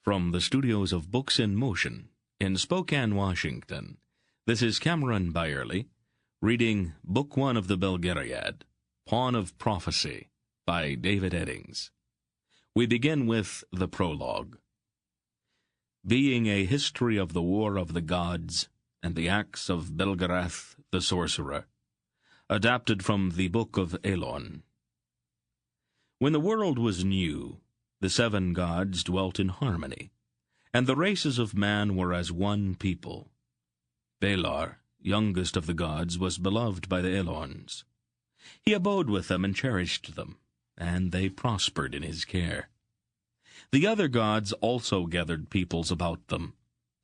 From the studios of Books in Motion in Spokane, Washington, this is Cameron Byerly, reading Book 1 of the Belgariad, Pawn of Prophecy, by David Eddings. We begin with the prologue. Being a history of the war of the gods and the acts of Belgariad the sorcerer, adapted from the Book of Elon. When the world was new, the 7 gods dwelt in harmony, and the races of man were as one people. Belar, youngest of the gods, was beloved by the Elons. He abode with them and cherished them, and they prospered in his care. The other gods also gathered peoples about them,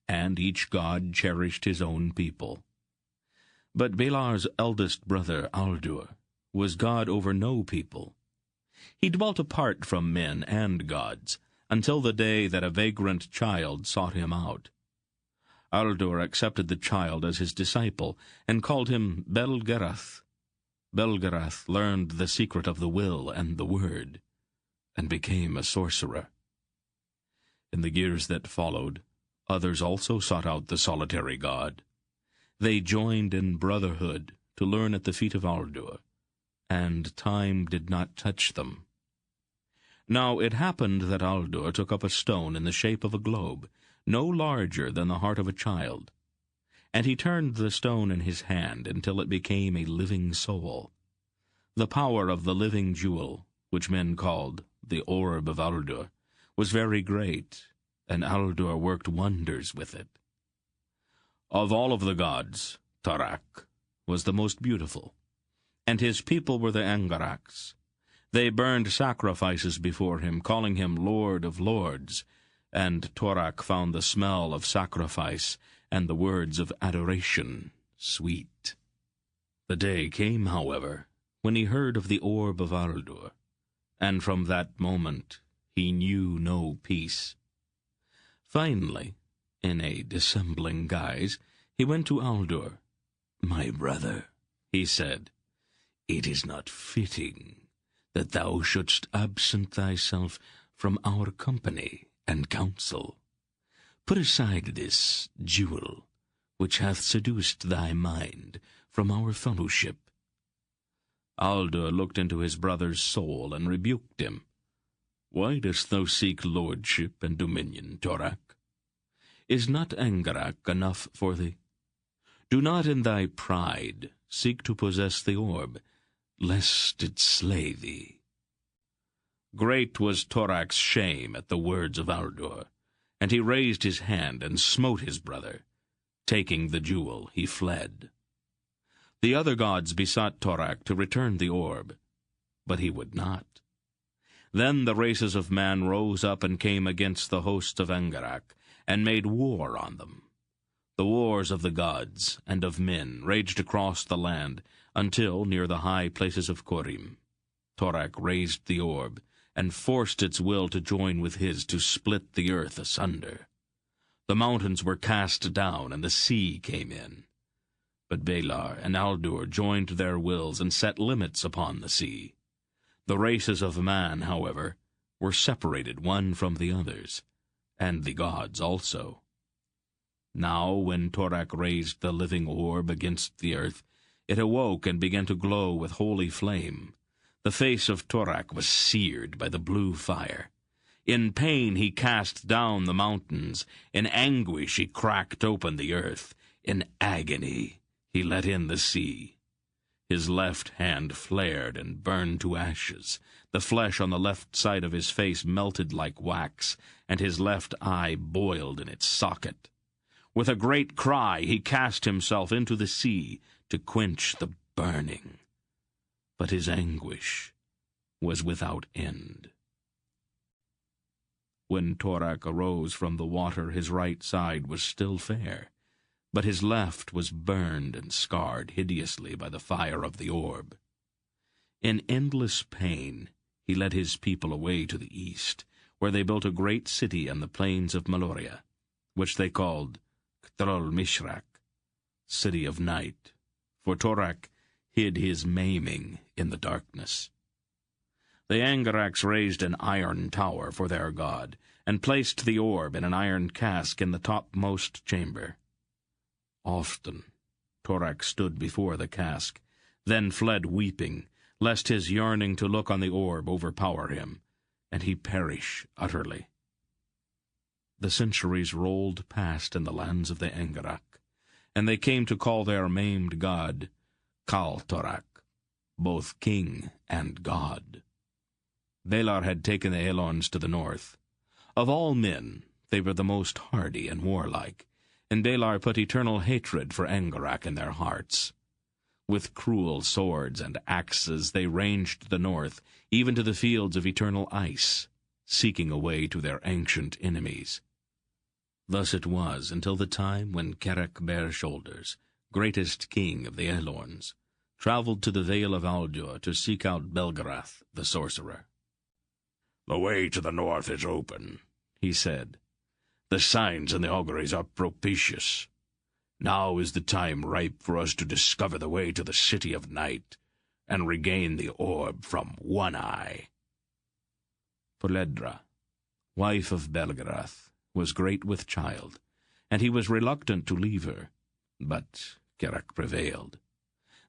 and each god cherished his own people. But Belar's eldest brother, Aldur, was god over no people. He dwelt apart from men and gods, until the day that a vagrant child sought him out. Aldur accepted the child as his disciple, and called him Belgariad. Belgariad learned the secret of the will and the word, and became a sorcerer. In the years that followed, others also sought out the solitary god. They joined in brotherhood to learn at the feet of Aldur, and time did not touch them. Now it happened that Aldur took up a stone in the shape of a globe, no larger than the heart of a child, and he turned the stone in his hand until it became a living soul. The power of the living jewel, which men called the orb of Aldur, was very great, and Aldur worked wonders with it. Of all of the gods, Torak was the most beautiful, and his people were the Angaraks. They burned sacrifices before him, calling him Lord of Lords, and Torak found the smell of sacrifice and the words of adoration sweet. The day came, however, when he heard of the orb of Aldur, and from that moment he knew no peace. Finally, in a dissembling guise, he went to Aldur. "My brother," he said, "it is not fitting that thou shouldst absent thyself from our company and counsel. Put aside this jewel, which hath seduced thy mind, from our fellowship." Aldur looked into his brother's soul and rebuked him. "Why dost thou seek lordship and dominion, Torak? Is not Angarak enough for thee? Do not in thy pride seek to possess the orb, lest it slay thee." Great was Torak's shame at the words of Aldur, and he raised his hand and smote his brother. Taking the jewel, he fled. The other gods besought Torak to return the orb, but he would not. Then the races of man rose up and came against the hosts of Angarak, and made war on them. The wars of the gods and of men raged across the land, until, near the high places of Korim, Torak raised the orb, and forced its will to join with his to split the earth asunder. The mountains were cast down, and the sea came in. But Belar and Aldur joined their wills and set limits upon the sea. The races of man, however, were separated one from the others, and the gods also. Now when Torak raised the living orb against the earth, it awoke and began to glow with holy flame. The face of Torak was seared by the blue fire. In pain he cast down the mountains. In anguish he cracked open the earth. In agony he let in the sea. His left hand flared and burned to ashes. The flesh on the left side of his face melted like wax, and his left eye boiled in its socket. With a great cry he cast himself into the sea to quench the burning. But his anguish was without end. When Torak arose from the water, his right side was still fair, but his left was burned and scarred hideously by the fire of the orb. In endless pain he led his people away to the east, where they built a great city on the plains of Meloria, which they called Ktrol Mishrak, City of Night, for Torak hid his maiming in the darkness. The Angaraks raised an iron tower for their god, and placed the orb in an iron cask in the topmost chamber. Often Torak stood before the cask, then fled weeping, lest his yearning to look on the orb overpower him, and he perish utterly. The centuries rolled past in the lands of the Angarak, and they came to call their maimed god Kal-Torak, both king and god. Valar had taken the Elons to the north. Of all men, they were the most hardy and warlike, and Valar put eternal hatred for Angarak in their hearts. With cruel swords and axes they ranged the north, even to the fields of eternal ice, seeking a way to their ancient enemies. Thus it was until the time when Carach Bareshoulders, greatest king of the Elorns, traveled to the Vale of Aldur to seek out Belgarath, the sorcerer. "The way to the north is open," he said. "The signs and the auguries are propitious. Now is the time ripe for us to discover the way to the City of Night, and regain the orb from One Eye." Poledra, wife of Belgarath, was great with child, and he was reluctant to leave her, but Carach prevailed.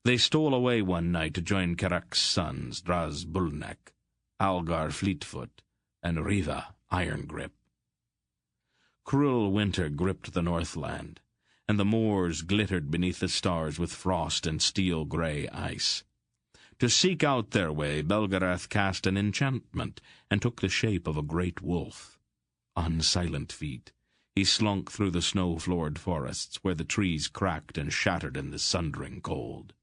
They stole away one night to join Carach's sons, Draz Bulnek, Algar Fleetfoot, and Riva Irongrip. Cruel winter gripped the Northland, and the moors glittered beneath the stars with frost and steel-grey ice. To seek out their way, Belgarath cast an enchantment and took the shape of a great wolf. On silent feet, he slunk through the snow-floored forests where the trees cracked and shattered in the sundering cold.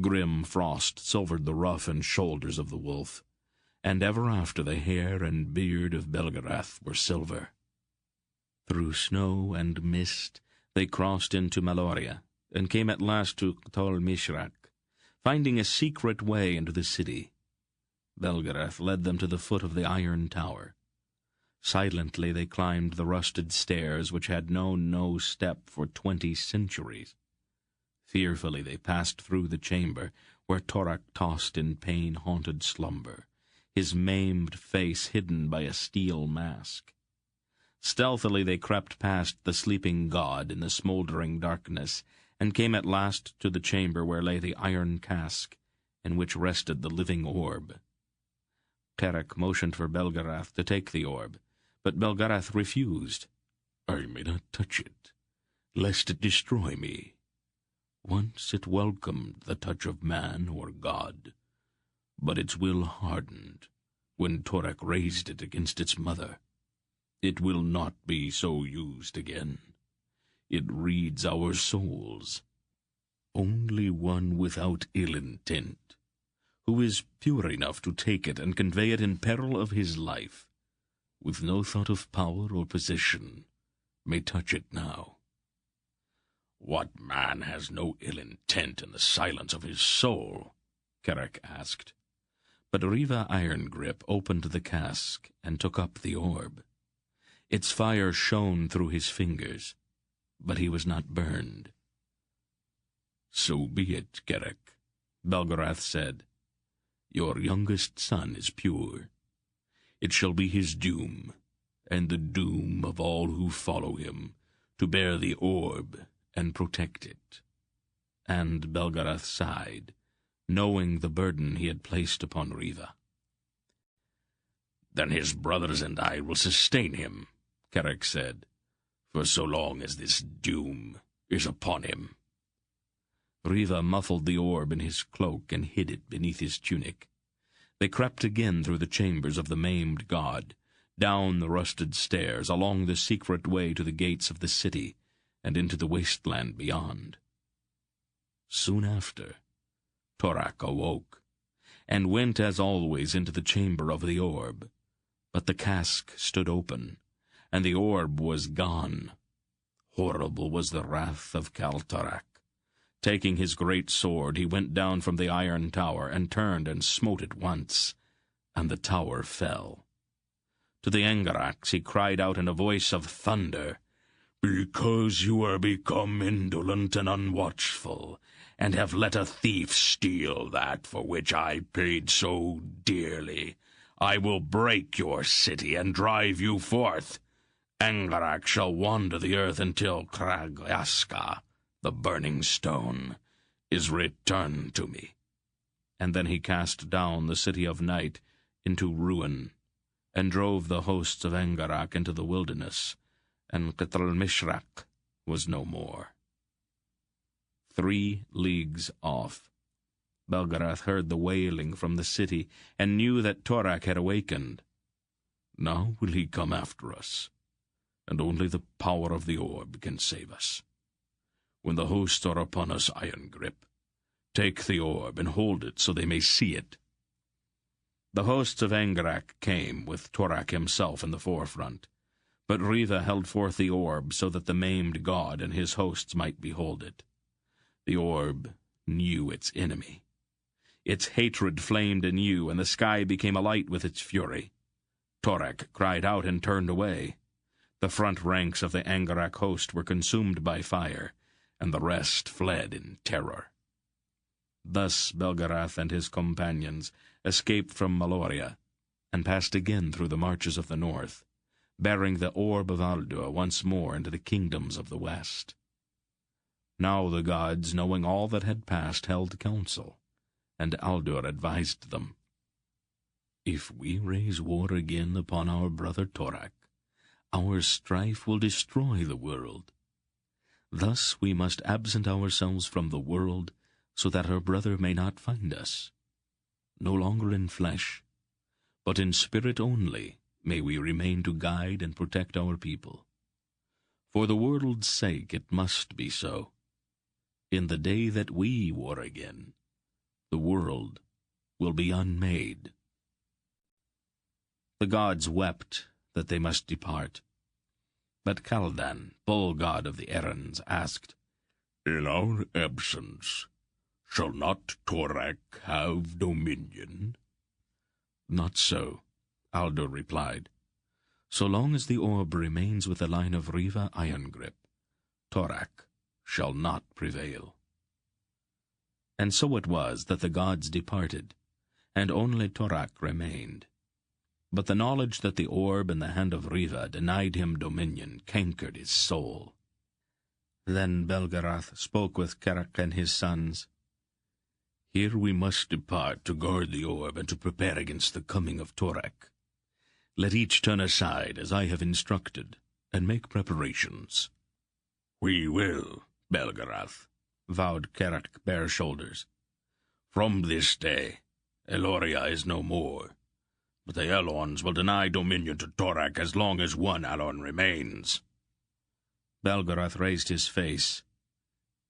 Grim frost silvered the ruff and shoulders of the wolf, and ever after the hair and beard of Belgarath were silver. Through snow and mist they crossed into Maloria, and came at last to Tol Mishrak, finding a secret way into the city. Belgarath led them to the foot of the iron tower. Silently they climbed the rusted stairs which had known no step for 20 centuries. Fearfully they passed through the chamber where Torak tossed in pain-haunted slumber, his maimed face hidden by a steel mask. Stealthily they crept past the sleeping god in the smoldering darkness, and came at last to the chamber where lay the iron cask, in which rested the living orb. Carach motioned for Belgarath to take the orb, but Belgarath refused. "I may not touch it, lest it destroy me. Once it welcomed the touch of man or god, but its will hardened when Torak raised it against its mother. It will not be so used again. It reads our souls. Only one without ill intent, who is pure enough to take it and convey it in peril of his life, with no thought of power or position, may touch it now." "What man has no ill intent in the silence of his soul?" Carach asked. But Riva Irongrip opened the cask and took up the orb. Its fire shone through his fingers, but he was not burned. "So be it, Carach," Belgarath said. "Your youngest son is pure. It shall be his doom, and the doom of all who follow him, to bear the orb and protect it." And Belgarath sighed, knowing the burden he had placed upon Riva. "Then his brothers and I will sustain him," Carach said, "for so long as this doom is upon him." Riva muffled the orb in his cloak and hid it beneath his tunic. They crept again through the chambers of the maimed god, down the rusted stairs, along the secret way to the gates of the city, and into the wasteland beyond. Soon after, Torak awoke, and went as always into the chamber of the orb. But the cask stood open, and the orb was gone. Horrible was the wrath of Kal-Torak. Taking his great sword, he went down from the iron tower, and turned and smote it once, and the tower fell. To the Angaraks he cried out in a voice of thunder, "Because you are become indolent and unwatchful, and have let a thief steal that for which I paid so dearly, I will break your city and drive you forth. Angarak shall wander the earth until Kragaska, the burning stone, is returned to me." And then he cast down the city of night into ruin, and drove the hosts of Angarak into the wilderness, and Ketalmishrak was no more. 3 leagues off, Belgarath heard the wailing from the city, and knew that Torak had awakened. "Now will he come after us, and only the power of the orb can save us. When the hosts are upon us iron grip, take the orb and hold it so they may see it." The hosts of Angarak came, with Torak himself in the forefront, but Riva held forth the orb so that the maimed god and his hosts might behold it. The orb knew its enemy. Its hatred flamed anew, and the sky became alight with its fury. Torak cried out and turned away. The front ranks of the Angarak host were consumed by fire, and the rest fled in terror. Thus Belgarath and his companions escaped from Maloria, and passed again through the marches of the north, bearing the orb of Aldur once more into the kingdoms of the west. Now the gods, knowing all that had passed, held council, and Aldur advised them. "If we raise war again upon our brother Torak, our strife will destroy the world. Thus we must absent ourselves from the world, so that our brother may not find us. No longer in flesh, but in spirit only, may we remain to guide and protect our people. For the world's sake it must be so. In the day that we war again, the world will be unmade." The gods wept that they must depart. But Kaldan, bull god of the Errands, asked, "In our absence, shall not Torak have dominion?" "Not so," Aldur replied. "So long as the orb remains with the line of Riva Irongrip, Torak shall not prevail." And so it was that the gods departed, and only Torak remained. But the knowledge that the orb in the hand of Riva denied him dominion cankered his soul. Then Belgarath spoke with Kerak and his sons. "Here we must depart to guard the orb and to prepare against the coming of Torak. Let each turn aside as I have instructed, and make preparations." "We will, Belgarath," vowed Kerak bare shoulders. "From this day, Eloria is no more, but the Elons will deny dominion to Torak as long as one Elon remains." Belgarath raised his face.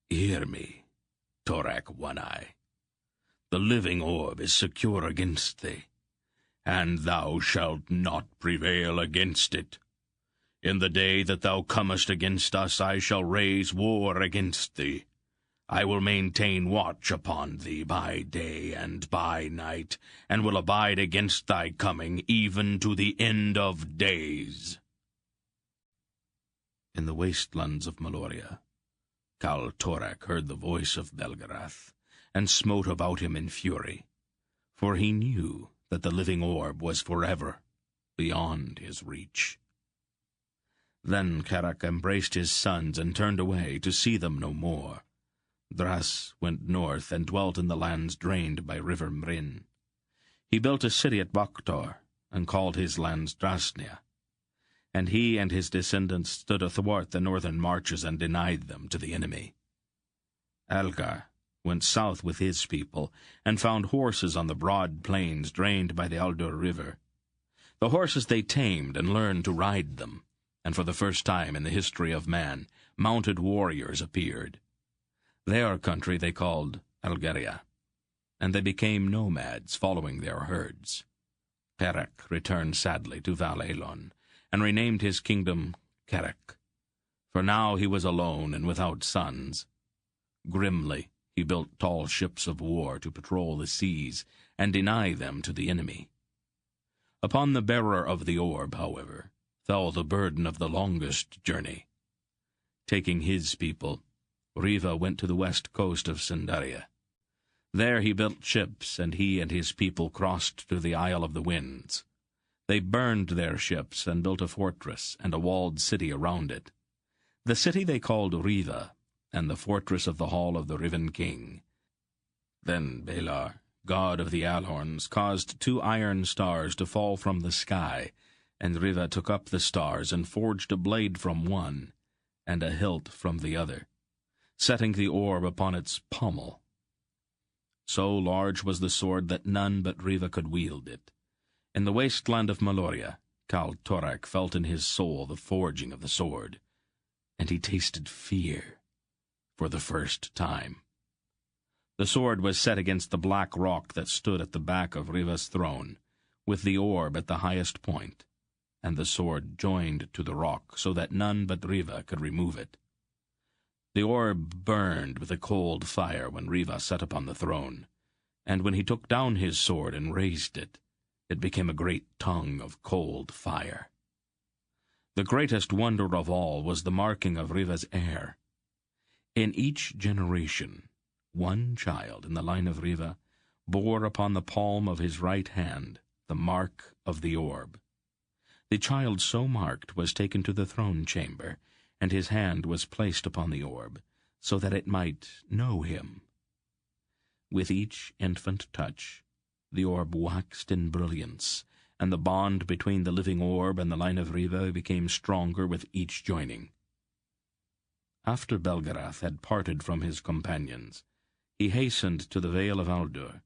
"Hear me, Torak One-Eye. The living orb is secure against thee, and thou shalt not prevail against it. In the day that thou comest against us, I shall raise war against thee. I will maintain watch upon thee by day and by night, and will abide against thy coming even to the end of days." In the wastelands of Maloria, Kal Torak heard the voice of Belgarath, and smote about him in fury, for he knew that the living orb was forever beyond his reach. Then Kerak embraced his sons and turned away to see them no more. Dras went north and dwelt in the lands drained by river Mrin. He built a city at Bakhtor, and called his lands Drasnia. And he and his descendants stood athwart the northern marches and denied them to the enemy. Algar went south with his people, and found horses on the broad plains drained by the Aldur River. The horses they tamed and learned to ride them, and for the first time in the history of man, mounted warriors appeared. Their country they called Algaria, and they became nomads following their herds. Kerak returned sadly to Val Elon, and renamed his kingdom Kerak, for now he was alone and without sons. Grimly he built tall ships of war to patrol the seas and deny them to the enemy. Upon the bearer of the orb, however, fell the burden of the longest journey. Taking his people, Riva went to the west coast of Sindaria. There he built ships, and he and his people crossed to the Isle of the Winds. They burned their ships and built a fortress and a walled city around it. The city they called Riva, and the fortress of the hall of the Riven King. Then Belar, god of the Alhorns, caused 2 iron stars to fall from the sky, and Riva took up the stars and forged a blade from one, and a hilt from the other, setting the orb upon its pommel. So large was the sword that none but Riva could wield it. In the wasteland of Meloria, Kal Torak felt in his soul the forging of the sword, and he tasted fear for the first time. The sword was set against the black rock that stood at the back of Riva's throne, with the orb at the highest point, and the sword joined to the rock so that none but Riva could remove it. The orb burned with a cold fire when Riva sat upon the throne, and when he took down his sword and raised it, it became a great tongue of cold fire. The greatest wonder of all was the marking of Riva's heir. In each generation, one child in the line of Riva bore upon the palm of his right hand the mark of the orb. The child so marked was taken to the throne chamber, and his hand was placed upon the orb, so that it might know him. With each infant touch, the orb waxed in brilliance, and the bond between the living orb and the line of Riva became stronger with each joining. After Belgarath had parted from his companions, he hastened to the Vale of Aldur,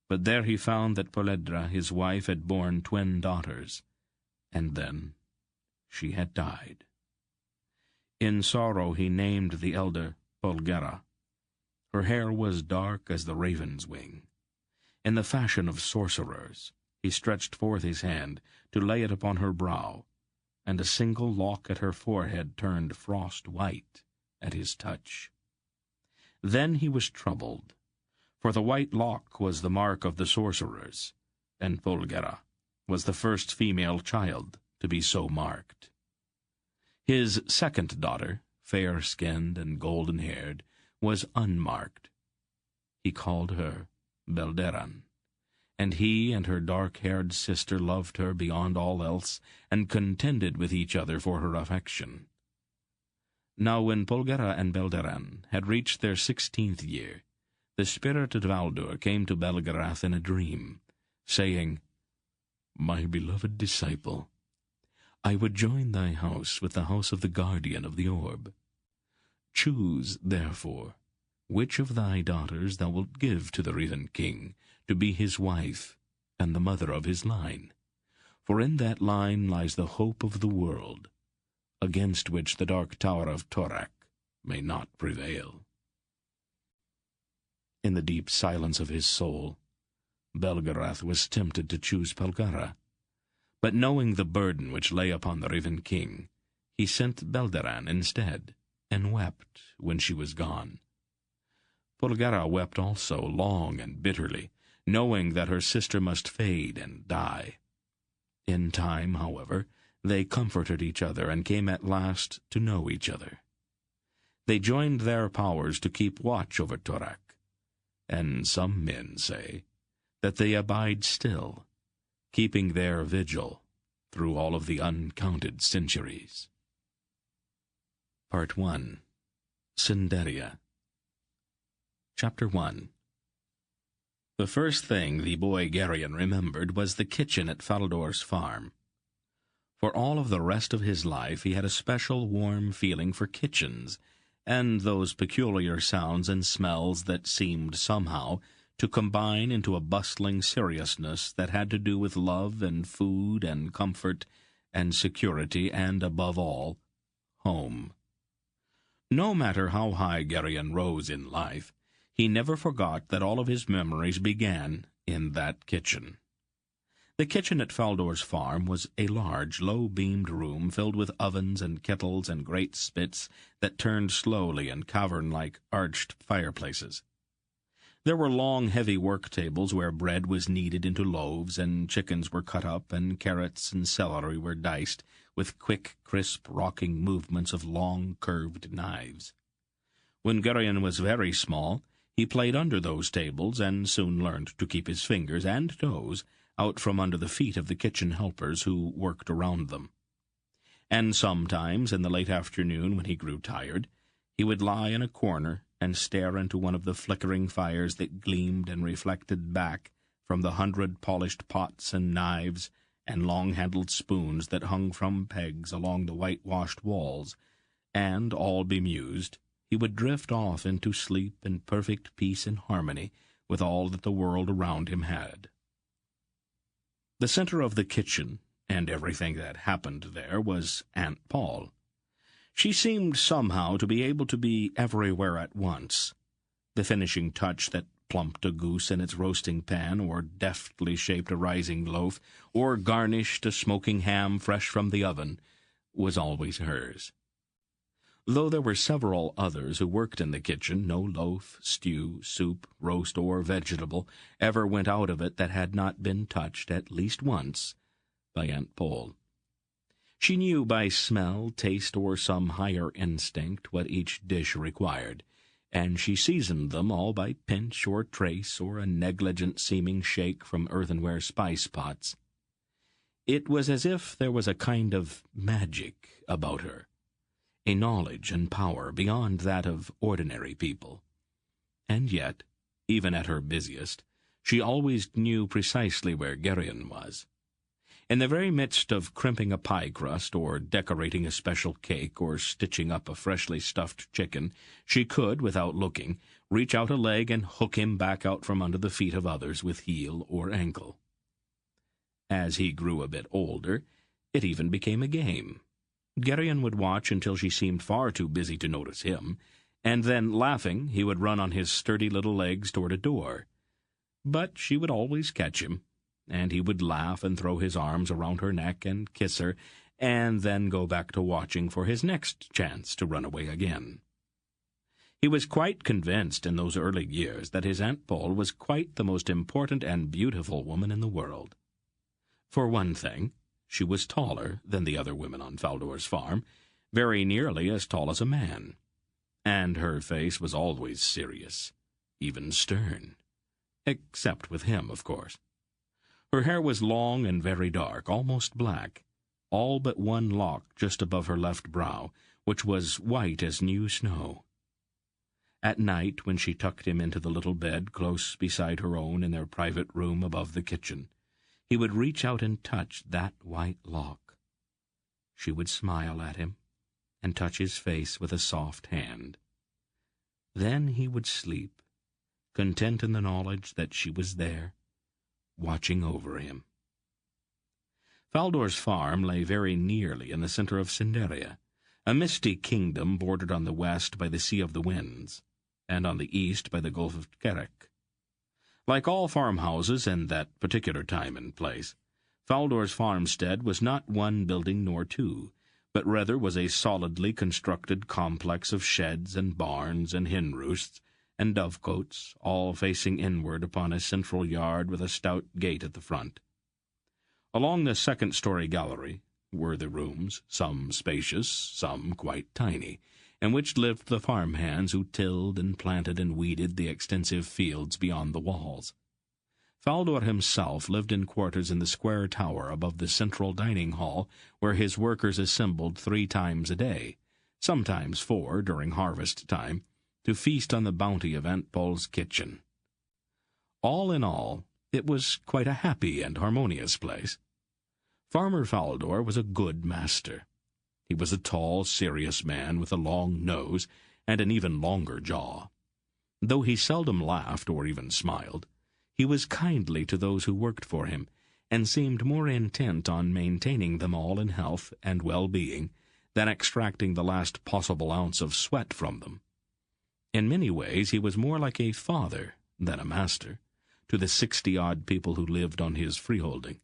but there he found that Poledra, his wife, had borne 2 daughters, and then she had died. In sorrow he named the elder Polgara. Her hair was dark as the raven's wing. In the fashion of sorcerers, he stretched forth his hand to lay it upon her brow, and a single lock at her forehead turned frost white at his touch. Then he was troubled, for the white lock was the mark of the sorcerers, and Polgara was the first female child to be so marked. His second daughter, fair-skinned and golden-haired, was unmarked. He called her Belderan, and he and her dark-haired sister loved her beyond all else, and contended with each other for her affection. Now when Polgara and Belderan had reached their 16th year, the spirit of Aldur came to Belgarath in a dream, saying, "My beloved disciple, I would join thy house with the house of the guardian of the orb. Choose, therefore, which of thy daughters thou wilt give to the Riven King, to be his wife and the mother of his line. For in that line lies the hope of the world, against which the dark tower of Torak may not prevail." In the deep silence of his soul, Belgarath was tempted to choose Polgara, but knowing the burden which lay upon the Riven King, he sent Belderan instead, and wept when she was gone. Polgara wept also long and bitterly, knowing that her sister must fade and die. In time, however, they comforted each other and came at last to know each other. They joined their powers to keep watch over Torak, and some men say that they abide still, keeping their vigil through all of the uncounted centuries. Part 1. Cinderia. Chapter 1. The first thing the boy Garion remembered was the kitchen at Faldor's farm. For all of the rest of his life he had a special warm feeling for kitchens, and those peculiar sounds and smells that seemed somehow to combine into a bustling seriousness that had to do with love and food and comfort and security and, above all, home. No matter how high Garion rose in life, he never forgot that all of his memories began in that kitchen. The kitchen at Faldor's farm was a large, low-beamed room filled with ovens and kettles and great spits that turned slowly in cavern-like arched fireplaces. There were long, heavy work tables where bread was kneaded into loaves, and chickens were cut up, and carrots and celery were diced with quick, crisp, rocking movements of long, curved knives. When Garion was very small, He played under those tables, and soon learned to keep his fingers and toes out from under the feet of the kitchen helpers who worked around them. And sometimes, in the late afternoon, when he grew tired, he would lie in a corner and stare into one of the flickering fires that gleamed and reflected back from the 100 polished pots and knives and long-handled spoons that hung from pegs along the whitewashed walls, and, all bemused, he would drift off into sleep in perfect peace and harmony with all that the world around him had. The center of the kitchen, and everything that happened there, was Aunt Pol. She seemed somehow to be able to be everywhere at once. The finishing touch that plumped a goose in its roasting pan, or deftly shaped a rising loaf, or garnished a smoking ham fresh from the oven, was always hers. Though there were several others who worked in the kitchen, no loaf, stew, soup, roast, or vegetable ever went out of it that had not been touched at least once by Aunt Pol. She knew by smell, taste, or some higher instinct what each dish required, and she seasoned them all by pinch or trace or a negligent-seeming shake from earthenware spice-pots. It was as if there was a kind of magic about her, a knowledge and power beyond that of ordinary people. And yet, even at her busiest, she always knew precisely where Garion was. In the very midst of crimping a pie crust, or decorating a special cake, or stitching up a freshly stuffed chicken, she could, without looking, reach out a leg and hook him back out from under the feet of others with heel or ankle. As he grew a bit older, it even became a game. Garion would watch until she seemed far too busy to notice him, and then, laughing, he would run on his sturdy little legs toward a door. But she would always catch him, and he would laugh and throw his arms around her neck and kiss her, and then go back to watching for his next chance to run away again. He was quite convinced in those early years that his Aunt Pol was quite the most important and beautiful woman in the world. For one thing, she was taller than the other women on Faldor's farm, very nearly as tall as a man, and her face was always serious, even stern, except with him, of course. Her hair was long and very dark, almost black, all but one lock just above her left brow, which was white as new snow. At night, when she tucked him into the little bed close beside her own in their private room above the kitchen, he would reach out and touch that white lock. She would smile at him and touch his face with a soft hand. Then he would sleep, content in the knowledge that she was there, watching over him. Faldor's farm lay very nearly in the center of Cinderia, a misty kingdom bordered on the west by the Sea of the Winds, and on the east by the Gulf of Kerek. Like all farmhouses in that particular time and place, Faldor's farmstead was not one building nor two, but rather was a solidly constructed complex of sheds and barns and hen roosts and dovecotes, all facing inward upon a central yard with a stout gate at the front. Along the second-story gallery were the rooms, some spacious, some quite tiny, in which lived the farm hands who tilled and planted and weeded the extensive fields beyond the walls. Faldor himself lived in quarters in the square tower above the central dining hall, where his workers assembled 3 times a day, sometimes 4 during harvest time, to feast on the bounty of Aunt Pol's kitchen. All in all, it was quite a happy and harmonious place. Farmer Faldor was a good master. He was a tall, serious man with a long nose and an even longer jaw. Though he seldom laughed or even smiled, he was kindly to those who worked for him, and seemed more intent on maintaining them all in health and well-being than extracting the last possible ounce of sweat from them. In many ways he was more like a father than a master to the 60-odd people who lived on his freeholding.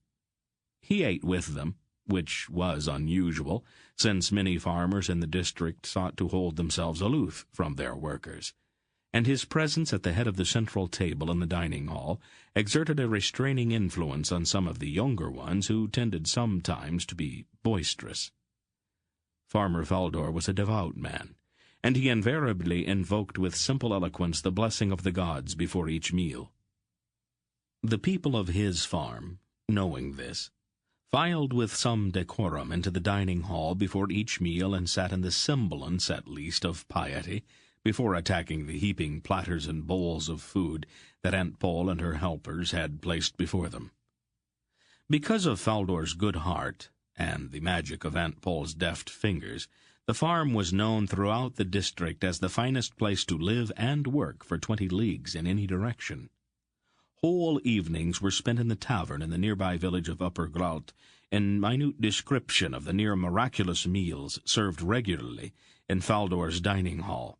He ate with them, which was unusual, since many farmers in the district sought to hold themselves aloof from their workers, and his presence at the head of the central table in the dining hall exerted a restraining influence on some of the younger ones who tended sometimes to be boisterous. Farmer Faldor was a devout man, and he invariably invoked with simple eloquence the blessing of the gods before each meal. The people of his farm, knowing this, filed with some decorum into the dining hall before each meal and sat in the semblance, at least, of piety, before attacking the heaping platters and bowls of food that Aunt Pol and her helpers had placed before them. Because of Faldor's good heart and the magic of Aunt Pol's deft fingers, the farm was known throughout the district as the finest place to live and work for 20 leagues in any direction. Whole evenings were spent in the tavern in the nearby village of Upper Gralt in minute description of the near miraculous meals served regularly in Faldor's dining hall.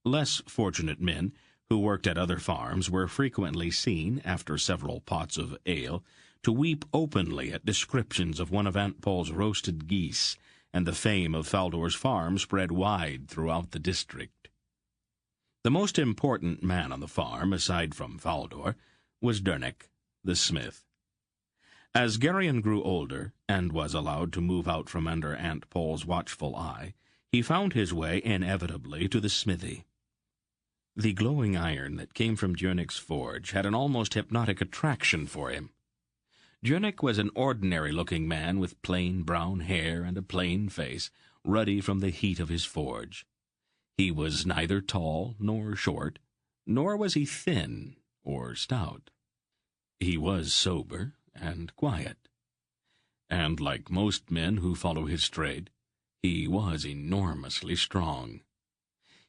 Less fortunate men, who worked at other farms, were frequently seen, after several pots of ale, to weep openly at descriptions of one of Aunt Pol's roasted geese, and the fame of Faldor's farm spread wide throughout the district. The most important man on the farm, aside from Faldor, was Dernick, the smith. As Garion grew older, and was allowed to move out from under Aunt Pol's watchful eye, he found his way inevitably to the smithy. The glowing iron that came from Dernick's forge had an almost hypnotic attraction for him. Dernick was an ordinary-looking man with plain brown hair and a plain face, ruddy from the heat of his forge. He was neither tall nor short, nor was he thin or stout. He was sober and quiet, and like most men who follow his trade, he was enormously strong.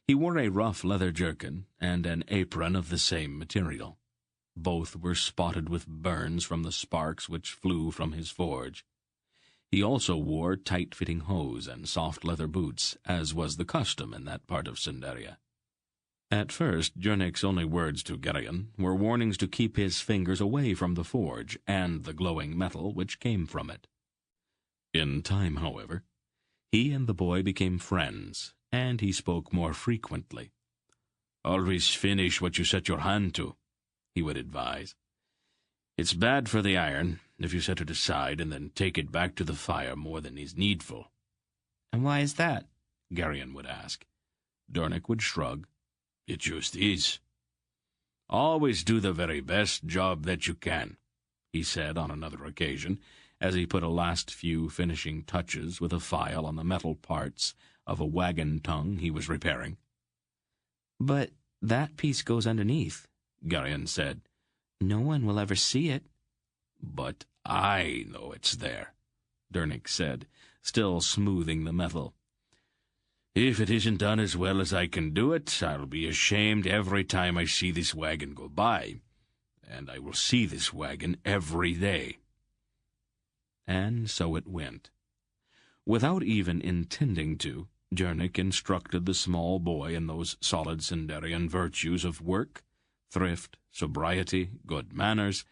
He wore a rough leather jerkin and an apron of the same material. Both were spotted with burns from the sparks which flew from his forge. He also wore tight-fitting hose and soft leather boots, as was the custom in that part of Cinderia. At first, Dernick's only words to Garion were warnings to keep his fingers away from the forge and the glowing metal which came from it. In time, however, he and the boy became friends, and he spoke more frequently. "Always finish what you set your hand to," he would advise. "It's bad for the iron if you set it aside and then take it back to the fire more than is needful." "And why is that?" Garion would ask. Dernick would shrug. "It just is. Always do the very best job that you can," he said on another occasion, as he put a last few finishing touches with a file on the metal parts of a wagon tongue he was repairing. "But that piece goes underneath," Garion said. "No one will ever see it." "But I know it's there," Dernick said, still smoothing the metal. "If it isn't done as well as I can do it, I'll be ashamed every time I see this wagon go by, and I will see this wagon every day." And so it went. Without even intending to, Dernick instructed the small boy in those solid Cinderian virtues of work, thrift, sobriety, good manners,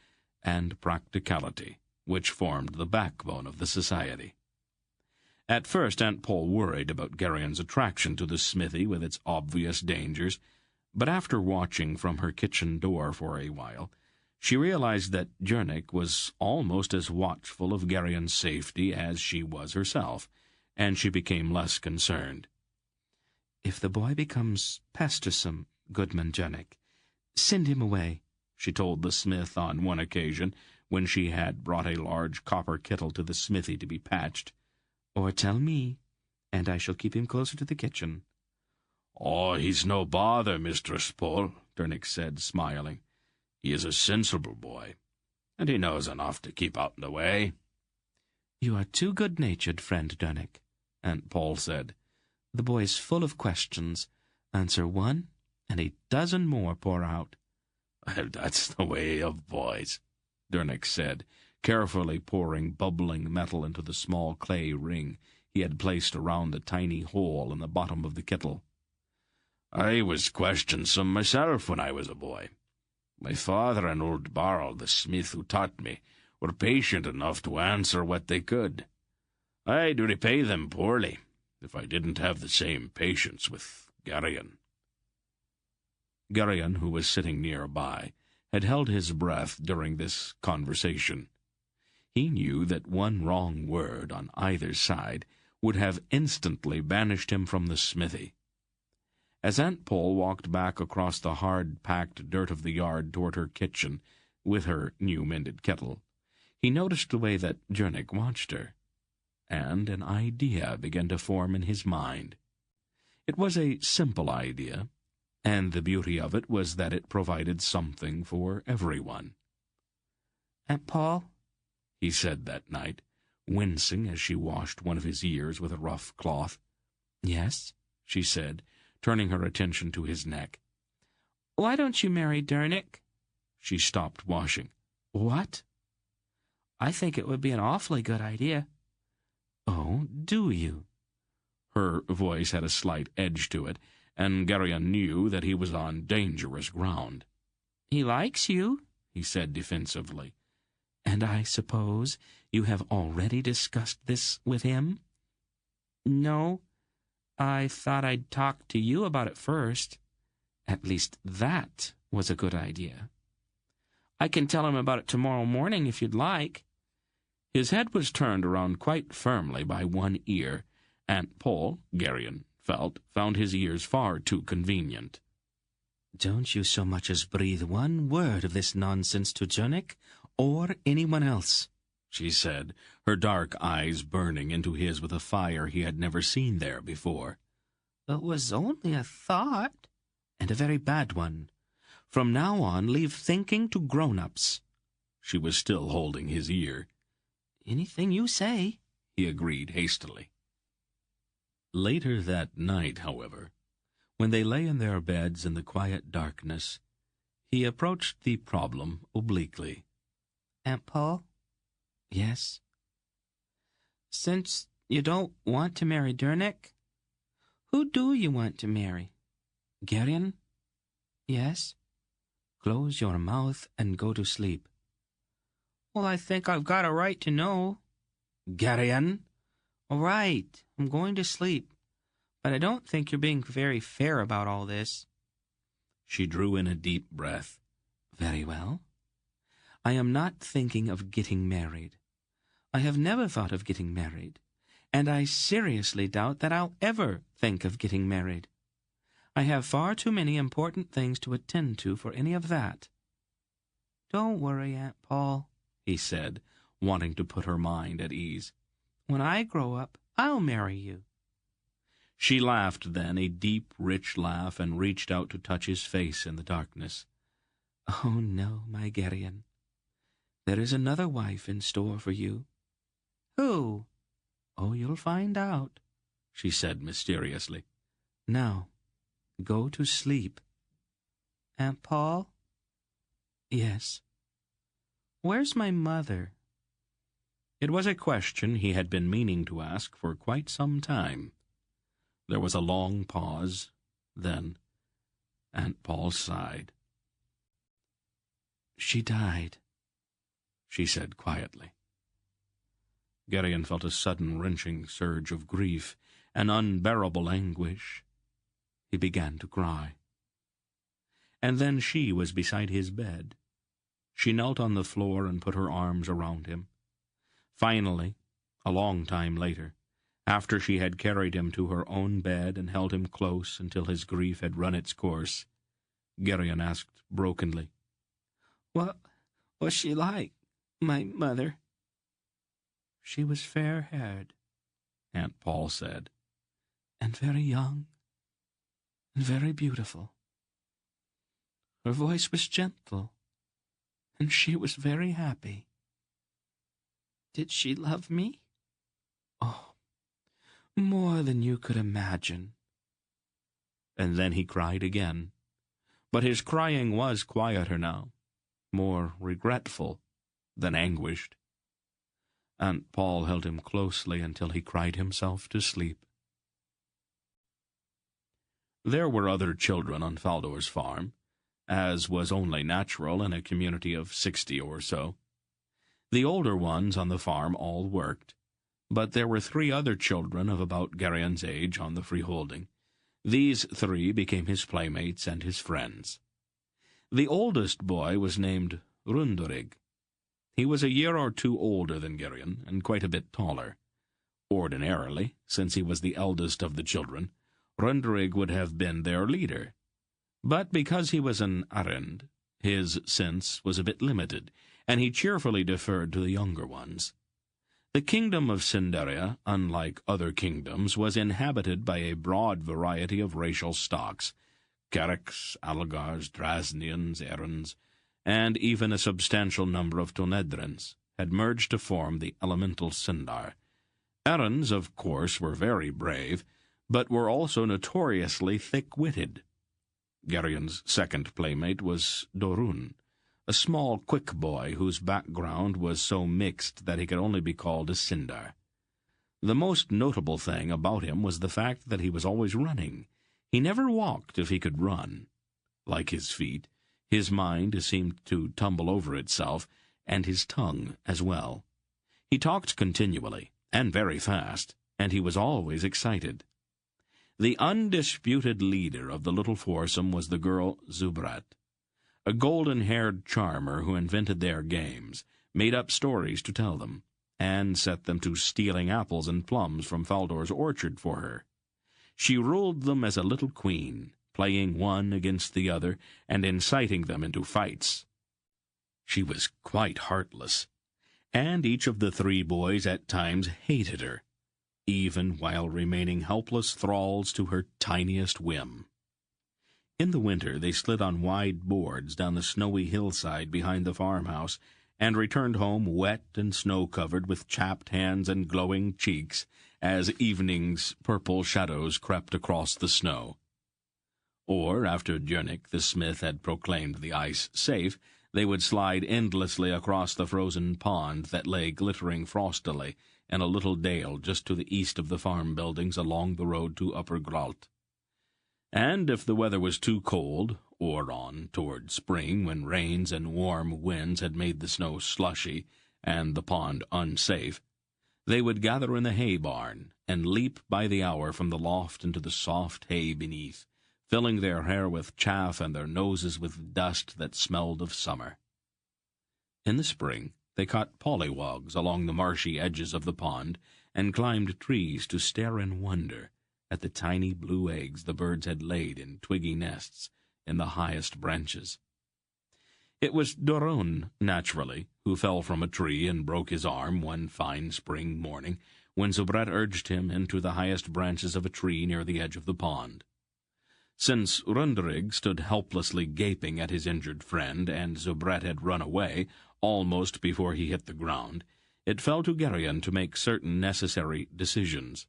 and practicality, which formed the backbone of the society. At first Aunt Pol worried about Garion's attraction to the smithy with its obvious dangers, but after watching from her kitchen door for a while, she realized that Dernick was almost as watchful of Garion's safety as she was herself, and she became less concerned. "If the boy becomes pestersome, Goodman Dernick, send him away," she told the smith on one occasion, when she had brought a large copper kettle to the smithy to be patched. "Or tell me, and I shall keep him closer to the kitchen." "Oh, he's no bother, Mistress Pol," Dernick said, smiling. "He is a sensible boy, and he knows enough to keep out in the way." "You are too good-natured, friend Dernick," Aunt Pol said. "The boy's full of questions. Answer one, and a dozen more pour out." "Well, that's the way of boys," Dernick said, carefully pouring bubbling metal into the small clay ring he had placed around the tiny hole in the bottom of the kettle. "I was questionsome myself when I was a boy. My father and old Barrel, the smith who taught me, were patient enough to answer what they could. I'd repay them poorly if I didn't have the same patience with Garion." Garion, who was sitting nearby, had held his breath during this conversation. He knew that one wrong word on either side would have instantly banished him from the smithy, As Aunt Pol walked back across the hard-packed dirt of the yard toward her kitchen with her new-mended kettle, he noticed the way that Jernik watched her, and an idea began to form in his mind. It was a simple idea, and the beauty of it was that it provided something for everyone. "Aunt Pol," he said that night, wincing as she washed one of his ears with a rough cloth. "Yes," she said, turning her attention to his neck. "Why don't you marry Dernick?" She stopped washing. "What?" "I think it would be an awfully good idea." "Oh, do you?" Her voice had a slight edge to it, and Garion knew that he was on dangerous ground. "He likes you," he said defensively. "And I suppose you have already discussed this with him?" "No. I thought I'd talk to you about it first. At least that was a good idea. I can tell him about it tomorrow morning if you'd like." His head was turned around quite firmly by one ear. Aunt Pol, Garion felt, found his ears far too convenient. "Don't you so much as breathe one word of this nonsense to Jernik or anyone else," she said, her dark eyes burning into his with a fire he had never seen there before. "It was only a thought, and a very bad one. From now on, leave thinking to grown-ups." She was still holding his ear. "Anything you say," he agreed hastily. Later that night, however, when they lay in their beds in the quiet darkness, he approached the problem obliquely. "Aunt Pol?" "Yes?" "Since you don't want to marry Dernick, who do you want to marry?" "Garion?" "Yes?" "Close your mouth and go to sleep." "Well, I think I've got a right to know." "Garion!" "All right, I'm going to sleep. But I don't think you're being very fair about all this." She drew in a deep breath. "Very well. I am not thinking of getting married. I have never thought of getting married, and I seriously doubt that I'll ever think of getting married. I have far too many important things to attend to for any of that." "Don't worry, Aunt Pol," he said, wanting to put her mind at ease. "When I grow up, I'll marry you." She laughed then, a deep, rich laugh, and reached out to touch his face in the darkness. "Oh, no, my Garion. There is another wife in store for you." "Who?" "Oh, you'll find out," she said mysteriously. "Now, go to sleep." "Aunt Pol?" "Yes?" "Where's my mother?" It was a question he had been meaning to ask for quite some time. There was a long pause. Then Aunt Pol sighed. "She died," she said quietly. Garion felt a sudden wrenching surge of grief, an unbearable anguish. He began to cry. And then she was beside his bed. She knelt on the floor and put her arms around him. Finally, a long time later, after she had carried him to her own bed and held him close until his grief had run its course, Garion asked brokenly, "What was she like, my mother?" "She was fair-haired," Aunt Pol said, "and very young, and very beautiful. Her voice was gentle, and she was very happy." "Did she love me?" "Oh, more than you could imagine." And then he cried again. But his crying was quieter now, more regretful than anguished. Aunt Pol held him closely until he cried himself to sleep. There were other children on Faldor's farm, as was only natural in a community of 60 or so. The older ones on the farm all worked, but there were 3 other children of about Garion's age on the freeholding. These 3 became his playmates and his friends. The oldest boy was named Rundurig. He was a year or 2 older than Garion, and quite a bit taller. Ordinarily, since he was the eldest of the children, Runderig would have been their leader. But because he was an Arend, his sense was a bit limited, and he cheerfully deferred to the younger ones. The kingdom of Cinderia, unlike other kingdoms, was inhabited by a broad variety of racial stocks, Carricks, Algars, Drasnians, Erins, and even a substantial number of Tonedrins had merged to form the elemental Sindar. Erins, of course, were very brave, but were also notoriously thick-witted. Garion's second playmate was Dorun, a small, quick boy whose background was so mixed that he could only be called a Sindar. The most notable thing about him was the fact that he was always running. He never walked if he could run. Like his feet, his mind seemed to tumble over itself, and his tongue as well. He talked continually, and very fast, and he was always excited. The undisputed leader of the little foursome was the girl Zubrat, a golden-haired charmer who invented their games, made up stories to tell them, and set them to stealing apples and plums from Faldor's orchard for her. She ruled them as a little queen, playing one against the other and inciting them into fights. She was quite heartless, and each of the three boys at times hated her, even while remaining helpless thralls to her tiniest whim. In the winter they slid on wide boards down the snowy hillside behind the farmhouse, and returned home wet and snow-covered with chapped hands and glowing cheeks as evening's purple shadows crept across the snow. Or, after Djurnik the smith had proclaimed the ice safe, they would slide endlessly across the frozen pond that lay glittering frostily in a little dale just to the east of the farm buildings along the road to Upper Gralt. And if the weather was too cold, or on toward spring when rains and warm winds had made the snow slushy and the pond unsafe, they would gather in the hay barn and leap by the hour from the loft into the soft hay beneath, filling their hair with chaff and their noses with dust that smelled of summer. In the spring they caught pollywogs along the marshy edges of the pond and climbed trees to stare in wonder at the tiny blue eggs the birds had laid in twiggy nests in the highest branches. It was Dorun, naturally, who fell from a tree and broke his arm one fine spring morning when Zubrat urged him into the highest branches of a tree near the edge of the pond. Since Runderig stood helplessly gaping at his injured friend, and Zubrat had run away almost before he hit the ground, it fell to Garion to make certain necessary decisions.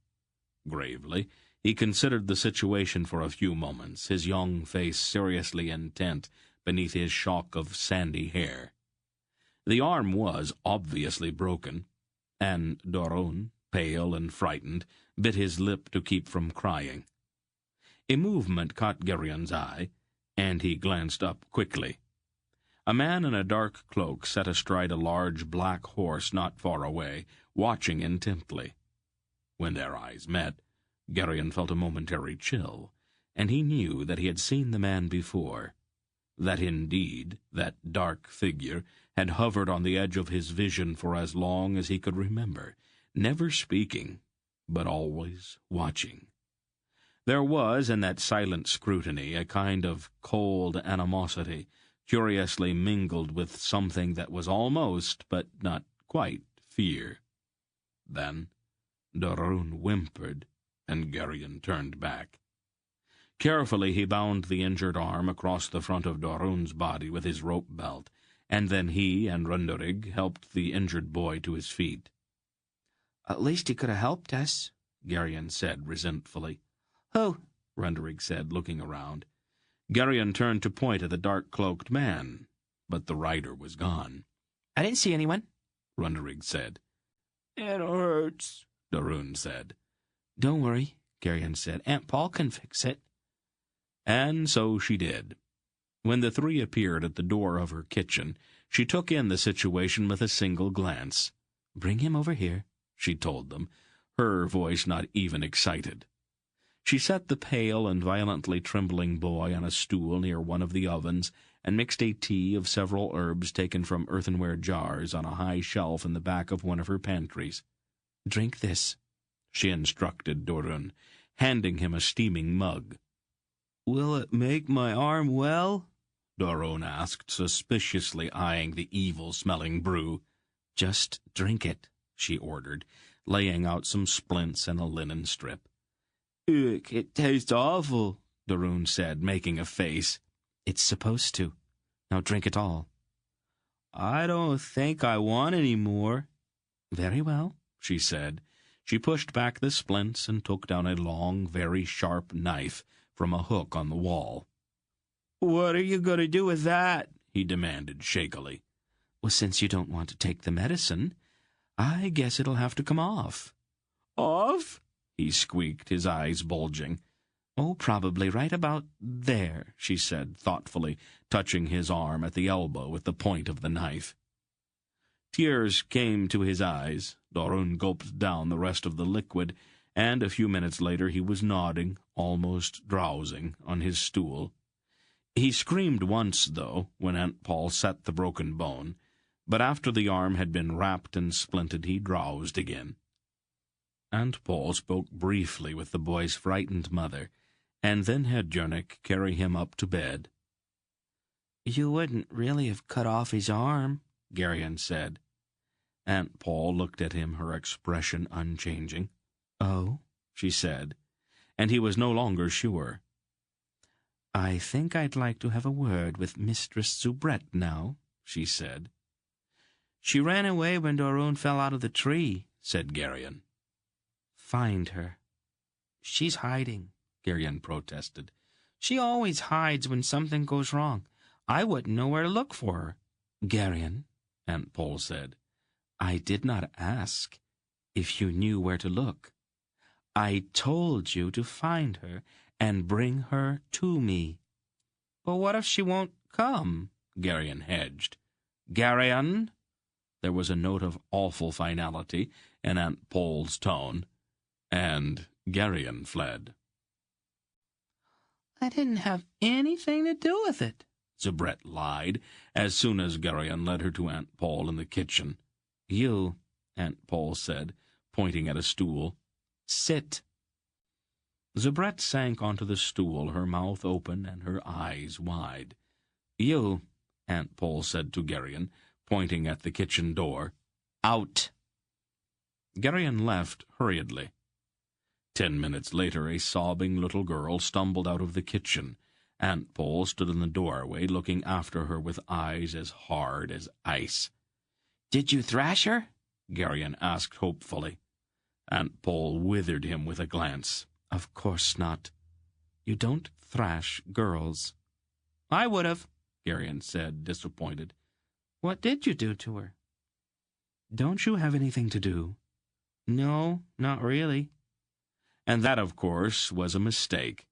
Gravely, he considered the situation for a few moments, his young face seriously intent beneath his shock of sandy hair. The arm was obviously broken, and Dorun, pale and frightened, bit his lip to keep from crying. A movement caught Garion's eye, and he glanced up quickly. A man in a dark cloak sat astride a large black horse not far away, watching intently. When their eyes met, Garion felt a momentary chill, and he knew that he had seen the man before, that indeed that dark figure had hovered on the edge of his vision for as long as he could remember, never speaking, but always watching. There was in that silent scrutiny a kind of cold animosity, curiously mingled with something that was almost, but not quite, fear. Then Dorun whimpered, and Garion turned back. Carefully he bound the injured arm across the front of Dorun's body with his rope belt, and then he and Runderig helped the injured boy to his feet. "At least he could have helped us," Garion said resentfully. "Who?" Runderig said, looking around. Garion turned to point at the dark-cloaked man, but the rider was gone. "I didn't see anyone," Runderig said. "It hurts," Dorun said. "Don't worry," Garion said. "Aunt Pol can fix it." And so she did. When the three appeared at the door of her kitchen, she took in the situation with a single glance. "Bring him over here," she told them, her voice not even excited. She set the pale and violently trembling boy on a stool near one of the ovens and mixed a tea of several herbs taken from earthenware jars on a high shelf in the back of one of her pantries. "Drink this," she instructed Dorun, handing him a steaming mug. "Will it make my arm well?" Doron asked, suspiciously eyeing the evil-smelling brew. "Just drink it," she ordered, laying out some splints and a linen strip. "Ugh, it tastes awful," Doron said, making a face. "It's supposed to. Now drink it all." "I don't think I want any more." "Very well," she said. She pushed back the splints and took down a long, very sharp knife from a hook on the wall. "What are you going to do with that?" he demanded shakily. "Well, since you don't want to take the medicine, I guess it'll have to come off." "Off?" he squeaked, his eyes bulging. "Oh, probably right about there," she said thoughtfully, touching his arm at the elbow with the point of the knife. Tears came to his eyes. Doron gulped down the rest of the liquid, and a few minutes later he was nodding, almost drowsing, on his stool. He screamed once, though, when Aunt Pol set the broken bone, but after the arm had been wrapped and splinted he drowsed again. Aunt Pol spoke briefly with the boy's frightened mother, and then had Jörnik carry him up to bed. "You wouldn't really have cut off his arm," Garion said. Aunt Pol looked at him, her expression unchanging. "Oh," she said, and he was no longer sure. "I think I'd like to have a word with Mistress Soubrette now," she said. "She ran away when Doron fell out of the tree," said Garion. "Find her." "She's hiding," Garion protested. "She always hides when something goes wrong. I wouldn't know where to look for her." "Garion," Aunt Pol said, "I did not ask if you knew where to look. I told you to find her and bring her to me." "But what if she won't come?" Garion hedged. "Garion!" There was a note of awful finality in Aunt Pol's tone, and Garion fled. "I didn't have anything to do with it," Soubrette lied, as soon as Garion led her to Aunt Pol in the kitchen. "You," Aunt Pol said, pointing at a stool. "Sit." Soubrette sank onto the stool, her mouth open and her eyes wide. "You," Aunt Pol said to Garion, pointing at the kitchen door. "Out." Garion left hurriedly. 10 minutes later, a sobbing little girl stumbled out of the kitchen. Aunt Pol stood in the doorway, looking after her with eyes as hard as ice. "Did you thrash her?" Garion asked hopefully. Aunt Pol withered him with a glance. "Of course not. You don't thrash girls." "I would have," Garion said, disappointed. "What did you do to her?" "Don't you have anything to do?" "No, not really." And that, of course, was a mistake.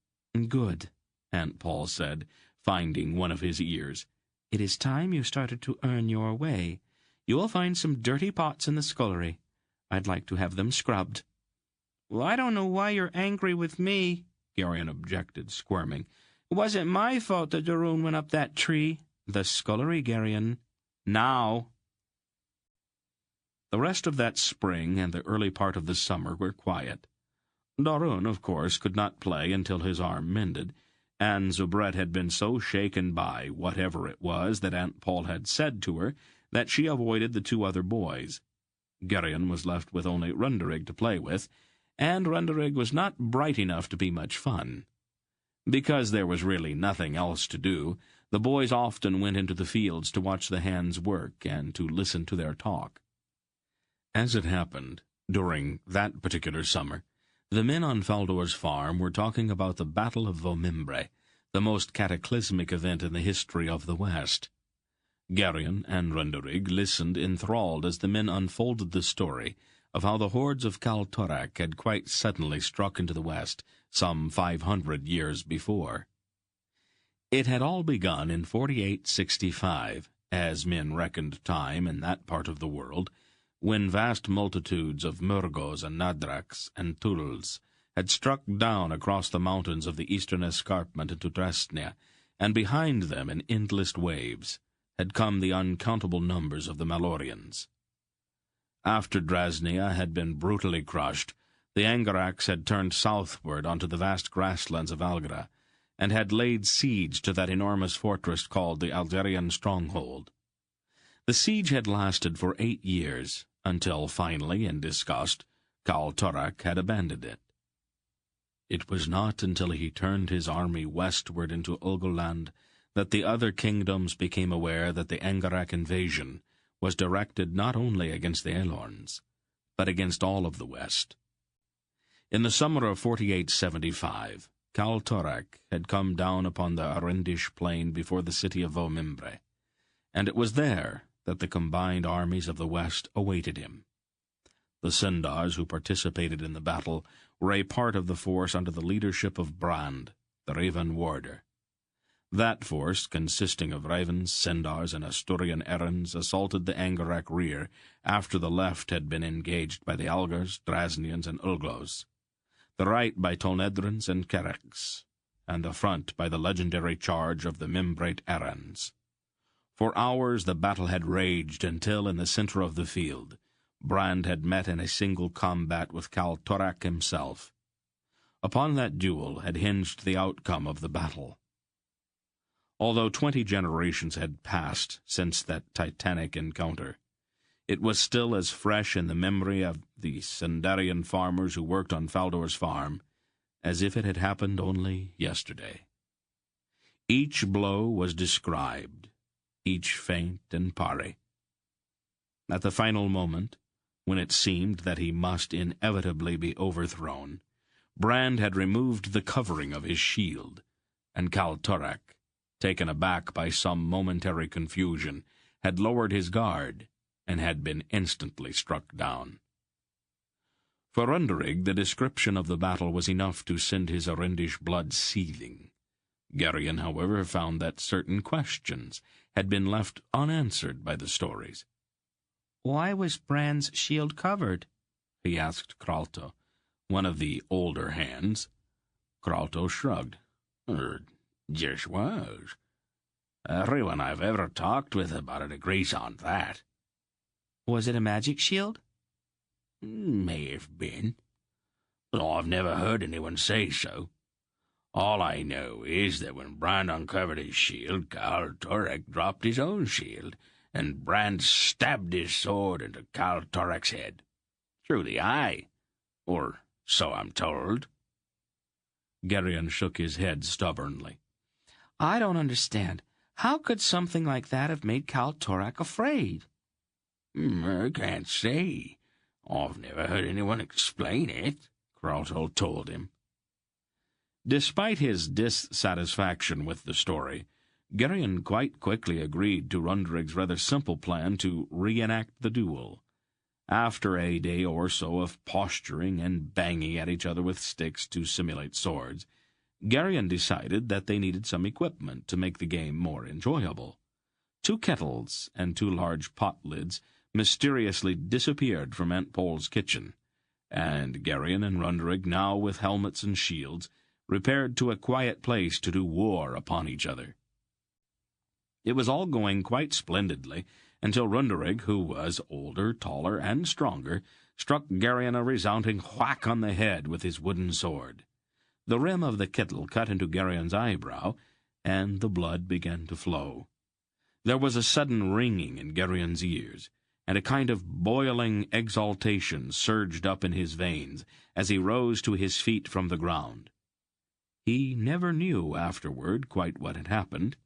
"Good," Aunt Pol said, finding one of his ears. "It is time you started to earn your way. You will find some dirty pots in the scullery. I'd like to have them scrubbed." "Well, I don't know why you're angry with me," Garion objected, squirming. "It wasn't my fault that Doron went up that tree." "The scullery, Garion. Now." The rest of that spring and the early part of the summer were quiet. Doron, of course, could not play until his arm mended, and Soubrette had been so shaken by whatever it was that Aunt Pol had said to her that she avoided the two other boys. Garion was left with only Runderig to play with, and Runderig was not bright enough to be much fun. Because there was really nothing else to do, the boys often went into the fields to watch the hands work and to listen to their talk. As it happened, during that particular summer, the men on Faldor's farm were talking about the Battle of Vomimbre, the most cataclysmic event in the history of the West. Garion and Runderig listened enthralled as the men unfolded the story of how the hordes of Kaltorak had quite suddenly struck into the West some 500 years before. It had all begun in 4865, as men reckoned time in that part of the world, when vast multitudes of Murgos and Nadraks and Tuls had struck down across the mountains of the eastern escarpment into Trestnia, and behind them in endless waves had come the uncountable numbers of the Malorians. After Drasnia had been brutally crushed, The Angaraks had turned southward onto the vast grasslands of Algra, and had laid siege to that enormous fortress called the Algerian Stronghold. The siege had lasted for 8 years, until finally, in disgust, Kal Torak had abandoned it. It was not until he turned his army westward into Ulgoland that the other kingdoms became aware that the Angarak invasion was directed not only against the Elorns, but against all of the West. In the summer of 4875, Kal Torak had come down upon the Arendish plain before the city of Vaumimbre, and it was there that the combined armies of the West awaited him. The Sindars who participated in the battle were a part of the force under the leadership of Brand, the Raven Warder. That force, consisting of Ravens, Sindars, and Asturian Errands, assaulted the Angarak rear after the left had been engaged by the Algars, Drasnians, and Ulglos, the right by Tolnedrans and Kereks, and the front by the legendary charge of the Mimbrate Errands. For hours the battle had raged until, in the center of the field, Brand had met in a single combat with Kal Torak himself. Upon that duel had hinged the outcome of the battle. Although 20 generations had passed since that titanic encounter, it was still as fresh in the memory of the Sindarian farmers who worked on Faldor's farm as if it had happened only yesterday. Each blow was described, each feint and parry. At the final moment, when it seemed that he must inevitably be overthrown, Brand had removed the covering of his shield, and Kal Torak, taken aback by some momentary confusion, had lowered his guard and had been instantly struck down. For Runderig, the description of the battle was enough to send his Arendish blood seething. Garion, however, found that certain questions had been left unanswered by the stories. "Why was Brand's shield covered?" he asked Kralto, one of the older hands. Kralto shrugged. Just was. Everyone I've ever talked with about it agrees on that. Was it a magic shield? May have been. But I've never heard anyone say so. All I know is that when Brand uncovered his shield, Kal Torak dropped his own shield, and Brand stabbed his sword into Kal Torak's head. Through the eye. Or so I'm told. Garion shook his head stubbornly. I don't understand. How could something like that have made Kal Torak afraid? I can't say. I've never heard anyone explain it, Kralto told him. Despite his dissatisfaction with the story, Garion quite quickly agreed to Runderig's rather simple plan to reenact the duel. After a day or so of posturing and banging at each other with sticks to simulate swords, Garion decided that they needed some equipment to make the game more enjoyable. 2 kettles and 2 large pot lids mysteriously disappeared from Aunt Pol's kitchen, and Garion and Runderig, now with helmets and shields, repaired to a quiet place to do war upon each other. It was all going quite splendidly until Runderig, who was older, taller, and stronger, struck Garion a resounding whack on the head with his wooden sword. The rim of the kettle cut into Garion's eyebrow, and the blood began to flow. There was a sudden ringing in Garion's ears, and a kind of boiling exaltation surged up in his veins as he rose to his feet from the ground. He never knew afterward quite what had happened.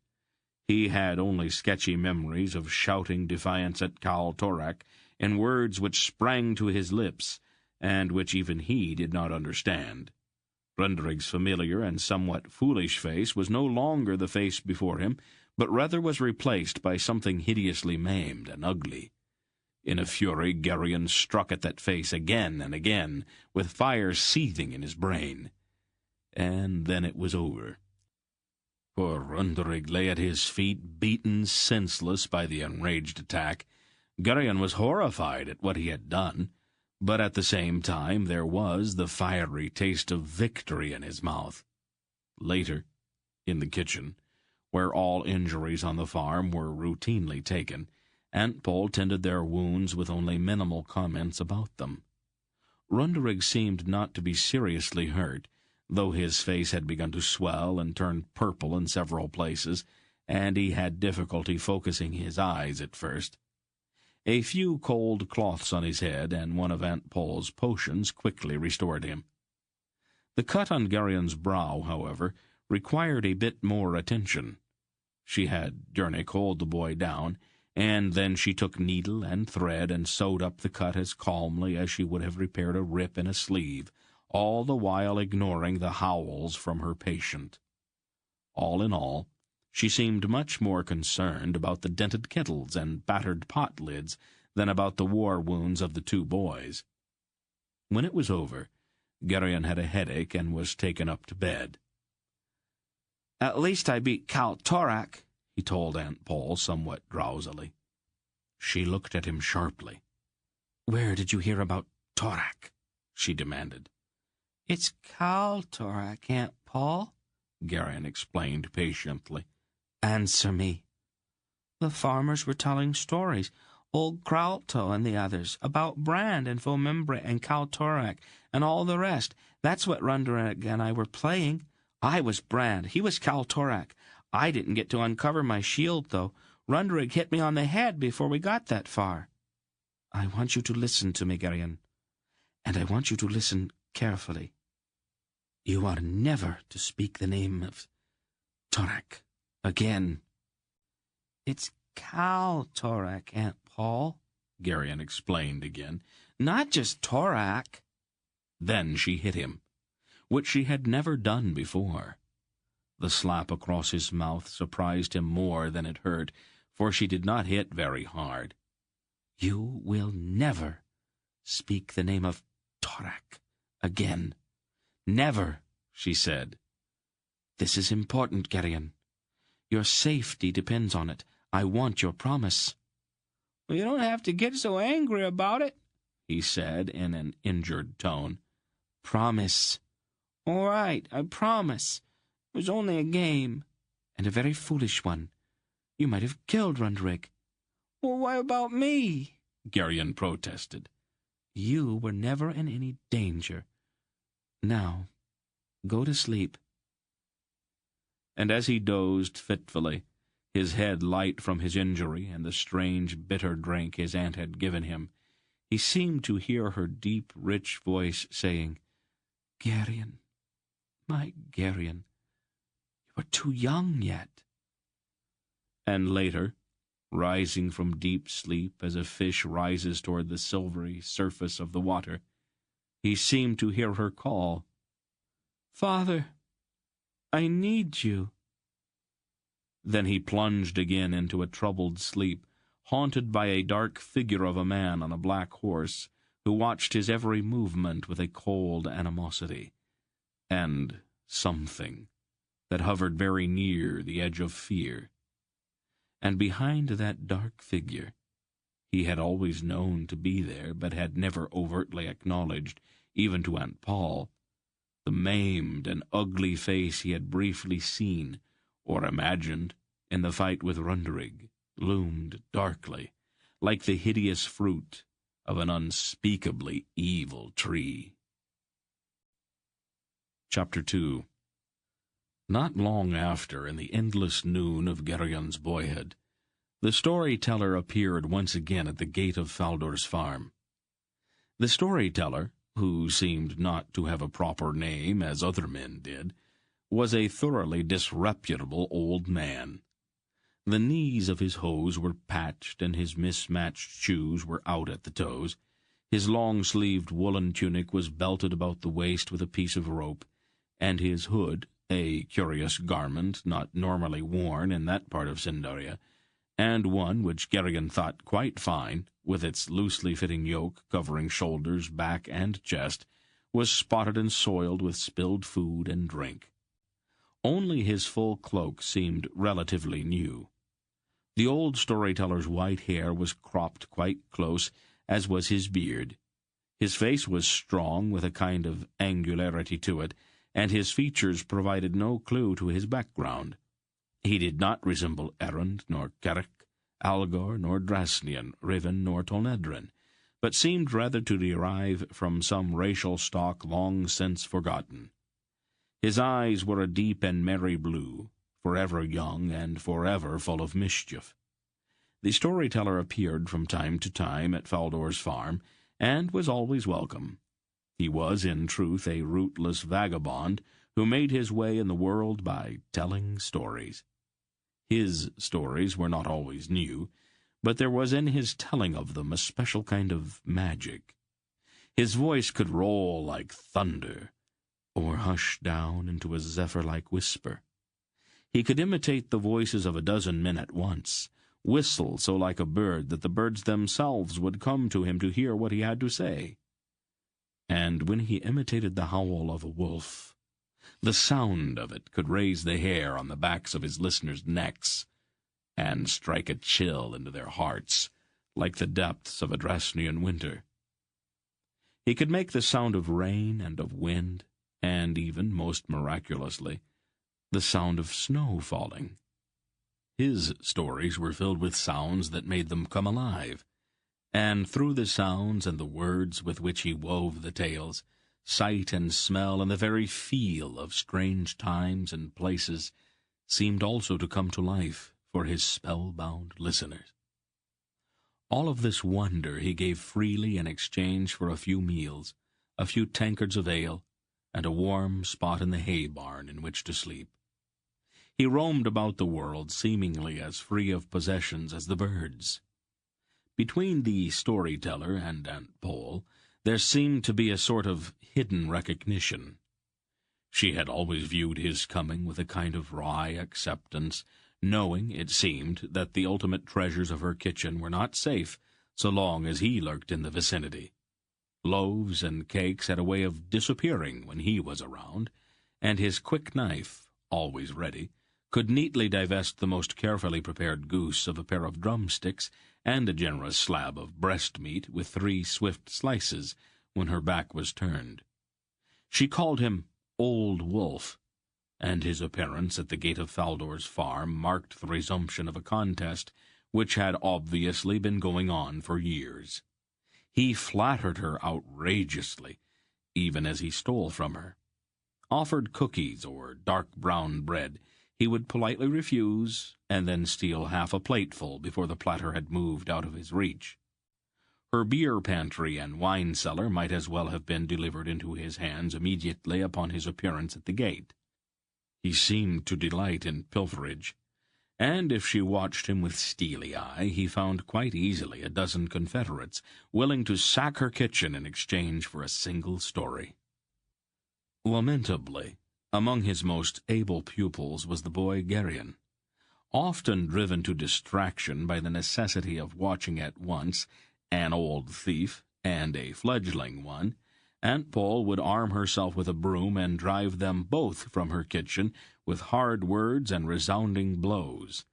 He had only sketchy memories of shouting defiance at Kal Torak in words which sprang to his lips, and which even he did not understand. Runderig's familiar and somewhat foolish face was no longer the face before him, but rather was replaced by something hideously maimed and ugly. In a fury, Garion struck at that face again and again, with fire seething in his brain. And then it was over. Poor Runderig lay at his feet, beaten senseless by the enraged attack. Garion was horrified at what he had done, but at the same time there was the fiery taste of victory in his mouth. Later, in the kitchen, where all injuries on the farm were routinely taken, Aunt Pol tended their wounds with only minimal comments about them. Runderig seemed not to be seriously hurt, though his face had begun to swell and turn purple in several places, and he had difficulty focusing his eyes at first. A few cold cloths on his head and one of Aunt Pol's potions quickly restored him. The cut on Garion's brow, however, required a bit more attention. She had Jernic hold the boy down, and then she took needle and thread and sewed up the cut as calmly as she would have repaired a rip in a sleeve, all the while ignoring the howls from her patient. All in all, she seemed much more concerned about the dented kettles and battered pot lids than about the war wounds of the two boys. When it was over, Garion had a headache and was taken up to bed. "At least I beat Torak," he told Aunt Pol somewhat drowsily. She looked at him sharply. "Where did you hear about Torak?" she demanded. "It's Torak, Aunt Pol," Garion explained patiently. "Answer me." "The farmers were telling stories, old Kralto and the others, about Brand and Fomembre and Torak and all the rest. That's what Runderig and I were playing. I was Brand, he was Torak. I didn't get to uncover my shield, though. Runderig hit me on the head before we got that far." "I want you to listen to me, Garion, and I want you to listen carefully. You are never to speak the name of Torak again." "It's Torak, Aunt Pol," Garion explained again. "Not just Torak." Then she hit him, which she had never done before. The slap across his mouth surprised him more than it hurt, for she did not hit very hard. "You will never speak the name of Torak again. Never," she said. "This is important, Garion. Your safety depends on it. I want your promise." "Well, you don't have to get so angry about it," he said in an injured tone. "Promise." "All right, I promise. It was only a game." "And a very foolish one. You might have killed Runderig." "Well, what about me?" Garion protested. "You were never in any danger. Now, go to sleep." And as he dozed fitfully, his head light from his injury and the strange bitter drink his aunt had given him, he seemed to hear her deep, rich voice saying, "Garion, my Garion, you are too young yet." And later, rising from deep sleep as a fish rises toward the silvery surface of the water, he seemed to hear her call, "Father, I need you." Then he plunged again into a troubled sleep, haunted by a dark figure of a man on a black horse, who watched his every movement with a cold animosity, and something that hovered very near the edge of fear. And behind that dark figure, he had always known to be there, but had never overtly acknowledged, even to Aunt Pol, the maimed and ugly face he had briefly seen, or imagined, in the fight with Runderig, loomed darkly, like the hideous fruit of an unspeakably evil tree. Chapter 2. Not long after, in the endless noon of Garion's boyhood, the storyteller appeared once again at the gate of Faldor's farm. The storyteller, who seemed not to have a proper name as other men did, was a thoroughly disreputable old man. The knees of his hose were patched, and his mismatched shoes were out at the toes. His long-sleeved woolen tunic was belted about the waist with a piece of rope, and his hood, a curious garment not normally worn in that part of Sindaria, and one which Garion thought quite fine, with its loosely fitting yoke covering shoulders, back, and chest, was spotted and soiled with spilled food and drink. Only his full cloak seemed relatively new. The old storyteller's white hair was cropped quite close, as was his beard. His face was strong, with a kind of angularity to it, and his features provided no clue to his background. He did not resemble Erend, nor Carrick, Algor, nor Drasnian, Riven, nor Tolnedrin, but seemed rather to derive from some racial stock long since forgotten. His eyes were a deep and merry blue, forever young and forever full of mischief. The storyteller appeared from time to time at Faldor's farm, and was always welcome. He was, in truth, a rootless vagabond who made his way in the world by telling stories. His stories were not always new, but there was in his telling of them a special kind of magic. His voice could roll like thunder, or hush down into a zephyr-like whisper. He could imitate the voices of a dozen men at once, whistle so like a bird that the birds themselves would come to him to hear what he had to say. And when he imitated the howl of a wolf, the sound of it could raise the hair on the backs of his listeners' necks, and strike a chill into their hearts, like the depths of a Dresnian winter. He could make the sound of rain and of wind, and even, most miraculously, the sound of snow falling. His stories were filled with sounds that made them come alive, and through the sounds and the words with which he wove the tales, sight and smell and the very feel of strange times and places seemed also to come to life for his spellbound listeners. All of this wonder he gave freely in exchange for a few meals, a few tankards of ale, and a warm spot in the hay barn in which to sleep. He roamed about the world seemingly as free of possessions as the birds. Between the storyteller and Aunt Pol there seemed to be a sort of hidden recognition. She had always viewed his coming with a kind of wry acceptance, knowing, it seemed, that the ultimate treasures of her kitchen were not safe so long as he lurked in the vicinity. Loaves and cakes had a way of disappearing when he was around, and his quick knife, always ready, could neatly divest the most carefully prepared goose of a pair of drumsticks and a generous slab of breast meat with 3 swift slices when her back was turned. She called him Old Wolf, and his appearance at the gate of Faldor's farm marked the resumption of a contest which had obviously been going on for years. He flattered her outrageously, even as he stole from her. Offered cookies or dark brown bread, he would politely refuse, and then steal half a plateful before the platter had moved out of his reach. Her beer pantry and wine cellar might as well have been delivered into his hands immediately upon his appearance at the gate. He seemed to delight in pilferage, and if she watched him with steely eye, he found quite easily a dozen confederates willing to sack her kitchen in exchange for a single story. Lamentably, among his most able pupils was the boy Garion. Often driven to distraction by the necessity of watching at once an old thief and a fledgling one, Aunt Pol would arm herself with a broom and drive them both from her kitchen with hard words and resounding blows,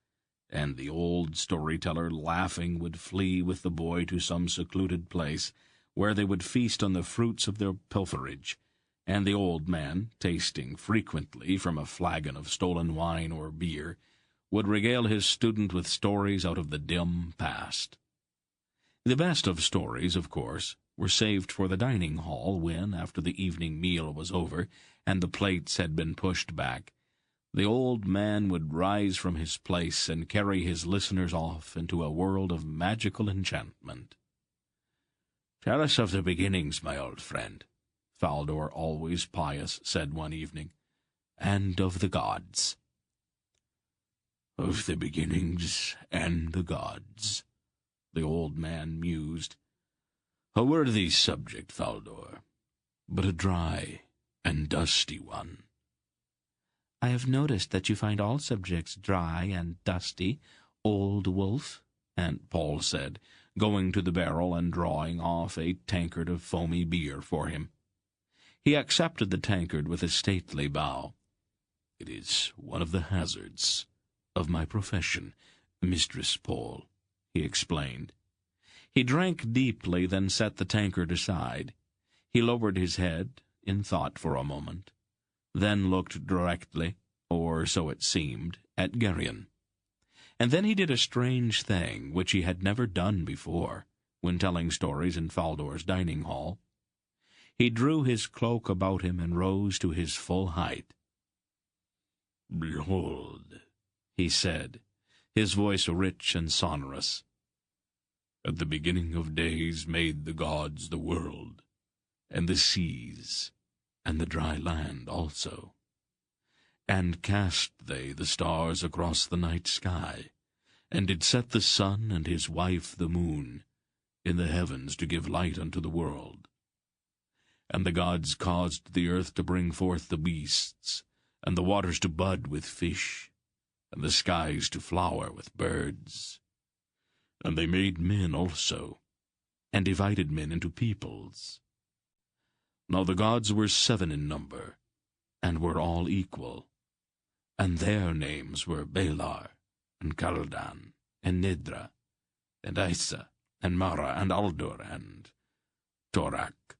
and the old storyteller, laughing, would flee with the boy to some secluded place where they would feast on the fruits of their pilferage, and the old man, tasting frequently from a flagon of stolen wine or beer, would regale his student with stories out of the dim past. The best of stories, of course, were saved for the dining hall when, after the evening meal was over and the plates had been pushed back, the old man would rise from his place and carry his listeners off into a world of magical enchantment. "Tell us of the beginnings, my old friend," Faldor, always pious, said one evening, "and of the gods." "Of the beginnings and the gods," the old man mused. "A worthy subject, Faldor, but a dry and dusty one." "I have noticed that you find all subjects dry and dusty, Old Wolf," Aunt Pol said, going to the barrel and drawing off a tankard of foamy beer for him. He accepted the tankard with a stately bow. "It is one of the hazards of my profession, Mistress Pol," he explained. He drank deeply, then set the tankard aside. He lowered his head in thought for a moment, then looked directly, or so it seemed, at Garion. And then he did a strange thing which he had never done before, when telling stories in Faldor's dining hall. He drew his cloak about him and rose to his full height. "Behold," he said, his voice rich and sonorous, "at the beginning of days made the gods the world, and the seas, and the dry land also. And cast they the stars across the night sky, and did set the sun and his wife the moon in the heavens to give light unto the world. And the gods caused the earth to bring forth the beasts, and the waters to bud with fish, and the skies to flower with birds. And they made men also, and divided men into peoples. Now the gods were 7 in number, and were all equal, and their names were Belar, and Kaldan, and Nidra, and Isa, and Mara, and Aldur, and Torak."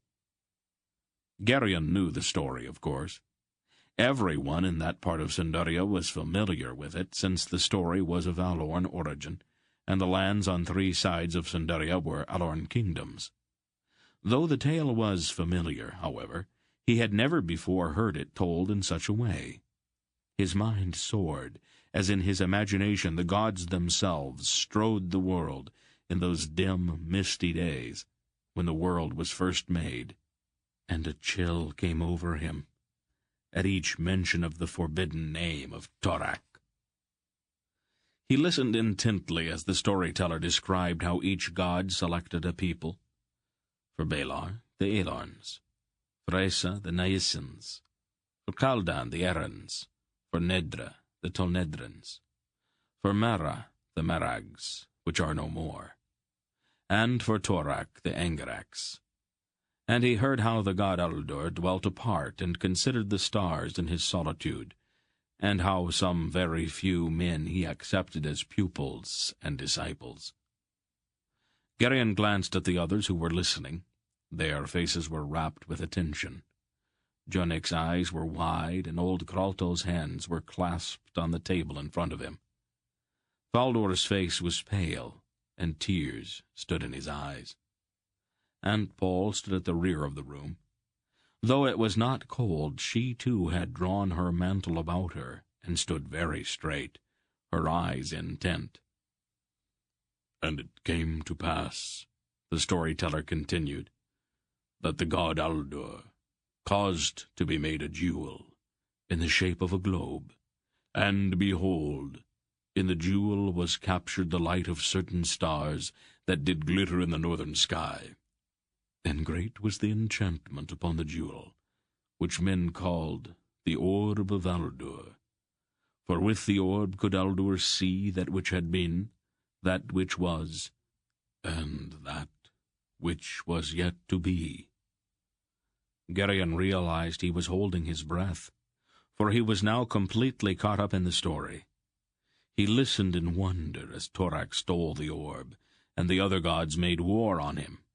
Garion knew the story, of course. Everyone in that part of Sindaria was familiar with it, since the story was of Alorn origin, and the lands on 3 sides of Sindaria were Alorn kingdoms. Though the tale was familiar, however, he had never before heard it told in such a way. His mind soared, as in his imagination the gods themselves strode the world in those dim, misty days when the world was first made, and a chill came over him at each mention of the forbidden name of Torak. He listened intently as the storyteller described how each god selected a people. For Belar, the Elorns; for Esa, the Naisins; for Kaldan, the Erans; for Nedra, the Tolnedrans; for Mara, the Marags, which are no more; and for Torak, the Angaraks. And he heard how the god Aldur dwelt apart and considered the stars in his solitude, and how some very few men he accepted as pupils and disciples. Garion glanced at the others who were listening. Their faces were rapt with attention. Jonik's eyes were wide, and old Kralto's hands were clasped on the table in front of him. Faldor's face was pale, and tears stood in his eyes. Aunt Pol stood at the rear of the room. Though it was not cold, she too had drawn her mantle about her, and stood very straight, her eyes intent. "And it came to pass," the storyteller continued, "that the god Aldur caused to be made a jewel in the shape of a globe, and behold, in the jewel was captured the light of certain stars that did glitter in the northern sky. And great was the enchantment upon the jewel, which men called the Orb of Aldur. For with the orb could Aldur see that which had been, that which was, and that which was yet to be." Garion realized he was holding his breath, for he was now completely caught up in the story. He listened in wonder as Torak stole the orb, and the other gods made war on him.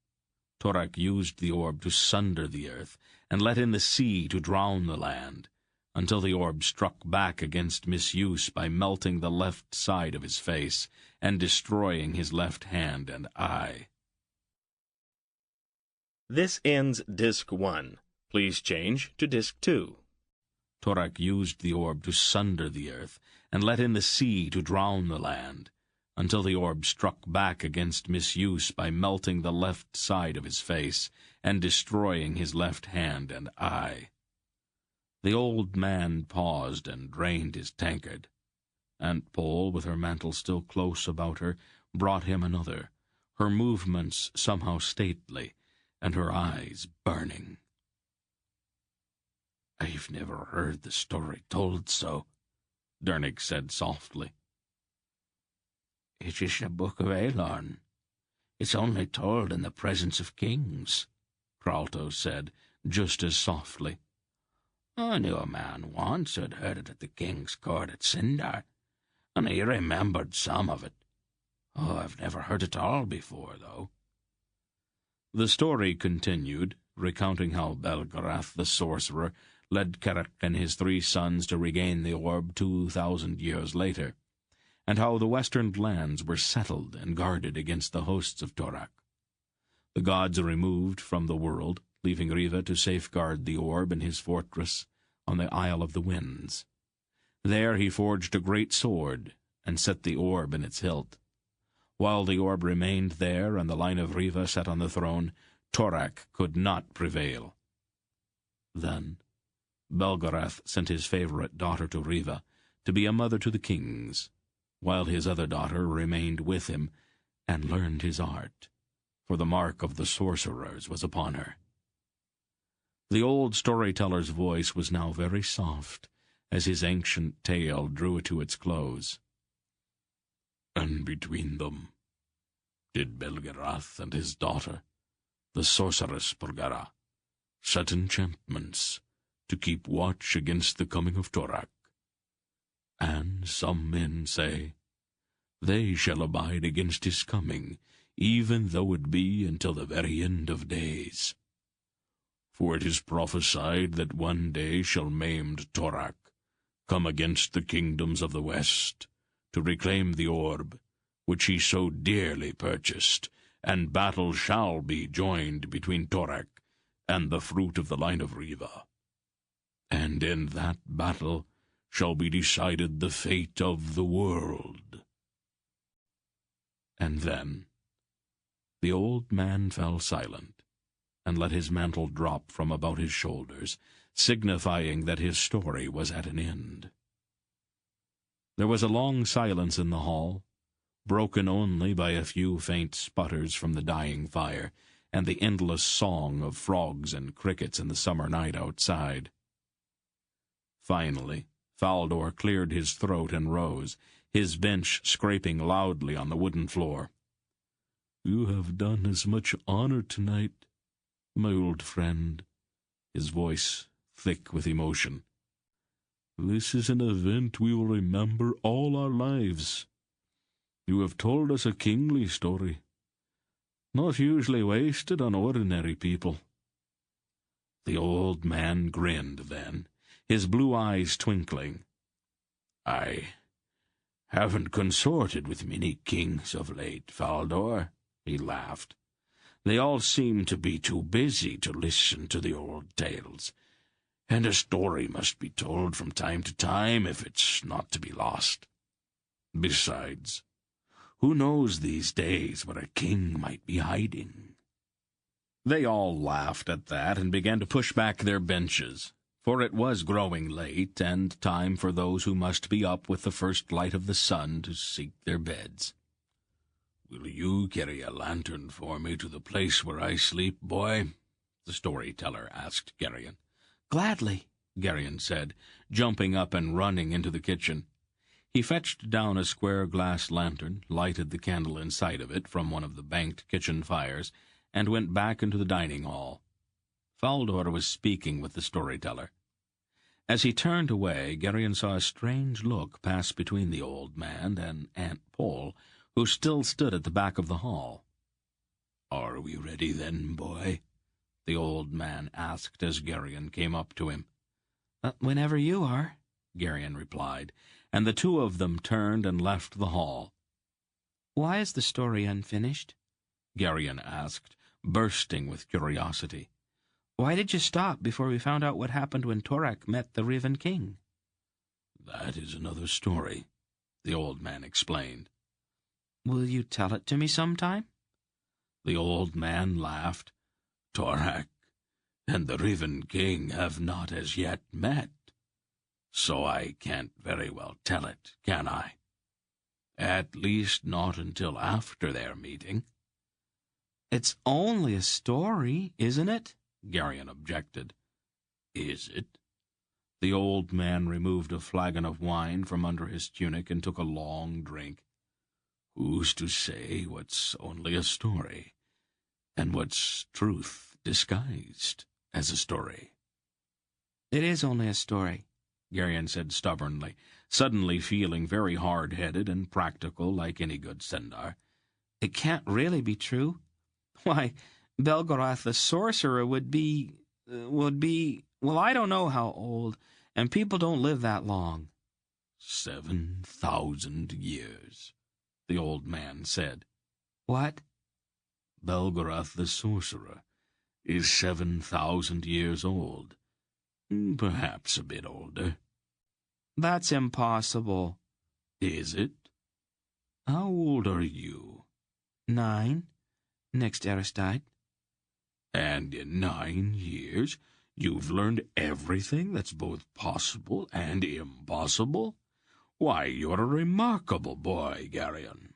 Torak used the orb to sunder the earth, and let in the sea to drown the land, until the orb struck back against misuse by melting the left side of his face and destroying his left hand and eye. This ends Disc 1. Please change to Disc 2. Torak used the orb to sunder the earth, and let in the sea to drown the land, until the orb struck back against misuse by melting the left side of his face and destroying his left hand and eye. The old man paused and drained his tankard. Aunt Pol, with her mantle still close about her, brought him another, her movements somehow stately, and her eyes burning. "I've never heard the story told so," Dernig said softly. "It is a book of Alorn. It's only told in the presence of kings," Kralto said, just as softly. "I knew a man once who'd heard it at the king's court at Sindar, and he remembered some of it. Oh, I've never heard it all before, though." The story continued, recounting how Belgarath the sorcerer led Kerak and his 3 sons to regain the orb 2,000 years later, and how the western lands were settled and guarded against the hosts of Torak. The gods are removed from the world, leaving Riva to safeguard the orb in his fortress on the Isle of the Winds. There he forged a great sword and set the orb in its hilt. While the orb remained there and the line of Riva sat on the throne, Torak could not prevail. Then Belgarath sent his favorite daughter to Riva to be a mother to the kings, while his other daughter remained with him and learned his art, for the mark of the sorcerers was upon her. The old storyteller's voice was now very soft as his ancient tale drew to its close. And between them did Belgarath and his daughter, the sorceress Belgara, set enchantments to keep watch against the coming of Torak. And some men say, they shall abide against his coming, even though it be until the very end of days. For it is prophesied that one day shall maimed Torak come against the kingdoms of the west, to reclaim the orb, which he so dearly purchased, and battle shall be joined between Torak and the fruit of the line of Riva. And in that battle shall be decided the fate of the world. And then the old man fell silent, and let his mantle drop from about his shoulders, signifying that his story was at an end. There was a long silence in the hall, broken only by a few faint sputters from the dying fire, and the endless song of frogs and crickets in the summer night outside. Finally, Faldor cleared his throat and rose, his bench scraping loudly on the wooden floor. "You have done us much honor tonight, my old friend," his voice thick with emotion. "This is an event we will remember all our lives. You have told us a kingly story, not usually wasted on ordinary people." The old man grinned then, his blue eyes twinkling. "I haven't consorted with many kings of late, Faldor," he laughed. "They all seem to be too busy to listen to the old tales, and a story must be told from time to time if it's not to be lost. Besides, who knows these days where a king might be hiding?" They all laughed at that and began to push back their benches, for it was growing late and time for those who must be up with the first light of the sun to seek their beds. "Will you carry a lantern for me to the place where I sleep, boy?" the storyteller asked Garion. "Gladly," Garion said, jumping up and running into the kitchen. He fetched down a square glass lantern, lighted the candle inside of it from one of the banked kitchen fires, and went back into the dining hall. Faldor was speaking with the storyteller. As he turned away, Garion saw a strange look pass between the old man and Aunt Pol, who still stood at the back of the hall. "Are we ready then, boy?" the old man asked as Garion came up to him. Whenever you are," Garion replied, and the two of them turned and left the hall. "Why is the story unfinished?" Garion asked, bursting with curiosity. "Why did you stop before we found out what happened when Torak met the Riven King?" "That is another story," the old man explained. "Will you tell it to me sometime?" The old man laughed. "Torak and the Riven King have not as yet met, so I can't very well tell it, can I? At least not until after their meeting." "It's only a story, isn't it?" Garion objected. "Is it?" The old man removed a flagon of wine from under his tunic and took a long drink. "Who's to say what's only a story, and what's truth disguised as a story?" "It is only a story," Garion said stubbornly, suddenly feeling very hard-headed and practical like any good Sendar. "It can't really be true. Why, Belgarath the sorcerer would be, well, I don't know how old, and people don't live that long." 7,000 years, the old man said. "What?" Belgariad the sorcerer is 7,000 years old. Perhaps a bit older. That's impossible. Is it? How old are you? 9. Next Aristide. And in 9 years, you've learned everything that's both possible and impossible? Why, you're a remarkable boy, Garion.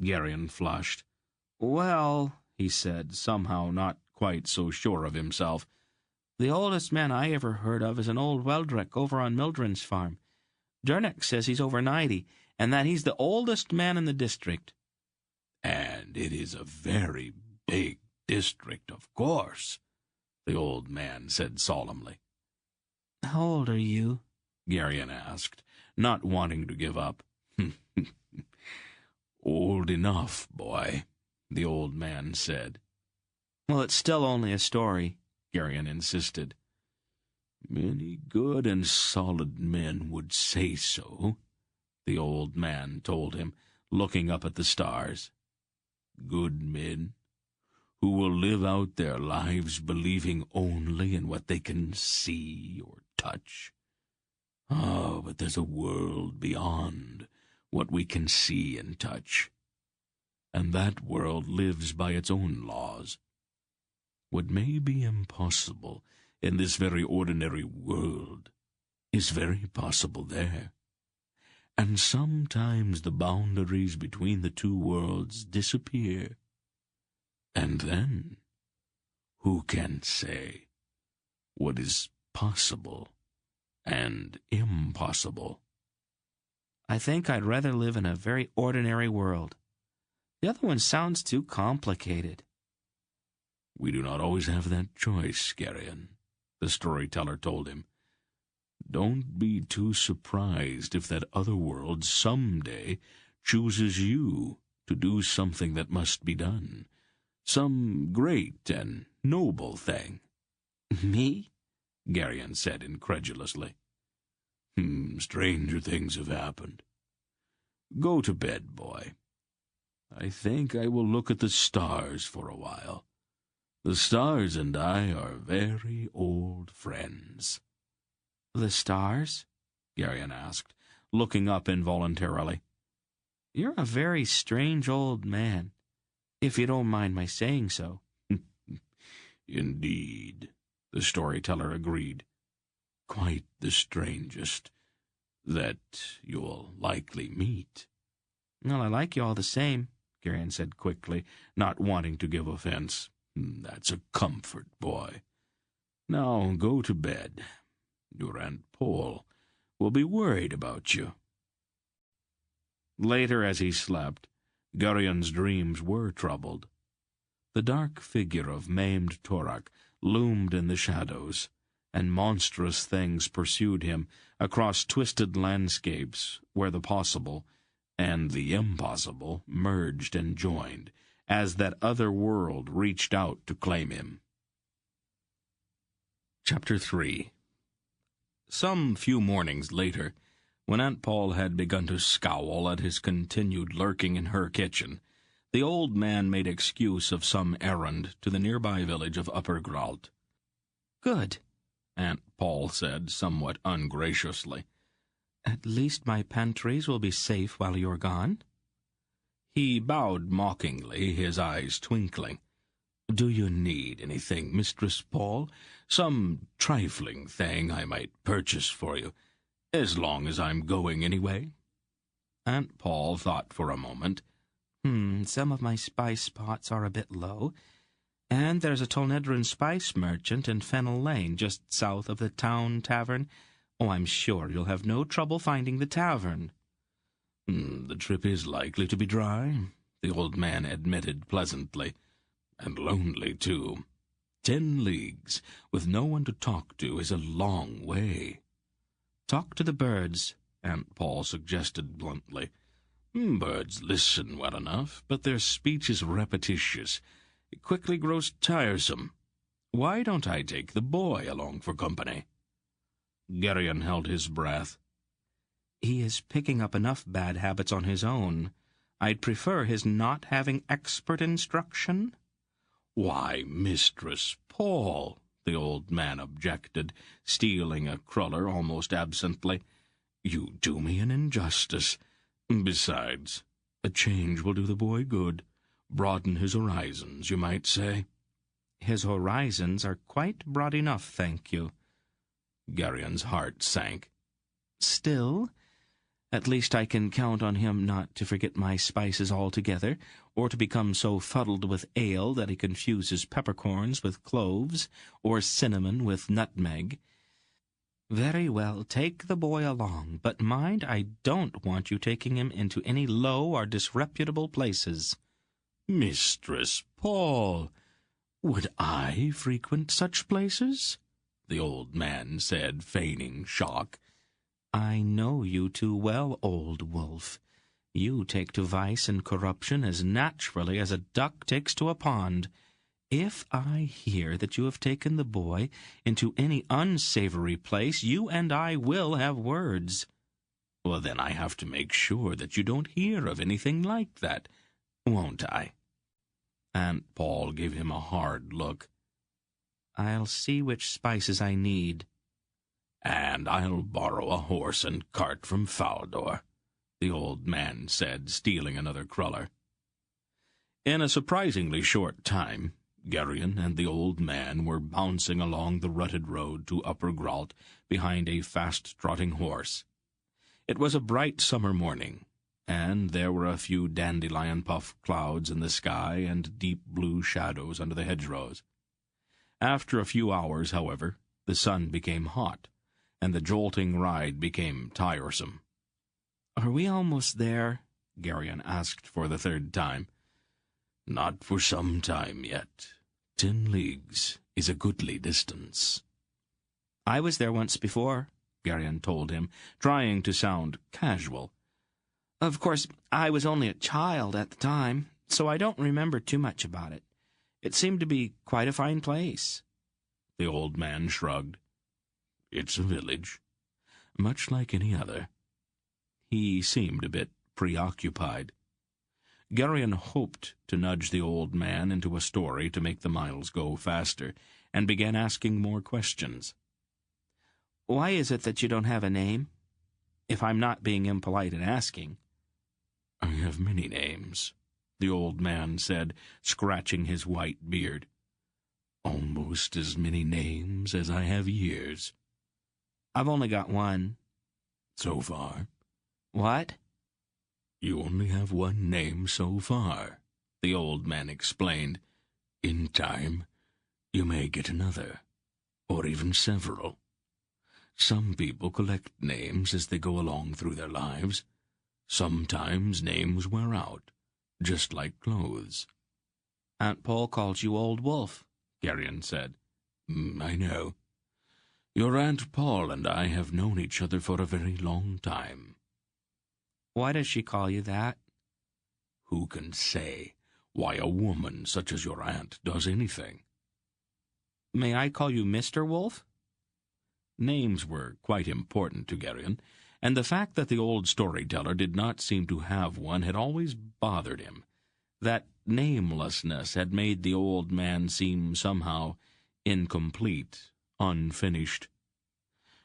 Garion flushed. Well, He said, somehow not quite so sure of himself. the oldest man I ever heard of is an old Weldrick over on Mildred's farm. Jernick says he's over 90, and that he's the oldest man in the district. And it is a very big district, of course, the old man said solemnly. How old are you? Garion asked, not wanting to give up. Old enough, boy, the old man said. Well, it's still only a story, Garion insisted. Many good and solid men would say so, the old man told him, looking up at the stars. Good men who will live out their lives believing only in what they can see or touch. Oh, but there's a world beyond what we can see and touch, and that world lives by its own laws. What may be impossible in this very ordinary world is very possible there. And sometimes the boundaries between the two worlds disappear. And then, who can say what is possible and impossible? I think I'd rather live in a very ordinary world. The other one sounds too complicated. We do not always have that choice, Garion, the storyteller told him. Don't be too surprised if that other world someday chooses you to do something that must be done, some great and noble thing. Me? Garion said incredulously. Stranger things have happened. Go to bed, boy. I think I will look at the stars for a while. The stars and I are very old friends. The stars? Garion asked, looking up involuntarily. You're a very strange old man, if you don't mind my saying so. Indeed, the storyteller agreed. Quite the strangest that you'll likely meet. Well, I like you all the same, Garion said quickly, not wanting to give offense. That's a comfort, boy. Now go to bed. Your Aunt Pol will be worried about you. Later, as he slept, Garion's dreams were troubled. The dark figure of maimed Torak loomed in the shadows, and monstrous things pursued him across twisted landscapes where the possible and the impossible merged and joined, as that other world reached out to claim him. Chapter 3. Some few mornings later, when Aunt Pol had begun to scowl at his continued lurking in her kitchen, the old man made excuse of some errand to the nearby village of Upper Gralt. Good, Aunt Pol said, somewhat ungraciously. At least my pantries will be safe while you're gone. He bowed mockingly, his eyes twinkling. Do you need anything, Mistress Pol? Some trifling thing I might purchase for you, as long as I'm going anyway? Aunt Pol thought for a moment. Some of my spice pots are a bit low, and there's a Tolnedron spice merchant in Fennel Lane, just south of the town tavern. Oh, I'm sure you'll have no trouble finding the tavern. The trip is likely to be dry, the old man admitted pleasantly. And lonely, too. 10 leagues, with no one to talk to, is a long way. Talk to the birds, Aunt Pol suggested bluntly. Birds listen well enough, but their speech is repetitious. It quickly grows tiresome. Why don't I take the boy along for company? Garion held his breath. He is picking up enough bad habits on his own. I'd prefer his not having expert instruction." "Why, Mistress Pol," the old man objected, stealing a cruller almost absently, "you do me an injustice. Besides, a change will do the boy good. Broaden his horizons, you might say." "His horizons are quite broad enough, thank you." Garion's heart sank. "Still, at least I can count on him not to forget my spices altogether, or to become so fuddled with ale that he confuses peppercorns with cloves, or cinnamon with nutmeg. Very well, take the boy along, but mind, I don't want you taking him into any low or disreputable places." "Mistress Pol, would I frequent such places?" the old man said, feigning shock. "I know you too well, old wolf. You take to vice and corruption as naturally as a duck takes to a pond. If I hear that you have taken the boy into any unsavory place, you and I will have words." "Well, then I have to make sure that you don't hear of anything like that, won't I?" Aunt Pol gave him a hard look. "I'll see which spices I need." "And I'll borrow a horse and cart from Faldor," the old man said, stealing another cruller. In a surprisingly short time, Garion and the old man were bouncing along the rutted road to Upper Gralt behind a fast-trotting horse. It was a bright summer morning, and there were a few dandelion-puff clouds in the sky and deep blue shadows under the hedgerows. After a few hours, however, the sun became hot, and the jolting ride became tiresome. "Are we almost there?" Garion asked for the third time. "Not for some time yet. 10 leagues is a goodly distance." "I was there once before," Garion told him, trying to sound casual. "Of course, I was only a child at the time, so I don't remember too much about it. It seemed to be quite a fine place." The old man shrugged. "It's a village, much like any other." He seemed a bit preoccupied. Garion hoped to nudge the old man into a story to make the miles go faster, and began asking more questions. "Why is it that you don't have a name? If I'm not being impolite in asking." "I have many names," the old man said, scratching his white beard. "Almost as many names as I have years." "I've only got one." "So far?" "What?" "You only have one name so far," the old man explained. "In time, you may get another, or even several. Some people collect names as they go along through their lives. Sometimes names wear out, just like clothes." "Aunt Pol calls you Old Wolf," Garion said. "I know. Your Aunt Pol and I have known each other for a very long time." "Why does she call you that?" "Who can say why a woman such as your aunt does anything?" "May I call you Mr. Wolf?" Names were quite important to Garion, and the fact that the old storyteller did not seem to have one had always bothered him. That namelessness had made the old man seem somehow incomplete, unfinished.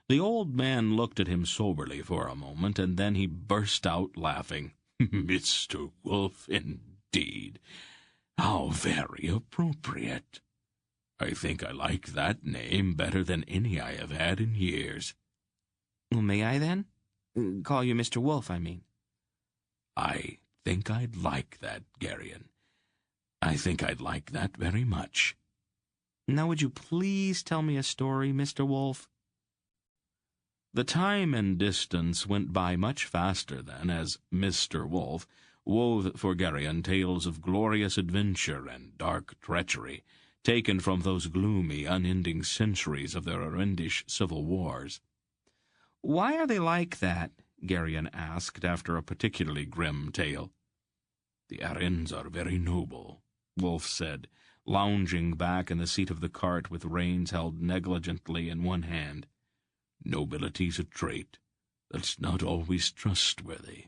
The old man looked at him soberly for a moment, and then he burst out laughing. "Mr. Wolf, indeed! How very appropriate! I think I like that name better than any I have had in years." "Well, may I, then? Call you Mr. Wolf, I mean." "I think I'd like that, Garion. I think I'd like that very much." "Now would you please tell me a story, Mr. Wolf?" The time and distance went by much faster then, as Mr. Wolf wove for Garion tales of glorious adventure and dark treachery, taken from those gloomy, unending centuries of their horrendish civil wars. "Why are they like that?" Garion asked after a particularly grim tale. "The Arends are very noble," Wolf said, lounging back in the seat of the cart with reins held negligently in one hand. "Nobility's a trait that's not always trustworthy.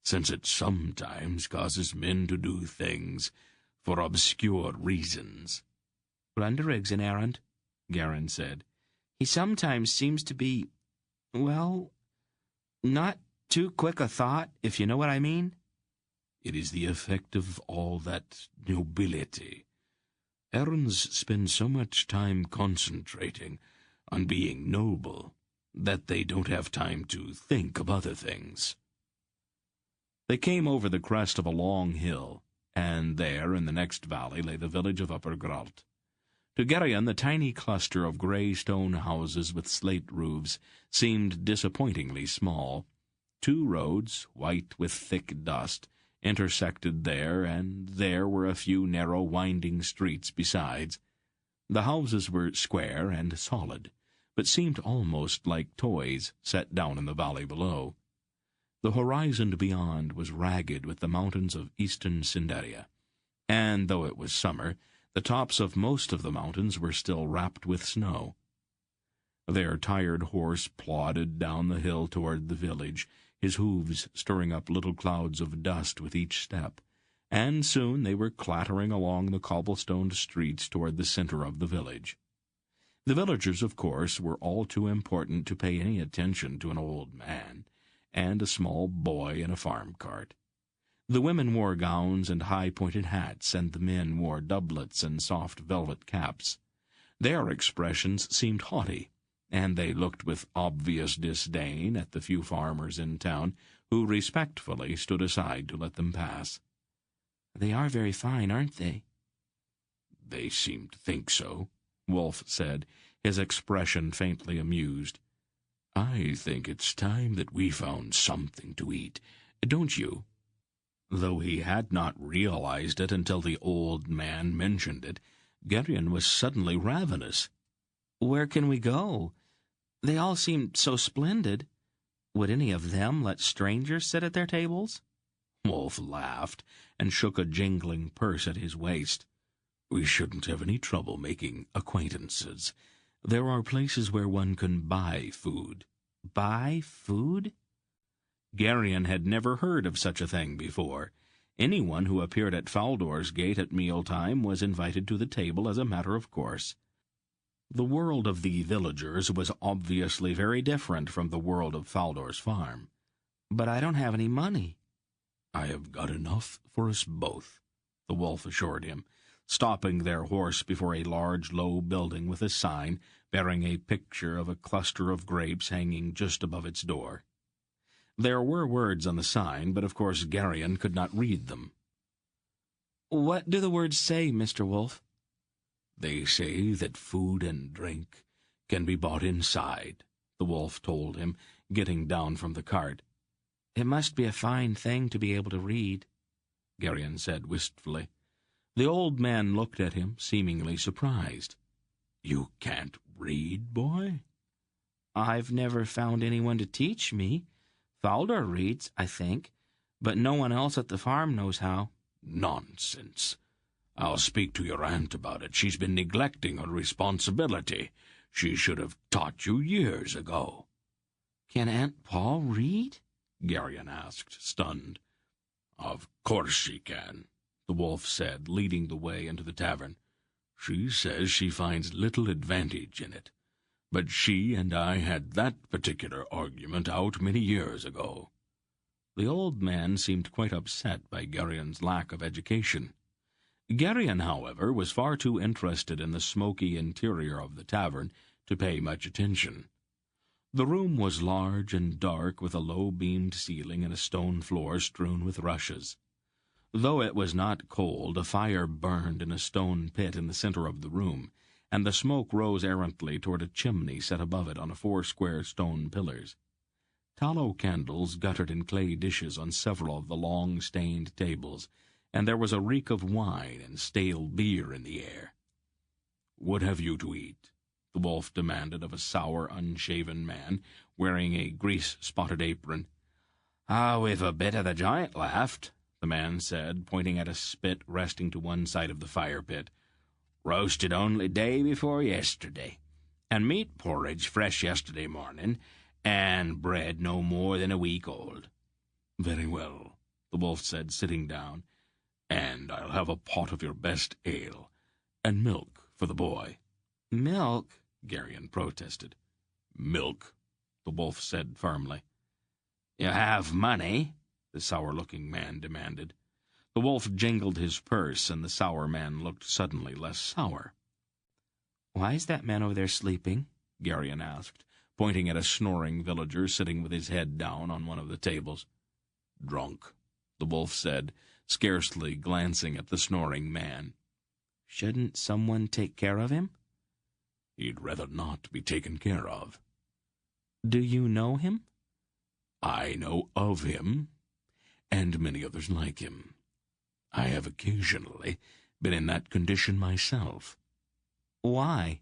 since it sometimes causes men to do things for obscure reasons." "Blunderig's an errand," Garion said. "He sometimes seems to be, well, not too quick a thought, if you know what I mean." "It is the effect of all that nobility. Errands spend so much time concentrating on being noble that they don't have time to think of other things." They came over the crest of a long hill, and there, in the next valley, lay the village of Upper Gralt. To Garion, the tiny cluster of grey stone houses with slate roofs seemed disappointingly small. 2 roads, white with thick dust, intersected there, and there were a few narrow winding streets besides. The houses were square and solid, but seemed almost like toys set down in the valley below. The horizon beyond was ragged with the mountains of eastern Cinderia, and though it was summer, the tops of most of the mountains were still wrapped with snow. Their tired horse plodded down the hill toward the village, his hooves stirring up little clouds of dust with each step, and soon they were clattering along the cobblestoned streets toward the center of the village. The villagers, of course, were all too important to pay any attention to an old man and a small boy in a farm cart. The women wore gowns and high-pointed hats, and the men wore doublets and soft velvet caps. Their expressions seemed haughty, and they looked with obvious disdain at the few farmers in town who respectfully stood aside to let them pass. "They are very fine, aren't they?" "They seem to think so," Wolf said, his expression faintly amused. "I think it's time that we found something to eat, don't you?" Though he had not realized it until the old man mentioned it, Garion was suddenly ravenous. "Where can we go? They all seem so splendid. Would any of them let strangers sit at their tables?" Wolf laughed and shook a jingling purse at his waist. "We shouldn't have any trouble making acquaintances. There are places where one can buy food." "Buy food?" Garion had never heard of such a thing before. Anyone who appeared at Faldor's gate at mealtime was invited to the table as a matter of course. The world of the villagers was obviously very different from the world of Faldor's farm. "But I don't have any money." "I have got enough for us both," the wolf assured him, stopping their horse before a large, low building with a sign bearing a picture of a cluster of grapes hanging just above its door. There were words on the sign, but of course Garion could not read them. "What do the words say, Mr. Wolf?" "They say that food and drink can be bought inside," the wolf told him, getting down from the cart. "It must be a fine thing to be able to read," Garion said wistfully. The old man looked at him, seemingly surprised. "You can't read, boy?" "I've never found anyone to teach me. Faldor reads, I think, but no one else at the farm knows how." "Nonsense. I'll speak to your aunt about it. She's been neglecting her responsibility. She should have taught you years ago." "Can Aunt Pol read?" Garion asked, stunned. "Of course she can," the wolf said, leading the way into the tavern. "She says she finds little advantage in it. But she and I had that particular argument out many years ago." The old man seemed quite upset by Garion's lack of education. Garion, however, was far too interested in the smoky interior of the tavern to pay much attention. The room was large and dark, with a low-beamed ceiling and a stone floor strewn with rushes. Though it was not cold, a fire burned in a stone pit in the center of the room, and the smoke rose errantly toward a chimney set above it on 4 square stone pillars. Tallow candles guttered in clay dishes on several of the long stained tables, and there was a reek of wine and stale beer in the air. "What have you to eat?" the wolf demanded of a sour, unshaven man, wearing a grease-spotted apron. We've a bit of the joint left," the man said, pointing at a spit resting to one side of the fire pit. "Roasted only day before yesterday, and meat porridge fresh yesterday morning, and bread no more than a week old." "Very well. the wolf said, sitting down. "And I'll have a pot of your best ale, and milk for the boy." Milk? Garion protested. "Milk," the wolf said firmly. You have money? The sour-looking man demanded. The wolf jingled his purse, and the sour man looked suddenly less sour. Why is that man over there sleeping? Garion asked, pointing at a snoring villager sitting with his head down on one of the tables. "Drunk," the wolf said, scarcely glancing at the snoring man. Shouldn't someone take care of him? "He'd rather not be taken care of." Do you know him? "I know of him, and many others like him. I have occasionally been in that condition myself." Why?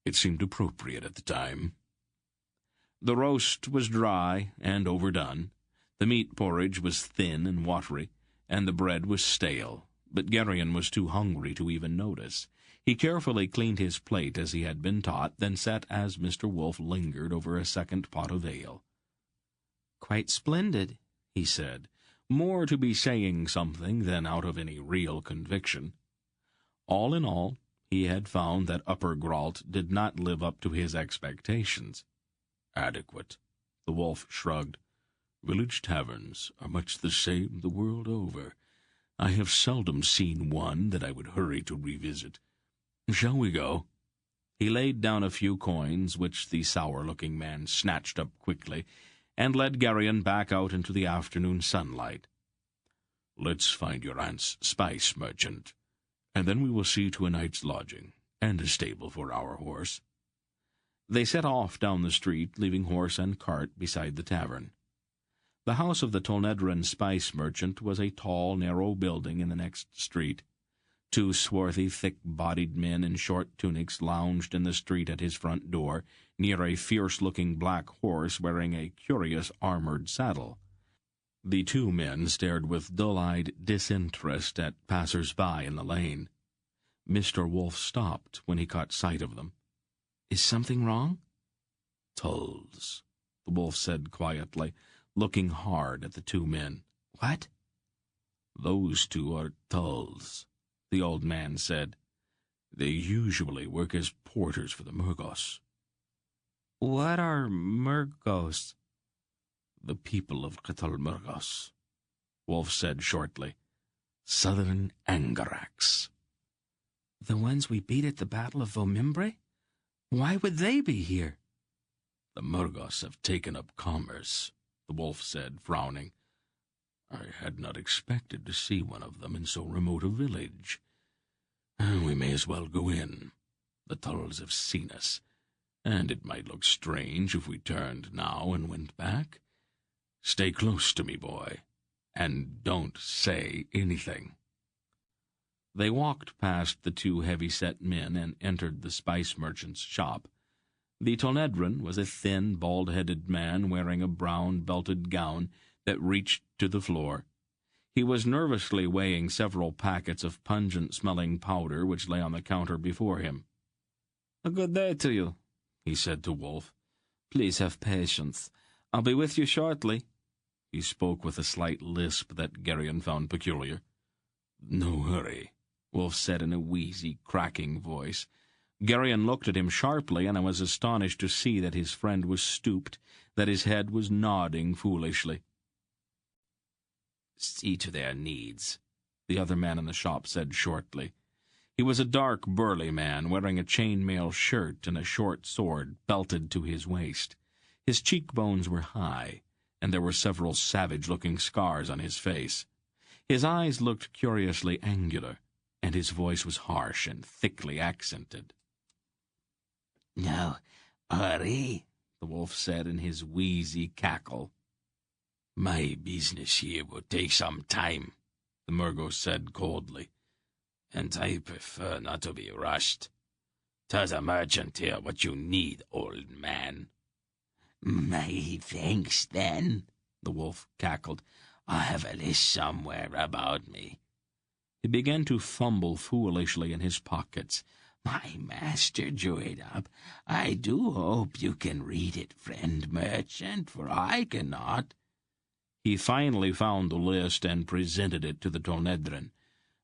"It seemed appropriate at the time." The roast was dry and overdone. The meat porridge was thin and watery, and the bread was stale, but Garion was too hungry to even notice. He carefully cleaned his plate as he had been taught, then sat as Mr. Wolf lingered over a second pot of ale. Quite splendid, he said, more to be saying something than out of any real conviction. All in all, he had found that Upper Grault did not live up to his expectations. "Adequate," the wolf shrugged. "Village taverns are much the same the world over. I have seldom seen one that I would hurry to revisit. Shall we go?" He laid down a few coins, which the sour-looking man snatched up quickly, and led Garion back out into the afternoon sunlight. "Let's find your aunt's spice merchant, and then we will see to a night's lodging, and a stable for our horse." They set off down the street, leaving horse and cart beside the tavern. The house of the Tolnedran spice merchant was a tall, narrow building in the next street. Two swarthy, thick-bodied men in short tunics lounged in the street at his front door, near a fierce-looking black horse wearing a curious armored saddle. The two men stared with dull-eyed disinterest at passers-by in the lane. Mr. Wolf stopped when he caught sight of them. Is something wrong? "Tulls," the wolf said quietly, looking hard at the two men. What? "Those two are tulls," the old man said. "They usually work as porters for the Murgos." What are Murgos? "The people of Ctol Murgos," Wolf said shortly. "Southern Angaraks." The ones we beat at the Battle of Vomimbre? Why would they be here? "The Murgos have taken up commerce," the wolf said, frowning. "I had not expected to see one of them in so remote a village. We may as well go in. The Tulls have seen us, and it might look strange if we turned now and went back. Stay close to me, boy, and don't say anything." They walked past the two heavy-set men and entered the spice merchant's shop. The Tolnedran was a thin, bald-headed man wearing a brown belted gown that reached to the floor. He was nervously weighing several packets of pungent-smelling powder which lay on the counter before him. "A good day to you," he said to Wolf. "Please have patience. I'll be with you shortly." He spoke with a slight lisp that Garion found peculiar. "No hurry," Wolf said in a wheezy, cracking voice. Garion looked at him sharply, and I was astonished to see that his friend was stooped, that his head was nodding foolishly. "See to their needs," the other man in the shop said shortly. He was a dark, burly man, wearing a chain-mail shirt and a short sword belted to his waist. His cheekbones were high, and there were several savage-looking scars on his face. His eyes looked curiously angular, and his voice was harsh and thickly accented. "No hurry," the wolf said in his wheezy cackle. "My business here will take some time," the Murgo said coldly, "and I prefer not to be rushed. Tell the merchant here what you need, old man." "My thanks, then," the wolf cackled. "I have a list somewhere about me." He began to fumble foolishly in his pockets. "My master drew it up. I do hope you can read it, friend merchant, for I cannot." He finally found the list and presented it to the Tolnedrin.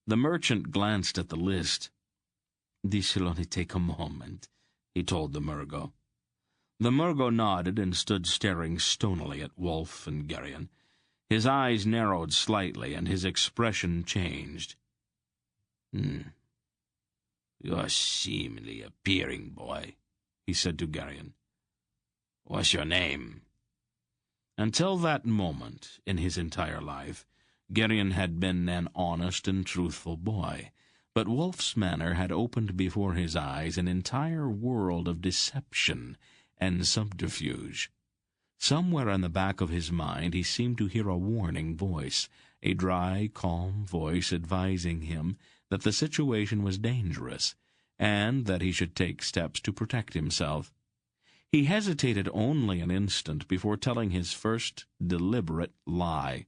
The merchant glanced at the list. "This will only take a moment," he told the Murgo. The Murgo nodded and stood staring stonily at Wolf and Garion. His eyes narrowed slightly, and his expression changed. "You're seemingly appearing, boy," he said to Garion. "What's your name?" Until that moment in his entire life, Garion had been an honest and truthful boy, but Wolf's manner had opened before his eyes an entire world of deception and subterfuge. Somewhere in the back of his mind he seemed to hear a warning voice, a dry, calm voice advising him that the situation was dangerous, and that he should take steps to protect himself. He hesitated only an instant before telling his first deliberate lie.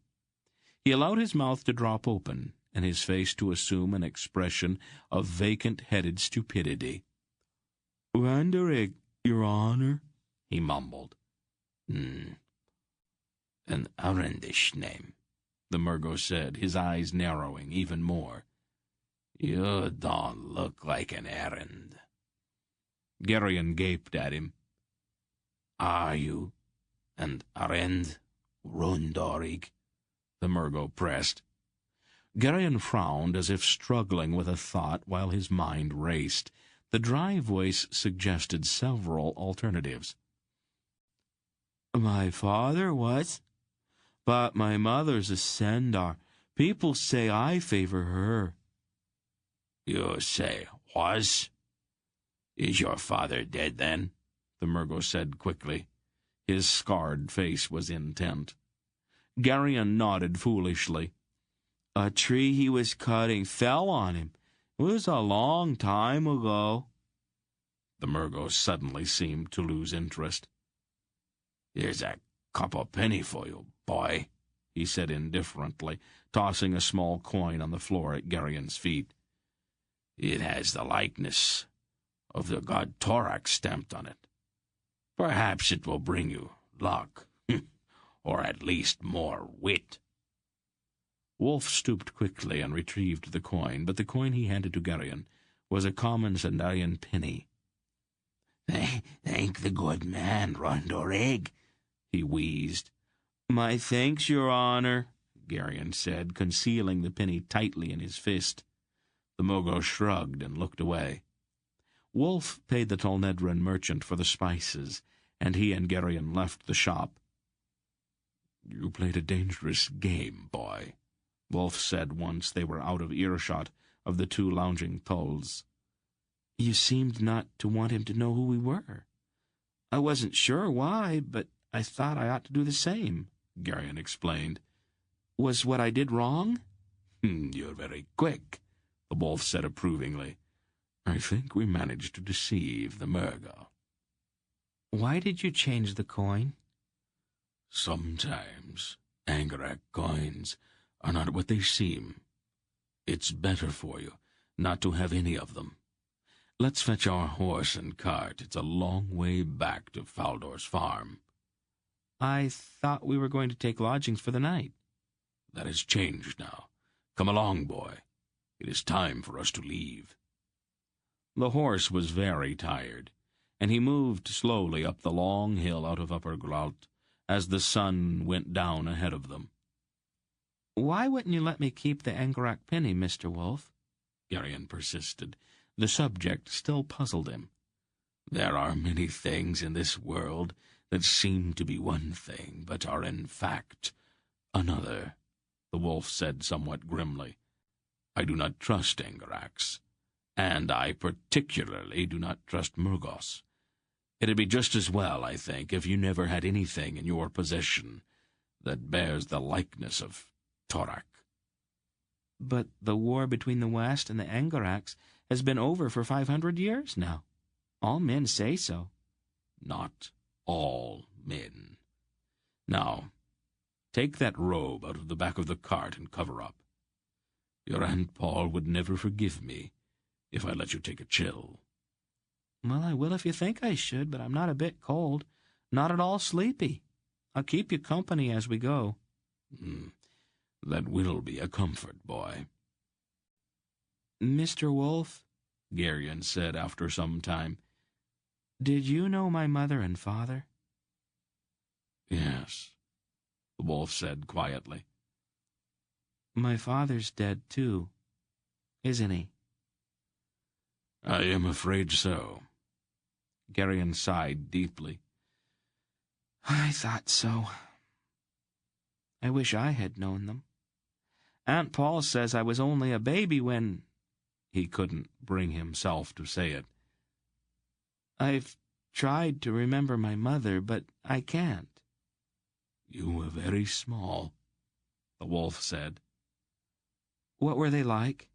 He allowed his mouth to drop open, and his face to assume an expression of vacant-headed stupidity. "Randarig, Your Honor," he mumbled. An Arendish name," the Murgo said, his eyes narrowing even more. "You don't look like an errand." Garion gaped at him. "Are you an Arend Rundorig?" the Murgo pressed. Garion frowned as if struggling with a thought while his mind raced. The dry voice suggested several alternatives. "My father was, but my mother's a Sendar. People say I favor her." "You say was? Is your father dead, then?" the Murgo said quickly. His scarred face was intent. Garion nodded foolishly. "A tree he was cutting fell on him. It was a long time ago." The Murgo suddenly seemed to lose interest. "Here's a couple penny for you, boy," he said indifferently, tossing a small coin on the floor at Garion's feet. "It has the likeness of the god Torak stamped on it. Perhaps it will bring you luck, or at least more wit." Wolf stooped quickly and retrieved the coin, but the coin he handed to Garion was a common Sendarian penny. "Thank the good man, Rondorig," he wheezed. "My thanks, Your Honor," Garion said, concealing the penny tightly in his fist. The Murgo shrugged and looked away. Wolf paid the Tolnedrin merchant for the spices, and he and Garion left the shop. "You played a dangerous game, boy," Wolf said once they were out of earshot of the two lounging Pols. "You seemed not to want him to know who we were. I wasn't sure why, but I thought I ought to do the same," Garion explained. "Was what I did wrong?" "You're very quick," the Wolf said approvingly. "I think we managed to deceive the Murgo." "Why did you change the coin?" "Sometimes Angarak coins are not what they seem. It's better for you not to have any of them. Let's fetch our horse and cart. It's a long way back to Faldor's farm." "I thought we were going to take lodgings for the night." "That has changed now. Come along, boy. It is time for us to leave." The horse was very tired, and he moved slowly up the long hill out of Upper Grault as the sun went down ahead of them. "Why wouldn't you let me keep the Angarak penny, Mr. Wolf?" Garion persisted. The subject still puzzled him. "There are many things in this world that seem to be one thing, but are in fact another," the Wolf said somewhat grimly. "I do not trust Angaraks, and I particularly do not trust Murgos. It'd be just as well, I think, if you never had anything in your possession that bears the likeness of Torak." "But the war between the West and the Angaraks has been over for 500 years now. All men say so." "Not all men. Now, take that robe out of the back of the cart and cover up. Your Aunt Pol would never forgive me if I let you take a chill." "Well, I will if you think I should, but I'm not a bit cold, not at all sleepy. I'll keep you company as we go." That will be a comfort, boy. Mr. Wolf, Garion said after some time, did you know my mother and father? Yes, the wolf said quietly. My father's dead, too, isn't he? I am afraid so. Garion sighed deeply. I thought so. I wish I had known them. Aunt Pol says I was only a baby when... He couldn't bring himself to say it. I've tried to remember my mother, but I can't. You were very small, the wolf said. What were they like?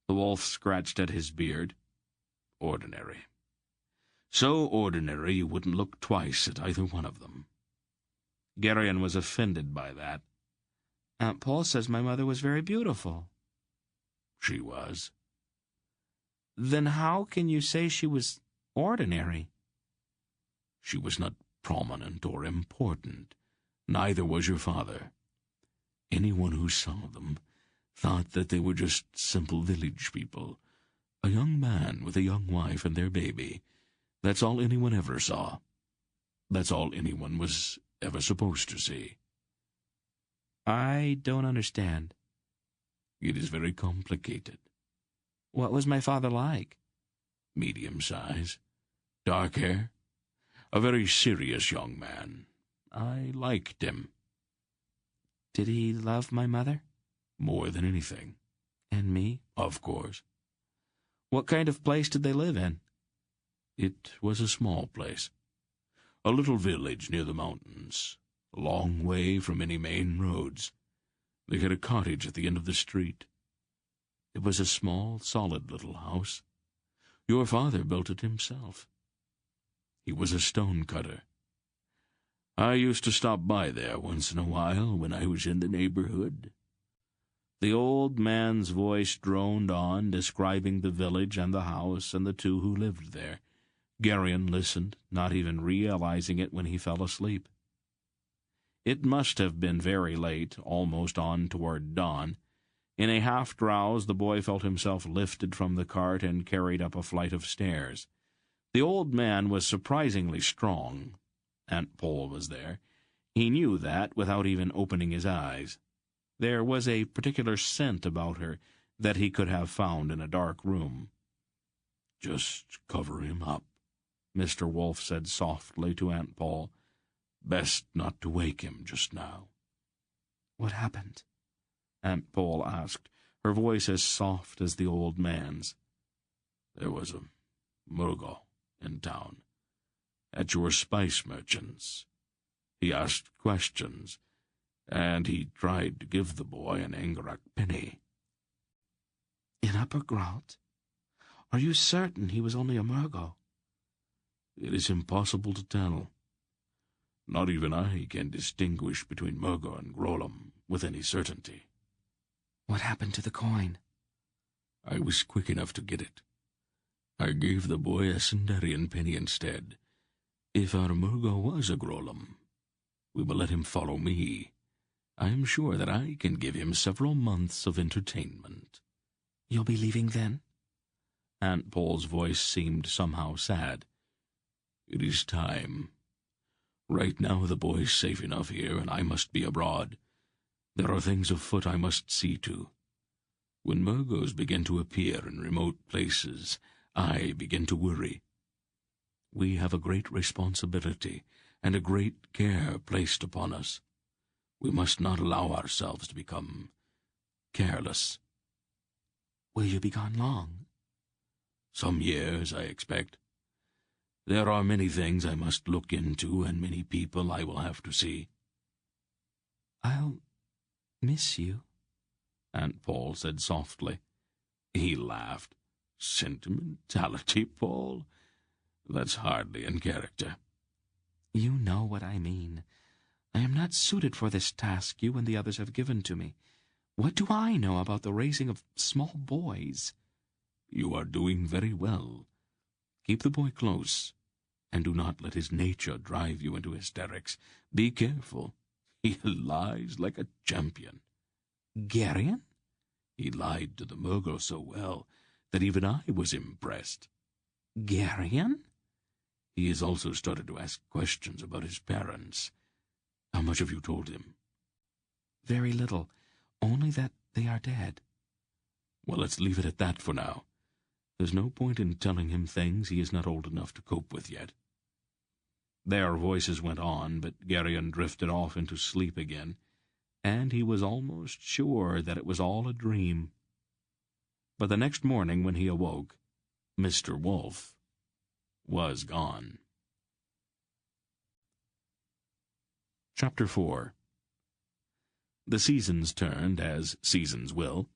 The wolf scratched at his beard. Ordinary. So ordinary you wouldn't look twice at either one of them. Garion was offended by that. Aunt Pol says my mother was very beautiful. She was. Then how can you say she was ordinary? She was not prominent or important. Neither was your father. Anyone who saw them thought that they were just simple village people. A young man with a young wife and their baby. That's all anyone ever saw. That's all anyone was ever supposed to see. I don't understand. It is very complicated. What was my father like? Medium size. Dark hair. A very serious young man. I liked him. Did he love my mother? More than anything. And me? Of course. What kind of place did they live in? It was a small place. A little village near the mountains. A long way from any main roads. They had a cottage at the end of the street. It was a small, solid little house. Your father built it himself. He was a stone cutter. I used to stop by there once in a while when I was in the neighborhood. The old man's voice droned on, describing the village and the house and the two who lived there. Garion listened, not even realizing it when he fell asleep. It must have been very late, almost on toward dawn. In a half-drowse, the boy felt himself lifted from the cart and carried up a flight of stairs. The old man was surprisingly strong. Aunt Pol was there. He knew that without even opening his eyes. There was a particular scent about her that he could have found in a dark room. "Just cover him up," Mr. Wolf said softly to Aunt Pol. "Best not to wake him just now." What happened? Aunt Pol asked, her voice as soft as the old man's. "There was a Murgo in town, at your spice merchant's. He asked questions, and he tried to give the boy an Angrak penny." In Upper Grout? Are you certain he was only a Murgo? "It is impossible to tell. Not even I can distinguish between Murgo and Grolum with any certainty." What happened to the coin? "I was quick enough to get it. I gave the boy a Sindarian penny instead. If our Murgo was a Grolum, we will let him follow me. I am sure that I can give him several months of entertainment." You'll be leaving then? Aunt Pol's voice seemed somehow sad. "It is time. Right now the boy's safe enough here, and I must be abroad. There are things afoot I must see to. When Murgos begin to appear in remote places, I begin to worry. We have a great responsibility and a great care placed upon us. We must not allow ourselves to become careless." Will you be gone long? "Some years, I expect. There are many things I must look into, and many people I will have to see." I'll miss you, Aunt Pol said softly. He laughed. "Sentimentality, Paul? That's hardly in character." You know what I mean. I am not suited for this task you and the others have given to me. What do I know about the raising of small boys? "You are doing very well. Keep the boy close, and do not let his nature drive you into hysterics. Be careful. He lies like a champion. Garion? He lied to the Murgle so well that even I was impressed. Garion? He has also started to ask questions about his parents. How much have you told him? Very little, only that they are dead. Well, let's leave it at that for now. There's no point in telling him things he is not old enough to cope with yet. Their voices went on, but Garion drifted off into sleep again, and he was almost sure that it was all a dream. But the next morning when he awoke, Mr. Wolf was gone. Chapter 4. The seasons turned, as seasons will.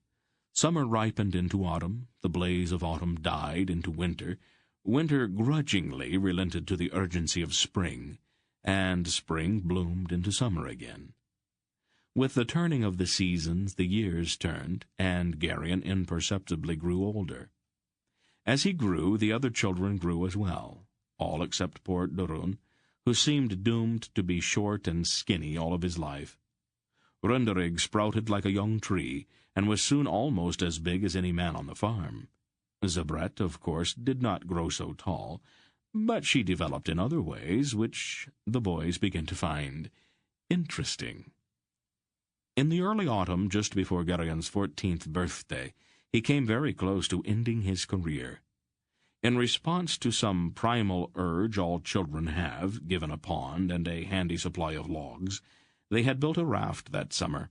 Summer ripened into autumn, the blaze of autumn died into winter, winter grudgingly relented to the urgency of spring, and spring bloomed into summer again. With the turning of the seasons, the years turned, and Garion imperceptibly grew older. As he grew, the other children grew as well, all except poor Dorun, who seemed doomed to be short and skinny all of his life. Runderig sprouted like a young tree, and was soon almost as big as any man on the farm. Zabret, of course, did not grow so tall, but she developed in other ways, which the boys began to find interesting. In the early autumn, just before Garion's 14th birthday, he came very close to ending his career. In response to some primal urge all children have, given a pond and a handy supply of logs, they had built a raft that summer.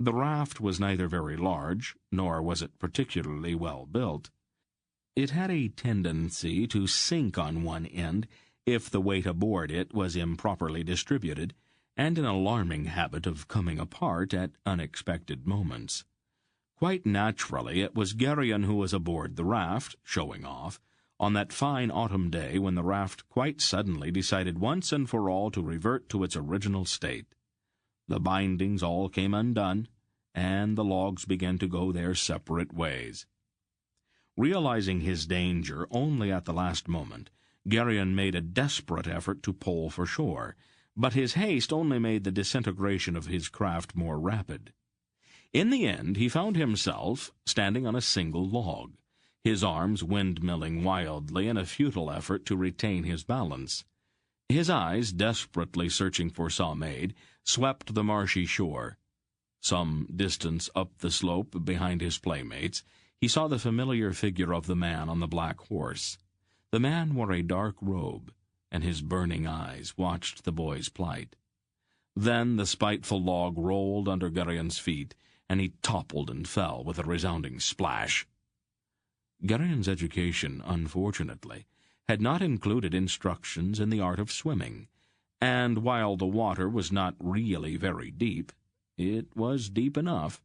The raft was neither very large, nor was it particularly well built. It had a tendency to sink on one end if the weight aboard it was improperly distributed, and an alarming habit of coming apart at unexpected moments. Quite naturally, it was Garion who was aboard the raft, showing off, on that fine autumn day when the raft quite suddenly decided once and for all to revert to its original state. The bindings all came undone, and the logs began to go their separate ways. Realizing his danger only at the last moment, Garion made a desperate effort to pole for shore, but his haste only made the disintegration of his craft more rapid. In the end, he found himself standing on a single log, his arms windmilling wildly in a futile effort to retain his balance. His eyes, desperately searching for some aid, swept the marshy shore. Some distance up the slope behind his playmates, he saw the familiar figure of the man on the black horse. The man wore a dark robe, and his burning eyes watched the boy's plight. Then the spiteful log rolled under Garion's feet, and he toppled and fell with a resounding splash. Garion's education, unfortunately, had not included instructions in the art of swimming, and while the water was not really very deep, it was deep enough.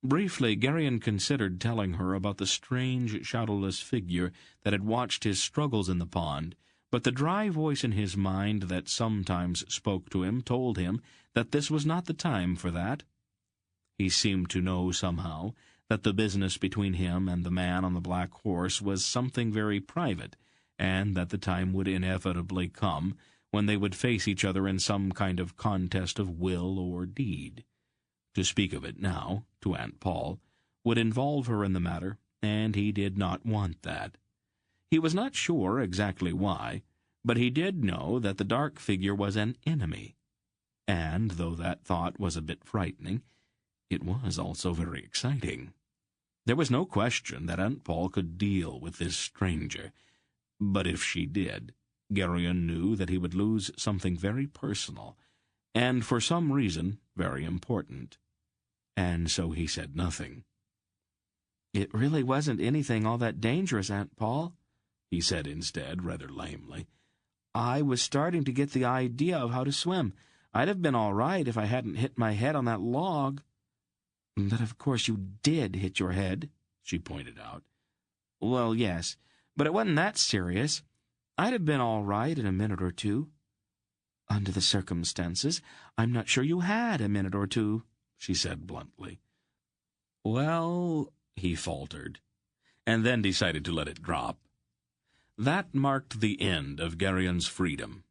Briefly, Garion considered telling her about the strange, shadowless figure that had watched his struggles in the pond, but the dry voice in his mind that sometimes spoke to him told him that this was not the time for that. He seemed to know, somehow, that the business between him and the man on the black horse was something very private, and that the time would inevitably come when they would face each other in some kind of contest of will or deed. To speak of it now, to Aunt Pol, would involve her in the matter, and he did not want that. He was not sure exactly why, but he did know that the dark figure was an enemy, and though that thought was a bit frightening, it was also very exciting. There was no question that Aunt Pol could deal with this stranger, but if she did, Garion knew that he would lose something very personal, and for some reason very important. And so he said nothing. "It really wasn't anything all that dangerous, Aunt Pol," he said instead, rather lamely. "I was starting to get the idea of how to swim. I'd have been all right if I hadn't hit my head on that log." "But of course you did hit your head," she pointed out. "Well, yes, but it wasn't that serious. I'd have been all right in a minute or two." "Under the circumstances, I'm not sure you had a minute or two," she said bluntly. "Well," he faltered, and then decided to let it drop. That marked the end of Garion's freedom.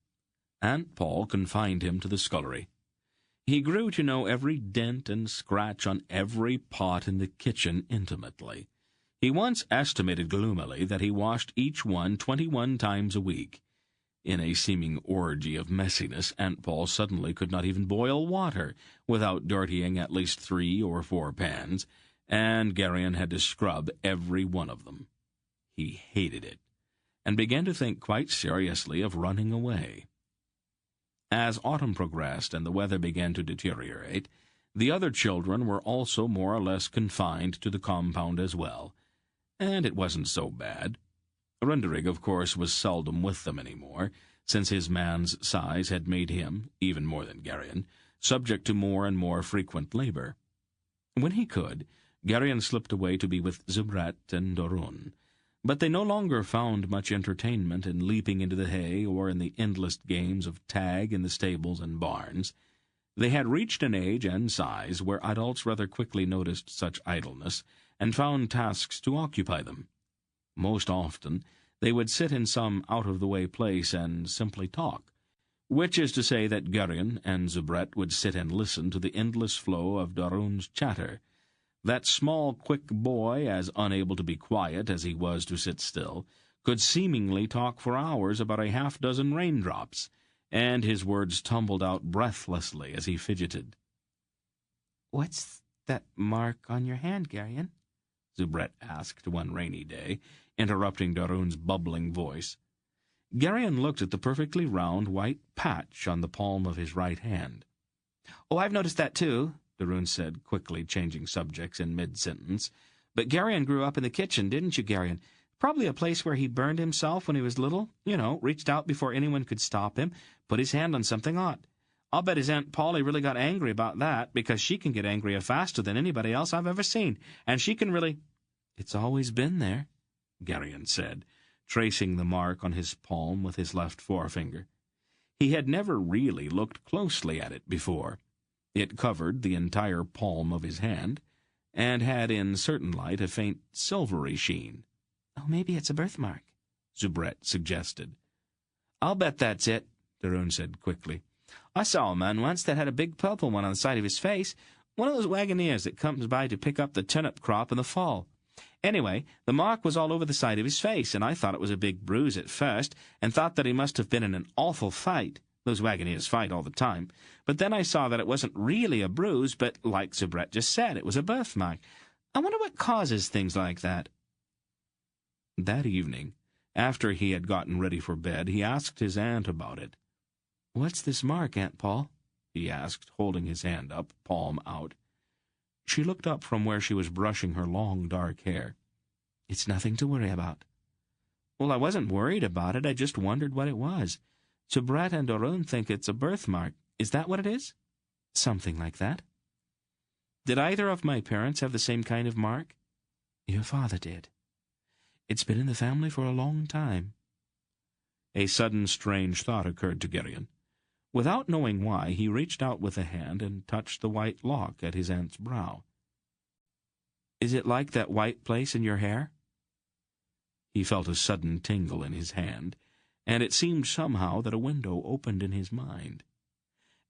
Aunt Pol confined him to the scullery. He grew to know every dent and scratch on every pot in the kitchen intimately. He once estimated gloomily that he washed each one 21 times a week. In a seeming orgy of messiness, Aunt Pol suddenly could not even boil water without dirtying at least 3 or 4 pans, and Garion had to scrub every one of them. He hated it, and began to think quite seriously of running away. As autumn progressed and the weather began to deteriorate, the other children were also more or less confined to the compound as well, and it wasn't so bad. Runderig, of course, was seldom with them any more, since his man's size had made him, even more than Garion, subject to more and more frequent labor. When he could, Garion slipped away to be with Zubret and Dorun, but they no longer found much entertainment in leaping into the hay or in the endless games of tag in the stables and barns. They had reached an age and size where adults rather quickly noticed such idleness and found tasks to occupy them. Most often, they would sit in some out-of-the-way place and simply talk, which is to say that Garion and Zubret would sit and listen to the endless flow of Dorun's chatter. That small, quick boy, as unable to be quiet as he was to sit still, could seemingly talk for hours about a half-dozen raindrops, and his words tumbled out breathlessly as he fidgeted. "What's that mark on your hand, Garion?" Zubret asked one rainy day, interrupting Dorun's bubbling voice. Garion looked at the perfectly round white patch on the palm of his right hand. "Oh, I've noticed that too," Dorun said, quickly changing subjects in mid-sentence. "But Garion grew up in the kitchen, didn't you, Garion? Probably a place where he burned himself when he was little. You know, reached out before anyone could stop him, put his hand on something hot. I'll bet his Aunt Polly really got angry about that, because she can get angrier faster than anybody else I've ever seen, and she can really—" "It's always been there," Garion said, tracing the mark on his palm with his left forefinger. He had never really looked closely at it before. It covered the entire palm of his hand, and had in certain light a faint silvery sheen. "Oh, maybe it's a birthmark," Zubret suggested. "I'll bet that's it," Dorun said quickly. "I saw a man once that had a big purple one on the side of his face, one of those wagoners that comes by to pick up the turnip crop in the fall. Anyway, the mark was all over the side of his face, and I thought it was a big bruise at first, and thought that he must have been in an awful fight. Those wagoners fight all the time. But then I saw that it wasn't really a bruise, but, like Zubret just said, it was a birthmark. I wonder what causes things like that." That evening, after he had gotten ready for bed, he asked his aunt about it. "What's this mark, Aunt Pol?" he asked, holding his hand up, palm out. She looked up from where she was brushing her long, dark hair. "It's nothing to worry about." "Well, I wasn't worried about it. I just wondered what it was. Zubret and Dorun think it's a birthmark. Is that what it is?" "Something like that." Did either of my parents have the same kind of mark? Your father did. It's been in the family for a long time. A sudden strange thought occurred to Garion. Without knowing why, he reached out with a hand and touched the white lock at his aunt's brow. Is it like that white place in your hair? He felt a sudden tingle in his hand, and it seemed somehow that a window opened in his mind.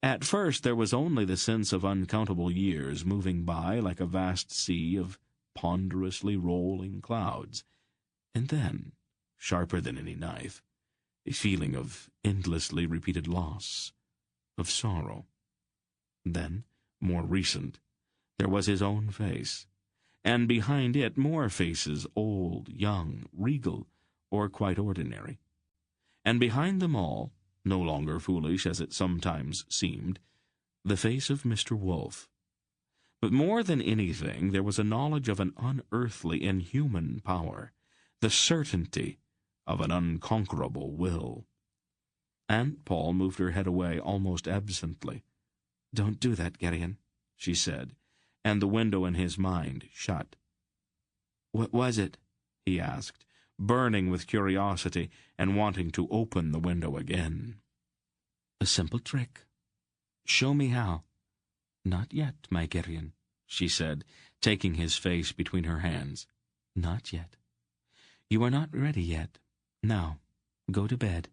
At first there was only the sense of uncountable years moving by like a vast sea of ponderously rolling clouds, and then, sharper than any knife, a feeling of endlessly repeated loss, of sorrow. Then, more recent, there was his own face, and behind it more faces, old, young, regal, or quite ordinary. And behind them all, no longer foolish as it sometimes seemed, the face of Mr. Wolf. But more than anything, there was a knowledge of an unearthly, inhuman power, the certainty of an unconquerable will. Aunt Pol moved her head away almost absently. "Don't do that, Garion," she said, and the window in his mind shut. "What was it?" he asked, burning with curiosity and wanting to open the window again. "A simple trick." "Show me how." "Not yet, my Garion," she said, taking his face between her hands. "Not yet. You are not ready yet. Now, go to bed."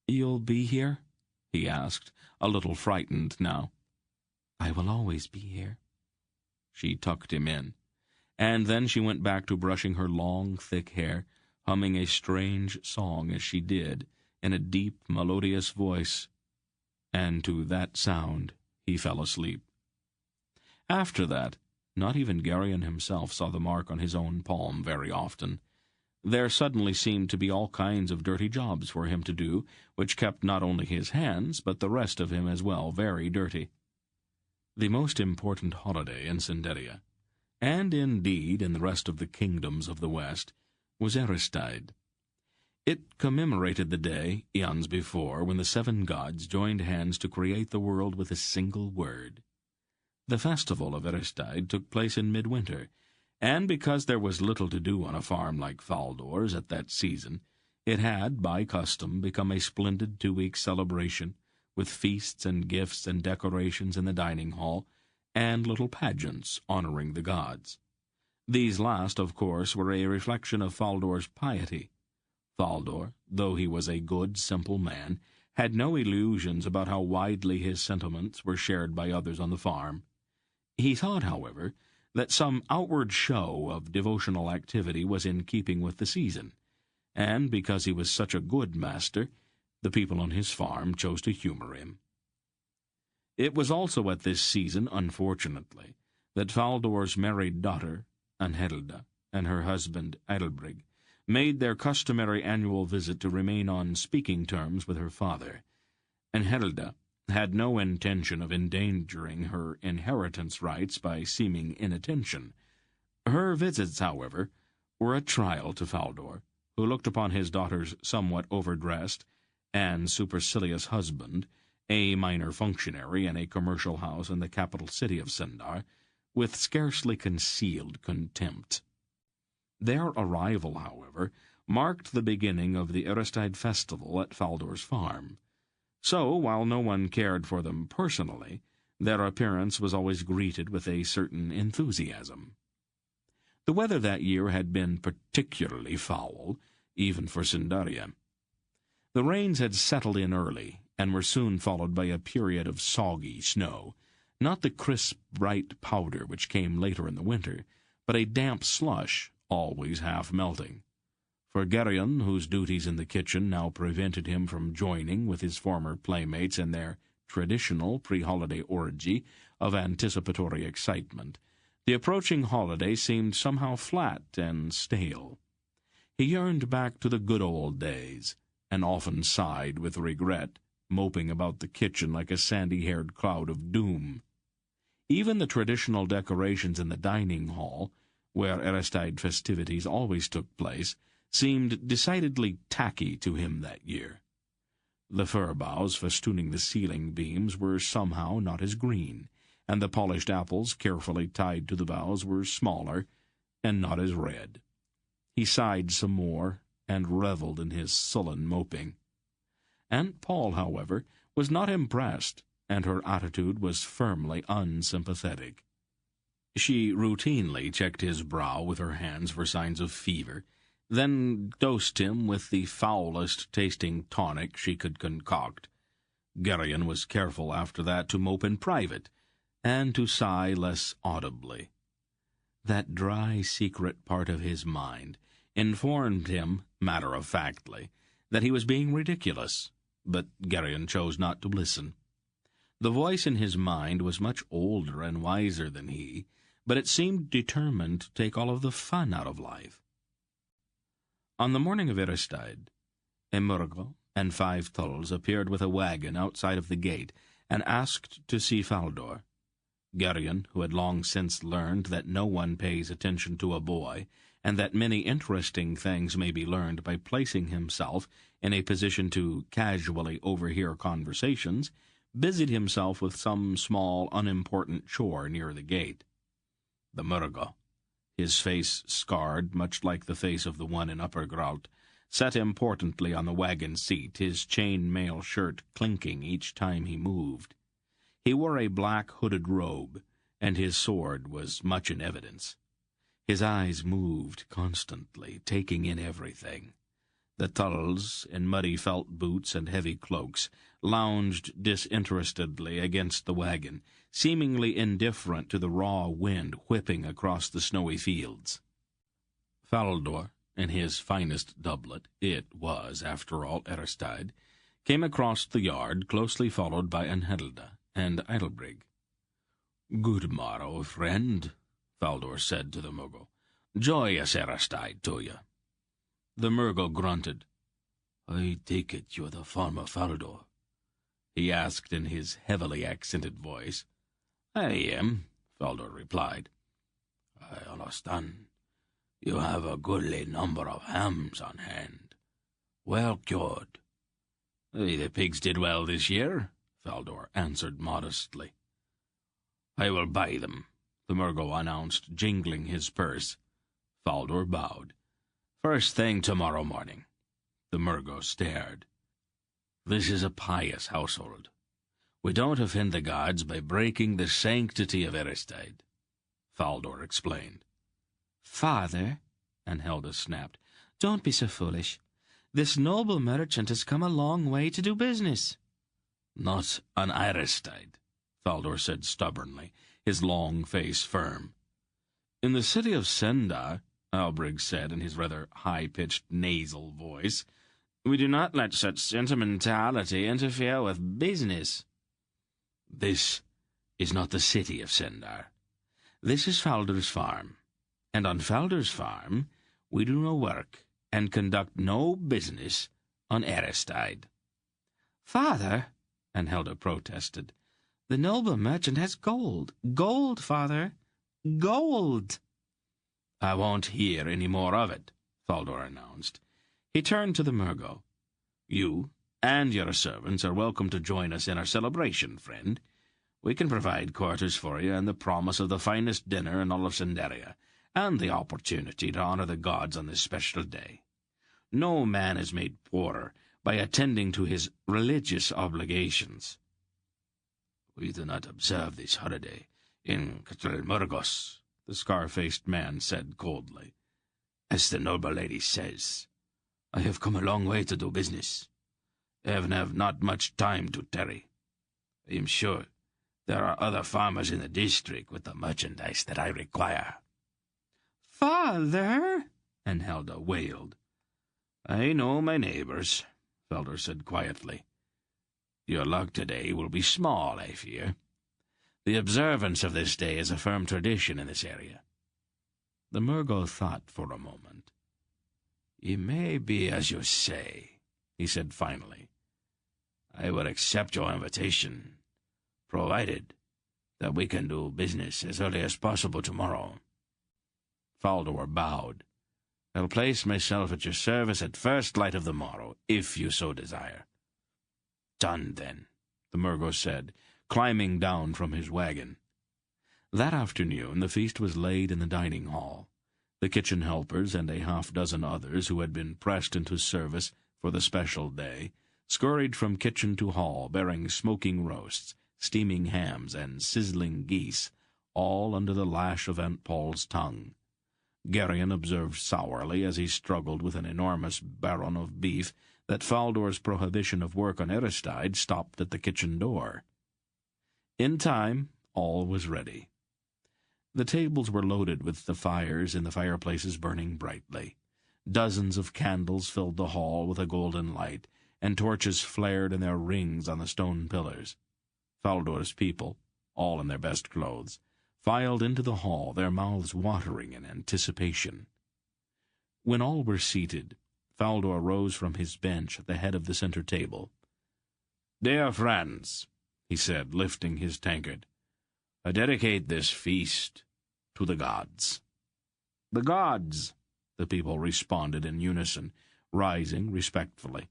"You'll be here?" he asked, a little frightened now. "I will always be here." She tucked him in, and then she went back to brushing her long, thick hair, humming a strange song as she did, in a deep, melodious voice, and to that sound he fell asleep. After that, not even Garion himself saw the mark on his own palm very often. There suddenly seemed to be all kinds of dirty jobs for him to do, which kept not only his hands, but the rest of him as well, very dirty. The most important holiday in Cinderia, and indeed in the rest of the kingdoms of the West, was Aristide. It commemorated the day, eons before, when the 7 gods joined hands to create the world with a single word. The festival of Aristide took place in midwinter, and because there was little to do on a farm like Faldor's at that season, it had, by custom, become a splendid 2-week celebration, with feasts and gifts and decorations in the dining hall, and little pageants honoring the gods. These last, of course, were a reflection of Faldor's piety. Faldor, though he was a good, simple man, had no illusions about how widely his sentiments were shared by others on the farm. He thought, however, that some outward show of devotional activity was in keeping with the season, and because he was such a good master, the people on his farm chose to humor him. It was also at this season, unfortunately, that Faldor's married daughter, Anhelda, and her husband, Adelbrig, made their customary annual visit to remain on speaking terms with her father. Anhelda had no intention of endangering her inheritance rights by seeming inattention. Her visits, however, were a trial to Faldor, who looked upon his daughter's somewhat overdressed and supercilious husband, a minor functionary in a commercial house in the capital city of Sindar, with scarcely concealed contempt. Their arrival, however, marked the beginning of the Aristide festival at Faldor's farm. So, while no one cared for them personally, their appearance was always greeted with a certain enthusiasm. The weather that year had been particularly foul, even for Cinderia. The rains had settled in early, and were soon followed by a period of soggy snow, not the crisp, bright powder which came later in the winter, but a damp slush, always half-melting. For Garion, whose duties in the kitchen now prevented him from joining with his former playmates in their traditional pre-holiday orgy of anticipatory excitement, the approaching holiday seemed somehow flat and stale. He yearned back to the good old days, and often sighed with regret, moping about the kitchen like a sandy-haired cloud of doom. Even the traditional decorations in the dining hall, where Aristide festivities always took place, seemed decidedly tacky to him that year. The fir boughs festooning the ceiling beams were somehow not as green, and the polished apples carefully tied to the boughs were smaller and not as red. He sighed some more and reveled in his sullen moping. Aunt Pol, however, was not impressed, and her attitude was firmly unsympathetic. She routinely checked his brow with her hands for signs of fever, then dosed him with the foulest-tasting tonic she could concoct. Garion was careful after that to mope in private, and to sigh less audibly. That dry, secret part of his mind informed him, matter-of-factly, that he was being ridiculous, but Garion chose not to listen. The voice in his mind was much older and wiser than he, but it seemed determined to take all of the fun out of life. On the morning of Eristide, a Murgo and 5 tulls appeared with a wagon outside of the gate and asked to see Faldor. Garion, who had long since learned that no one pays attention to a boy, and that many interesting things may be learned by placing himself in a position to casually overhear conversations, busied himself with some small, unimportant chore near the gate. The Murgo, his face scarred much like the face of the one in Upper Graalt, sat importantly on the wagon seat, his chain-mail shirt clinking each time he moved. He wore a black hooded robe, and his sword was much in evidence. His eyes moved constantly, taking in everything. The tulls, in muddy felt boots and heavy cloaks, lounged disinterestedly against the wagon, seemingly indifferent to the raw wind whipping across the snowy fields. Faldor, in his finest doublet, it was, after all, Eristide, came across the yard, closely followed by Anhilda and Eidelbrig. "Good morrow, friend," Faldor said to the Murgo. "Joyous Eristide to you." The Murgo grunted. "I take it you're the farmer Faldor?" he asked in his heavily accented voice. "I am," Faldor replied. "I understand. You have a goodly number of hams on hand. Well cured." "The pigs did well this year," Faldor answered modestly. "I will buy them," the Murgo announced, jingling his purse. Faldor bowed. "First thing tomorrow morning." The Murgo stared. "This is a pious household. We don't offend the gods by breaking the sanctity of Eristide," Faldor explained. "Father," Anhilda snapped, "don't be so foolish. This noble merchant has come a long way to do business." "Not on Eristide," Faldor said stubbornly, his long face firm. "In the city of Sendar," Albrig said in his rather high-pitched nasal voice, "we do not let such sentimentality interfere with business." "This is not the city of Sendar. This is Faldor's farm, and on Faldor's farm we do no work and conduct no business on Eristide." "Father," Anhilda protested, "the noble merchant has gold. Gold, father. Gold." "I won't hear any more of it," Faldor announced. He turned to the Murgo. "You and your servants are welcome to join us in our celebration, friend. We can provide quarters for you and the promise of the finest dinner in all of Sendaria, and the opportunity to honor the gods on this special day. No man is made poorer by attending to his religious obligations." "We do not observe this holiday in Murgos," the scar-faced man said coldly. "As the noble lady says, I have come a long way to do business. I have not much time to tarry. I am sure there are other farmers in the district with the merchandise that I require." "Father!" Anhilda wailed. "I know my neighbors," Faldor said quietly. "Your luck today will be small, I fear. The observance of this day is a firm tradition in this area." The Murgo thought for a moment. "It may be as you say," he said finally. "I will accept your invitation, provided that we can do business as early as possible tomorrow." Faldor bowed. "I'll place myself at your service at first light of the morrow, if you so desire." "Done, then," the Murgo said, climbing down from his wagon. That afternoon the feast was laid in the dining hall. The kitchen helpers and a half-dozen others who had been pressed into service for the special day scurried from kitchen to hall, bearing smoking roasts, steaming hams, and sizzling geese, all under the lash of Aunt Pol's tongue. Garion observed sourly, as he struggled with an enormous baron of beef, that Faldor's prohibition of work on Aristide stopped at the kitchen door. In time, all was ready. The tables were loaded with the fires in the fireplaces burning brightly. Dozens of candles filled the hall with a golden light, and torches flared in their rings on the stone pillars. Faldor's people, all in their best clothes, filed into the hall, their mouths watering in anticipation. When all were seated, Faldor rose from his bench at the head of the center table. "Dear friends," he said, lifting his tankard, "I dedicate this feast to the gods." "The gods," the people responded in unison, rising respectfully.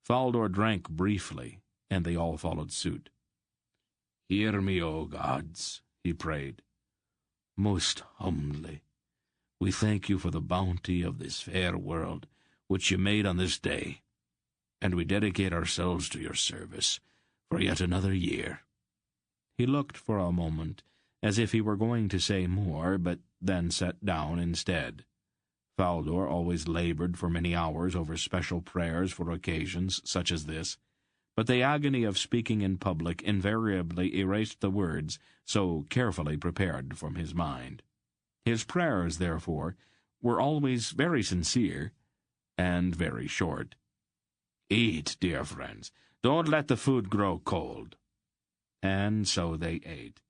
Faldor drank briefly, and they all followed suit. "Hear me, O gods," he prayed. "Most humbly, we thank you for the bounty of this fair world which you made on this day, and we dedicate ourselves to your service for yet another year." He looked for a moment as if he were going to say more, but then sat down instead. Faldor always labored for many hours over special prayers for occasions such as this, but the agony of speaking in public invariably erased the words so carefully prepared from his mind. His prayers, therefore, were always very sincere and very short. "Eat, dear friends. Don't let the food grow cold." And so they ate.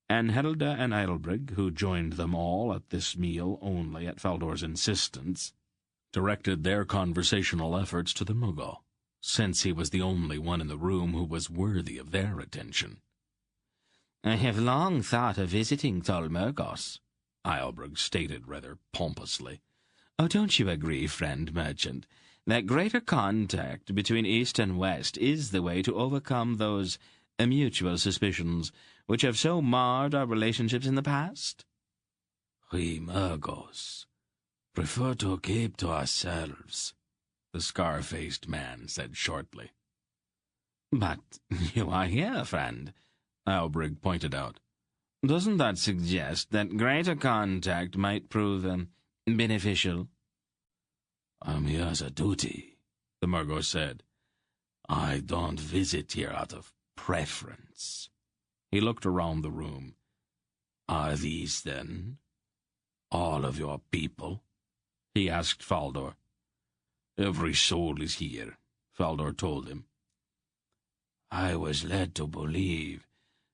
And Helda and Eilbrig, who joined them all at this meal only at Faldor's insistence, directed their conversational efforts to the Muggle, since he was the only one in the room who was worthy of their attention. "I have long thought of visiting Tolmergos," Eilbrig stated rather pompously. "Oh, don't you agree, friend merchant, that greater contact between East and West is the way to overcome those mutual suspicions which have so marred our relationships in the past?" "We Murgos prefer to keep to ourselves," the scar-faced man said shortly. "But you are here, friend," Eilbrig pointed out. "Doesn't that suggest that greater contact might prove beneficial?" "I'm here as a duty," the Murgo said. "I don't visit here out of preference." He looked around the room. "Are these, then, all of your people?" he asked Faldor. "Every soul is here," Faldor told him. "I was led to believe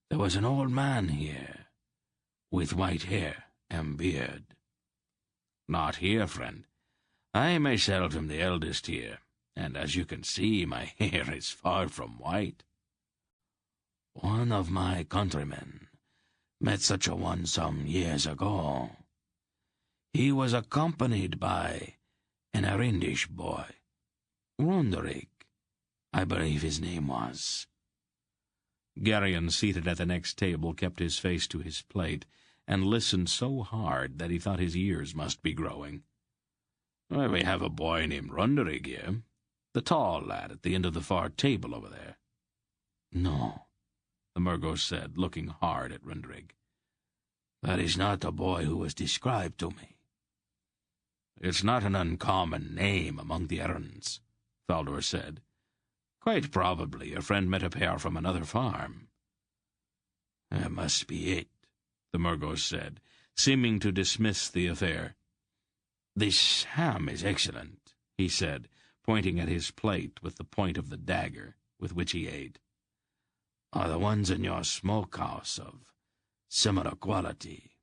there was an old man here, with white hair and beard." "Not here, friend. I myself am the eldest here, and as you can see, my hair is far from white." "One of my countrymen met such a one some years ago. He was accompanied by an Arindish boy, Runderig, I believe his name was." Garion, seated at the next table, kept his face to his plate, and listened so hard that he thought his ears must be growing. "We have a boy named Runderig here, the tall lad at the end of the far table over there." "No," the Murgo said, looking hard at Runderig. "That is not the boy who was described to me." "It's not an uncommon name among the Errands," Faldor said. "Quite probably your friend met a pair from another farm." "That must be it," the Murgo said, seeming to dismiss the affair. "This ham is excellent," he said, pointing at his plate with the point of the dagger with which he ate. "Are the ones in your smokehouse of similar quality?"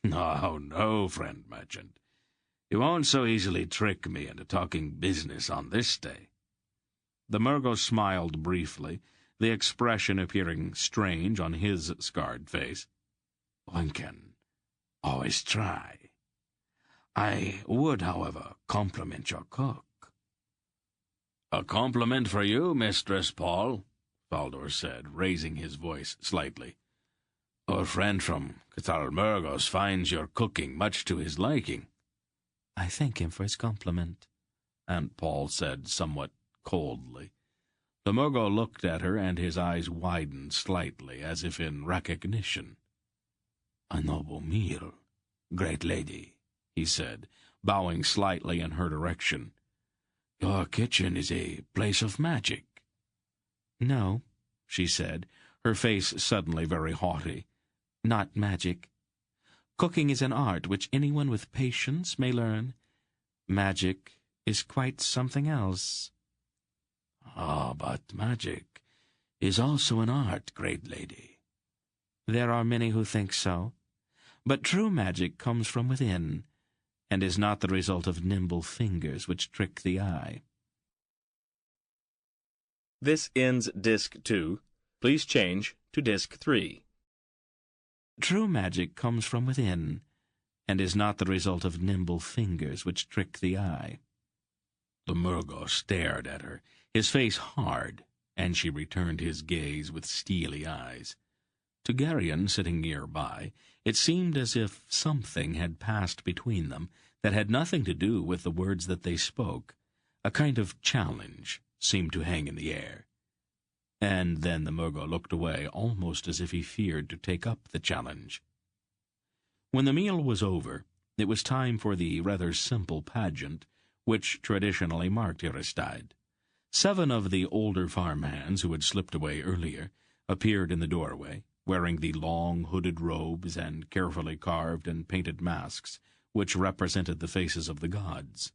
"No, no, friend merchant. You won't so easily trick me into talking business on this day." The Murgo smiled briefly, the expression appearing strange on his scarred face. "One can always try. I would, however, compliment your cook." "A compliment for you, Mistress Pol," Faldor said, raising his voice slightly. Our friend from Catalmergos finds your cooking much to his liking. I thank him for his compliment, Aunt Pol said somewhat coldly. The Murgo looked at her, and his eyes widened slightly, as if in recognition. A noble meal, great lady, he said, bowing slightly in her direction. Your kitchen is a place of magic. No, she said, her face suddenly very haughty. Not magic. Cooking is an art which anyone with patience may learn. Magic is quite something else. Ah, but magic is also an art, great lady. There are many who think so. But true magic comes from within, and is not the result of nimble fingers which trick the eye. This ends Disc 2. Please change to Disc 3. True magic comes from within, and is not the result of nimble fingers which trick the eye. The Murgo stared at her, his face hard, and she returned his gaze with steely eyes. To Garion, sitting nearby, it seemed as if something had passed between them that had nothing to do with the words that they spoke. A kind of challenge seemed to hang in the air. And then the Murgo looked away, almost as if he feared to take up the challenge. When the meal was over, it was time for the rather simple pageant which traditionally marked Iristide. 7 of the older farmhands who had slipped away earlier appeared in the doorway, wearing the long hooded robes and carefully carved and painted masks which represented the faces of the gods.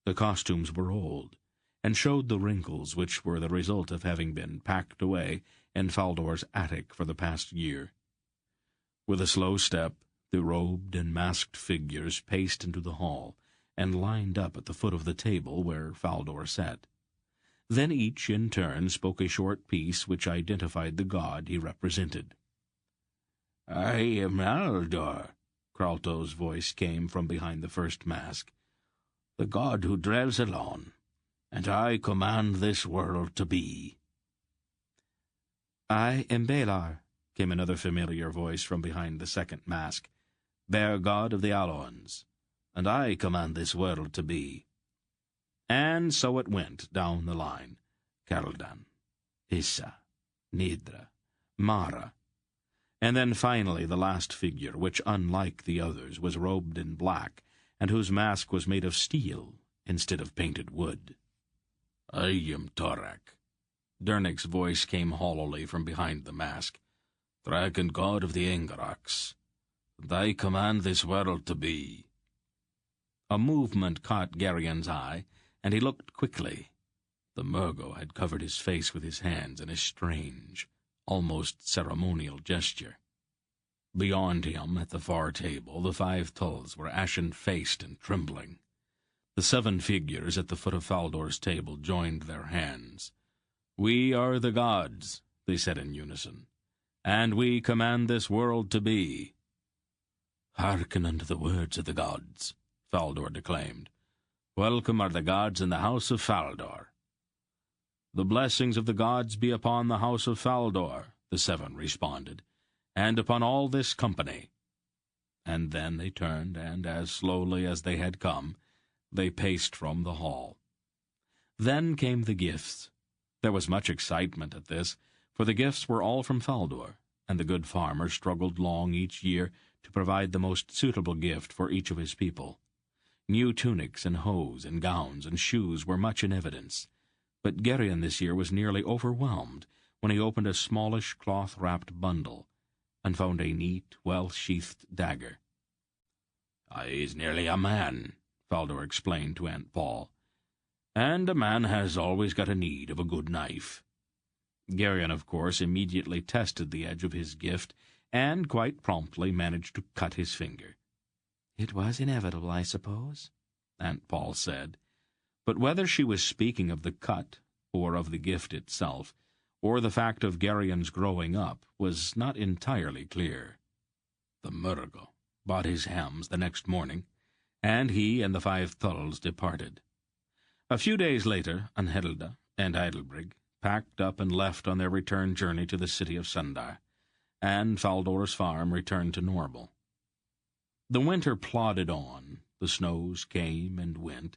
The costumes were old, and showed the wrinkles which were the result of having been packed away in Faldor's attic for the past year. With a slow step, the robed and masked figures paced into the hall, and lined up at the foot of the table where Faldor sat. Then each, in turn, spoke a short piece which identified the god he represented. "I am Aldor," Kralto's voice came from behind the first mask, "the god who dwells alone, and I command this world to be." "I am Balar," came another familiar voice from behind the second mask, "bear god of the Alloans, and I command this world to be." And so it went down the line. Kaldan, Issa, Nidra, Mara. And then finally the last figure, which, unlike the others, was robed in black, and whose mask was made of steel instead of painted wood. "I am Torak." Dernick's voice came hollowly from behind the mask. "Dragon god of the Engaraks, and I command this world to be." A movement caught Garion's eye, and he looked quickly. The Murgo had covered his face with his hands in a strange, almost ceremonial gesture. Beyond him, at the far table, the 5 Tulls were ashen-faced and trembling. The 7 figures at the foot of Faldor's table joined their hands. "We are the gods," they said in unison, "and we command this world to be." "Hearken unto the words of the gods," Faldor declaimed. "Welcome are the gods in the house of Faldor." "The blessings of the gods be upon the house of Faldor," the 7 responded, "and upon all this company." And then they turned, and as slowly as they had come, they paced from the hall. Then came the gifts. There was much excitement at this, for the gifts were all from Faldor, and the good farmer struggled long each year to provide the most suitable gift for each of his people. New tunics and hose and gowns and shoes were much in evidence, but Garion this year was nearly overwhelmed when he opened a smallish cloth-wrapped bundle and found a neat, well-sheathed dagger. "He's nearly a man," Faldor explained to Aunt Pol. "And a man has always got a need of a good knife." Garion, of course, immediately tested the edge of his gift, and quite promptly managed to cut his finger. "It was inevitable, I suppose," Aunt Pol said. But whether she was speaking of the cut, or of the gift itself, or the fact of Garion's growing up, was not entirely clear. The Murgo bought his hams the next morning, and he and the 5 Thulls departed. A few days later, Anhelda and Eidelbrig packed up and left on their return journey to the city of Sundar, and Faldor's farm returned to normal. The winter plodded on, the snows came and went,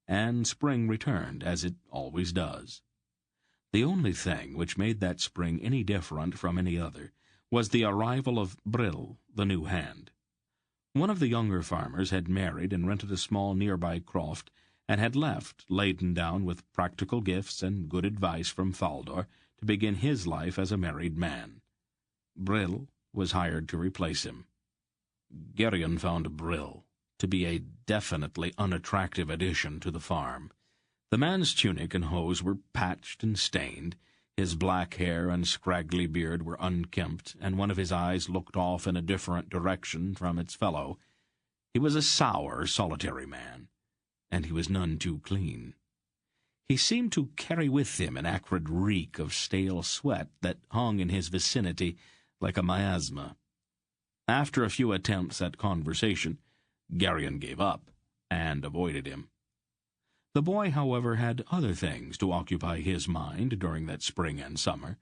and spring returned, as it always does. The only thing which made that spring any different from any other was the arrival of Brill, the new hand. One of the younger farmers had married and rented a small nearby croft, and had left, laden down with practical gifts and good advice from Faldor, to begin his life as a married man. Brill was hired to replace him. Garion found Brill to be a definitely unattractive addition to the farm. The man's tunic and hose were patched and stained, his black hair and scraggly beard were unkempt, and one of his eyes looked off in a different direction from its fellow. He was a sour, solitary man, and he was none too clean. He seemed to carry with him an acrid reek of stale sweat that hung in his vicinity like a miasma. After a few attempts at conversation, Garion gave up and avoided him. The boy, however, had other things to occupy his mind during that spring and summer.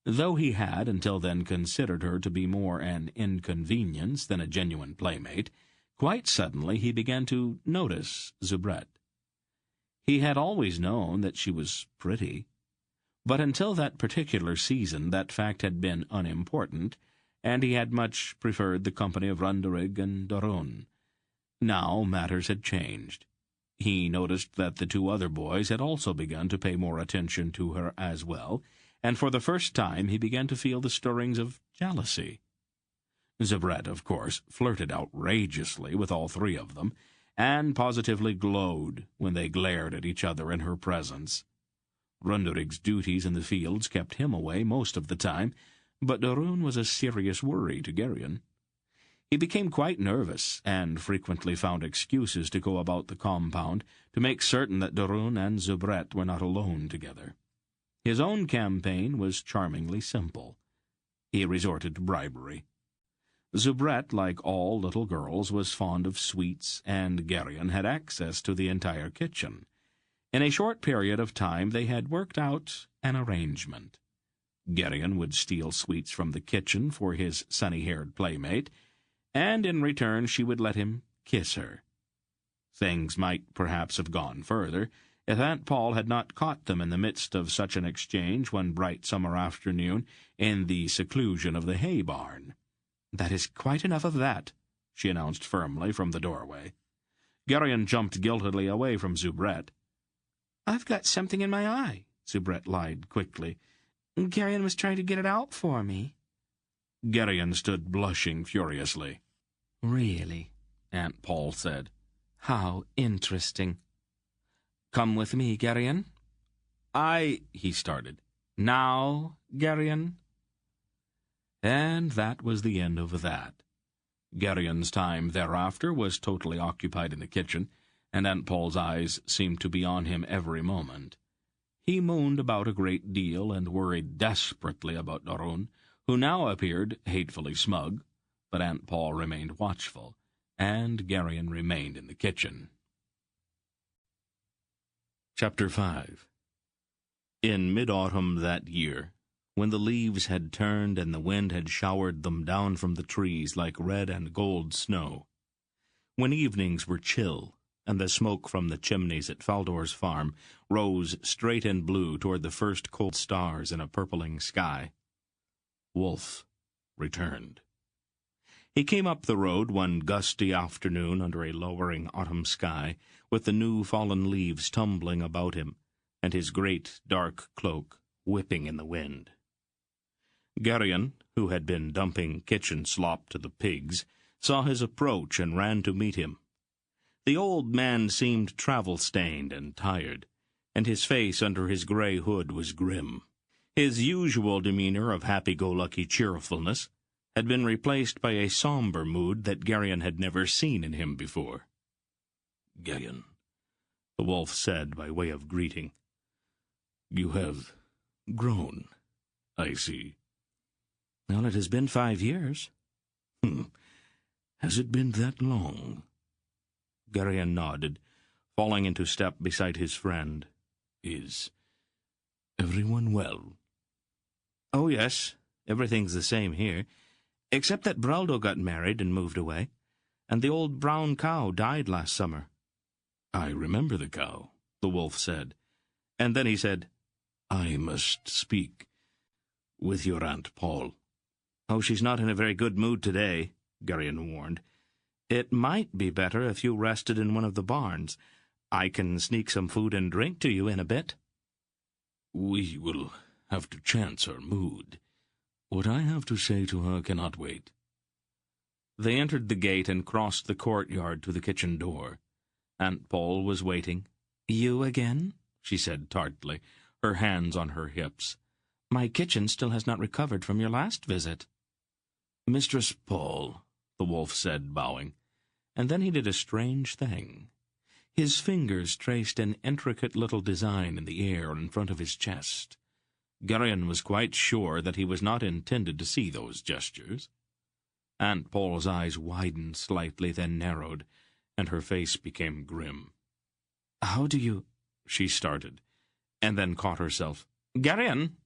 Though he had until then considered her to be more an inconvenience than a genuine playmate, quite suddenly he began to notice Zubrette. He had always known that she was pretty, but until that particular season that fact had been unimportant, and he had much preferred the company of Runderig and Dorun. Now matters had changed. He noticed that the two other boys had also begun to pay more attention to her as well, and for the first time he began to feel the stirrings of jealousy. Zubrette, of course, flirted outrageously with all three of them, and positively glowed when they glared at each other in her presence. Runderig's duties in the fields kept him away most of the time, but Dorun was a serious worry to Garion. He became quite nervous, and frequently found excuses to go about the compound to make certain that Dorun and Zubrette were not alone together. His own campaign was charmingly simple. He resorted to bribery. Zubrette, like all little girls, was fond of sweets, and Garion had access to the entire kitchen. In a short period of time they had worked out an arrangement. Garion would steal sweets from the kitchen for his sunny-haired playmate, and in return she would let him kiss her. Things might perhaps have gone further if Aunt Pol had not caught them in the midst of such an exchange one bright summer afternoon in the seclusion of the hay-barn. "That is quite enough of that," she announced firmly from the doorway. Garion jumped guiltily away from Zubrette. "I've got something in my eye," Zubrette lied quickly. "Garion was trying to get it out for me." Garion stood blushing furiously. "Really?" Aunt Pol said. "How interesting." "Come with me, Garion." He started. "Now, Garion?" And that was the end of that. Garion's time thereafter was totally occupied in the kitchen, and Aunt Pol's eyes seemed to be on him every moment. He moaned about a great deal and worried desperately about Dorun, who now appeared hatefully smug, but Aunt Pol remained watchful, and Garion remained in the kitchen. Chapter 5. In mid-autumn that year, when the leaves had turned and the wind had showered them down from the trees like red and gold snow, when evenings were chill, and the smoke from the chimneys at Faldor's farm rose straight and blue toward the first cold stars in a purpling sky, Wolf returned. He came up the road one gusty afternoon under a lowering autumn sky, with the new fallen leaves tumbling about him, and his great dark cloak whipping in the wind. Garion, who had been dumping kitchen slop to the pigs, saw his approach and ran to meet him. The old man seemed travel-stained and tired, and his face under his gray hood was grim. His usual demeanor of happy-go-lucky cheerfulness had been replaced by a somber mood that Garion had never seen in him before. "Garion," the wolf said by way of greeting, "you have grown, I see." "Well, it has been 5 years. Has it been that long?" Garion nodded, falling into step beside his friend. "Is everyone well?" "Oh, yes," Everything's the same here, except that Braldo got married and moved away, and the old brown cow died last summer." "I remember the cow," the wolf said. And then he said, "I must speak with your Aunt Pol." "Oh, she's not in a very good mood today," Garion warned. "It might be better if you rested in one of the barns. I can sneak some food and drink to you in a bit." "We will have to chance her mood. What I have to say to her cannot wait." They entered the gate and crossed the courtyard to the kitchen door. Aunt Pol was waiting. "You again?" she said tartly, her hands on her hips. "My kitchen still has not recovered from your last visit." "Mistress Pol," the wolf said, bowing. And then he did a strange thing. His fingers traced an intricate little design in the air in front of his chest. Garion was quite sure that he was not intended to see those gestures. Aunt Pol's eyes widened slightly, then narrowed, and her face became grim. "How do you—" she started, and then caught herself. "Garion,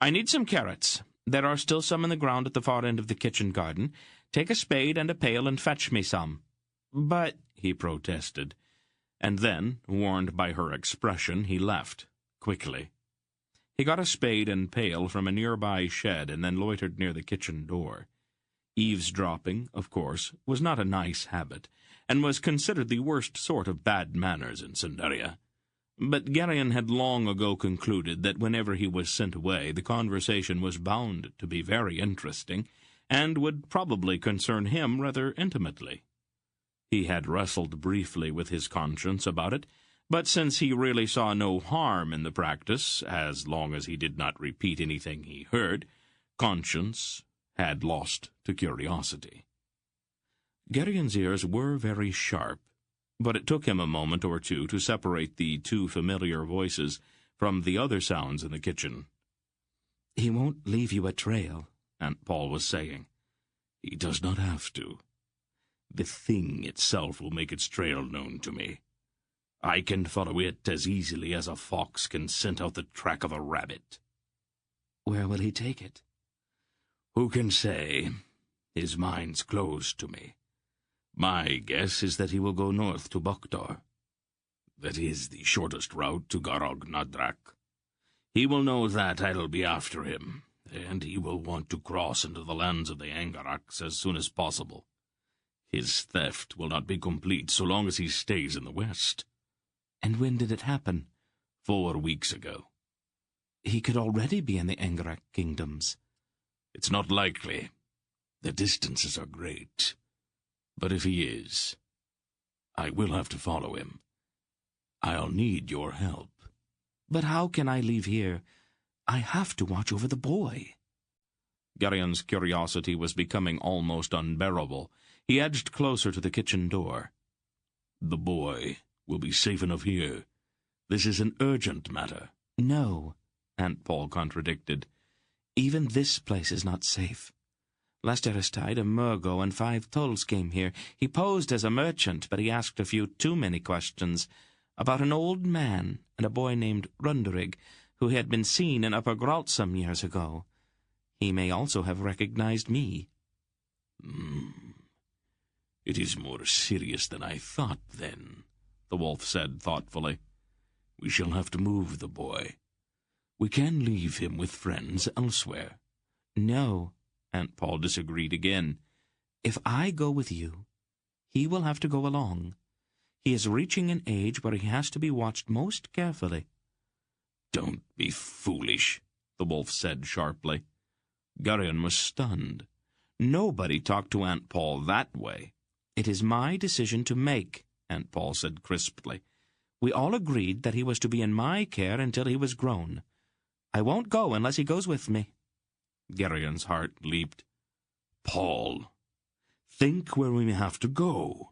I need some carrots. There are still some in the ground at the far end of the kitchen garden. Take a spade and a pail and fetch me some." "But—" he protested, and then, warned by her expression, he left, quickly. He got a spade and pail from a nearby shed and then loitered near the kitchen door. Eavesdropping, of course, was not a nice habit, and was considered the worst sort of bad manners in Cinderia. But Garion had long ago concluded that whenever he was sent away, the conversation was bound to be very interesting, and would probably concern him rather intimately. He had wrestled briefly with his conscience about it, but since he really saw no harm in the practice, as long as he did not repeat anything he heard, conscience had lost to curiosity. Garion's ears were very sharp, but it took him a moment or two to separate the two familiar voices from the other sounds in the kitchen. "He won't leave you a trail," Aunt Pol was saying. "He does not have to. The thing itself will make its trail known to me. I can follow it as easily as a fox can scent out the track of a rabbit." "Where will he take it?" "Who can say? His mind's closed to me. My guess is that he will go north to Boktor. That is the shortest route to Garog Nadrak. He will know that I'll be after him, and he will want to cross into the lands of the Angaraks as soon as possible. His theft will not be complete so long as he stays in the west." "And when did it happen?" 4 weeks ago. "He could already be in the Angarak kingdoms." "It's not likely. The distances are great. But if he is, I will have to follow him. I'll need your help." "But how can I leave here? I have to watch over the boy." Garion's curiosity was becoming almost unbearable. He edged closer to the kitchen door. "The boy will be safe enough here. This is an urgent matter." "No," Aunt Pol contradicted. "Even this place is not safe. Last Aristide, a Murgo and 5 Tulls came here. He posed as a merchant, but he asked a few too many questions about an old man and a boy named Runderig, who had been seen in Upper Gralt some years ago. He may also have recognized me." "It is more serious than I thought, then," the wolf said thoughtfully. "We shall have to move the boy. We can leave him with friends elsewhere." "No," Aunt Pol disagreed again. "If I go with you, he will have to go along. He is reaching an age where he has to be watched most carefully." "Don't be foolish," the wolf said sharply. Garion was stunned. Nobody talked to Aunt Pol that way. "It is my decision to make," Aunt Pol said crisply. "We all agreed that he was to be in my care until he was grown. I won't go unless he goes with me." Garion's heart leaped. "Pol, think where we may have to go.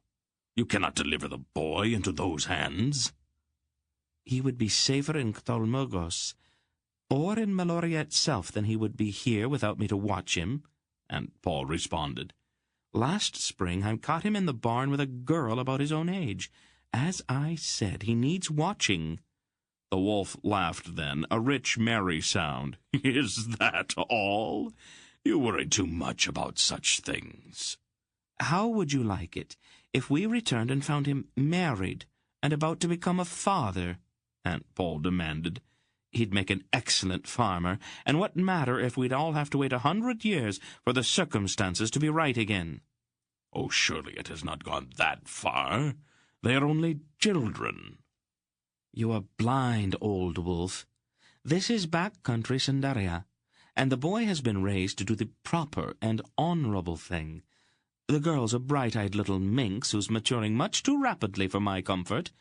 You cannot deliver the boy into those hands." "He would be safer in Ctolmurgos, or in Meloria itself, than he would be here without me to watch him," Aunt Pol responded. "Last spring I caught him in the barn with a girl about his own age. As I said, he needs watching." The wolf laughed then, a rich, merry sound. "Is that all? You worry too much about such things." "How would you like it if we returned and found him married and about to become a father?" Aunt Pol demanded. "He'd make an excellent farmer, and what matter if we'd all have to wait 100 years for the circumstances to be right again?" "Oh, surely it has not gone that far. They are only children." "You are blind, old wolf. This is back country Cinderia, and the boy has been raised to do the proper and honorable thing. The girl's a bright-eyed little minx who's maturing much too rapidly for my comfort.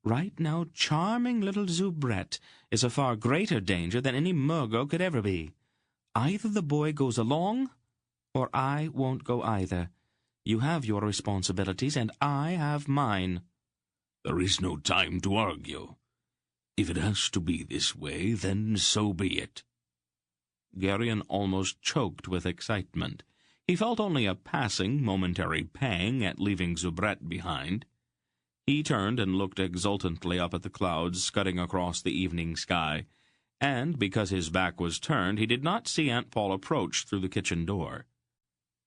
Right now, charming little Zubrette is a far greater danger than any Murgo could ever be. Either the boy goes along, or I won't go either. You have your responsibilities, and I have mine." "There is no time to argue. If it has to be this way, then so be it." Garion almost choked with excitement. He felt only a passing, momentary pang at leaving Zubrette behind. He turned and looked exultantly up at the clouds scudding across the evening sky, and, because his back was turned, he did not see Aunt Pol approach through the kitchen door.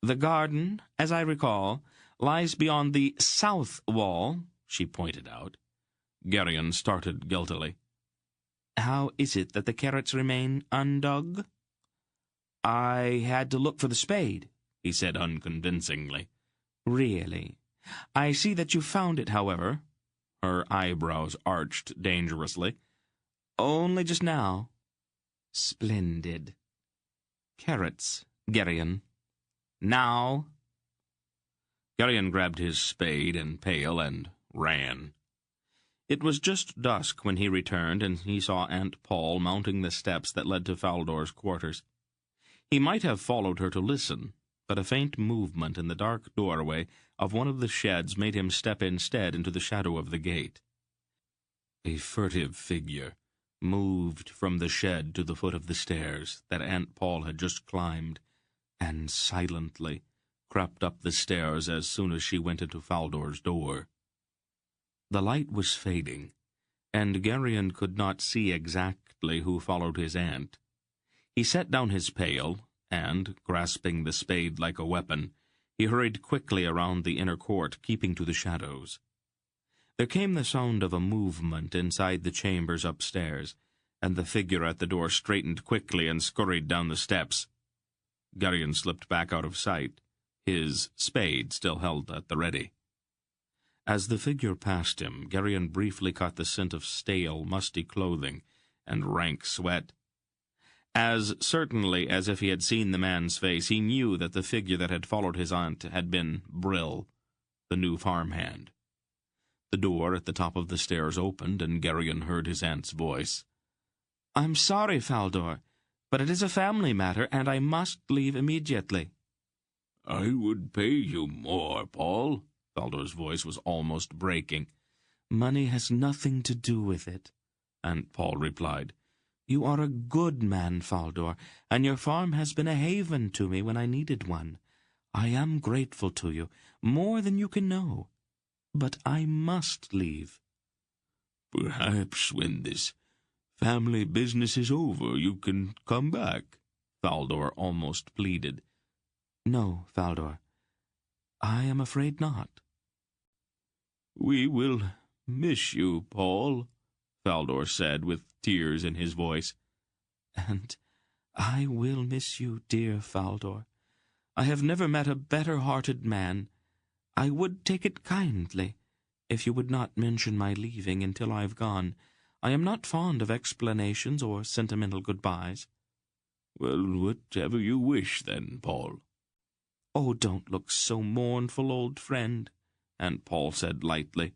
"The garden, as I recall, lies beyond the south wall," she pointed out. Garion started guiltily. "How is it that the carrots remain undug?" "I had to look for the spade," he said unconvincingly. "Really? I see that you found it, however." Her eyebrows arched dangerously. "Only just now." "Splendid. Carrots, Garion. Now." Garion grabbed his spade and pail and ran. It was just dusk when he returned, and he saw Aunt Pol mounting the steps that led to Faldor's quarters. He might have followed her to listen, but a faint movement in the dark doorway of one of the sheds made him step instead into the shadow of the gate. A furtive figure moved from the shed to the foot of the stairs that Aunt Pol had just climbed, and silently crept up the stairs as soon as she went into Faldor's door. The light was fading, and Garion could not see exactly who followed his aunt. He set down his pail, and, grasping the spade like a weapon, he hurried quickly around the inner court, keeping to the shadows. There came the sound of a movement inside the chambers upstairs, and the figure at the door straightened quickly and scurried down the steps. Garion slipped back out of sight, his spade still held at the ready. As the figure passed him, Garion briefly caught the scent of stale, musty clothing and rank sweat. As certainly as if he had seen the man's face, he knew that the figure that had followed his aunt had been Brill, the new farmhand. The door at the top of the stairs opened, and Garion heard his aunt's voice. "I'm sorry, Faldor, but it is a family matter, and I must leave immediately." "I would pay you more, Pol." Faldor's voice was almost breaking. "Money has nothing to do with it," Aunt Pol replied. "You are a good man, Faldor, and your farm has been a haven to me when I needed one. I am grateful to you, more than you can know. But I must leave." "Perhaps when this family business is over, you can come back," Faldor almost pleaded. "No, Faldor, I am afraid not." "We will miss you, Pol," Faldor said, with tears in his voice. "And I will miss you, dear Faldor. I have never met a better-hearted man. I would take it kindly if you would not mention my leaving until I've gone. I am not fond of explanations or sentimental goodbyes." "Well, whatever you wish, then, Pol." "Oh, don't look so mournful, old friend," Aunt Pol said lightly.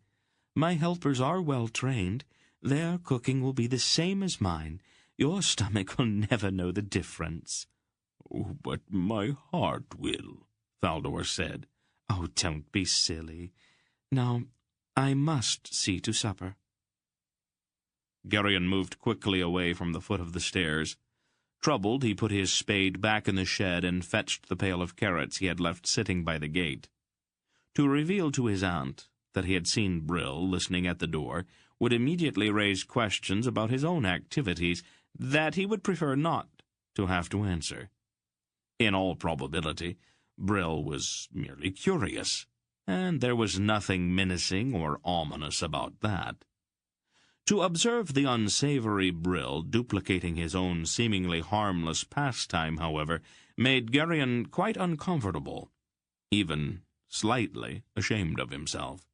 "My helpers are well trained. Their cooking will be the same as mine. Your stomach will never know the difference." "Oh, but my heart will," Faldor said. "Oh, don't be silly. Now, I must see to supper." Garion moved quickly away from the foot of the stairs. Troubled, he put his spade back in the shed and fetched the pail of carrots he had left sitting by the gate. To reveal to his aunt, that he had seen Brill listening at the door would immediately raise questions about his own activities that he would prefer not to have to answer. In all probability, Brill was merely curious, and there was nothing menacing or ominous about that. To observe the unsavory Brill duplicating his own seemingly harmless pastime, however, made Garion quite uncomfortable, even slightly ashamed of himself.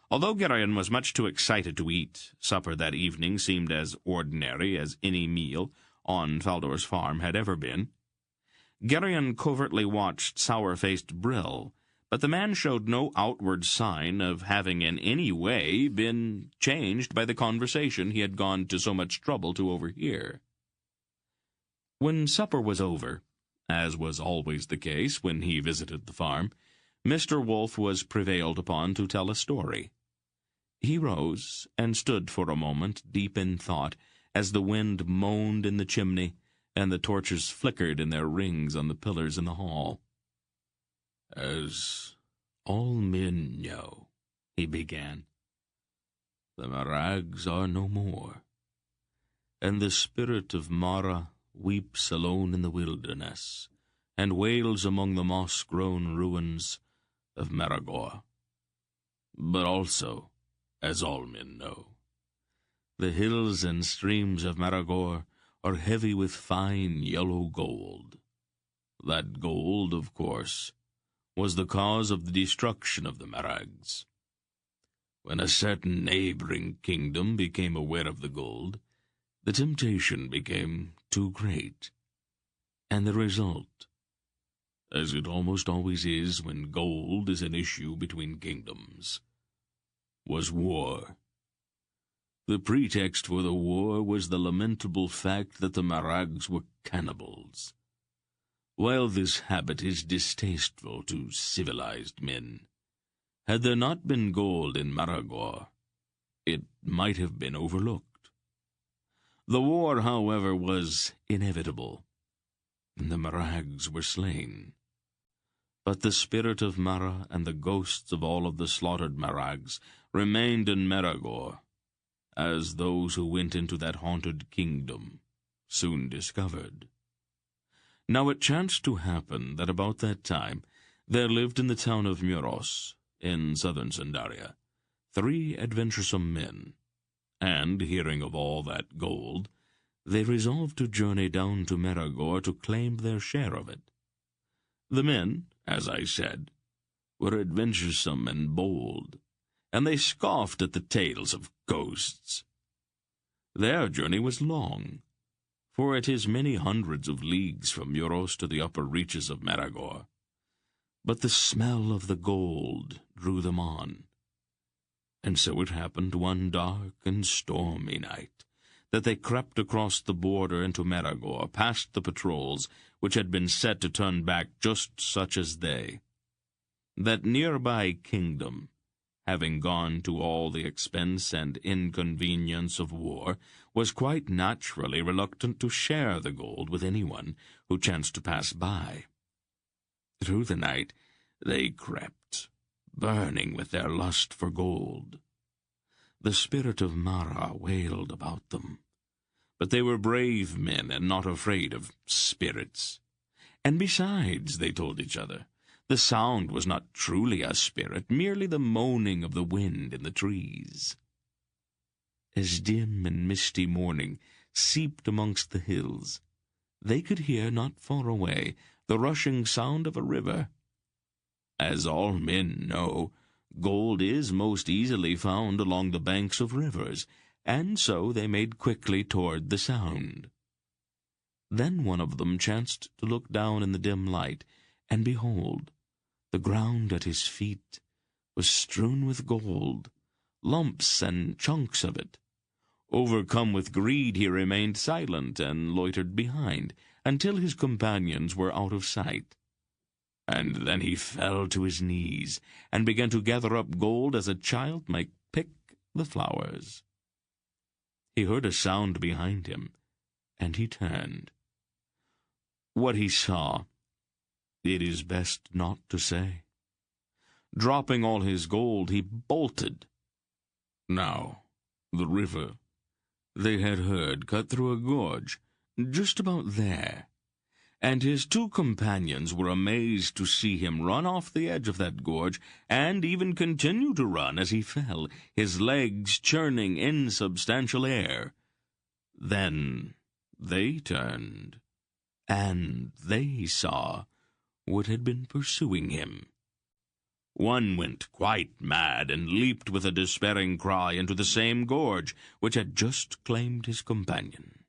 Although Garion was much too excited to eat, supper that evening seemed as ordinary as any meal on Faldor's farm had ever been. Garion covertly watched sour-faced Brill, but the man showed no outward sign of having in any way been changed by the conversation he had gone to so much trouble to overhear. When supper was over, as was always the case when he visited the farm, Mr. Wolf was prevailed upon to tell a story. He rose and stood for a moment deep in thought as the wind moaned in the chimney and the torches flickered in their rings on the pillars in the hall. "As all men know," he began, "the Marags are no more, and the spirit of Mara weeps alone in the wilderness, and wails among the moss-grown ruins of Maragor. But also, as all men know, the hills and streams of Maragor are heavy with fine yellow gold. That gold, of course, was the cause of the destruction of the Marags. When a certain neighboring kingdom became aware of the gold, the temptation became too great, and the result, as it almost always is when gold is an issue between kingdoms, was war. The pretext for the war was the lamentable fact that the Marags were cannibals. While this habit is distasteful to civilized men, had there not been gold in Maragor, it might have been overlooked. The war, however, was inevitable, and the Marags were slain. But the spirit of Mara and the ghosts of all of the slaughtered Marags remained in Maragor, as those who went into that haunted kingdom soon discovered. Now it chanced to happen that about that time there lived in the town of Muros, in southern Sandaria, 3 adventuresome men, and, hearing of all that gold, they resolved to journey down to Maragor to claim their share of it. The men, as I said, were adventuresome and bold, and they scoffed at the tales of ghosts. Their journey was long, for it is many hundreds of leagues from Muros to the upper reaches of Maragor. But the smell of the gold drew them on, and so it happened one dark and stormy night that they crept across the border into Maragor, past the patrols which had been set to turn back just such as they. That nearby kingdom, having gone to all the expense and inconvenience of war, was quite naturally reluctant to share the gold with anyone who chanced to pass by. Through the night they crept, burning with their lust for gold. The spirit of Mara wailed about them, but they were brave men and not afraid of spirits. And besides, they told each other, the sound was not truly a spirit, merely the moaning of the wind in the trees. As dim and misty morning seeped amongst the hills, they could hear not far away the rushing sound of a river. As all men know, gold is most easily found along the banks of rivers, and so they made quickly toward the sound. Then one of them chanced to look down in the dim light, and behold, the ground at his feet was strewn with gold, lumps and chunks of it. Overcome with greed, he remained silent and loitered behind, until his companions were out of sight. And then he fell to his knees, and began to gather up gold as a child might pick the flowers. He heard a sound behind him, and he turned. What he saw, it is best not to say. Dropping all his gold, he bolted. Now, the river, they had heard, cut through a gorge, just about there, and his two companions were amazed to see him run off the edge of that gorge, and even continue to run as he fell, his legs churning insubstantial air. Then they turned, and they saw what had been pursuing him. One went quite mad and leaped with a despairing cry into the same gorge which had just claimed his companion.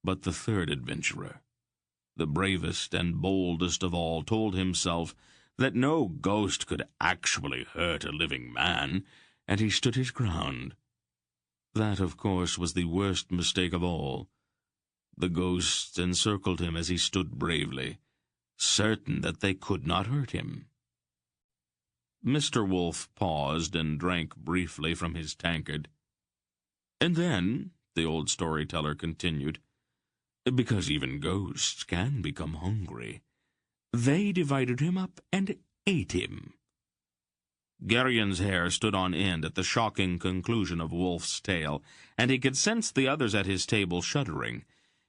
But the third adventurer, the bravest and boldest of all, told himself that no ghost could actually hurt a living man, and he stood his ground. That, of course, was the worst mistake of all. The ghosts encircled him as he stood bravely, certain that they could not hurt him. Mr. Wolf paused and drank briefly from his tankard. And then, the old storyteller continued, because even ghosts can become hungry, they divided him up and ate him. Garion's hair stood on end at the shocking conclusion of Wolf's tale, and he could sense the others at his table shuddering.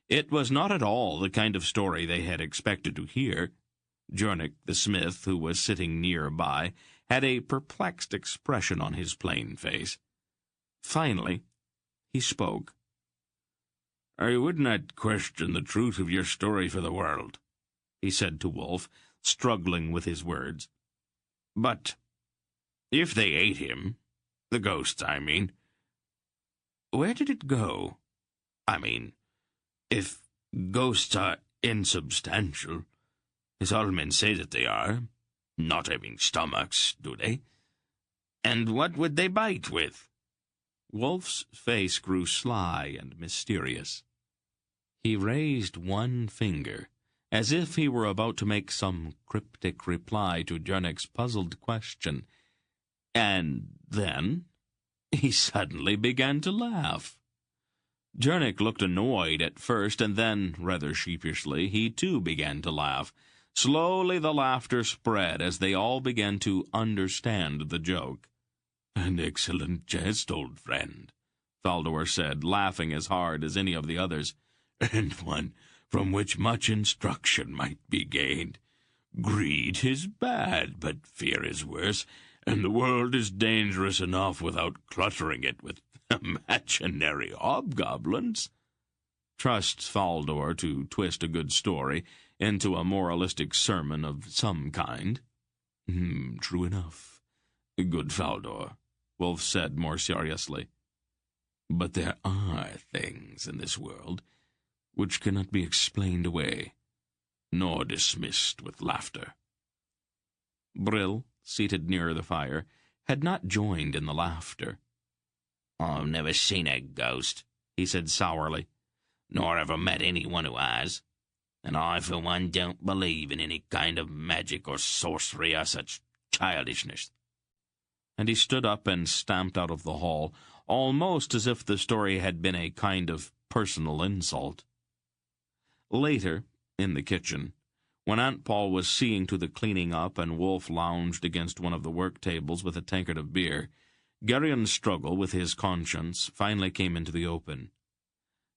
It was not at all the kind of story they had expected to hear. Jernick, the smith, who was sitting near by, had a perplexed expression on his plain face. Finally, he spoke. "I would not question the truth of your story for the world," he said to Wolf, struggling with his words. "But if they ate him, the ghosts, I mean, where did it go? I mean, if ghosts are insubstantial, as all men say that they are, not having stomachs, do they? And what would they bite with?" Wolf's face grew sly and mysterious. He raised one finger, as if he were about to make some cryptic reply to Jernick's puzzled question, and then he suddenly began to laugh. Jernick looked annoyed at first, and then, rather sheepishly, he too began to laugh. Slowly the laughter spread as they all began to understand the joke. "An excellent jest, old friend," Faldor said, laughing as hard as any of the others, "and one from which much instruction might be gained. Greed is bad, but fear is worse, and the world is dangerous enough without cluttering it with imaginary hobgoblins." Trusts Faldor to twist a good story into a moralistic sermon of some kind. True enough, good Faldor," Wolf said more seriously. "But there are things in this world which cannot be explained away, nor dismissed with laughter." Brill, seated near the fire, had not joined in the laughter. "I've never seen a ghost," he said sourly, "nor ever met anyone who has. And I, for one, don't believe in any kind of magic or sorcery or such childishness." And he stood up and stamped out of the hall, almost as if the story had been a kind of personal insult. Later, in the kitchen, when Aunt Pol was seeing to the cleaning up and Wolf lounged against one of the work tables with a tankard of beer, Garion's struggle with his conscience finally came into the open.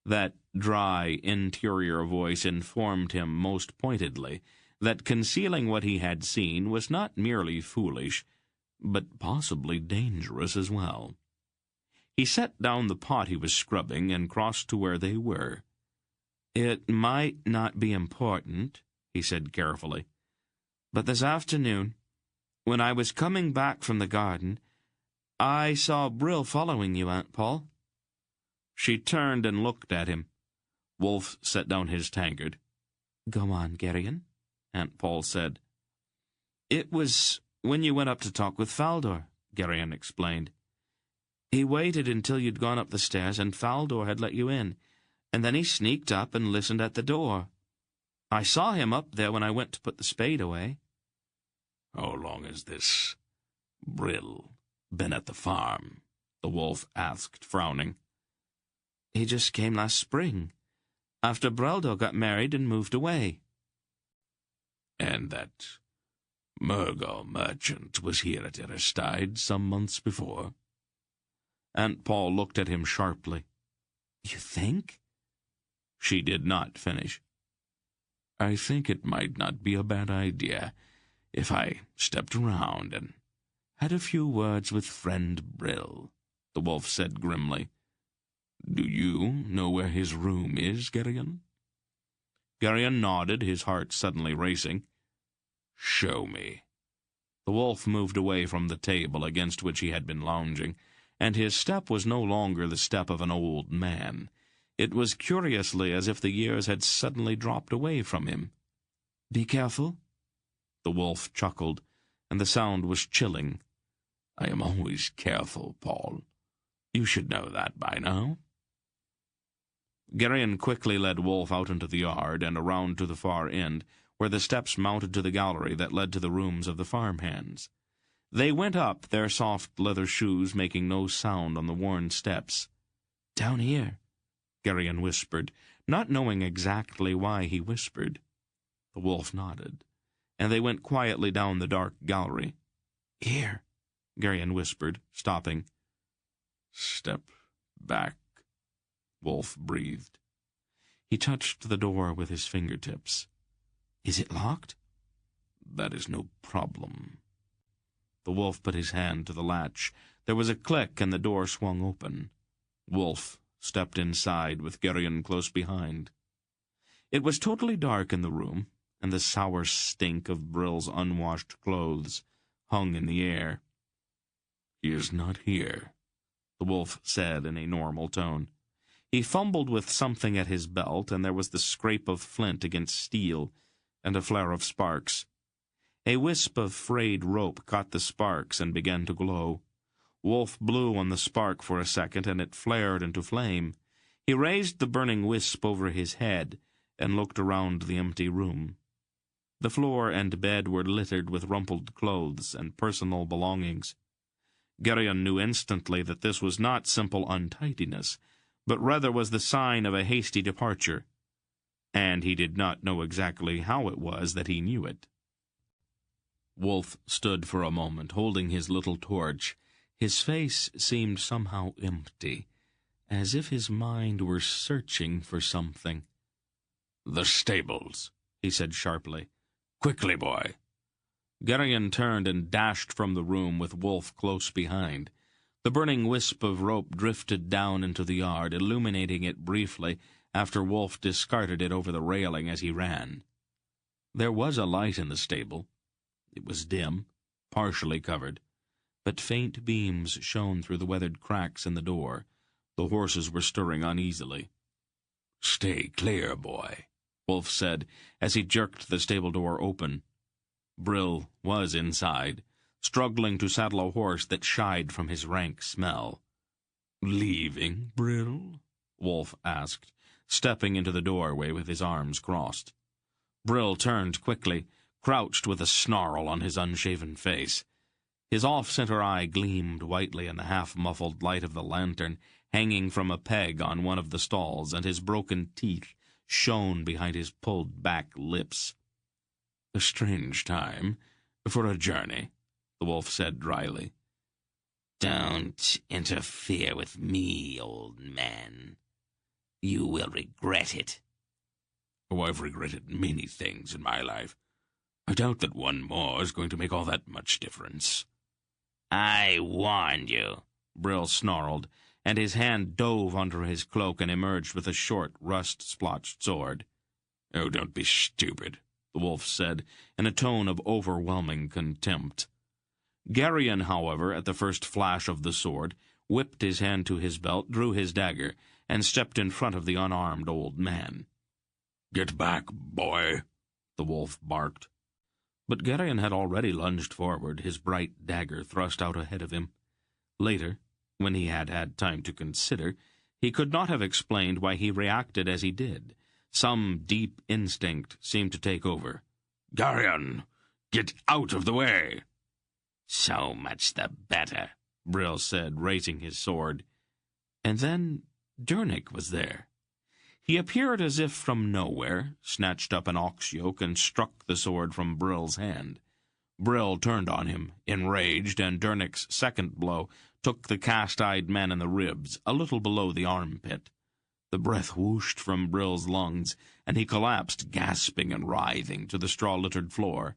That dry, interior voice informed him most pointedly that concealing what he had seen was not merely foolish, but possibly dangerous as well. He set down the pot he was scrubbing and crossed to where they were. "It might not be important," he said carefully, "but this afternoon, when I was coming back from the garden, I saw Brill following you, Aunt Pol." She turned and looked at him. Wolf set down his tankard. "Go on, Garion," Aunt Pol said. "It was when you went up to talk with Faldor," Garion explained. "He waited until you'd gone up the stairs and Faldor had let you in, and then he sneaked up and listened at the door. I saw him up there when I went to put the spade away." "How long has this Brill been at the farm?" the wolf asked, frowning. "He just came last spring, after Breldo got married and moved away." "And that Murgo merchant was here at Aristide some months before. Aunt Pol looked at him sharply. "You think?" She did not finish. "I think it might not be a bad idea if I stepped around and had a few words with friend Brill," the wolf said grimly. "Do you know where his room is, Garion?" Garion nodded, his heart suddenly racing. "Show me." The wolf moved away from the table against which he had been lounging, and his step was no longer the step of an old man. It was curiously as if the years had suddenly dropped away from him. "Be careful." The wolf chuckled, and the sound was chilling. "I am always careful, Paul. You should know that by now." Garion quickly led Wolf out into the yard and around to the far end, where the steps mounted to the gallery that led to the rooms of the farmhands. They went up, their soft leather shoes making no sound on the worn steps. "Down here," Garion whispered, not knowing exactly why he whispered. The wolf nodded, and they went quietly down the dark gallery. "Here," Garion whispered, stopping. "Step back," Wolf breathed. He touched the door with his fingertips. "Is it locked?" "That is no problem." The wolf put his hand to the latch. There was a click, and the door swung open. Wolf stepped inside, with Garion close behind. It was totally dark in the room, and the sour stink of Brill's unwashed clothes hung in the air. "He is not here," the wolf said in a normal tone. He fumbled with something at his belt, and there was the scrape of flint against steel, and a flare of sparks. A wisp of frayed rope caught the sparks and began to glow. Wolf blew on the spark for a second, and it flared into flame. He raised the burning wisp over his head and looked around the empty room. The floor and bed were littered with rumpled clothes and personal belongings. Garion knew instantly that this was not simple untidiness, but rather was the sign of a hasty departure, and he did not know exactly how it was that he knew it. Wolf stood for a moment, holding his little torch. His face seemed somehow empty, as if his mind were searching for something. "The stables," he said sharply. "Quickly, boy." Garion turned and dashed from the room with Wolf close behind. The burning wisp of rope drifted down into the yard, illuminating it briefly after Wolf discarded it over the railing as he ran. There was a light in the stable. It was dim, partially covered, but faint beams shone through the weathered cracks in the door. The horses were stirring uneasily. "Stay clear, boy," Wolf said as he jerked the stable door open. Brill was inside, struggling to saddle a horse that shied from his rank smell. "Leaving, Brill?" Wolf asked, stepping into the doorway with his arms crossed. Brill turned quickly, crouched with a snarl on his unshaven face. His off-center eye gleamed whitely in the half-muffled light of the lantern hanging from a peg on one of the stalls, and his broken teeth shone behind his pulled-back lips. "A strange time for a journey," the wolf said dryly. "Don't interfere with me, old man. You will regret it." "Oh, I've regretted many things in my life. I doubt that one more is going to make all that much difference." "I warned you," Brill snarled, and his hand dove under his cloak and emerged with a short, rust-splotched sword. "Oh, don't be stupid," the wolf said, in a tone of overwhelming contempt. Garion, however, at the first flash of the sword, whipped his hand to his belt, drew his dagger, and stepped in front of the unarmed old man. "Get back, boy," the wolf barked. But Garion had already lunged forward, his bright dagger thrust out ahead of him. Later, when he had had time to consider, he could not have explained why he reacted as he did. Some deep instinct seemed to take over. "Garion, get out of the way." "So much the better," Brill said, raising his sword. And then Dernick was there. He appeared as if from nowhere, snatched up an ox yoke, and struck the sword from Brill's hand. Brill turned on him, enraged, and Dernick's second blow took the cast-eyed man in the ribs, a little below the armpit. The breath whooshed from Brill's lungs, and he collapsed, gasping and writhing, to the straw-littered floor.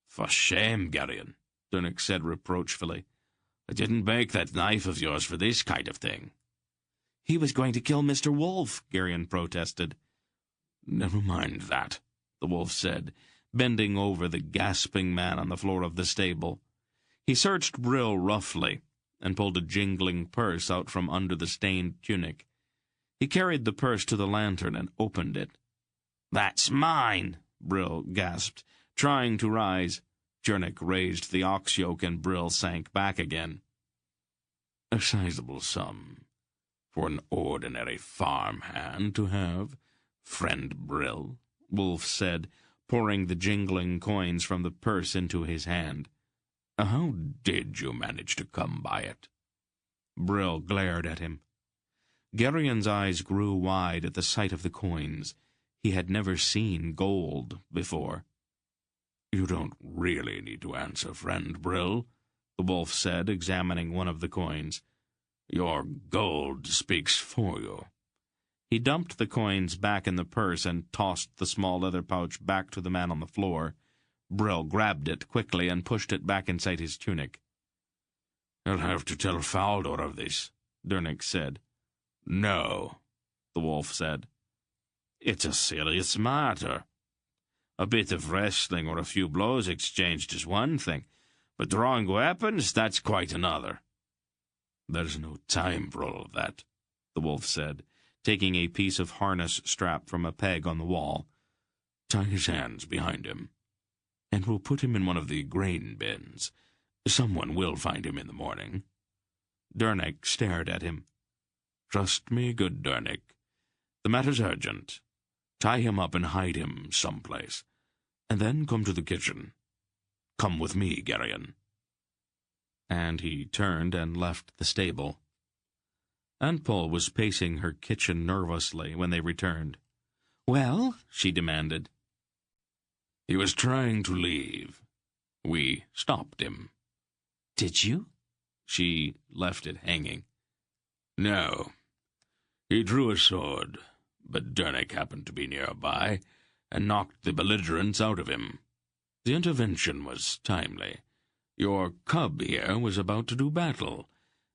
"For shame, Garion," Dernick said reproachfully. "I didn't bake that knife of yours for this kind of thing." "He was going to kill Mr. Wolf," Garion protested. "Never mind that," the wolf said, bending over the gasping man on the floor of the stable. He searched Brill roughly and pulled a jingling purse out from under the stained tunic. He carried the purse to the lantern and opened it. "That's mine," Brill gasped, trying to rise. Dernick raised the ox yoke and Brill sank back again. "A sizable sum for an ordinary farm hand to have, friend Brill," Wolf said, pouring the jingling coins from the purse into his hand. "How did you manage to come by it?" Brill glared at him. Garion's eyes grew wide at the sight of the coins. He had never seen gold before. "You don't really need to answer, friend Brill," the wolf said, examining one of the coins. "Your gold speaks for you." He dumped the coins back in the purse and tossed the small leather pouch back to the man on the floor. Brill grabbed it quickly and pushed it back inside his tunic. "I'll have to tell Faldor of this," Dernick said. "No," the wolf said. "It's a serious matter. A bit of wrestling or a few blows exchanged is one thing, but drawing weapons, that's quite another." "There's no time for all of that," the wolf said, taking a piece of harness strap from a peg on the wall. "Tie his hands behind him, and we'll put him in one of the grain bins. Someone will find him in the morning." Dernick stared at him. "Trust me, good Dernick. The matter's urgent. Tie him up and hide him someplace, and then come to the kitchen. Come with me, Garion." And he turned and left the stable. Aunt Pol was pacing her kitchen nervously when they returned. "Well?" she demanded. "He was trying to leave. We stopped him." "Did you?" She left it hanging. "No. He drew a sword, but Dernick happened to be nearby and knocked the belligerents out of him. The intervention was timely. Your cub here was about to do battle.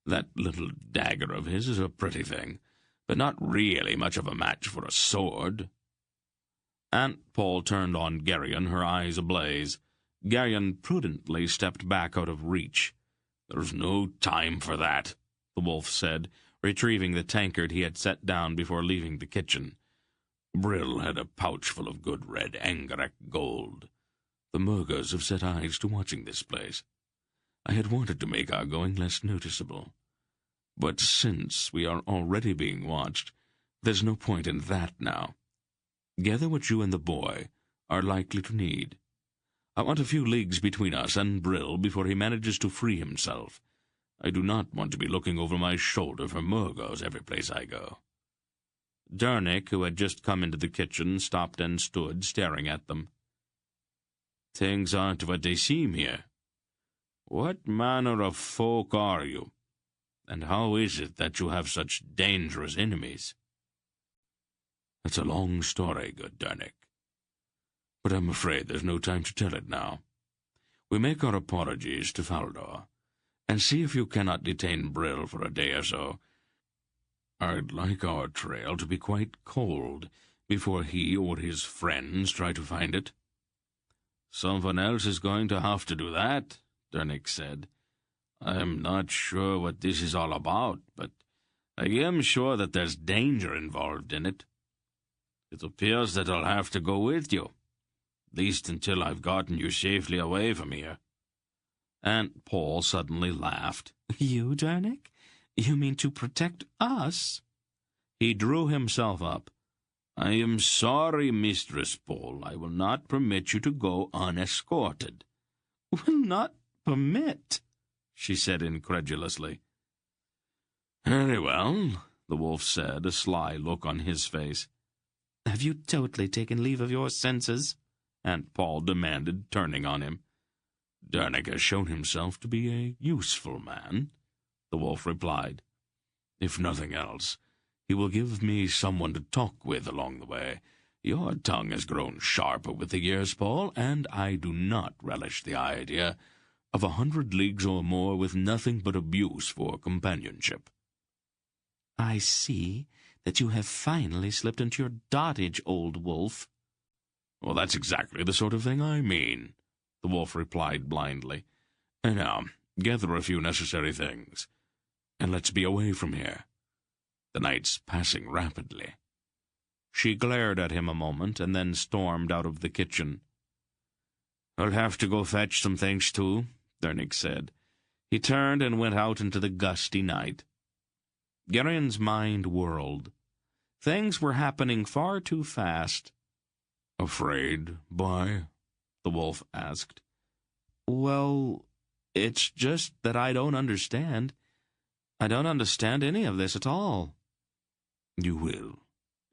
That little dagger of his is a pretty thing, but not really much of a match for a sword." Aunt Pol turned on Garion, her eyes ablaze. Garion prudently stepped back out of reach. "There's no time for that," the wolf said, retrieving the tankard he had set down before leaving the kitchen. "Brill had a pouch full of good red Angarac gold. The Murghas have set eyes to watching this place. I had wanted to make our going less noticeable. But since we are already being watched, there's no point in that now. Gather what you and the boy are likely to need. I want a few leagues between us and Brill before he manages to free himself. I do not want to be looking over my shoulder for Murghas every place I go." Dernick, who had just come into the kitchen, stopped and stood, staring at them. "Things aren't what they seem here. What manner of folk are you, and how is it that you have such dangerous enemies?" "It's a long story, good Dernick, but I'm afraid there's no time to tell it now. We make our apologies to Faldor, and see if you cannot detain Brill for a day or so. I'd like our trail to be quite cold before he or his friends try to find it." "Someone else is going to have to do that," Dernick said. "I'm not sure what this is all about, but I am sure that there's danger involved in it. It appears that I'll have to go with you, at least until I've gotten you safely away from here." Aunt Pol suddenly laughed. "You, Dernick? You mean to protect us?" He drew himself up. "I am sorry, Mistress Pol. I will not permit you to go unescorted." "Will not permit?" she said incredulously. "Very well," the wolf said, a sly look on his face. "Have you totally taken leave of your senses?" Aunt Pol demanded, turning on him. Dernick has shown himself to be a useful man, the wolf replied. If nothing else, he will give me someone to talk with along the way. Your tongue has grown sharper with the years, Paul, and I do not relish the idea of 100 leagues or more with nothing but abuse for companionship. I see that you have finally slipped into your dotage, old wolf. Well, that's exactly the sort of thing I mean, the wolf replied blindly. And now, gather a few necessary things, and let's be away from here. The night's passing rapidly. She glared at him a moment, and then stormed out of the kitchen. I'll have to go fetch some things, too, Dernick said. He turned and went out into the gusty night. Garion's mind whirled. Things were happening far too fast. Afraid, boy? The wolf asked. Well, it's just that I don't understand. I don't understand any of this at all. You will,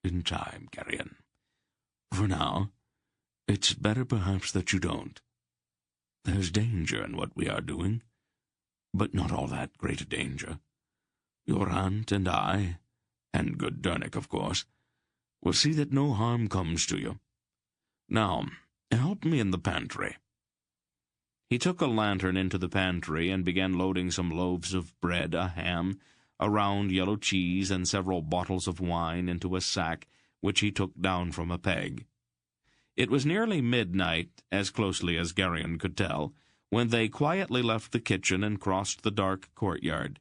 in time, Garion. For now, it's better perhaps that you don't. There's danger in what we are doing, but not all that great a danger. Your aunt and I, and good Dernick, of course, will see that no harm comes to you. Now, help me in the pantry. He took a lantern into the pantry and began loading some loaves of bread, a ham, a round yellow cheese, and several bottles of wine into a sack which he took down from a peg. It was nearly midnight, as closely as Garion could tell, when they quietly left the kitchen and crossed the dark courtyard.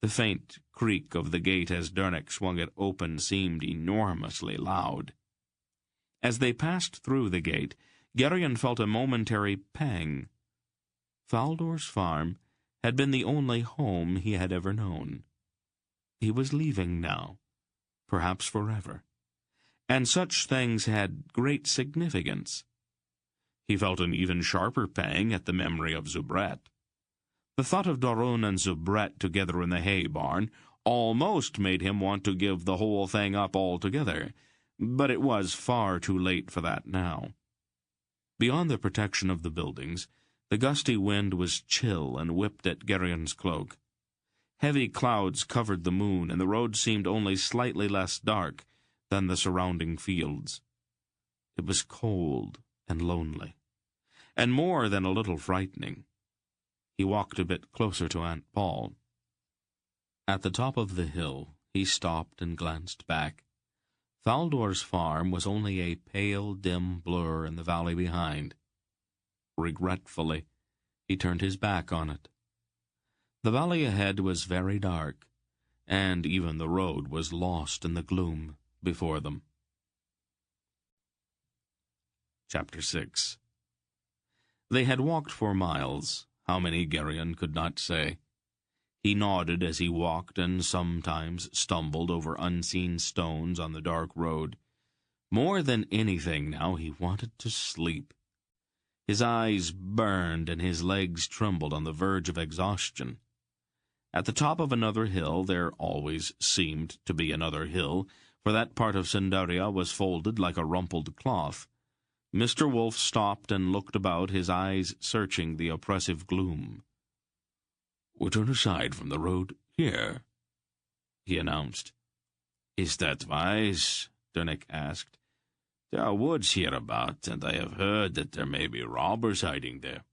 The faint creak of the gate as Dernick swung it open seemed enormously loud. As they passed through the gate, Garion felt a momentary pang. Faldor's farm had been the only home he had ever known. He was leaving now, perhaps forever, and such things had great significance. He felt an even sharper pang at the memory of Zubret. The thought of Doron and Zubret together in the hay barn almost made him want to give the whole thing up altogether, but it was far too late for that now. Beyond the protection of the buildings, the gusty wind was chill and whipped at Garion's cloak. Heavy clouds covered the moon, and the road seemed only slightly less dark than the surrounding fields. It was cold and lonely, and more than a little frightening. He walked a bit closer to Aunt Pol. At the top of the hill, he stopped and glanced back. Faldor's farm was only a pale, dim blur in the valley behind. Regretfully, he turned his back on it. The valley ahead was very dark, and even the road was lost in the gloom before them. Chapter 6. They had walked for miles. How many, Garion could not say. He nodded as he walked and sometimes stumbled over unseen stones on the dark road. More than anything now, he wanted to sleep. His eyes burned and his legs trembled on the verge of exhaustion. At the top of another hill, there always seemed to be another hill, for that part of Sindaria was folded like a rumpled cloth. Mr. Wolf stopped and looked about, his eyes searching the oppressive gloom. "We'll turn aside from the road here," he announced. "Is that wise?" Dernick asked. "There are woods hereabout, and I have heard that there may be robbers hiding there.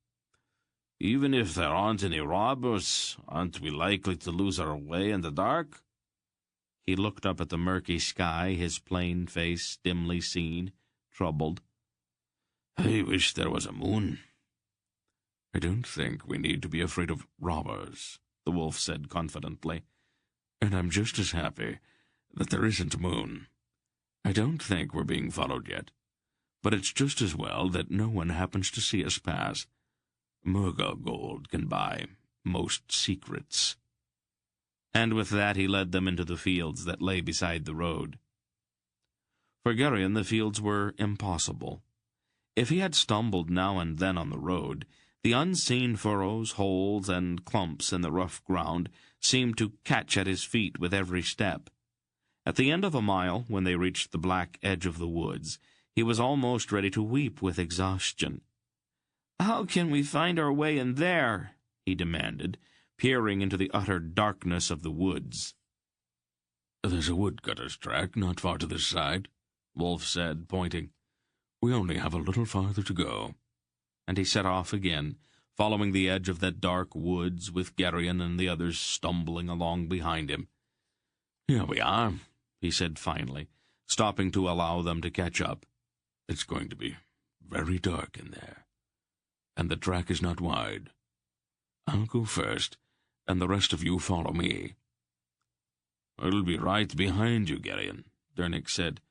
Even if there aren't any robbers, aren't we likely to lose our way in the dark?" He looked up at the murky sky, his plain face dimly seen, troubled. "I wish there was a moon." "I don't think we need to be afraid of robbers," the wolf said confidently. "And I'm just as happy that there isn't a moon. I don't think we're being followed yet, but it's just as well that no one happens to see us pass. Murga gold can buy most secrets." And with that he led them into the fields that lay beside the road. For Garion the fields were impossible. If he had stumbled now and then on the road, the unseen furrows, holes, and clumps in the rough ground seemed to catch at his feet with every step. At the end of a mile, when they reached the black edge of the woods, he was almost ready to weep with exhaustion. "How can we find our way in there?" he demanded, peering into the utter darkness of the woods. "There's a woodcutter's track not far to this side," Wolf said, pointing. "We only have a little farther to go." And he set off again, following the edge of that dark woods, with Garion and the others stumbling along behind him. "Here we are," he said finally, stopping to allow them to catch up. "It's going to be very dark in there, and the track is not wide. I'll go first, and the rest of you follow me." "I'll be right behind you, Garion," Dernick said.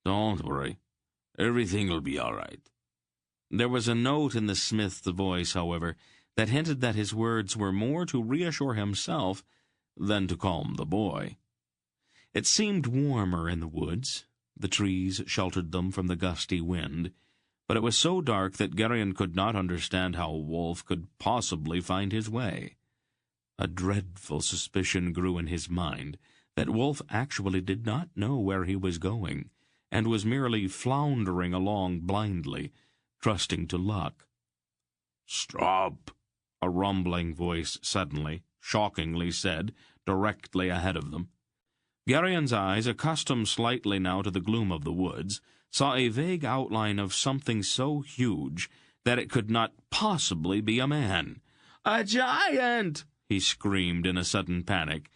"Don't worry. Everything'll be all right." There was a note in the smith's voice, however, that hinted that his words were more to reassure himself than to calm the boy. It seemed warmer in the woods. The trees sheltered them from the gusty wind, but it was so dark that Garion could not understand how Wolf could possibly find his way. A dreadful suspicion grew in his mind that Wolf actually did not know where he was going, and was merely floundering along blindly, trusting to luck. "Stop!" a rumbling voice suddenly, shockingly said, directly ahead of them. Garion's eyes, accustomed slightly now to the gloom of the woods, saw a vague outline of something so huge that it could not possibly be a man. "A giant!" he screamed in a sudden panic.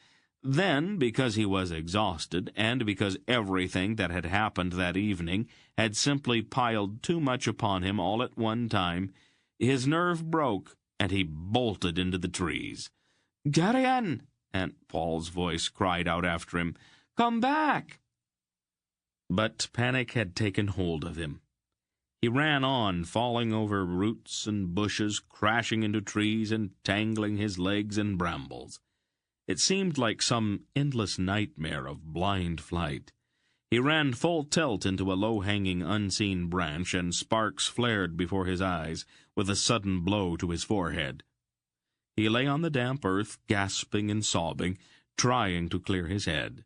Then, because he was exhausted, and because everything that had happened that evening had simply piled too much upon him all at one time, his nerve broke, and he bolted into the trees. "Garion!" Aunt Pol's voice cried out after him. "Come back!" But panic had taken hold of him. He ran on, falling over roots and bushes, crashing into trees and tangling his legs in brambles. It seemed like some endless nightmare of blind flight. He ran full tilt into a low-hanging, unseen branch, and sparks flared before his eyes with a sudden blow to his forehead. He lay on the damp earth, gasping and sobbing, trying to clear his head.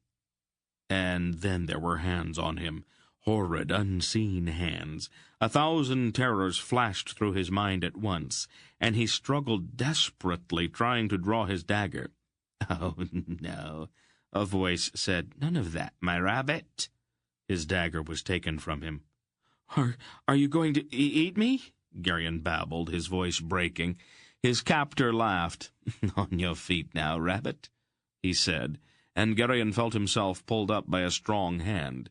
And then there were hands on him, horrid, unseen hands. 1,000 terrors flashed through his mind at once, and he struggled desperately, trying to draw his dagger. "Oh, no," a voice said. "None of that, my rabbit." His dagger was taken from him. Are you going to eat me?" Garion babbled, his voice breaking. His captor laughed. "On your feet now, rabbit," he said, and Garion felt himself pulled up by a strong hand.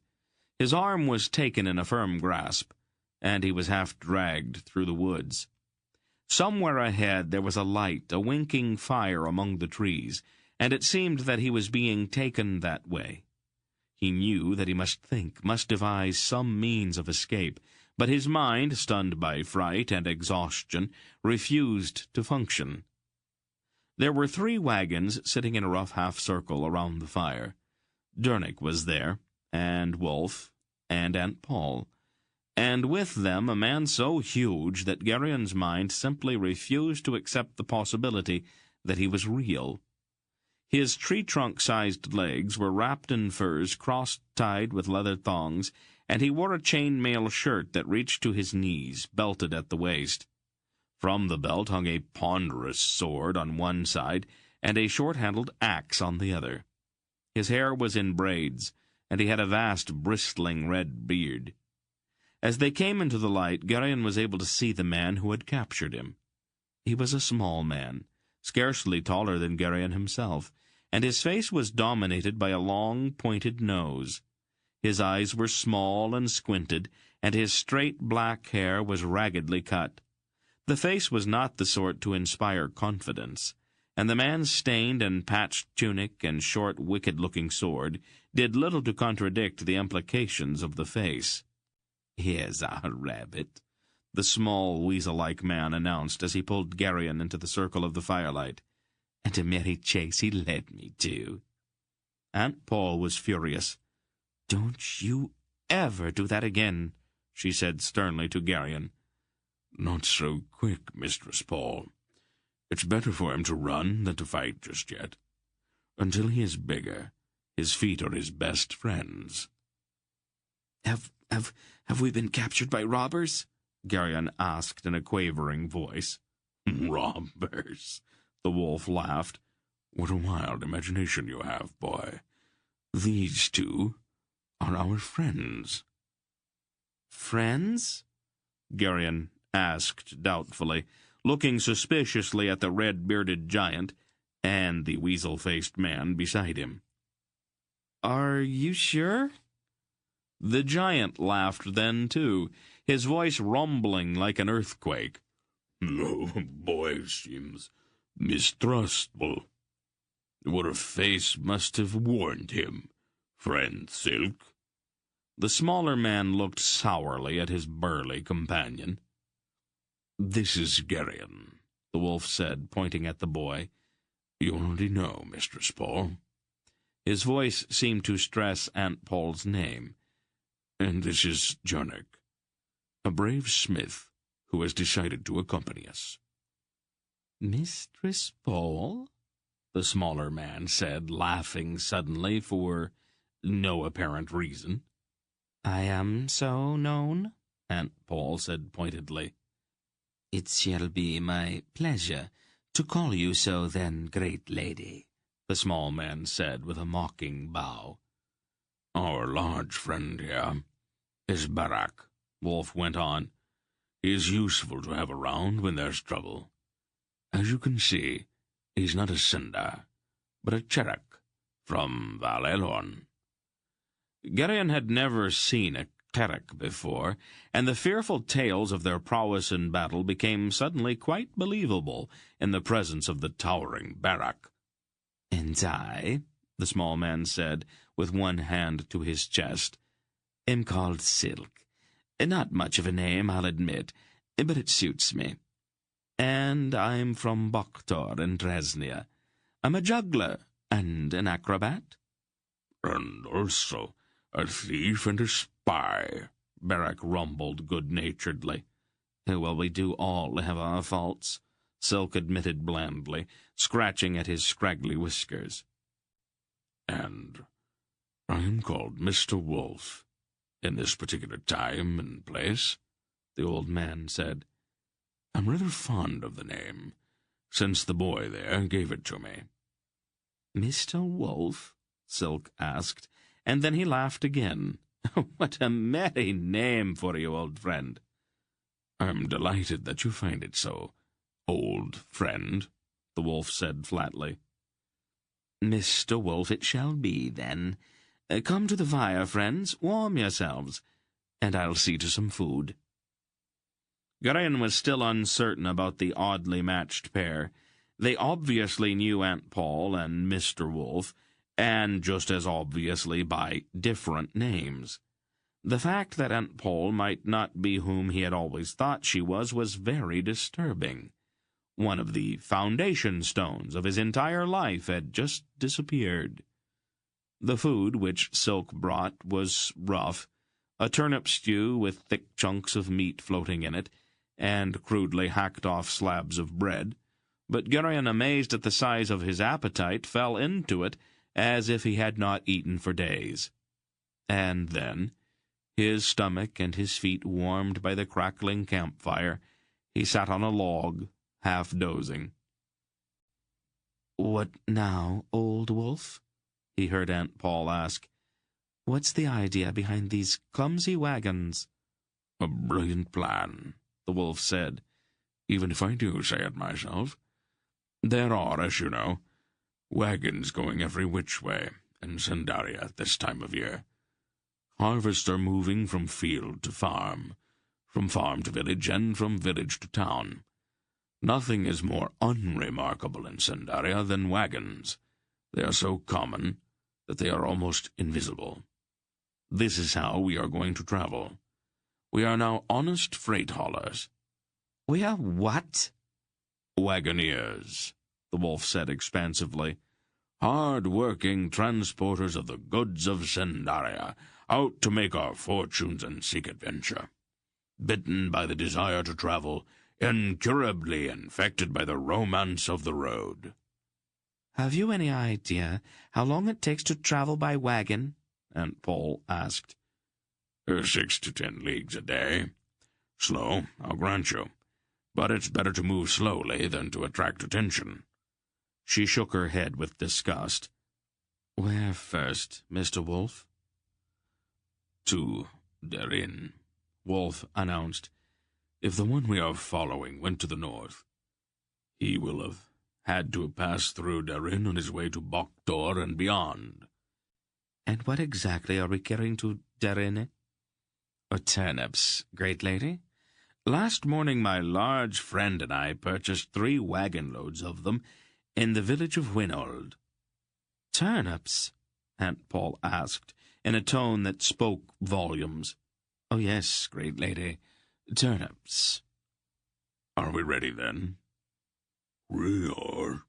His arm was taken in a firm grasp, and he was half dragged through the woods. Somewhere ahead there was a light, a winking fire among the trees, and it seemed that he was being taken that way. He knew that he must think, must devise some means of escape, but his mind, stunned by fright and exhaustion, refused to function. There were 3 wagons sitting in a rough half-circle around the fire. Dernick was there, and Wolf, and Aunt Pol, and with them a man so huge that Garion's mind simply refused to accept the possibility that he was real. His tree-trunk-sized legs were wrapped in furs cross-tied with leather thongs, and he wore a chain-mail shirt that reached to his knees, belted at the waist. From the belt hung a ponderous sword on one side and a short-handled axe on the other. His hair was in braids, and he had a vast bristling red beard. As they came into the light, Garion was able to see the man who had captured him. He was a small man, scarcely taller than Garion himself, and his face was dominated by a long, pointed nose. His eyes were small and squinted, and his straight black hair was raggedly cut. The face was not the sort to inspire confidence, and the man's stained and patched tunic and short, wicked-looking sword did little to contradict the implications of the face. "Here's our rabbit," the small, weasel-like man announced as he pulled Garion into the circle of the firelight. "And a merry chase he led me to." Aunt Pol was furious. "Don't you ever do that again," she said sternly to Garion. "Not so quick, Mistress Pol. It's better for him to run than to fight just yet. Until he is bigger, his feet are his best friends." Have we been captured by robbers?" Garion asked in a quavering voice. Robbers, the wolf laughed. What a wild imagination you have, boy. These two are our friends. Friends? Garion asked doubtfully, looking suspiciously at the red-bearded giant and the weasel-faced man beside him. Are you sure? The giant laughed then, too, his voice rumbling like an earthquake. No, boy seems mistrustful. What a face must have warned him, friend Silk. The smaller man looked sourly at his burly companion. This is Garion, the wolf said, pointing at the boy. You already know, Mistress Pol. His voice seemed to stress Aunt Pol's name. And this is Jonik, a brave smith who has decided to accompany us. Mistress Pol? The smaller man said, laughing suddenly for no apparent reason. I am so known, Aunt Pol said pointedly. It shall be my pleasure to call you so then, great lady, the small man said with a mocking bow. Our large friend here is Barak, Wolf went on. He is useful to have around when there's trouble. As you can see, he's not a Cinder, but a Cherok from Val-Elorn. Garion had never seen a Cherok before, and the fearful tales of their prowess in battle became suddenly quite believable in the presence of the towering Barak. And I, the small man said, with one hand to his chest, am called Silk. Not much of a name, I'll admit, but it suits me. And I'm from Boktor in Dresnia. I'm a juggler and an acrobat. And also a thief and a spy, Barak rumbled good-naturedly. Well, we do all have our faults, Silk admitted blandly, scratching at his scraggly whiskers. And I am called Mr. Wolf, in this particular time and place, the old man said. I'm rather fond of the name, since the boy there gave it to me. Mr. Wolf? Silk asked, and then he laughed again. What a merry name for you, old friend. I'm delighted that you find it so, old friend, the wolf said flatly. Mr. Wolf it shall be, then. Come to the fire, friends, warm yourselves, and I'll see to some food. Garion was still uncertain about the oddly matched pair. They obviously knew Aunt Pol and Mr. Wolf, and just as obviously by different names. The fact that Aunt Pol might not be whom he had always thought she was very disturbing. One of the foundation stones of his entire life had just disappeared. The food which Silk brought was rough, a turnip stew with thick chunks of meat floating in it, and crudely hacked-off slabs of bread, but Garion, amazed at the size of his appetite, fell into it as if he had not eaten for days. And then, his stomach and his feet warmed by the crackling campfire, he sat on a log, half dozing. "What now, old wolf?" he heard Aunt Pol ask. "What's the idea behind these clumsy wagons?" "A brilliant plan," the wolf said, "even if I do say it myself. There are, as you know, wagons going every which way in Sandaria at this time of year. Harvests are moving from field to farm to village, and from village to town. Nothing is more unremarkable in Sandaria than wagons. They are so common that they are almost invisible. This is how we are going to travel. We are now honest freight haulers." "We are what?" "Wagoneers," the wolf said expansively. "Hard-working transporters of the goods of Sandaria, out to make our fortunes and seek adventure. Bitten by the desire to travel, incurably infected by the romance of the road." "Have you any idea how long it takes to travel by wagon?" Aunt Pol asked. 6 to 10 leagues a day. Slow, I'll grant you. But it's better to move slowly than to attract attention. She shook her head with disgust. Where first, Mr. Wolf? To Garion, Wolf announced. If the one we are following went to the north, he will have had to pass through Garion on his way to Boktor and beyond. And what exactly are we carrying to Garion? Turnips, great lady. Last morning my large friend and I purchased 3 wagon loads of them in the village of Winold. Turnips? Aunt Pol asked, in a tone that spoke volumes. Oh, yes, great lady, turnips. Are we ready, then? We are,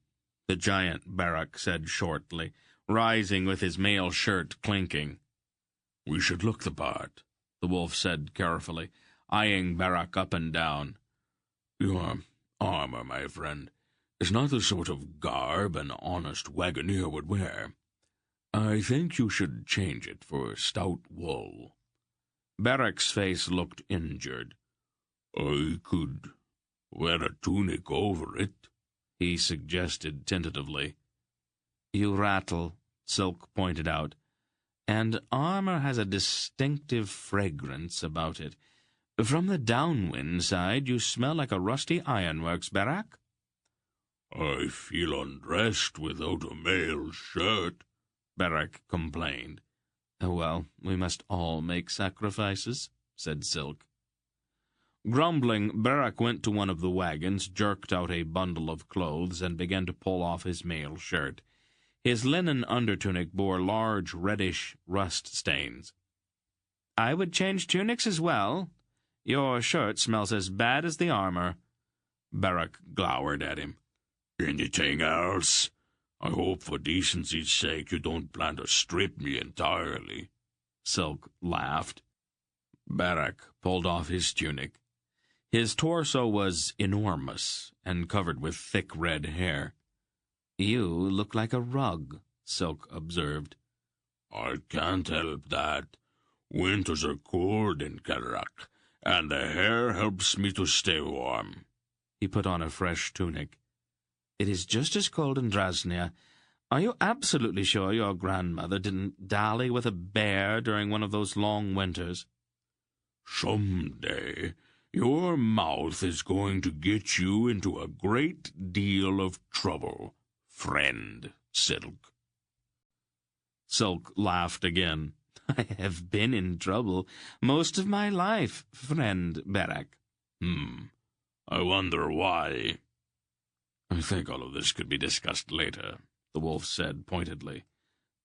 the giant Barak said shortly, rising with his mail shirt clinking. We should look the part, the wolf said carefully, eyeing Barak up and down. Your armor, my friend, is not the sort of garb an honest wagoner would wear. I think you should change it for stout wool. Barak's face looked injured. I could wear a tunic over it, he suggested tentatively. You rattle, Silk pointed out, and armor has a distinctive fragrance about it. From the downwind side, you smell like a rusty ironworks, Barak. I feel undressed without a mail shirt, Barak complained. Oh, well, we must all make sacrifices, said Silk. Grumbling, Barak went to one of the wagons, jerked out a bundle of clothes, and began to pull off his mail shirt. His linen undertunic bore large reddish rust stains. I would change tunics as well. Your shirt smells as bad as the armor. Barak glowered at him. Anything else? I hope for decency's sake you don't plan to strip me entirely. Silk laughed. Barak pulled off his tunic. His torso was enormous and covered with thick red hair. You look like a rug, Silk observed. I can't help that. Winters are cold in Karak, and the hair helps me to stay warm. He put on a fresh tunic. It is just as cold in Drasnia. Are you absolutely sure your grandmother didn't dally with a bear during one of those long winters? Someday your mouth is going to get you into a great deal of trouble, friend Silk. Silk laughed again. I have been in trouble most of my life, friend Barak. I wonder why. I think all of this could be discussed later, the wolf said pointedly.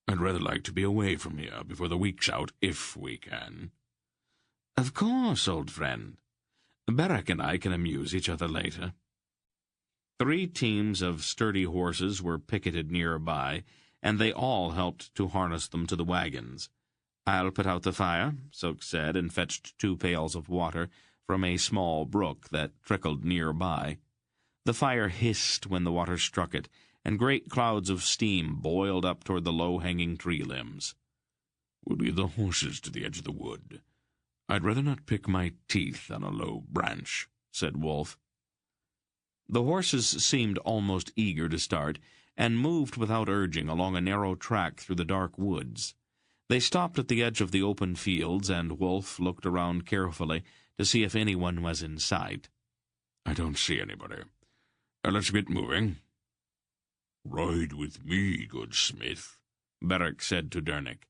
I'd rather like to be away from here before the week's out, if we can. Of course, old friend. Barak and I can amuse each other later. 3 teams of sturdy horses were picketed nearby, and they all helped to harness them to the wagons. I'll put out the fire, Silk said, and fetched 2 pails of water from a small brook that trickled nearby. The fire hissed when the water struck it, and great clouds of steam boiled up toward the low-hanging tree limbs. We'll lead the horses to the edge of the wood. I'd rather not pick my teeth on a low branch, said Wolf. The horses seemed almost eager to start, and moved without urging along a narrow track through the dark woods. They stopped at the edge of the open fields, and Wolf looked around carefully to see if anyone was in sight. I don't see anybody. Let's get moving. Ride with me, good smith, Barak said to Dernick.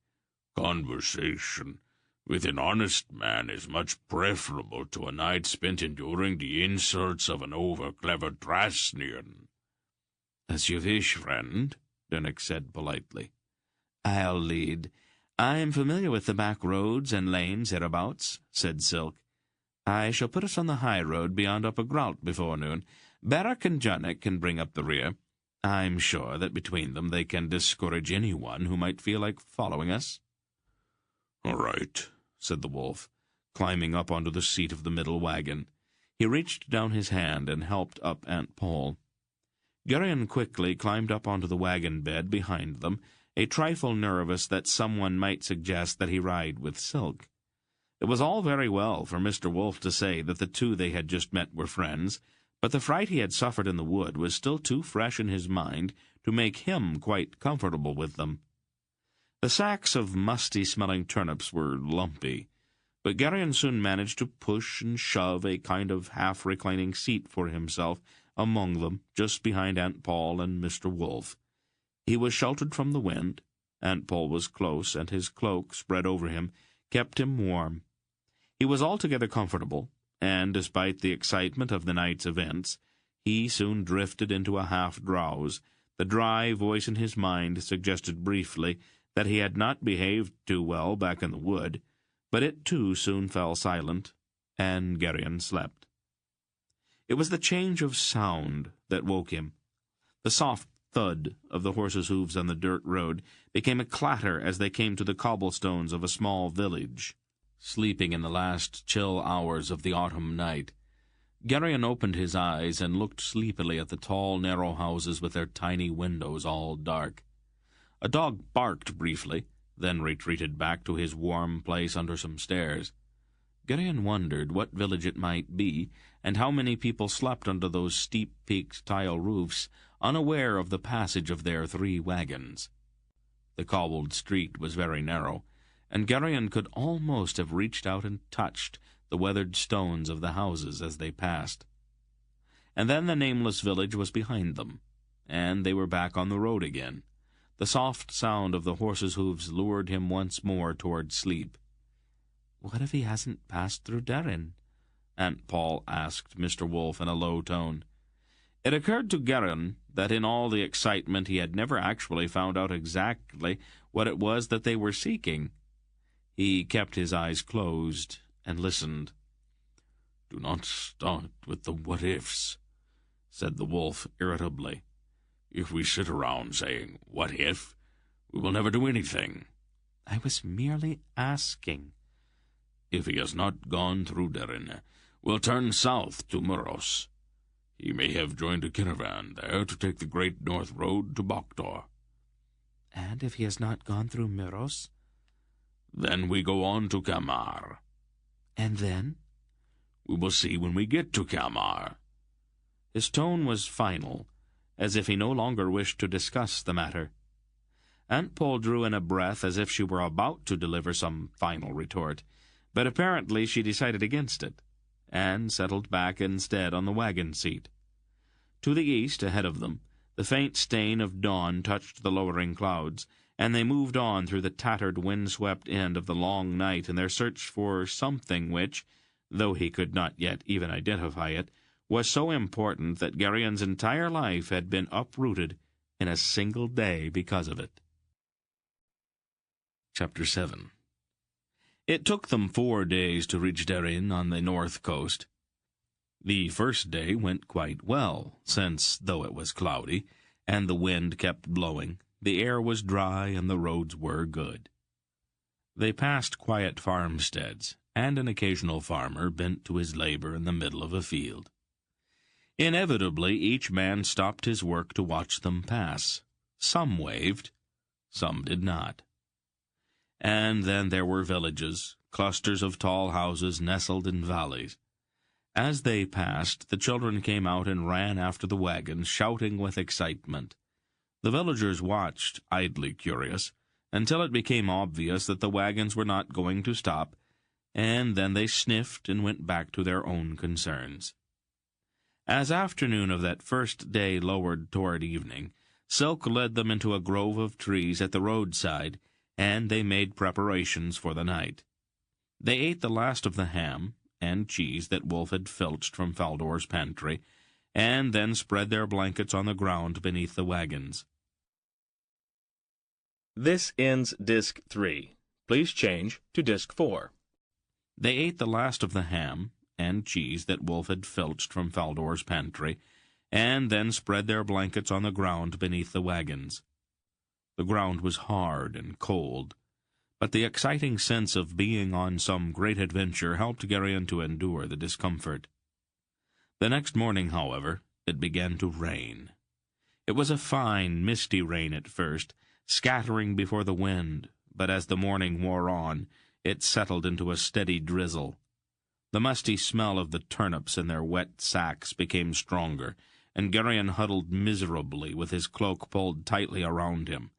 Conversation with an honest man is much preferable to a night spent enduring the insults of an over-clever Drasnian. As you wish, friend, Dernick said politely. I'll lead. I am familiar with the back roads and lanes hereabouts, said Silk. I shall put us on the high road beyond Upper Grout before noon. Barak and Dernick can bring up the rear. I'm sure that between them they can discourage anyone who might feel like following us. All right, said the wolf, climbing up onto the seat of the middle wagon. He reached down his hand and helped up Aunt Pol. Garion quickly climbed up onto the wagon bed behind them, a trifle nervous that someone might suggest that he ride with Silk. It was all very well for Mr. Wolf to say that the two they had just met were friends, but the fright he had suffered in the wood was still too fresh in his mind to make him quite comfortable with them. The sacks of musty-smelling turnips were lumpy, but Garion soon managed to push and shove a kind of half-reclining seat for himself among them, just behind Aunt Pol and Mr. Wolf. He was sheltered from the wind. Aunt Pol was close, and his cloak, spread over him, kept him warm. He was altogether comfortable, and, despite the excitement of the night's events, he soon drifted into a half-drowse. The dry voice in his mind suggested briefly that he had not behaved too well back in the wood, but it too soon fell silent, and Garion slept. It was the change of sound that woke him. The soft thud of the horses' hoofs on the dirt road became a clatter as they came to the cobblestones of a small village, sleeping in the last chill hours of the autumn night. Garion opened his eyes and looked sleepily at the tall, narrow houses with their tiny windows all dark. A dog barked briefly, then retreated back to his warm place under some stairs. Garion wondered what village it might be, and how many people slept under those steep-peaked tile roofs, unaware of the passage of their 3 wagons. The cobbled street was very narrow, and Garion could almost have reached out and touched the weathered stones of the houses as they passed. And then the nameless village was behind them, and they were back on the road again. The soft sound of the horses' hoofs lured him once more toward sleep. "What if he hasn't passed through Derrin?" Aunt Pol asked Mr. Wolf in a low tone. It occurred to Garion that in all the excitement he had never actually found out exactly what it was that they were seeking. He kept his eyes closed and listened. "Do not start with the what-ifs," said the wolf irritably. "If we sit around saying, 'What if?' we will never do anything." "I was merely asking." "If he has not gone through Derrin, we'll turn south to Muros. He may have joined a caravan there to take the Great North Road to Boktor." "And if he has not gone through Muros?" "Then we go on to Kamar." "And then?" "We will see when we get to Kamar." His tone was final, as if he no longer wished to discuss the matter. Aunt Pol drew in a breath as if she were about to deliver some final retort, but apparently she decided against it, and settled back instead on the wagon seat. To the east, ahead of them, the faint stain of dawn touched the lowering clouds, and they moved on through the tattered, wind-swept end of the long night in their search for something which, though he could not yet even identify it, was so important that Garion's entire life had been uprooted in a single day because of it. Chapter 7. It took them 4 days to reach Derrin on the north coast. The first day went quite well, since, though it was cloudy, and the wind kept blowing, the air was dry and the roads were good. They passed quiet farmsteads, and an occasional farmer bent to his labor in the middle of a field. Inevitably, each man stopped his work to watch them pass. Some waved, some did not. And then there were villages, clusters of tall houses nestled in valleys. As they passed, the children came out and ran after the wagons, shouting with excitement. The villagers watched, idly curious, until it became obvious that the wagons were not going to stop, and then they sniffed and went back to their own concerns. As afternoon of that first day lowered toward evening, Silk led them into a grove of trees at the roadside, and they made preparations for the night. They ate the last of the ham and cheese that Wolf had filched from Faldor's pantry, and then spread their blankets on the ground beneath the wagons. This ends Disc 3. Please change to Disc 4. They ate the last of the ham and cheese that Wolf had filched from Faldor's pantry, and then spread their blankets on the ground beneath the wagons. The ground was hard and cold, but the exciting sense of being on some great adventure helped Garion to endure the discomfort. The next morning, however, it began to rain. It was a fine, misty rain at first, scattering before the wind, but as the morning wore on, It settled into a steady drizzle. The musty smell of the turnips in their wet sacks became stronger, and Garion huddled miserably with his cloak pulled tightly around him.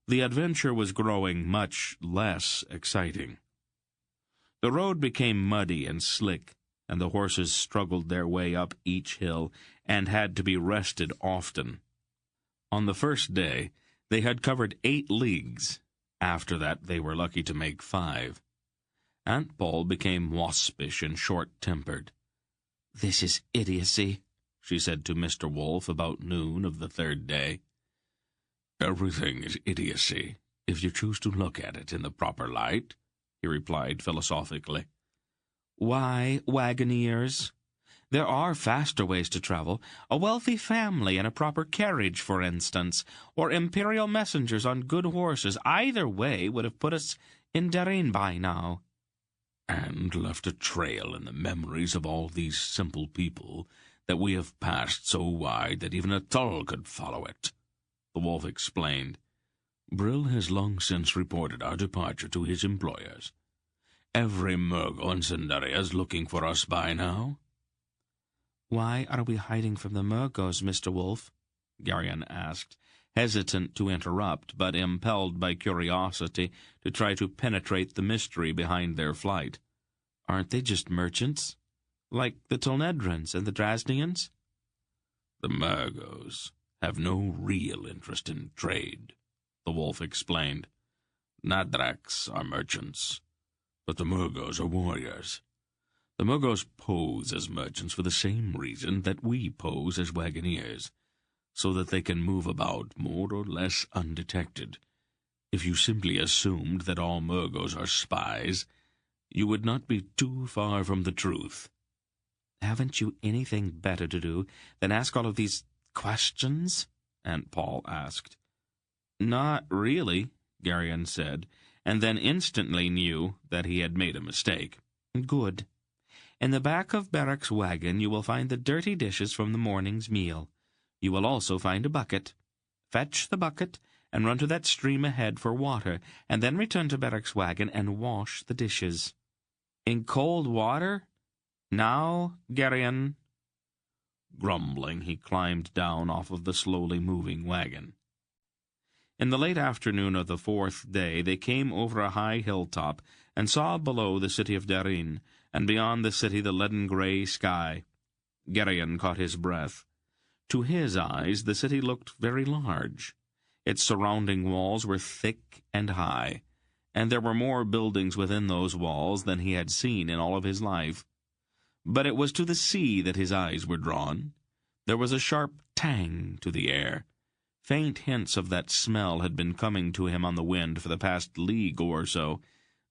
The adventure was growing much less exciting. The road became muddy and slick, and the horses struggled their way up each hill and had to be rested often. On the first day, they had covered 8 leagues. After that, they were lucky to make 5. Aunt Pol became waspish and short-tempered. "This is idiocy," she said to Mr. Wolf about noon of the 3rd day. "Everything is idiocy, if you choose to look at it in the proper light," he replied philosophically. "Why, wagoners? There are faster ways to travel. A wealthy family in a proper carriage, for instance, or imperial messengers on good horses. Either way would have put us in Darin by now." "And left a trail in the memories of all these simple people that we have passed so wide that even a Tull could follow it," the wolf explained. "Brill has long since reported our departure to his employers. Every Murgo in Sindaria is looking for us by now." "Why are we hiding from the Murgos, Mr. Wolf?" Garion asked, hesitant to interrupt, but impelled by curiosity to try to penetrate the mystery behind their flight. "Aren't they just merchants? Like the Tolnedrans and the Drasnians?" "The Murgos have no real interest in trade," the wolf explained. "Nadraks are merchants, but the Murgos are warriors. The Murgos pose as merchants for the same reason that we pose as wagoneers, so that they can move about more or less undetected. If you simply assumed that all Murgos are spies, you would not be too far from the truth." "Haven't you anything better to do than ask all of these questions?" Aunt Pol asked. "Not really," Garion said, and then instantly knew that he had made a mistake. "Good. In the back of Beric's wagon you will find the dirty dishes from the morning's meal. You will also find a bucket. Fetch the bucket and run to that stream ahead for water, and then return to Beric's wagon and wash the dishes." "In cold water? Now, Garion?" Grumbling, he climbed down off of the slowly moving wagon. In the late afternoon of the 4th day, they came over a high hilltop and saw below the city of Darin, and beyond the city the leaden-grey sky. Garion caught his breath. To his eyes, the city looked very large. Its surrounding walls were thick and high, and there were more buildings within those walls than he had seen in all of his life. But it was to the sea that his eyes were drawn. There was a sharp tang to the air. Faint hints of that smell had been coming to him on the wind for the past league or so,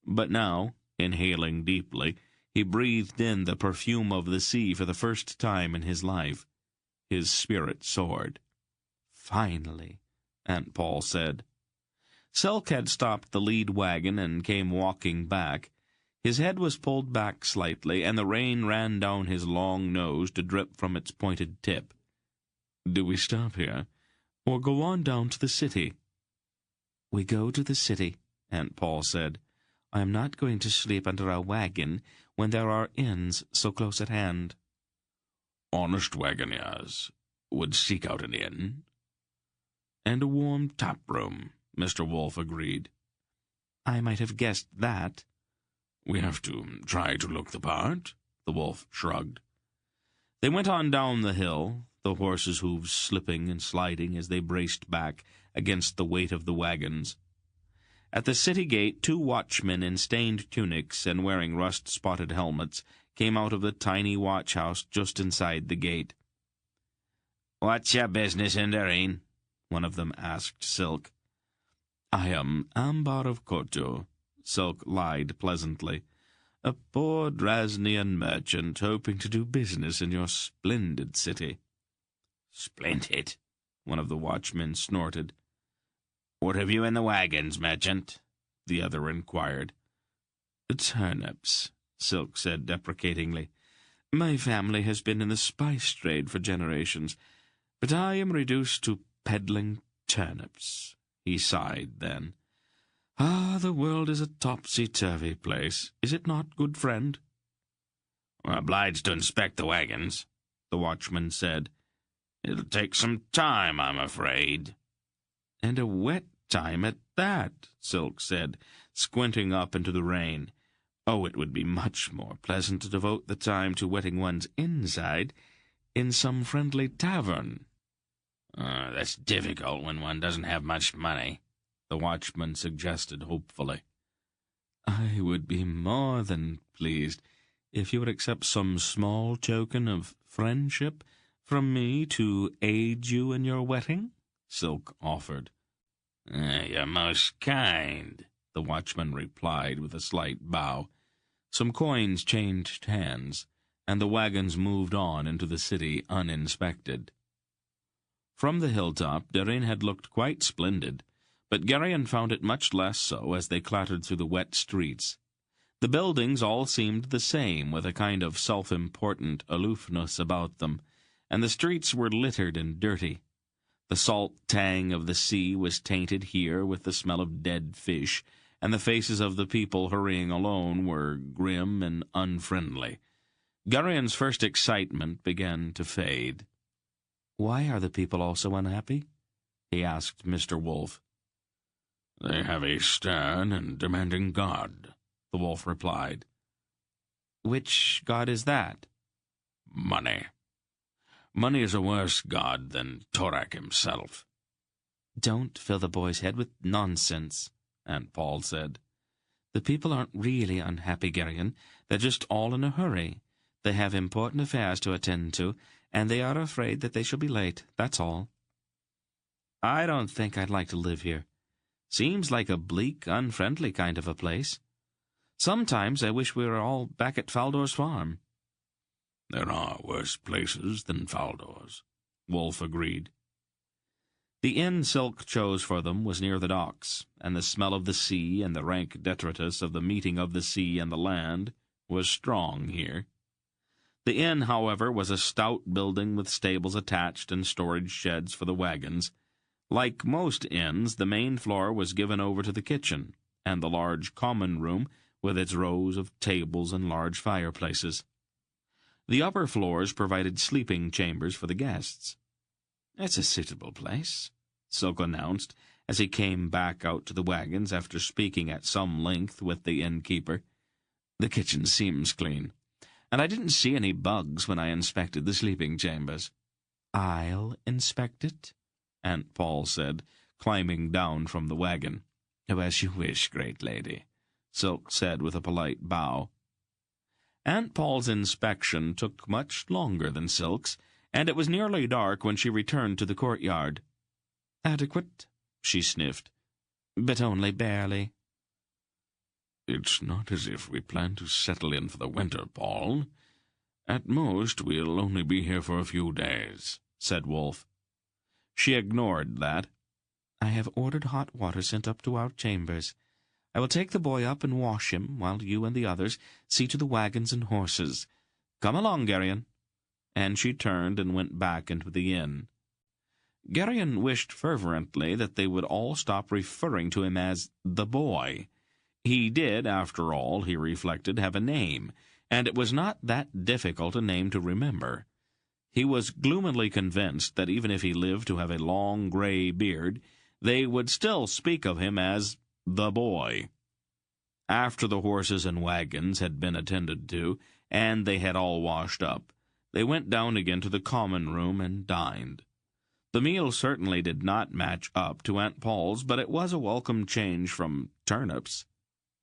but now, inhaling deeply, he breathed in the perfume of the sea for the first time in his life. His spirit soared. "Finally," Aunt Pol said. Silk had stopped the lead wagon and came walking back. His head was pulled back slightly, and the rain ran down his long nose to drip from its pointed tip. "Do we stop here, or go on down to the city?" "We go to the city," Aunt Pol said. "I am not going to sleep under a wagon when there are inns so close at hand." "Honest wagoners would seek out an inn." "And a warm tap-room," Mr. Wolf agreed. "I might have guessed that." "We have to try to look the part," the wolf shrugged. They went on down the hill, the horses' hooves slipping and sliding as they braced back against the weight of the wagons. At the city gate, 2 watchmen in stained tunics and wearing rust-spotted helmets came out of the tiny watch-house just inside the gate. "What's your business in Darin?" one of them asked Silk. "I am Ambar of Koto," Silk lied pleasantly. "a poor Drasnian merchant hoping to do business in your splendid city." "Splendid," one of the watchmen snorted. "What have you in the wagons, merchant?" the other inquired. "Turnips," Silk said deprecatingly. "My family has been in the spice trade for generations, but I am reduced to peddling turnips." He sighed then. Ah, the world is a topsy-turvy place, is it not, good friend? We're obliged to inspect the wagons, the watchman said. It'll take some time, I'm afraid. And a wet time at that, Silk said, squinting up into the rain. Oh, it would be much more pleasant to devote the time to wetting one's inside in some friendly tavern. That's difficult when one doesn't have much money, the watchman suggested hopefully. I would be more than pleased if you would accept some small token of friendship from me to aid you in your wetting, Silk offered. You're most kind, the watchman replied with a slight bow. Some coins changed hands, and the wagons moved on into the city uninspected. From the hilltop, Garion had looked quite splendid, but Garion found it much less so as they clattered through the wet streets. The buildings all seemed the same, with a kind of self-important aloofness about them, and the streets were littered and dirty. The salt tang of the sea was tainted here with the smell of dead fish, and the faces of the people hurrying alone were grim and unfriendly. Garion's first excitement began to fade. "Why are the people all so unhappy?" he asked Mr. Wolf. "They have a stern and demanding God," the wolf replied. "Which God is that?" "Money. Money is a worse god than Torak himself." "Don't fill the boy's head with nonsense," Aunt Pol said. "The people aren't really unhappy, Garion. They're just all in a hurry. They have important affairs to attend to, and they are afraid that they shall be late, that's all. I don't think I'd like to live here. Seems like a bleak, unfriendly kind of a place. Sometimes I wish we were all back at Faldor's farm." "There are worse places than Faldor's," Wolf agreed. The inn Silk chose for them was near the docks, and the smell of the sea and the rank detritus of the meeting of the sea and the land was strong here. The inn, however, was a stout building with stables attached and storage sheds for the wagons. Like most inns, the main floor was given over to the kitchen, and the large common room with its rows of tables and large fireplaces. The upper floors provided sleeping chambers for the guests. "It's a suitable place," Silk announced, as he came back out to the wagons after speaking at some length with the innkeeper. "The kitchen seems clean, and I didn't see any bugs when I inspected the sleeping chambers." "I'll inspect it," Aunt Pol said, climbing down from the wagon. "Oh, as you wish, great lady," Silk said with a polite bow. Aunt Pol's inspection took much longer than Silk's, and it was nearly dark when she returned to the courtyard. "Adequate," she sniffed, "but only barely." "It's not as if we plan to settle in for the winter, Pol. At most, we'll only be here for a few days," said Wolf. She ignored that. "I have ordered hot water sent up to our chambers. I will take the boy up and wash him, while you and the others see to the wagons and horses. Come along, Garion." And she turned and went back into the inn. Garion wished fervently that they would all stop referring to him as the boy. He did, after all, he reflected, have a name, and it was not that difficult a name to remember. He was gloomily convinced that even if he lived to have a long gray beard, they would still speak of him as the boy. After the horses and wagons had been attended to, and they had all washed up, they went down again to the common room and dined. The meal certainly did not match up to Aunt Pol's, but it was a welcome change from turnips.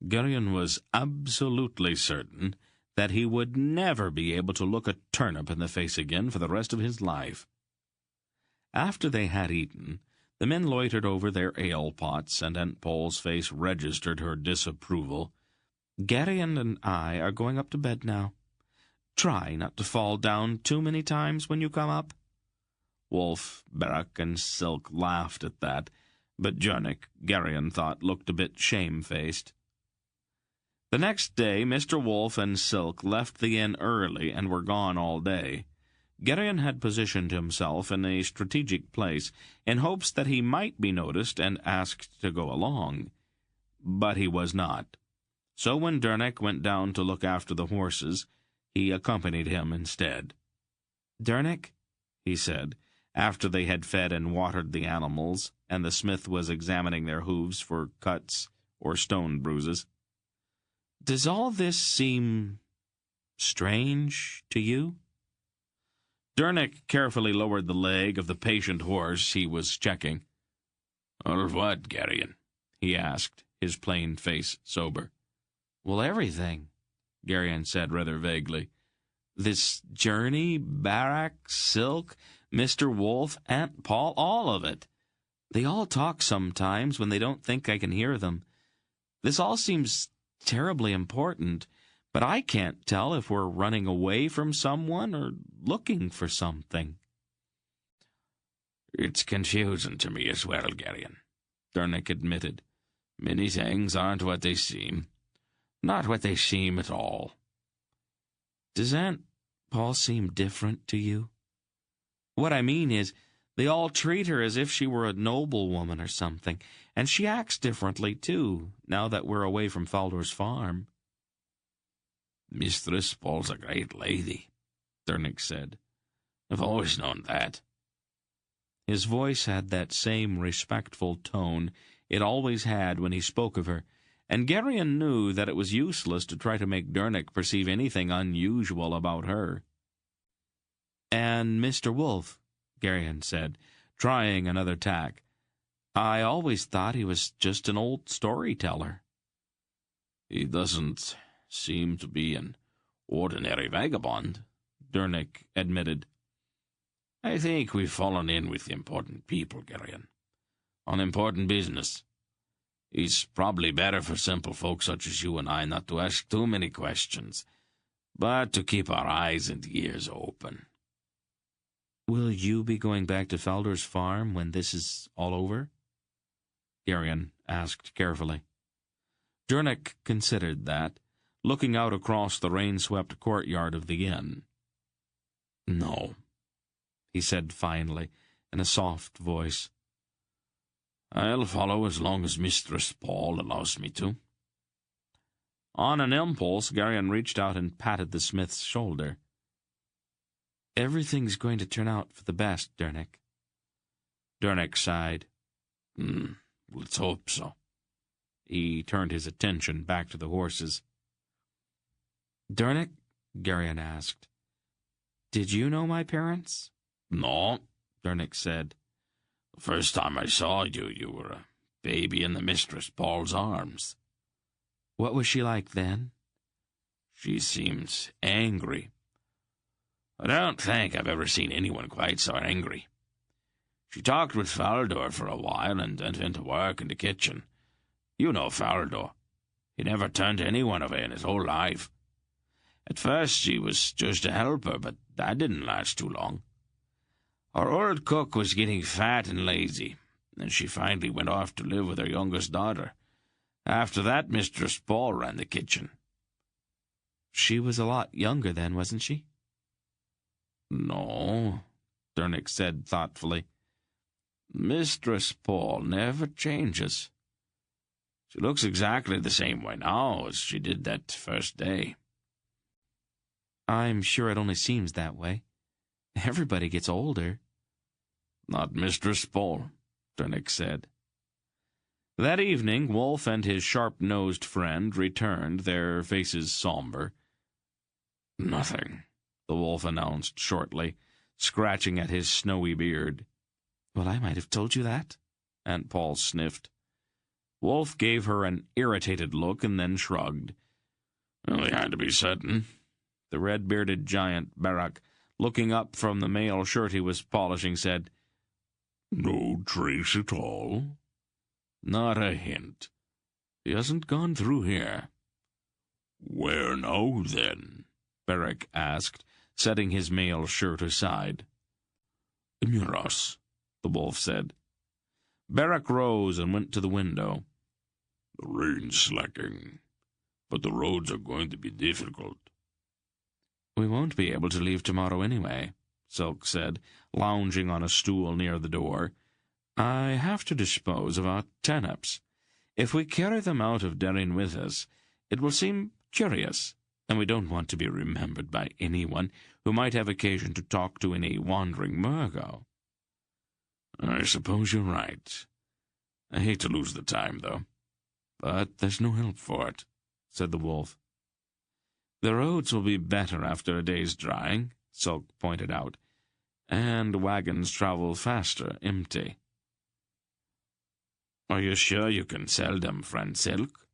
Garion was absolutely certain that he would never be able to look a turnip in the face again for the rest of his life. After they had eaten, the men loitered over their ale-pots, and Aunt Pol's face registered her disapproval. "Garion and I are going up to bed now. Try not to fall down too many times when you come up." Wolf, Berach, and Silk laughed at that, but Jernick, Garion thought, looked a bit shamefaced. The next day, Mr. Wolf and Silk left the inn early and were gone all day. Garion had positioned himself in a strategic place in hopes that he might be noticed and asked to go along. but he was not. So when Dernek went down to look after the horses, he accompanied him instead. "Dernek," he said, after they had fed and watered the animals, and the smith was examining their hooves for cuts or stone bruises, "does all this seem strange to you?" Dernek carefully lowered the leg of the patient horse he was checking. "All what, Garion?" he asked, his plain face sober. "Well, everything," Garion said rather vaguely. "This journey, Barak, Silk, Mr. Wolf, Aunt Pol, all of it. They all talk sometimes when they don't think I can hear them. This all seems terribly important, but I can't tell if we're running away from someone or looking for something." "It's confusing to me as well, Garion," Dernek admitted. "Many things aren't what they seem. Not what they seem at all." "Does Aunt Pol seem different to you? What I mean is, they all treat her as if she were a noblewoman or something, and she acts differently, too, now that we're away from Faldor's farm." "Mistress Pol's a great lady," Dernek said. "I've always known that." His voice had that same respectful tone it always had when he spoke of her, and Garion knew that it was useless to try to make Dernek perceive anything unusual about her. "And Mr. Wolf," Garion said, trying another tack, "I always thought he was just an old storyteller." "He doesn't seem to be an ordinary vagabond," Dernek admitted. "I think we've fallen in with important people, Garion, on important business. It's probably better for simple folk such as you and I not to ask too many questions, but to keep our eyes and ears open." "Will you be going back to Faldor's farm when this is all over?" Garion asked carefully. Dernek considered that, looking out across the rain-swept courtyard of the inn. "No," he said finally, in a soft voice. "I'll follow as long as Mistress Pol allows me to." On an impulse, Garion reached out and patted the smith's shoulder. "Everything's going to turn out for the best, Dernek." Dernek sighed. Let's hope so." He turned his attention back to the horses. "Dernek," Garion asked, "did you know my parents?" "No," Dernek said. "The first time I saw you, you were a baby in the Mistress Pol's arms." "What was she like then?" "She seems angry. I don't think I've ever seen anyone quite so angry. She talked with Faldor for a while and went into work in the kitchen. You know Faldor. He never turned anyone away in his whole life. At first she was just a helper, but that didn't last too long. Our old cook was getting fat and lazy, and she finally went off to live with her youngest daughter. After that, Mistress Pol ran the kitchen." "She was a lot younger then, wasn't she?" "No," Dernek said thoughtfully. "Mistress Pol never changes. She looks exactly the same way now as she did that first day." "I'm sure it only seems that way. Everybody gets older." "Not Mistress Pol," Dernek said. That evening, Wolf and his sharp-nosed friend returned, their faces somber. "Nothing," the wolf announced shortly, scratching at his snowy beard. "Well, I might have told you that," Aunt Pol sniffed. Wolf gave her an irritated look and then shrugged. "Well, you had to be certain." The red-bearded giant, Barak, looking up from the mail shirt he was polishing, said, "No trace at all?" "Not a hint. He hasn't gone through here." "Where now, then?" Barak asked, setting his mail shirt aside. "Near us," the wolf said. Barak rose and went to the window. "The rain's slacking, but the roads are going to be difficult." "We won't be able to leave tomorrow anyway," Silk said, lounging on a stool near the door. "I have to dispose of our turnips. If we carry them out of Garion with us, it will seem curious, and we don't want to be remembered by anyone who might have occasion to talk to any wandering Murgo." "I suppose you're right. I hate to lose the time, though. But there's no help for it," said the wolf. "The roads will be better after a day's drying," Sulk pointed out, "and wagons travel faster empty." "Are you sure you can sell them, friend Silk?"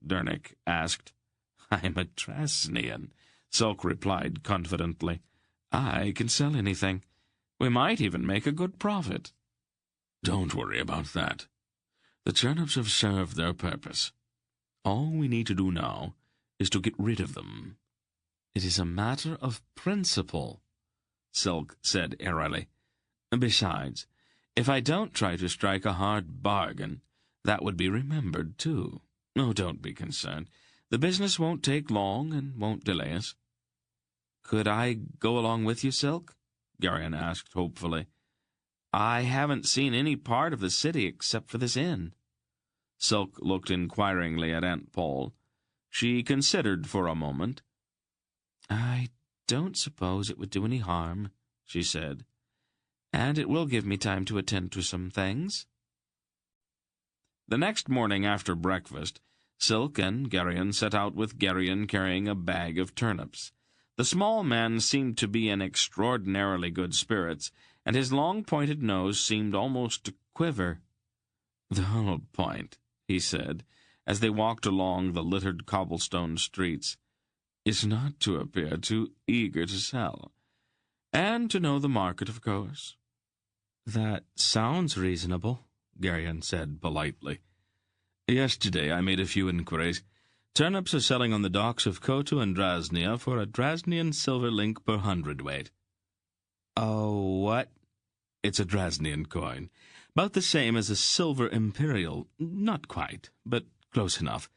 Dernick asked. "I'm a Drasnian," Sulk replied confidently. "I can sell anything. We might even make a good profit." "Don't worry about that. The turnips have served their purpose. All we need to do now is to get rid of them." "It is a matter of principle," Sulk said airily. "Besides, if I don't try to strike a hard bargain, that would be remembered, too. Oh, don't be concerned. The business won't take long and won't delay us." "Could I go along with you, Silk?" Garion asked hopefully. "I haven't seen any part of the city except for this inn." Sulk looked inquiringly at Aunt Pol. She considered for a moment. "I don't suppose it would do any harm," she said, "and it will give me time to attend to some things." The next morning after breakfast, Silk and Garion set out with Garion carrying a bag of turnips. The small man seemed to be in extraordinarily good spirits, and his long pointed nose seemed almost to quiver. "The whole point," he said, as they walked along the littered cobblestone streets, "is not to appear too eager to sell, and to know the market, of course." "That sounds reasonable," Garion said politely. "Yesterday I made a few inquiries. Turnips are selling on the docks of Kotu and Drasnia for a Drasnian silver link per hundredweight." "Oh, what?" "It's a Drasnian coin. About the same as a silver imperial. Not quite, but close enough.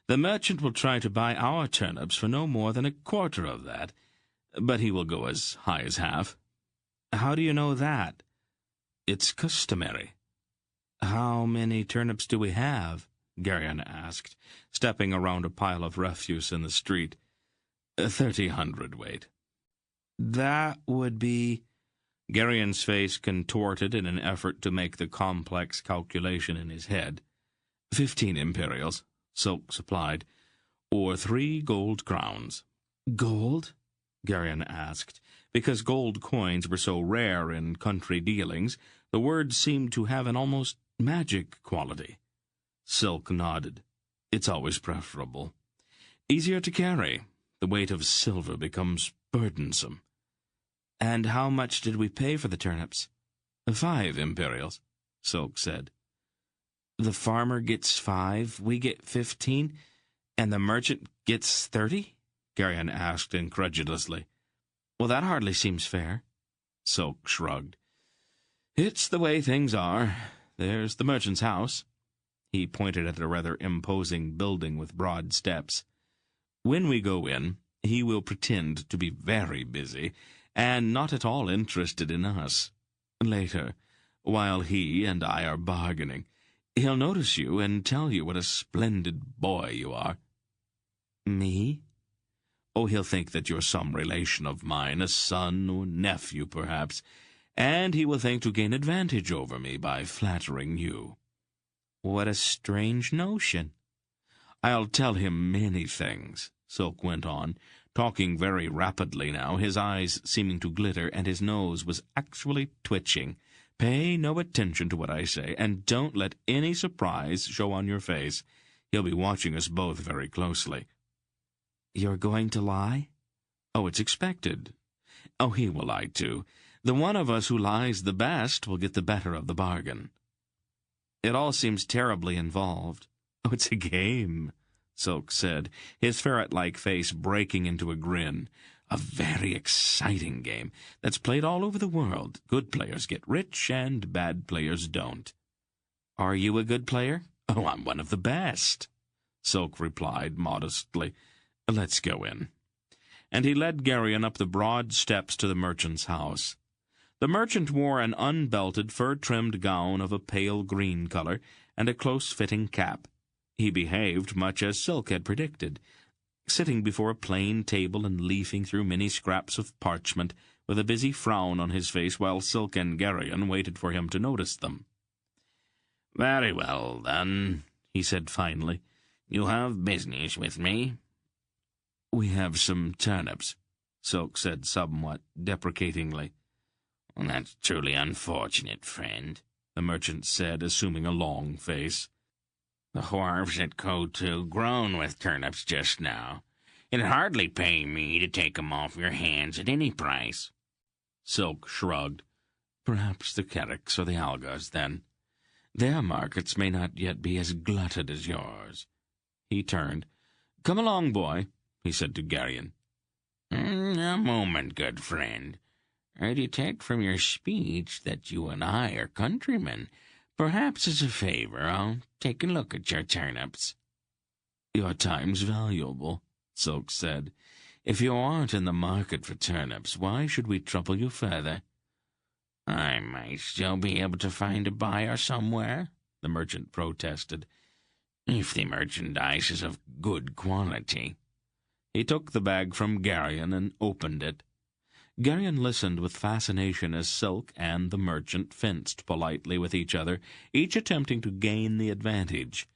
The merchant will try to buy our turnips for no more than a quarter of that, but he will go as high as half." "How do you know that?" "It's customary." "How many turnips do we have?" Garion asked, stepping around a pile of refuse in the street. 30 hundredweight. "That would be—" Garion's face contorted in an effort to make the complex calculation in his head. 15 imperials, Silk supplied, or 3 gold crowns. "Gold?" Garion asked. Because gold coins were so rare in country dealings, the word seemed to have an almost magic quality. Silk nodded. "It's always preferable. Easier to carry. The weight of silver becomes burdensome." "And how much did we pay for the turnips?" 5 imperials, Silk said. "The farmer gets 5, we get 15, and the merchant gets 30? Garion asked incredulously. "Well, that hardly seems fair." Silk shrugged. "It's the way things are. There's the merchant's house." He pointed at a rather imposing building with broad steps. "When we go in, he will pretend to be very busy and not at all interested in us. Later, while he and I are bargaining, he'll notice you and tell you what a splendid boy you are." "Me?" "Oh, he'll think that you're some relation of mine, a son or nephew, perhaps, and he will think to gain advantage over me by flattering you." "What a strange notion." "I'll tell him many things," Silk went on, talking very rapidly now, his eyes seeming to glitter, and his nose was actually twitching. "Pay no attention to what I say, and don't let any surprise show on your face. He'll be watching us both very closely." "You're going to lie?" "Oh, it's expected." "Oh, he will lie too. The one of us who lies the best will get the better of the bargain." "It all seems terribly involved." "Oh, it's a game," Silk said, his ferret-like face breaking into a grin. "A very exciting game that's played all over the world. Good players get rich, and bad players don't." "Are you a good player?" "Oh, I'm one of the best," Silk replied modestly. "Let's go in." And he led Garion up the broad steps to the merchant's house. The merchant wore an unbelted, fur-trimmed gown of a pale green color and a close-fitting cap. He behaved much as Silk had predicted, sitting before a plain table and leafing through many scraps of parchment, with a busy frown on his face while Silk and Garion waited for him to notice them. "Very well, then," he said finally. "You have business with me?" "We have some turnips," Silk said somewhat deprecatingly. "That's truly unfortunate, friend," the merchant said, assuming a long face. "The wharves at Kotu groan with turnips just now. It'd hardly pay me to take 'em off your hands at any price." Silk shrugged. "Perhaps the Carricks or the Algas, then. Their markets may not yet be as glutted as yours." He turned. "Come along, boy," he said to Garion. "A moment, good friend. I detect from your speech that you and I are countrymen. Perhaps as a favor I'll take a look at your turnips." "Your time's valuable," Silk said. "If you aren't in the market for turnips, why should we trouble you further?" "I might still be able to find a buyer somewhere," the merchant protested, "if the merchandise is of good quality." He took the bag from Garion and opened it. Garion listened with fascination as Silk and the merchant fenced politely with each other, each attempting to gain the advantage.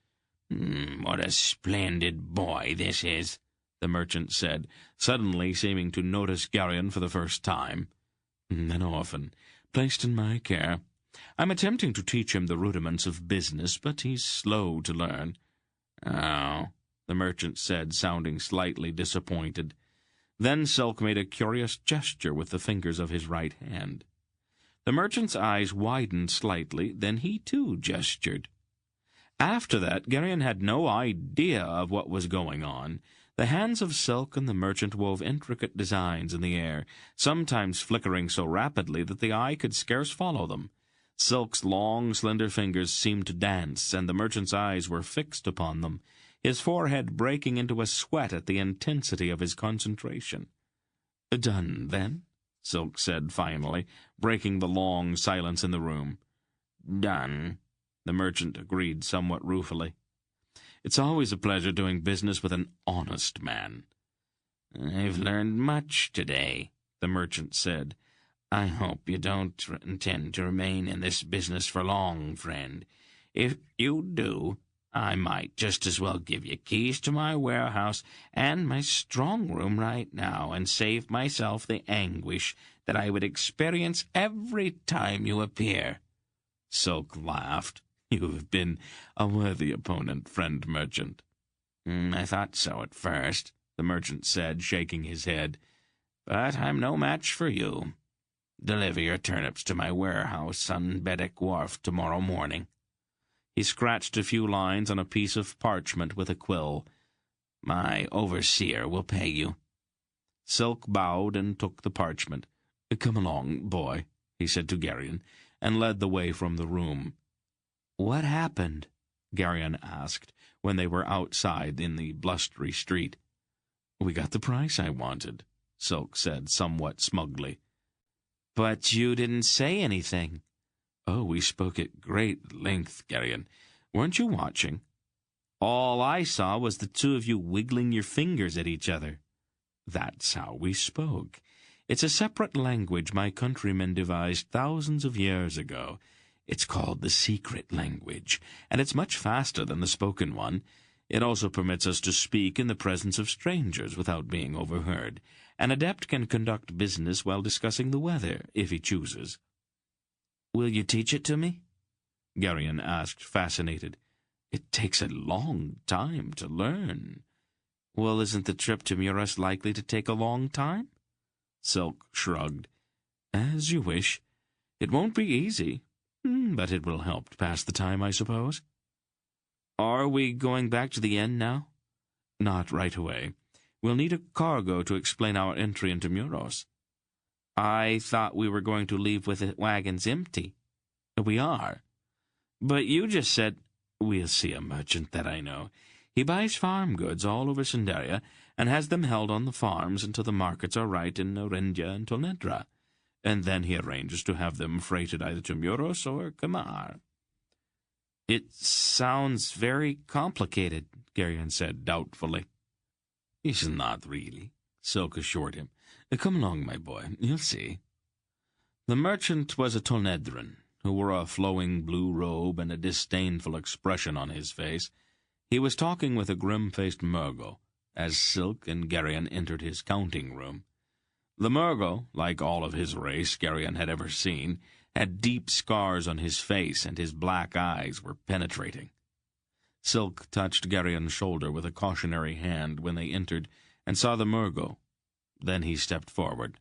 "What a splendid boy this is," the merchant said, suddenly seeming to notice Garion for the first time. "An orphan, placed in my care. I'm attempting to teach him the rudiments of business, but he's slow to learn." "Oh," the merchant said, sounding slightly disappointed. Then Silk made a curious gesture with the fingers of his right hand. The merchant's eyes widened slightly, then he too gestured. After that, Garion had no idea of what was going on. The hands of Silk and the merchant wove intricate designs in the air, sometimes flickering so rapidly that the eye could scarce follow them. Silk's long, slender fingers seemed to dance, and the merchant's eyes were fixed upon them, his forehead breaking into a sweat at the intensity of his concentration. "Done, then?" Silk said finally, breaking the long silence in the room. "Done," the merchant agreed somewhat ruefully. "It's always a pleasure doing business with an honest man." "I've learned much today," the merchant said. "I hope you don't intend to remain in this business for long, friend. If you do, I might just as well give you keys to my warehouse and my strong room right now and save myself the anguish that I would experience every time you appear." Silk laughed. "You have been a worthy opponent, friend merchant." "I thought so at first," the merchant said, shaking his head. "But I'm no match for you. Deliver your turnips to my warehouse on Bedek Wharf tomorrow morning." He scratched a few lines on a piece of parchment with a quill. "My overseer will pay you." Silk bowed and took the parchment. "Come along, boy," he said to Garion, and led the way from the room. "What happened?" Garion asked, when they were outside in the blustery street. "We got the price I wanted," Silk said somewhat smugly. "But you didn't say anything." "Oh, we spoke at great length, Garion. Weren't you watching?" "All I saw was the two of you wiggling your fingers at each other." "That's how we spoke. It's a separate language my countrymen devised thousands of years ago. It's called the secret language, and it's much faster than the spoken one. It also permits us to speak in the presence of strangers without being overheard. An adept can conduct business while discussing the weather, if he chooses." "Will you teach it to me?" Garion asked, fascinated. "It takes a long time to learn." "Well, isn't the trip to Muros likely to take a long time?" Silk shrugged. "As you wish. It won't be easy, but it will help to pass the time, I suppose." "Are we going back to the inn now?" "Not right away. We'll need a cargo to explain our entry into Muros." "I thought we were going to leave with the wagons empty." "We are." "But you just said—" "We'll see a merchant that I know. He buys farm goods all over Sindaria and has them held on the farms until the markets are right in Orindia and Tolnedra, and then he arranges to have them freighted either to Muros or Kamar." It sounds very complicated, Garion said doubtfully. It's not really, Silk assured him. Come along, my boy, you'll see. The merchant was a Tonedran, who wore a flowing blue robe and a disdainful expression on his face. He was talking with a grim-faced Murgo, as Silk and Garion entered his counting room. The Murgo, like all of his race Garion had ever seen, had deep scars on his face, and his black eyes were penetrating. Silk touched Garion's shoulder with a cautionary hand when they entered, and saw the Murgo. Then he stepped forward.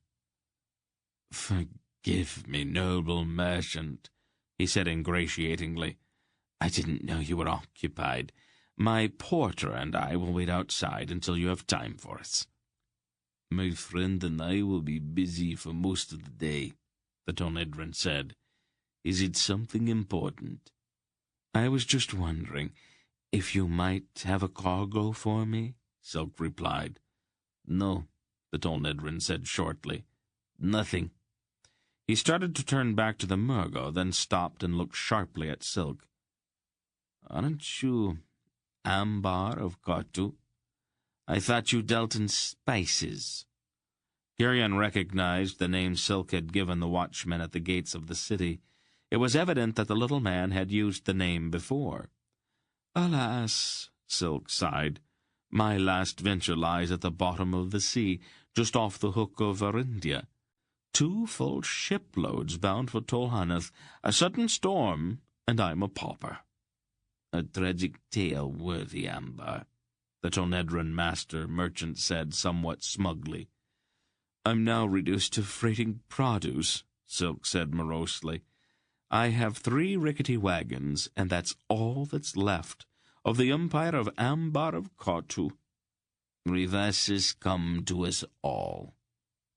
"Forgive me, noble merchant," he said ingratiatingly. "I didn't know you were occupied. My porter and I will wait outside until you have time for us." "My friend and I will be busy for most of the day," the Tonedran said. "Is it something important?" "I was just wondering if you might have a cargo for me," Silk replied. "No," the Tonedran said shortly. "Nothing." He started to turn back to the Murgo, then stopped and looked sharply at Silk. "Aren't you Ambar of Kotu? I thought you dealt in spices." Garion recognized the name Silk had given the watchman at the gates of the city. It was evident that the little man had used the name before. "Alas," Silk sighed, "my last venture lies at the bottom of the sea, just off the hook of Arindia. 2 full shiploads bound for Tolhanath, a sudden storm, and I'm a pauper." "A tragic tale worthy Ambar," the Tonedran master merchant said somewhat smugly. "I'm now reduced to freighting produce," Silk said morosely. "I have 3 rickety wagons, and that's all that's left of the empire of Ambar of Kotu." "Reverses come to us all,"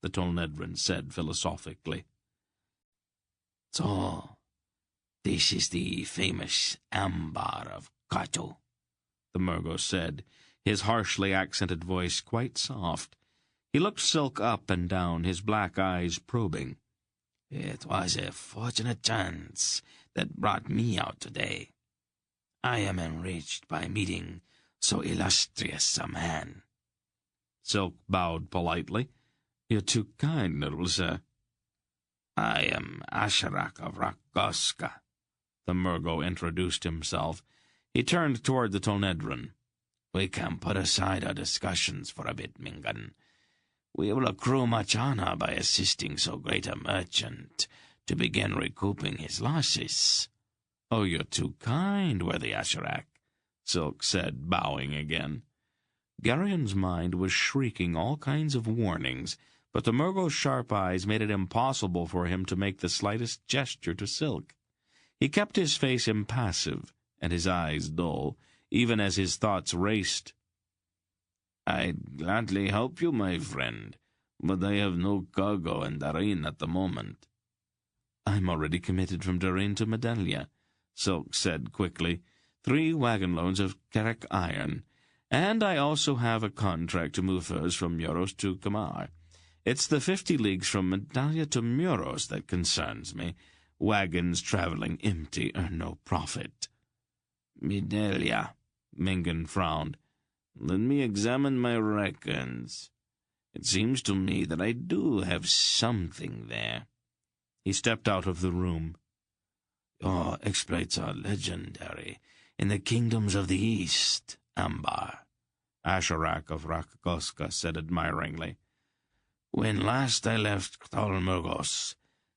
the Tonedran said philosophically. "So, this is the famous Ambar of Kotu," the Murgo said, his harshly accented voice quite soft. He looked Silk up and down, his black eyes probing. "It was a fortunate chance that brought me out today. I am enriched by meeting so illustrious a man." Silk bowed politely. "You're too kind, noble sir." "I am Asherak of Rakoska," the Murgo introduced himself. He turned toward the Tonedran. "We can put aside our discussions for a bit, Mingan. We will accrue much honor by assisting so great a merchant to begin recouping his losses." "Oh, you're too kind, worthy Asherak," Silk said, bowing again. Garion's mind was shrieking all kinds of warnings, but the Murgo's sharp eyes made it impossible for him to make the slightest gesture to Silk. He kept his face impassive and his eyes dull, even as his thoughts raced. "I'd gladly help you, my friend, but I have no cargo in Darin at the moment." "I'm already committed from Darin to Medalia," Silk said quickly. 3 wagon loads of Kerek iron, and I also have a contract to move furs from Muros to Kamar. It's the 50 leagues from Medalia to Muros that concerns me. Wagons traveling empty earn no profit." "Medalia," Mingan frowned. "Let me examine my records. It seems to me that I do have something there." He stepped out of the room. "Your exploits are legendary in the kingdoms of the East, Ambar," Asherak of Rakoska said admiringly. "When last I left Tolmurgos,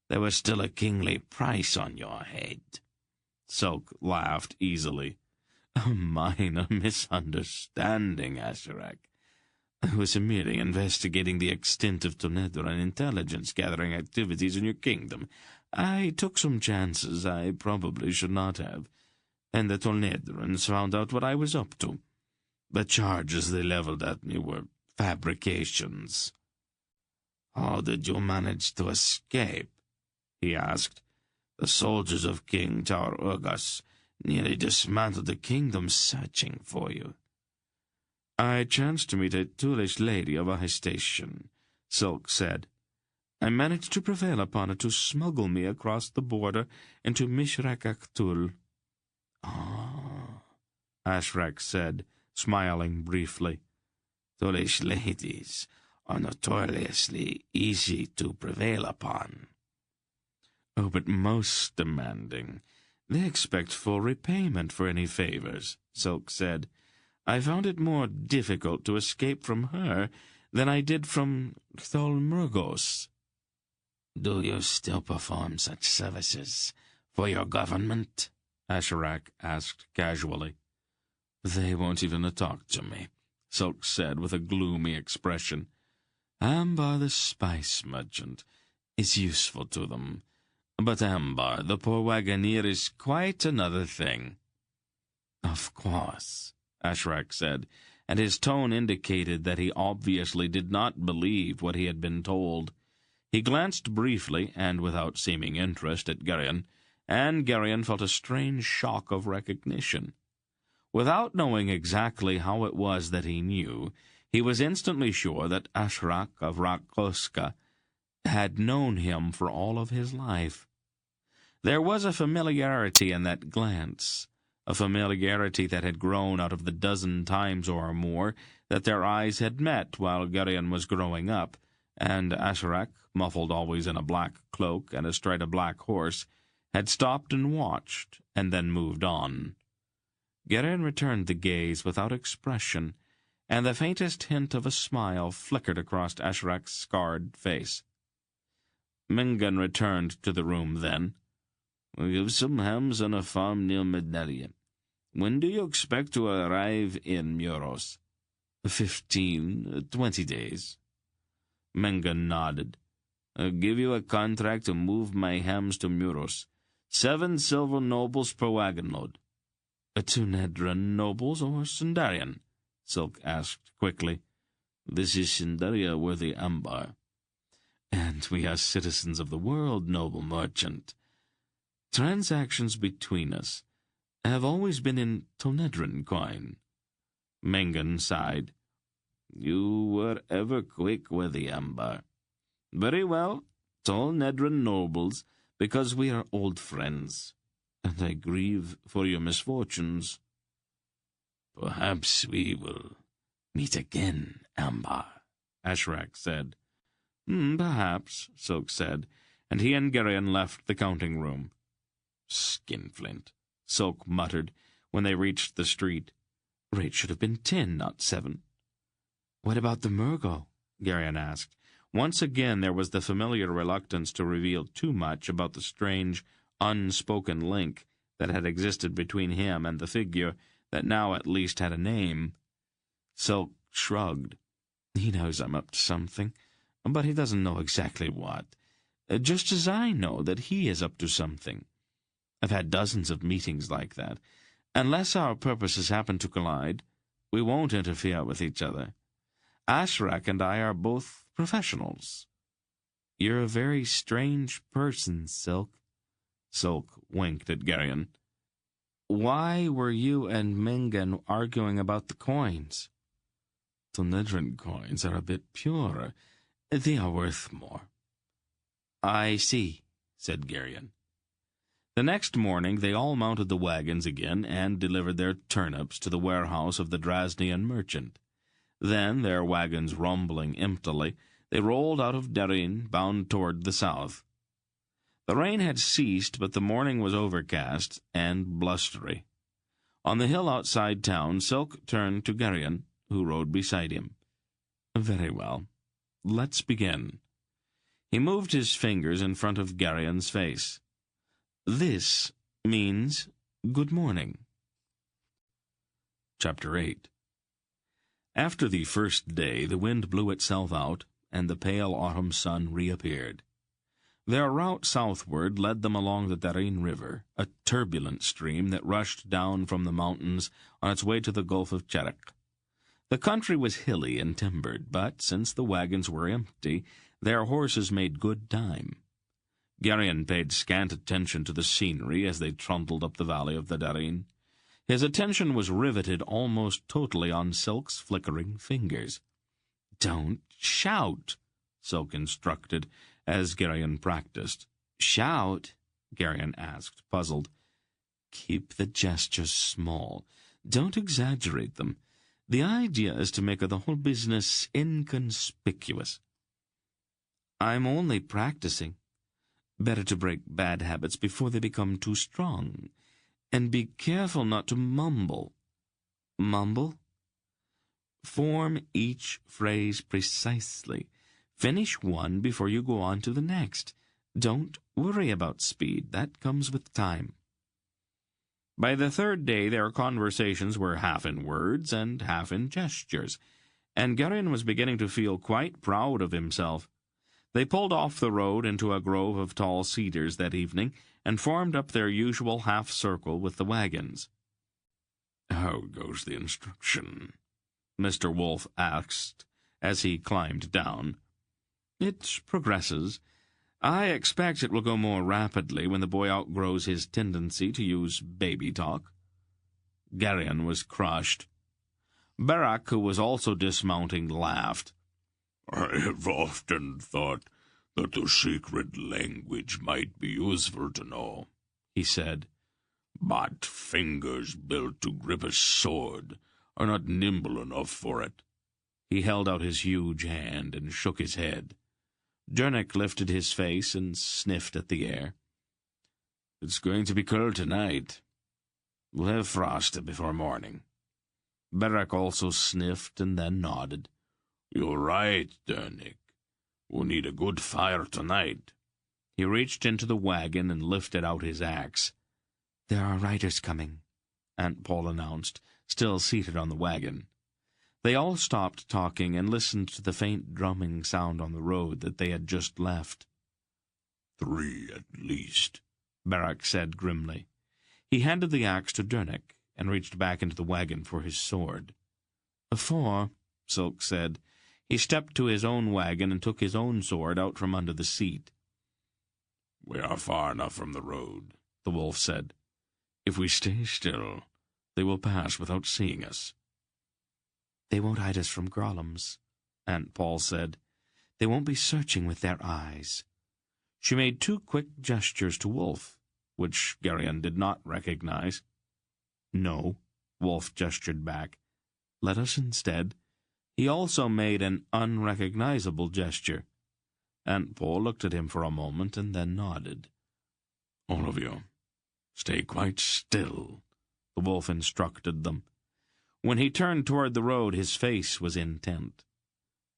there was still a kingly price on your head." Silk laughed easily. "A minor misunderstanding, Asherak. I was merely investigating the extent of Tonedran intelligence-gathering activities in your kingdom. I took some chances I probably should not have, and the Tonedrans found out what I was up to. The charges they leveled at me were fabrications." "How did you manage to escape?" he asked. "The soldiers of King Taur Urgas nearly dismantled the kingdom searching for you." "I chanced to meet a Tulish lady of a high station," Silk said. "I managed to prevail upon her to smuggle me across the border into Mishrak Aktul." "Ah," Ashrak said, smiling briefly. "Foolish ladies are notoriously easy to prevail upon." "Oh, but most demanding. They expect full repayment for any favors," Silk said. "I found it more difficult to escape from her than I did from Tholmurgos." "Do you still perform such services for your government?" Asherak asked casually. "They won't even talk to me," Silk said with a gloomy expression. "Ambar the spice merchant is useful to them, but Ambar the poor wagoner is quite another thing." "Of course," Asherak said, and his tone indicated that he obviously did not believe what he had been told. He glanced briefly, and without seeming interest, at Garion, and Garion felt a strange shock of recognition. Without knowing exactly how it was that he knew, he was instantly sure that Ashrak of Rakoska had known him for all of his life. There was a familiarity in that glance, a familiarity that had grown out of the dozen times or more that their eyes had met while Garion was growing up, and Asherak, muffled always in a black cloak and astride a black horse, had stopped and watched, and then moved on. Garion returned the gaze without expression, and the faintest hint of a smile flickered across Asherak's scarred face. Mingan returned to the room then. "We have some hams on a farm near Medallion. When do you expect to arrive in Muros?" 20 days. Mingan nodded. "I'll give you a contract to move my hams to Muros. 7 silver nobles per wagon load." 2 Nedran nobles or Sundarian?" Silk asked quickly. "This is Sindaria worthy Ambar." "And we are citizens of the world, noble merchant. Transactions between us have always been in Tolnedran coin." Mingan sighed. "You were ever quick, worthy Ambar. Very well, Tolnedran nobles, because we are old friends, and I grieve for your misfortunes. Perhaps we will meet again, Ambar," Asherak said. "Perhaps," Silk said, and he and Garion left the counting room. "Skinflint," Silk muttered when they reached the street. "Rate should have been 10, not 7. "What about the Murgo?" Garion asked. Once again there was the familiar reluctance to reveal too much about the strange, unspoken link that had existed between him and the figure that now at least had a name. Silk shrugged. "He knows I'm up to something, but he doesn't know exactly what. Just as I know that he is up to something. I've had dozens of meetings like that. Unless our purposes happen to collide, we won't interfere with each other. Asherak and I are both professionals." "You're a very strange person, Silk." Silk winked at Garion. "Why were you and Mingan arguing about the coins?" "The Nedran coins are a bit purer. They are worth more." "I see," said Garion. The next morning they all mounted the wagons again and delivered their turnips to the warehouse of the Drasnian merchant. Then, their wagons rumbling emptily, they rolled out of Darin, bound toward the south. The rain had ceased, but the morning was overcast and blustery. On the hill outside town, Silk turned to Garion, who rode beside him. "Very well. Let's begin." He moved his fingers in front of Garion's face. "This means good morning." Chapter 8. After the first day, the wind blew itself out, and the pale autumn sun reappeared. Their route southward led them along the Darin River, a turbulent stream that rushed down from the mountains on its way to the Gulf of Cherak. The country was hilly and timbered, but since the wagons were empty, their horses made good time. Garion paid scant attention to the scenery as they trundled up the valley of the Darin. His attention was riveted almost totally on Silk's flickering fingers. "Don't shout," Silk instructed, as Garion practiced. "Shout?" Garion asked, puzzled. Keep the gestures small. Don't exaggerate them. The idea is to make the whole business inconspicuous. I'm only practicing. Better to break bad habits before they become too strong. And be careful not to mumble. Mumble? Form each phrase precisely. Finish one before you go on to the next. Don't worry about speed. That comes with time. By the third day, their conversations were half in words and half in gestures, and Garion was beginning to feel quite proud of himself. They pulled off the road into a grove of tall cedars that evening, and formed up their usual half-circle with the wagons. "How goes the instruction?" Mr. Wolf asked as he climbed down. "It progresses. I expect it will go more rapidly when the boy outgrows his tendency to use baby talk." Garion was crushed. Barak, who was also dismounting, laughed. "I have often thought that the secret language might be useful to know," he said. "But fingers built to grip a sword are not nimble enough for it." He held out his huge hand and shook his head. Jernick lifted his face and sniffed at the air. "It's going to be cold tonight. We'll have frost before morning." Barak also sniffed and then nodded. "You're right, Jernick. We'll need a good fire tonight." He reached into the wagon and lifted out his axe. "There are riders coming," Aunt Pol announced, still seated on the wagon. They all stopped talking and listened to the faint drumming sound on the road that they had just left. "3 at least," Barak said grimly. He handed the axe to Jernick and reached back into the wagon for his sword. "4," Silk said. He stepped to his own wagon and took his own sword out from under the seat. "We are far enough from the road," the wolf said. "If we stay still, they will pass without seeing us." "They won't hide us from Grolums," Aunt Pol said. "They won't be searching with their eyes." She made 2 quick gestures to Wolf, which Garion did not recognize. "No," Wolf gestured back. "Let us instead." He also made an unrecognizable gesture. Aunt Pol looked at him for a moment and then nodded. "All of you, stay quite still," the wolf instructed them. When he turned toward the road, his face was intent.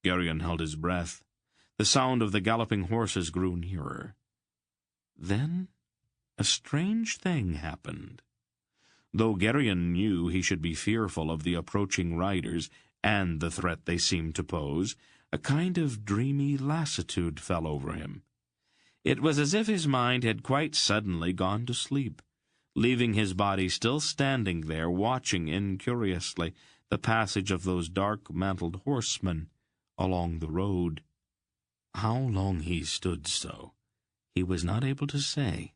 Garion held his breath. The sound of the galloping horses grew nearer. Then a strange thing happened. Though Garion knew he should be fearful of the approaching riders and the threat they seemed to pose, a kind of dreamy lassitude fell over him. It was as if his mind had quite suddenly gone to sleep, leaving his body still standing there, watching incuriously the passage of those dark-mantled horsemen along the road. How long he stood so, he was not able to say.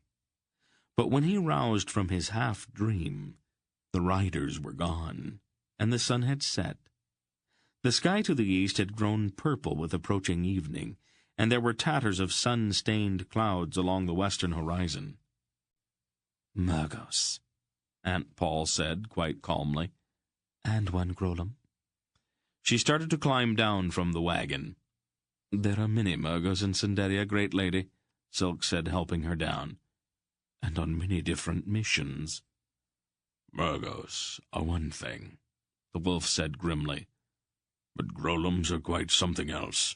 But when he roused from his half-dream, the riders were gone, and the sun had set. The sky to the east had grown purple with approaching evening, and there were tatters of sun-stained clouds along the western horizon. "Murgos," Aunt Pol said quite calmly. "And 1 Grolum." She started to climb down from the wagon. "There are many Murgos in Cinderia, great lady," Silk said, helping her down. "And on many different missions." "Murgos are one thing," the wolf said grimly. "but Grolums are quite something else.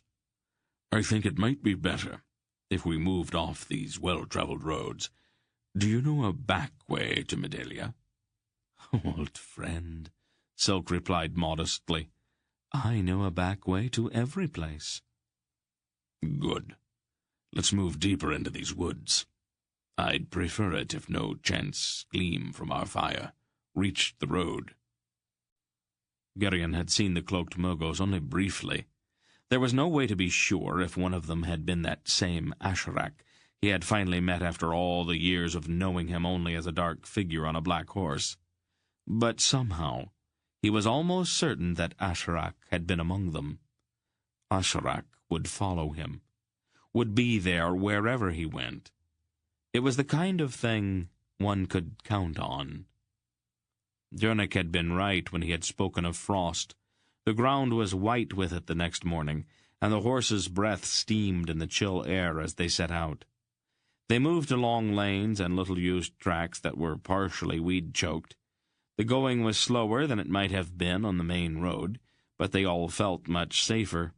I think it might be better if we moved off these well-traveled roads. Do you know a back way to Medelia?" "Old friend," Silk replied modestly, "I know a back way to every place." "Good. Let's move deeper into these woods. I'd prefer it if no chance gleam from our fire reached the road." Garion had seen the cloaked Murgos only briefly. There was no way to be sure if one of them had been that same Asherak he had finally met after all the years of knowing him only as a dark figure on a black horse. But somehow he was almost certain that Asherak had been among them. Asherak would follow him, would be there wherever he went. It was the kind of thing one could count on. Jonick had been right when he had spoken of frost. The ground was white with it the next morning, and the horses' breath steamed in the chill air as they set out. They moved along lanes and little-used tracks that were partially weed-choked. The going was slower than it might have been on the main road, but they all felt much safer.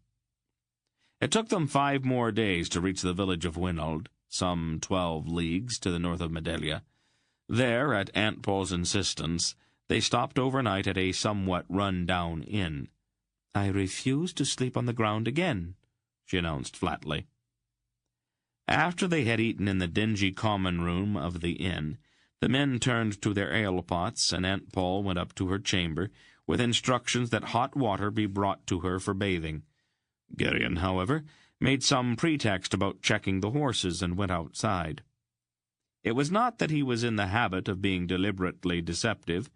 It took them 5 more days to reach the village of Winold, some 12 leagues to the north of Medelia. There, at Aunt Pol's insistence, they stopped overnight at a somewhat run-down inn. "I refuse to sleep on the ground again," she announced flatly. After they had eaten in the dingy common room of the inn, the men turned to their ale-pots, and Aunt Pol went up to her chamber, with instructions that hot water be brought to her for bathing. Garion, however, made some pretext about checking the horses and went outside. It was not that he was in the habit of being deliberately deceptive,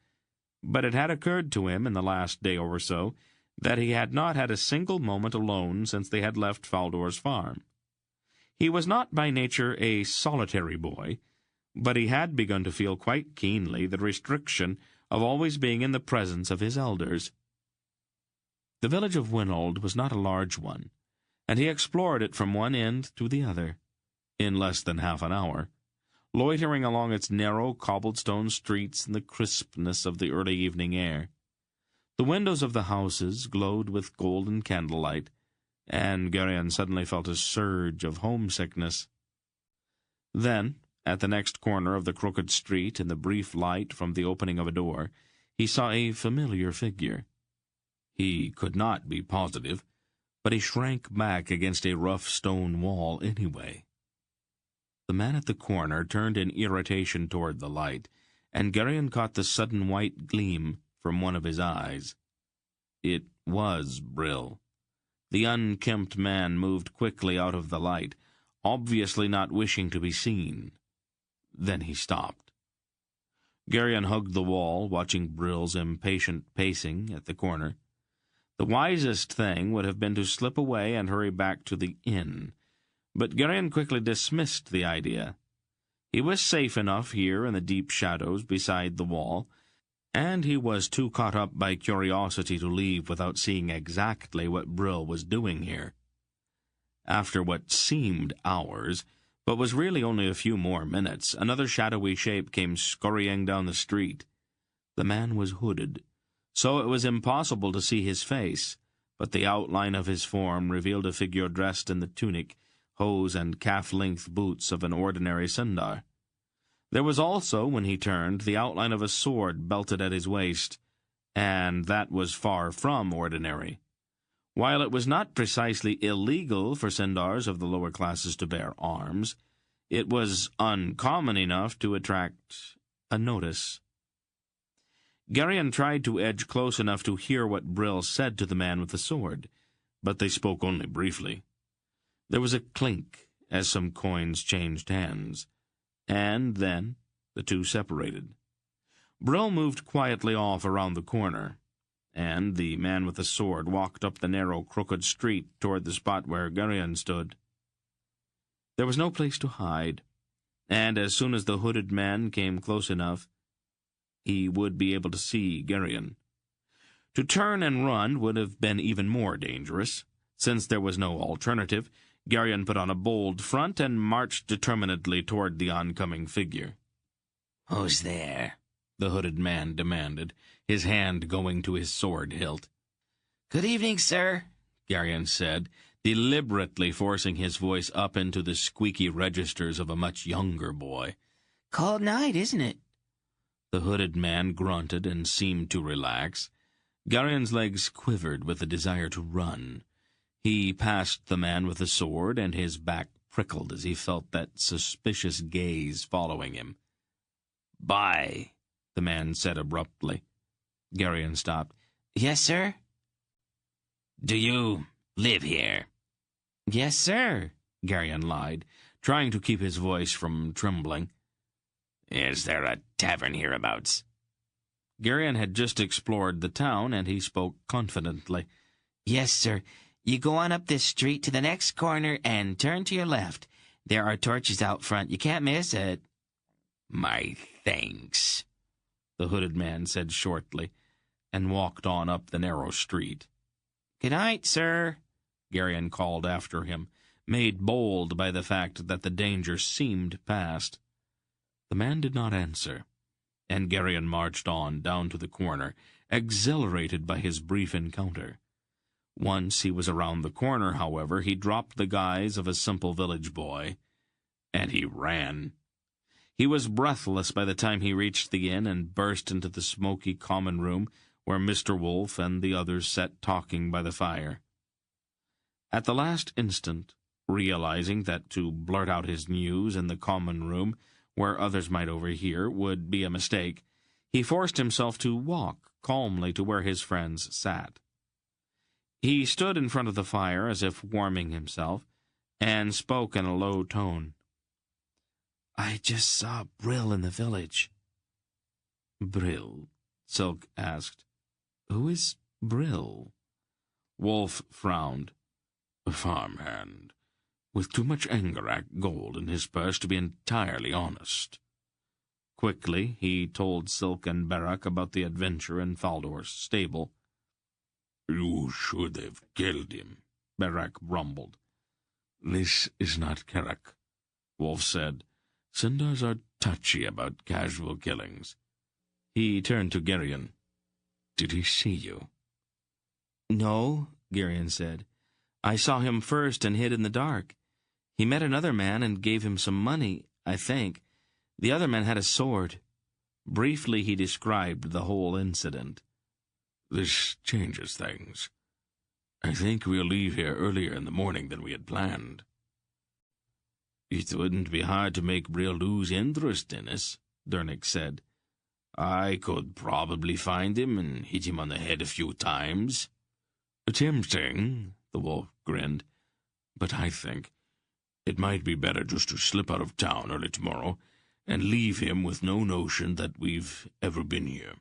but it had occurred to him in the last day or so that he had not had a single moment alone since they had left Faldor's farm. He was not by nature a solitary boy, but he had begun to feel quite keenly the restriction of always being in the presence of his elders. The village of Winold was not a large one, and he explored it from one end to the other, in less than half an hour, loitering along its narrow cobblestone streets in the crispness of the early evening air. The windows of the houses glowed with golden candlelight, and Garion suddenly felt a surge of homesickness. Then, at the next corner of the crooked street, in the brief light from the opening of a door, he saw a familiar figure. He could not be positive, but he shrank back against a rough stone wall anyway. The man at the corner turned in irritation toward the light, and Garion caught the sudden white gleam from one of his eyes. It was Brill. The unkempt man moved quickly out of the light, obviously not wishing to be seen. Then he stopped. Garion hugged the wall, watching Brill's impatient pacing at the corner. The wisest thing would have been to slip away and hurry back to the inn, but Garion quickly dismissed the idea. He was safe enough here in the deep shadows beside the wall, and he was too caught up by curiosity to leave without seeing exactly what Brill was doing here. After what seemed hours, but was really only a few more minutes, another shadowy shape came scurrying down the street. The man was hooded, so it was impossible to see his face, but the outline of his form revealed a figure dressed in the tunic, hose, and calf-length boots of an ordinary Sindar. There was also, when he turned, the outline of a sword belted at his waist, and that was far from ordinary. While it was not precisely illegal for Sindars of the lower classes to bear arms, it was uncommon enough to attract a notice. Garion tried to edge close enough to hear what Brill said to the man with the sword, but they spoke only briefly. There was a clink as some coins changed hands, and then the two separated. Brill moved quietly off around the corner, and the man with the sword walked up the narrow, crooked street toward the spot where Garion stood. There was no place to hide, and as soon as the hooded man came close enough, he would be able to see Garion. To turn and run would have been even more dangerous. Since there was no alternative, Garion put on a bold front and marched determinedly toward the oncoming figure. "Who's there?" the hooded man demanded, his hand going to his sword hilt. "Good evening, sir," Garion said, deliberately forcing his voice up into the squeaky registers of a much younger boy. "Cold night, isn't it?" The hooded man grunted and seemed to relax. Garion's legs quivered with the desire to run. He passed the man with the sword, and his back prickled as he felt that suspicious gaze following him. "Bye," the man said abruptly. Garion stopped. "Yes, sir?" "Do you live here?" "Yes, sir," Garion lied, trying to keep his voice from trembling. "Is there a tavern hereabouts?" Garion had just explored the town, and he spoke confidently. "Yes, sir. You go on up this street to the next corner and turn to your left. There are torches out front. You can't miss it." "My thanks," the hooded man said shortly, and walked on up the narrow street. "Good night, sir," Garion called after him, made bold by the fact that the danger seemed past. The man did not answer, and Garion marched on down to the corner, exhilarated by his brief encounter. Once he was around the corner, however, he dropped the guise of a simple village boy, and he ran. He was breathless by the time he reached the inn and burst into the smoky common room where Mr. Wolf and the others sat talking by the fire. At the last instant, realizing that to blurt out his news in the common room, where others might overhear, would be a mistake, he forced himself to walk calmly to where his friends sat. He stood in front of the fire as if warming himself, and spoke in a low tone. "I just saw Brill in the village." "Brill?" Silk asked. "Who is Brill?" Wolf frowned. "A farmhand, with too much Angarac gold in his purse to be entirely honest." Quickly, he told Silk and Barak about the adventure in Faldor's stable. "You should have killed him," Barak rumbled. "This is not Karak," Wolf said. "Sindars are touchy about casual killings." He turned to Garion. "Did he see you?" "No," Garion said. "I saw him first and hid in the dark. He met another man and gave him some money, I think. The other man had a sword." Briefly he described the whole incident. "This changes things. I think we'll leave here earlier in the morning than we had planned." "It wouldn't be hard to make Brill lose interest in us," Dernick said. "I could probably find him and hit him on the head a few times." "Tempting," the wolf grinned, "but I think it might be better just to slip out of town early tomorrow and leave him with no notion that we've ever been here.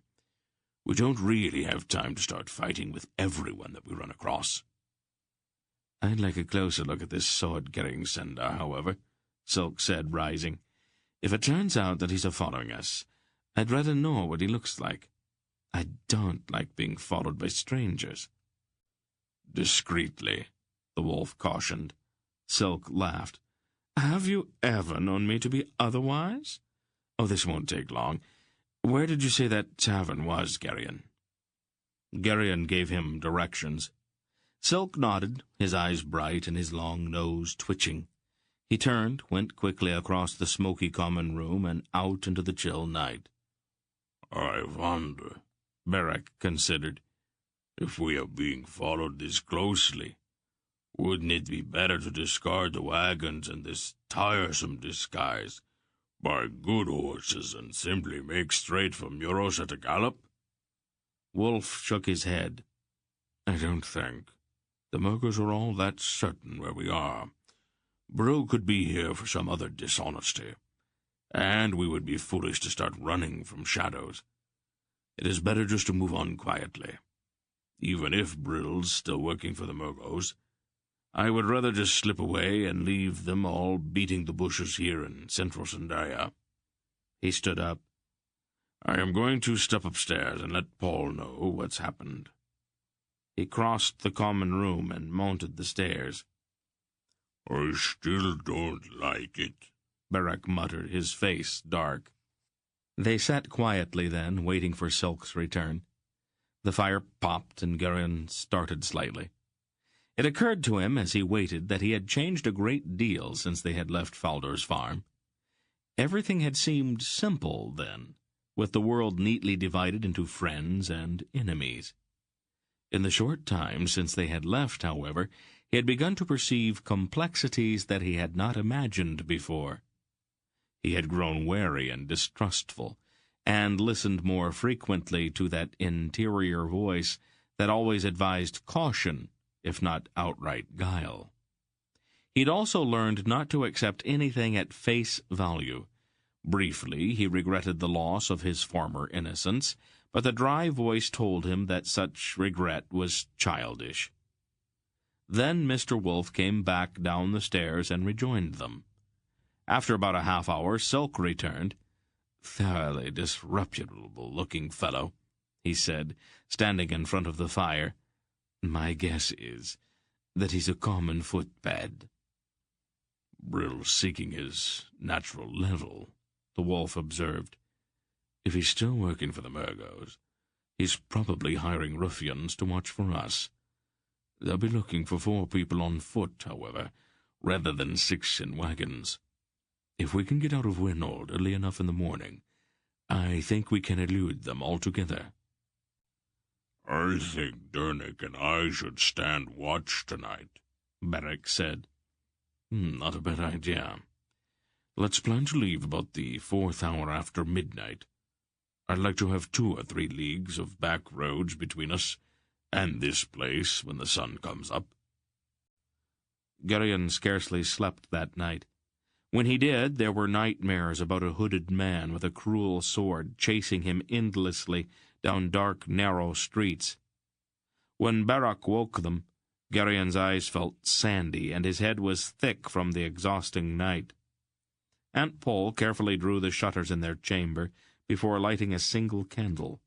We don't really have time to start fighting with everyone that we run across." "I'd like a closer look at this sword-carrying Sindar, however," Silk said, rising. "If it turns out that he's following us, I'd rather know what he looks like. I don't like being followed by strangers." "Discreetly," the wolf cautioned. Silk laughed. "Have you ever known me to be otherwise? Oh, this won't take long. Where did you say that tavern was, Garion?" Garion gave him directions. Silk nodded, his eyes bright and his long nose twitching. He turned, went quickly across the smoky common room and out into the chill night. "I wonder," Barak considered, "if we are being followed this closely. Wouldn't it be better to discard the wagons and this tiresome disguise, buy good horses, and simply make straight for Muros at a gallop?" Wolf shook his head. "I don't think. The Murgers are all that certain where we are. Brill could be here for some other dishonesty, and we would be foolish to start running from shadows. It is better just to move on quietly. Even if Brill's still working for the Murgos, I would rather just slip away and leave them all beating the bushes here in central Sandaria." He stood up. "I am going to step upstairs and let Pol know what's happened." He crossed the common room and mounted the stairs. "I still don't like it," Barak muttered, his face dark. They sat quietly then, waiting for Silk's return. The fire popped and Garion started slightly. It occurred to him as he waited that he had changed a great deal since they had left Faldor's farm. Everything had seemed simple then, with the world neatly divided into friends and enemies. In the short time since they had left, however, he had begun to perceive complexities that he had not imagined before. He had grown wary and distrustful, and listened more frequently to that interior voice that always advised caution, if not outright guile. He'd also learned not to accept anything at face value. Briefly, he regretted the loss of his former innocence, but the dry voice told him that such regret was childish. Then Mr. Wolf came back down the stairs and rejoined them. After about a half hour, Silk returned. thoroughly disreputable-looking fellow," he said, standing in front of the fire. "My guess is that he's a common footpad." "Brill seeking his natural level," the wolf observed. "If he's still working for the Murgos, he's probably hiring ruffians to watch for us. They'll be looking for 4 people on foot, however, rather than 6 in wagons. If we can get out of Winold early enough in the morning, I think we can elude them altogether." "I think Dernick and I should stand watch tonight," Beric said. Not a bad idea. Let's plan to leave about the 4th hour after midnight. I'd like to have 2 or 3 leagues of back roads between us and this place when the sun comes up. Garion scarcely slept that night. When he did, there were nightmares about a hooded man with a cruel sword chasing him endlessly down dark, narrow streets. When Beric woke them, Garion's eyes felt sandy, and his head was thick from the exhausting night. Aunt Pol carefully drew the shutters in their chamber before lighting a single candle.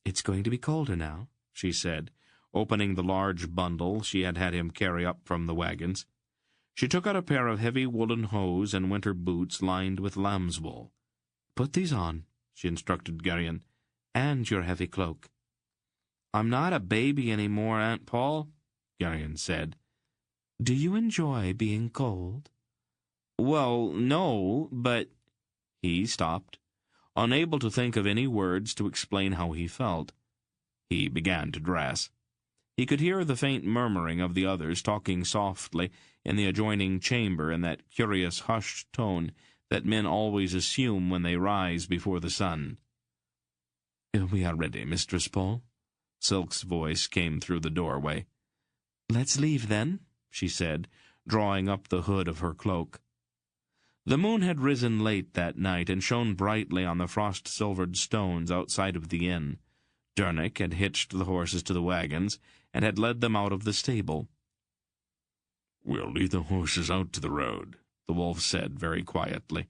"It's going to be colder now," she said, opening the large bundle she had had him carry up from the wagons. She took out a pair of heavy woolen hose and winter boots lined with lamb's wool. "Put these on," she instructed Garion, "and your heavy cloak." "I'm not a baby any more, Aunt Pol," Garion said. "Do you enjoy being cold?" "Well, no, but—" He stopped, unable to think of any words to explain how he felt. He began to dress. He could hear the faint murmuring of the others talking softly in the adjoining chamber in that curious hushed tone that men always assume when they rise before the sun. "We are ready, Mistress Pol," Silk's voice came through the doorway. "Let's leave, then," she said, drawing up the hood of her cloak. The moon had risen late that night and shone brightly on the frost-silvered stones outside of the inn. Dernick had hitched the horses to the wagons and had led them out of the stable. "We'll lead the horses out to the road," the wolf said very quietly.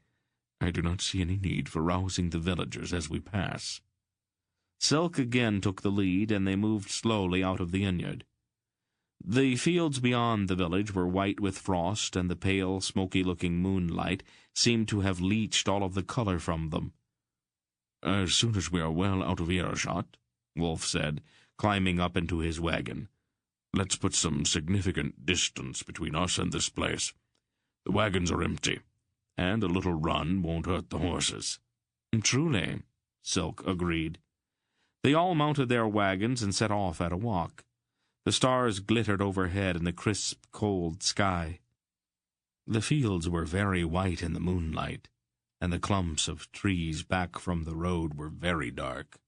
"I do not see any need for rousing the villagers as we pass." Silk again took the lead, and they moved slowly out of the vineyard. The fields beyond the village were white with frost, and the pale, smoky-looking moonlight seemed to have leached all of the color from them. "As soon as we are well out of earshot," Wolf said, climbing up into his wagon, "let's put some significant distance between us and this place. The wagons are empty, and a little run won't hurt the horses." "Truly," Silk agreed. They all mounted their wagons and set off at a walk. The stars glittered overhead in the crisp, cold sky. The fields were very white in the moonlight, and the clumps of trees back from the road were very dark.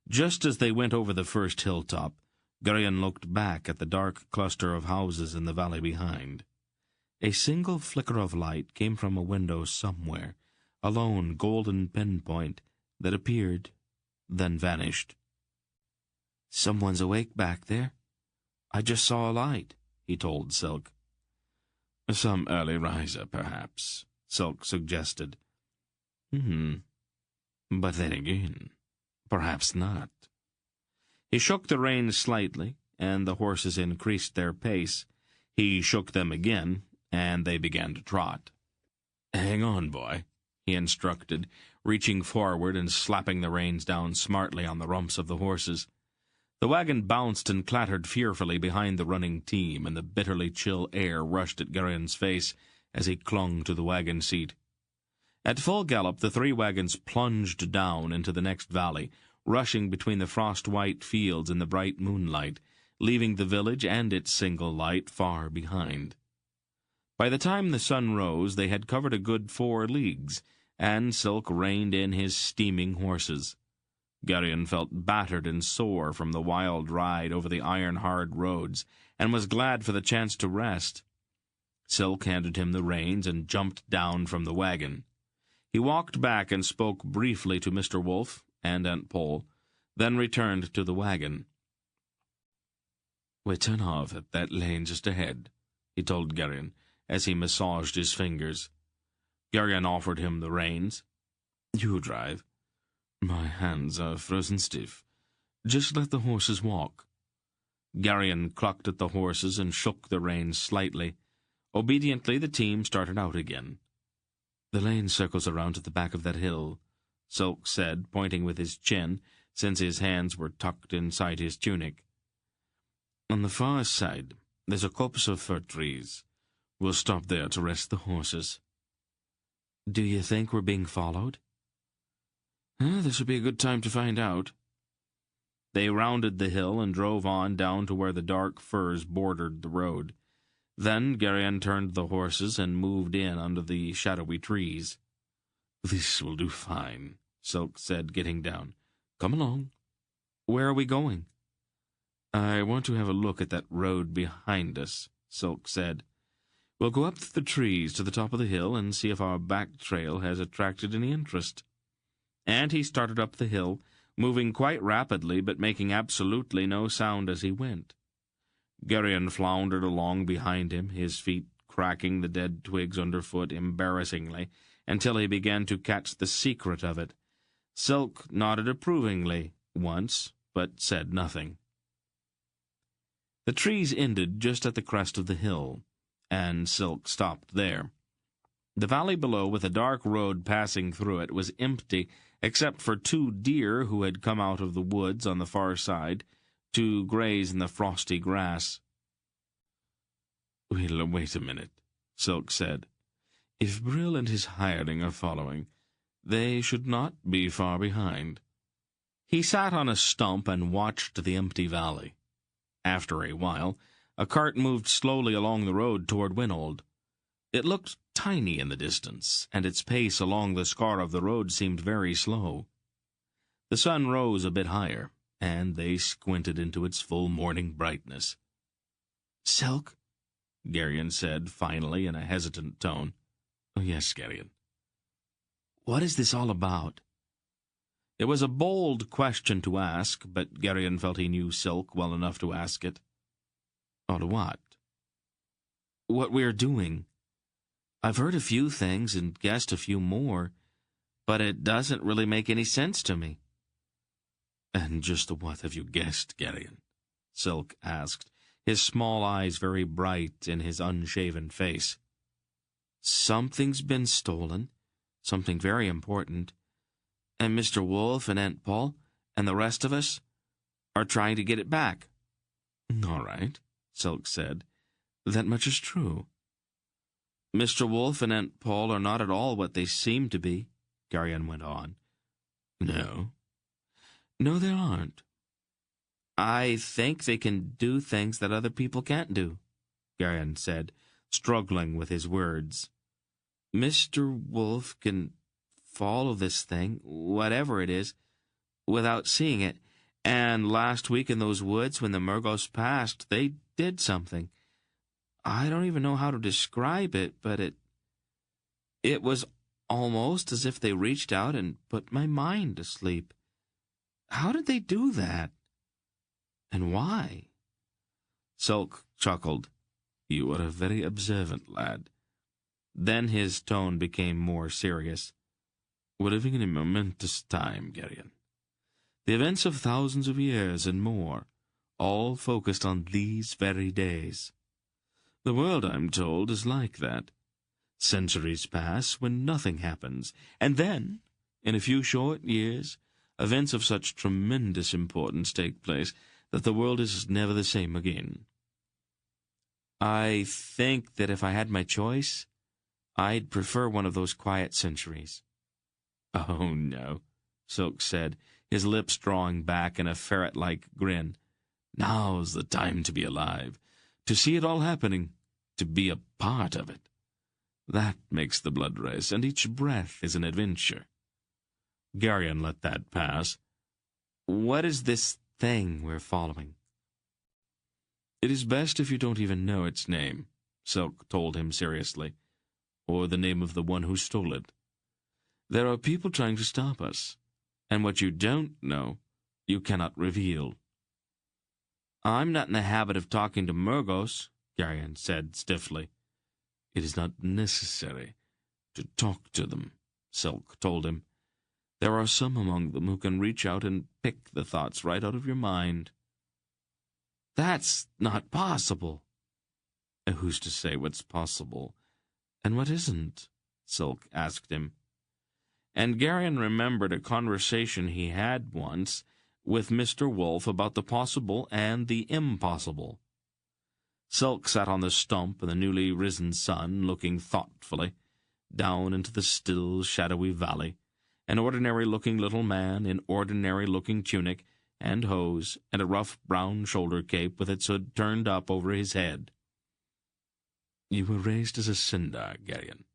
Just as they went over the first hilltop, Garion looked back at the dark cluster of houses in the valley behind. A single flicker of light came from a window somewhere, a lone golden pinpoint that appeared, then vanished. "Someone's awake back there. I just saw a light," he told Silk. "Some early riser, perhaps," Silk suggested. But then again, perhaps not." He shook the reins slightly, and the horses increased their pace. He shook them again, and they began to trot. "Hang on, boy," he instructed, reaching forward and slapping the reins down smartly on the rumps of the horses. The wagon bounced and clattered fearfully behind the running team, and the bitterly chill air rushed at Garion's face as he clung to the wagon seat. At full gallop, the 3 wagons plunged down into the next valley, rushing between the frost-white fields in the bright moonlight, leaving the village and its single light far behind. By the time the sun rose, they had covered a good 4 leagues, and Silk reined in his steaming horses. Garion felt battered and sore from the wild ride over the iron-hard roads, and was glad for the chance to rest. Silk handed him the reins and jumped down from the wagon. He walked back and spoke briefly to Mr. Wolf and Aunt Pol, then returned to the wagon. "We turn off at that lane just ahead," he told Garion, as he massaged his fingers. Garion offered him the reins. You drive. My hands are frozen stiff. Just let the horses walk. Garion clucked at the horses and shook the reins slightly. Obediently, the team started out again. The lane circles around to the back of that hill, Silk said, pointing with his chin, since his hands were tucked inside his tunic. On the far side, there's a copse of fir trees. We'll stop there to rest the horses. Do you think we're being followed? This would be a good time to find out. They rounded the hill and drove on down to where the dark firs bordered the road. Then Garion turned the horses and moved in under the shadowy trees. This will do fine, Silk said, getting down. Come along. Where are we going? I want to have a look at that road behind us, Silk said. We'll go up the trees to the top of the hill and see if our back trail has attracted any interest. And he started up the hill, moving quite rapidly but making absolutely no sound as he went. Garion floundered along behind him, his feet cracking the dead twigs underfoot embarrassingly, until he began to catch the secret of it. Silk nodded approvingly once, but said nothing. The trees ended just at the crest of the hill, and Silk stopped there. The valley below, with a dark road passing through it, was empty, except for 2 deer who had come out of the woods on the far side to graze in the frosty grass. Well, wait a minute, Silk said. If Brill and his hireling are following, they should not be far behind. He sat on a stump and watched the empty valley. After a while, a cart moved slowly along the road toward Winold. It looked tiny in the distance, and its pace along the scar of the road seemed very slow. The sun rose a bit higher, and they squinted into its full morning brightness. Silk, Garion said finally in a hesitant tone. Oh, yes, Garion. What is this all about? It was a bold question to ask, but Garion felt he knew Silk well enough to ask it. All what? What we're doing. I've heard a few things and guessed a few more, but it doesn't really make any sense to me. And just what have you guessed, Garion? Silk asked, his small eyes very bright in his unshaven face. Something's been stolen, something very important, and Mr. Wolf and Aunt Pol and the rest of us are trying to get it back. All right, Silk said. That much is true. Mr. Wolf and Aunt Pol are not at all what they seem to be, Garion went on. No. No, they aren't. I think they can do things that other people can't do, Garion said, struggling with his words. Mr. Wolf can follow this thing, whatever it is, without seeing it, and last week in those woods when the Murgos passed, they did something. I don't even know how to describe it, but it was almost as if they reached out and put my mind to sleep. How did they do that? And why? Silk chuckled. You are a very observant lad. Then his tone became more serious. We're living in a momentous time, Garion. The events of thousands of years and more, all focused on these very days. The world, I'm told, is like that. Centuries pass when nothing happens, and then, in a few short years, events of such tremendous importance take place that the world is never the same again. I think that if I had my choice, I'd prefer one of those quiet centuries. Oh, no, Silk said, his lips drawing back in a ferret-like grin. Now's the time to be alive, to see it all happening, to be a part of it. That makes the blood race, and each breath is an adventure. Garion let that pass. What is this thing we're following? It is best if you don't even know its name, Silk told him seriously, or the name of the one who stole it. There are people trying to stop us, and what you don't know, you cannot reveal. I'm not in the habit of talking to Murgos, Garion said stiffly. It is not necessary to talk to them, Silk told him. There are some among them who can reach out and pick the thoughts right out of your mind. That's not possible. Who's to say what's possible and what isn't? Silk asked him. And Garion remembered a conversation he had once with Mr. Wolf about the possible and the impossible. Silk sat on the stump in the newly risen sun, looking thoughtfully down into the still, shadowy valley, an ordinary-looking little man in ordinary-looking tunic and hose, and a rough brown shoulder cape with its hood turned up over his head. You were raised as a Sindar, Garion.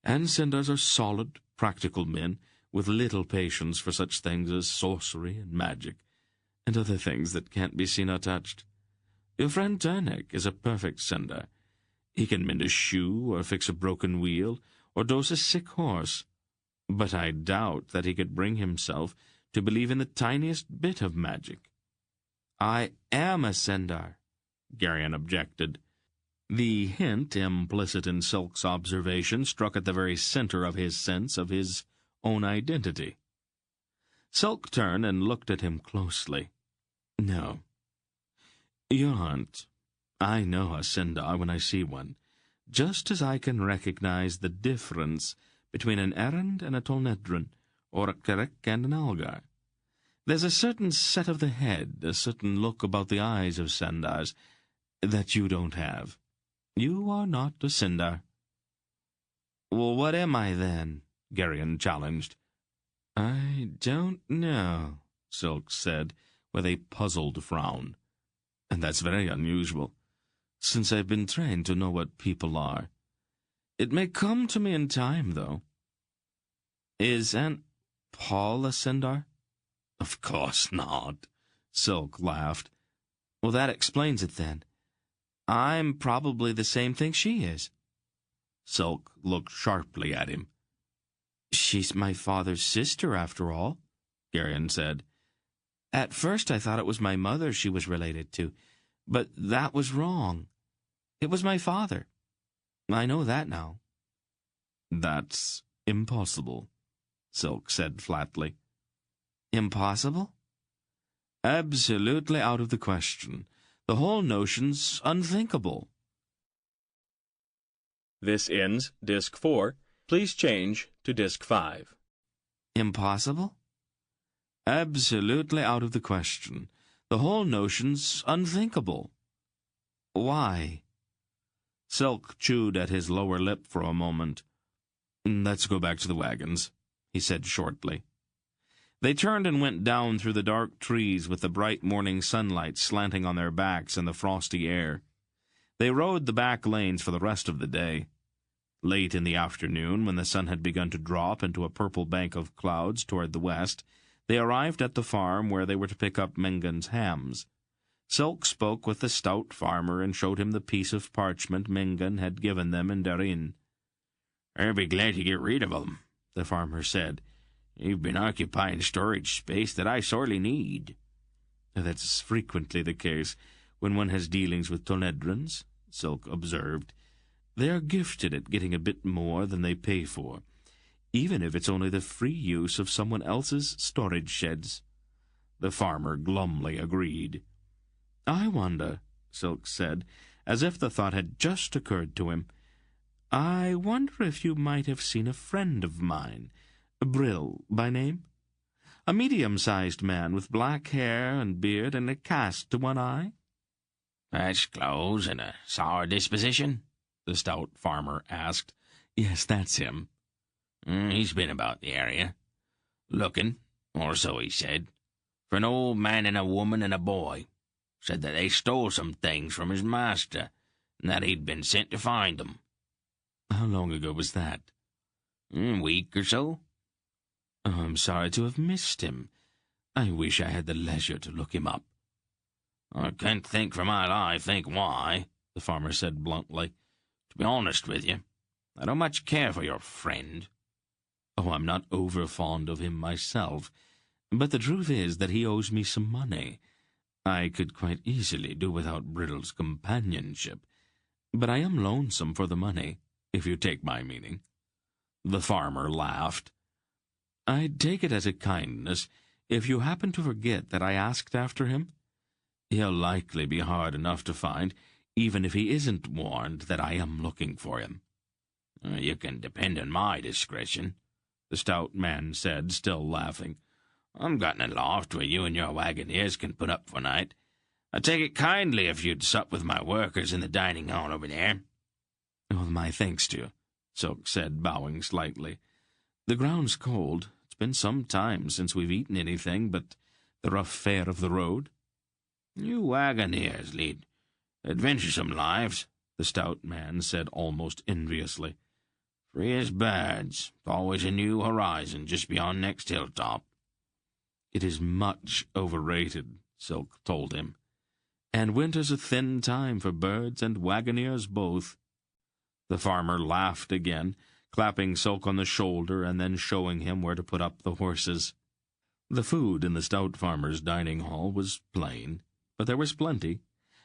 And Sindars are solid, practical men, with little patience for such things as sorcery and magic, and other things that can't be seen or touched. Your friend Dernick is a perfect Sindar. He can mend a shoe, or fix a broken wheel, or dose a sick horse. But I doubt that he could bring himself to believe in the tiniest bit of magic. I am a Sindar, Garion objected. The hint implicit in Silk's observation struck at the very center of his sense of his own identity. Silk turned and looked at him closely. No, you aren't. I know a Sindar when I see one, just as I can recognize the difference between an errand and a Tolnedron, or a Kerek and an Algar. There's a certain set of the head, a certain look about the eyes of Sindars that you don't have. You are not a Sindar. Well, what am I, then? Garion challenged. I don't know, Silk said, with a puzzled frown. And that's very unusual, since I've been trained to know what people are. It may come to me in time, though. Is Aunt Pol a Sindar? Of course not, Silk laughed. Well, that explains it, then. I'm probably the same thing she is. Silk looked sharply at him. She's my father's sister, after all, Garion said. At first I thought it was my mother she was related to, but that was wrong. It was my father. I know that now. That's impossible, Silk said flatly. Impossible? Absolutely out of the question. The whole notion's unthinkable. This ends Disc 4. Please change to Disc 5. Impossible? Absolutely out of the question. The whole notion's unthinkable. Why? Silk chewed at his lower lip for a moment. Let's go back to the wagons, he said shortly. They turned and went down through the dark trees with the bright morning sunlight slanting on their backs in the frosty air. They rode the back lanes for the rest of the day. Late in the afternoon, when the sun had begun to drop into a purple bank of clouds toward the west, they arrived at the farm where they were to pick up Mingan's hams. Silk spoke with the stout farmer and showed him the piece of parchment Mingan had given them in Garion. "I'll be glad to get rid of 'em," the farmer said. "You've been occupying storage space that I sorely need." "That's frequently the case when one has dealings with Tolnedrons," Silk observed. "They are gifted at getting a bit more than they pay for, even if it's only the free use of someone else's storage sheds." The farmer glumly agreed. "I wonder," Silk said, as if the thought had just occurred to him, "I wonder if you might have seen a friend of mine, Brill by name? A medium-sized man with black hair and beard and a cast to one eye?" "Patched clothes and a sour disposition?" the stout farmer asked. "Yes, that's him." He's been about the area, looking, or so he said, for an old man and a woman and a boy. Said that they stole some things from his master, and that he'd been sent to find them." "How long ago was that?" "A week or so." "Oh, I'm sorry to have missed him. I wish I had the leisure to look him up." "I can't think for my life why," the farmer said bluntly. "To be honest with you, I don't much care for your friend." "Oh, I'm not over-fond of him myself, but the truth is that he owes me some money. I could quite easily do without Brittle's companionship, but I am lonesome for the money, if you take my meaning." The farmer laughed. I'd take it as a kindness if you happen to forget that I asked after him. He'll likely be hard enough to find, even if he isn't warned that I am looking for him." "You can depend on my discretion," the stout man said, still laughing. "I'm got in a loft where you and your wagoners can put up for night. I'd take it kindly if you'd sup with my workers in the dining hall over there." "Well, my thanks to you," Silk said, bowing slightly. "The ground's cold. It's been some time since we've eaten anything but the rough fare of the road." "You wagoners lead adventuresome lives," the stout man said almost enviously. "Free as birds, always a new horizon just beyond next hilltop." "It is much overrated," Silk told him. "And winter's a thin time for birds and wagoners both." The farmer laughed again, clapping Silk on the shoulder and then showing him where to put up the horses. The food in the stout farmer's dining hall was plain, but there was plenty,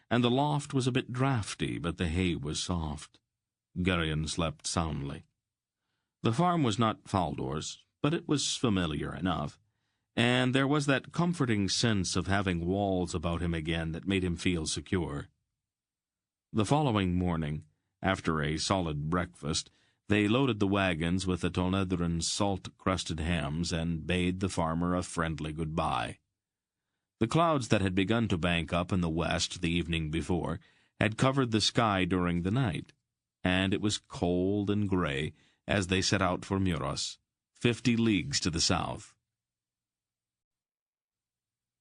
and the loft was a bit draughty, but the hay was soft. Garion slept soundly. The farm was not Faldor's, but it was familiar enough, and there was that comforting sense of having walls about him again that made him feel secure. The following morning, after a solid breakfast, they loaded the wagons with the Tonedran salt-crusted hams and bade the farmer a friendly goodbye. The clouds that had begun to bank up in the west the evening before had covered the sky during the night, and it was cold and gray as they set out for Muros, 50 leagues to the south.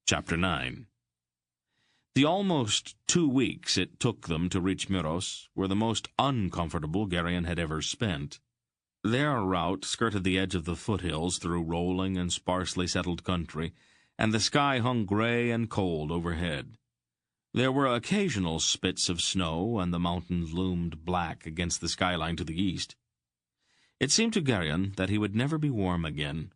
Chapter 9. The almost 2 weeks it took them to reach Muros were the most uncomfortable Garion had ever spent. Their route skirted the edge of the foothills through rolling and sparsely settled country, and the sky hung gray and cold overhead. There were occasional spits of snow, and the mountains loomed black against the skyline to the east. It seemed to Garion that he would never be warm again.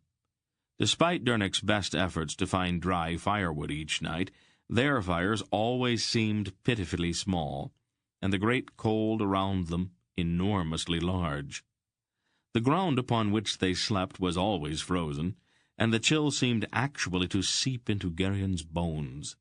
Despite Dernick's best efforts to find dry firewood each night, their fires always seemed pitifully small, and the great cold around them enormously large. The ground upon which they slept was always frozen, and the chill seemed actually to seep into Garion's bones.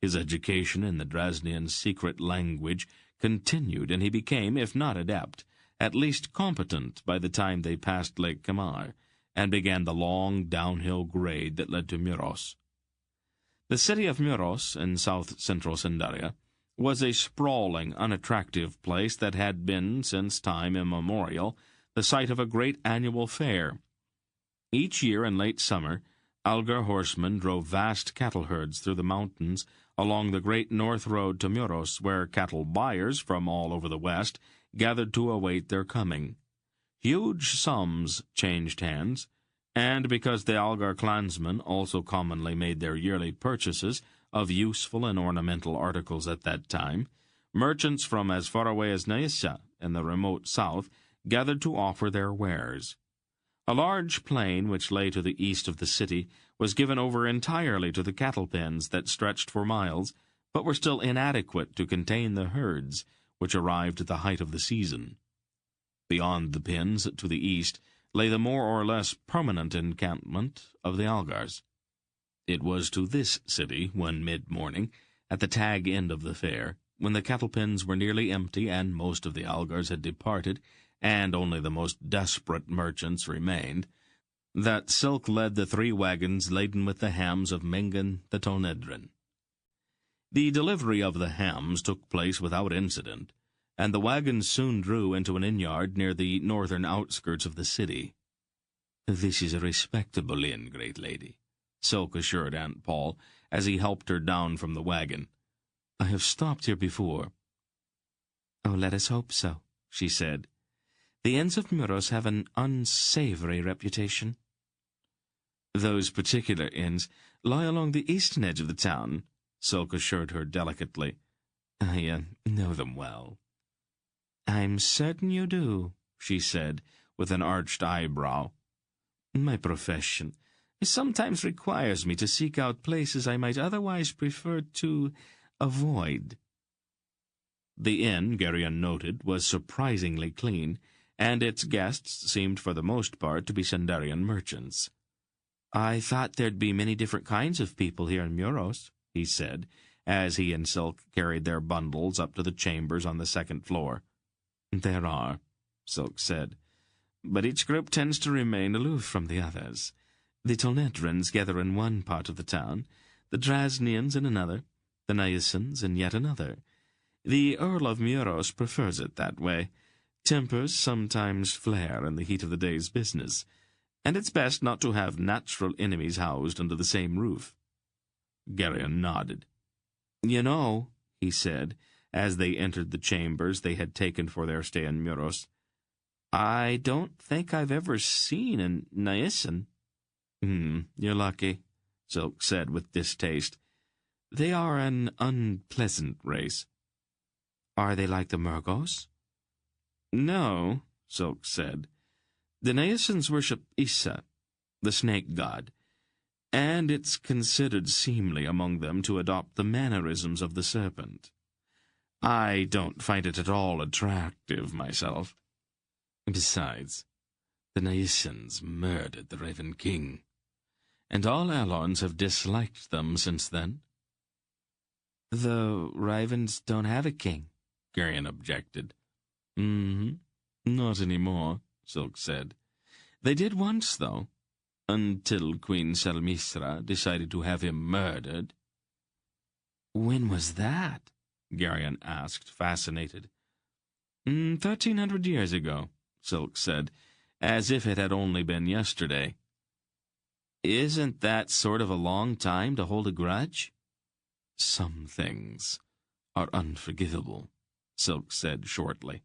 His education in the Dresnian secret language continued, and he became, if not adept, at least competent by the time they passed Lake Kamar, and began the long downhill grade that led to Muros. The city of Muros, in south-central Sindaria, was a sprawling, unattractive place that had been, since time immemorial, the site of a great annual fair. Each year in late summer, Algar horsemen drove vast cattle herds through the mountains along the great north road to Muros, where cattle buyers from all over the west gathered to await their coming. Huge sums changed hands, and because the Algar clansmen also commonly made their yearly purchases of useful and ornamental articles at that time, merchants from as far away as Naissa in the remote south gathered to offer their wares. A large plain which lay to the east of the city was given over entirely to the cattle pens that stretched for miles, but were still inadequate to contain the herds which arrived at the height of the season. Beyond the pens, to the east, lay the more or less permanent encampment of the Algars. It was to this city, one mid-morning, at the tag end of the fair, when the cattle pens were nearly empty and most of the Algars had departed, and only the most desperate merchants remained, that Silk led the 3 wagons laden with the hams of Mengen the Tonedran. The delivery of the hams took place without incident, and the wagons soon drew into an inn-yard near the northern outskirts of the city. "This is a respectable inn, great lady," Silk assured Aunt Pol as he helped her down from the wagon. "I have stopped here before." "Oh, let us hope so," she said. "The inns of Muros have an unsavory reputation." "Those particular inns lie along the eastern edge of the town," Silk assured her delicately. "I know them well." "I'm certain you do," she said, with an arched eyebrow. "My profession sometimes requires me to seek out places I might otherwise prefer to avoid." The inn, Garion noted, was surprisingly clean, and its guests seemed for the most part to be Sendarian merchants. "I thought there'd be many different kinds of people here in Muros," he said, as he and Silk carried their bundles up to the chambers on the second floor. "There are," Silk said, "but each group tends to remain aloof from the others. The Tolnedrans gather in one part of the town, the Drasnians in another, the Nyasans in yet another. The Earl of Muros prefers it that way. Tempers sometimes flare in the heat of the day's business, and it's best not to have natural enemies housed under the same roof." Garion nodded. "You know," he said, as they entered the chambers they had taken for their stay in Muros, "I don't think I've ever seen a Nyasan." "You're lucky," Silk said with distaste. "They are an unpleasant race." "Are they like the Murgos?" "No," Silk said. "The Nyasans worship Issa, the snake god, and it's considered seemly among them to adopt the mannerisms of the serpent. I don't find it at all attractive myself. Besides, the Nyasans murdered the Raven King, and all Alons have disliked them since then." "The Ravens don't have a king," Garion objected. "Not anymore," Silk said. "They did once, though, until Queen Selmisra decided to have him murdered." "When was that?" Garion asked, fascinated. 1,300 years ago," Silk said, as if it had only been yesterday. "Isn't that sort of a long time to hold a grudge?" "Some things are unforgivable," Silk said shortly.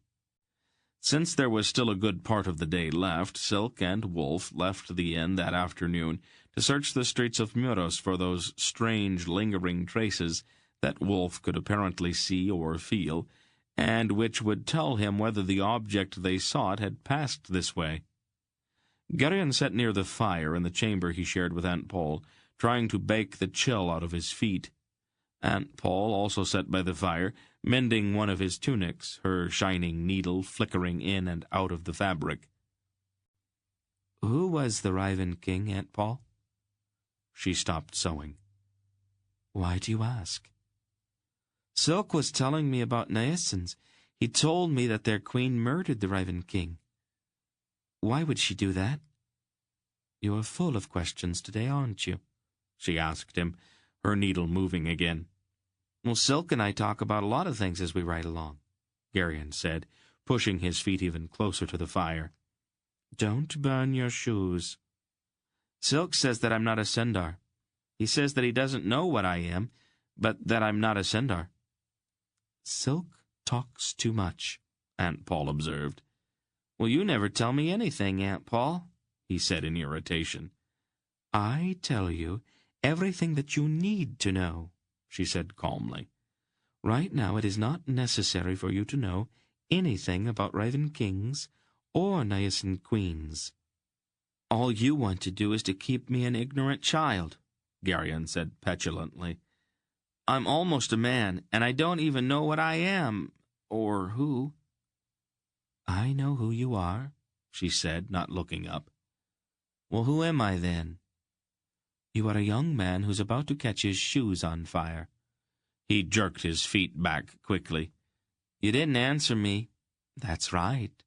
Since there was still a good part of the day left, Silk and Wolf left the inn that afternoon to search the streets of Muros for those strange, lingering traces that Wolf could apparently see or feel, and which would tell him whether the object they sought had passed this way. Garion sat near the fire in the chamber he shared with Aunt Pol, trying to bake the chill out of his feet. Aunt Pol also sat by the fire, mending one of his tunics, her shining needle flickering in and out of the fabric. "Who was the Raven King, Aunt Pol?" She stopped sewing. "Why do you ask?" "Silk was telling me about Nyasans. He told me that their queen murdered the Raven King." "Why would she do that?" "You're full of questions today, aren't you?" she asked him, her needle moving again. "Well, Silk and I talk about a lot of things as we ride along," Garion said, pushing his feet even closer to the fire. "Don't burn your shoes." "Silk says that I'm not a Sendar. He says that he doesn't know what I am, but that I'm not a Sendar." "Silk talks too much," Aunt Pol observed. "Well, you never tell me anything, Aunt Pol," he said in irritation. "I tell you everything that you need to know," she said calmly. "Right now it is not necessary for you to know anything about Raven Kings or Nyasan Queens." "All you want to do is to keep me an ignorant child," Garion said petulantly. "I'm almost a man, and I don't even know what I am, or who." "I know who you are," she said, not looking up. "Well, who am I, then?" "You are a young man who's about to catch his shoes on fire." He jerked his feet back quickly. "You didn't answer me." "That's right,"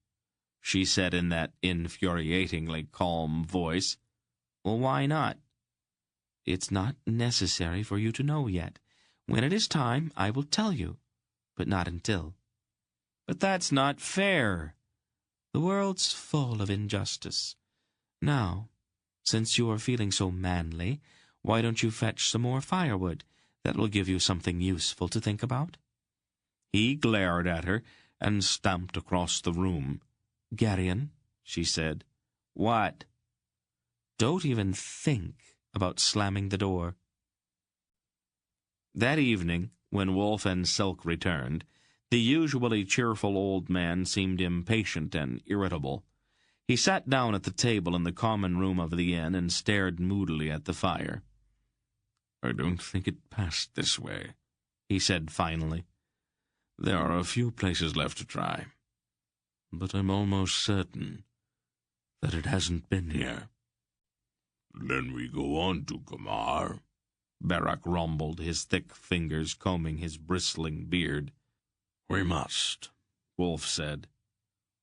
she said in that infuriatingly calm voice. "Well, why not?" "It's not necessary for you to know yet. When it is time, I will tell you, but not until." "But that's not fair." "The world's full of injustice. Now, since you are feeling so manly, why don't you fetch some more firewood? That will give you something useful to think about." He glared at her and stamped across the room. "Garion," she said. "What?" "Don't even think about slamming the door." That evening, when Wolf and Silk returned, the usually cheerful old man seemed impatient and irritable. He sat down at the table in the common room of the inn and stared moodily at the fire. "I don't think it passed this way," he said finally. "There are a few places left to try. but I'm almost certain that it hasn't been here." "Then we go on to Kamar." Barak rumbled, his thick fingers combing his bristling beard. "We must," Wolf said.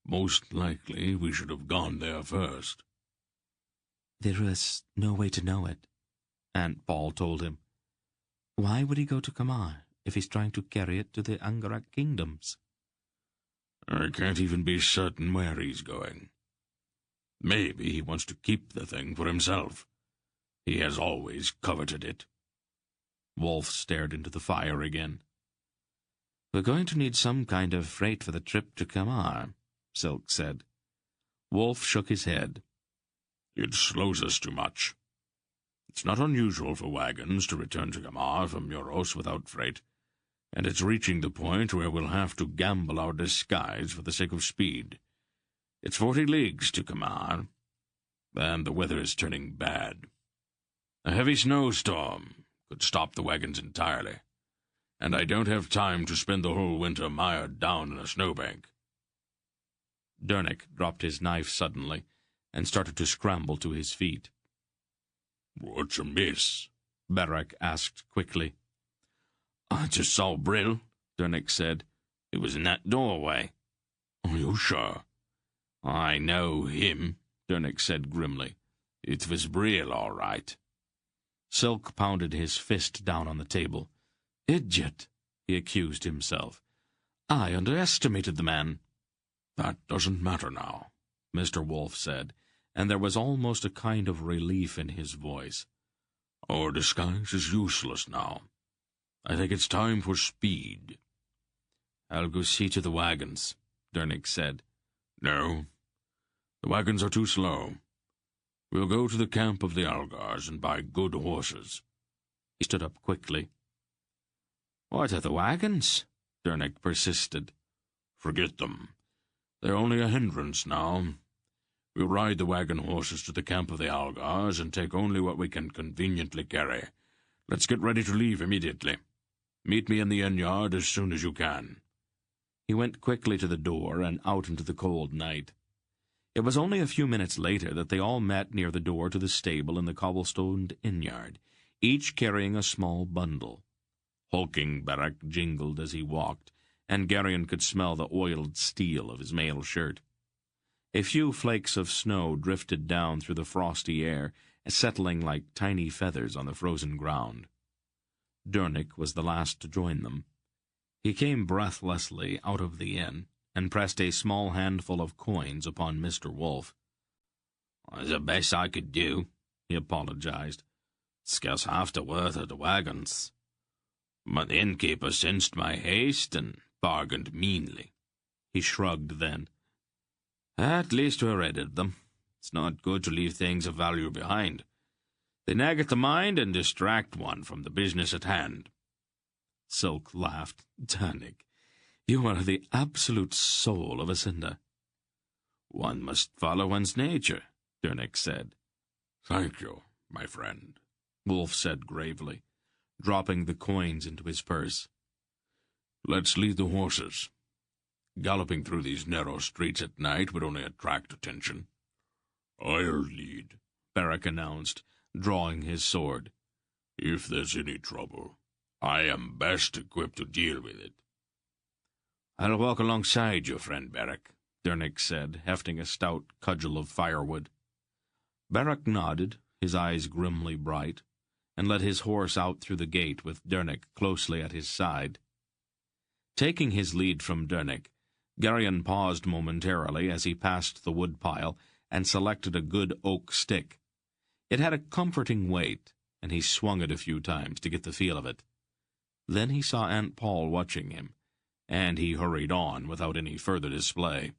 "Most likely we should have gone there first." "There is no way to know it," Aunt Pol told him. "Why would he go to Kamar if he's trying to carry it to the Angarak kingdoms?" "I can't even be certain where he's going. Maybe he wants to keep the thing for himself. He has always coveted it." Wolf stared into the fire again. "We're going to need some kind of freight for the trip to Kamar," Silk said. Wolf shook his head. "It slows us too much. It's not unusual for wagons to return to Kamar from Muros without freight, and it's reaching the point where we'll have to gamble our disguise for the sake of speed. It's 40 leagues to Kamar, and the weather is turning bad. A heavy snowstorm could stop the wagons entirely, and I don't have time to spend the whole winter mired down in a snowbank." Dernick dropped his knife suddenly and started to scramble to his feet. "What's amiss?" Barak asked quickly. "I just saw Brill," Dernick said. "He was in that doorway." "Are you sure?" "I know him," Dernick said grimly. "It was Brill, all right." Silk pounded his fist down on the table. "Idiot!" he accused himself. "I underestimated the man." "That doesn't matter now," Mr. Wolf said, and there was almost a kind of relief in his voice. "Our disguise is useless now. I think it's time for speed." "I'll go see to the wagons," Dernick said. "No, the wagons are too slow. We'll go to the camp of the Algars and buy good horses." He stood up quickly. "What are the wagons?" Dernick persisted. "Forget them. They're only a hindrance now. We'll ride the wagon horses to the camp of the Algars and take only what we can conveniently carry. Let's get ready to leave immediately. Meet me in the inn yard as soon as you can." He went quickly to the door and out into the cold night. It was only a few minutes later that they all met near the door to the stable in the cobblestoned inn-yard, each carrying a small bundle. Hulking Barak jingled as he walked, and Garion could smell the oiled steel of his mail shirt. A few flakes of snow drifted down through the frosty air, settling like tiny feathers on the frozen ground. Dernick was the last to join them. He came breathlessly out of the inn and pressed a small handful of coins upon Mr. Wolf. "It's the best I could do," he apologized. "Scarce half the worth of the wagons. But the innkeeper sensed my haste and bargained meanly." He shrugged then. "At least we're rid of them. It's not good to leave things of value behind. They nag at the mind and distract one from the business at hand." Silk laughed. "Dernick, you are the absolute soul of a cinder." "One must follow one's nature," Dernick said. "Thank you, my friend," Wolf said gravely, dropping the coins into his purse. "Let's lead the horses. Galloping through these narrow streets at night would only attract attention." "I'll lead," Barak announced, drawing his sword. "If there's any trouble, I am best equipped to deal with it." "I'll walk alongside you, friend Barak," Dernick said, hefting a stout cudgel of firewood. Barak nodded, his eyes grimly bright, and led his horse out through the gate with Dernick closely at his side. Taking his lead from Dernick, Garion paused momentarily as he passed the woodpile and selected a good oak stick. It had a comforting weight, and he swung it a few times to get the feel of it. Then he saw Aunt Pol watching him, and he hurried on without any further display.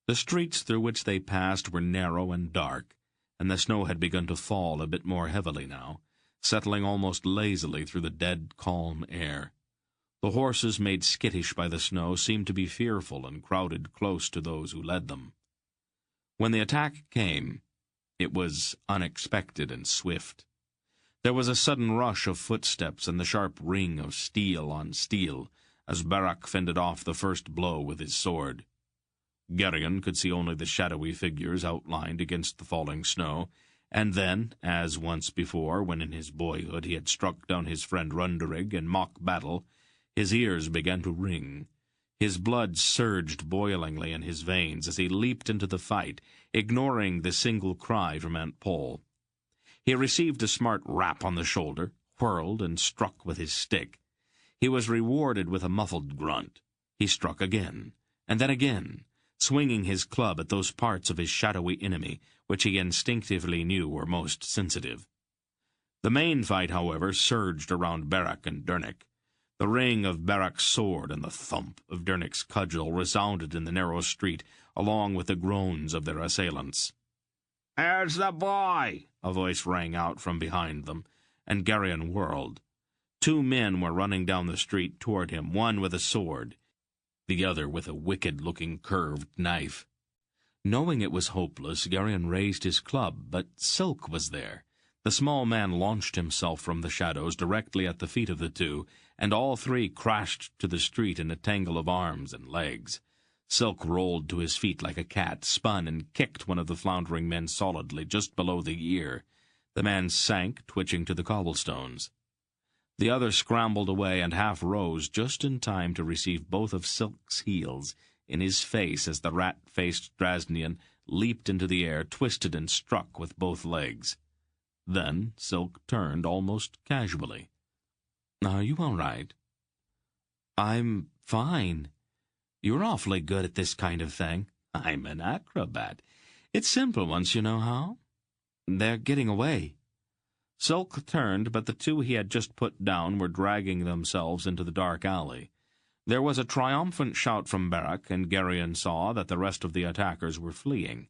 The streets through which they passed were narrow and dark, and the snow had begun to fall a bit more heavily now, settling almost lazily through the dead, calm air. The horses, made skittish by the snow, seemed to be fearful and crowded close to those who led them. When the attack came, it was unexpected and swift. There was a sudden rush of footsteps and the sharp ring of steel on steel as Barak fended off the first blow with his sword. Garion could see only the shadowy figures outlined against the falling snow, and then, as once before, when in his boyhood he had struck down his friend Runderig in mock battle, his ears began to ring. His blood surged boilingly in his veins as he leaped into the fight, ignoring the single cry from Aunt Pol. He received a smart rap on the shoulder, whirled, and struck with his stick. He was rewarded with a muffled grunt. He struck again, and then again, swinging his club at those parts of his shadowy enemy which he instinctively knew were most sensitive. The main fight, however, surged around Beric and Dernick. The ring of Beric's sword and the thump of Dernick's cudgel resounded in the narrow street, along with the groans of their assailants. "There's the boy!" a voice rang out from behind them, and Garion whirled. 2 men were running down the street toward him, one with a sword, the other with a wicked-looking curved knife. Knowing it was hopeless, Garion raised his club, but Silk was there. The small man launched himself from the shadows directly at the feet of the 2, and all 3 crashed to the street in a tangle of arms and legs. Silk rolled to his feet like a cat, spun, and kicked one of the floundering men solidly just below the ear. The man sank, twitching to the cobblestones. The other scrambled away and half rose just in time to receive both of Silk's heels in his face as the rat-faced Drasnian leaped into the air, twisted and struck with both legs. Then Silk turned almost casually. "Are you all right?" "I'm fine. You're awfully good at this kind of thing." "I'm an acrobat. It's simple once you know how." "They're getting away." Silk turned, but the 2 he had just put down were dragging themselves into the dark alley. There was a triumphant shout from Beric, and Garion saw that the rest of the attackers were fleeing.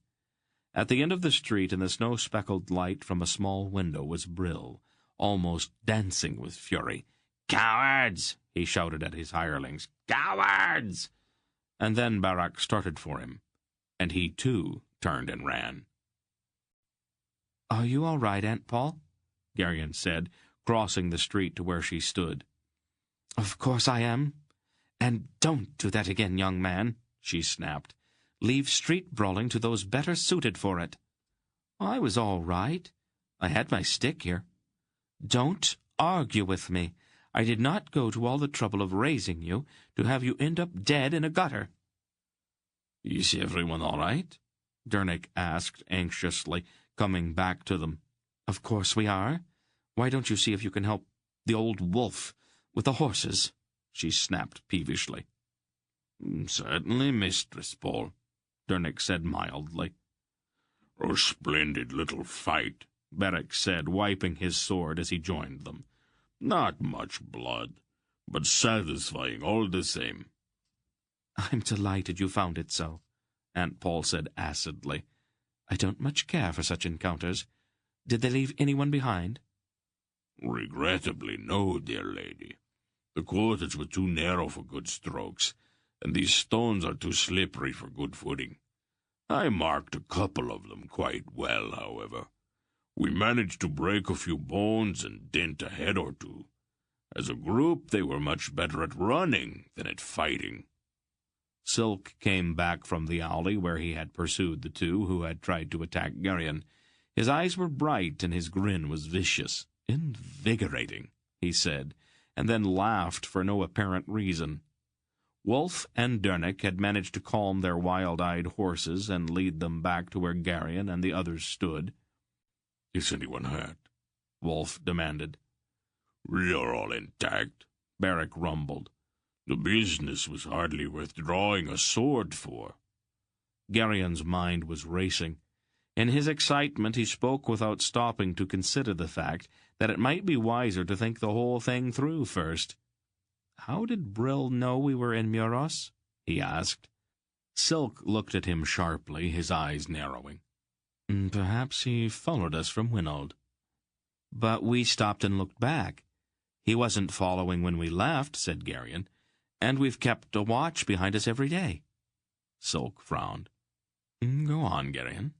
At the end of the street, in the snow-speckled light from a small window, was Brill, almost dancing with fury. "Cowards!" he shouted at his hirelings. "Cowards!" And then Beric started for him, and he, too, turned and ran. "Are you all right, Aunt Pol?" Garion said, crossing the street to where she stood. "Of course I am. And don't do that again, young man," she snapped. "Leave street brawling to those better suited for it." "I was all right. I had my stick here." "Don't argue with me. I did not go to all the trouble of raising you to have you end up dead in a gutter." "Is everyone all right?" Dernick asked anxiously, coming back to them. "Of course we are. Why don't you see if you can help the old wolf with the horses?" she snapped peevishly. "Certainly, Mistress Pol," Dernick said mildly. "A splendid little fight," Beric said, wiping his sword as he joined them. "Not much blood, but satisfying all the same." "I'm delighted you found it so," Aunt Pol said acidly. "I don't much care for such encounters. Did they leave anyone behind?" "Regrettably, no, dear lady. The quarters were too narrow for good strokes, and these stones are too slippery for good footing. I marked a couple of them quite well, however. We managed to break a few bones and dent a head or 2. As a group, they were much better at running than at fighting." Silk came back from the alley where he had pursued the 2 who had tried to attack Garion. His eyes were bright and his grin was vicious. "Invigorating," he said, and then laughed for no apparent reason. Wolf and Dernick had managed to calm their wild-eyed horses and lead them back to where Garion and the others stood. "Is anyone hurt?" Wolf demanded. "We are all intact," Beric rumbled. "The business was hardly worth drawing a sword for." Garion's mind was racing. In his excitement, he spoke without stopping to consider the fact that it might be wiser to think the whole thing through first. "How did Brill know we were in Muros?" he asked. Silk looked at him sharply, his eyes narrowing. "Perhaps he followed us from Winold." "But we stopped and looked back. He wasn't following when we left," said Garion, "and we've kept a watch behind us every day." Silk frowned. "Go on, Garion."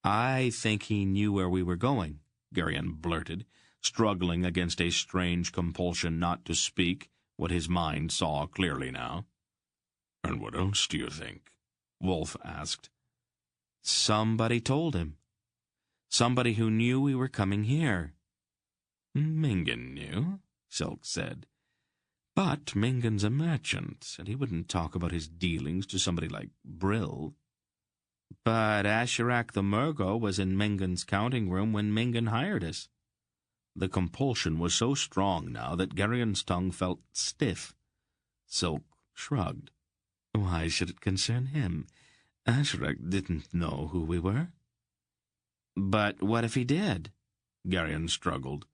"I think he knew where we were going," Garion blurted, struggling against a strange compulsion not to speak what his mind saw clearly now. "And what else do you think?" Wolf asked. Somebody told him. Somebody who knew we were coming here. Mingan knew, Silk said. But Mingan's a merchant, and he wouldn't talk about his dealings to somebody like Brill. But Asherak the Murgo was in Mingan's counting room when Mingan hired us. The compulsion was so strong now that Garion's tongue felt stiff. Silk shrugged. Why should it concern him? Asherak didn't know who we were. But what if he did? Garion struggled.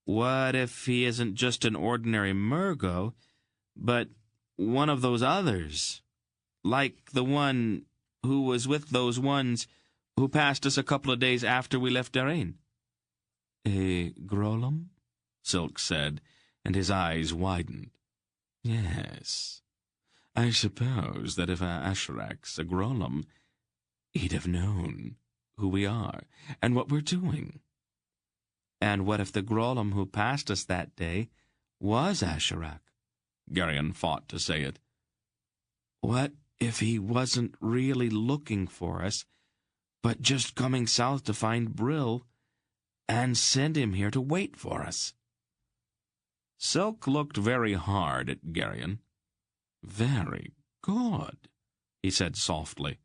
What if he isn't just an ordinary Murgo, but one of those others? Like the one who was with those ones who passed us a couple of days after we left Darain. A Grolum? Silk said, and his eyes widened. Yes. I suppose that if Asherak's a Grolum, he'd have known who we are and what we're doing. And what if the Grolum who passed us that day was Asherak? Garion fought to say it. What if he wasn't really looking for us, but just coming south to find Brill and send him here to wait for us? Silk looked very hard at Garion. Very good, he said softly.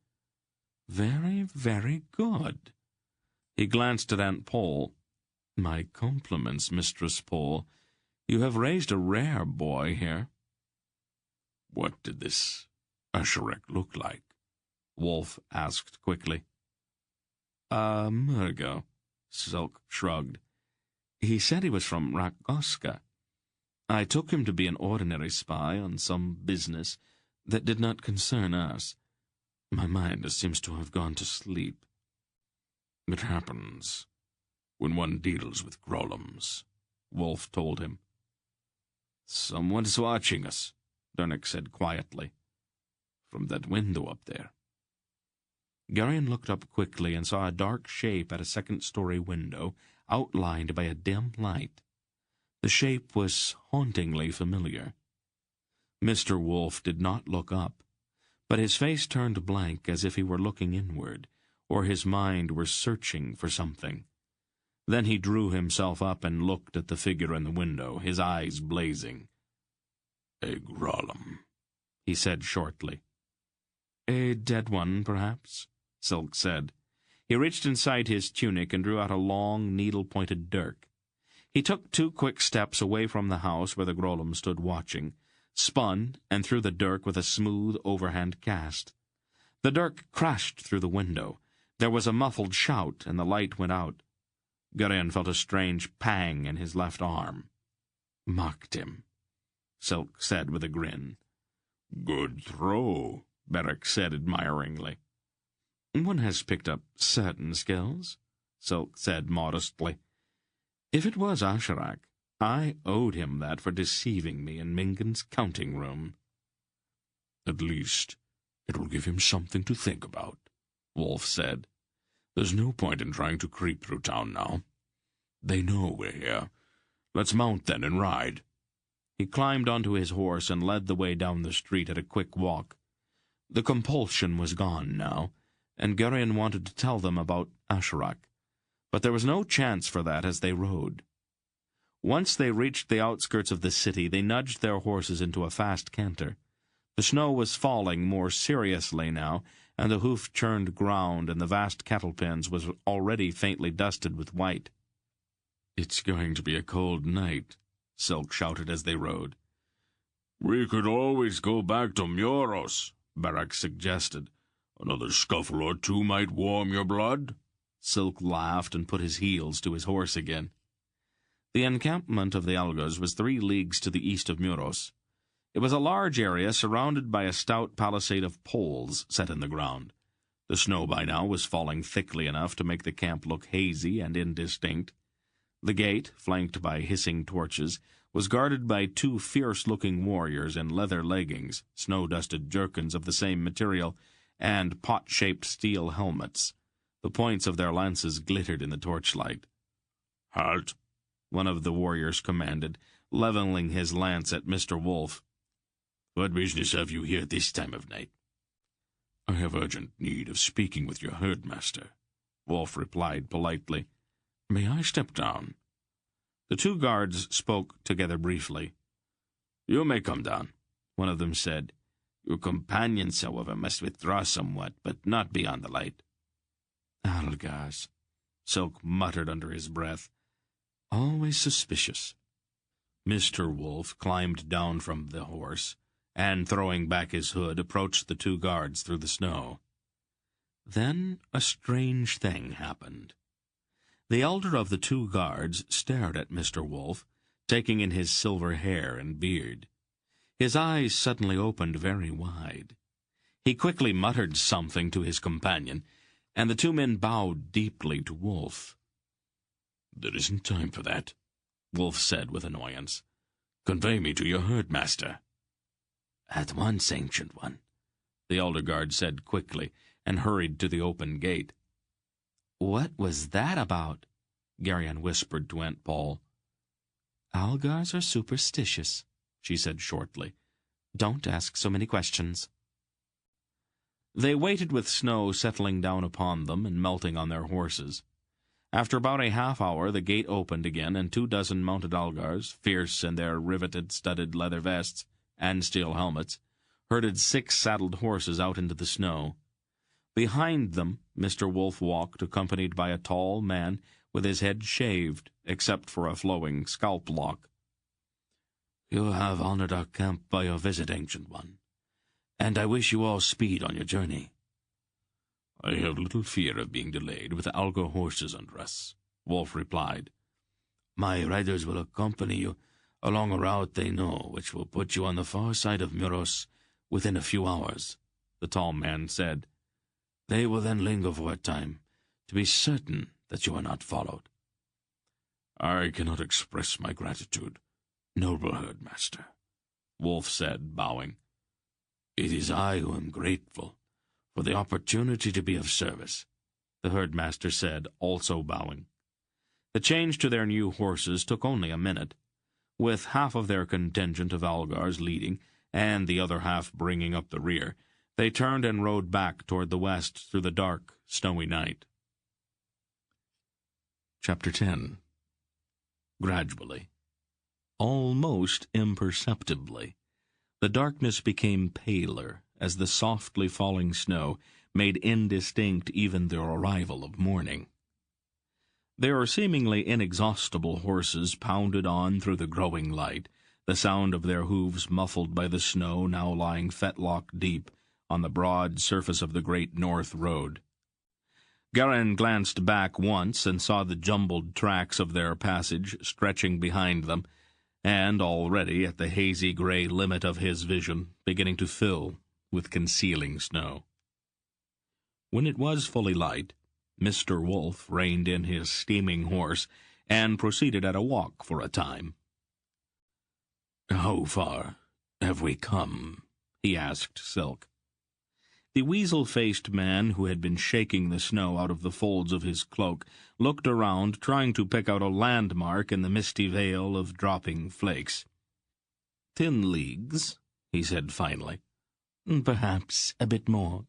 Very, very good. He glanced at Aunt Pol. My compliments, Mistress Pol. You have raised a rare boy here. What did this Asherak look like? Wolf asked quickly. Murgo, Silk shrugged. He said he was from Rakgoska. I took him to be an ordinary spy on some business that did not concern us. My mind seems to have gone to sleep. It happens when one deals with Grolums, Wolf told him. Someone's watching us, Dernick said quietly, from that window up there. Garion looked up quickly and saw a dark shape at a second-story window, outlined by a dim light. The shape was hauntingly familiar. Mr. Wolf did not look up, but his face turned blank as if he were looking inward, or his mind were searching for something. Then he drew himself up and looked at the figure in the window, his eyes blazing. A Grolum, he said shortly. A dead one, perhaps, Silk said. He reached inside his tunic and drew out a long, needle-pointed dirk. He took 2 quick steps away from the house where the Grolum stood watching, spun, and threw the dirk with a smooth overhand cast. The dirk crashed through the window. There was a muffled shout, and the light went out. Garion felt a strange pang in his left arm. Mocked him, Silk said with a grin. Good throw, Beric said admiringly. One has picked up certain skills, Silk said modestly. If it was Asherak, I owed him that for deceiving me in Mingan's counting room. At least it will give him something to think about, Wolf said. There's no point in trying to creep through town now. They know we're here. Let's mount then and ride. He climbed onto his horse and led the way down the street at a quick walk. The compulsion was gone now, and Garion wanted to tell them about Asherak, but there was no chance for that as they rode. Once they reached the outskirts of the city, they nudged their horses into a fast canter. The snow was falling more seriously now, and the hoof-churned ground in the vast cattle pens was already faintly dusted with white. It's going to be a cold night, Silk shouted as they rode. We could always go back to Muros, Beric suggested. Another scuffle or 2 might warm your blood. Silk laughed and put his heels to his horse again. The encampment of the Algas was 3 leagues to the east of Muros. It was a large area surrounded by a stout palisade of poles set in the ground. The snow by now was falling thickly enough to make the camp look hazy and indistinct. The gate, flanked by hissing torches, was guarded by 2 fierce-looking warriors in leather leggings, snow-dusted jerkins of the same material, and pot-shaped steel helmets. The points of their lances glittered in the torchlight. "Halt!" one of the warriors commanded, leveling his lance at Mr. Wolf. "What business have you here this time of night?" I have urgent need of speaking with your herdmaster, Wolf replied politely. May I step down? The two guards spoke together briefly. You may come down, one of them said. Your companions, however, must withdraw somewhat, but not beyond the light. Algars, Silk muttered under his breath. Always suspicious. Mr. Wolf climbed down from the horse, and, throwing back his hood, approached the two guards through the snow. Then a strange thing happened. The elder of the two guards stared at Mr. Wolf, taking in his silver hair and beard. His eyes suddenly opened very wide. He quickly muttered something to his companion, and the two men bowed deeply to Wolf. There isn't time for that, Wolf said with annoyance. Convey me to your herdmaster. At once, Ancient One, the elder guard said quickly, and hurried to the open gate. What was that about? Garion whispered to Aunt Pol. Algars are superstitious, she said shortly. Don't ask so many questions. They waited with snow settling down upon them and melting on their horses. After about a half-hour, the gate opened again, and 24 mounted Algars, fierce in their riveted, studded leather vests and steel helmets, herded 6 saddled horses out into the snow. Behind them, Mr. Wolf walked, accompanied by a tall man with his head shaved, except for a flowing scalp lock. You have honored our camp by your visit, Ancient One, and I wish you all speed on your journey. I have little fear of being delayed with Algar horses under us, Wolf replied. My riders will accompany you along a route they know, which will put you on the far side of Muros within a few hours, the tall man said. They will then linger for a time, to be certain that you are not followed. I cannot express my gratitude, noble herdmaster, Wolf said, bowing. It is I who am grateful for the opportunity to be of service, the herdmaster said, also bowing. The change to their new horses took only a minute. With half of their contingent of Algars leading, and the other half bringing up the rear, they turned and rode back toward the west through the dark, snowy night. Chapter 10. Gradually, almost imperceptibly, the darkness became paler as the softly falling snow made indistinct even the arrival of morning. Their seemingly inexhaustible horses pounded on through the growing light, the sound of their hooves muffled by the snow now lying fetlock deep on the broad surface of the great north road. Garion glanced back once and saw the jumbled tracks of their passage stretching behind them, and already at the hazy gray limit of his vision beginning to fill with concealing snow. When it was fully light, Mr. Wolf reined in his steaming horse and proceeded at a walk for a time. "How far have we come?" he asked Silk. The weasel-faced man who had been shaking the snow out of the folds of his cloak looked around, trying to pick out a landmark in the misty veil of dropping flakes. 10 leagues, he said finally. Perhaps a bit more.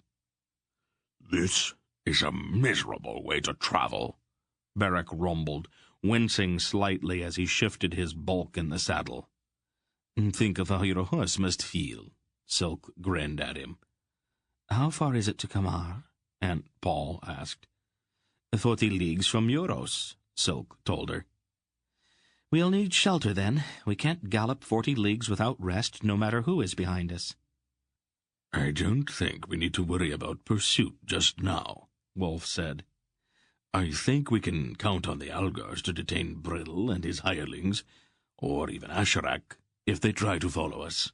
"This is a miserable way to travel," Beric rumbled, wincing slightly as he shifted his bulk in the saddle. Think of how your horse must feel, Silk grinned at him. How far is it to Kamar? Aunt Pol asked. 40 leagues from Muros, Silk told her. We'll need shelter then. We can't gallop 40 leagues without rest, no matter who is behind us. "I don't think we need to worry about pursuit just now," Wolf said. "I think we can count on the Algars to detain Brittle and his hirelings, or even Asherak, if they try to follow us."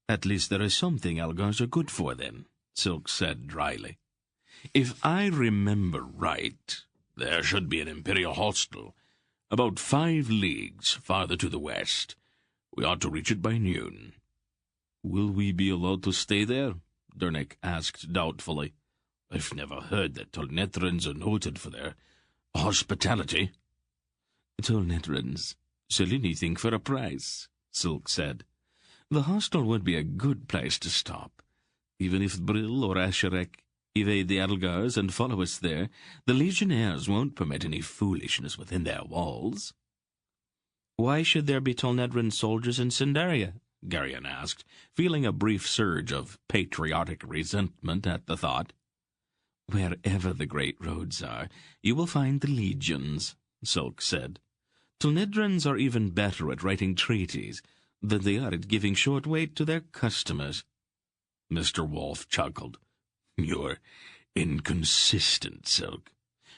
At least there is something Algars are good for, then, Silk said dryly. "If I remember right, there should be an Imperial hostel about 5 leagues farther to the west. We ought to reach it by noon." "Will we be allowed to stay there?" Dernick asked doubtfully. "I've never heard that Tolnetrans are noted for their hospitality." "Tolnetrans sell anything for a price," Silk said. "The hostel would be a good place to stop. Even if Brill or Asherek evade the Algars and follow us there, the Legionnaires won't permit any foolishness within their walls." "Why should there be Tolnedran soldiers in Sindaria?" Garion asked, feeling a brief surge of patriotic resentment at the thought. "Wherever the great roads are, you will find the legions," Silk said. "Tolnedrans are even better at writing treaties than they are at giving short weight to their customers." Mr. Wolf chuckled. "You're inconsistent, Silk.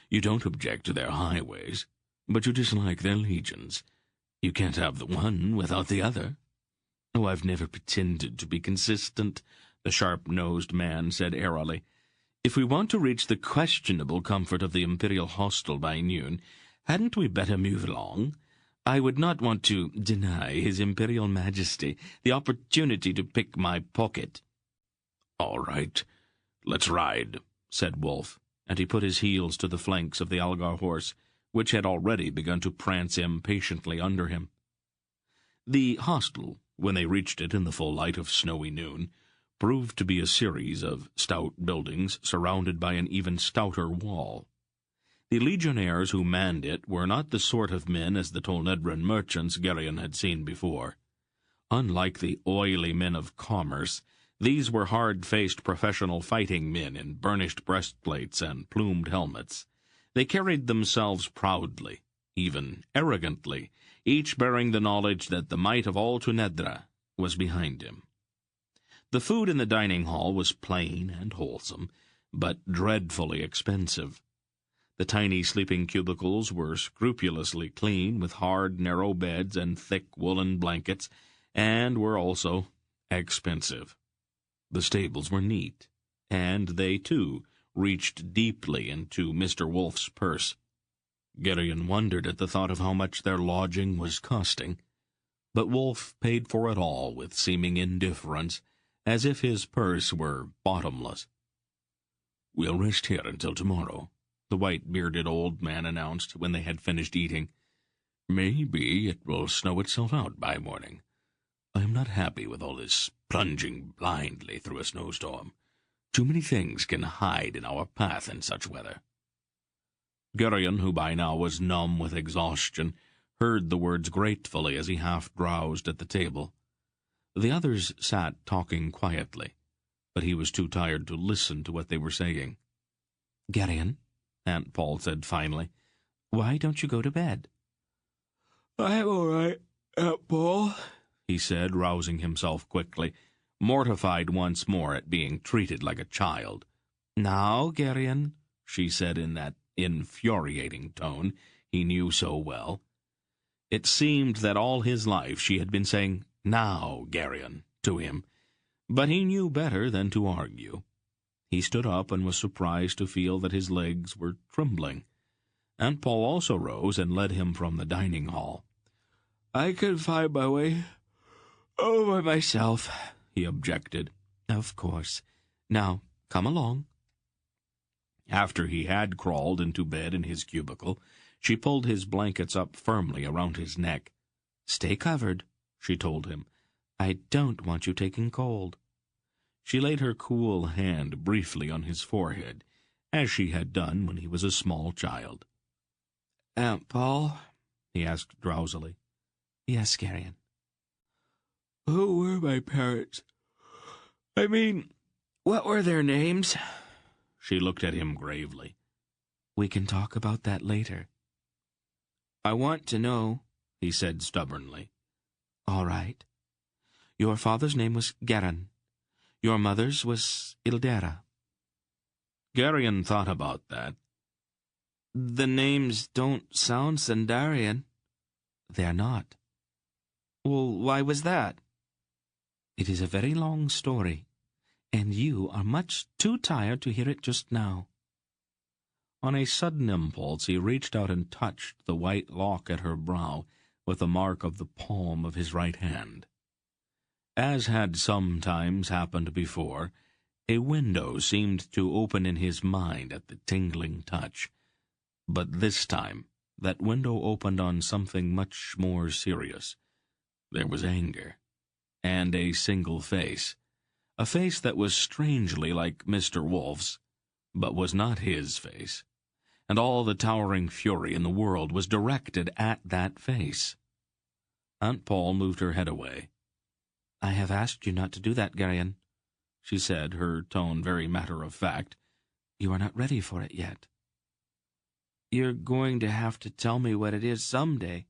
You don't object to their highways, but you dislike their legions. You can't have the one without the other." "Oh, I've never pretended to be consistent," the sharp-nosed man said airily. "If we want to reach the questionable comfort of the Imperial hostel by noon, hadn't we better move along? I would not want to deny His Imperial Majesty the opportunity to pick my pocket." "All right, let's ride," said Wolf, and he put his heels to the flanks of the Algar horse, which had already begun to prance impatiently under him. The hostel, when they reached it in the full light of snowy noon, proved to be a series of stout buildings surrounded by an even stouter wall. The legionnaires who manned it were not the sort of men as the Tolnedran merchants Garion had seen before. Unlike the oily men of commerce, these were hard-faced professional fighting men in burnished breastplates and plumed helmets. They carried themselves proudly, even arrogantly, each bearing the knowledge that the might of all Tunedra was behind him. The food in the dining hall was plain and wholesome, but dreadfully expensive. The tiny sleeping cubicles were scrupulously clean, with hard, narrow beds and thick woolen blankets, and were also expensive. The stables were neat, and they, too, reached deeply into Mr. Wolf's purse. Garion wondered at the thought of how much their lodging was costing, but Wolf paid for it all with seeming indifference, as if his purse were bottomless. "We'll rest here until tomorrow," the white-bearded old man announced when they had finished eating. "Maybe it will snow itself out by morning. I am not happy with all this plunging blindly through a snowstorm. Too many things can hide in our path in such weather." Garion, who by now was numb with exhaustion, heard the words gratefully as he half-drowsed at the table. The others sat talking quietly, but he was too tired to listen to what they were saying. "Garion," Aunt Pol said finally, "why don't you go to bed?" "I'm all right, Aunt Pol," he said, rousing himself quickly, mortified once more at being treated like a child. "Now, Garion," she said in that infuriating tone he knew so well. It seemed that all his life she had been saying, "Now, Garion," to him, but he knew better than to argue. He stood up and was surprised to feel that his legs were trembling. Aunt Pol also rose and led him from the dining hall. "I can find my way over myself," he objected. "Of course. Now, come along." After he had crawled into bed in his cubicle, she pulled his blankets up firmly around his neck. "Stay covered," she told him. "I don't want you taking cold." She laid her cool hand briefly on his forehead, as she had done when he was a small child. "Aunt Pol?" he asked drowsily. "Yes, Garion." "Who were my parents? I mean, what were their names?" She looked at him gravely. "We can talk about that later." "I want to know," he said stubbornly. "All right. Your father's name was Garion. Your mother's was Ildera." Garion thought about that. "The names don't sound Sandarian." "They're not." "Well, why was that?" "It is a very long story, and you are much too tired to hear it just now." On a sudden impulse he reached out and touched the white lock at her brow with the mark of the palm of his right hand. As had sometimes happened before, a window seemed to open in his mind at the tingling touch. But this time that window opened on something much more serious. There was anger, and a single face, a face that was strangely like Mr. Wolfe's, but was not his face, and all the towering fury in the world was directed at that face. Aunt Pol moved her head away. "I have asked you not to do that, Garion," she said, her tone very matter-of-fact. "You are not ready for it yet." "You're going to have to tell me what it is someday."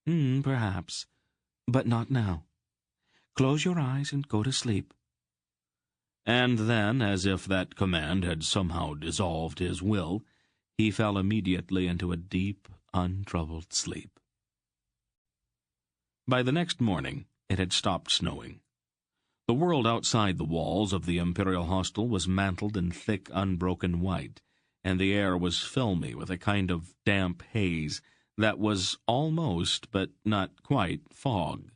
Perhaps, but not now. Close your eyes and go to sleep." And then, as if that command had somehow dissolved his will, he fell immediately into a deep, untroubled sleep. By the next morning, it had stopped snowing. The world outside the walls of the imperial hostel was mantled in thick, unbroken white, and the air was filmy with a kind of damp haze that was almost, but not quite, fog.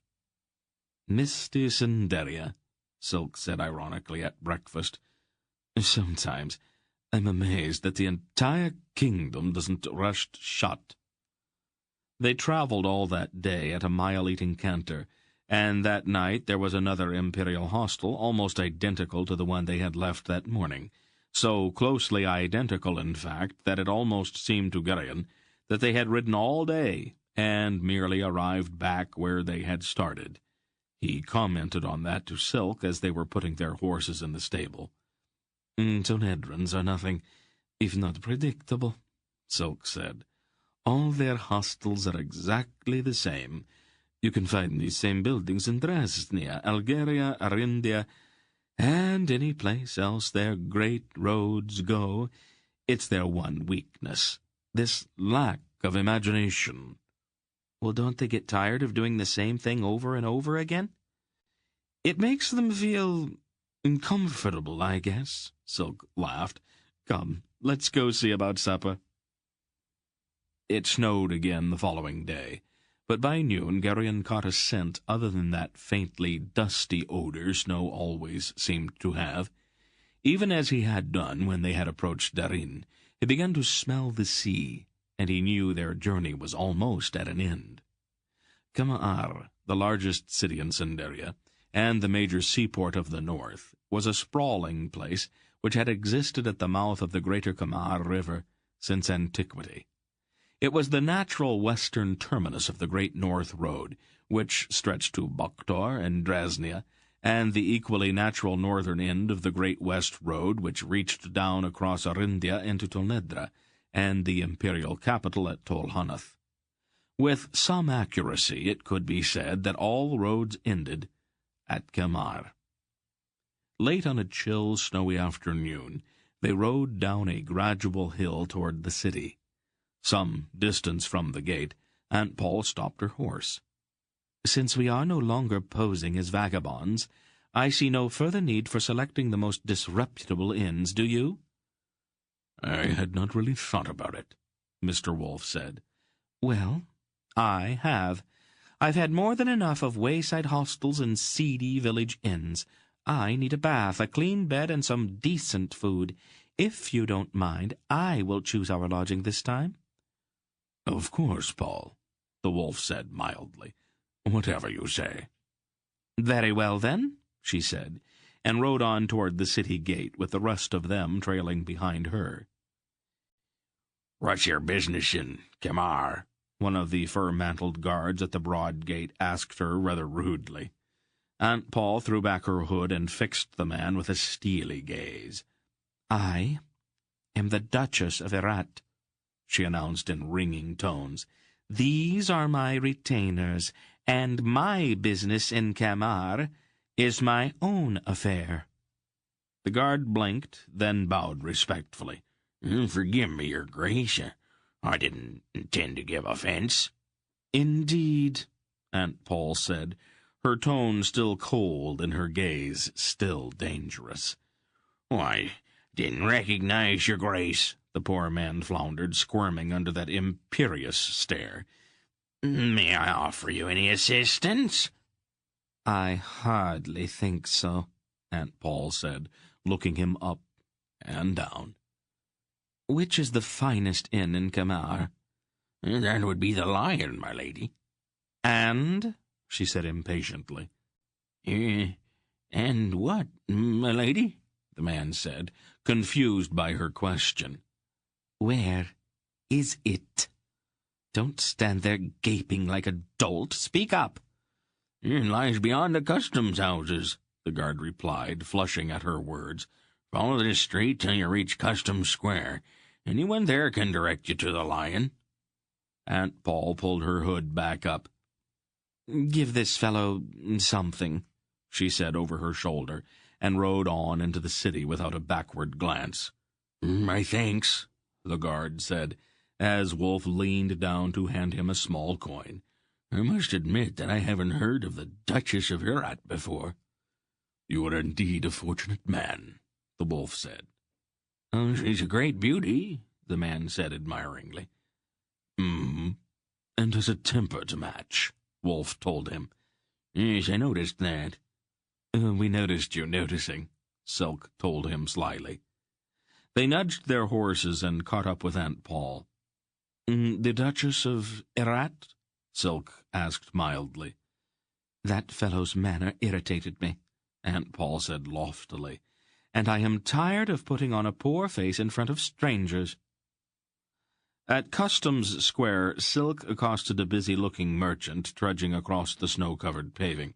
"Misty Cinderia," Silk said ironically at breakfast. "Sometimes I'm amazed that the entire kingdom doesn't rush shut." They traveled all that day at a mile-eating canter, and that night there was another imperial hostel, almost identical to the one they had left that morning, so closely identical, in fact, that it almost seemed to Garion that they had ridden all day and merely arrived back where they had started. He commented on that to Silk as they were putting their horses in the stable. "Tonedrons are nothing if not predictable," Silk said. "All their hostels are exactly the same. You can find these same buildings in Dresnia, Algeria, Arindia, and any place else their great roads go. It's their one weakness, this lack of imagination." "Well, don't they get tired of doing the same thing over and over again?" "It makes them feel uncomfortable, I guess," Silk laughed. "Come, let's go see about supper." It snowed again the following day, but by noon Garion caught a scent other than that faintly dusty odor snow always seemed to have. Even as he had done when they had approached Darin, he began to smell the sea, and he knew their journey was almost at an end. Kamar, the largest city in Cinderia, and the major seaport of the north, was a sprawling place which had existed at the mouth of the greater Kamar River since antiquity. It was the natural western terminus of the Great North Road, which stretched to Bakhtor and Dresnia, and the equally natural northern end of the Great West Road, which reached down across Arindia into Tonedra, and the imperial capital at Tolhanath. With some accuracy it could be said that all roads ended at Kamar. Late on a chill, snowy afternoon, they rode down a gradual hill toward the city. Some distance from the gate, Aunt Pol stopped her horse. "Since we are no longer posing as vagabonds, I see no further need for selecting the most disreputable inns, do you?" "I had not really thought about it," Mr. Wolfe said. "Well, I have. I've had more than enough of wayside hostels and seedy village inns. I need a bath, a clean bed, and some decent food. If you don't mind, I will choose our lodging this time." "Of course, Paul," the wolf said mildly. "Whatever you say." "Very well, then," she said, and rode on toward the city gate, with the rest of them trailing behind her. "What's your business in Kamar?" one of the fur-mantled guards at the broad gate asked her rather rudely. Aunt Pol threw back her hood and fixed the man with a steely gaze. "I am the Duchess of Herat," she announced in ringing tones. "These are my retainers, and my business in Kamar is my own affair." The guard blinked, then bowed respectfully. "Forgive me, Your Grace. I didn't intend to give offense." "Indeed," Aunt Pol said, her tone still cold and her gaze still dangerous. "I didn't recognize Your Grace," the poor man floundered, squirming under that imperious stare. "May I offer you any assistance?" "I hardly think so," Aunt Pol said, looking him up and down. "Which is the finest inn in Kamar?" "That would be the Lion, my lady." "And?" she said impatiently. And And what, my lady? The man said, confused by her question. Where is it? Don't stand there gaping like a dolt. Speak up. It lies beyond the customs houses, the guard replied, flushing at her words. Follow this street till you reach Customs Square. Anyone there can direct you to the Lion. Aunt Pol pulled her hood back up. Give this fellow something, she said over her shoulder, and rode on into the city without a backward glance. My thanks, the guard said, as Wolf leaned down to hand him a small coin. I must admit that I haven't heard of the Duchess of Herat before. You are indeed a fortunate man, the wolf said. Oh, she's a great beauty, the man said admiringly. And has a temper to match, Wolf told him. Yes, I noticed that. We noticed you noticing, Silk told him slyly. They nudged their horses and caught up with Aunt Pol. The Duchess of Herat? Silk asked mildly. That fellow's manner irritated me, Aunt Pol said loftily, and I am tired of putting on a poor face in front of strangers. At Customs Square, Silk accosted a busy-looking merchant trudging across the snow-covered paving.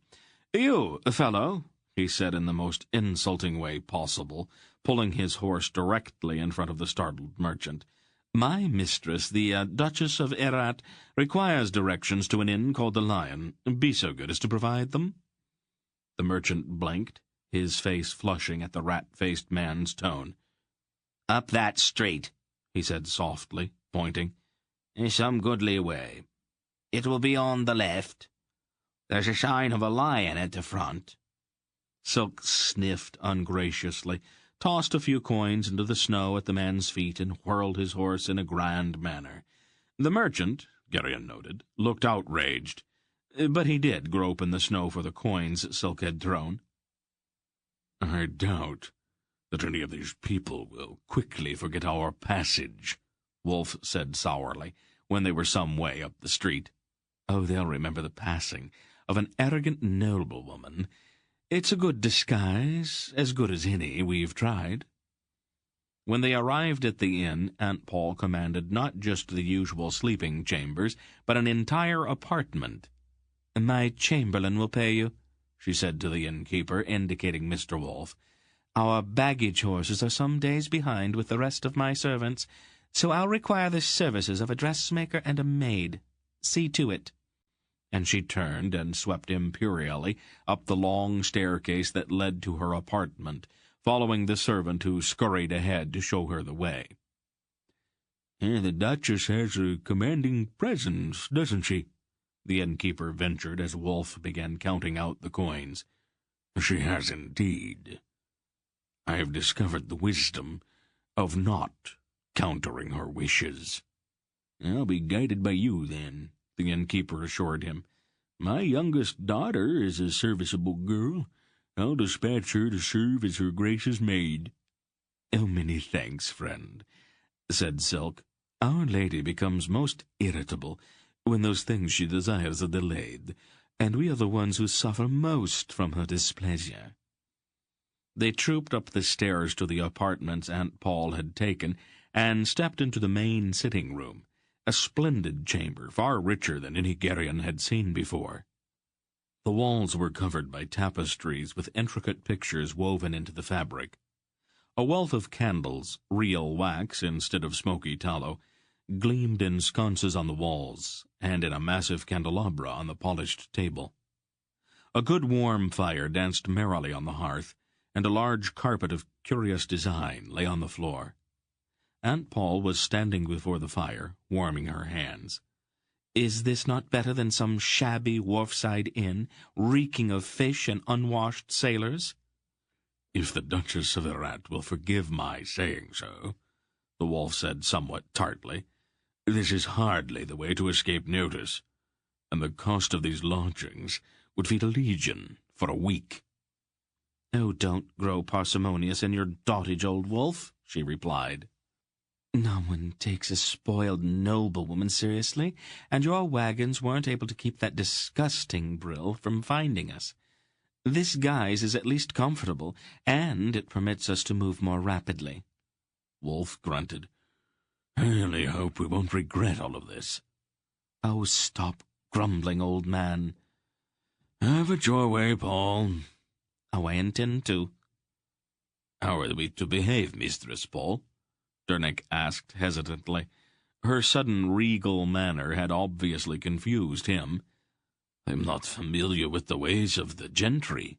"You, fellow," he said in the most insulting way possible, pulling his horse directly in front of the startled merchant. "My mistress, the Duchess of Herat, requires directions to an inn called the Lion. Be so good as to provide them." The merchant blinked, his face flushing at the rat-faced man's tone. "Up that street," he said softly, pointing. "Some goodly way. It will be on the left. There's a sign of a lion at the front." Silk sniffed ungraciously, tossed a few coins into the snow at the man's feet, and whirled his horse in a grand manner. The merchant, Garion noted, looked outraged, but he did grope in the snow for the coins Silk had thrown. "I doubt that any of these people will quickly forget our passage," Wolf said sourly, when they were some way up the street. "Oh, they'll remember the passing of an arrogant noblewoman. It's a good disguise, as good as any we've tried." When they arrived at the inn, Aunt Pol commanded not just the usual sleeping chambers, but an entire apartment. "My chamberlain will pay you," she said to the innkeeper, indicating Mr. Wolf. "Our baggage horses are some days behind with the rest of my servants, so I'll require the services of a dressmaker and a maid. See to it." And she turned and swept imperially up the long staircase that led to her apartment, following the servant who scurried ahead to show her the way. "The Duchess has a commanding presence, doesn't she?" the innkeeper ventured as Wolf began counting out the coins. "She has indeed. I have discovered the wisdom of not countering her wishes." "I'll be guided by you, then," the innkeeper assured him. "My youngest daughter is a serviceable girl. I'll dispatch her to serve as her Grace's maid." "Oh, many thanks, friend," said Silk. "Our lady becomes most irritable when those things she desires are delayed, and we are the ones who suffer most from her displeasure." They trooped up the stairs to the apartments Aunt Pol had taken, and stepped into the main sitting room, a splendid chamber, far richer than any Garion had seen before. The walls were covered by tapestries with intricate pictures woven into the fabric. A wealth of candles, real wax instead of smoky tallow, gleamed in sconces on the walls, and in a massive candelabra on the polished table. A good warm fire danced merrily on the hearth, and a large carpet of curious design lay on the floor. Aunt Pol was standing before the fire, warming her hands. "Is this not better than some shabby wharfside inn, reeking of fish and unwashed sailors?" "If the Duchess of Herat will forgive my saying so," the wolf said somewhat tartly, "this is hardly the way to escape notice, and the cost of these lodgings would feed a legion for a week." "Oh, don't grow parsimonious in your dotage, old wolf," she replied. "No one takes a spoiled noblewoman seriously, and your wagons weren't able to keep that disgusting Brill from finding us. This guise is at least comfortable, and it permits us to move more rapidly." Wolf grunted. "I only hope we won't regret all of this." "Oh, stop grumbling, old man." "Have it your way, Paul." "Oh, I intend to." "How are we to behave, Mistress Pol?" Dernick asked hesitantly. Her sudden regal manner had obviously confused him. "I'm not familiar with the ways of the gentry."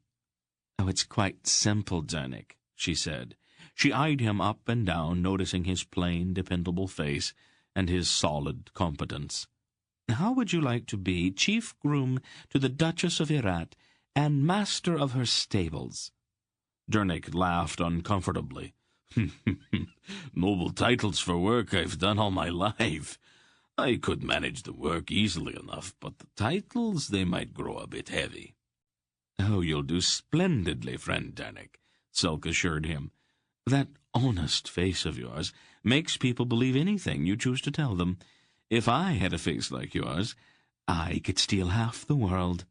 "Oh, it's quite simple, Dernick," she said. She eyed him up and down, noticing his plain, dependable face and his solid competence. "How would you like to be chief groom to the Duchess of Herat and master of her stables?" Dernick laughed uncomfortably. "Noble titles for work I've done all my life. I could manage the work easily enough, but the titles, they might grow a bit heavy." "Oh, you'll do splendidly, friend Dernick," Silk assured him. "That honest face of yours makes people believe anything you choose to tell them. If I had a face like yours, I could steal half the world."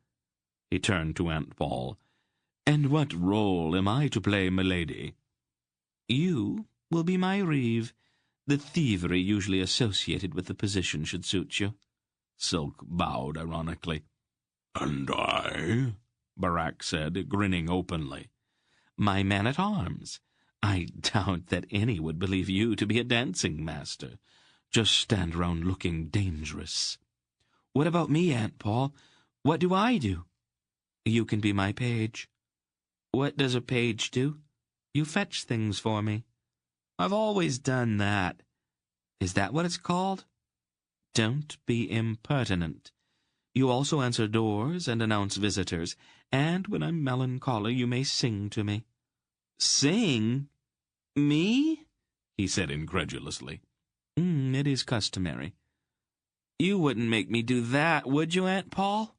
He turned to Aunt Pol. "And what role am I to play, milady?" "You will be my reeve. The thievery usually associated with the position should suit you." Silk bowed ironically. "And I?" Barak said, grinning openly. "My man-at-arms. I doubt that any would believe you to be a dancing master. Just stand around looking dangerous." "What about me, Aunt Pol? What do I do?" "You can be my page." "What does a page do?" "You fetch things for me." "I've always done that." "Is that what it's called?" "Don't be impertinent. You also answer doors and announce visitors, and when I'm melancholy you may sing to me." "Sing? Me?" he said incredulously. "It is customary." "You wouldn't make me do that, would you, Aunt Pol?"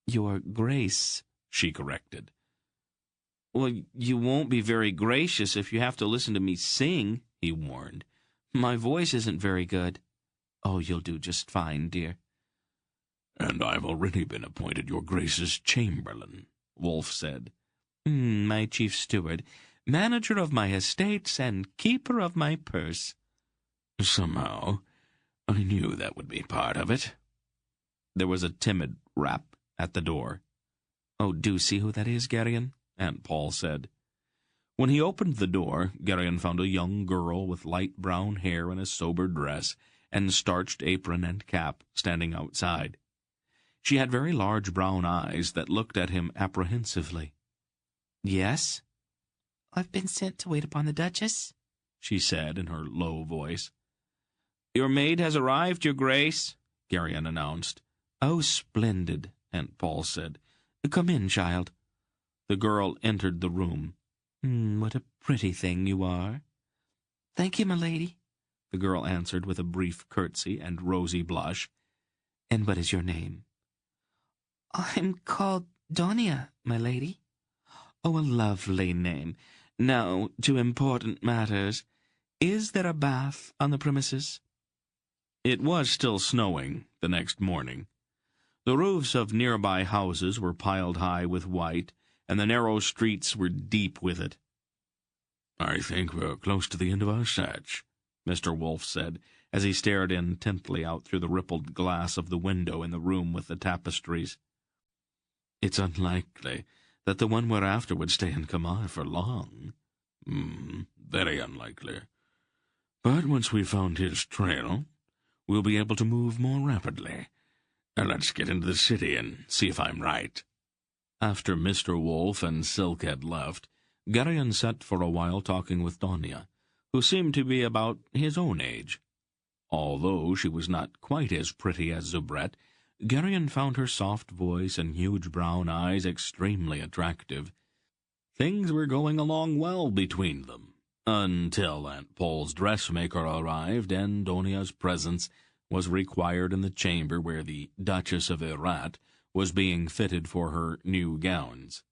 "Your Grace," she corrected. "Well, you won't be very gracious if you have to listen to me sing," he warned. "My voice isn't very good." "Oh, you'll do just fine, dear." "And I've already been appointed your Grace's chamberlain," Wolf said. "My chief steward, manager of my estates, and keeper of my purse." "Somehow, I knew that would be part of it." There was a timid rap at the door. "Oh, do see who that is, Garion," Aunt Pol said. When he opened the door, Garion found a young girl with light brown hair in a sober dress and starched apron and cap standing outside. She had very large brown eyes that looked at him apprehensively. "Yes?" "I've been sent to wait upon the Duchess," she said in her low voice. "Your maid has arrived, Your Grace," Garion announced. "Oh, splendid," Aunt Pol said. "Come in, child." The girl entered the room. "What a pretty thing you are." "Thank you, my lady," the girl answered with a brief curtsy and rosy blush. "And what is your name?" "I'm called Donia, my lady." "Oh, a lovely name. Now, to important matters. Is there a bath on the premises?" It was still snowing the next morning. The roofs of nearby houses were piled high with white, and the narrow streets were deep with it. "I think we're close to the end of our search," Mr. Wolf said, as he stared intently out through the rippled glass of the window in the room with the tapestries. "It's unlikely that the one we're after would stay in Kamar for long." Very unlikely. But once we've found his trail, we'll be able to move more rapidly. Let's get into the city and see if I'm right." After Mr. Wolf and Silk had left, Garion sat for a while talking with Donia, who seemed to be about his own age. Although she was not quite as pretty as Zubret, Garion found her soft voice and huge brown eyes extremely attractive. Things were going along well between them, until Aunt Pol's dressmaker arrived and Donia's presence was required in the chamber where the Duchess of Herat was being fitted for her new gowns.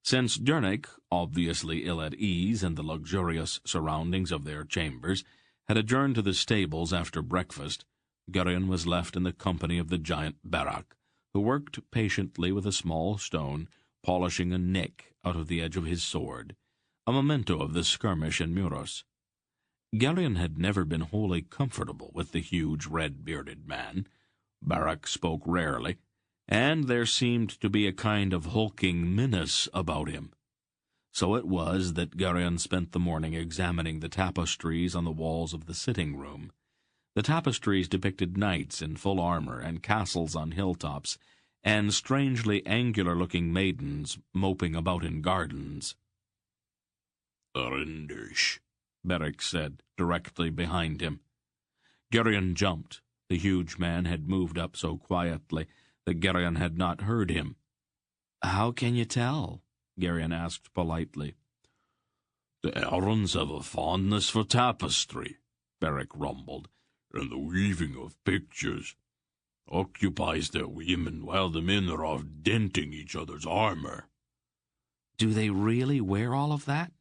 Since Dernick, obviously ill at ease in the luxurious surroundings of their chambers, had adjourned to the stables after breakfast, Garion was left in the company of the giant Barak, who worked patiently with a small stone, polishing a nick out of the edge of his sword, a memento of the skirmish in Muros. Garion had never been wholly comfortable with the huge red-bearded man. Barak spoke rarely, and there seemed to be a kind of hulking menace about him. So it was that Garion spent the morning examining the tapestries on the walls of the sitting-room. The tapestries depicted knights in full armor and castles on hilltops, and strangely angular-looking maidens moping about in gardens. "Arenders," Beric said, directly behind him. Garion jumped. The huge man had moved up so quietly that Garion had not heard him. "How can you tell?" Garion asked politely. "The Arons have a fondness for tapestry," Beric rumbled, "and the weaving of pictures occupies their women while the men are off denting each other's armor." "Do they really wear all of that?"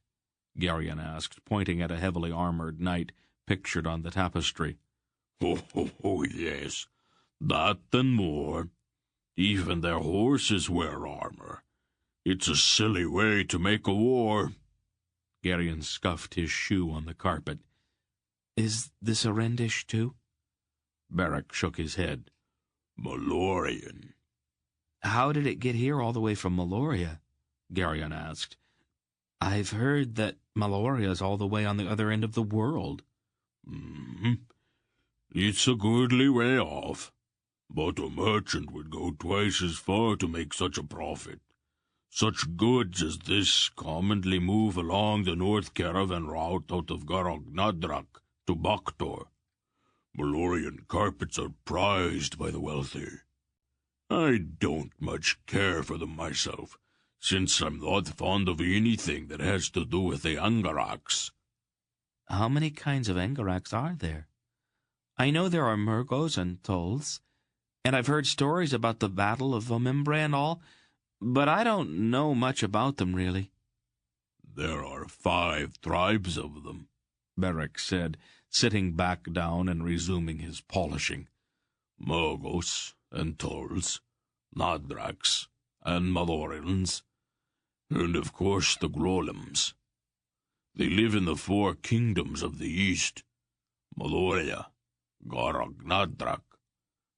Garion asked, pointing at a heavily armored knight pictured on the tapestry. Oh, yes, that and more. Even their horses wear armor. It's a silly way to make a war." Garion scuffed his shoe on the carpet. "Is this Arendish too?" Beric shook his head. "Malorian." "How did it get here all the way from Meloria?" Garion asked. "I've heard that Meloria is all the way on the other end of the world." It's a goodly way off, but a merchant would go twice as far to make such a profit. Such goods as this commonly move along the north caravan route out of Garagnadrak to Baktor. Melorian carpets are prized by the wealthy. I don't much care for them myself, since I'm not fond of anything that has to do with the Angaraks." "How many kinds of Angaraks are there? I know there are Murgos and Tolls, and I've heard stories about the Battle of Vomimbre and all, but I don't know much about them, really." "There are 5 tribes of them," Beric said, sitting back down and resuming his polishing. "Murgos and Tolls, Nadraks and Malorans, and of course the Grolams. They live in the 4 kingdoms of the east: Maloria, Garagnadrak,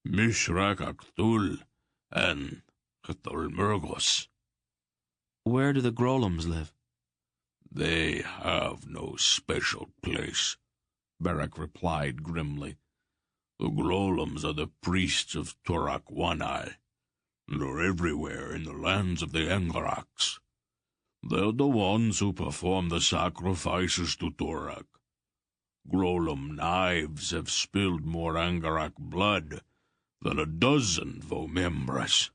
Mishrakaktul, and Cthulmurgos." "Where do the Grolams live?" "They have no special place," Beric replied grimly. "The Grolams are the priests of Torak Wanai, and are everywhere in the lands of the Angaraks. They're the ones who perform the sacrifices to Torak. Grolam knives have spilled more Angarak blood than a dozen Vomembras."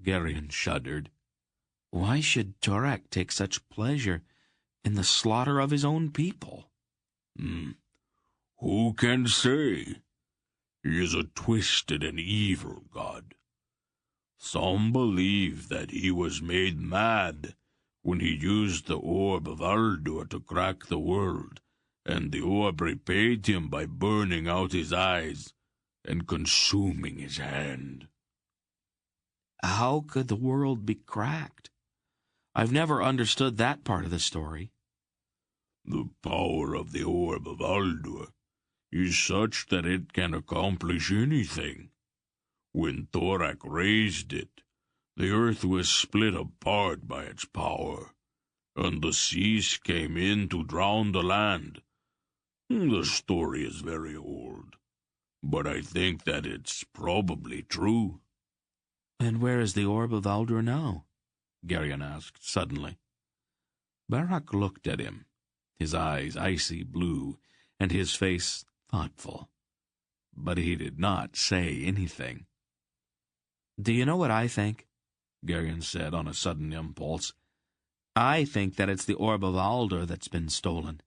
Garion shuddered. Why should Torak take such pleasure in the slaughter of his own people? Who can say? He is a twisted and evil god. Some believe that he was made mad when he used the orb of Aldur to crack the world, and the orb repaid him by burning out his eyes and consuming his hand. How could the world be cracked? I've never understood that part of the story. The power of the orb of Aldur is such that it can accomplish anything. When Thorak raised it, the earth was split apart by its power, and the seas came in to drown the land. The story is very old, but I think that it's probably true. And where is the orb of Aldur now? Garion asked suddenly. Barak looked at him, his eyes icy blue, and his face thoughtful. But he did not say anything. Do you know what I think? Garion said on a sudden impulse. I think that it's the orb of Aldur that's been stolen.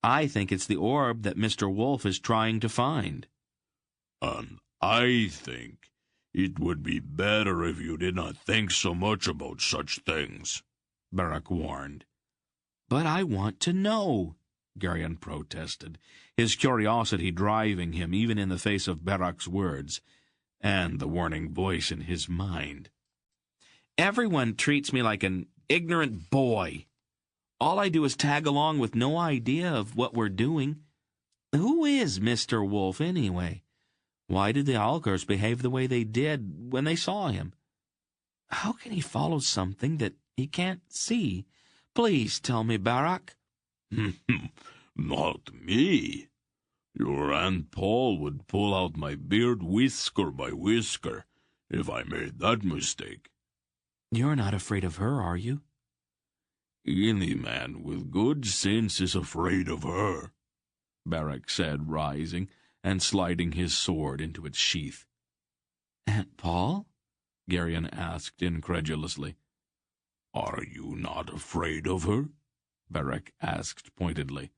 I think it's the orb that Mr. Wolf is trying to find. And I think it would be better if you did not think so much about such things, Barak warned. But I want to know, Garion protested, his curiosity driving him even in the face of Barak's words, and the warning voice in his mind. Everyone treats me like an ignorant boy. All I do is tag along with no idea of what we're doing. Who is Mr. Wolf, anyway? Why did the Algars behave the way they did when they saw him? How can he follow something that he can't see? Please tell me, Barak. Not me. Your Aunt Pol would pull out my beard whisker by whisker if I made that mistake. You're not afraid of her, are you? Any man with good sense is afraid of her, Barak said, rising and sliding his sword into its sheath. Aunt Pol? Garion asked incredulously. Are you not afraid of her? Barak asked pointedly.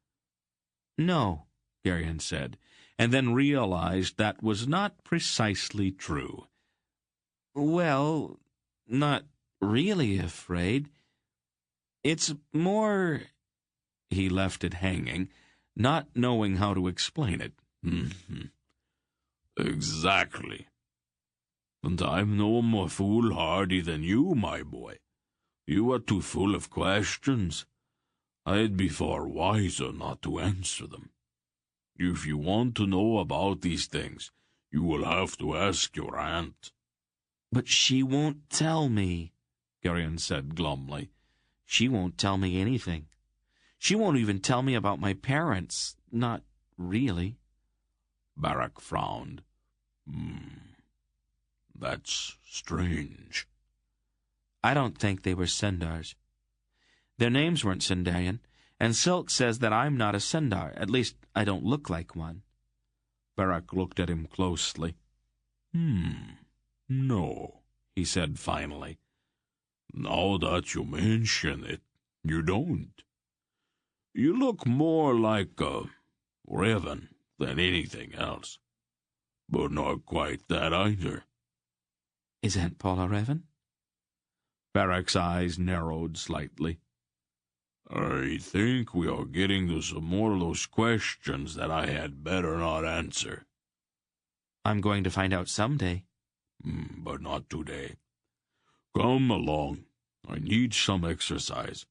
No, Garion said, and then realized that was not precisely true. Well, not really afraid. It's more... He left it hanging, not knowing how to explain it. Exactly. And I'm no more foolhardy than you, my boy. You are too full of questions. I'd be far wiser not to answer them. If you want to know about these things, you will have to ask your aunt. But she won't tell me, Garion said glumly. She won't tell me anything. She won't even tell me about my parents. Not really. Barak frowned. That's strange. I don't think they were Sendars. Their names weren't Sendarian, and Silk says that I'm not a Sendar. At least, I don't look like one. Barak looked at him closely. No, he said finally. Now that you mention it, you don't. You look more like a Revan than anything else. But not quite that either. Is Aunt Pol a Revan? Barak's eyes narrowed slightly. I think we are getting to some more of those questions that I had better not answer. I'm going to find out someday. But not today. Come along. I need some exercise.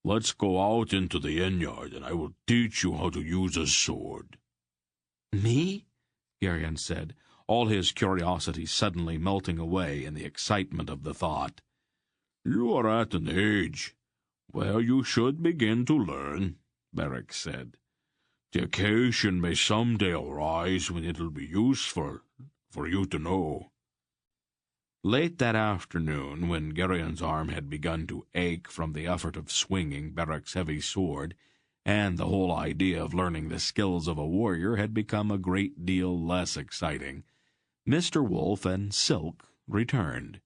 Let's go out into the inn yard, and I will teach you how to use a sword. Me? Garion said, all his curiosity suddenly melting away in the excitement of the thought. You are at an age where you should begin to learn, Barak said. The occasion may someday arise when it will be useful for you to know. Late that afternoon, when Garion's arm had begun to ache from the effort of swinging Barak's heavy sword, and the whole idea of learning the skills of a warrior had become a great deal less exciting, Mr. Wolf and Silk returned.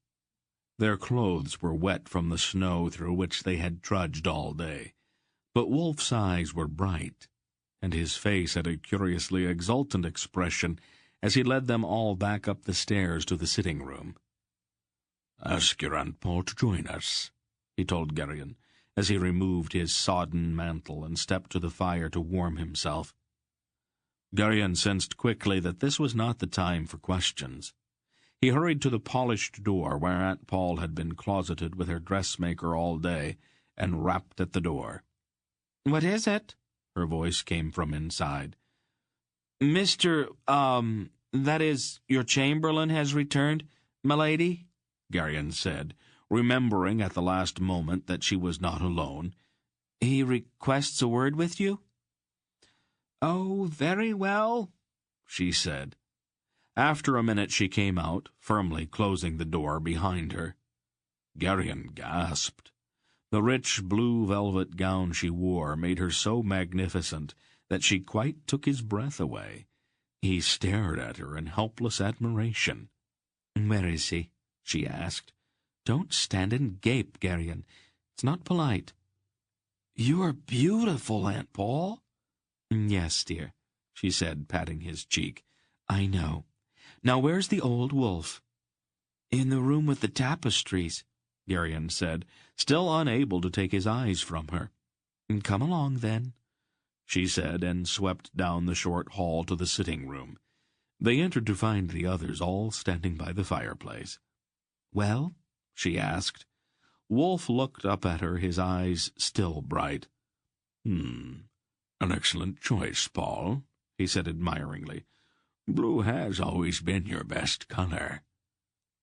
Their clothes were wet from the snow through which they had trudged all day, but Wolf's eyes were bright, and his face had a curiously exultant expression as he led them all back up the stairs to the sitting-room. Ask your Aunt Pol to join us, he told Garion, as he removed his sodden mantle and stepped to the fire to warm himself. Garion sensed quickly that this was not the time for questions. He hurried to the polished door where Aunt Pol had been closeted with her dressmaker all day, and rapped at the door. "What is it?" her voice came from inside. "Mr. that is, your chamberlain has returned, milady," Garion said, remembering at the last moment that she was not alone. "He requests a word with you." "Oh, very well," she said. After a minute she came out, firmly closing the door behind her. Garion gasped. The rich blue velvet gown she wore made her so magnificent that she quite took his breath away. He stared at her in helpless admiration. "Where is he?" she asked. "Don't stand and gape, Garion. It's not polite." "You are beautiful, Aunt Pol." "Yes, dear," she said, patting his cheek. "I know. Now where's the old wolf?" "In the room with the tapestries," Garion said, still unable to take his eyes from her. "Come along, then," she said, and swept down the short hall to the sitting-room. They entered to find the others all standing by the fireplace. "Well?" she asked. Wolf looked up at her, his eyes still bright. An excellent choice, Paul, he said admiringly. Blue has always been your best color.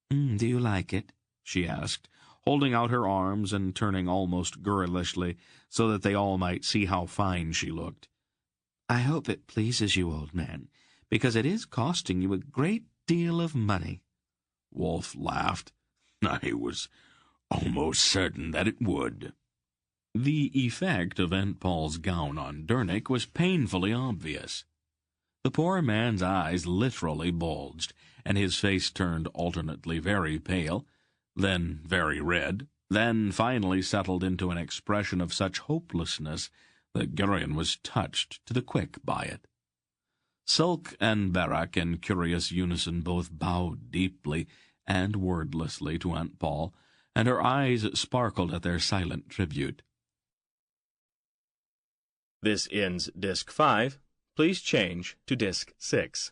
Do you like it? She asked, holding out her arms and turning almost girlishly so that they all might see how fine she looked. I hope it pleases you, old man, because it is costing you a great deal of money. Wolf laughed. I was almost certain that it would. The effect of Aunt Pol's gown on Dernick was painfully obvious. The poor man's eyes literally bulged, and his face turned alternately very pale, then very red, then finally settled into an expression of such hopelessness that Garion was touched to the quick by it. Silk and Barak in curious unison both bowed deeply and wordlessly to Aunt Pol, and her eyes sparkled at their silent tribute. This ends Disc 5. Please change to Disc 6.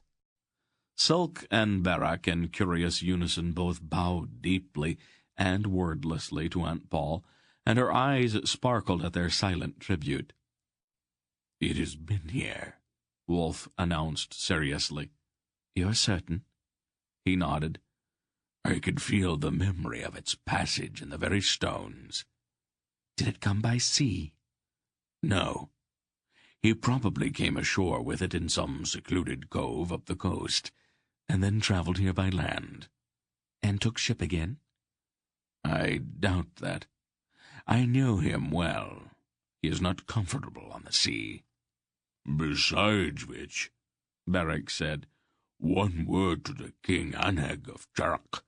Silk and Barak in curious unison both bowed deeply and wordlessly to Aunt Pol, and her eyes sparkled at their silent tribute. It has been here, Wolf announced seriously. You're certain? He nodded. I could feel the memory of its passage in the very stones. Did it come by sea? No. He probably came ashore with it in some secluded cove up the coast, and then traveled here by land. And took ship again? I doubt that. I know him well. He is not comfortable on the sea. Besides which, Barak said, one word to the King Anheg of Charak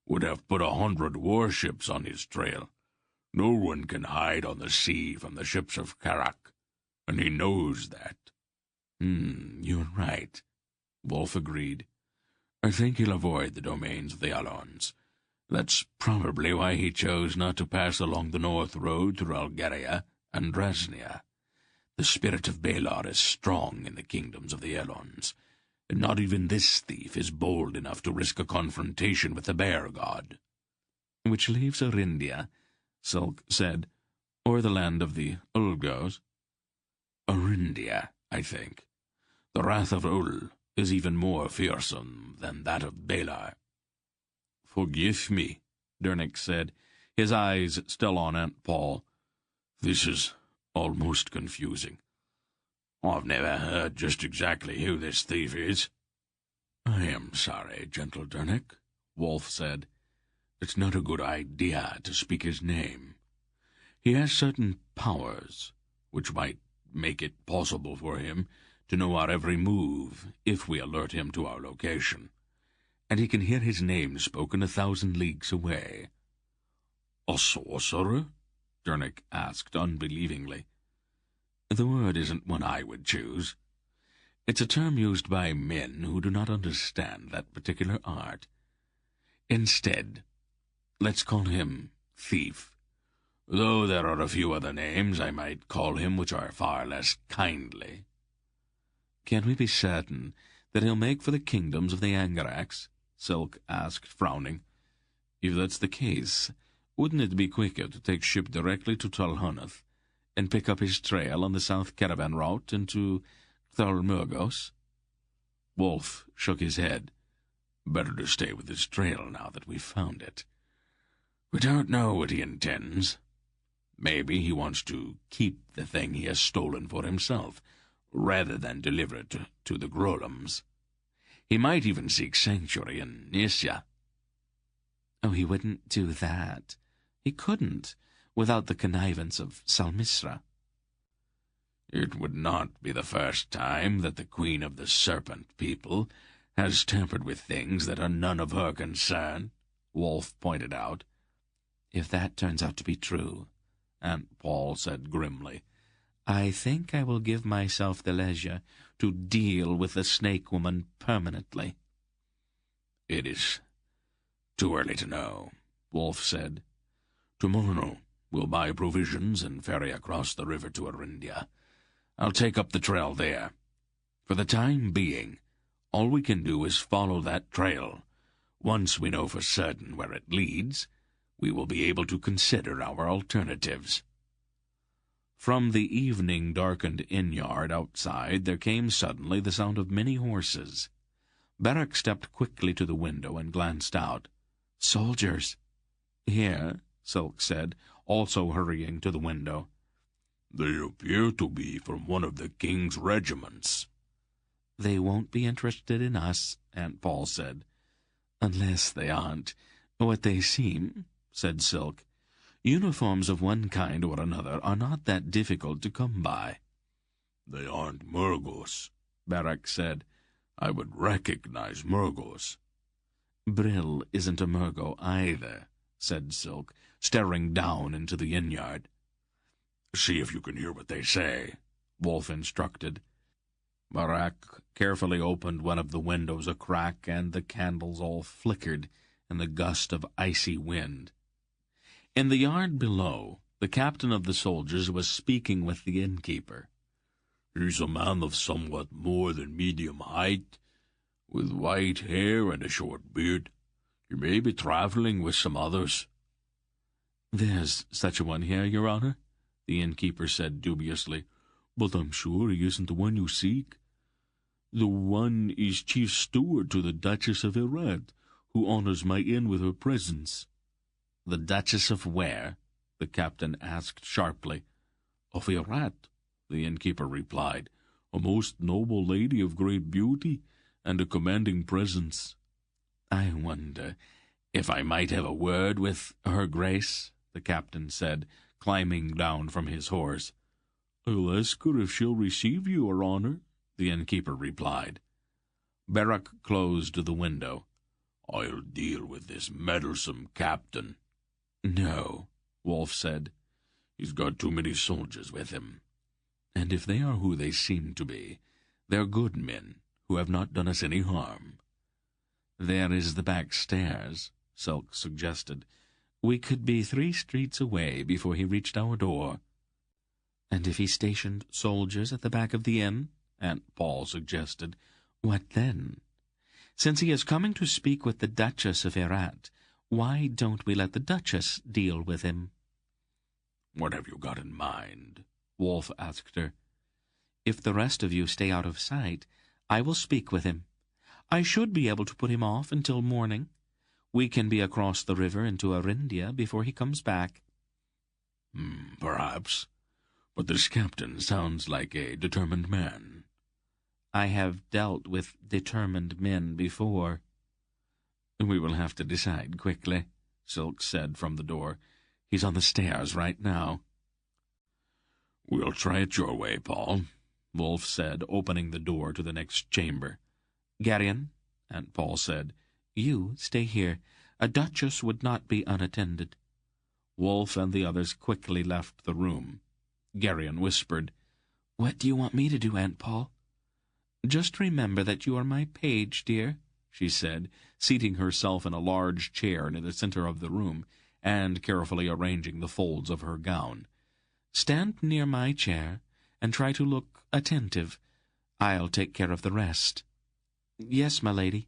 would have put 100 warships on his trail. No one can hide on the sea from the ships of Karak, and he knows that. You're right, Wolf agreed. I think he'll avoid the domains of the Alons. That's probably why he chose not to pass along the north road through Algaria and Drasnia. The spirit of Balar is strong in the kingdoms of the Elons, and not even this thief is bold enough to risk a confrontation with the bear god. Which leaves Orindia, Silk said, or the land of the Ulgos. Orindia, I think. The wrath of Ul is even more fearsome than that of Balar. Forgive me, Dernick said, his eyes still on Aunt Pol. This is almost confusing. I've never heard just exactly who this thief is. I am sorry, gentle Dernick, Wolf said. It's not a good idea to speak his name. He has certain powers, which might make it possible for him to know our every move if we alert him to our location, and he can hear his name spoken 1,000 leagues away. A sorcerer? Dernick asked unbelievingly. The word isn't one I would choose. It's a term used by men who do not understand that particular art. Instead, let's call him Thief, though there are a few other names I might call him which are far less kindly. Can we be certain that he'll make for the kingdoms of the Angarax? Silk asked, frowning. If that's the case, wouldn't it be quicker to take ship directly to Talhunath and pick up his trail on the south caravan route into Thalmurgos? Wolf shook his head. Better to stay with his trail now that we've found it. We don't know what he intends. Maybe he wants to keep the thing he has stolen for himself, rather than deliver it to the Grolums. He might even seek sanctuary in Nisya. Oh, he wouldn't do that. He couldn't, without the connivance of Salmisra. It would not be the first time that the Queen of the Serpent people has tampered with things that are none of her concern, Wolf pointed out. If that turns out to be true, Aunt Pol said grimly, I think I will give myself the leisure to deal with the snake woman permanently. It is too early to know, Wolf said. Tomorrow we'll buy provisions and ferry across the river to Orindia. I'll take up the trail there. For the time being, all we can do is follow that trail. Once we know for certain where it leads, we will be able to consider our alternatives." From the evening-darkened inn-yard outside there came suddenly the sound of many horses. Beric stepped quickly to the window and glanced out. "Soldiers!" "Here," Silk said, also hurrying to the window. "They appear to be from one of the king's regiments." "They won't be interested in us," Aunt Pol said. "Unless they aren't what they seem," said Silk. "Uniforms of one kind or another are not that difficult to come by." "They aren't Murgos," Beric said. "I would recognize Murgos." "Brill isn't a Murgo either," said Silk, staring down into the inn-yard. "See if you can hear what they say," Wolf instructed. Beric carefully opened one of the windows a crack, and the candles all flickered in the gust of icy wind. In the yard below, the captain of the soldiers was speaking with the innkeeper. "He's a man of somewhat more than medium height, with white hair and a short beard. He may be travelling with some others." "There's such a one here, your honor," the innkeeper said dubiously. "But I'm sure he isn't the one you seek. The one is chief steward to the Duchess of Erat, who honors my inn with her presence." "The Duchess of where?" the captain asked sharply. "Of Erat," the innkeeper replied, "a most noble lady of great beauty and a commanding presence." "I wonder if I might have a word with her grace," the captain said, climbing down from his horse. "I'll ask her if she'll receive you, your honor," the innkeeper replied. Beric closed the window. "I'll deal with this meddlesome captain." "No," Wolf said. "He's got too many soldiers with him." "And if they are who they seem to be, they're good men who have not done us any harm." "There is the back stairs," Silk suggested. "We could be 3 streets away before he reached our door." "And if he stationed soldiers at the back of the inn," Aunt Pol suggested, "what then? Since he is coming to speak with the Duchess of Erat, why don't we let the Duchess deal with him?" "What have you got in mind?" Wolf asked her. "If the rest of you stay out of sight, I will speak with him. I should be able to put him off until morning. We can be across the river into Arindia before he comes back." Perhaps. But this captain sounds like a determined man." "I have dealt with determined men before." "We will have to decide quickly," Silk said from the door. "He's on the stairs right now." "We'll try it your way, Paul," Wolf said, opening the door to the next chamber. "Garion," Aunt Pol said, "you stay here. A duchess would not be unattended." Wolf and the others quickly left the room. Garion whispered, "What do you want me to do, Aunt Pol?" "Just remember that you are my page, dear," she said, seating herself in a large chair near the center of the room and carefully arranging the folds of her gown. "Stand near my chair and try to look attentive. I'll take care of the rest." "Yes, my lady."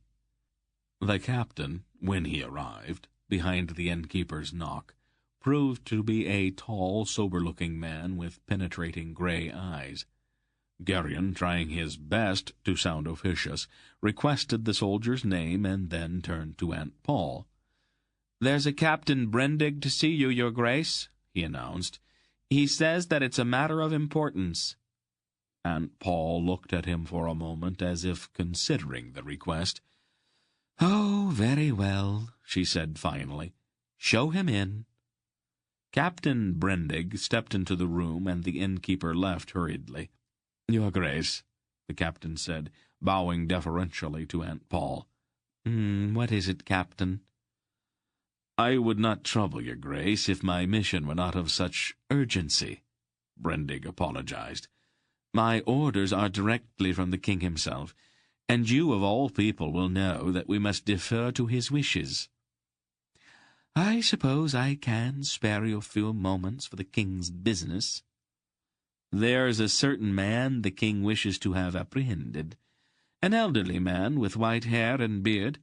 The captain, when he arrived, behind the innkeeper's knock, proved to be a tall, sober-looking man with penetrating grey eyes. Garion, trying his best to sound officious, requested the soldier's name and then turned to Aunt Pol. "There's a Captain Brendig to see you, your grace," he announced. "He says that it's a matter of importance." Aunt Pol looked at him for a moment as if considering the request. "Oh, very well," she said finally. "Show him in." Captain Brendig stepped into the room, and the innkeeper left hurriedly. "Your grace," the captain said, bowing deferentially to Aunt Pol. What is it, Captain?" "I would not trouble your grace if my mission were not of such urgency," Brendig apologized. "My orders are directly from the king himself, and you of all people will know that we must defer to his wishes." "I suppose I can spare you a few moments for the king's business." "There's a certain man the king wishes to have apprehended, an elderly man with white hair and beard.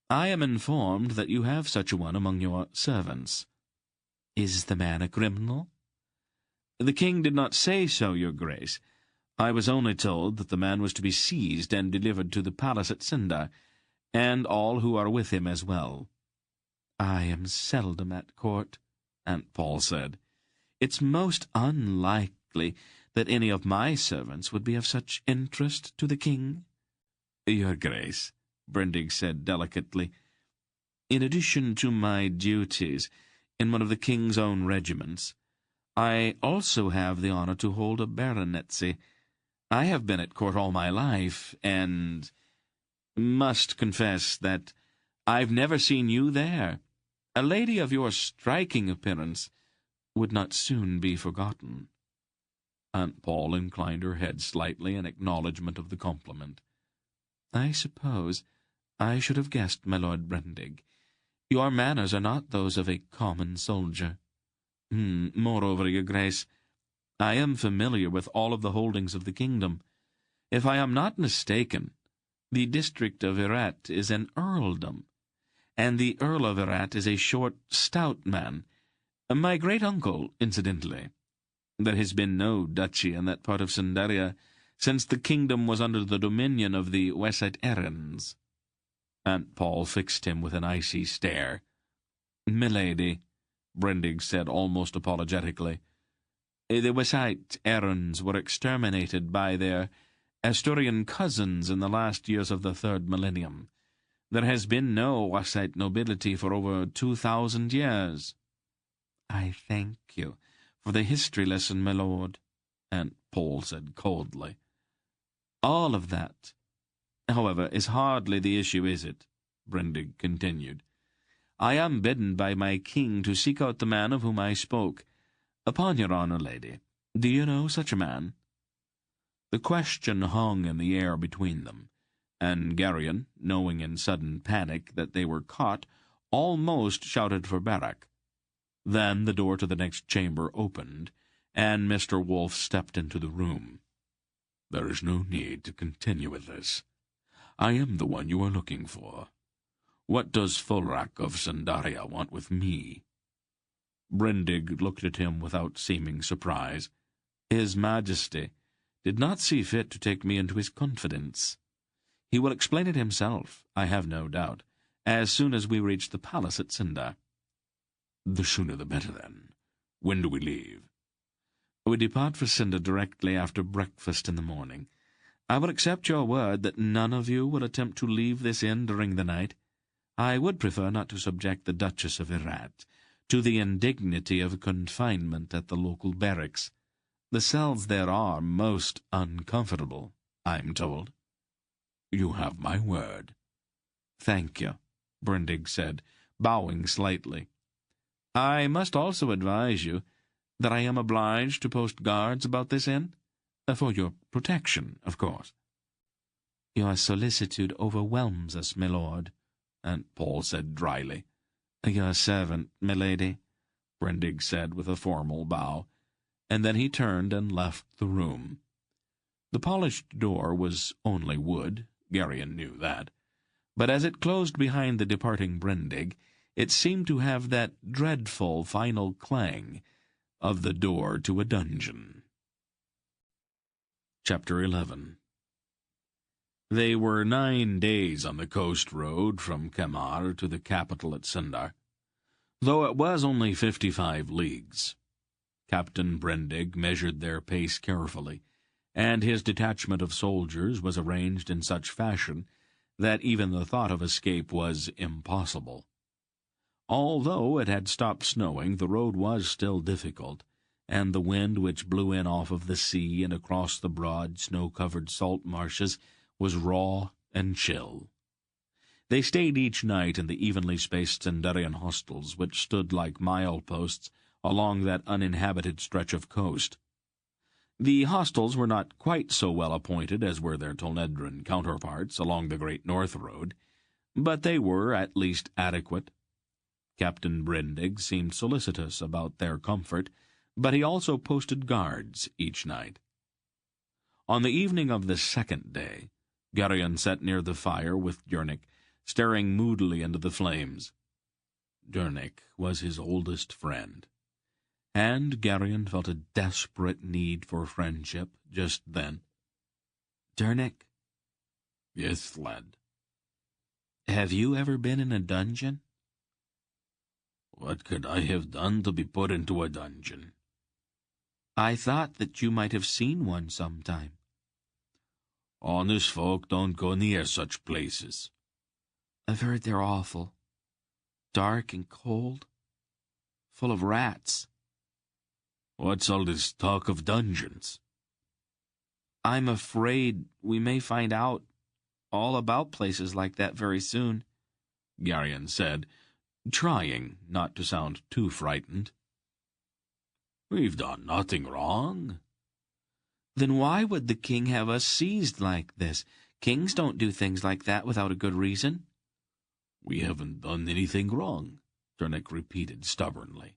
I am informed that you have such a one among your servants. Is the man a criminal? The king did not say so, your grace. I was only told that the man was to be seized and delivered to the palace at Sindar, and all who are with him as well. I am seldom at court, Aunt Pol said. It's most unlikely that any of my servants would be of such interest to the king. Your grace, Brendig said delicately, in addition to my duties in one of the king's own regiments, I also have the honor to hold a baronetcy. I have been at court all my life, and must confess that I've never seen you there. A lady of your striking appearance would not soon be forgotten. Aunt Pol inclined her head slightly in acknowledgment of the compliment. I suppose I should have guessed, my Lord Brendig. Your manners are not those of a common soldier. Moreover, your grace, I am familiar with all of the holdings of the kingdom. If I am not mistaken, the district of Irat is an earldom, and the Earl of Irat is a short, stout man. My great-uncle, incidentally. There has been no duchy in that part of Sindaria since the kingdom was under the dominion of the Wesite Eddings. Aunt Pol fixed him with an icy stare. Milady, Brendig said almost apologetically, the Wesite Eddings were exterminated by their Asturian cousins in the last years of the 3rd millennium. There has been no Wesite nobility for over 2,000 years. I thank you for the history lesson, my lord, Aunt Pol said coldly. All of that, however, is hardly the issue, is it? Brendig continued. I am bidden by my king to seek out the man of whom I spoke. Upon your honour, lady, do you know such a man? The question hung in the air between them, and Garion, knowing in sudden panic that they were caught, almost shouted for Barak. Then the door to the next chamber opened, and Mr. Wolfe stepped into the room. There is no need to continue with this. I am the one you are looking for. What does Fulrak of Sindaria want with me? Brendig looked at him without seeming surprise. His Majesty did not see fit to take me into his confidence. He will explain it himself, I have no doubt, as soon as we reach the palace at Sindar. The sooner the better, then. When do we leave? We depart for Sindar directly after breakfast in the morning. I will accept your word that none of you will attempt to leave this inn during the night. I would prefer not to subject the Duchess of Irat to the indignity of confinement at the local barracks. The cells there are most uncomfortable, I am told. You have my word. Thank you, Brendig said, bowing slightly. I must also advise you that I am obliged to post guards about this inn, for your protection, of course. Your solicitude overwhelms us, my lord, Aunt Pol said dryly. Your servant, milady, Brendig said with a formal bow, and then he turned and left the room. The polished door was only wood, Garion knew that, but as it closed behind the departing Brendig, it seemed to have that dreadful final clang of the door to a dungeon. Chapter 11. They were 9 days on the coast road from Kamar to the capital at Sindar, though it was only 55 leagues. Captain Brendig measured their pace carefully, and his detachment of soldiers was arranged in such fashion that even the thought of escape was impossible. Although it had stopped snowing, the road was still difficult, and the wind which blew in off of the sea and across the broad, snow-covered salt marshes was raw and chill. They stayed each night in the evenly spaced Sindarian hostels, which stood like mile-posts along that uninhabited stretch of coast. The hostels were not quite so well appointed as were their Tolnedran counterparts along the Great North Road, but they were at least adequate. Captain Brendig seemed solicitous about their comfort, but he also posted guards each night. On the evening of the second day, Garion sat near the fire with Yernik, staring moodily into the flames. Dernick was his oldest friend, and Garion felt a desperate need for friendship just then. Dernick, Yes, lad. have you ever been in a dungeon? What could I have done to be put into a dungeon? I thought that you might have seen one sometime. Honest folk don't go near such places. I've heard they're awful. Dark and cold. Full of rats. What's all this talk of dungeons? I'm afraid we may find out all about places like that very soon, Garion said, trying not to sound too frightened. We've done nothing wrong. Then why would the king have us seized like this? Kings don't do things like that without a good reason. We haven't done anything wrong, Dernick repeated stubbornly.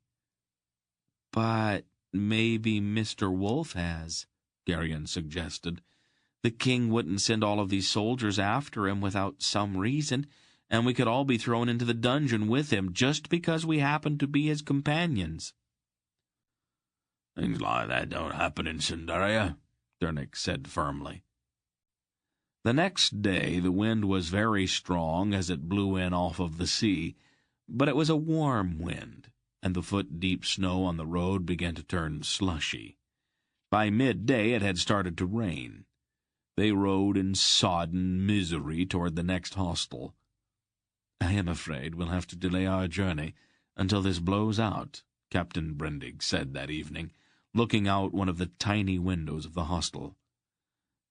But maybe Mr. Wolf has, Garion suggested. The king wouldn't send all of these soldiers after him without some reason, and we could all be thrown into the dungeon with him just because we happen to be his companions. Things like that don't happen in Cinderia, Dernick said firmly. The next day the wind was very strong as it blew in off of the sea, but it was a warm wind, and the foot-deep snow on the road began to turn slushy. By midday it had started to rain. They rode in sodden misery toward the next hostel. "I am afraid we'll have to delay our journey until this blows out," Captain Brendig said that evening, looking out one of the tiny windows of the hostel.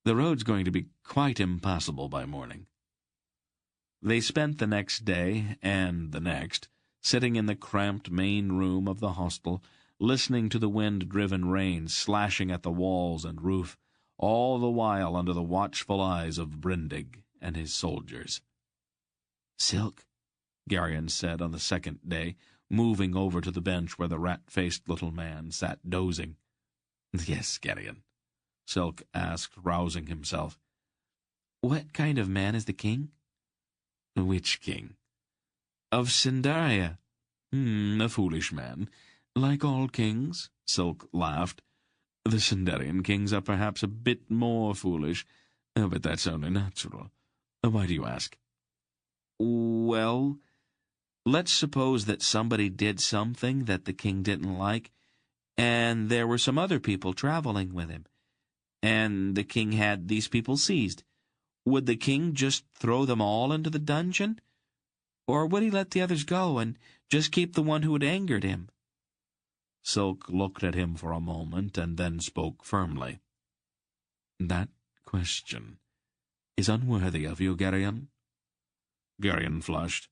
"The road's going to be quite impassable by morning." They spent the next day and the next sitting in the cramped main room of the hostel, listening to the wind-driven rain slashing at the walls and roof, all the while under the watchful eyes of Brendig and his soldiers. "Silk," Garion said on the second day, moving over to the bench where the rat-faced little man sat dozing. "Yes, Garion," Silk asked, rousing himself. "What kind of man is the king?" "Which king?" "Of Cinderia." A foolish man. Like all kings," Silk laughed. "The Cinderian kings are perhaps a bit more foolish, but that's only natural. Why do you ask?" "Well, let's suppose that somebody did something that the king didn't like, and there were some other people traveling with him, and the king had these people seized. Would the king just throw them all into the dungeon? Or would he let the others go and just keep the one who had angered him?" Silk looked at him for a moment and then spoke firmly. "That question is unworthy of you, Garion." Garion flushed.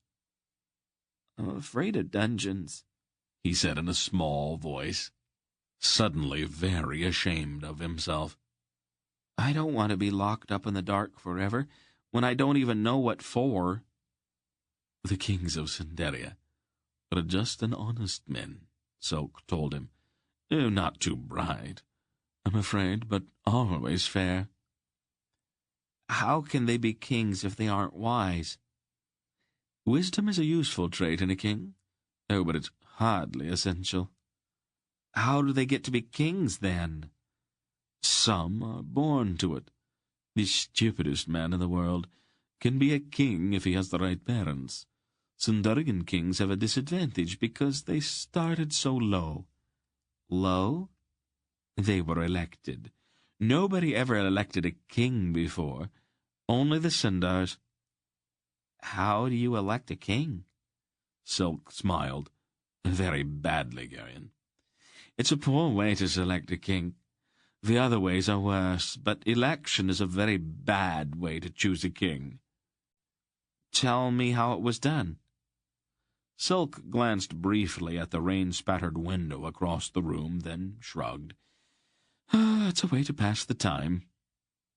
"I'm afraid of dungeons," he said in a small voice, suddenly very ashamed of himself. "I don't want to be locked up in the dark forever, when I don't even know what for." "The kings of Cinderia are just and honest men," Silk told him. "Not too bright, I'm afraid, but always fair." "How can they be kings if they aren't wise?" "Wisdom is a useful trait in a king. Oh, but it's hardly essential." "How do they get to be kings, then?" "Some are born to it. The stupidest man in the world can be a king if he has the right parents. Cinderian kings have a disadvantage because they started so low." "Low?" "They were elected. Nobody ever elected a king before. Only the Cindars." "How do you elect a king?" Silk smiled. "Very badly, Garion. It's a poor way to select a king. The other ways are worse, but election is a very bad way to choose a king." "Tell me how it was done." Silk glanced briefly at the rain-spattered window across the room, then shrugged. "It's a way to pass the time."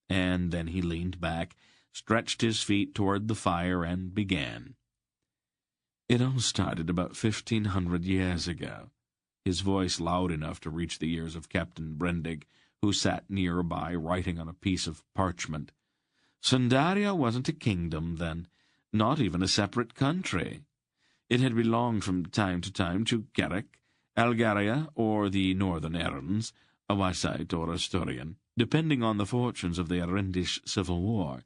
And then he leaned back, stretched his feet toward the fire, and began. "It all started about 1,500 years ago," his voice loud enough to reach the ears of Captain Brendig, who sat nearby writing on a piece of parchment. "Cinderia wasn't a kingdom then. not even a separate country. It had belonged from time to time to Carrick, Algaria, or the Northern Eddings, a Hussite or Asturian, depending on the fortunes of the Erindish Civil War.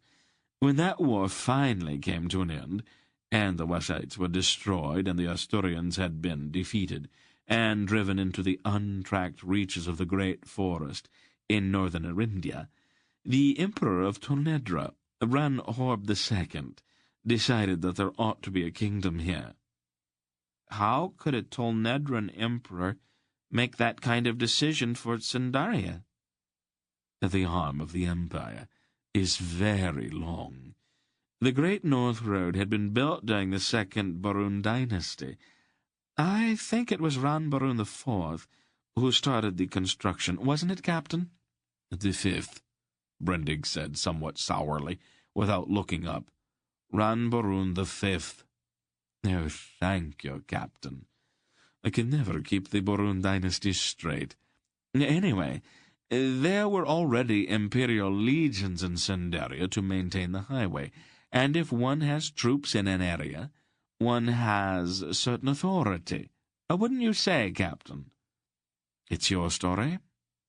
When that war finally came to an end, and the Hussites were destroyed and the Asturians had been defeated and driven into the untracked reaches of the great forest in northern Erindia, the Emperor of Tolnedra, Ran Horb II, decided that there ought to be a kingdom here. How could a Tolnedran emperor make that kind of decision for Sandaria? The arm of the empire is very long. The Great North Road had been built during the Second Barun dynasty. I think it was Ran Barun IV who started the construction, wasn't it, Captain? The fifth, Brendig said somewhat sourly, without looking up. Ran Barun V. Oh, thank you, Captain. I can never keep the Barun dynasty straight. Anyway, there were already imperial legions in Sandaria to maintain the highway, and if one has troops in an area, one has certain authority. Wouldn't you say, Captain? It's your story,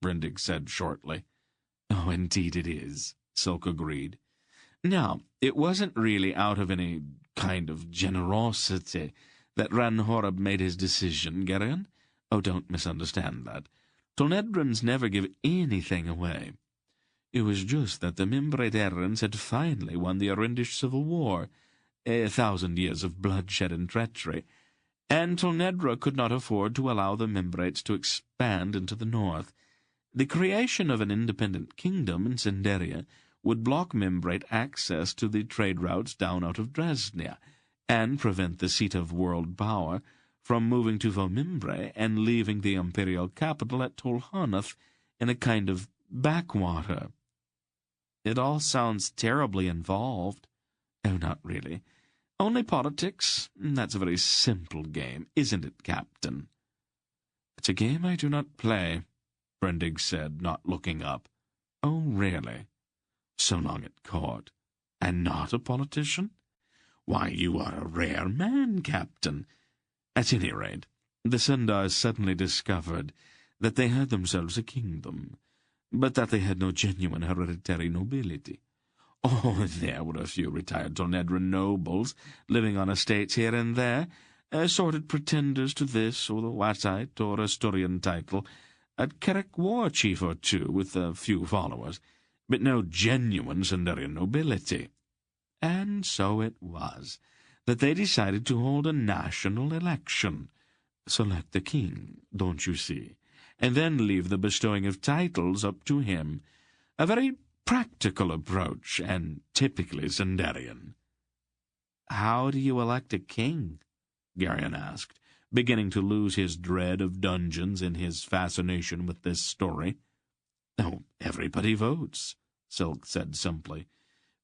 Brendig said shortly. Oh, indeed it is, Silk agreed. Now, it wasn't really out of any kind of generosity that Ran Horeb made his decision, Garion. Oh, don't misunderstand that. Tolnedrans never give anything away. It was just that the Membrate Errans had finally won the Erindish Civil War, 1,000 years of bloodshed and treachery, and Tolnedra could not afford to allow the Membrates to expand into the north. The creation of an independent kingdom in Sandaria would block Membrate access to the trade routes down out of Dresnia, and prevent the seat of world power from moving to Vomimbre and leaving the imperial capital at Tolhanath in a kind of backwater. It all sounds terribly involved. Oh, not really. Only politics. That's a very simple game, isn't it, Captain? It's a game I do not play, Brendig said, not looking up. Oh, really? So long at court, and not a politician? Why, you are a rare man, Captain. At any rate, the Sundars suddenly discovered that they had themselves a kingdom, but that they had no genuine hereditary nobility. Oh, there were a few retired Tolnedran nobles living on estates here and there, assorted pretenders to this or the Hussite or Asturian title, a Carrick war chief or two with a few followers, but no genuine Sundarian nobility. And so it was that they decided to hold a national election, select the king, don't you see, and then leave the bestowing of titles up to him, a very practical approach, and typically Sundarian. How do you elect a king? Garion asked, beginning to lose his dread of dungeons in his fascination with this story. Oh, everybody votes, Silk said simply.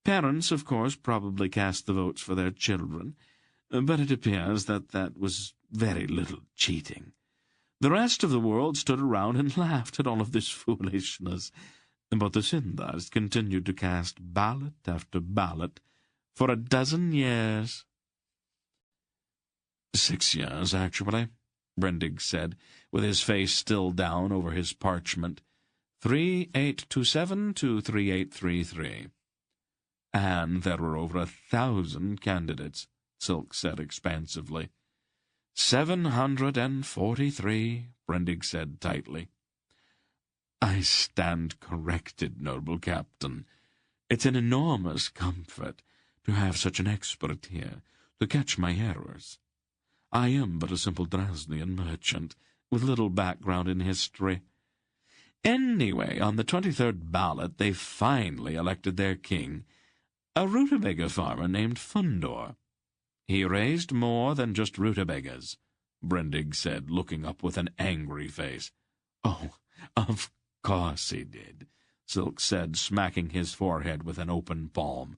Parents, of course, probably cast the votes for their children, but it appears that was very little cheating. The rest of the world stood around and laughed at all of this foolishness, but the Sindars continued to cast ballot after ballot for a dozen years. 6 years, actually, Brendig said, with his face still down over his parchment. 3827 to 3833. And there were over 1,000 candidates, Silk said expansively. 743, Brendig said tightly. I stand corrected, noble captain. It's an enormous comfort to have such an expert here to catch my errors. I am but a simple Dresnian merchant, with little background in history. Anyway, on the 23rd ballot, they finally elected their king, a rutabaga farmer named Fundor. He raised more than just rutabagas, Brendig said, looking up with an angry face. Oh, of course he did, Silk said, smacking his forehead with an open palm.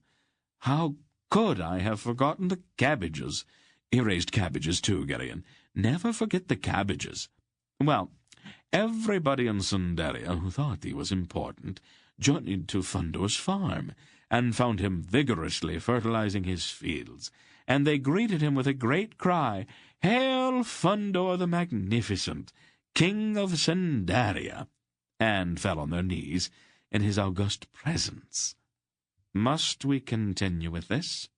How could I have forgotten the cabbages? He raised cabbages too, Garion. Never forget the cabbages. Well, everybody in Sandaria who thought he was important journeyed to Fundor's farm, and found him vigorously fertilizing his fields, and they greeted him with a great cry, "Hail, Fundor the Magnificent, King of Sendaria!" and fell on their knees in his august presence. "Must we continue with this?"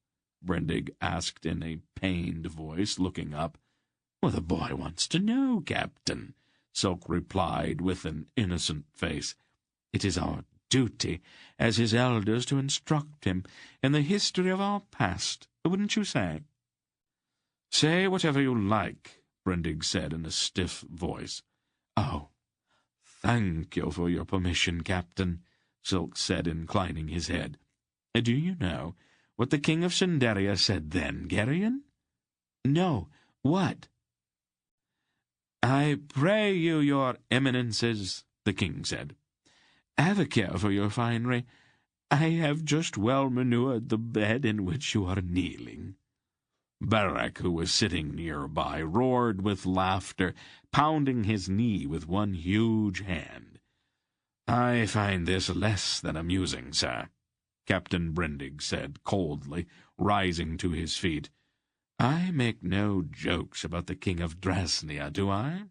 Brendig asked in a pained voice, looking up. "Well, the boy wants to know, Captain," Silk replied with an innocent face. "It is our duty as his elders to instruct him in the history of our past, wouldn't you say?" "Say whatever you like," Brendig said in a stiff voice. "Oh, thank you for your permission, Captain," Silk said, inclining his head. "Do you know what the King of Sendaria said then, Garion?" "No. What?" "I pray you, your eminences," the king said, "have a care for your finery. I have just well manured the bed in which you are kneeling." Barak, who was sitting nearby, roared with laughter, pounding his knee with one huge hand. "I find this less than amusing, sir," Captain Brendig said coldly, rising to his feet. "I make no jokes about the King of Drasnia, do I?"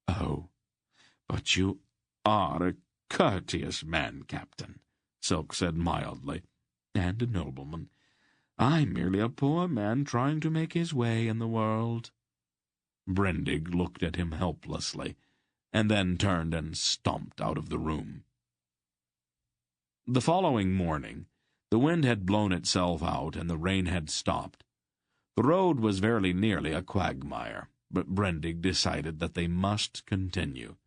"Oh, but you are a courteous man, Captain," Silk said mildly, "and a nobleman. I'm merely a poor man trying to make his way in the world." Brendig looked at him helplessly, and then turned and stomped out of the room. The following morning, the wind had blown itself out and the rain had stopped. The road was very nearly a quagmire, but Brendig decided that they must continue.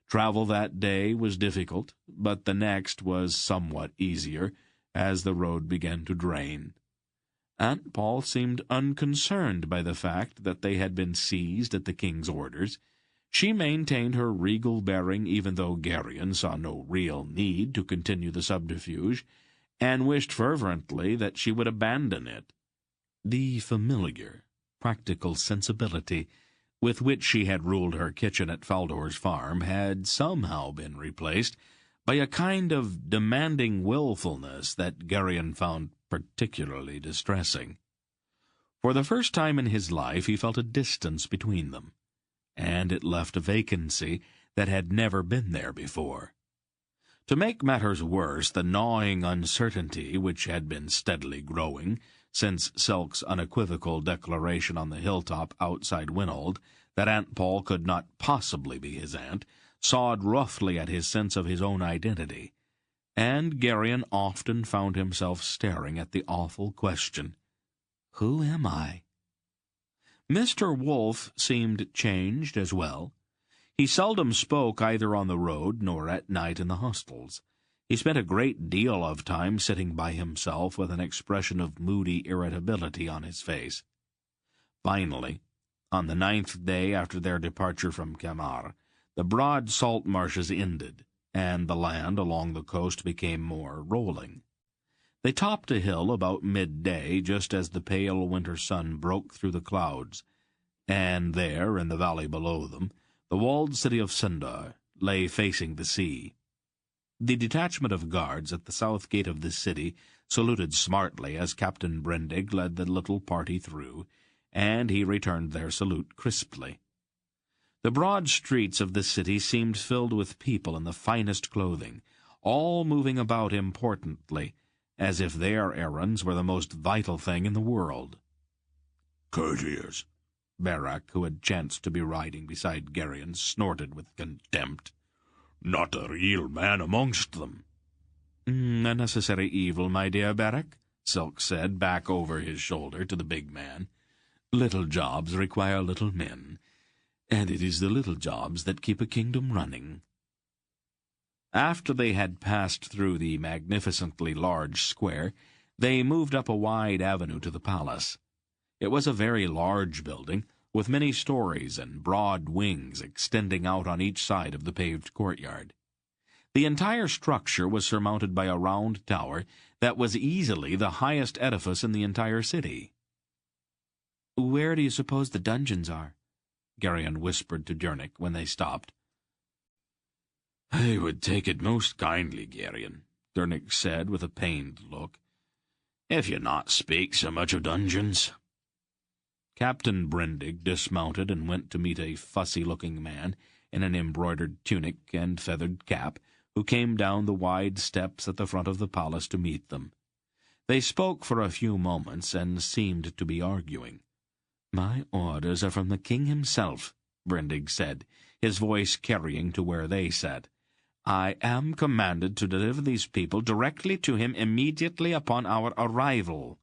Travel that day was difficult, but the next was somewhat easier, as the road began to drain. Aunt Pol seemed unconcerned by the fact that they had been seized at the king's orders. She maintained her regal bearing even though Garion saw no real need to continue the subterfuge, and wished fervently that she would abandon it. The familiar, practical sensibility with which she had ruled her kitchen at Faldor's farm had somehow been replaced by a kind of demanding willfulness that Garion found particularly distressing. For the first time in his life he felt a distance between them, and it left a vacancy that had never been there before. To make matters worse, the gnawing uncertainty which had been steadily growing since Silk's unequivocal declaration on the hilltop outside Winold that Aunt Pol could not possibly be his aunt, sawed roughly at his sense of his own identity, and Garion often found himself staring at the awful question, "Who am I?" Mr. Wolfe seemed changed as well. He seldom spoke either on the road nor at night in the hostels. He spent a great deal of time sitting by himself with an expression of moody irritability on his face. Finally, on the 9th day after their departure from Camar, the broad salt marshes ended, and the land along the coast became more rolling. They topped a hill about midday, just as the pale winter sun broke through the clouds, and there, in the valley below them, the walled city of Sundar lay facing the sea. The detachment of guards at the south gate of the city saluted smartly as Captain Brendig led the little party through, and he returned their salute crisply. The broad streets of the city seemed filled with people in the finest clothing, all moving about importantly, as if their errands were the most vital thing in the world. "Courtiers," Barak, who had chanced to be riding beside Garion, snorted with contempt. "Not a real man amongst them." "A necessary evil, my dear Barak," Silk said, back over his shoulder to the big man. "Little jobs require little men, and it is the little jobs that keep a kingdom running." After they had passed through the magnificently large square, they moved up a wide avenue to the palace. It was a very large building, with many stories and broad wings extending out on each side of the paved courtyard. The entire structure was surmounted by a round tower that was easily the highest edifice in the entire city. "Where do you suppose the dungeons are?" Garion whispered to Jernic when they stopped. "I would take it most kindly, Garion, Dernick said with a pained look. "If you not speak so much of dungeons." Captain Brendig dismounted and went to meet a fussy-looking man in an embroidered tunic and feathered cap, who came down the wide steps at the front of the palace to meet them. They spoke for a few moments and seemed to be arguing. "My orders are from the king himself," Brendig said, his voice carrying to where they sat. "I am commanded to deliver these people directly to him immediately upon our arrival."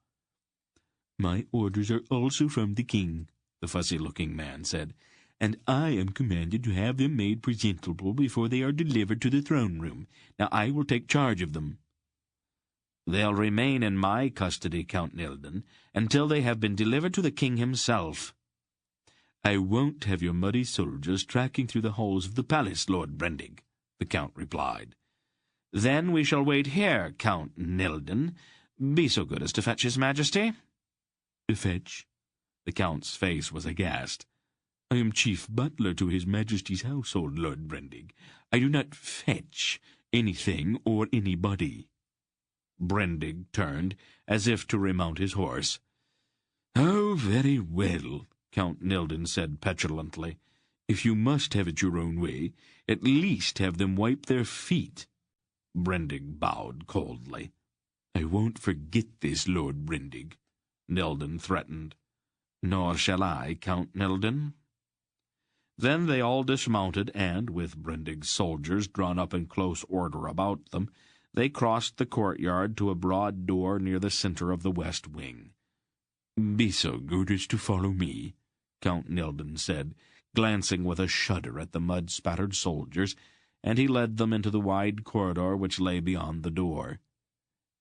"My orders are also from the king," the fussy-looking man said, "and I am commanded to have them made presentable before they are delivered to the throne-room. Now I will take charge of them." "They'll remain in my custody, Count Nilden, until they have been delivered to the king himself." "I won't have your muddy soldiers tracking through the halls of the palace, Lord Brendig," the count replied. "Then we shall wait here, Count Nilden. Be so good as to fetch his majesty." "Fetch?" The count's face was aghast. "I am chief butler to his majesty's household, Lord Brendig. I do not fetch anything or anybody." Brendig turned, as if to remount his horse. "Oh, very well," Count Nilden said petulantly. "If you must have it your own way, at least have them wipe their feet." Brendig bowed coldly. "I won't forget this, Lord Brendig," Nilden threatened. "Nor shall I, Count Nilden." Then they all dismounted, and, with Brendig's soldiers drawn up in close order about them, they crossed the courtyard to a broad door near the center of the west wing. "Be so good as to follow me," Count Nilden said, glancing with a shudder at the mud-spattered soldiers, and he led them into the wide corridor which lay beyond the door.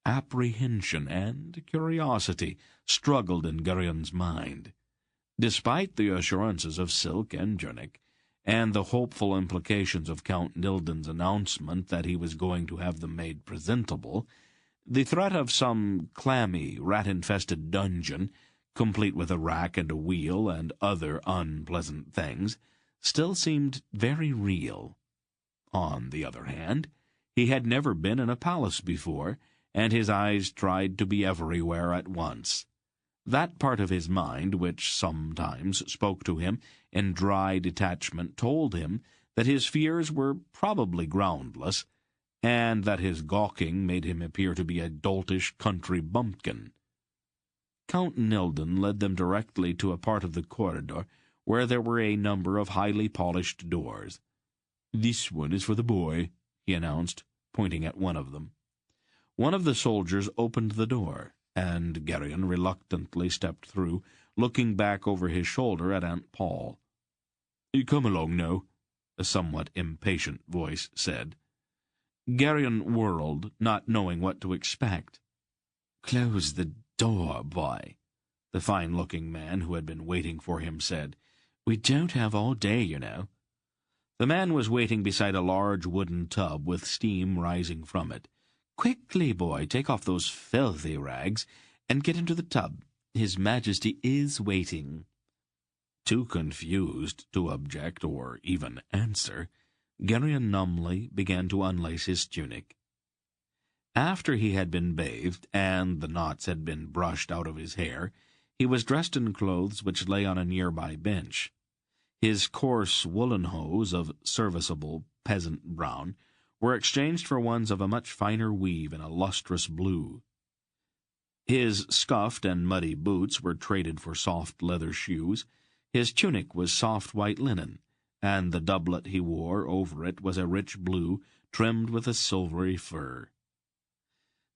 Apprehension and curiosity struggled in Garion's mind. Despite the assurances of Silk and Jernick, and the hopeful implications of Count Nilden's announcement that he was going to have them made presentable, the threat of some clammy, rat-infested dungeon, complete with a rack and a wheel and other unpleasant things, still seemed very real. On the other hand, he had never been in a palace before, and his eyes tried to be everywhere at once. That part of his mind which sometimes spoke to him in dry detachment told him that his fears were probably groundless, and that his gawking made him appear to be a doltish country bumpkin. Count Nilden led them directly to a part of the corridor where there were a number of highly polished doors. "This one is for the boy," he announced, pointing at one of them. One of the soldiers opened the door, and Garion reluctantly stepped through, looking back over his shoulder at Aunt Pol. "Come along now," a somewhat impatient voice said. Garion whirled, not knowing what to expect. "Close the door, boy," the fine-looking man who had been waiting for him said. "We don't have all day, you know." The man was waiting beside a large wooden tub with steam rising from it. "Quickly, boy, take off those filthy rags and get into the tub. His Majesty is waiting." Too confused to object or even answer, Garion numbly began to unlace his tunic. After he had been bathed and the knots had been brushed out of his hair, he was dressed in clothes which lay on a nearby bench. His coarse woolen hose of serviceable peasant brown were exchanged for ones of a much finer weave and a lustrous blue. His scuffed and muddy boots were traded for soft leather shoes. His tunic was soft white linen, and the doublet he wore over it was a rich blue, trimmed with a silvery fur.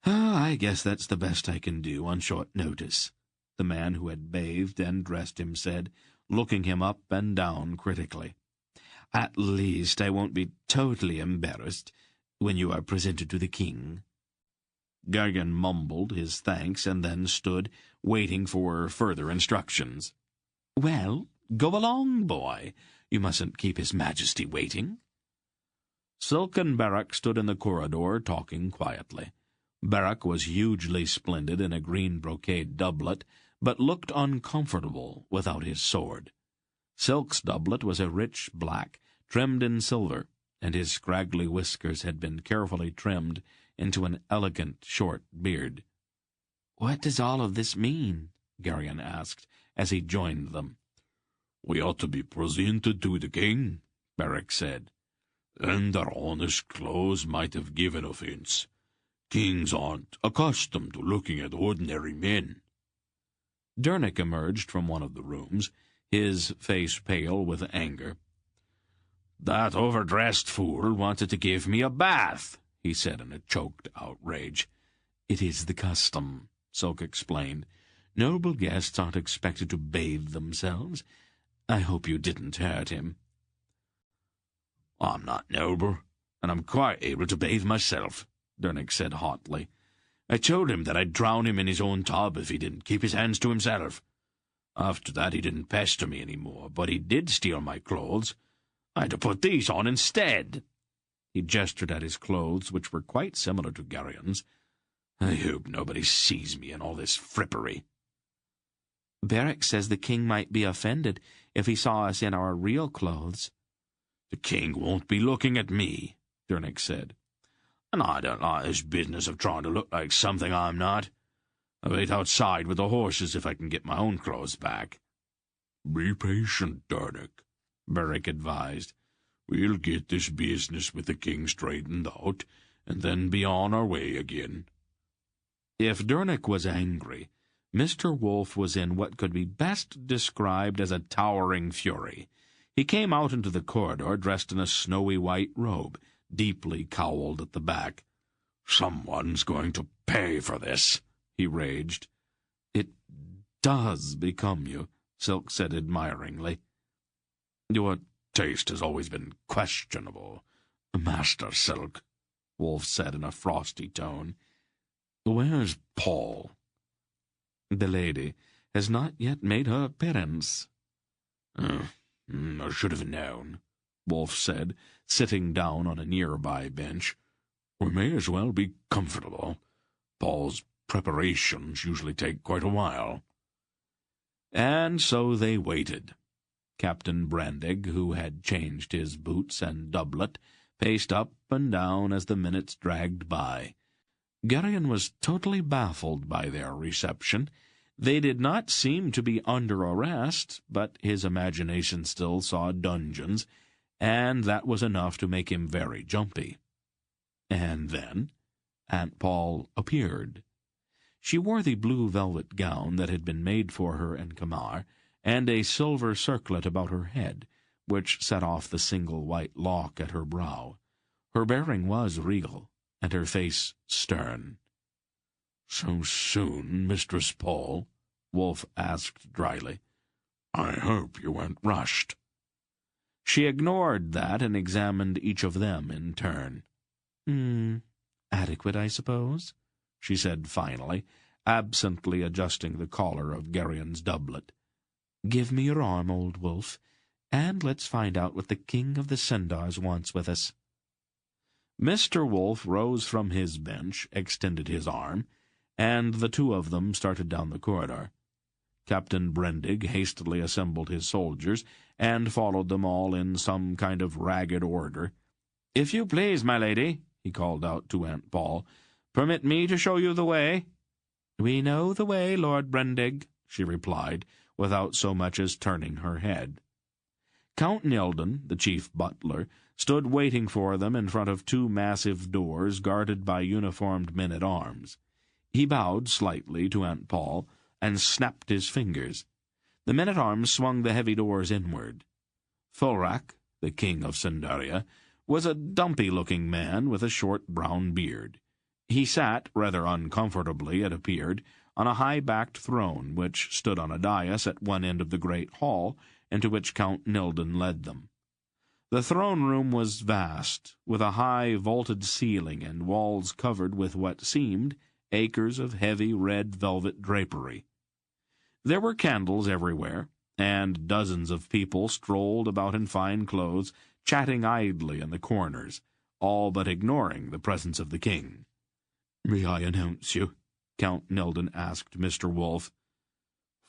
"I guess that's the best I can do on short notice," the man who had bathed and dressed him said, looking him up and down critically. "At least I won't be totally embarrassed when you are presented to the king." Garion mumbled his thanks and then stood, waiting for further instructions. "Well, go along, boy. You mustn't keep his Majesty waiting." Silk and Barak stood in the corridor, talking quietly. Barak was hugely splendid in a green brocade doublet, but looked uncomfortable without his sword. Silk's doublet was a rich black, trimmed in silver, and his scraggly whiskers had been carefully trimmed into an elegant short beard. "What does all of this mean?" Garion asked, as he joined them. "We ought to be presented to the king," Beric said. "And our honest clothes might have given offence. Kings aren't accustomed to looking at ordinary men." Dernick emerged from one of the rooms, his face pale with anger. "That overdressed fool wanted to give me a bath," he said in a choked outrage. "It is the custom," Silk explained. "Noble guests aren't expected to bathe themselves. I hope you didn't hurt him." "I'm not noble, and I'm quite able to bathe myself," Dernick said hotly. "I told him that I'd drown him in his own tub if he didn't keep his hands to himself. After that he didn't pester me any more, but he did steal my clothes. I had to put these on instead." He gestured at his clothes, which were quite similar to Garion's. "I hope nobody sees me in all this frippery." "Beric says the king might be offended if he saw us in our real clothes." "The king won't be looking at me," Dernick said. "And I don't like this business of trying to look like something I'm not. I'll wait outside with the horses if I can get my own clothes back." "Be patient, Dernick," Beric advised. "We'll get this business with the king straightened out, and then be on our way again." If Dernick was angry, Mr. Wolf was in what could be best described as a towering fury. He came out into the corridor dressed in a snowy white robe, deeply cowled at the back. "Someone's going to pay for this," he raged. "It does become you," Silk said admiringly. "Your taste has always been questionable, Master Silk," Wolf said in a frosty tone. "Where's Pol?" "The lady has not yet made her appearance." "I should have known," Wolf said, sitting down on a nearby bench. "We may as well be comfortable. Pol's preparations usually take quite a while." And so they waited. Captain Brandig, who had changed his boots and doublet, paced up and down as the minutes dragged by. Garion was totally baffled by their reception. They did not seem to be under arrest, but his imagination still saw dungeons, and that was enough to make him very jumpy. And then Aunt Pol appeared. She wore the blue velvet gown that had been made for her in Kamar, and a silver circlet about her head, which set off the single white lock at her brow. Her bearing was regal, and her face stern. "So soon, Mistress Pol?" Wolf asked dryly. "I hope you weren't rushed." She ignored that and examined each of them in turn. "Adequate, I suppose," she said finally, absently adjusting the collar of Garion's doublet. "Give me your arm, old wolf, and let's find out what the king of the Sendars wants with us." Mr. Wolf rose from his bench, extended his arm, and the two of them started down the corridor. Captain Brandig hastily assembled his soldiers, and followed them all in some kind of ragged order. "If you please, my lady," he called out to Aunt Pol, "permit me to show you the way." "We know the way, Lord Brandig," she replied, without so much as turning her head. Count Nilden, the chief butler, stood waiting for them in front of two massive doors guarded by uniformed men-at-arms. He bowed slightly to Aunt Pol and snapped his fingers. The men-at-arms swung the heavy doors inward. Fulrak, the king of Sendaria, was a dumpy-looking man with a short brown beard. He sat, rather uncomfortably it appeared, on a high-backed throne which stood on a dais at one end of the great hall, into which Count Nilden led them. The throne-room was vast, with a high vaulted ceiling and walls covered with what seemed acres of heavy red velvet drapery. There were candles everywhere, and dozens of people strolled about in fine clothes, chatting idly in the corners, all but ignoring the presence of the king. "May I announce you?" Count Nilden asked Mr. Wolf.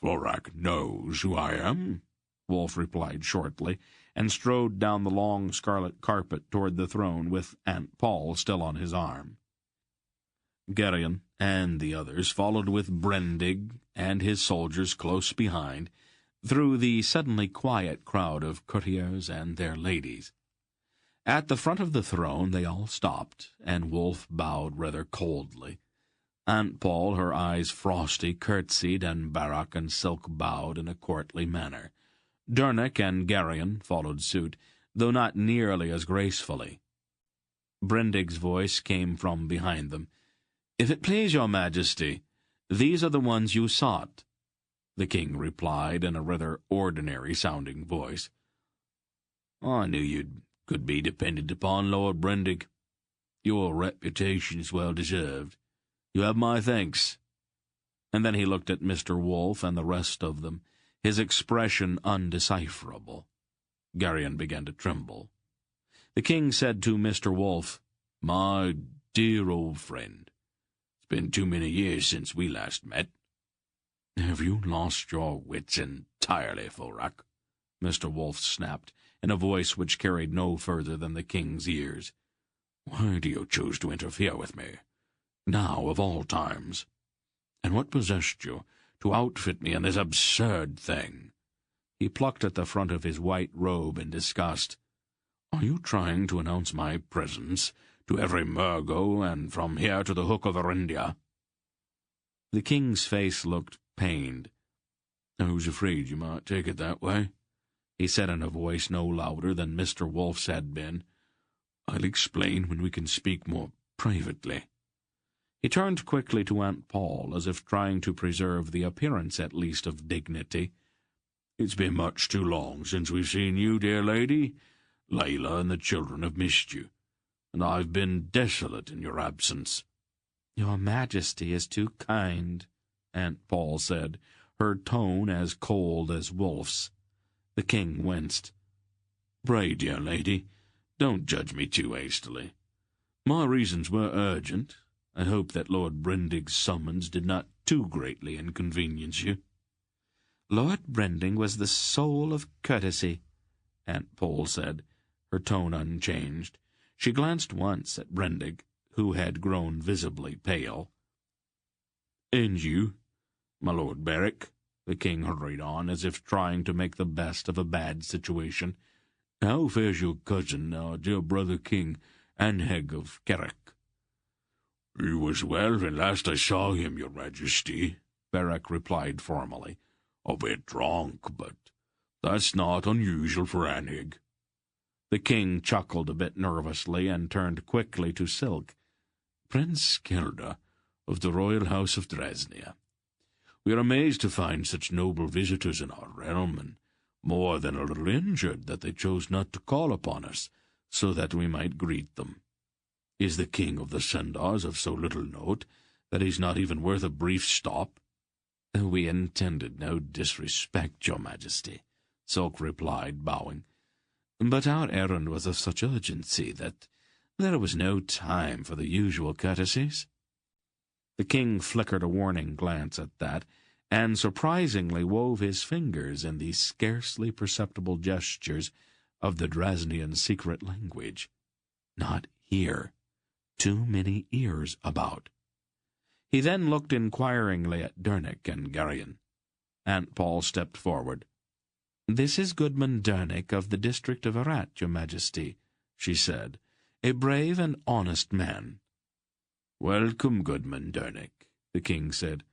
"Fulrak knows who I am?" Wolf replied shortly, and strode down the long scarlet carpet toward the throne with Aunt Pol still on his arm. Garion and the others followed with Brendig and his soldiers close behind, through the suddenly quiet crowd of courtiers and their ladies. At the front of the throne they all stopped, and Wolf bowed rather coldly. Aunt Pol, her eyes frosty, curtsied, and Barak and Silk bowed in a courtly manner. Dernick and Garion followed suit, though not nearly as gracefully. Brendig's voice came from behind them. "If it please your Majesty, these are the ones you sought," the king replied in a rather ordinary-sounding voice. "I knew you could be depended upon, Lord Brendig. Your reputation is well deserved. You have my thanks." And then he looked at Mr. Wolf and the rest of them, his expression undecipherable. Garion began to tremble. The king said to Mr. Wolf, "My dear old friend, it's been too many years since we last met." "Have you lost your wits entirely, Thorak?" Mr. Wolf snapped, in a voice which carried no further than the king's ears. "Why do you choose to interfere with me? Now, of all times. And what possessed you to outfit me in this absurd thing?" He plucked at the front of his white robe in disgust. "Are you trying to announce my presence to every Murgo and from here to the Hook of Arindia?" The king's face looked pained. "I was afraid you might take it that way," he said in a voice no louder than Mr. Wolf's had been. "I'll explain when we can speak more privately." He turned quickly to Aunt Pol, as if trying to preserve the appearance at least of dignity. "It's been much too long since we've seen you, dear lady. Layla and the children have missed you, and I've been desolate in your absence." "Your Majesty is too kind," Aunt Pol said, her tone as cold as Wolf's. The king winced. "Pray, dear lady, don't judge me too hastily. My reasons were urgent. I hope that Lord Brendig's summons did not too greatly inconvenience you." "Lord Brendig was the soul of courtesy," Aunt Pol said, her tone unchanged. She glanced once at Brendig, who had grown visibly pale. "And you, my Lord Beric," the king hurried on, as if trying to make the best of a bad situation. "How fares your cousin, our dear brother King Anheg of Carrick?" "He was well when last I saw him, your Majesty," Beric replied formally. "A bit drunk, but that's not unusual for Anheg." The king chuckled a bit nervously and turned quickly to Silk. "Prince Kilda of the Royal House of Dresnia. We are amazed to find such noble visitors in our realm, and more than a little injured that they chose not to call upon us, so that we might greet them. Is the king of the Sendars of so little note that he's not even worth a brief stop?" "We intended no disrespect, your Majesty," Silk replied, bowing. "But our errand was of such urgency that there was no time for the usual courtesies." The king flickered a warning glance at that, and surprisingly wove his fingers in the scarcely perceptible gestures of the Dresnian secret language. "Not here. Too many ears about." He then looked inquiringly at Dernick and Garion. Aunt Pol stepped forward. "This is Goodman Dernick of the district of Arat, your Majesty," she said. "A brave and honest man." "Welcome, Goodman Dernick," the king said.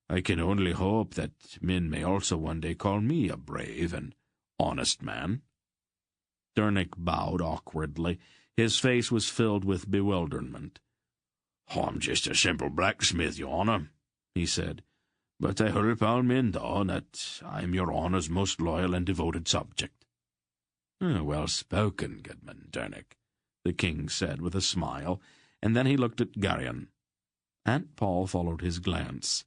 "I can only hope that men may also one day call me a brave and honest man." Dernick bowed awkwardly. His face was filled with bewilderment. "I'm just a simple blacksmith, your honour," he said. "But I hope I'll mend on that I'm your honour's most loyal and devoted subject." "Well spoken, Goodman Dernick," the king said with a smile, and then he looked at Garion. Aunt Pol followed his glance.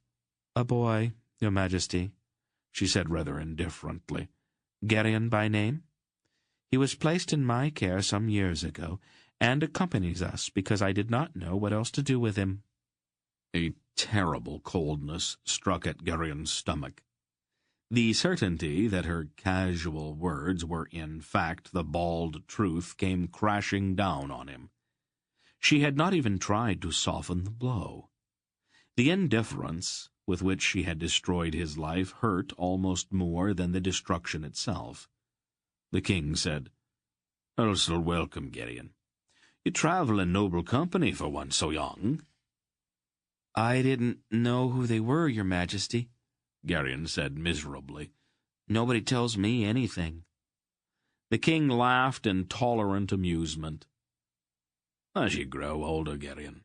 "A boy, your Majesty," she said rather indifferently. "Garion by name. He was placed in my care some years ago, and accompanies us because I did not know what else to do with him." A terrible coldness struck at Garion's stomach. The certainty that her casual words were in fact the bald truth came crashing down on him. She had not even tried to soften the blow. The indifference with which she had destroyed his life hurt almost more than the destruction itself. The king said, "I'll still welcome, Garion. You travel in noble company for one so young." "I didn't know who they were, your majesty," Garion said miserably. "Nobody tells me anything." The king laughed in tolerant amusement. "As you grow older, Garion,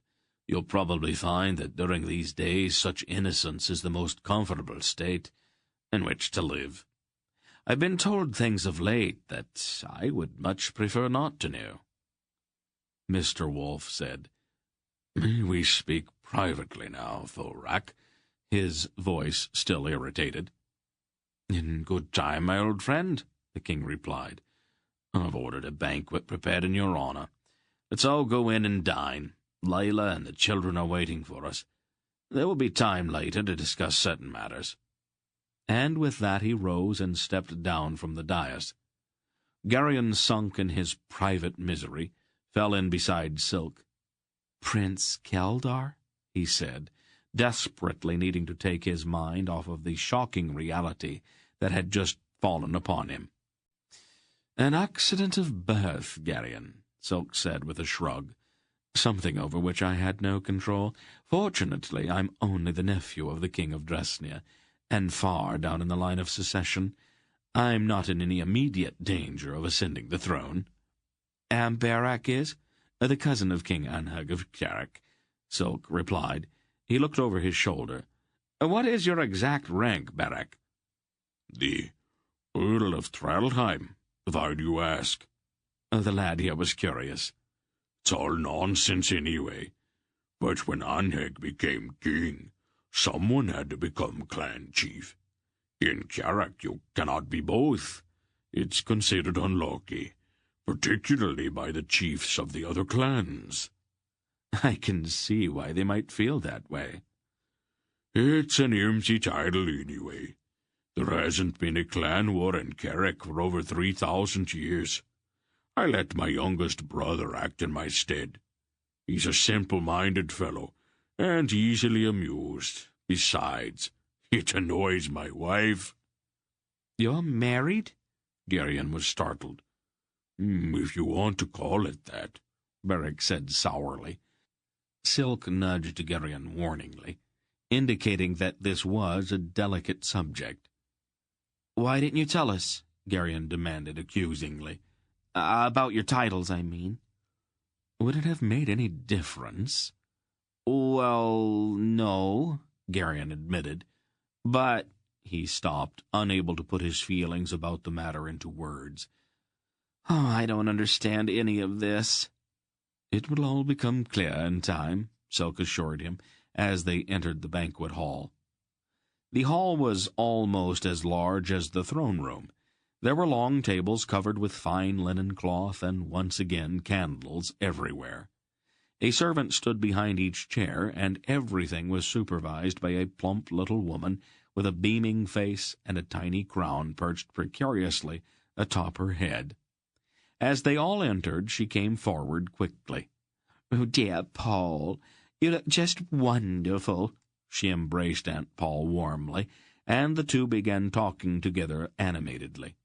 you'll probably find that during these days such innocence is the most comfortable state in which to live. I've been told things of late that I would much prefer not to know." Mr. Wolf said, "May we speak privately now, Thulrak?" his voice still irritated. "In good time, my old friend," the king replied. "I've ordered a banquet prepared in your honor. Let's all go in and dine. Layla and the children are waiting for us. There will be time later to discuss certain matters." And with that he rose and stepped down from the dais. Garion, sunk in his private misery, fell in beside Silk. "Prince Keldar?" he said, desperately needing to take his mind off of the shocking reality that had just fallen upon him. "An accident of birth, Garion," Silk said with a shrug. "Something over which I had no control. Fortunately, I'm only the nephew of the King of Dresnia, and far down in the line of succession. I'm not in any immediate danger of ascending the throne." "And Barak is?" "The cousin of King Anhug of Carrick," Silk replied. He looked over his shoulder. "What is your exact rank, Barak?" "The Earl of Thraldheim, why do you ask?" The lad here was curious. "It's all nonsense anyway. But when Anheg became king, someone had to become clan chief. In Carrick you cannot be both. It's considered unlucky, particularly by the chiefs of the other clans." "I can see why they might feel that way." "It's an empty title anyway. There hasn't been a clan war in Carrick for over 3,000 years. I let my youngest brother act in my stead. He's a simple-minded fellow, and easily amused. Besides, it annoys my wife." "You're married?" Garion was startled. "If you want to call it that," Barak said sourly. Silk nudged Garion warningly, indicating that this was a delicate subject. "Why didn't you tell us?" Garion demanded accusingly. About your titles, I mean." "Would it have made any difference?" "Well, no," Garion admitted. "but—" He stopped, unable to put his feelings about the matter into words. "Oh, I don't understand any of this." "It will all become clear in time," Silk assured him, as they entered the banquet hall. The hall was almost as large as the throne room. There were long tables covered with fine linen cloth, and once again candles everywhere. A servant stood behind each chair, and everything was supervised by a plump little woman with a beaming face and a tiny crown perched precariously atop her head. As they all entered, she came forward quickly. "Oh, dear Paul, you look just wonderful." She embraced Aunt Pol warmly, and the two began talking together animatedly.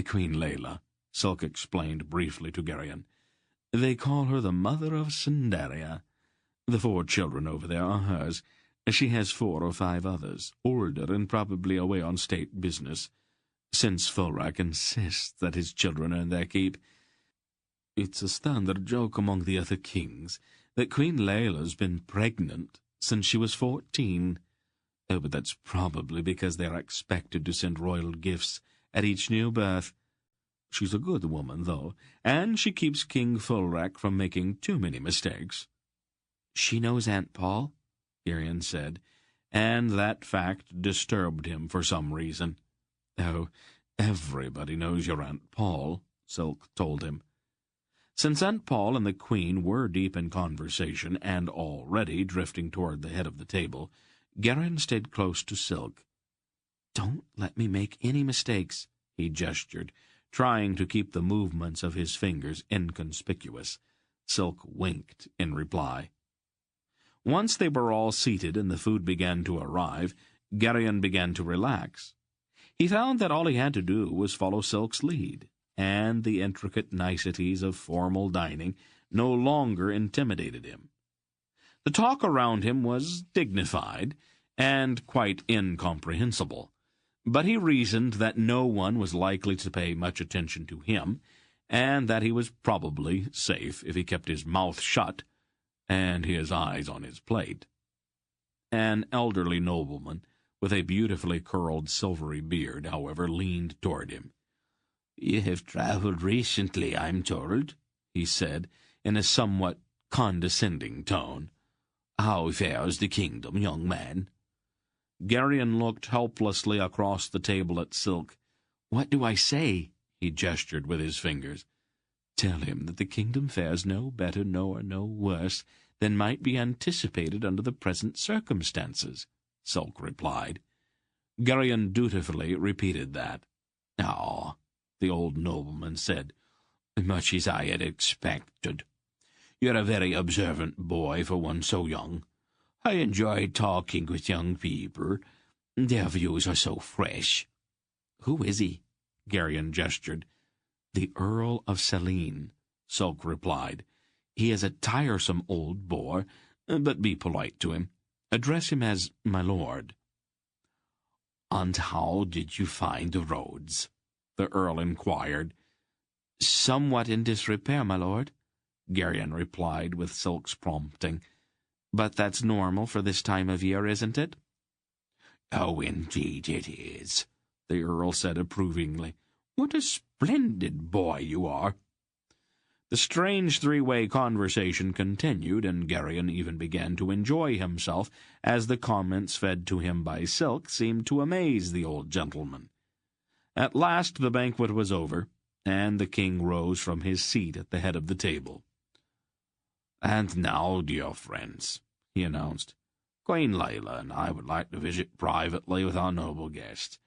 "Queen Layla," Silk explained briefly to Garion. "They call her the mother of Cinderia. The 4 children over there are hers. She has 4 or 5 others, older and probably away on state business, since Thulrak insists that his children earn their keep. It's a standard joke among the other kings that Queen Layla's been pregnant since she was 14. Oh, but that's probably because they're expected to send royal gifts at each new birth. She's a good woman, though, and she keeps King Thulrak from making too many mistakes." "She knows Aunt Pol?" Garion said, and that fact disturbed him for some reason. "Oh, everybody knows your Aunt Pol," Silk told him. Since Aunt Pol and the Queen were deep in conversation and already drifting toward the head of the table, Garion stayed close to Silk. Don't let me make any mistakes, he gestured, trying to keep the movements of his fingers inconspicuous. Silk winked in reply. Once they were all seated and the food began to arrive, Garion began to relax. He found that all he had to do was follow Silk's lead, and the intricate niceties of formal dining no longer intimidated him. The talk around him was dignified and quite incomprehensible, but he reasoned that no one was likely to pay much attention to him, and that he was probably safe if he kept his mouth shut and his eyes on his plate. An elderly nobleman with a beautifully curled silvery beard, however, leaned toward him. "You have travelled recently, I'm told," he said, in a somewhat condescending tone. "How fares the kingdom, young man?" Garion looked helplessly across the table at Silk. "What do I say?" he gestured with his fingers. "Tell him that the kingdom fares no better nor no worse than might be anticipated under the present circumstances," Silk replied. Garion dutifully repeated that. "Ah," the old nobleman said, "much as I had expected. You're a very observant boy for one so young. I enjoy talking with young people. Their views are so fresh." "Who is he?" Garion gestured. "The Earl of Selene," Silk replied. "He is a tiresome old bore, but be polite to him. Address him as my lord." "And how did you find the roads?" the Earl inquired. "Somewhat in disrepair, my lord," Garion replied with Silk's prompting. "But that's normal for this time of year, isn't it?" "Oh, indeed it is," the Earl said approvingly. "What a splendid boy you are." The strange three-way conversation continued, and Garion even began to enjoy himself, as the comments fed to him by Silk seemed to amaze the old gentleman. At last the banquet was over, and the king rose from his seat at the head of the table. "And now, dear friends," he announced, "Queen Leila and I would like to visit privately with our noble guest,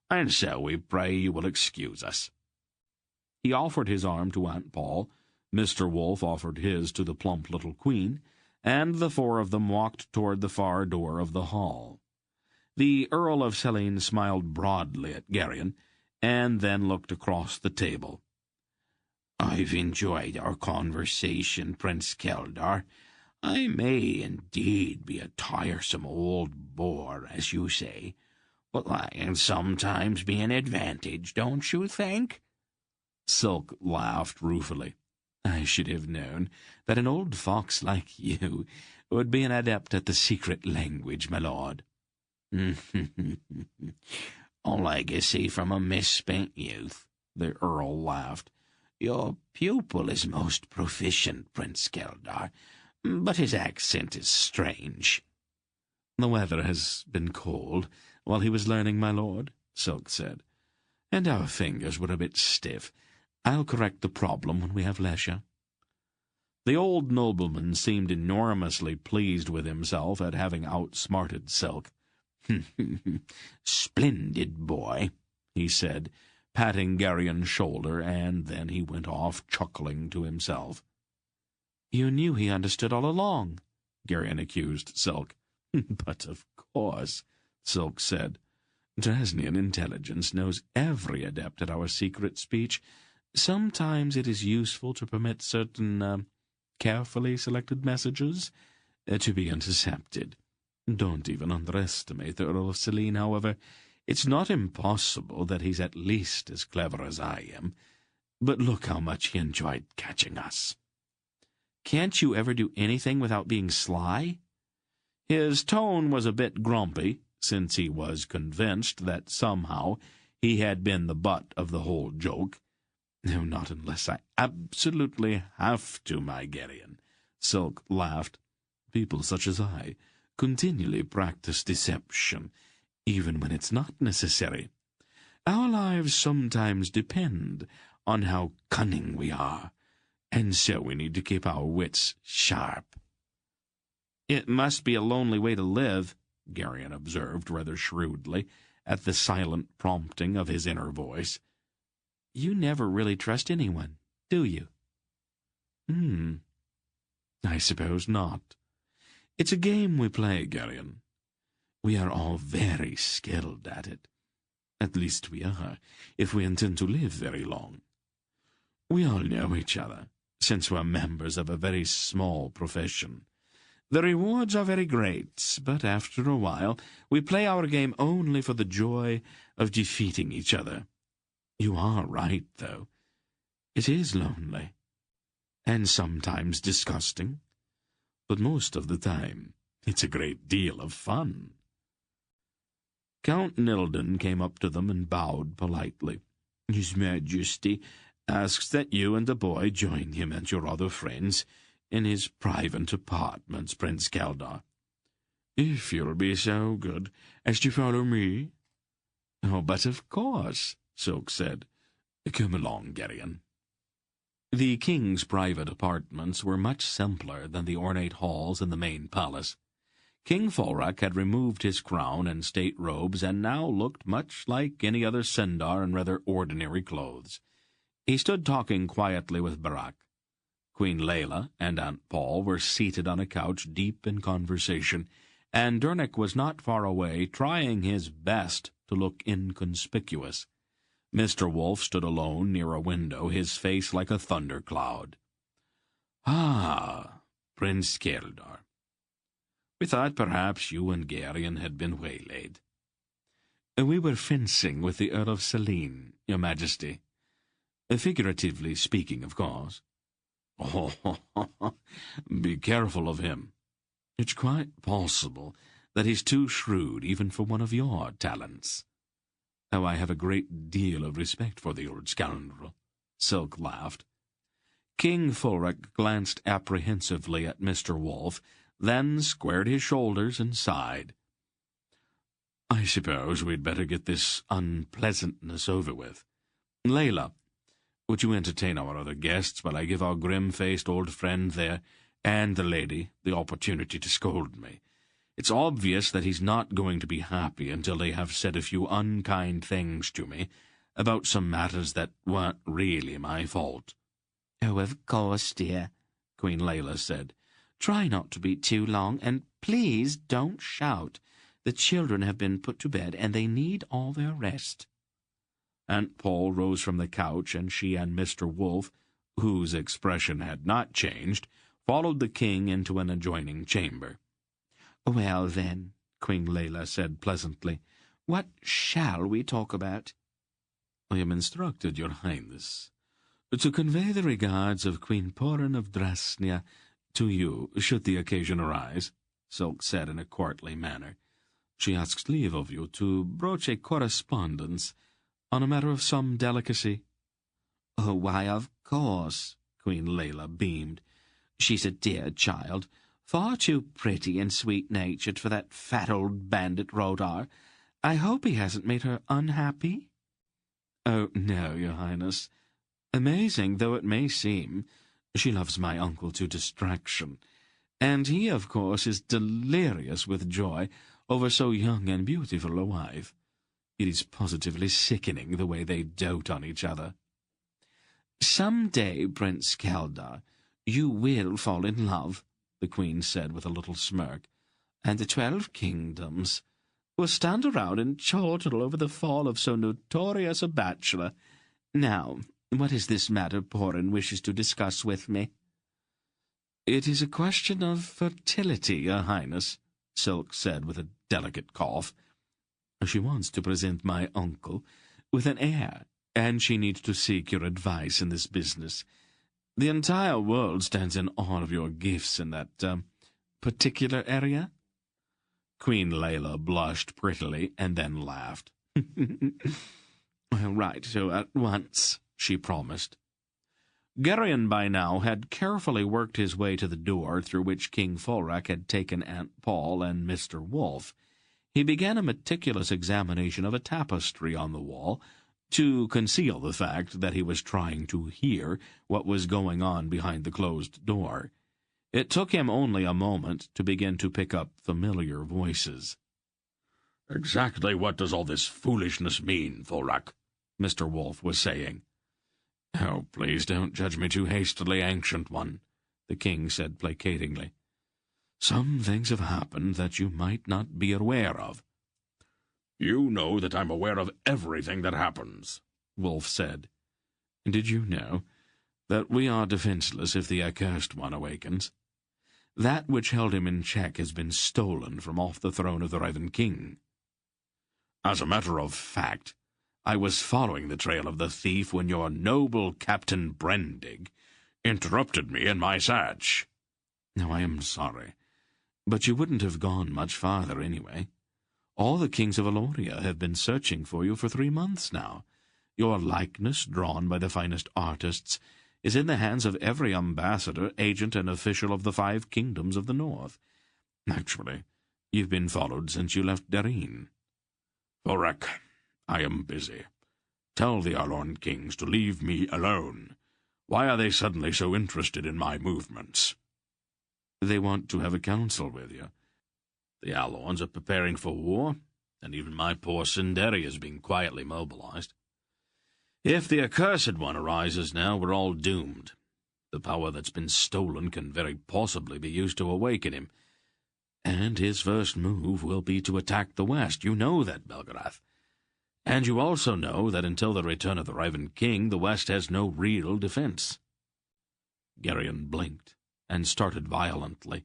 and so we pray you will excuse us." He offered his arm to Aunt Pol, Mr. Wolf offered his to the plump little queen, and the four of them walked toward the far door of the hall. The Earl of Selene smiled broadly at Garion, and then looked across the table. "I've enjoyed our conversation, Prince Keldar. I may indeed be a tiresome old bore, as you say, but I can sometimes be an advantage, don't you think?" Silk laughed ruefully. "I should have known that an old fox like you would be an adept at the secret language, my lord." "A legacy from a misspent youth," the Earl laughed. "Your pupil is most proficient, Prince Keldar, but his accent is strange." "The weather has been cold while he was learning, my lord," Silk said, "and our fingers were a bit stiff. I'll correct the problem when we have leisure." The old nobleman seemed enormously pleased with himself at having outsmarted Silk. "Splendid boy," he said, patting Garion's shoulder, and then he went off chuckling to himself. "You knew he understood all along," Garion accused Silk. "But of course," Silk said. "Dresnian intelligence knows every adept at our secret speech. Sometimes it is useful to permit certain, carefully selected messages to be intercepted. Don't even underestimate the Earl of Selene, however. It's not impossible that he's at least as clever as I am. But look how much he enjoyed catching us." "Can't you ever do anything without being sly?" His tone was a bit grumpy, since he was convinced that somehow he had been the butt of the whole joke. "No, not unless I absolutely have to, my Garion," Silk laughed. "People such as I continually practice deception, even when it's not necessary. Our lives sometimes depend on how cunning we are, and so we need to keep our wits sharp." "It must be a lonely way to live," Garion observed rather shrewdly, at the silent prompting of his inner voice. "You never really trust anyone, do you?" I suppose not. It's a game we play, Garion. We are all very skilled at it. At least we are, if we intend to live very long. We all know each other, since we're members of a very small profession. The rewards are very great, but after a while we play our game only for the joy of defeating each other. You are right, though. It is lonely, and sometimes disgusting, but most of the time it's a great deal of fun. Count Nilden came up to them and bowed politely. "His Majesty asks that you and the boy join him and your other friends in his private apartments, Prince Keldar. If you'll be so good as to follow me." "Oh, but of course," Silk said. "Come along, Garion." The king's private apartments were much simpler than the ornate halls in the main palace. King Folrak had removed his crown and state robes and now looked much like any other Sindar in rather ordinary clothes. He stood talking quietly with Barak. Queen Layla and Aunt Pol were seated on a couch deep in conversation, and Dernick was not far away, trying his best to look inconspicuous. Mr. Wolf stood alone near a window, his face like a thundercloud. "Ah, Prince Keldar. We thought perhaps you and Garion had been waylaid." "We were fencing with the Earl of Selene, Your Majesty. Figuratively speaking, of course." "Oh, be careful of him. It's quite possible that he's too shrewd even for one of your talents." "Oh, I have a great deal of respect for the old scoundrel," Silk laughed. King Folrak glanced apprehensively at Mr. Wolf, then squared his shoulders and sighed. "I suppose we'd better get this unpleasantness over with. Layla, would you entertain our other guests while I give our grim-faced old friend there and the lady the opportunity to scold me? It's obvious that he's not going to be happy until they have said a few unkind things to me about some matters that weren't really my fault." "Oh, of course, dear," Queen Layla said. "Try not to be too long, and please don't shout. The children have been put to bed, and they need all their rest." Aunt Pol rose from the couch, and she and Mr. Wolf, whose expression had not changed, followed the king into an adjoining chamber. "Well, then," Queen Layla said pleasantly, "what shall we talk about?" "I am instructed, Your Highness, to convey the regards of Queen Porin of Drasnia to you, should the occasion arise," Silk said in a courtly manner. "She asks leave of you to broach a correspondence on a matter of some delicacy." "Oh, why, of course," Queen Layla beamed. "She's a dear child, far too pretty and sweet-natured for that fat old bandit Rodar. I hope he hasn't made her unhappy?" "Oh, no, Your Highness. Amazing though it may seem, she loves my uncle to distraction, and he, of course, is delirious with joy over so young and beautiful a wife. It is positively sickening the way they dote on each other." "Some day, Prince Keldar, you will fall in love," the Queen said with a little smirk, "and the 12 kingdoms will stand around and chortle over the fall of so notorious a bachelor. Now, what is this matter Porin wishes to discuss with me?" "It is a question of fertility, Your Highness," Silk said with a delicate cough. "She wants to present my uncle with an heir, and she needs to seek your advice in this business. The entire world stands in awe of your gifts in that, particular area." Queen Layla blushed prettily and then laughed. "I'll write to her at once," she promised. Garion by now had carefully worked his way to the door through which King Folrak had taken Aunt Pol and Mr. Wolf. He began a meticulous examination of a tapestry on the wall, to conceal the fact that he was trying to hear what was going on behind the closed door. It took him only a moment to begin to pick up familiar voices. Exactly what does all this foolishness mean, Thorak? Mr. Wolf was saying. Oh, please don't judge me too hastily, Ancient One, the king said placatingly. Some things have happened that you might not be aware of. You know that I'm aware of everything that happens, Wolf said. Did you know that we are defenseless if the accursed one awakens? That which held him in check has been stolen from off the throne of the Raven King. As a matter of fact, I was following the trail of the thief when your noble Captain Brendig interrupted me in my search. Now, I am sorry, but you wouldn't have gone much farther anyway. All the kings of Aloria have been searching for you for 3 months now. Your likeness, drawn by the finest artists, is in the hands of every ambassador, agent, and official of the 5 kingdoms of the north. Actually, you've been followed since you left Garion. Thorak, I am busy. Tell the Alorn kings to leave me alone. Why are they suddenly so interested in my movements? They want to have a council with you. The Alorns are preparing for war, and even my poor Sinderi is being quietly mobilized. If the accursed one arises now, we're all doomed. The power that's been stolen can very possibly be used to awaken him. And his first move will be to attack the west. You know that, Belgariad. And you also know that until the return of the Raven King, the west has no real defense. Garion blinked and started violently,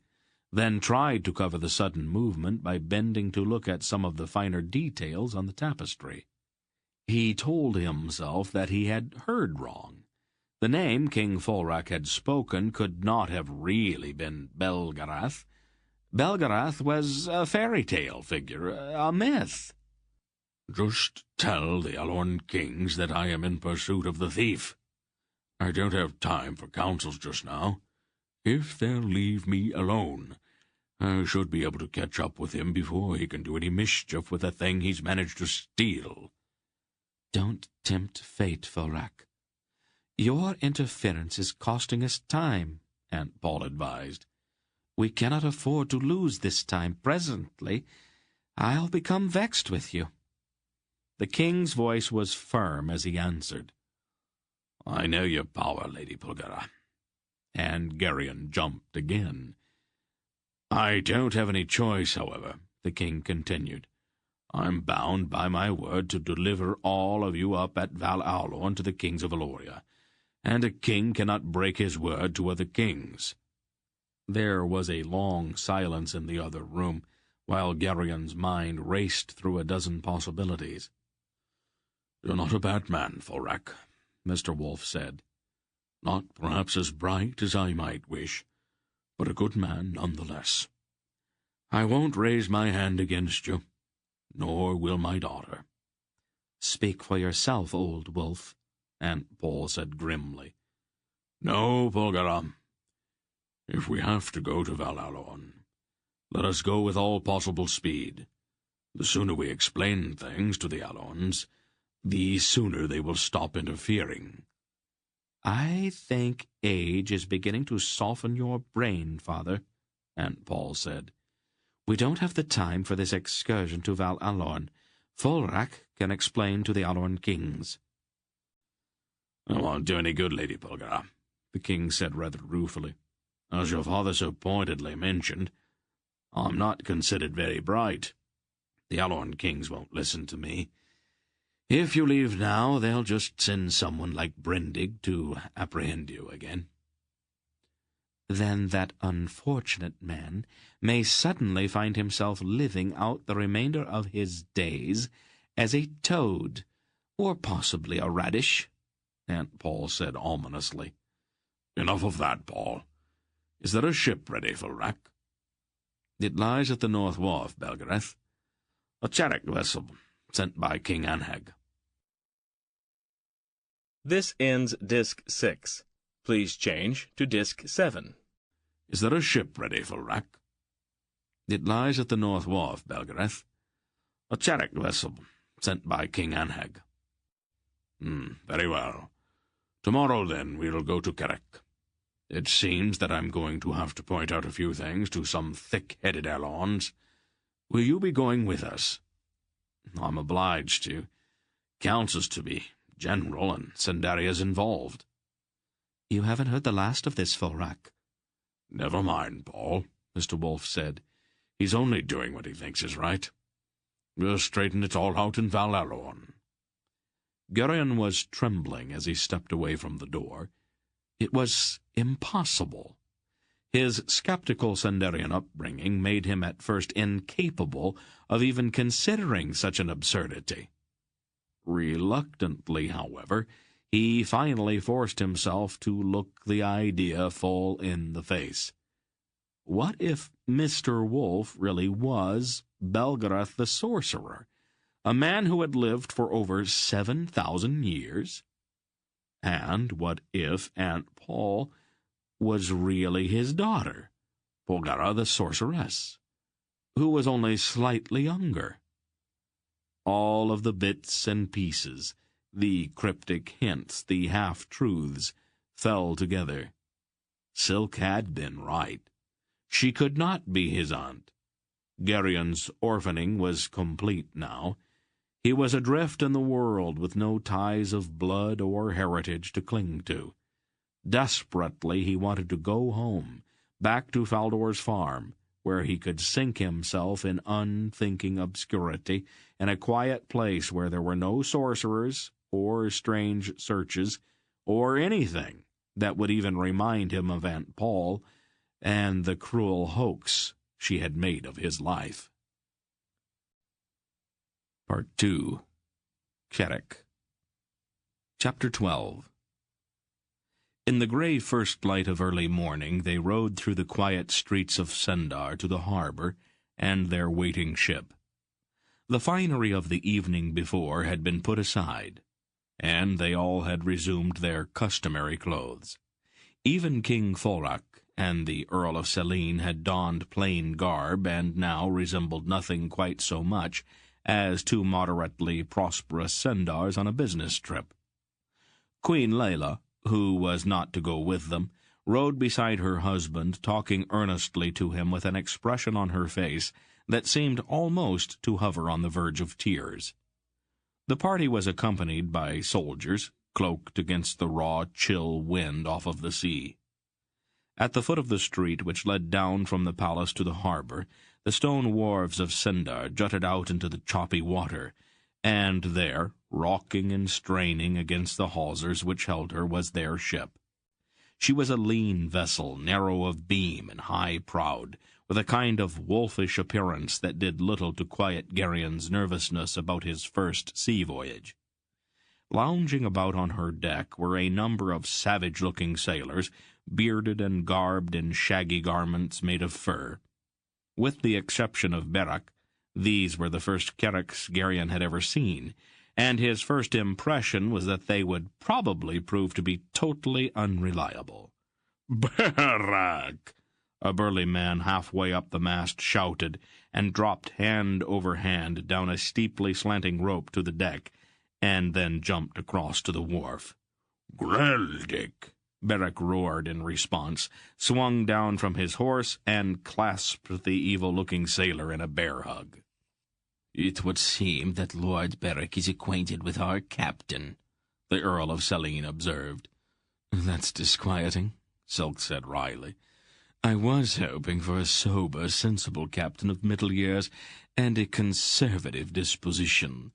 then tried to cover the sudden movement by bending to look at some of the finer details on the tapestry. He told himself that he had heard wrong. The name King Thorak had spoken could not have really been Belgariad. Belgariad was a fairy tale figure, a myth. Just tell the Alorn kings that I am in pursuit of the thief. I don't have time for councils just now. If they'll leave me alone, I should be able to catch up with him before he can do any mischief with the thing he's managed to steal. Don't tempt fate, Thorak. Your interference is costing us time, Aunt Pol advised. We cannot afford to lose this time. Presently, I'll become vexed with you. The king's voice was firm as he answered. I know your power, Lady Bulgara. And Garion jumped again. I don't have any choice, however, the king continued. I'm bound by my word to deliver all of you up at Val Aulorn to the kings of Aloria, and a king cannot break his word to other kings. There was a long silence in the other room, while Garion's mind raced through a dozen possibilities. You're not a bad man, Thorak, Mr. Wolf said. Not perhaps as bright as I might wish, but a good man nonetheless. I won't raise my hand against you, nor will my daughter. Speak for yourself, old wolf, Aunt Pol said grimly. No, Bulgaram. If we have to go to Val Aulorn, let us go with all possible speed. The sooner we explain things to the Alorns, the sooner they will stop interfering. I think age is beginning to soften your brain, Father, Aunt Pol said. We don't have the time for this excursion to Val Aulorn. Thorak can explain to the Alorn kings. It won't do any good, Lady Bulgara, the king said rather ruefully. As your father so pointedly mentioned, I'm not considered very bright. The Alorn kings won't listen to me. If you leave now, they'll just send someone like Brendig to apprehend you again. Then that unfortunate man may suddenly find himself living out the remainder of his days as a toad, or possibly a radish, Aunt Pol said ominously. Enough of that, Paul. Is there a ship ready for wreck? It lies at the North Wharf, Belgariad. A chariot vessel sent by King Anheg. This ends Disc 6. Please change to Disc 7. Is there a ship ready for wreck? It lies at the North Wharf, Belgariad. A chariot vessel sent by King Anheg. Very well. Tomorrow, then, we'll go to Carrick. It seems that I'm going to have to point out a few things to some thick-headed Alorns. Will you be going with us? I'm obliged to. Counts us to be general, and Sandaria's involved. You haven't heard the last of this, Forak. Never mind, Paul, Mr. Wolf said. He's only doing what he thinks is right. We'll straighten it all out in Val-Alorn. Garion was trembling as he stepped away from the door. It was impossible. His skeptical Sandarian upbringing made him at first incapable of even considering such an absurdity. Reluctantly, however, he finally forced himself to look the idea full in the face. What if Mr. Wolf really was Belgariad the sorcerer, a man who had lived for over 7,000 years? And what if Aunt Pol was really his daughter, Polgara the sorceress, who was only slightly younger? All of the bits and pieces, the cryptic hints, the half-truths, fell together. Silk had been right. She could not be his aunt. Garion's orphaning was complete now. He was adrift in the world with no ties of blood or heritage to cling to. Desperately he wanted to go home, back to Faldor's farm, where he could sink himself in unthinking obscurity, in a quiet place where there were no sorcerers or strange searches, or anything that would even remind him of Aunt Pol and the cruel hoax she had made of his life. Part 2. Carrick. Chapter 12. In the grey first light of early morning they rode through the quiet streets of Sendar to the harbour and their waiting ship. The finery of the evening before had been put aside, and they all had resumed their customary clothes. Even King Forak and the Earl of Selene had donned plain garb, and now resembled nothing quite so much as two moderately prosperous Sendars on a business trip. Queen Layla, who was not to go with them, rode beside her husband, talking earnestly to him with an expression on her face that seemed almost to hover on the verge of tears. The party was accompanied by soldiers, cloaked against the raw, chill wind off of the sea. At the foot of the street which led down from the palace to the harbour, the stone wharves of Sendar jutted out into the choppy water, and there, rocking and straining against the hawsers which held her, was their ship. She was a lean vessel, narrow of beam and high-prowed, with a kind of wolfish appearance that did little to quiet Garion's nervousness about his first sea voyage. Lounging about on her deck were a number of savage-looking sailors, bearded and garbed in shaggy garments made of fur. With the exception of Berak, these were the first Carricks Garion had ever seen, and his first impression was that they would probably prove to be totally unreliable. Berak! A burly man halfway up the mast shouted, and dropped hand over hand down a steeply slanting rope to the deck, and then jumped across to the wharf. Greldick! Berak roared in response, swung down from his horse, and clasped the evil-looking sailor in a bear hug. "It would seem that Lord Berak is acquainted with our captain," the Earl of Selene observed. "That's disquieting," Silk said wryly. "I was hoping for a sober, sensible captain of middle years and a conservative disposition.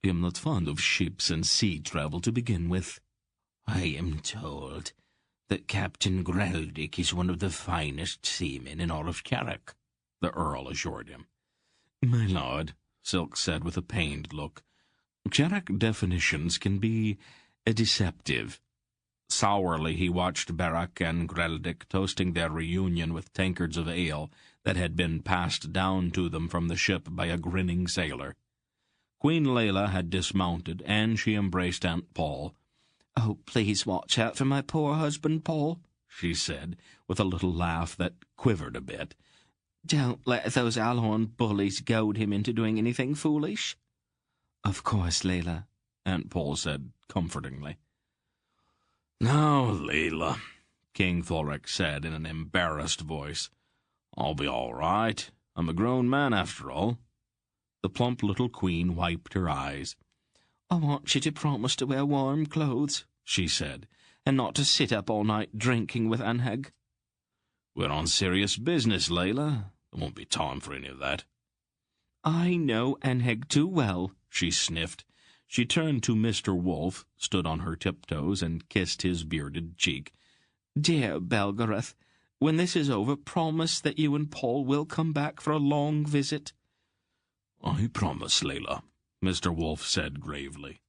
I am not fond of ships and sea travel to begin with." "I am told that Captain Greldick is one of the finest seamen in all of Carrick," the Earl assured him. "My lord," Silk said with a pained look, "Carrick definitions can be deceptive." Sourly he watched Berak and Greldick toasting their reunion with tankards of ale that had been passed down to them from the ship by a grinning sailor. Queen Layla had dismounted, and she embraced Aunt Pol. "Oh, please watch out for my poor husband, Paul," she said, with a little laugh that quivered a bit. "Don't let those Alhorn bullies goad him into doing anything foolish." "Of course, Layla," Aunt Pol said comfortingly. "Now, Layla," King Thorek said in an embarrassed voice, "I'll be all right. I'm a grown man, after all." The plump little queen wiped her eyes. "I want you to promise to wear warm clothes," she said, "and not to sit up all night drinking with Anheg." "We're on serious business, Layla. There won't be time for any of that." "I know Anheg too well," she sniffed. She turned to Mr. Wolf, stood on her tiptoes, and kissed his bearded cheek. "Dear Belgariad, when this is over, promise that you and Pol will come back for a long visit." "I promise, Layla," Mr. Wolf said gravely.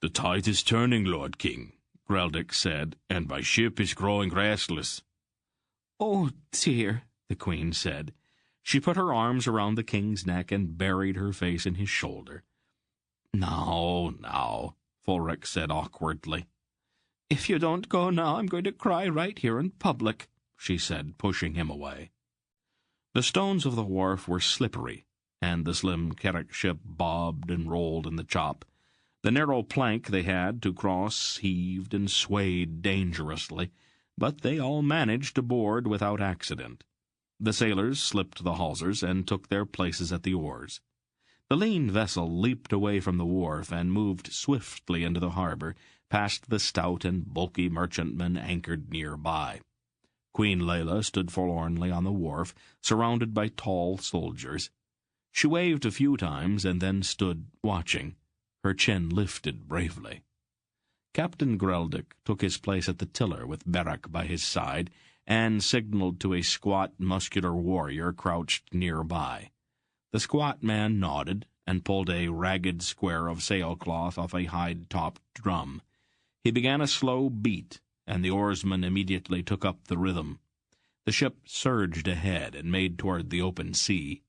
"The tide is turning, Lord King," Greldick said, "and my ship is growing restless." "Oh, dear," the queen said. She put her arms around the king's neck and buried her face in his shoulder. Now, Fulric said awkwardly. "If you don't go now, I'm going to cry right here in public," she said, pushing him away. The stones of the wharf were slippery, and the slim Carrick ship bobbed and rolled in the chop. The narrow plank they had to cross heaved and swayed dangerously, but they all managed to board without accident. The sailors slipped the hawsers and took their places at the oars. The lean vessel leaped away from the wharf and moved swiftly into the harbor, past the stout and bulky merchantmen anchored near by. Queen Layla stood forlornly on the wharf, surrounded by tall soldiers. She waved a few times and then stood watching, her chin lifted bravely. Captain Greldick took his place at the tiller with Beric by his side, and signaled to a squat, muscular warrior crouched nearby. The squat man nodded and pulled a ragged square of sailcloth off a hide-topped drum. He began a slow beat, and the oarsmen immediately took up the rhythm. The ship surged ahead and made toward the open sea.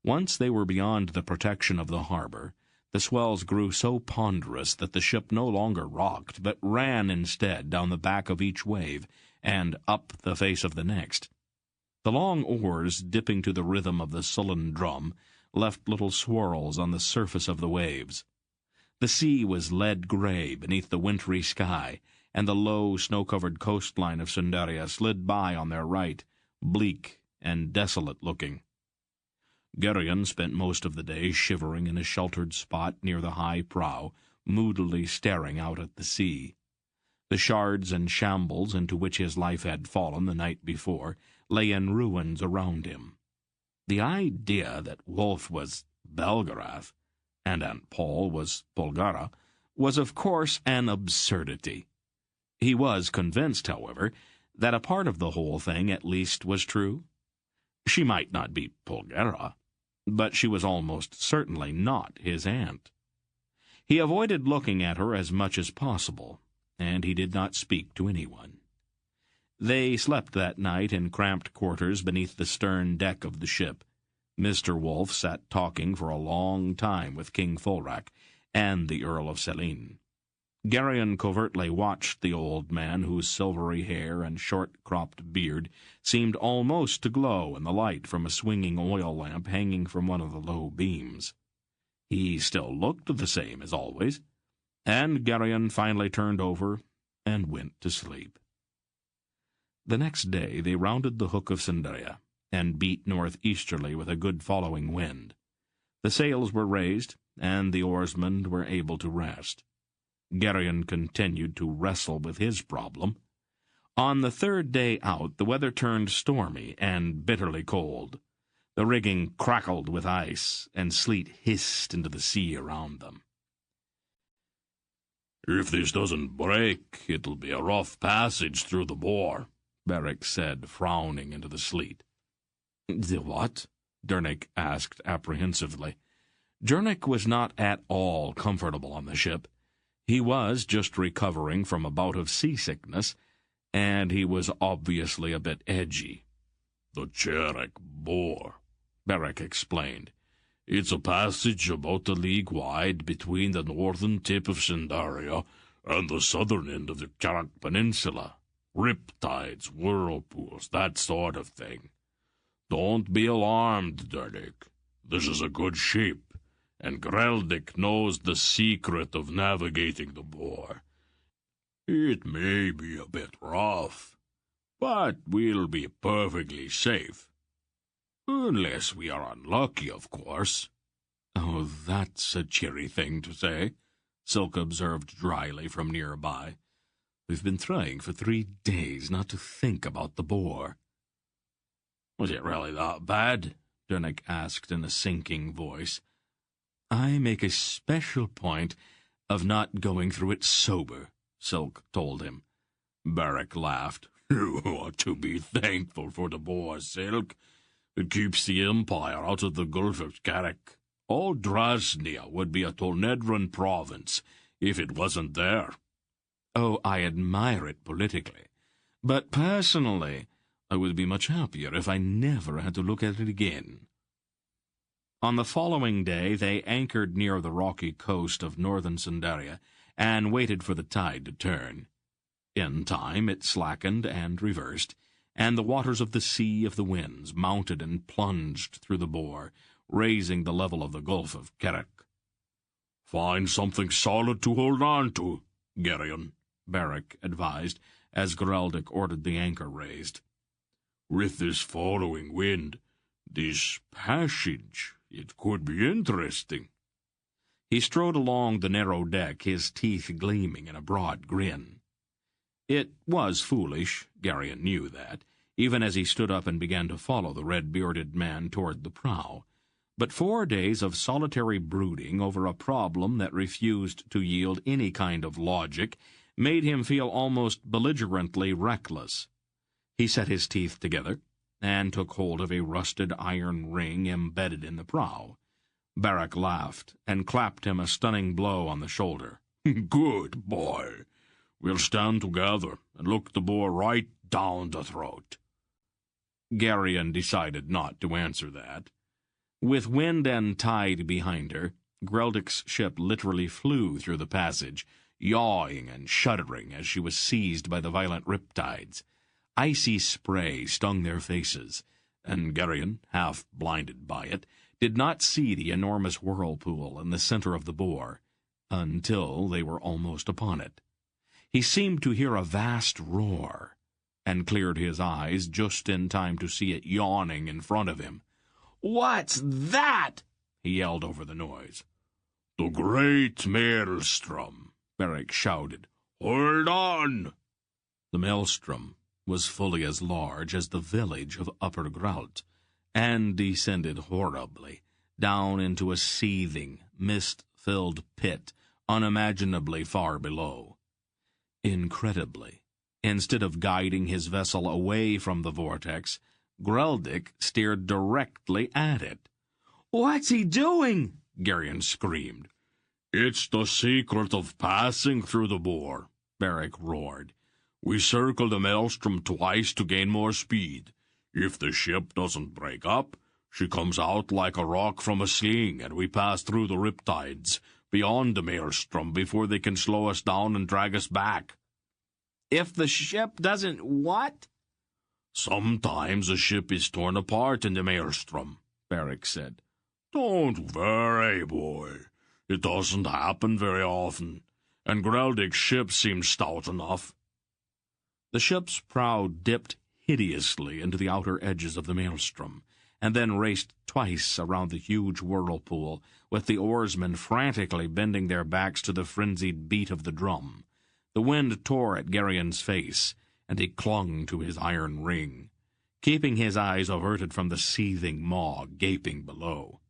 Once they were beyond the protection of the harbor, the swells grew so ponderous that the ship no longer rocked, but ran instead down the back of each wave and up the face of the next. The long oars, dipping to the rhythm of the sullen drum, left little swirls on the surface of the waves. The sea was lead-gray beneath the wintry sky, and the low, snow-covered coastline of Sundaria slid by on their right, bleak and desolate-looking. Garion spent most of the day shivering in a sheltered spot near the high prow, moodily staring out at the sea. The shards and shambles into which his life had fallen the night before lay in ruins around him. The idea that Wolf was Belgariad and Aunt Pol was Polgara was of course an absurdity. He was convinced, however, that a part of the whole thing at least was true. She might not be Polgara, but she was almost certainly not his aunt. He avoided looking at her as much as possible, and he did not speak to anyone. They slept that night in cramped quarters beneath the stern deck of the ship. Mr. Wolf sat talking for a long time with King Fulrac and the Earl of Selene. Garion covertly watched the old man, whose silvery hair and short-cropped beard seemed almost to glow in the light from a swinging oil lamp hanging from one of the low beams. He still looked the same as always, and Garion finally turned over and went to sleep. The next day they rounded the hook of Sundaria and beat northeasterly with a good following wind. The sails were raised, and the oarsmen were able to rest. Garion continued to wrestle with his problem. On the third day out, the weather turned stormy and bitterly cold. The rigging crackled with ice, and sleet hissed into the sea around them. "If this doesn't break, it'll be a rough passage through the bore," Beric said, frowning into the sleet. "The what?" Dernick asked apprehensively. Dernick was not at all comfortable on the ship. He was just recovering from a bout of seasickness, and he was obviously a bit edgy. "The Cherek bore," Beric explained. "It's a passage about a league wide between the northern tip of Sundaria and the southern end of the Cherek Peninsula. Riptides, whirlpools, that sort of thing. Don't be alarmed, Dernick. This is a good ship, and Greldick knows the secret of navigating the bore. It may be a bit rough, but we'll be perfectly safe." Unless we are unlucky, of course. Oh, that's a cheery thing to say, Silk observed dryly from nearby. We've been trying for 3 days not to think about the boar. Was it really that bad? Dunnick asked in a sinking voice. I make a special point of not going through it sober, Silk told him. Beric laughed. You ought to be thankful for the boar, Silk. It keeps the Empire out of the Gulf of Carrick. All Drasnia would be a Tolnedran province if it wasn't there. Oh, I admire it politically. But personally, I would be much happier if I never had to look at it again. On the following day, they anchored near the rocky coast of northern Sindaria and waited for the tide to turn. In time, it slackened and reversed, and the waters of the Sea of the Winds mounted and plunged through the bore, raising the level of the Gulf of Carrick. Find something solid to hold on to, Garion, Beric advised, as Geraldic ordered the anchor raised. With this following wind, this passage, it could be interesting. He strode along the narrow deck, his teeth gleaming in a broad grin. It was foolish, Garion knew that, even as he stood up and began to follow the red-bearded man toward the prow. But 4 days of solitary brooding over a problem that refused to yield any kind of logic made him feel almost belligerently reckless. He set his teeth together and took hold of a rusted iron ring embedded in the prow. Beric laughed and clapped him a stunning blow on the shoulder. Good boy. We'll stand together and look the boar right down the throat. Garion decided not to answer that. With wind and tide behind her, Geraldic's ship literally flew through the passage, yawing and shuddering as she was seized by the violent riptides. Icy spray stung their faces, and Garion, half blinded by it, did not see the enormous whirlpool in the center of the bore, until they were almost upon it. He seemed to hear a vast roar, and cleared his eyes just in time to see it yawning in front of him. "What's that?" he yelled over the noise. The great maelstrom, Beric shouted. Hold on! The maelstrom was fully as large as the village of Upper Grault, and descended horribly down into a seething, mist-filled pit unimaginably far below. Incredibly, instead of guiding his vessel away from the vortex, Geraldic steered directly at it. "What's he doing?" Garion screamed. It's the secret of passing through the bore, Beric roared. We circle the maelstrom twice to gain more speed. If the ship doesn't break up, she comes out like a rock from a sling, and we pass through the riptides, beyond the maelstrom, before they can slow us down and drag us back. If the ship doesn't what? Sometimes a ship is torn apart in the maelstrom, Beric said. Don't worry, boy. It doesn't happen very often, and Geraldic's ship seems stout enough. The ship's prow dipped hideously into the outer edges of the maelstrom, and then raced twice around the huge whirlpool, with the oarsmen frantically bending their backs to the frenzied beat of the drum. The wind tore at Garion's face, and he clung to his iron ring, keeping his eyes averted from the seething maw gaping below.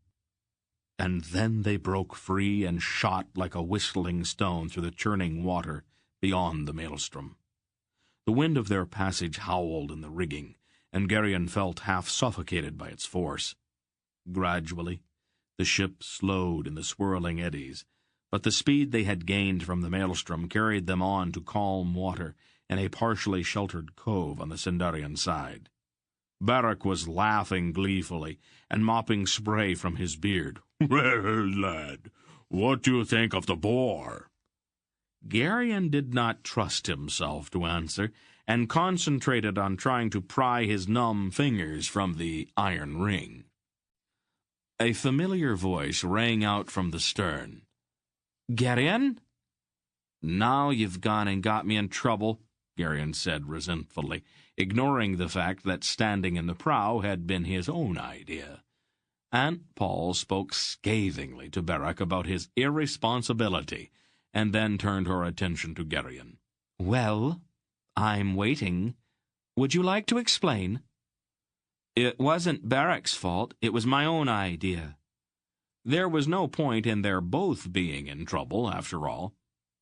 And then they broke free and shot like a whistling stone through the churning water beyond the maelstrom. The wind of their passage howled in the rigging, and Garion felt half suffocated by its force. Gradually, the ship slowed in the swirling eddies, but the speed they had gained from the maelstrom carried them on to calm water in a partially sheltered cove on the Sindarian side. Beric was laughing gleefully and mopping spray from his beard. Well, lad, what do you think of the boar? Garion did not trust himself to answer, and concentrated on trying to pry his numb fingers from the iron ring. A familiar voice rang out from the stern. "Garion?" "Now you've gone and got me in trouble," Garion said resentfully. ignoring the fact that standing in the prow had been his own idea. Aunt Pol spoke scathingly to Beric about his irresponsibility, and then turned her attention to Garion. "Well, I'm waiting. Would you like to explain?" "It wasn't Beric's fault. It was my own idea." There was no point in their both being in trouble, after all.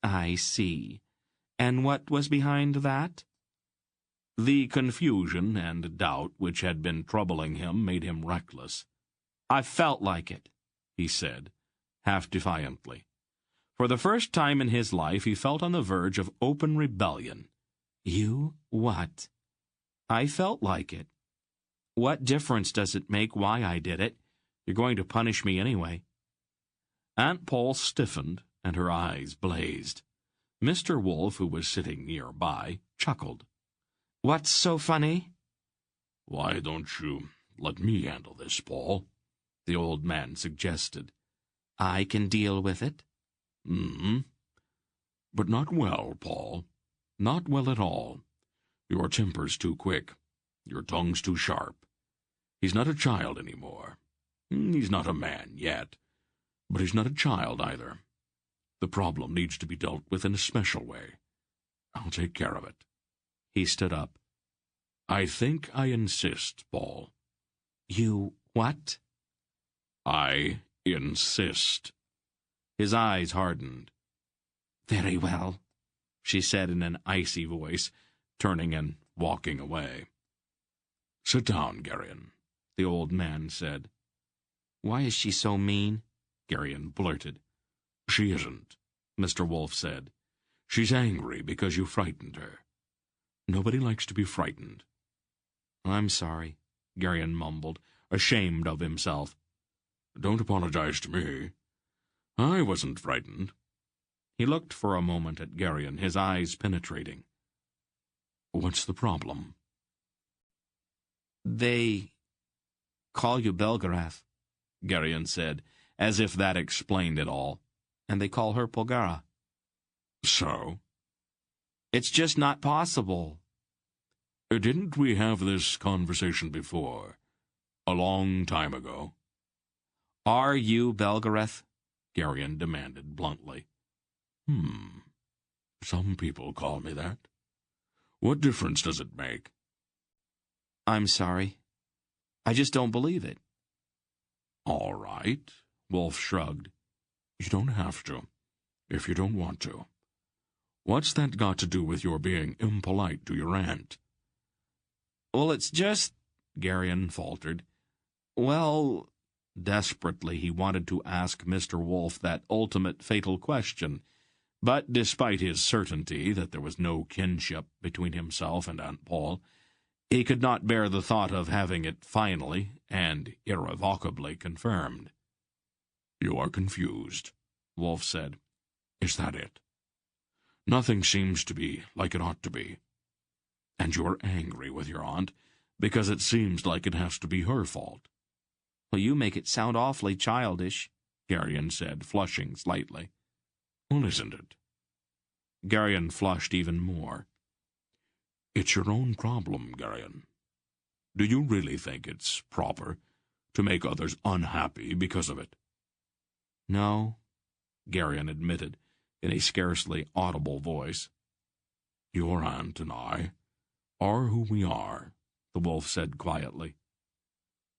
"I see. And what was behind that?" The confusion and doubt which had been troubling him made him reckless. "I felt like it," he said, half defiantly. For the first time in his life he felt on the verge of open rebellion. "You what?" "I felt like it. What difference does it make why I did it? You're going to punish me anyway." Aunt Pol stiffened, and her eyes blazed. Mr. Wolf, who was sitting nearby, chuckled. "What's so funny?" "Why don't you let me handle this, Paul?" the old man suggested. "I can deal with it." But not well, Paul. Not well at all. Your temper's too quick. Your tongue's too sharp. He's not a child any more. He's not a man yet. But he's not a child either. The problem needs to be dealt with in a special way. I'll take care of it." He stood up. "I think I insist, Paul." "You what?" "I insist." His eyes hardened. "Very well," she said in an icy voice, turning and walking away. "Sit down, Garion," the old man said. "Why is she so mean?" Garion blurted. "She isn't," Mr. Wolf said. "She's angry because you frightened her. Nobody likes to be frightened." "I'm sorry," Garion mumbled, ashamed of himself. "Don't apologize to me. I wasn't frightened." He looked for a moment at Garion, his eyes penetrating. "What's the problem?" "They call you Belgariad," Garion said, as if that explained it all. "and they call her Polgara." "So?" "It's just not possible." "Didn't we have this conversation before? A long time ago?" "Are you Belgariad?" Garion demanded bluntly. Some people call me that. What difference does it make?" "I'm sorry. I just don't believe it." "All right," Wolf shrugged. "You don't have to, if you don't want to. What's that got to do with your being impolite to your aunt?" "Well, it's just," Garion faltered. "Well," desperately he wanted to ask Mr. Wolf that ultimate fatal question, but despite his certainty that there was no kinship between himself and Aunt Pol, he could not bear the thought of having it finally and irrevocably confirmed. "You are confused," Wolf said. "Is that it? Nothing seems to be like it ought to be. And you're angry with your aunt because it seems like it has to be her fault." "Well, you make it sound awfully childish," Garion said, flushing slightly. "Well, isn't it?" Garion flushed even more. "It's your own problem, Garion. Do you really think it's proper to make others unhappy because of it?" "No," Garion admitted, in a scarcely audible voice. "Your aunt and I are who we are," the wolf said quietly.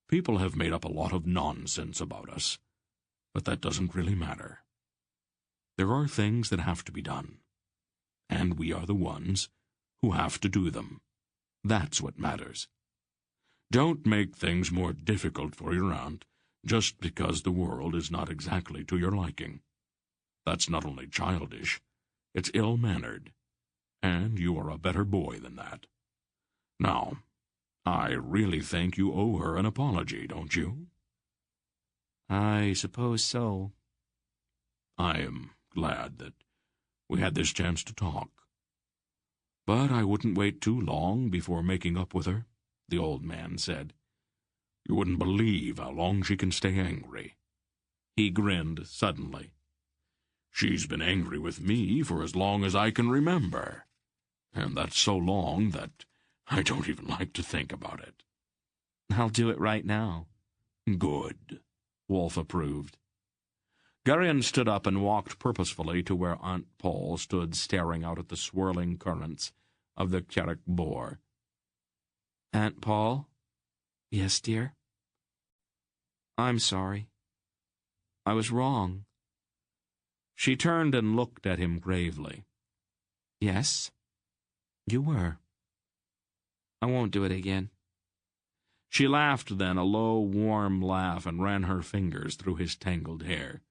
"People have made up a lot of nonsense about us, but that doesn't really matter. There are things that have to be done, and we are the ones who have to do them. That's what matters. Don't make things more difficult for your aunt just because the world is not exactly to your liking. That's not only childish, it's ill-mannered, and you are a better boy than that. Now, I really think you owe her an apology, don't you?" "I suppose so." "I am glad that we had this chance to talk. But I wouldn't wait too long before making up with her," the old man said. "You wouldn't believe how long she can stay angry." He grinned suddenly. "She's been angry with me for as long as I can remember, and that's so long that I don't even like to think about it. I'll do it right now. Good, Wolf approved. Garion stood up and walked purposefully to where Aunt Pol stood staring out at the swirling currents of the Carrick Bore. Aunt Pol? Yes, dear? I'm sorry. I was wrong. She turned and looked at him gravely. Yes, you were. I won't do it again. She laughed then, a low, warm laugh, and ran her fingers through his tangled hair.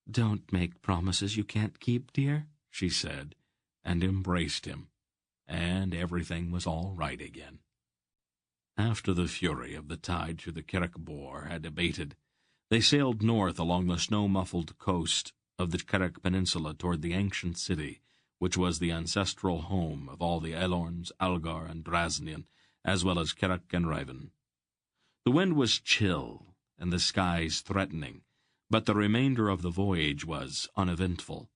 Don't make promises you can't keep, dear, she said, and embraced him, and everything was all right again. After the fury of the tide through the Carrick Bore had abated, they sailed north along the snow-muffled coast of the Carrick Peninsula toward the ancient city, which was the ancestral home of all the Aelorns, Algar, and Brasnian, as well as Carrick and Raven. The wind was chill, and the skies threatening, but the remainder of the voyage was uneventful.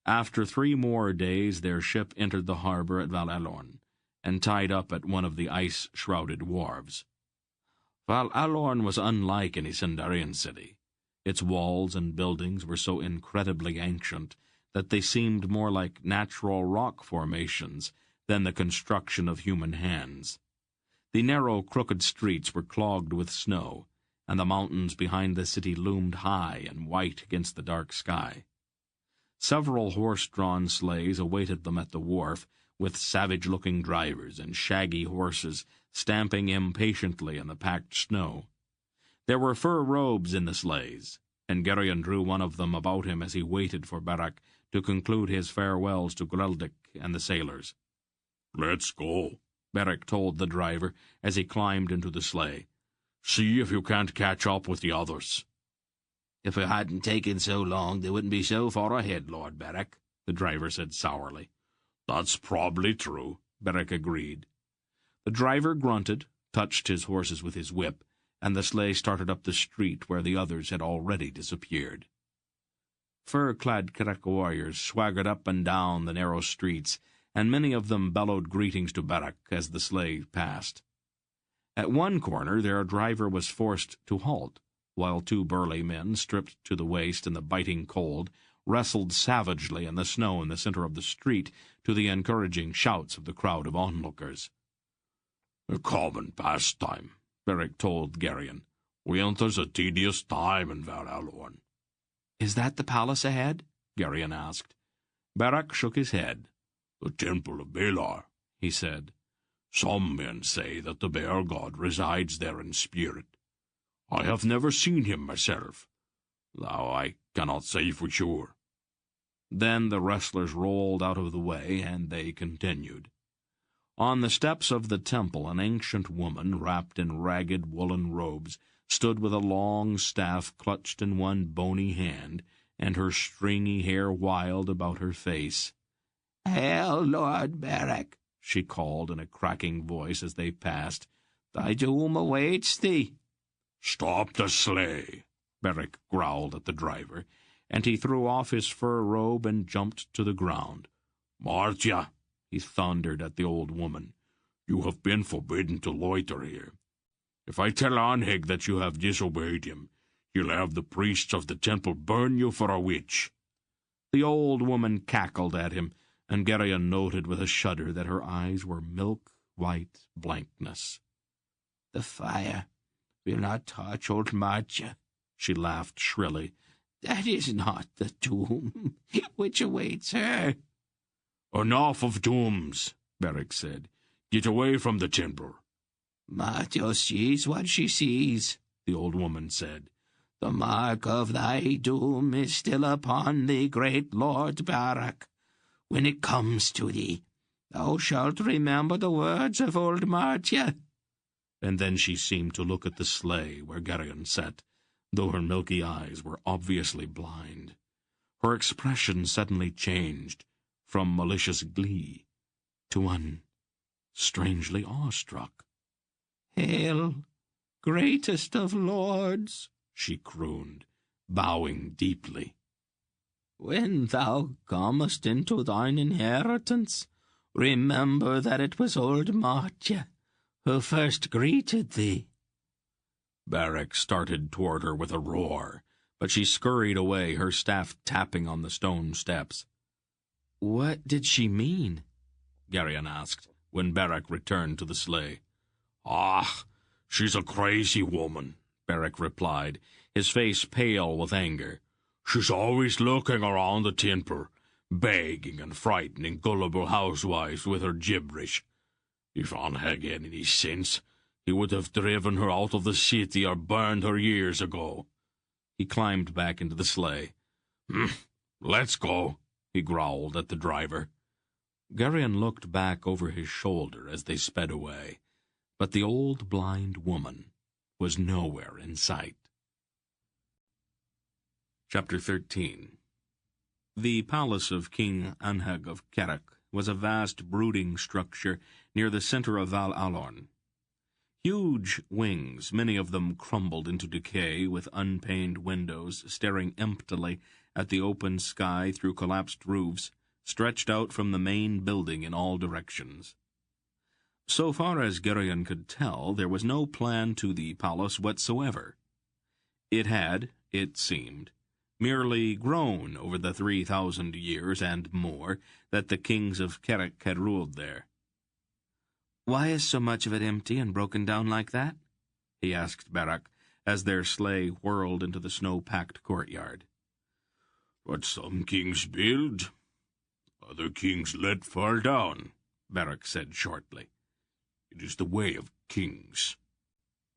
After 3 more days their ship entered the harbor at Val Alorn, and tied up at one of the ice-shrouded wharves. Val Alorn was unlike any Sindarian city. Its walls and buildings were so incredibly ancient that they seemed more like natural rock formations than the construction of human hands. The narrow, crooked streets were clogged with snow, and the mountains behind the city loomed high and white against the dark sky. Several horse-drawn sleighs awaited them at the wharf, with savage-looking drivers and shaggy horses stamping impatiently in the packed snow. There were fur robes in the sleighs, and Garion drew one of them about him as he waited for Beric to conclude his farewells to Greldic and the sailors. Let's go, Beric told the driver as he climbed into the sleigh. See if you can't catch up with the others. If it hadn't taken so long, they wouldn't be so far ahead, Lord Beric, the driver said sourly. That's probably true, Beric agreed. The driver grunted, touched his horses with his whip, and the sleigh started up the street where the others had already disappeared. Fur-clad Carrick warriors swaggered up and down the narrow streets, and many of them bellowed greetings to Beric as the sleigh passed. At one corner their driver was forced to halt, while 2 burly men, stripped to the waist in the biting cold, wrestled savagely in the snow in the center of the street to the encouraging shouts of the crowd of onlookers. A common pastime, Beric told Garion. Winter's a tedious time in Val Alorn. Is that the palace ahead? Garion asked. Beric shook his head. The temple of Balar, he said. Some men say that the bear god resides there in spirit. I have never seen him myself, though I cannot say for sure. Then the wrestlers rolled out of the way, and they continued. On the steps of the temple, an ancient woman, wrapped in ragged woolen robes, stood with a long staff clutched in one bony hand, and her stringy hair wild about her face. "Hail, Lord Beric," she called in a cracking voice as they passed. "Thy doom awaits thee." Stop the sleigh, Beric growled at the driver, and he threw off his fur robe and jumped to the ground. Martia, he thundered at the old woman, you have been forbidden to loiter here. If I tell Anheg that you have disobeyed him, he'll have the priests of the temple burn you for a witch. The old woman cackled at him, and Garion noted with a shudder that her eyes were milk-white blankness. "The fire will not touch old Marcia," she laughed shrilly. "That is not the doom which awaits her." Enough of dooms, Beric said. Get away from the temple. "Marcia sees what she sees," the old woman said. "The mark of thy doom is still upon thee, great Lord Beric. When it comes to thee, thou shalt remember the words of old Marcia." And then she seemed to look at the sleigh where Garion sat, though her milky eyes were obviously blind. Her expression suddenly changed from malicious glee to one strangely awestruck. "Hail, greatest of lords," she crooned, bowing deeply. "When thou comest into thine inheritance, Remember that it was old Martia who first greeted thee. Beric started toward her with a roar, but she scurried away, her staff tapping on the stone steps. What did she mean? Garion asked, when Beric returned to the sleigh. Ah, she's a crazy woman, Beric replied, his face pale with anger. She's always looking around the temple, begging and frightening gullible housewives with her gibberish. If Aunt had any sense, he would have driven her out of the city or burned her years ago. He climbed back into the sleigh. Let's go, he growled at the driver. Garion looked back over his shoulder as they sped away, but the old blind woman was nowhere in sight. Chapter 13. The palace of King Anheg of Carrick was a vast brooding structure near the center of Val Alorn. Huge wings, many of them crumbled into decay, with unpaned windows staring emptily at the open sky through collapsed roofs, stretched out from the main building in all directions. So far as Garion could tell, there was no plan to the palace whatsoever. It had, it seemed, merely grown over the 3,000 years and more that the kings of Carrick had ruled there. "Why is so much of it empty and broken down like that?" he asked Beric, as their sleigh whirled into the snow-packed courtyard. What some kings build, other kings let fall down, Beric said shortly. It is the way of kings.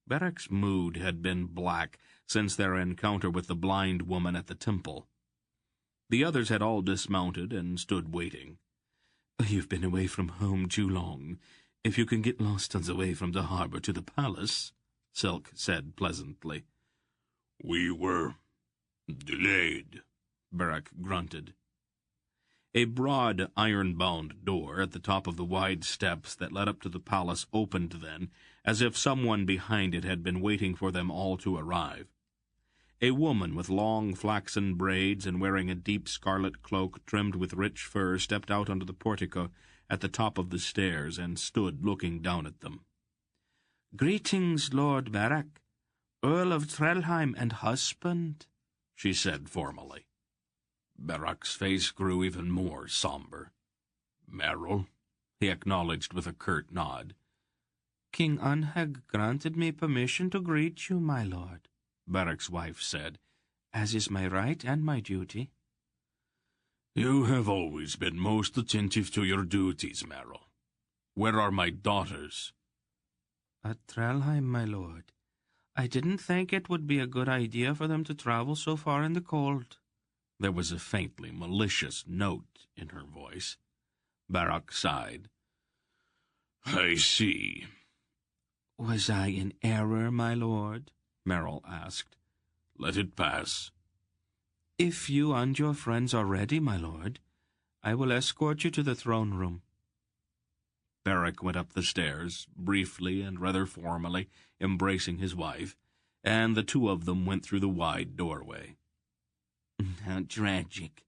Beric's mood had been black since their encounter with the blind woman at the temple. The others had all dismounted and stood waiting. "You've been away from home too long. If you can get lost on the way from the harbor to the palace," Silk said pleasantly. "We were delayed," Beric grunted. A broad, iron-bound door at the top of the wide steps that led up to the palace opened then, as if someone behind it had been waiting for them all to arrive. A woman with long flaxen braids and wearing a deep scarlet cloak trimmed with rich fur stepped out onto the portico at the top of the stairs and stood looking down at them. "Greetings, Lord Beric, Earl of Trelheim and husband," she said formally. Beric's face grew even more somber. "Merrill," he acknowledged with a curt nod. "King Anheg granted me permission to greet you, my lord," Beric's wife said, "as is my right and my duty." "You have always been most attentive to your duties, Merrill. Where are my daughters?" "At Trelheim, my lord. I didn't think it would be a good idea for them to travel so far in the cold." There was a faintly malicious note in her voice. Beric sighed. "I see." "Was I in error, my lord?" Merrill asked. "Let it pass." "If you and your friends are ready, my lord, I will escort you to the throne room." Beric went up the stairs, briefly and rather formally, embracing his wife, and the two of them went through the wide doorway. "How tragic,"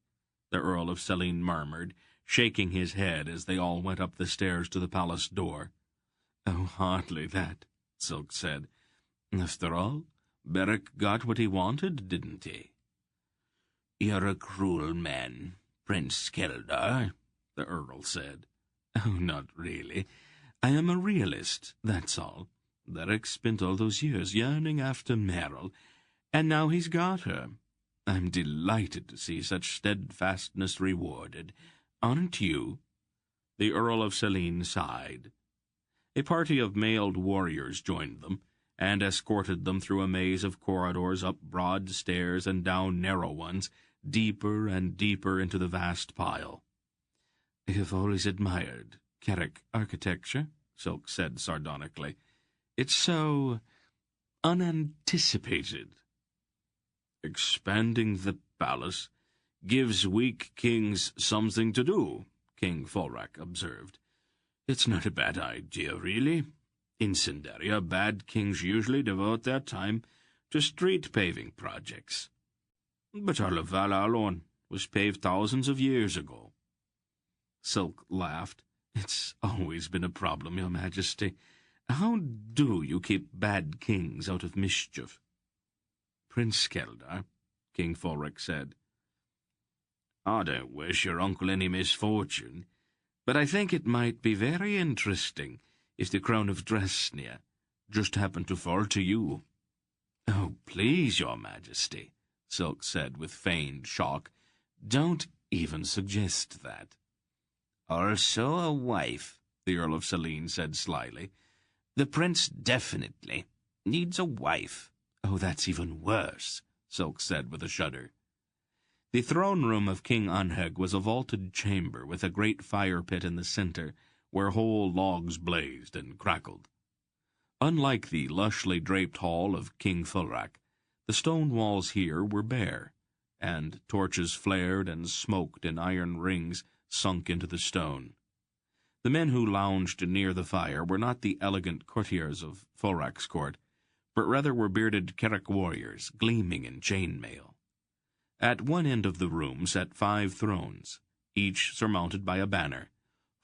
the Earl of Selene murmured, shaking his head as they all went up the stairs to the palace door. "Oh, hardly that," Silk said. "After all, Beric got what he wanted, didn't he?" "You're a cruel man, Prince Keldar," the Earl said. "Oh, not really. I am a realist, that's all. Beric spent all those years yearning after Merrill, and now he's got her. I'm delighted to see such steadfastness rewarded. Aren't you?" The Earl of Selene sighed. A party of mailed warriors joined them, and escorted them through a maze of corridors, up broad stairs and down narrow ones, deeper and deeper into the vast pile. "I have always admired Carrick architecture," Silk said sardonically. "It's so unanticipated." "Expanding the palace gives weak kings something to do," King Fulrak observed. "It's not a bad idea, really. In Cinderia, bad kings usually devote their time to street paving projects. But all of Val Alorn was paved thousands of years ago." Silk laughed. It's always been a problem, Your Majesty. How do you keep bad kings out of mischief? Prince Skeldar, King Fulric said. I don't wish your uncle any misfortune, But I think it might be very interesting if the crown of Dresnia just happened to fall to you. Oh, please, Your Majesty, Silk said with feigned shock. Don't even suggest that. Also a wife, the Earl of Selene said slyly. The prince definitely needs a wife. Oh, that's even worse, Silk said with a shudder. The throne room of King Anheg was a vaulted chamber with a great fire pit in the center, where whole logs blazed and crackled. Unlike the lushly draped hall of King Fulric, the stone walls here were bare, and torches flared and smoked in iron rings sunk into the stone. The men who lounged near the fire were not the elegant courtiers of Fulric's court, but rather were bearded Carrick warriors, gleaming in chainmail. At one end of the room sat 5 thrones, each surmounted by a banner.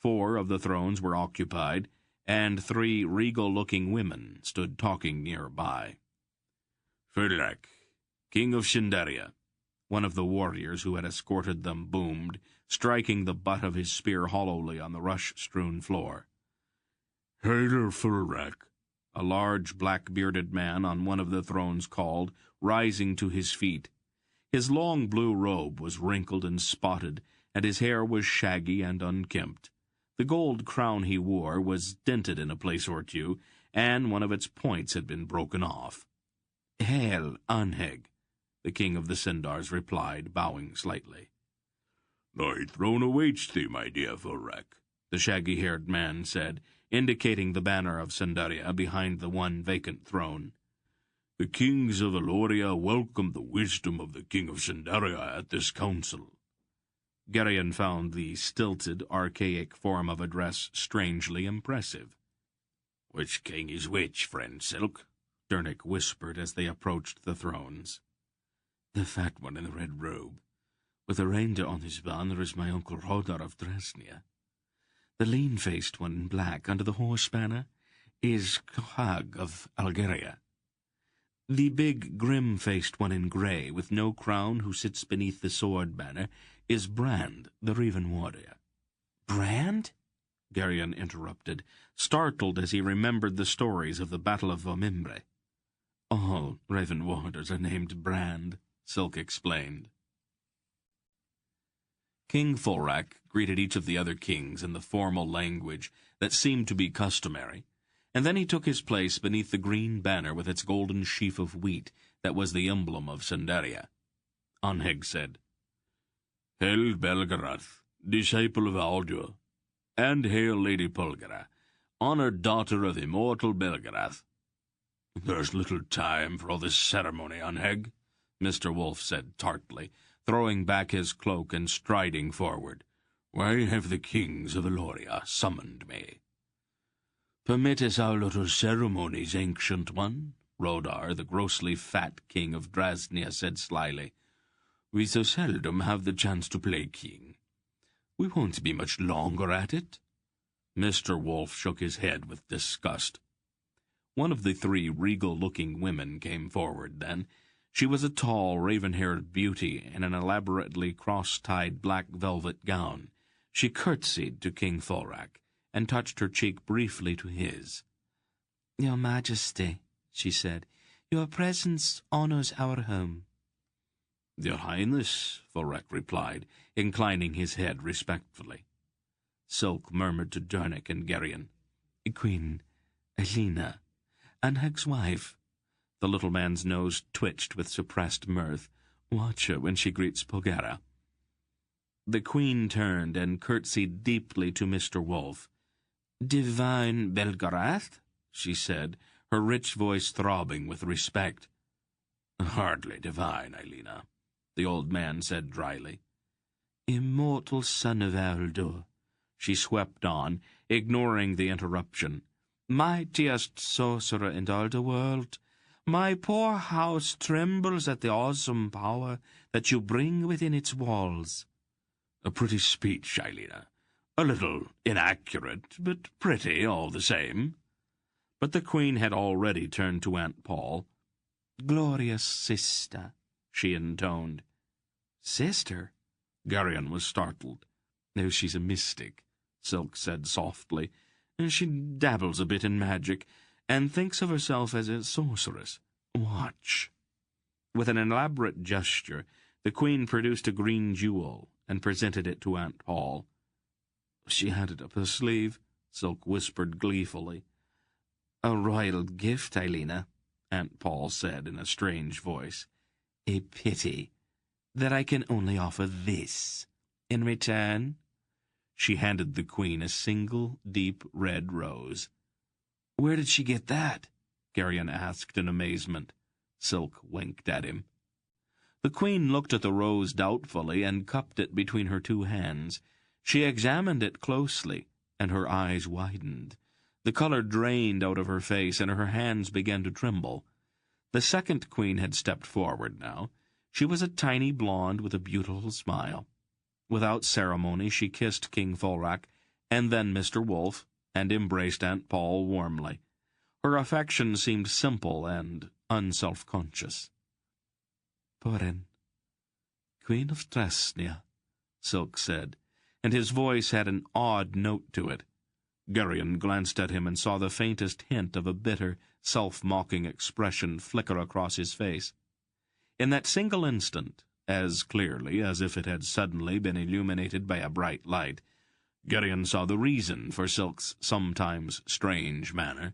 4 of the thrones were occupied, and 3 regal-looking women stood talking nearby. Fulric, King of Sindaria, one of the warriors who had escorted them boomed, striking the butt of his spear hollowly on the rush-strewn floor. Hail Fulric, a large black-bearded man on one of the thrones called, rising to his feet. His long blue robe was wrinkled and spotted, and his hair was shaggy and unkempt. The gold crown he wore was dented in a place or two, and one of its points had been broken off. Hail, Anheg, the king of the Sindars replied, bowing slightly. Thy throne awaits thee, my dear Fulric, the shaggy-haired man said, indicating the banner of Sindaria behind the one vacant throne. The kings of Eloria welcome the wisdom of the king of Sindaria at this council. Garion found the stilted, archaic form of address strangely impressive. Which king is which, friend Silk? Dernick whispered as they approached the thrones. The fat one in the red robe. With a reindeer on his banner is my uncle Rodar of Dresnia. The lean-faced one in black under the horse banner is Kohag of Algeria. The big, grim-faced one in grey, with no crown, who sits beneath the sword banner, is Brand, the Raven warrior. Brand? Garion interrupted, startled as he remembered the stories of the Battle of Vomimbre. All Raven warriors are named Brand, Silk explained. King Fulric greeted each of the other kings in the formal language that seemed to be customary, and then he took his place beneath the green banner with its golden sheaf of wheat that was the emblem of Sindaria. Anheg said, Hail Belgariad, disciple of Aldur, and hail Lady Pulgara, honoured daughter of immortal Belgariad. There's little time for all this ceremony, Anheg, Mr. Wolf said tartly, throwing back his cloak and striding forward. Why have the kings of Eloria summoned me? Permit us our little ceremonies, ancient one, Rodar, the grossly fat king of Drasnia, said slyly. We so seldom have the chance to play king. We won't be much longer at it. Mr. Wolf shook his head with disgust. One of the 3 regal-looking women came forward then. She was a tall, raven-haired beauty in an elaborately cross-tied black velvet gown. She curtsied to King Fulric, and touched her cheek briefly to his. Your Majesty, she said, your presence honours our home. Your Highness, Fulric replied, inclining his head respectfully. Silk murmured to Dernick and Garion, Queen Elena, Anheg's wife. The little man's nose twitched with suppressed mirth. Watch her when she greets Pogara. The queen turned and curtsied deeply to Mr. Wolf. Divine Belgariad, she said, her rich voice throbbing with respect. Hardly divine, Elena, the old man said dryly. Immortal son of Aldur, she swept on, ignoring the interruption. Mightiest sorcerer in all the world, my poor house trembles at the awesome power that you bring within its walls. A pretty speech, Elena, A little inaccurate, but pretty all the same. But the Queen had already turned to Aunt Pol. "Glorious sister," she intoned. "Sister?" Garion was startled. "No, she's a mystic," Silk said softly. "She dabbles a bit in magic, and thinks of herself as a sorceress. Watch." With an elaborate gesture, the Queen produced a green jewel and presented it to Aunt Pol. "She had it up her sleeve," Silk whispered gleefully. "A royal gift, Eilina," Aunt Pol said in a strange voice. "A pity that I can only offer this in return." She handed the Queen a single deep red rose. "Where did she get that?" Garion asked in amazement. Silk winked at him. The Queen looked at the rose doubtfully and cupped it between her two hands. She examined it closely, and her eyes widened. The color drained out of her face, and her hands began to tremble. The second Queen had stepped forward now. She was a tiny blonde with a beautiful smile. Without ceremony, she kissed King Folrak, and then Mr. Wolf, and embraced Aunt Pol warmly. Her affection seemed simple and unself-conscious. "Porin, Queen of Tresnia," Silk said, and his voice had an odd note to it. Garion glanced at him and saw the faintest hint of a bitter, self-mocking expression flicker across his face. In that single instant, as clearly as if it had suddenly been illuminated by a bright light, Garion saw the reason for Silk's sometimes strange manner.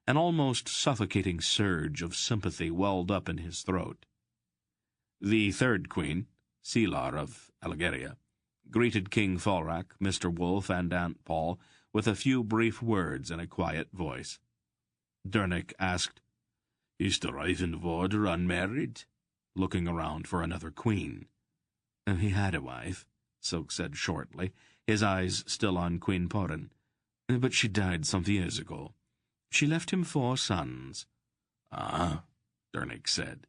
An almost suffocating surge of sympathy welled up in his throat. The third Queen, Selar of Algeria, greeted King Folrak, Mr. Wolf, and Aunt Pol with a few brief words in a quiet voice. Dernick asked, "Is the Ravenwarder unmarried?" looking around for another queen. "He had a wife," Silk said shortly, his eyes still on Queen Porin. "But she died some years ago. She left him 4 sons. "Ah," Dernick said.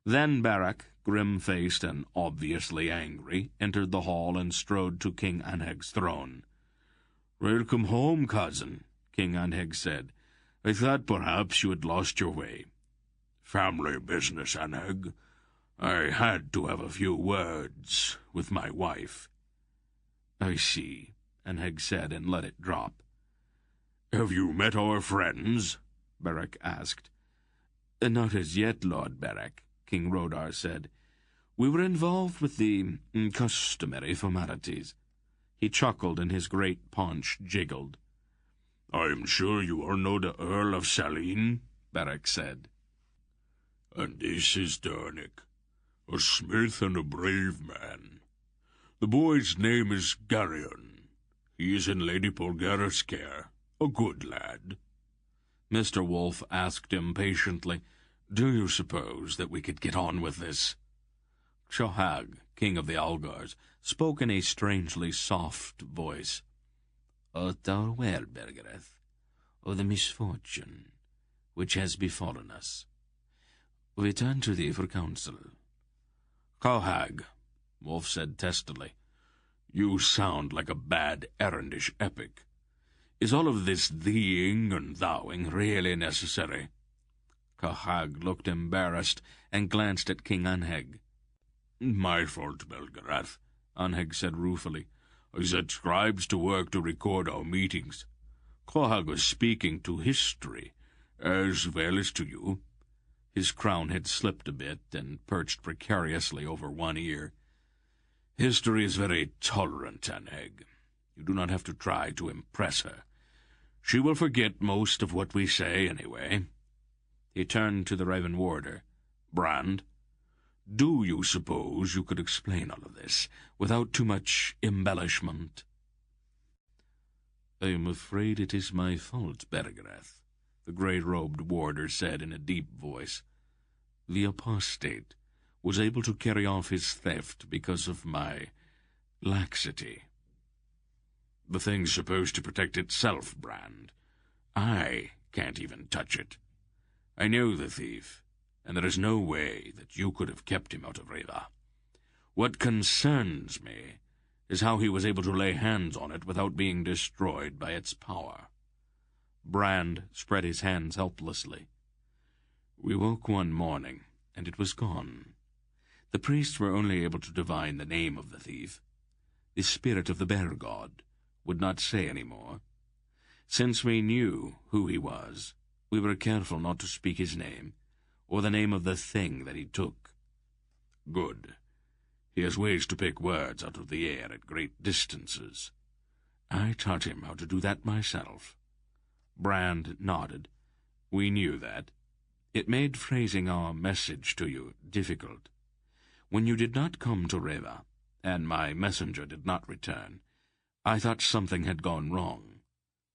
Then Barak, grim-faced and obviously angry, entered the hall and strode to King Anheg's throne. "Welcome home, cousin," King Anheg said. "I thought perhaps you had lost your way." "Family business, Anheg. I had to have a few words with my wife." "I see," Anheg said, and let it drop. "Have you met our friends?" Barak asked. "Not as yet, Lord Barak," King Rodar said. "We were involved with the customary formalities." He chuckled, and his great paunch jiggled. "I'm sure you are no the Earl of Saline," Barak said. "And this is Dernick, a smith and a brave man. The boy's name is Garion. He is in Lady Polgara's care, a good lad." Mr. Wolf asked impatiently, "Do you suppose that we could get on with this?" Shohag, king of the Algars, spoke in a strangely soft voice. "Art thou aware, Belgariad, of the misfortune which has befallen us? We turn to thee for counsel." "Shohag," Wolf said testily, "you sound like a bad errandish epic. Is all of this theeing and thouing really necessary?" Shohag looked embarrassed and glanced at King Anheg. "My fault, Belgariad," Anheg said ruefully. "I set scribes to work to record our meetings. Shohag was speaking to history, as well as to you." His crown had slipped a bit and perched precariously over one ear. "History is very tolerant, Anheg. You do not have to try to impress her. She will forget most of what we say anyway." He turned to the Raven Warder. "Brand, do you suppose you could explain all of this without too much embellishment?" "I am afraid it is my fault, Belgariad," the grey-robed warder said in a deep voice. "The apostate was able to carry off his theft because of my laxity." "The thing's supposed to protect itself, Brand. I can't even touch it. I know the thief, and there is no way that you could have kept him out of Riva. What concerns me is how he was able to lay hands on it without being destroyed by its power. Brand spread his hands helplessly. We woke one morning, and it was gone. The priests were only able to divine the name of the thief. The spirit of the bear god would not say any more. Since we knew who he was, we were careful not to speak his name, or the name of the thing that he took. Good. He has ways to pick words out of the air at great distances. I taught him how to do that myself. Brand nodded. We knew that. It made phrasing our message to you difficult. When you did not come to Reva, and my messenger did not return, I thought something had gone wrong,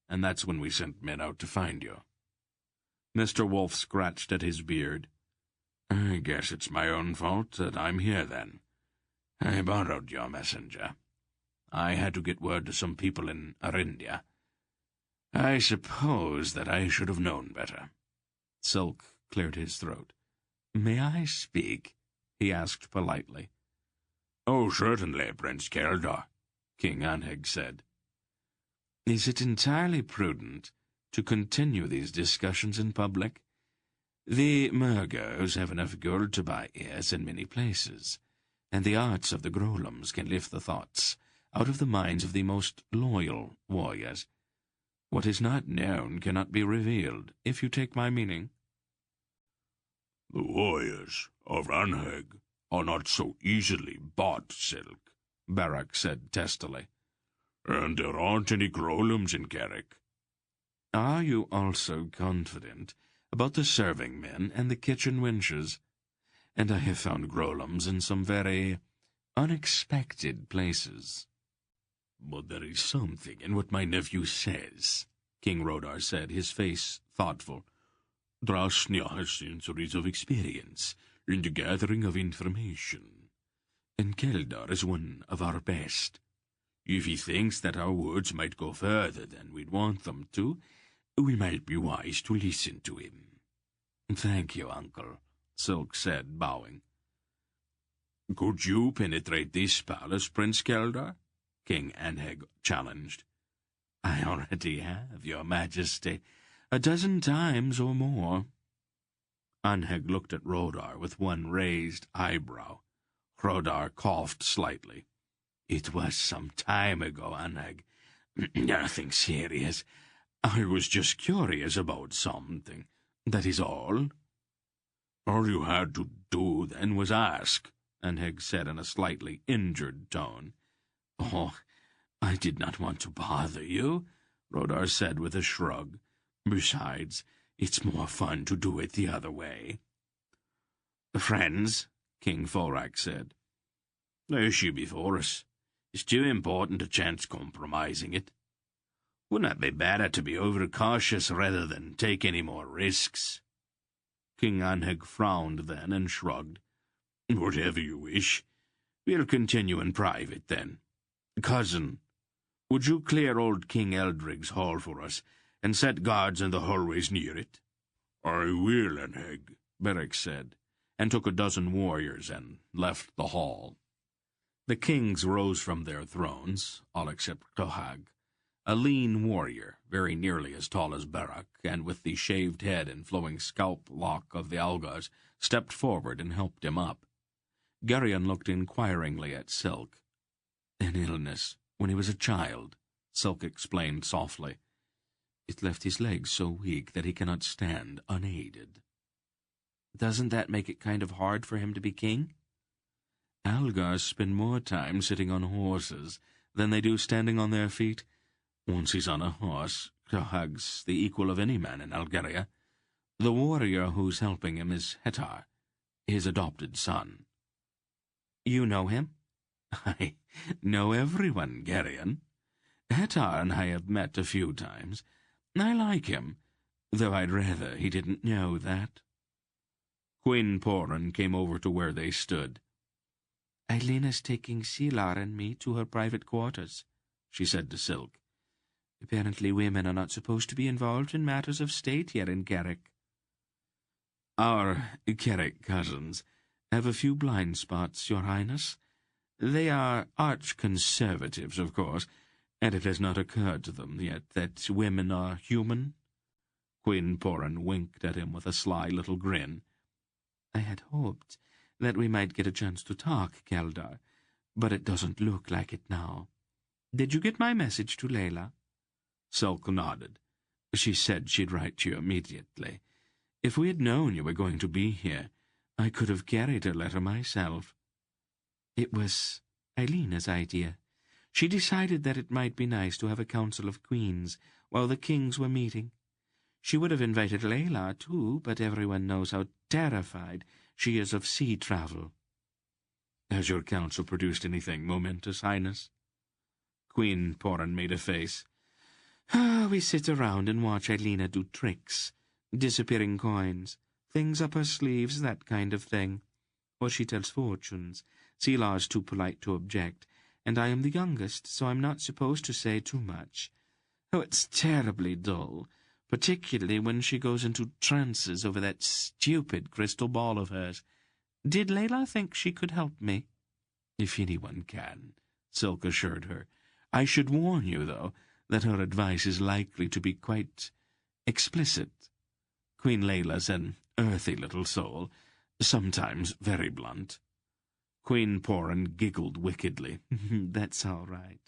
and that's when we sent men out to find you. Mr. Wolf scratched at his beard. I guess it's my own fault that I'm here, then. I borrowed your messenger. I had to get word to some people in Arindia. I suppose that I should have known better. Silk cleared his throat. May I speak? He asked politely. Oh, certainly, Prince Keldor, King Anheg said. Is it entirely prudent to continue these discussions in public? The Murgos have enough gold to buy ears in many places, and the arts of the Grolums can lift the thoughts out of the minds of the most loyal warriors. What is not known cannot be revealed, if you take my meaning. The warriors of Anheg are not so easily bought, Silk, Barak said testily. And there aren't any Grolums in Carrick. Are you also confident about the serving men and the kitchen wenches? And I have found Grolums in some very unexpected places. But there is something in what my nephew says, King Rodar said, his face thoughtful. Drasnia has centuries of experience in the gathering of information, and Keldar is one of our best. If he thinks that our words might go further than we'd want them to, we might be wise to listen to him. Thank you, Uncle, Silk said, bowing. Could you penetrate this palace, Prince Keldar? King Anheg challenged. I already have, Your Majesty, 12 times or more. Anheg looked at Rodar with one raised eyebrow. Rodar coughed slightly. It was some time ago, Anheg. Nothing serious. I was just curious about something. That is all. All you had to do then was ask, Anheg said in a slightly injured tone. Oh, I did not want to bother you, Rodar said with a shrug. Besides, it's more fun to do it the other way. Friends, King Thorak said. The issue before us is too important to chance compromising it. Wouldn't it be better to be overcautious rather than take any more risks? King Anheg frowned then and shrugged. Whatever you wish. We'll continue in private then. Cousin, would you clear old King Eldrig's hall for us, and set guards in the hallways near it? I will, Anheg, Beric said, and took 12 warriors and left the hall. The kings rose from their thrones, all except Tohag, a lean warrior, very nearly as tall as Beric, and with the shaved head and flowing scalp lock of the Algars, stepped forward and helped him up. Garion looked inquiringly at Silk. An illness when he was a child, Silk explained softly. It left his legs so weak that he cannot stand unaided. Doesn't that make it kind of hard for him to be king? Algars spend more time sitting on horses than they do standing on their feet. Once he's on a horse, Tohag's the equal of any man in Algeria. The warrior who's helping him is Hetar, his adopted son. You know him? I know everyone, Garion. Hetar and I have met a few times. I like him, though I'd rather he didn't know that. Queen Poran came over to where they stood. Eileen is taking Silar and me to her private quarters, she said to Silk. Apparently women are not supposed to be involved in matters of state here in Carrick. Our Carrick cousins have a few blind spots, Your Highness. They are arch-conservatives, of course, and it has not occurred to them yet that women are human. Queen Poran winked at him with a sly little grin. I had hoped that we might get a chance to talk, Keldar, but it doesn't look like it now. Did you get my message to Layla? Silk nodded. She said she'd write to you immediately. If we had known you were going to be here, I could have carried her letter myself. It was Eilena's idea. She decided that it might be nice to have a council of queens while the kings were meeting. She would have invited Layla, too, but everyone knows how terrified she is of sea travel. Has your council produced anything momentous, Highness? Queen Poran made a face. We sit around and watch Eilena do tricks, disappearing coins, things up her sleeves, that kind of thing. Or she tells fortunes. Seelar's too polite to object, and I am the youngest, so I'm not supposed to say too much. Oh, it's terribly dull, particularly when she goes into trances over that stupid crystal ball of hers. Did Layla think she could help me? If anyone can, Silk assured her. I should warn you, though, that her advice is likely to be quite explicit. Queen Layla's an earthy little soul, sometimes very blunt. Queen Poran giggled wickedly. That's all right.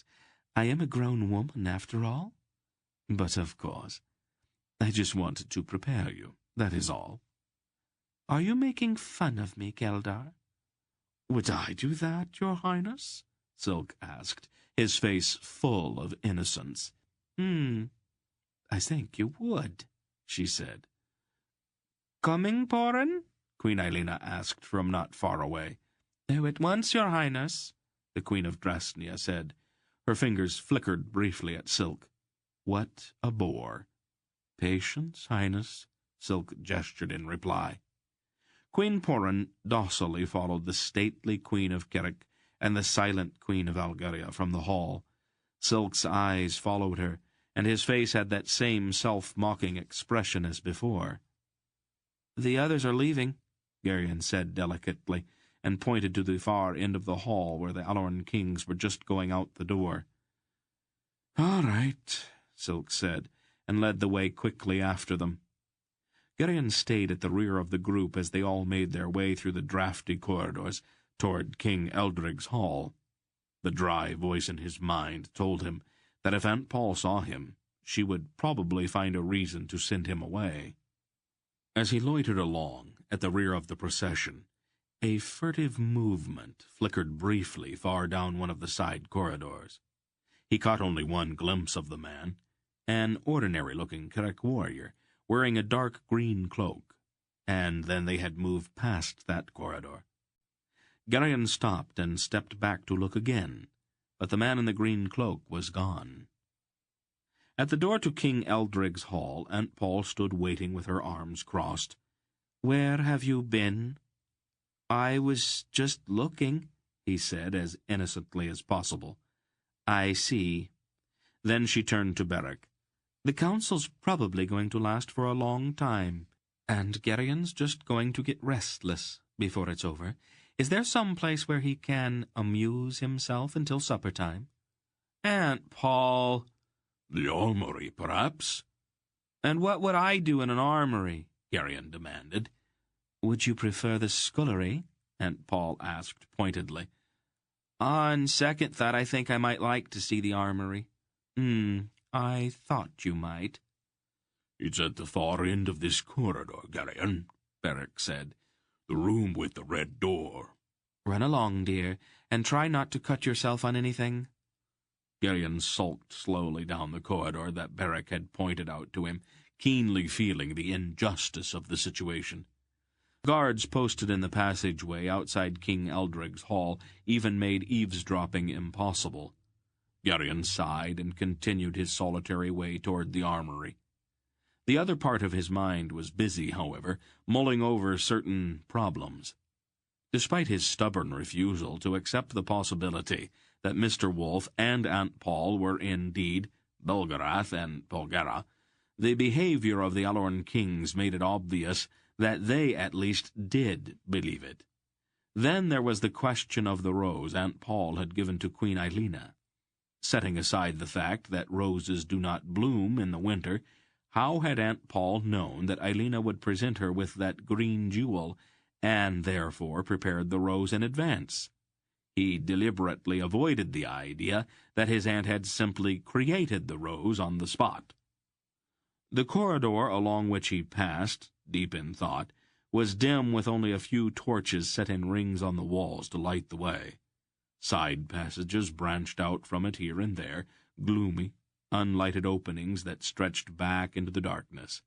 I am a grown woman, after all. But, of course, I just wanted to prepare you, that is all. Are you making fun of me, Keldar? Would I do that, your Highness? Silk asked, his face full of innocence. I think you would, she said. Coming, Poran? Queen Eilena asked from not far away. Oh, at once, your Highness, the Queen of Drasnia said. Her fingers flickered briefly at Silk. What a bore. Patience, Highness, Silk gestured in reply. Queen Poran docilely followed the stately Queen of Kerrick and the silent Queen of Algaria from the hall. Silk's eyes followed her, and his face had that same self-mocking expression as before. The others are leaving, Garion said delicately, and pointed to the far end of the hall where the Aloran kings were just going out the door. All right, Silk said, and led the way quickly after them. Garion stayed at the rear of the group as they all made their way through the draughty corridors toward King Eldrig's hall. The dry voice in his mind told him that if Aunt Pol saw him, she would probably find a reason to send him away. As he loitered along at the rear of the procession, a furtive movement flickered briefly far down one of the side corridors. He caught only one glimpse of the man, an ordinary-looking Kerrick warrior, wearing a dark green cloak, and then they had moved past that corridor. Garion stopped and stepped back to look again, but the man in the green cloak was gone. At the door to King Eldrig's hall, Aunt Pol stood waiting with her arms crossed. "Where have you been?" "I was just looking," he said, as innocently as possible. "I see." Then she turned to Beric. "The council's probably going to last for a long time, and Garion's just going to get restless before it's over. Is there some place where he can amuse himself until supper time?" "Aunt Pol." "The armory, perhaps?" "And what would I do in an armory?" Garion demanded. "Would you prefer the scullery?" Aunt Pol asked pointedly. "On second thought, I think I might like to see the armory." I thought you might." "It's at the far end of this corridor, Garion," Beric said. "The room with the red door." "Run along, dear, and try not to cut yourself on anything." Garion sulked slowly down the corridor that Beric had pointed out to him, keenly feeling the injustice of the situation. Guards posted in the passageway outside King Eldrig's hall even made eavesdropping impossible. Garion sighed and continued his solitary way toward the armory. The other part of his mind was busy, however, mulling over certain problems. Despite his stubborn refusal to accept the possibility that Mr. Wolf and Aunt Pol were indeed Belgarath and Polgara, the behavior of the Aloran kings made it obvious that they at least did believe it. Then there was the question of the rose Aunt Pol had given to Queen Eilina. Setting aside the fact that roses do not bloom in the winter, how had Aunt Pol known that Eilina would present her with that green jewel, and therefore prepared the rose in advance? He deliberately avoided the idea that his aunt had simply created the rose on the spot. The corridor along which he passed, deep in thought, was dim with only a few torches set in rings on the walls to light the way. Side passages branched out from it here and there, gloomy, unlighted openings that stretched back into the darkness.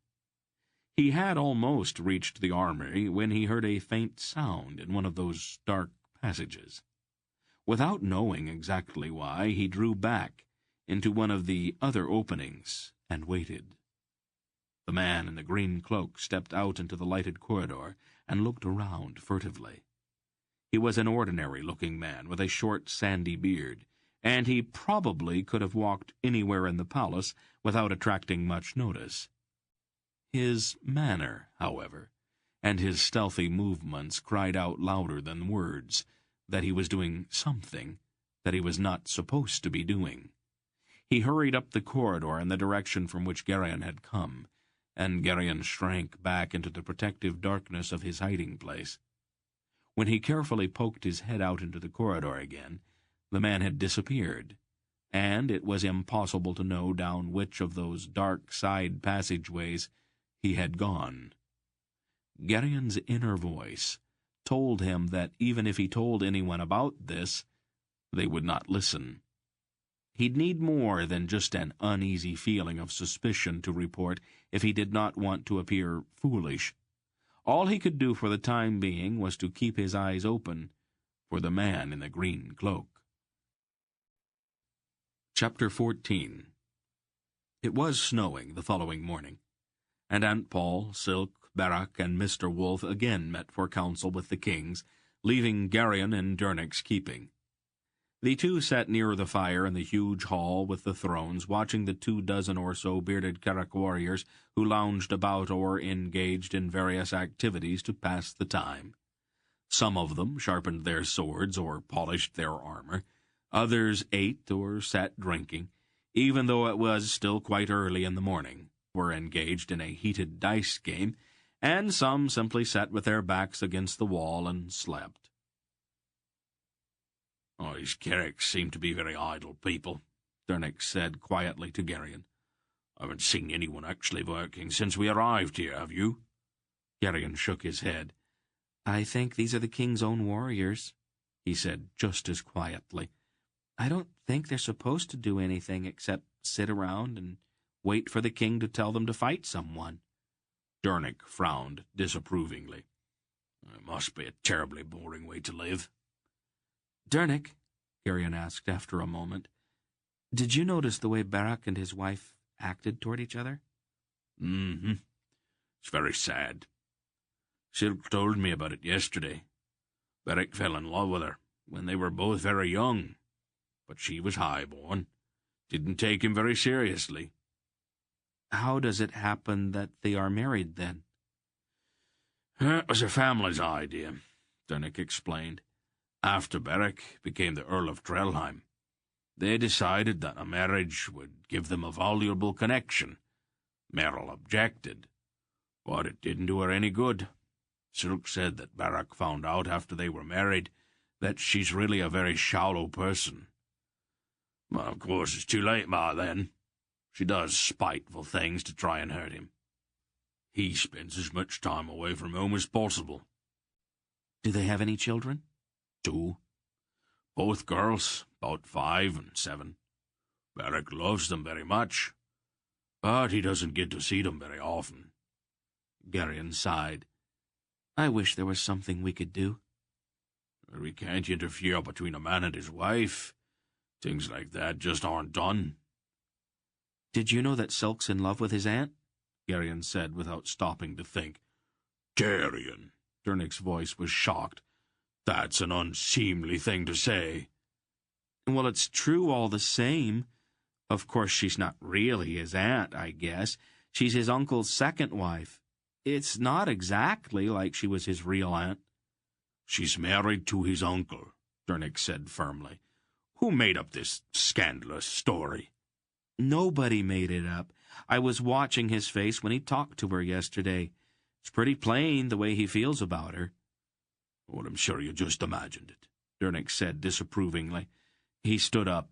He had almost reached the armory when he heard a faint sound in one of those dark passages. Without knowing exactly why, he drew back into one of the other openings and waited. The man in the green cloak stepped out into the lighted corridor and looked around furtively. He was an ordinary-looking man with a short, sandy beard, and he probably could have walked anywhere in the palace without attracting much notice. His manner, however, and his stealthy movements cried out louder than words that he was doing something that he was not supposed to be doing. He hurried up the corridor in the direction from which Garion had come, and Garion shrank back into the protective darkness of his hiding place. When he carefully poked his head out into the corridor again, the man had disappeared, and it was impossible to know down which of those dark side passageways he had gone. Garion's inner voice told him that even if he told anyone about this, they would not listen. He'd need more than just an uneasy feeling of suspicion to report if he did not want to appear foolish. All he could do for the time being was to keep his eyes open for the man in the green cloak. Chapter 14. It was snowing the following morning, and Aunt Pol, Silk, Barak, and Mr. Wolf again met for counsel with the kings, leaving Garion in Dernick's keeping. The two sat near the fire in the huge hall with the thrones, watching the 24 or so bearded Carrick warriors who lounged about or engaged in various activities to pass the time. Some of them sharpened their swords or polished their armor. Others ate or sat drinking, even though it was still quite early in the morning, were engaged in a heated dice game, and some simply sat with their backs against the wall and slept. These Carricks seem to be very idle people, Dernick said quietly to Garion. I haven't seen anyone actually working since we arrived here, have you? Garion shook his head. I think these are the king's own warriors, he said just as quietly. I don't think they're supposed to do anything except sit around and wait for the king to tell them to fight someone. Dernick frowned disapprovingly. It must be a terribly boring way to live. Dernick, Garion asked after a moment, did you notice the way Barak and his wife acted toward each other? Mm-hmm. It's very sad. Silk told me about it yesterday. Barak fell in love with her when they were both very young, but she was high-born, didn't take him very seriously. How does it happen that they are married, then? It was her family's idea, Dernick explained. After Barak became the Earl of Trelheim, they decided that a marriage would give them a valuable connection. Merrill objected, but it didn't do her any good. Silk said that Barak found out after they were married that she's really a very shallow person. Well, of course, it's too late by then. She does spiteful things to try and hurt him. He spends as much time away from home as possible. Do they have any children? 2. Both girls, about 5 and 7. Barak loves them very much, but he doesn't get to see them very often. Garion sighed. I wish there was something we could do. We can't interfere between a man and his wife. Things like that just aren't done. Did you know that Silk's in love with his aunt? Garion said without stopping to think. Garion, Dernick's voice was shocked. That's an unseemly thing to say. Well, it's true all the same. Of course, she's not really his aunt, I guess. She's his uncle's second wife. It's not exactly like she was his real aunt. She's married to his uncle, Dernick said firmly. Who made up this scandalous story? Nobody made it up. I was watching his face when he talked to her yesterday. It's pretty plain the way he feels about her. Well, I'm sure you just imagined it, Dernick said disapprovingly. He stood up.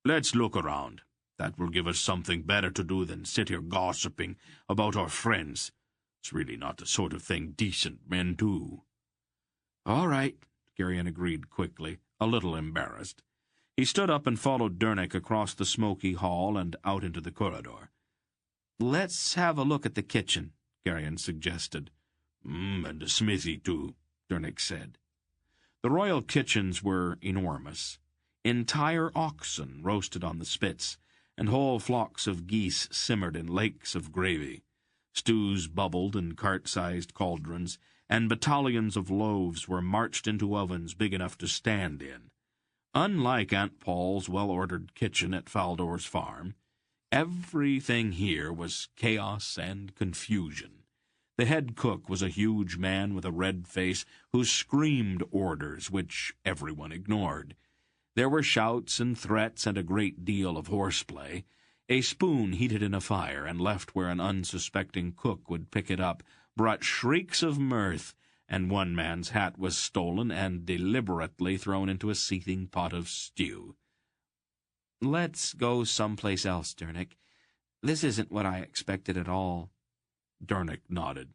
Let's look around. That will give us something better to do than sit here gossiping about our friends. It's really not the sort of thing decent men do. All right, Garion agreed quickly, a little embarrassed. He stood up and followed Dernick across the smoky hall and out into the corridor. Let's have a look at the kitchen, Garion suggested. And the smithy, too, Dernick said. The royal kitchens were enormous. Entire oxen roasted on the spits, and whole flocks of geese simmered in lakes of gravy. Stews bubbled in cart-sized cauldrons, and battalions of loaves were marched into ovens big enough to stand in. Unlike Aunt Pol's well-ordered kitchen at Faldor's farm, everything here was chaos and confusion. The head cook was a huge man with a red face who screamed orders which everyone ignored. There were shouts and threats and a great deal of horseplay. A spoon heated in a fire and left where an unsuspecting cook would pick it up brought shrieks of mirth, and one man's hat was stolen and deliberately thrown into a seething pot of stew. Let's go someplace else, Dernick. This isn't what I expected at all. Dernick nodded.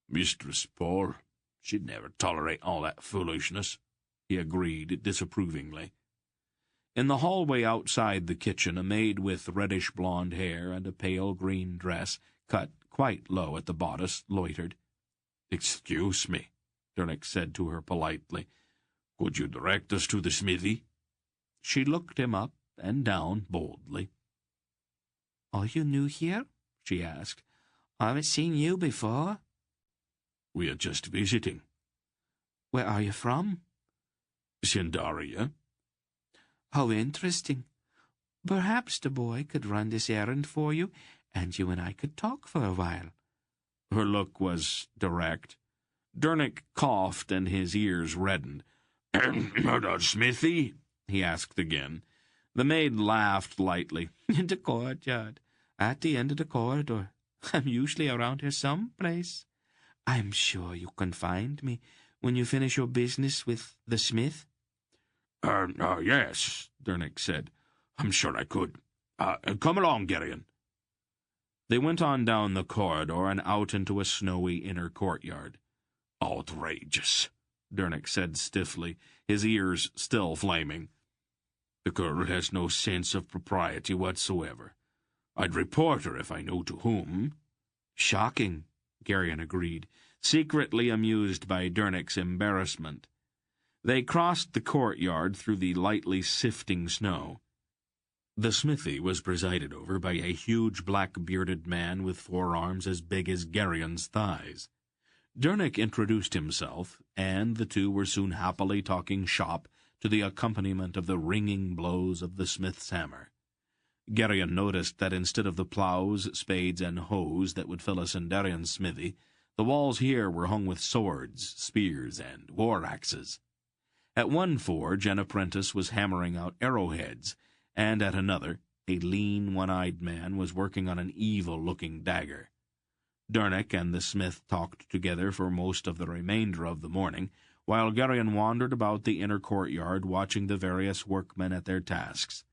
Mistress Pol, she'd never tolerate all that foolishness, he agreed disapprovingly. In the hallway outside the kitchen, a maid with reddish-blonde hair and a pale green dress, cut quite low at the bodice, loitered. "Excuse me," Dernick said to her politely. "Could you direct us to the smithy?" She looked him up and down boldly. "Are you new here?" she asked. "I haven't seen you before." "We are just visiting." "Where are you from?" "Sindaria." "How interesting. Perhaps the boy could run this errand for you, and you and I could talk for a while." Her look was direct. Dernick coughed and his ears reddened. "The smithy?" he asked again. The maid laughed lightly. "In the courtyard, at the end of the corridor. I'm usually around here someplace. I'm sure you can find me when you finish your business with the smith." Yes," Dernick said. "I'm sure I could. Come along, Garion." They went on down the corridor and out into a snowy inner courtyard. "Outrageous," Dernick said stiffly, his ears still flaming. "The girl has no sense of propriety whatsoever. I'd report her if I knew to whom." "Shocking," Garion agreed, secretly amused by Dernick's embarrassment. They crossed the courtyard through the lightly sifting snow. The smithy was presided over by a huge black-bearded man with forearms as big as Garion's thighs. Dernick introduced himself, and the two were soon happily talking shop to the accompaniment of the ringing blows of the smith's hammer. Garion noticed that instead of the ploughs, spades, and hoes that would fill a Sindarian smithy, the walls here were hung with swords, spears, and war-axes. At one forge an apprentice was hammering out arrowheads, and at another a lean, one-eyed man was working on an evil-looking dagger. Dernick and the smith talked together for most of the remainder of the morning, while Garion wandered about the inner courtyard watching the various workmen at their tasks.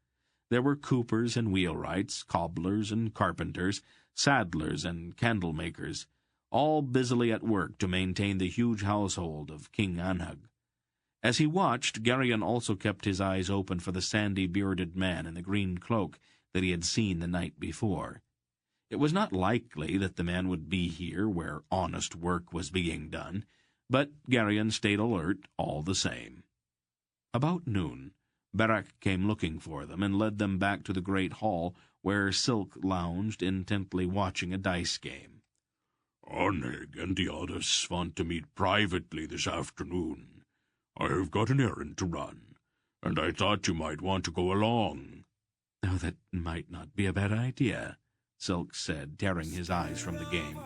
There were coopers and wheelwrights, cobblers and carpenters, saddlers and candle-makers, all busily at work to maintain the huge household of King Anhug. As he watched, Garion also kept his eyes open for the sandy-bearded man in the green cloak that he had seen the night before. It was not likely that the man would be here where honest work was being done, but Garion stayed alert all the same. About noon, Barak came looking for them and led them back to the great hall where Silk lounged intently watching a dice game. "Oneg and the others want to meet privately this afternoon. I have got an errand to run, and I thought you might want to go along." "Oh, that might not be a bad idea," Silk said, tearing his eyes from the game.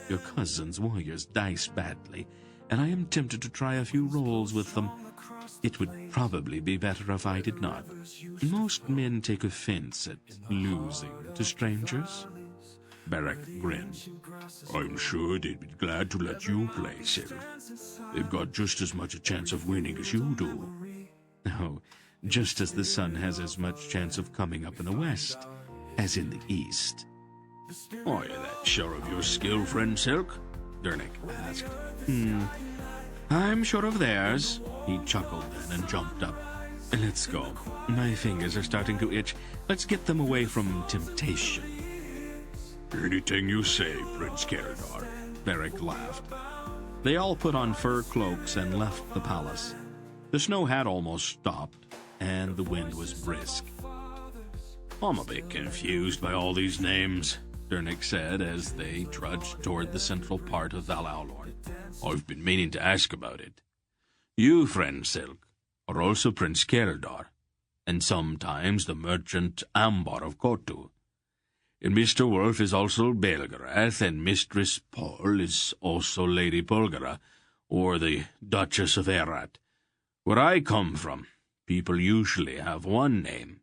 "Your cousin's warriors dice badly, and I am tempted to try a few rolls with them. It would probably be better if I did not. Most men take offense at losing to strangers." Beric grinned. "I'm sure they'd be glad to let you play, Silk. They've got just as much a chance of winning as you do." "Oh, just as the sun has as much chance of coming up in the west as in the east." "Are you that sure of your skill, friend Silk?" Dernick asked. "I'm sure of theirs." He chuckled then and jumped up. "Let's go. My fingers are starting to itch. Let's get them away from temptation." "Anything you say, Prince Keldar," Beric laughed. They all put on fur cloaks and left the palace. The snow had almost stopped, and the wind was brisk. "I'm a bit confused by all these names," Dernick said as they trudged toward the central part of Val-Aulorn. "I've been meaning to ask about it. You, friend Silk, are also Prince Keldar, and sometimes the merchant Ambar of Kotu. And Mr. Wolf is also Belgariad, and Mistress Pol is also Lady Polgara, or the Duchess of Erat. Where I come from, people usually have one name."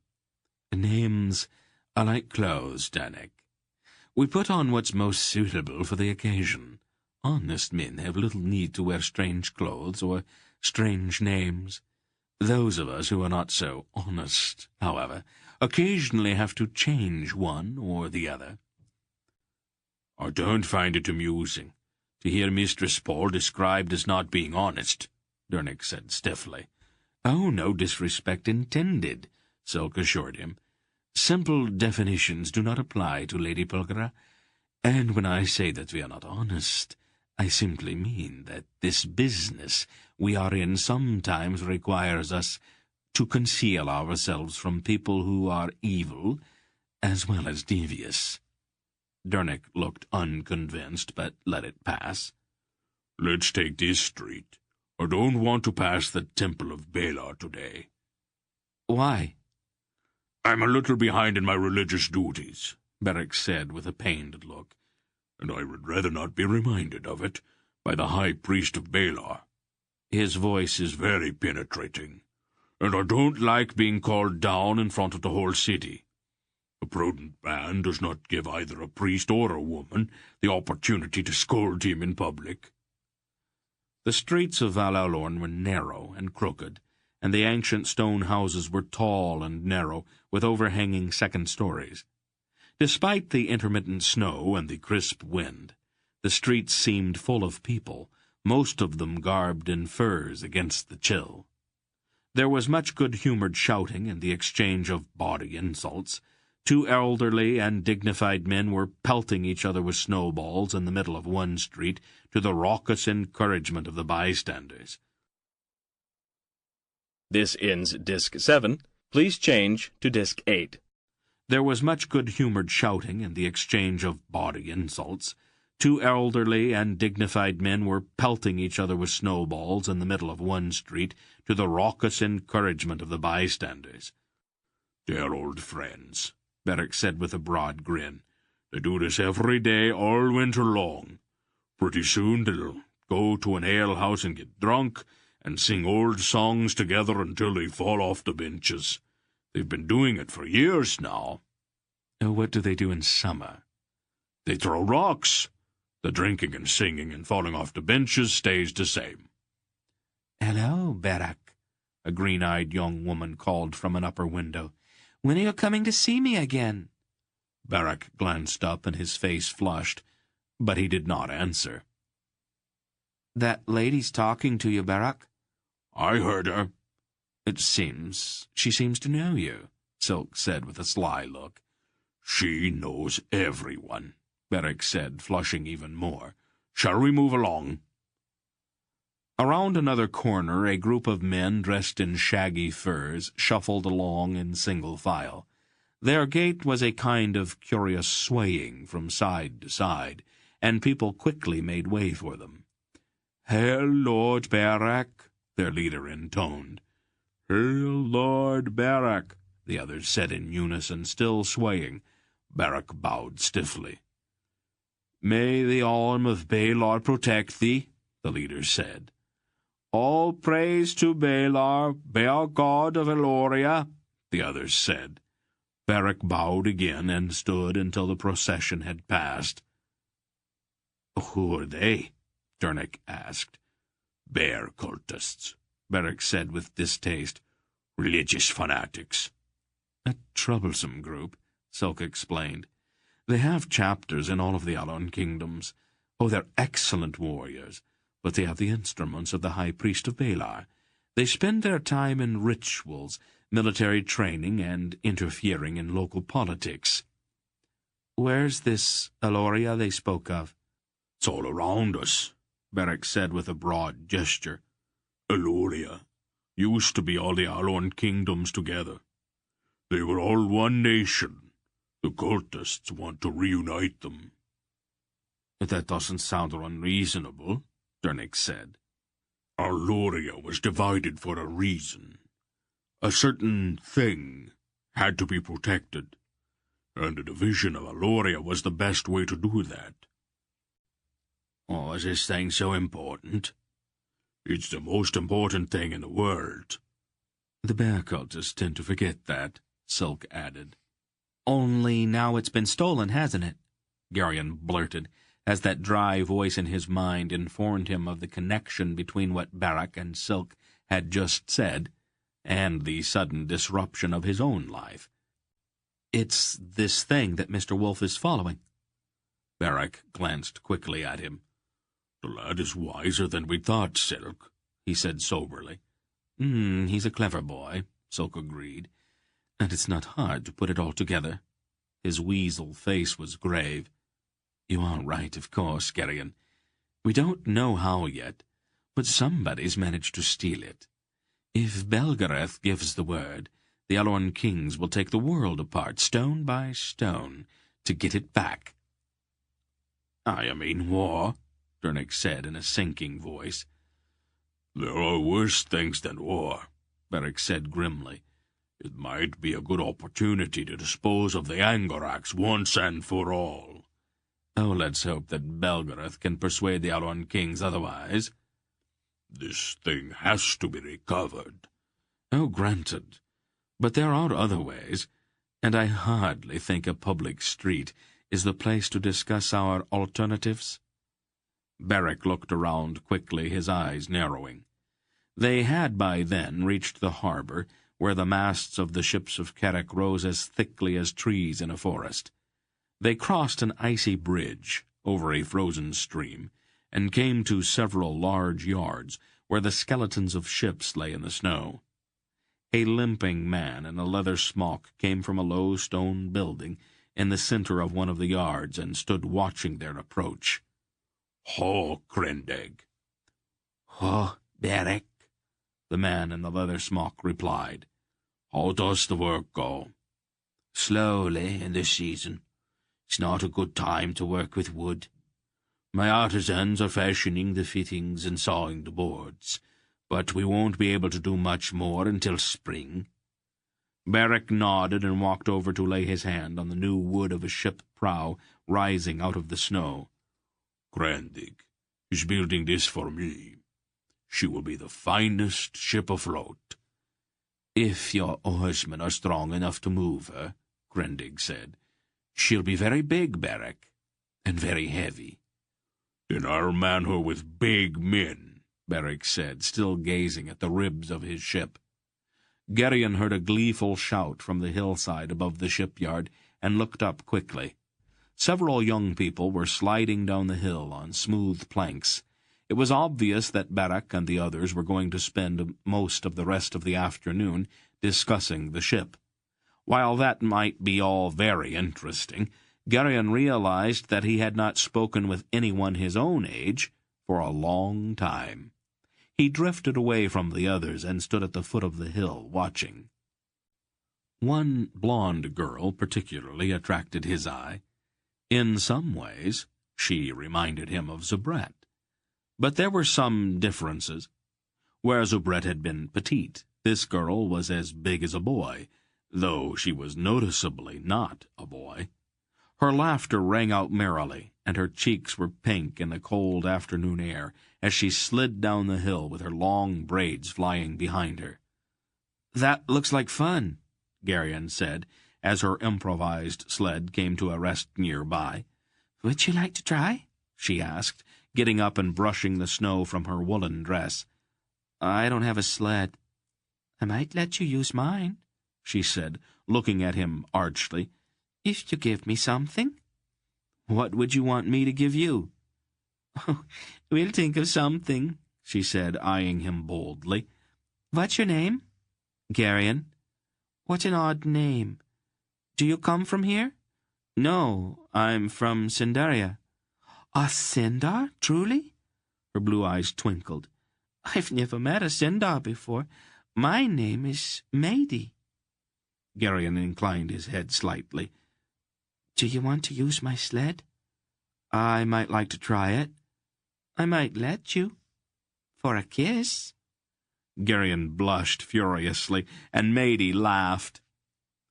"Names are like clothes, Danik. We put on what's most suitable for the occasion. Honest men have little need to wear strange clothes or strange names. Those of us who are not so honest, however, occasionally have to change one or the other." "I don't find it amusing to hear Mistress Pol described as not being honest," Dernick said stiffly. "Oh, no disrespect intended," Silk assured him. "Simple definitions do not apply to Lady Polgara, and when I say that we are not honest, I simply mean that this business we are in sometimes requires us to conceal ourselves from people who are evil as well as devious." Dernick looked unconvinced, but let it pass. "Let's take this street. I don't want to pass the Temple of Balar today." "Why?" "I'm a little behind in my religious duties," Beric said with a pained look, "and I would rather not be reminded of it by the High Priest of Balar. His voice is very penetrating, and I don't like being called down in front of the whole city. A prudent man does not give either a priest or a woman the opportunity to scold him in public." The streets of Val-Aulorn were narrow and crooked, and the ancient stone houses were tall and narrow, with overhanging second stories. Despite the intermittent snow and the crisp wind, the streets seemed full of people, most of them garbed in furs against the chill. There was much good-humored shouting and the exchange of bawdy insults. Two elderly and dignified men were pelting each other with snowballs in the middle of one street, to the raucous encouragement of the bystanders. This ends Disc 7. Please change to Disc 8. There was much good-humored shouting and the exchange of bawdy insults. Two elderly and dignified men were pelting each other with snowballs in the middle of one street, to the raucous encouragement of the bystanders. "They're old friends," Beric said with a broad grin. "They do this every day all winter long. Pretty soon they'll go to an alehouse and get drunk, and sing old songs together until they fall off the benches. They've been doing it for years now." "What do they do in summer?" "They throw rocks. The drinking and singing and falling off the benches stays the same." "Hello, Beric," a green-eyed young woman called from an upper window. "When are you coming to see me again?" Beric glanced up and his face flushed, but he did not answer. That lady's talking to you, Beric. I heard her. She seems to know you, Silk said with a sly look. She knows everyone, Beric said, flushing even more. Shall we move along? Around another corner, a group of men dressed in shaggy furs shuffled along in single file. Their gait was a kind of curious swaying from side to side, and people quickly made way for them. "Hail, Lord Beric," their leader intoned. "Hail, Lord Beric," the others said in unison, still swaying. Beric bowed stiffly. "May the arm of Balar protect thee," the leader said. All praise to Balar, Baal god of Eloria, the others said. Beric bowed again and stood until the procession had passed. Who are they? Dernick asked. Bear cultists, Beric said with distaste. Religious fanatics. A troublesome group, Silk explained. They have chapters in all of the Alon kingdoms. Oh, they're excellent warriors, but they have the instruments of the high priest of Balar. They spend their time in rituals, military training, and interfering in local politics. Where's this Eloria they spoke of? It's all around us, Beric said with a broad gesture. Eloria used to be all the Alon kingdoms together. They were all one nation. The cultists want to reunite them. That doesn't sound unreasonable, Dernick said. Eloria was divided for a reason. A certain thing had to be protected, and the division of Eloria was the best way to do that. Oh, is this thing so important? It's the most important thing in the world. The bear cultists tend to forget that, Silk added. Only now it's been stolen, hasn't it? Garion blurted, as that dry voice in his mind informed him of the connection between what Beric and Silk had just said and the sudden disruption of his own life. It's this thing that Mr. Wolf is following. Beric glanced quickly at him. The lad is wiser than we thought, Silk, he said soberly. He's a clever boy, Silk agreed, and it's not hard to put it all together. His weasel face was grave. You are right, of course, Garion. We don't know how yet, but somebody's managed to steal it. If Belgariad gives the word, the Alorn kings will take the world apart, stone by stone, to get it back. I mean war, Dernick said in a sinking voice. There are worse things than war, Beric said grimly. It might be a good opportunity to dispose of the Angoraks once and for all. Oh, let's hope that Belgariad can persuade the Alorn kings otherwise. This thing has to be recovered. Oh, granted. But there are other ways, and I hardly think a public street is the place to discuss our alternatives. Beric looked around quickly, his eyes narrowing. They had by then reached the harbor, where the masts of the ships of Carrick rose as thickly as trees in a forest. They crossed an icy bridge over a frozen stream, and came to several large yards where the skeletons of ships lay in the snow. A limping man in a leather smock came from a low stone building in the center of one of the yards and stood watching their approach. Ho, Krendig. Ho, Beric, the man in the leather smock replied. How does the work go? Slowly in this season. It's not a good time to work with wood. My artisans are fashioning the fittings and sawing the boards, but we won't be able to do much more until spring. Beric nodded and walked over to lay his hand on the new wood of a ship prow rising out of the snow. Krendig is building this for me. She will be the finest ship afloat. If your oarsmen are strong enough to move her, Krendig said, she'll be very big, Beric, and very heavy. Then I'll man her with big men, Beric said, still gazing at the ribs of his ship. Garion heard a gleeful shout from the hillside above the shipyard and looked up quickly. Several young people were sliding down the hill on smooth planks. It was obvious that Beric and the others were going to spend most of the rest of the afternoon discussing the ship. While that might be all very interesting, Garion realized that he had not spoken with anyone his own age for a long time. He drifted away from the others and stood at the foot of the hill, watching. One blonde girl particularly attracted his eye. In some ways, she reminded him of Zubret. But there were some differences. Where Zubret had been petite, this girl was as big as a boy, though she was noticeably not a boy. Her laughter rang out merrily, and her cheeks were pink in the cold afternoon air as she slid down the hill with her long braids flying behind her. "That looks like fun," Garion said, as her improvised sled came to a rest nearby. "Would you like to try?" she asked, getting up and brushing the snow from her woolen dress. "I don't have a sled." "I might let you use mine," she said, looking at him archly, "if you give me something." "What would you want me to give you?" "Oh, we'll think of something," she said, eyeing him boldly. "What's your name?" "Garion." "What an odd name. Do you come from here?" "No, I'm from Cindaria." "A Sindar, truly?" Her blue eyes twinkled. "I've never met a Sindar before. My name is Maidie." Garion inclined his head slightly. "Do you want to use my sled?" "I might like to try it." "I might let you. For a kiss." Garion blushed furiously, and Maidie laughed.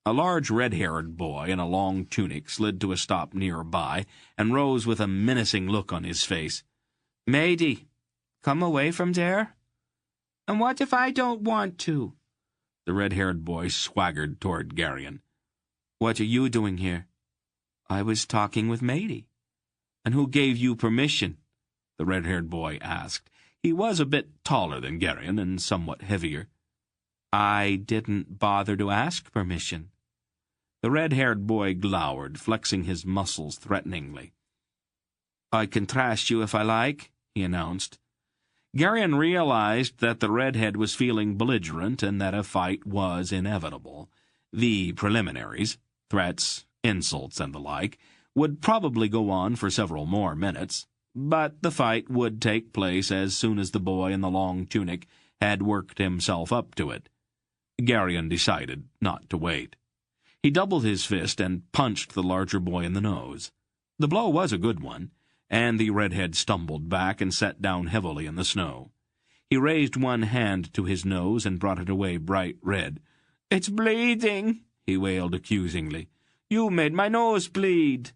A large red-haired boy in a long tunic slid to a stop nearby and rose with a menacing look on his face. "Maidie, come away from there." "And what if I don't want to?" The red-haired boy swaggered toward Garion. "What are you doing here?" "I was talking with Maidie." "And who gave you permission?" the red-haired boy asked. He was a bit taller than Garion and somewhat heavier. "I didn't bother to ask permission." The red-haired boy glowered, flexing his muscles threateningly. "I can trash you if I like," he announced. Garion realized that the redhead was feeling belligerent and that a fight was inevitable. The preliminaries, threats, insults, and the like, would probably go on for several more minutes, but the fight would take place as soon as the boy in the long tunic had worked himself up to it. Garion decided not to wait. He doubled his fist and punched the larger boy in the nose. The blow was a good one, and the redhead stumbled back and sat down heavily in the snow. He raised one hand to his nose and brought it away bright red. "It's bleeding," he wailed accusingly. "You made my nose bleed."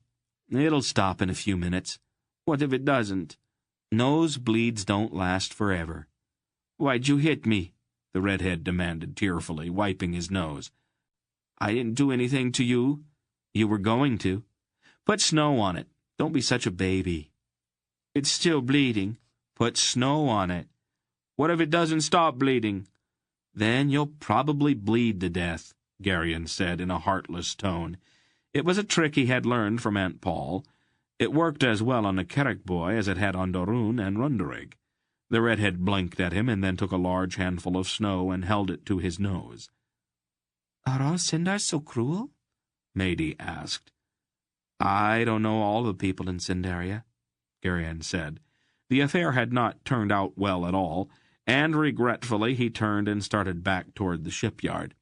"It'll stop in a few minutes." "What if it doesn't?" "Nosebleeds don't last forever." "Why'd you hit me?" the redhead demanded tearfully, wiping his nose. "I didn't do anything to you." "You were going to." "Put snow on it. Don't be such a baby." "It's still bleeding." "Put snow on it." "What if it doesn't stop bleeding?" "Then you'll probably bleed to death," Garion said in a heartless tone. It was a trick he had learned from Aunt Pol. It worked as well on the Carrick boy as it had on Dorun and Runderig. The redhead blinked at him and then took a large handful of snow and held it to his nose. "Are all Sindars so cruel?" Maidie asked. "I don't know all the people in Cindaria," Garion said. The affair had not turned out well at all, and regretfully he turned and started back toward the shipyard.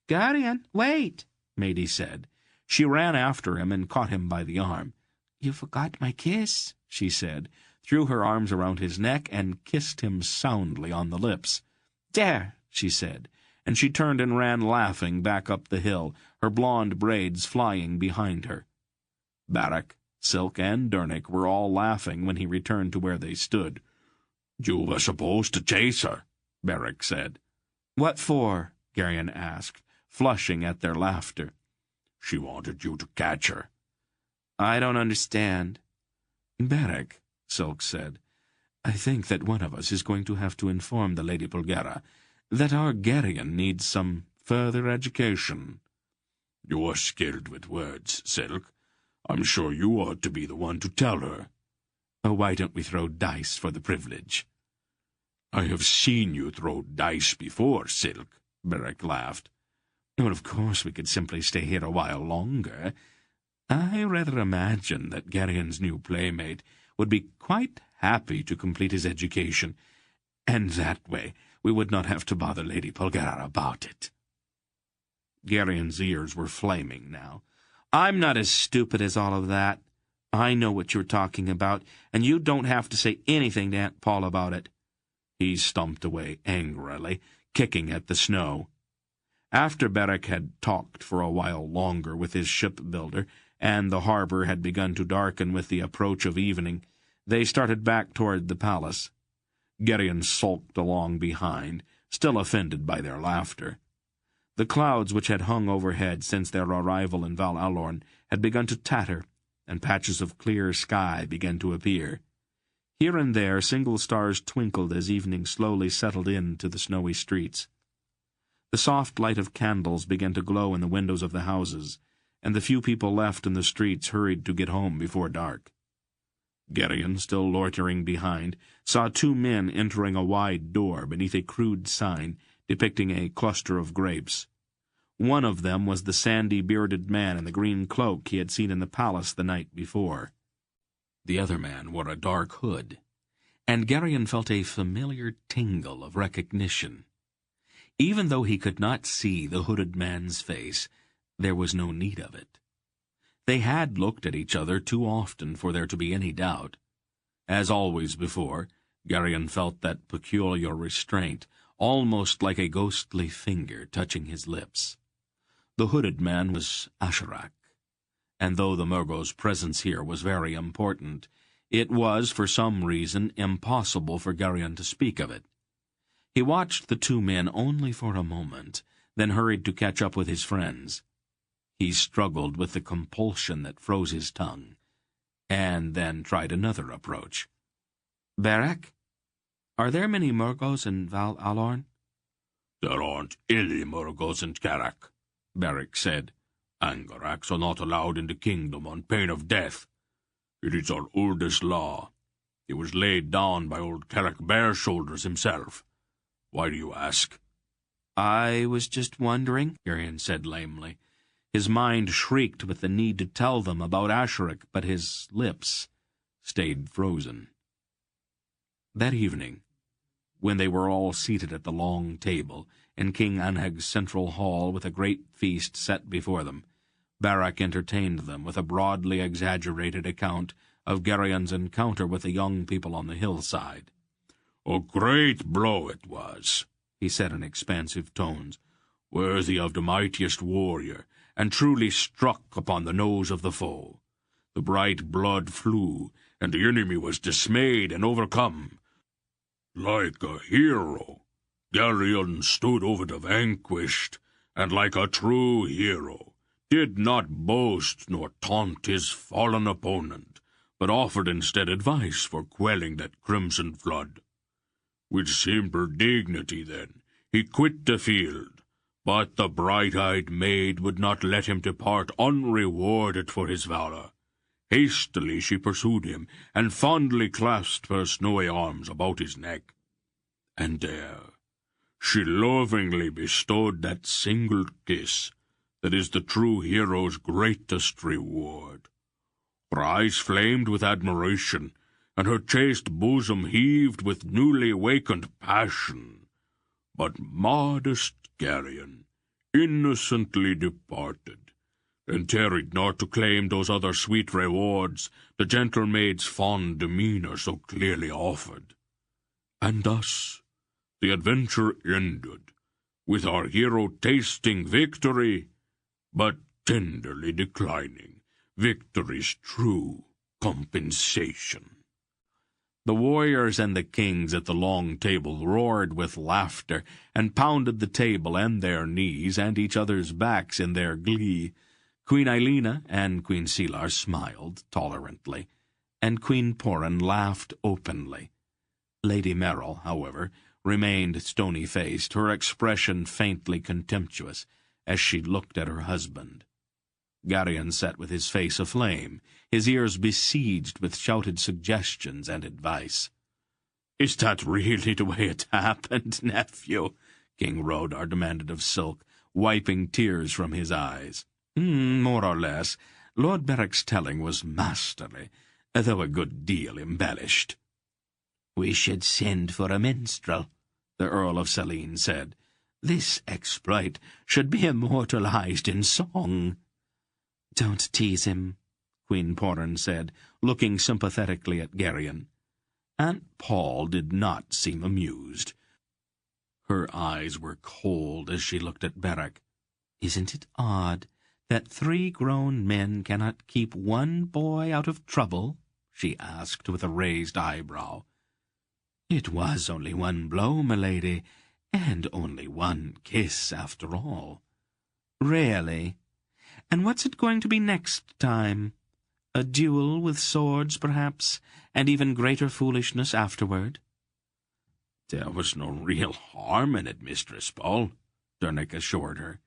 "Garion, wait," Maidie said. She ran after him and caught him by the arm. "You forgot my kiss," she said, threw her arms around his neck and kissed him soundly on the lips. "There," she said, and she turned and ran laughing back up the hill, her blonde braids flying behind her. Barrack, Silk, and Dernick were all laughing when he returned to where they stood. "You were supposed to chase her," Barrack said. "What for?" Garion asked, flushing at their laughter. "She wanted you to catch her." "I don't understand." "Barrack," Silk said, "I think that one of us is going to have to inform the Lady Bulgara that our Garion needs some further education." "You're skilled with words, Silk. I'm sure you ought to be the one to tell her." "Oh, why don't we throw dice for the privilege?" "I have seen you throw dice before, Silk," Barrack laughed. "Well, of course we could simply stay here a while longer. I rather imagine that Garion's new playmate would be quite happy to complete his education, and that way we would not have to bother Lady Bulgara about it." Garion's ears were flaming now. "I'm not as stupid as all of that. I know what you're talking about, and you don't have to say anything to Aunt Pol about it." He stumped away angrily, kicking at the snow. After Barrack had talked for a while longer with his shipbuilder, and the harbor had begun to darken with the approach of evening, they started back toward the palace. Garion sulked along behind, still offended by their laughter. The clouds which had hung overhead since their arrival in Val Alorn had begun to tatter, and patches of clear sky began to appear. Here and there single stars twinkled as evening slowly settled into the snowy streets. The soft light of candles began to glow in the windows of the houses, and the few people left in the streets hurried to get home before dark. Garion, still loitering behind, saw two men entering a wide door beneath a crude sign depicting a cluster of grapes. One of them was the sandy, bearded man in the green cloak he had seen in the palace the night before. The other man wore a dark hood, and Garion felt a familiar tingle of recognition. Even though he could not see the hooded man's face, there was no need of it. They had looked at each other too often for there to be any doubt. As always before, Garion felt that peculiar restraint, almost like a ghostly finger touching his lips. The hooded man was Asherak, and though the Murgo's presence here was very important, it was, for some reason, impossible for Garion to speak of it. He watched the two men only for a moment, then hurried to catch up with his friends. He struggled with the compulsion that froze his tongue, and then tried another approach. "Beric, are there many Murgos in Val Alorn?" "There aren't any Murgos in Carrack," Beric said. "Angaraks are not allowed in the kingdom on pain of death. It is our oldest law. It was laid down by old Carrack Bare-Shoulders himself. Why do you ask?" "I was just wondering," Garion said lamely. His mind shrieked with the need to tell them about Asherak, but his lips stayed frozen. That evening, when they were all seated at the long table in King Anheg's central hall with a great feast set before them, Beric entertained them with a broadly exaggerated account of Garion's encounter with the young people on the hillside. "A great blow it was," he said in expansive tones, "worthy of the mightiest warrior, and truly struck upon the nose of the foe. The bright blood flew, and the enemy was dismayed and overcome. Like a hero, Garion stood over the vanquished, and like a true hero, did not boast nor taunt his fallen opponent, but offered instead advice for quelling that crimson flood. With simple dignity, then, he quit the field, but the bright-eyed maid would not let him depart unrewarded for his valor. Hastily she pursued him, and fondly clasped her snowy arms about his neck. And there she lovingly bestowed that single kiss that is the true hero's greatest reward. Her eyes flamed with admiration, and her chaste bosom heaved with newly awakened passion. But modest Garion innocently departed, and tarried not to claim those other sweet rewards the gentle maid's fond demeanour so clearly offered. And thus the adventure ended, with our hero tasting victory, but tenderly declining victory's true compensation." The warriors and the kings at the long table roared with laughter, and pounded the table and their knees and each other's backs in their glee. Queen Eilina and Queen Selar smiled tolerantly, and Queen Porin laughed openly. Lady Merrill, however, remained stony-faced, her expression faintly contemptuous, as she looked at her husband. Garion sat with his face aflame, his ears besieged with shouted suggestions and advice. "Is that really the way it happened, nephew?" King Rodar demanded of Silk, wiping tears from his eyes. More or less. Lord Beric's telling was masterly, though a good deal embellished. "We should send for a minstrel," the Earl of Selene said. This exploit should be immortalized in song. Don't tease him, Queen Porin said, looking sympathetically at Garion. Aunt Pol did not seem amused. Her eyes were cold as she looked at Beric. Isn't it odd that 3 grown men cannot keep one boy out of trouble? She asked with a raised eyebrow. It was only one blow, my lady, and only one kiss after all. Really? And what's it going to be next time? A duel with swords, perhaps, and even greater foolishness afterward? There was no real harm in it, Mistress Pol, Dernick assured her.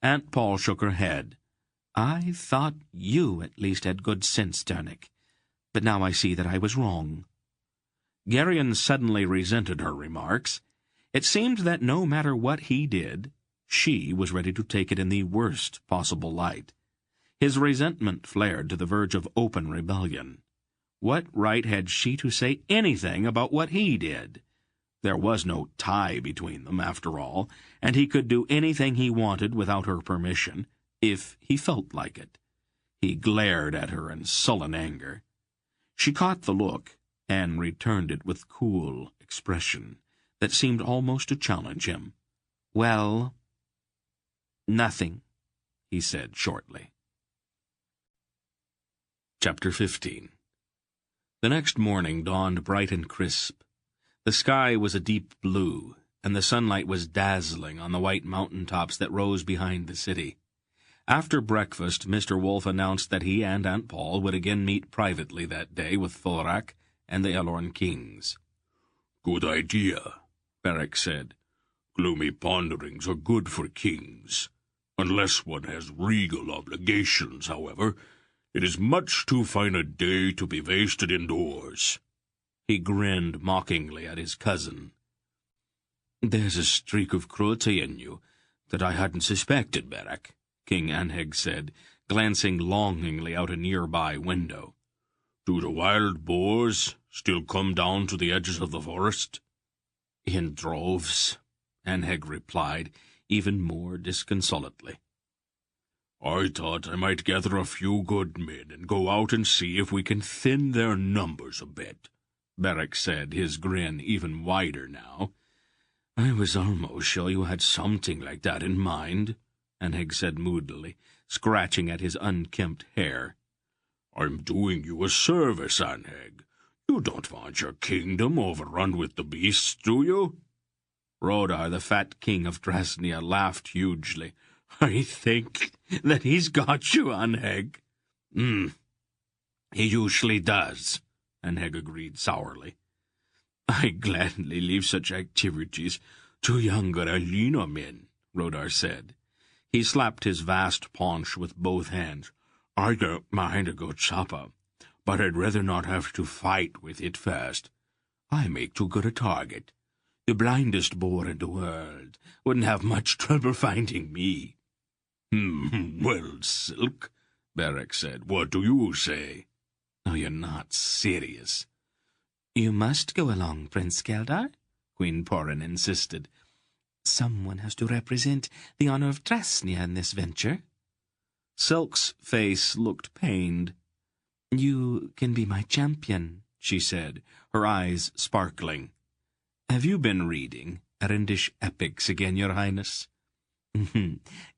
Aunt Pol shook her head. I thought you at least had good sense, Dernick, but now I see that I was wrong. Garion suddenly resented her remarks. It seemed that no matter what he did, she was ready to take it in the worst possible light. His resentment flared to the verge of open rebellion. What right had she to say anything about what he did? There was no tie between them, after all, and he could do anything he wanted without her permission, if he felt like it. He glared at her in sullen anger. She caught the look, and returned it with cool expression that seemed almost to challenge him. Well, nothing, he said shortly. Chapter 15. The next morning dawned bright and crisp. The sky was a deep blue, and the sunlight was dazzling on the white mountain tops that rose behind the city. After breakfast, Mr. Wolf announced that he and Aunt Pol would again meet privately that day with Thorak and the Elorn kings. Good idea, Beric said. Gloomy ponderings are good for kings. Unless one has regal obligations, however, it is much too fine a day to be wasted indoors. He grinned mockingly at his cousin. There's a streak of cruelty in you that I hadn't suspected, Beric, King Anheg said, glancing longingly out a nearby window. Do the wild boars still come down to the edges of the forest? In droves, Anheg replied, even more disconsolately. I thought I might gather a few good men and go out and see if we can thin their numbers a bit, Beric said, his grin even wider now. I was almost sure you had something like that in mind, Anheg said moodily, scratching at his unkempt hair. I'm doing you a service, Anheg. You don't want your kingdom overrun with the beasts, do you? Rodar, the fat king of Drasnia, laughed hugely. I think that he's got you, Anheg. He usually does, Anheg agreed sourly. I gladly leave such activities to younger Alina men, Rodar said. He slapped his vast paunch with both hands. I don't mind a good supper, but I'd rather not have to fight with it first. I make too good a target. The blindest boar in the world wouldn't have much trouble finding me. Well, Silk, Beric said, what do you say? No, you're not serious. You must go along, Prince Geldar, Queen Porin insisted. Someone has to represent the honor of Drasnia in this venture. Silk's face looked pained. You can be my champion, she said, her eyes sparkling. Have you been reading Erendish epics again, Your Highness?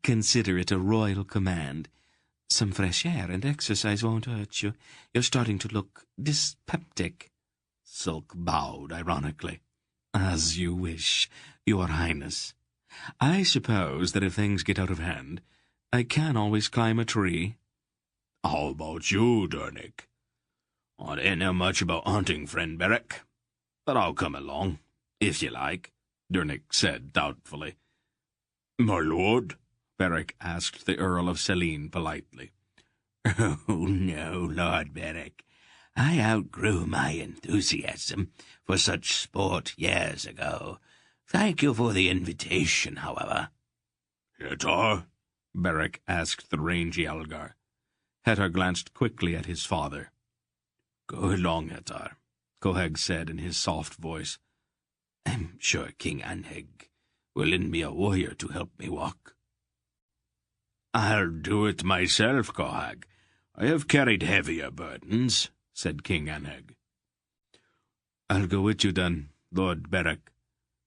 Consider it a royal command. Some fresh air and exercise won't hurt you. You're starting to look dyspeptic. Silk bowed ironically. As you wish, Your Highness. I suppose that if things get out of hand, I can always climb a tree. How about you, Dernick? I don't know much about hunting, friend Beric, but I'll come along, if you like, Dernick said doubtfully. My lord? Beric asked the Earl of Selene politely. Oh, no, Lord Beric. I outgrew my enthusiasm for such sport years ago. Thank you for the invitation, however. Hettar? Beric asked the rangy Algar. Hettar glanced quickly at his father. Go along, Hettar, Coheg said in his soft voice. I'm sure King Anheg will lend me a warrior to help me walk. I'll do it myself, Coheg. I have carried heavier burdens, said King Anheg. I'll go with you then, Lord Beric,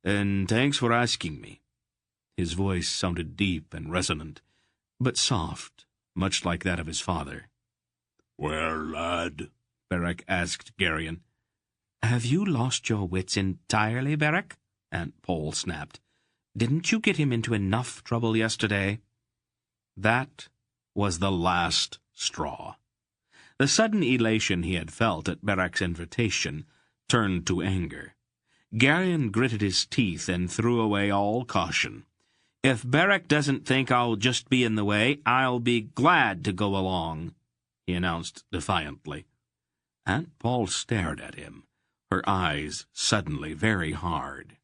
and thanks for asking me. His voice sounded deep and resonant, but soft, much like that of his father. Well, lad, Beric asked Garion. "Have you lost your wits entirely, Beric?" Aunt Pol snapped. "Didn't you get him into enough trouble yesterday?" That was the last straw. The sudden elation he had felt at Beric's invitation turned to anger. Garion gritted his teeth and threw away all caution. "If Beric doesn't think I'll just be in the way, I'll be glad to go along," he announced defiantly. Aunt Pol stared at him, her eyes suddenly very hard.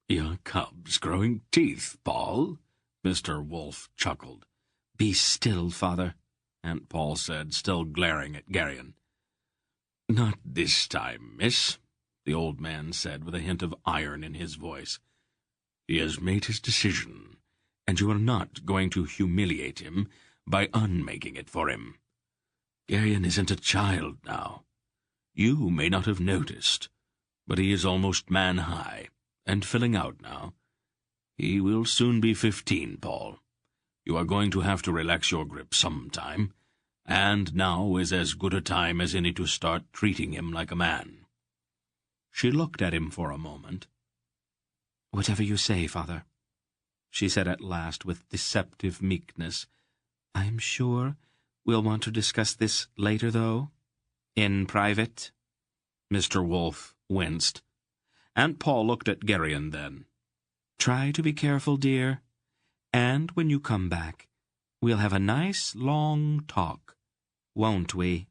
"Your cub's growing teeth, Pol," Mr. Wolf chuckled. "Be still, father," Aunt Pol said, still glaring at Garion. "Not this time, miss," the old man said with a hint of iron in his voice. "He has made his decision, and you are not going to humiliate him by unmaking it for him. Garion isn't a child now. You may not have noticed, but he is almost man-high, and filling out now. He will soon be 15, Pol. You are going to have to relax your grip sometime, and now is as good a time as any to start treating him like a man." She looked at him for a moment. "Whatever you say, father," she said at last with deceptive meekness. "I'm sure we'll want to discuss this later, though. In private." Mr. Wolf winced. Aunt Pol looked at Garion then. "Try to be careful, dear, and when you come back, we'll have a nice long talk, won't we?"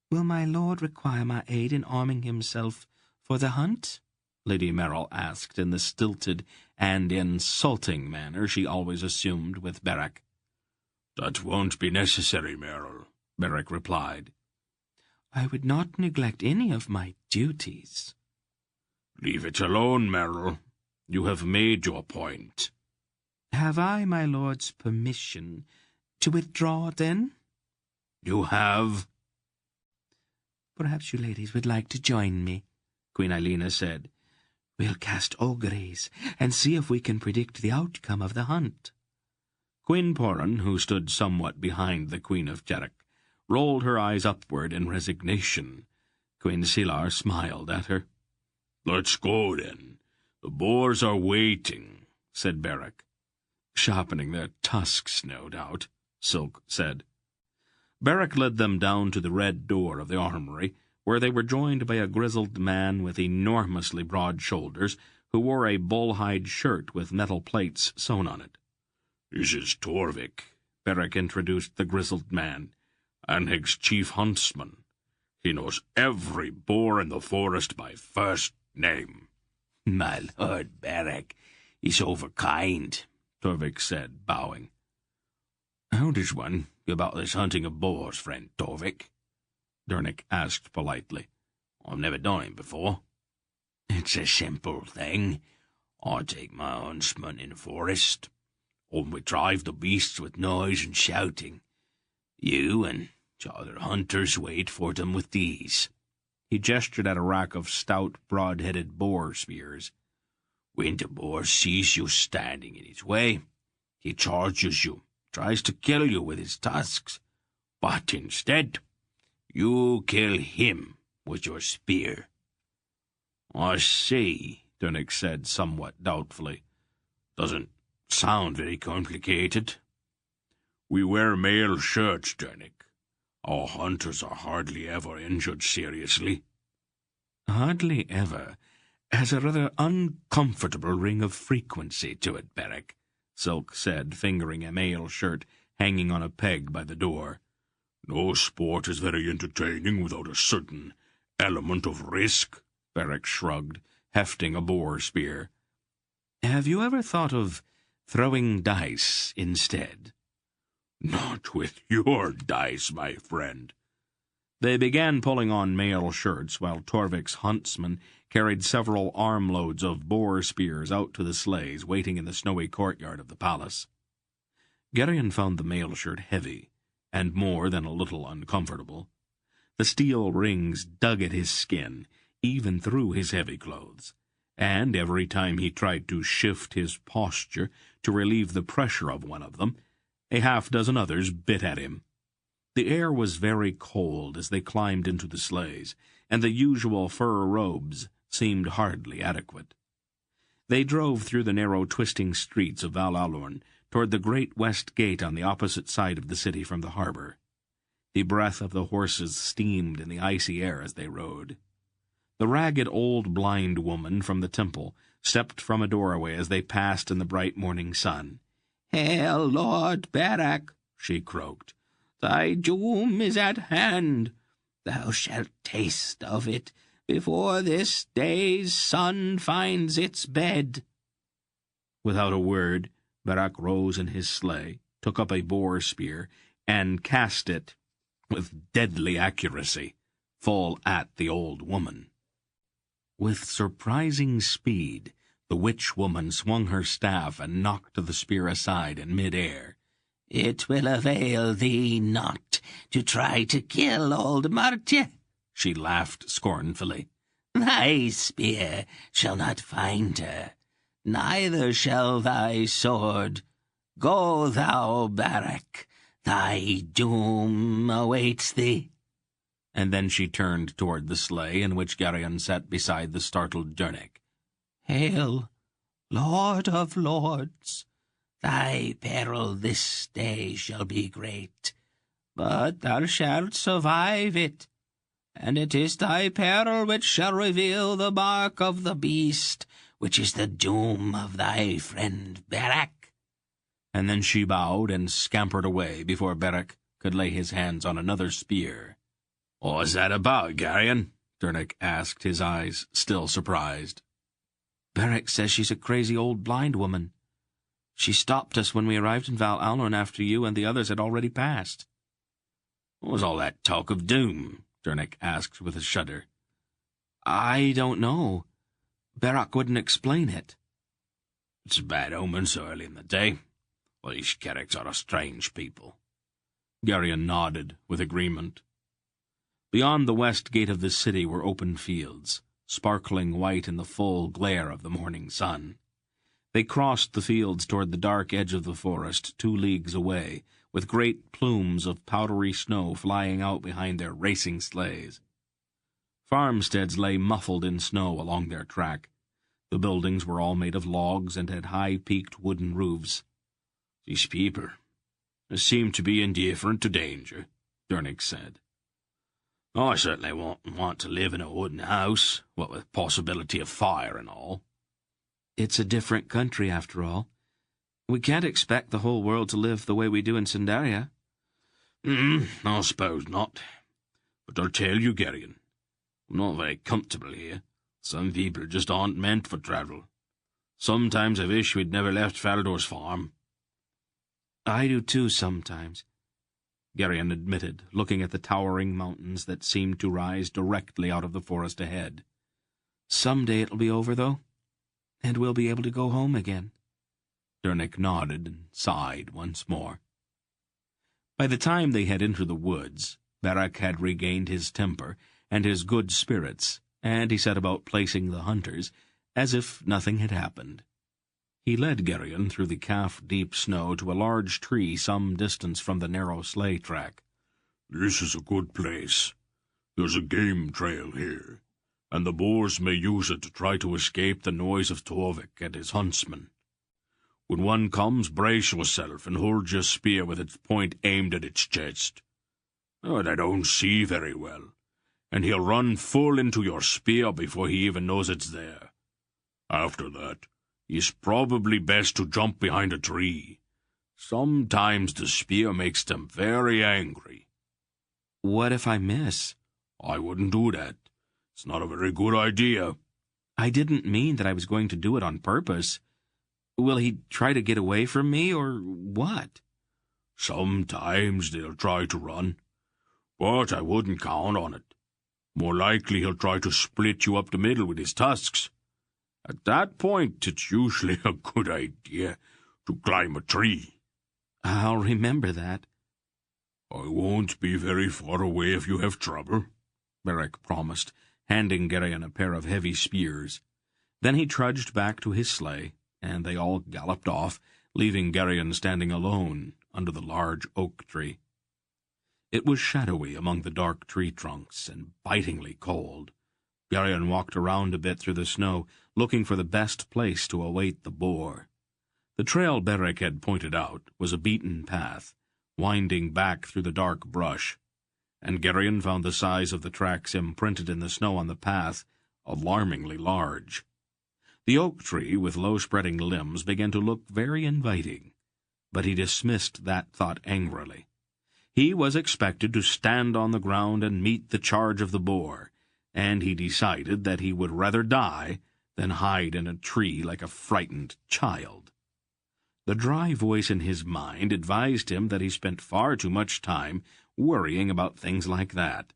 "Will my lord require my aid in arming himself for the hunt?" Lady Merrill asked in the stilted and insulting manner she always assumed with Beric. "That won't be necessary, Merrill," Beric replied. "I would not neglect any of my duties." "Leave it alone, Merrill. You have made your point." "Have I my lord's permission to withdraw, then?" "You have." "Perhaps you ladies would like to join me," Queen Elena said. "We'll cast auguries and see if we can predict the outcome of the hunt." Queen Poran, who stood somewhat behind the Queen of Jerek, rolled her eyes upward in resignation. Queen Silar smiled at her. "Let's go, then. The boars are waiting," said Beric. "Sharpening their tusks, no doubt," Silk said. Beric led them down to the red door of the armory, where they were joined by a grizzled man with enormously broad shoulders, who wore a bull-hide shirt with metal plates sewn on it. "This is Torvik," Beric introduced the grizzled man. "Anheg's chief huntsman. He knows every boar in the forest by first name." "My lord Beric is overkind," Torvik said, bowing. "How does one go about this hunting of boars, friend Torvik?" Dernick asked politely. "I've never done it before." "It's a simple thing. I take my huntsman in the forest, and we drive the beasts with noise and shouting. You and the other hunters wait for them with these." He gestured at a rack of stout, broad-headed boar spears. "When the boar sees you standing in his way, he charges you, tries to kill you with his tusks, but instead you kill him with your spear." "I see," Dernick said somewhat doubtfully. "Doesn't sound very complicated." "We wear mail shirts, Dernick. Our hunters are hardly ever injured seriously." "Hardly ever has a rather uncomfortable ring of frequency to it, Beric," Silk said, fingering a mail shirt hanging on a peg by the door. "No sport is very entertaining without a certain element of risk," Beric shrugged, hefting a boar spear. "Have you ever thought of throwing dice instead?" "Not with your dice, my friend." They began pulling on mail shirts, while Torvik's huntsman carried several armloads of boar spears out to the sleighs waiting in the snowy courtyard of the palace. Garion found the mail shirt heavy, and more than a little uncomfortable. The steel rings dug at his skin, even through his heavy clothes, and every time he tried to shift his posture to relieve the pressure of one of them, a half-dozen others bit at him. The air was very cold as they climbed into the sleighs, and the usual fur robes seemed hardly adequate. They drove through the narrow, twisting streets of Val Alorn toward the great west gate on the opposite side of the city from the harbor. The breath of the horses steamed in the icy air as they rode. The ragged old blind woman from the temple stepped from a doorway as they passed in the bright morning sun. "Hail, Lord Barak," she croaked. "Thy doom is at hand. Thou shalt taste of it before this day's sun finds its bed." Without a word, Barak rose in his sleigh, took up a boar spear, and cast it, with deadly accuracy, full at the old woman. With surprising speed, the witch-woman swung her staff and knocked the spear aside in mid-air. "It will avail thee not to try to kill old Martje," she laughed scornfully. "Thy spear shall not find her, neither shall thy sword. Go thou, Barak, thy doom awaits thee." And then she turned toward the sleigh in which Garion sat beside the startled Dernick. "Hail, Lord of Lords, thy peril this day shall be great, but thou shalt survive it, and it is thy peril which shall reveal the mark of the beast, which is the doom of thy friend Barak." And then she bowed and scampered away before Barak could lay his hands on another spear. "What's that about, Garion?" Dernick asked, his eyes still surprised. "Barak says she's a crazy old blind woman. She stopped us when we arrived in Val Alorn after you and the others had already passed." "What was all that talk of doom?" Dernick asked with a shudder. "I don't know. Barak wouldn't explain it." "It's a bad omen so early in the day. Well, these Carricks are a strange people." Garion nodded with agreement. Beyond the west gate of the city were open fields, sparkling white in the full glare of the morning sun. They crossed the fields toward the dark edge of the forest, 2 leagues away, with great plumes of powdery snow flying out behind their racing sleighs. Farmsteads lay muffled in snow along their track. The buildings were all made of logs and had high-peaked wooden roofs. "These people seem to be indifferent to danger," Dernick said. "I certainly won't want to live in a wooden house, what with possibility of fire and all." "It's a different country, after all. We can't expect the whole world to live the way we do in Cindaria." I suppose not. But I'll tell you, Garion, I'm not very comfortable here. Some people just aren't meant for travel. Sometimes I wish we'd never left Faldor's farm." "I do too, sometimes," Garion admitted, looking at the towering mountains that seemed to rise directly out of the forest ahead. "Someday it'll be over, though, and we'll be able to go home again." Dernick nodded and sighed once more. By the time they had entered the woods, Barak had regained his temper and his good spirits, and he set about placing the hunters as if nothing had happened. He led Garion through the calf-deep snow to a large tree some distance from the narrow sleigh track. "This is a good place. There's a game trail here, and the boars may use it to try to escape the noise of Torvik and his huntsmen. When one comes, brace yourself and hold your spear with its point aimed at its chest. They don't see very well, and he'll run full into your spear before he even knows it's there. After that, it's probably best to jump behind a tree. Sometimes the spear makes them very angry." "What if I miss?" "I wouldn't do that. It's not a very good idea." "I didn't mean that I was going to do it on purpose. Will he try to get away from me, or what?" "Sometimes they'll try to run, but I wouldn't count on it. More likely he'll try to split you up the middle with his tusks. At that point, it's usually a good idea to climb a tree." "I'll remember that." "I won't be very far away if you have trouble," Barak promised, handing Garion a pair of heavy spears. Then he trudged back to his sleigh, and they all galloped off, leaving Garion standing alone under the large oak tree. It was shadowy among the dark tree trunks and bitingly cold. Garion walked around a bit through the snow, looking for the best place to await the boar. The trail Beric had pointed out was a beaten path, winding back through the dark brush, and Garion found the size of the tracks imprinted in the snow on the path alarmingly large. The oak tree, with low-spreading limbs, began to look very inviting, but he dismissed that thought angrily. He was expected to stand on the ground and meet the charge of the boar, and he decided that he would rather die than hide in a tree like a frightened child. The dry voice in his mind advised him that he spent far too much time worrying about things like that.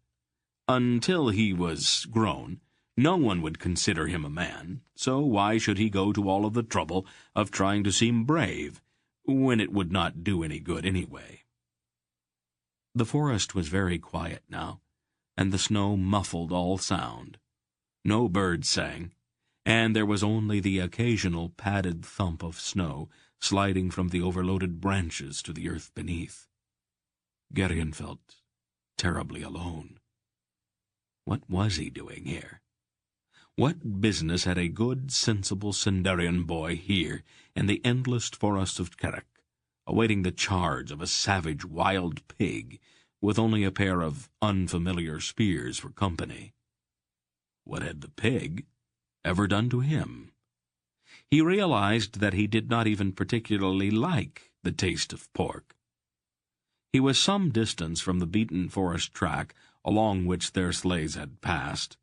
Until he was grown, no one would consider him a man, so why should he go to all of the trouble of trying to seem brave, when it would not do any good anyway? The forest was very quiet now, and the snow muffled all sound. No birds sang, and there was only the occasional padded thump of snow sliding from the overloaded branches to the earth beneath. Garion felt terribly alone. What was he doing here? What business had a good, sensible Sendarian boy here in the endless forest of Carrick, awaiting the charge of a savage wild pig with only a pair of unfamiliar spears for company? What had the pig ever done to him? He realized that he did not even particularly like the taste of pork. He was some distance from the beaten forest track along which their sleighs had passed,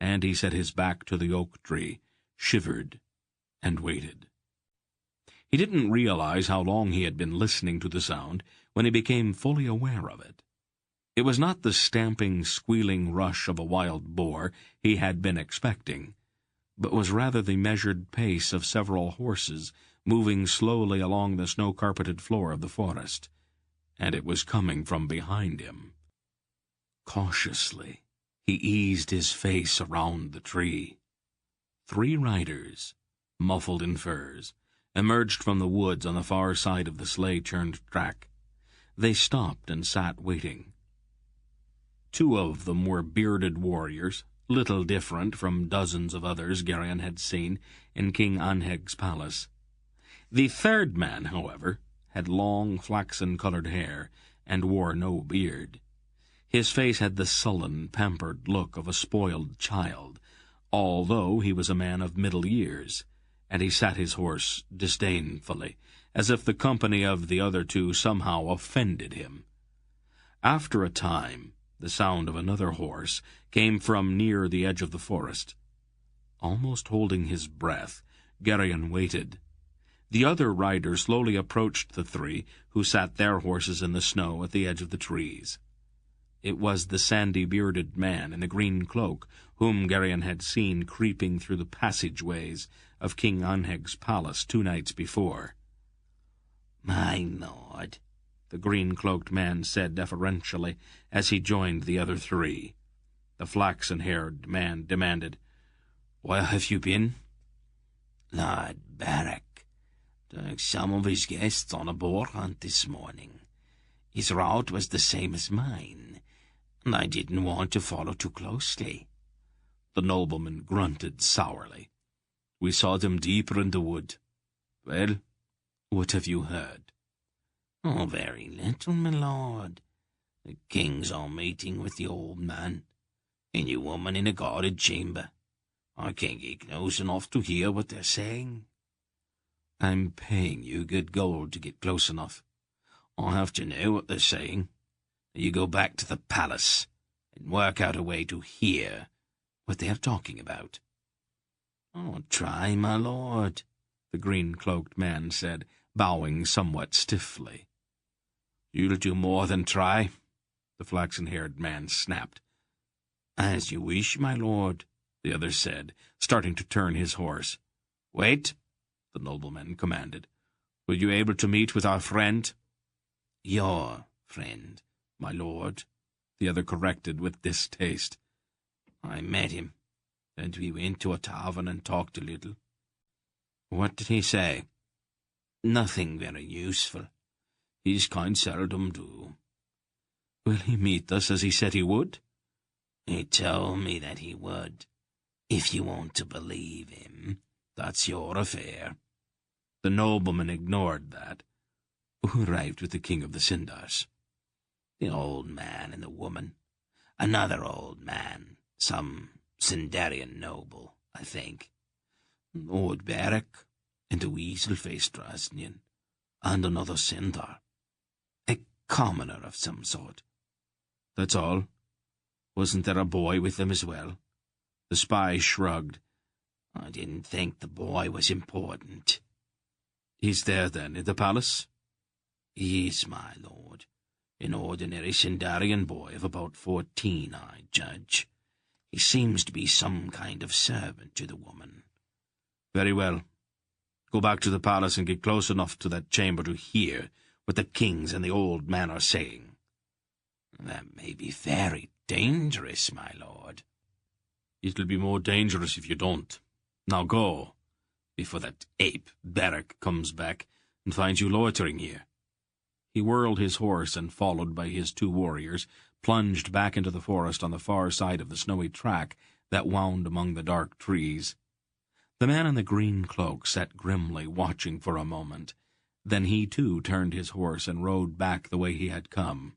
and he set his back to the oak tree, shivered, and waited. He didn't realize how long he had been listening to the sound when he became fully aware of it. It was not the stamping, squealing rush of a wild boar he had been expecting, but was rather the measured pace of several horses moving slowly along the snow-carpeted floor of the forest, and it was coming from behind him. Cautiously, he eased his face around the tree. 3 riders, muffled in furs, emerged from the woods on the far side of the sleigh-churned track. They stopped and sat waiting. 2 of them were bearded warriors, little different from dozens of others Garion had seen in King Anheg's palace. The 3rd man, however, had long, flaxen-colored hair and wore no beard. His face had the sullen, pampered look of a spoiled child, although he was a man of middle years, and he sat his horse disdainfully, as if the company of the other 2 somehow offended him. After a time, the sound of another horse came from near the edge of the forest. Almost holding his breath, Garion waited. The other rider slowly approached the 3 who sat their horses in the snow at the edge of the trees. It was the sandy-bearded man in the green cloak whom Garion had seen creeping through the passageways of King Anheg's palace 2 nights before. "My lord," the green-cloaked man said deferentially as he joined the other 3. The flaxen-haired man demanded, "Where have you been?" "Lord Beric took some of his guests on a boar hunt this morning. His route was the same as mine, and I didn't want to follow too closely." The nobleman grunted sourly. "We saw them deeper in the wood. Well, what have you heard?" "Oh, very little, my lord. The king's on meeting with the old man, and your woman in a guarded chamber. I can't get close enough to hear what they're saying." "I'm paying you good gold to get close enough. I have to know what they're saying. You go back to the palace and work out a way to hear what they are talking about." "I'll try, my lord," the green-cloaked man said, bowing somewhat stiffly. "You'll do more than try," the flaxen-haired man snapped. "As you wish, my lord," the other said, starting to turn his horse. "Wait," the nobleman commanded. "Were you able to meet with our friend?" "Your friend, my lord," the other corrected with distaste. "I met him, and we went to a tavern and talked a little." "What did he say?" "Nothing very useful. His kind seldom do." Will he meet us as he said he would? He told me that he would. If you want to believe him, that's your affair. The nobleman ignored that. Who arrived with the king of the Sindars? The old man and the woman. Another old man, some Sindarian noble, I think. An old barrack, and a weasel-faced Rasnian, and another Sindar. A commoner of some sort. That's all? Wasn't there a boy with them as well? The spy shrugged. I didn't think the boy was important. He's there, then, in the palace? He is, my lord. An ordinary Sindarian boy of about 14, I judge. He seems to be some kind of servant to the woman. Very well. Go back to the palace and get close enough to that chamber to hear what the kings and the old man are saying. That may be very dangerous, my lord. It'll be more dangerous if you don't. Now go, before that ape Barrack comes back and finds you loitering here. He whirled his horse and, followed by his 2 warriors, plunged back into the forest on the far side of the snowy track that wound among the dark trees. The man in the green cloak sat grimly watching for a moment. Then he, too, turned his horse and rode back the way he had come.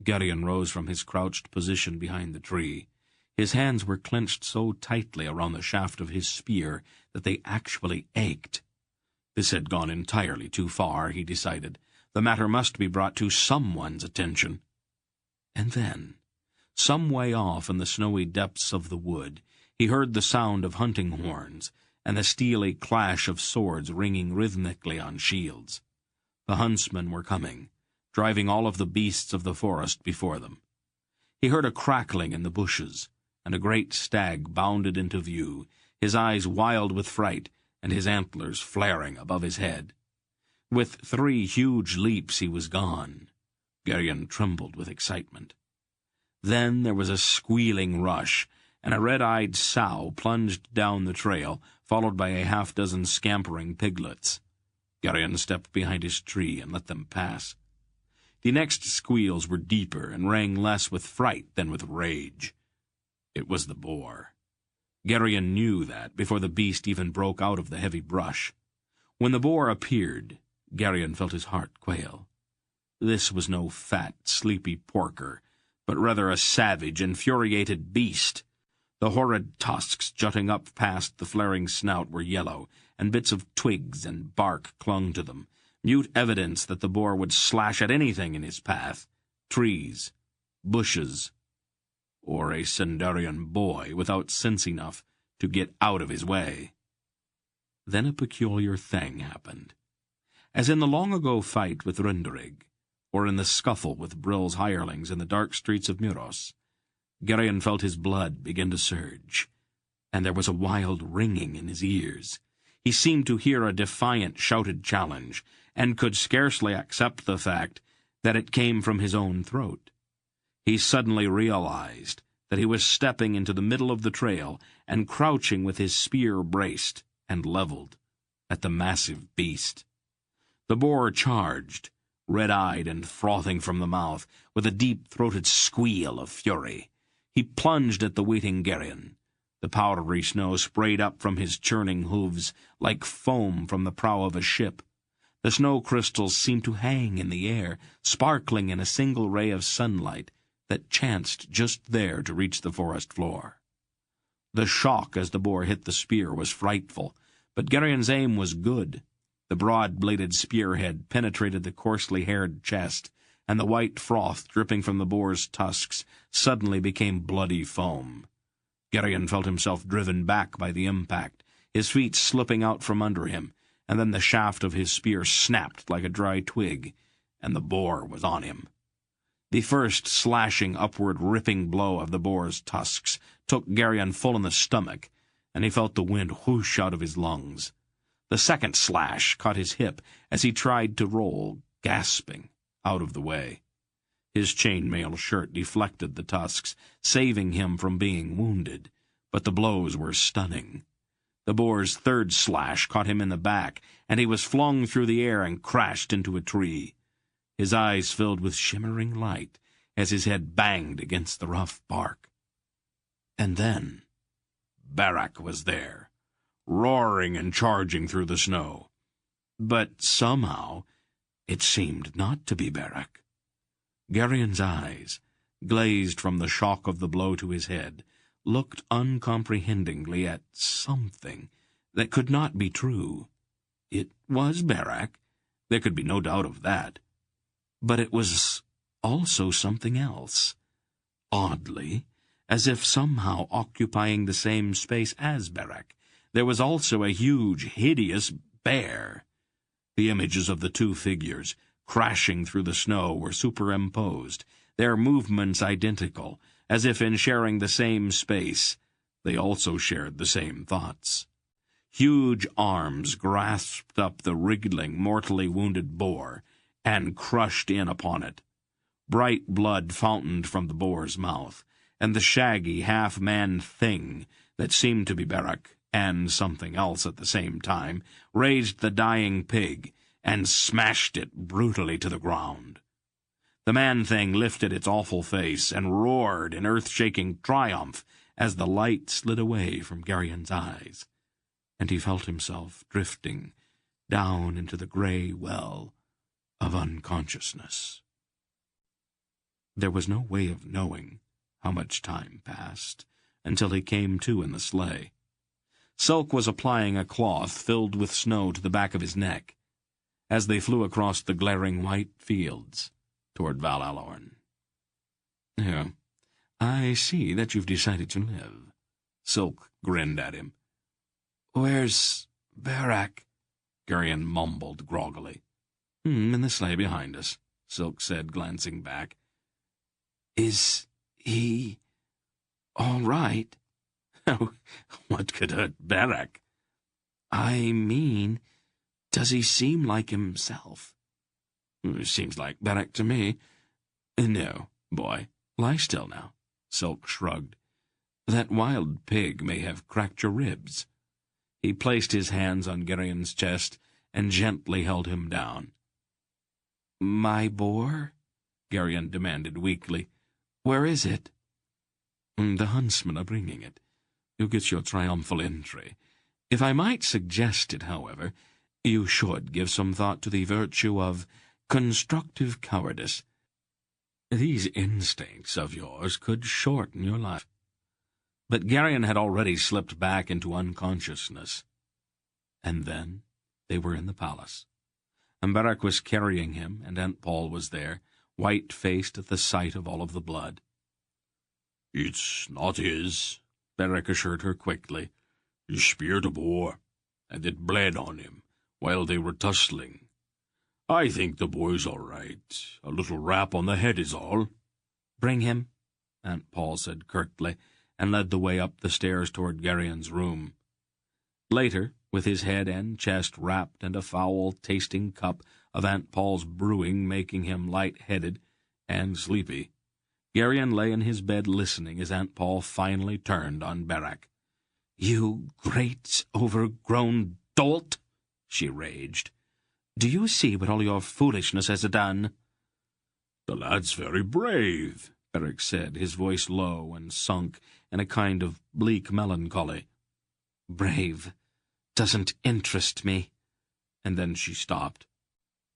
Garion rose from his crouched position behind the tree. His hands were clenched so tightly around the shaft of his spear that they actually ached. This had gone entirely too far, he decided. The matter must be brought to someone's attention. And then, some way off in the snowy depths of the wood, he heard the sound of hunting horns and the steely clash of swords ringing rhythmically on shields. The huntsmen were coming, driving all of the beasts of the forest before them. He heard a crackling in the bushes, and a great stag bounded into view, his eyes wild with fright and his antlers flaring above his head. With 3 huge leaps he was gone. Garion trembled with excitement. Then there was a squealing rush, and a red-eyed sow plunged down the trail, followed by a half-dozen scampering piglets. Garion stepped behind his tree and let them pass. The next squeals were deeper and rang less with fright than with rage. It was the boar. Garion knew that before the beast even broke out of the heavy brush. When the boar appeared, Garion felt his heart quail. This was no fat, sleepy porker, but rather a savage, infuriated beast. The horrid tusks jutting up past the flaring snout were yellow, and bits of twigs and bark clung to them, mute evidence that the boar would slash at anything in his path, trees, bushes, or a Sindarian boy without sense enough to get out of his way. Then a peculiar thing happened. As in the long-ago fight with Runderig, or in the scuffle with Brill's hirelings in the dark streets of Muros, Garion felt his blood begin to surge, and there was a wild ringing in his ears. He seemed to hear a defiant shouted challenge, and could scarcely accept the fact that it came from his own throat. He suddenly realized that he was stepping into the middle of the trail and crouching with his spear braced and leveled at the massive beast. The boar charged, red-eyed and frothing from the mouth, with a deep-throated squeal of fury. He plunged at the waiting Garion. The powdery snow sprayed up from his churning hooves like foam from the prow of a ship. The snow crystals seemed to hang in the air, sparkling in a single ray of sunlight that chanced just there to reach the forest floor. The shock as the boar hit the spear was frightful, but Garion's aim was good. The broad-bladed spearhead penetrated the coarsely haired chest, and the white froth dripping from the boar's tusks suddenly became bloody foam. Garion felt himself driven back by the impact, his feet slipping out from under him, and then the shaft of his spear snapped like a dry twig, and the boar was on him. The first slashing, upward, ripping blow of the boar's tusks took Garion full in the stomach, and he felt the wind whoosh out of his lungs. The second slash caught his hip as he tried to roll, gasping, out of the way. His chain-mail shirt deflected the tusks, saving him from being wounded, but the blows were stunning. The boar's third slash caught him in the back, and he was flung through the air and crashed into a tree. His eyes filled with shimmering light as his head banged against the rough bark. And then Barak was there, roaring and charging through the snow. But somehow it seemed not to be Barak. Garion's eyes, glazed from the shock of the blow to his head, looked uncomprehendingly at something that could not be true. It was Barak. There could be no doubt of that. But it was also something else. Oddly, as if somehow occupying the same space as Barak, there was also a huge, hideous bear. The images of the two figures, crashing through the snow, were superimposed, their movements identical, as if in sharing the same space, they also shared the same thoughts. Huge arms grasped up the wriggling, mortally wounded boar and crushed in upon it. Bright blood fountained from the boar's mouth, and the shaggy, half-man thing that seemed to be Barak, and something else at the same time, raised the dying pig and smashed it brutally to the ground. The man-thing lifted its awful face and roared in earth-shaking triumph as the light slid away from Garion's eyes, and he felt himself drifting down into the gray well of unconsciousness. There was no way of knowing how much time passed until he came to in the sleigh. Silk was applying a cloth filled with snow to the back of his neck as they flew across the glaring white fields toward Val Alorn. "Yeah, I see that you've decided to live." Silk grinned at him. "Where's Barak?" Garion mumbled groggily. In the sleigh behind us," Silk said, glancing back. "Is he all right?" "What could hurt Barak?" "I mean, does he seem like himself?" "Seems like Barak to me." "No, boy, lie still now." Silk shrugged. "That wild pig may have cracked your ribs." He placed his hands on Garion's chest and gently held him down. "My boar?" Garion demanded weakly. "Where is it?" "The huntsmen are bringing it. You get your triumphal entry. If I might suggest it, however, you should give some thought to the virtue of constructive cowardice. These instincts of yours could shorten your life." But Garion had already slipped back into unconsciousness. And then they were in the palace. And Barak was carrying him, and Aunt Pol was there, white-faced at the sight of all of the blood. "It's not his," Barak assured her quickly. "He speared a boar, and it bled on him while they were tussling. I think the boy's all right. A little rap on the head is all." "Bring him," Aunt Pol said curtly, and led the way up the stairs toward Garion's room. Later, with his head and chest wrapped and a foul-tasting cup of Aunt Pol's brewing making him light-headed and sleepy, Garion lay in his bed listening as Aunt Pol finally turned on Barak. "You great overgrown dolt!" she raged. "Do you see what all your foolishness has done?" "The lad's very brave," Barak said, his voice low and sunk in a kind of bleak melancholy. "Brave doesn't interest me." And then she stopped.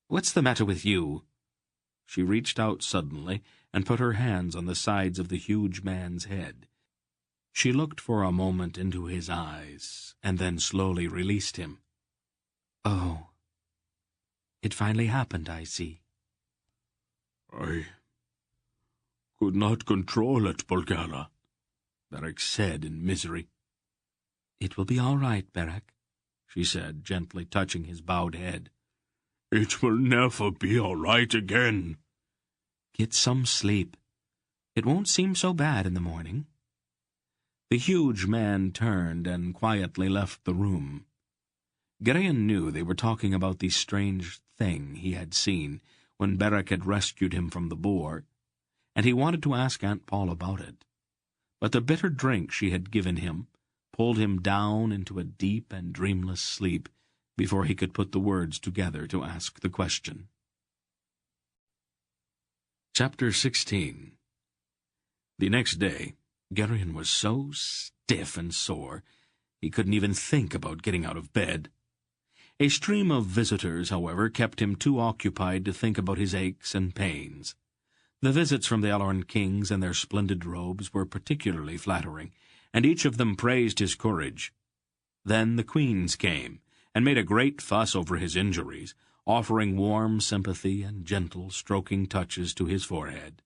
"What's the matter with you?" She reached out suddenly and put her hands on the sides of the huge man's head. She looked for a moment into his eyes, and then slowly released him. "Oh, it finally happened, I see." "I could not control it, Bulgara," Barak said in misery. "It will be all right, Barak," she said, gently touching his bowed head. "It will never be all right again." "Get some sleep. It won't seem so bad in the morning." The huge man turned and quietly left the room. Garion knew they were talking about the strange thing he had seen when Barak had rescued him from the boar, and he wanted to ask Aunt Pol about it. But the bitter drink she had given him pulled him down into a deep and dreamless sleep before he could put the words together to ask the question. Chapter 16. The next day, Garion was so stiff and sore he couldn't even think about getting out of bed. A stream of visitors, however, kept him too occupied to think about his aches and pains. The visits from the Elorn kings and their splendid robes were particularly flattering, and each of them praised his courage. Then the queens came, and made a great fuss over his injuries, offering warm sympathy and gentle stroking touches to his forehead.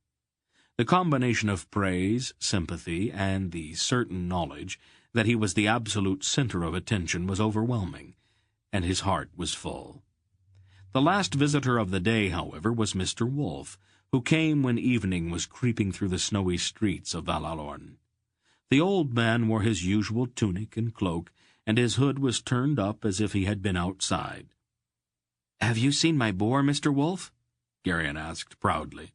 The combination of praise, sympathy, and the certain knowledge that he was the absolute center of attention was overwhelming, and his heart was full. The last visitor of the day, however, was Mr. Wolf, who came when evening was creeping through the snowy streets of Valalorn. The old man wore his usual tunic and cloak, and his hood was turned up as if he had been outside. "Have you seen my boar, Mr. Wolf?" Garion asked proudly.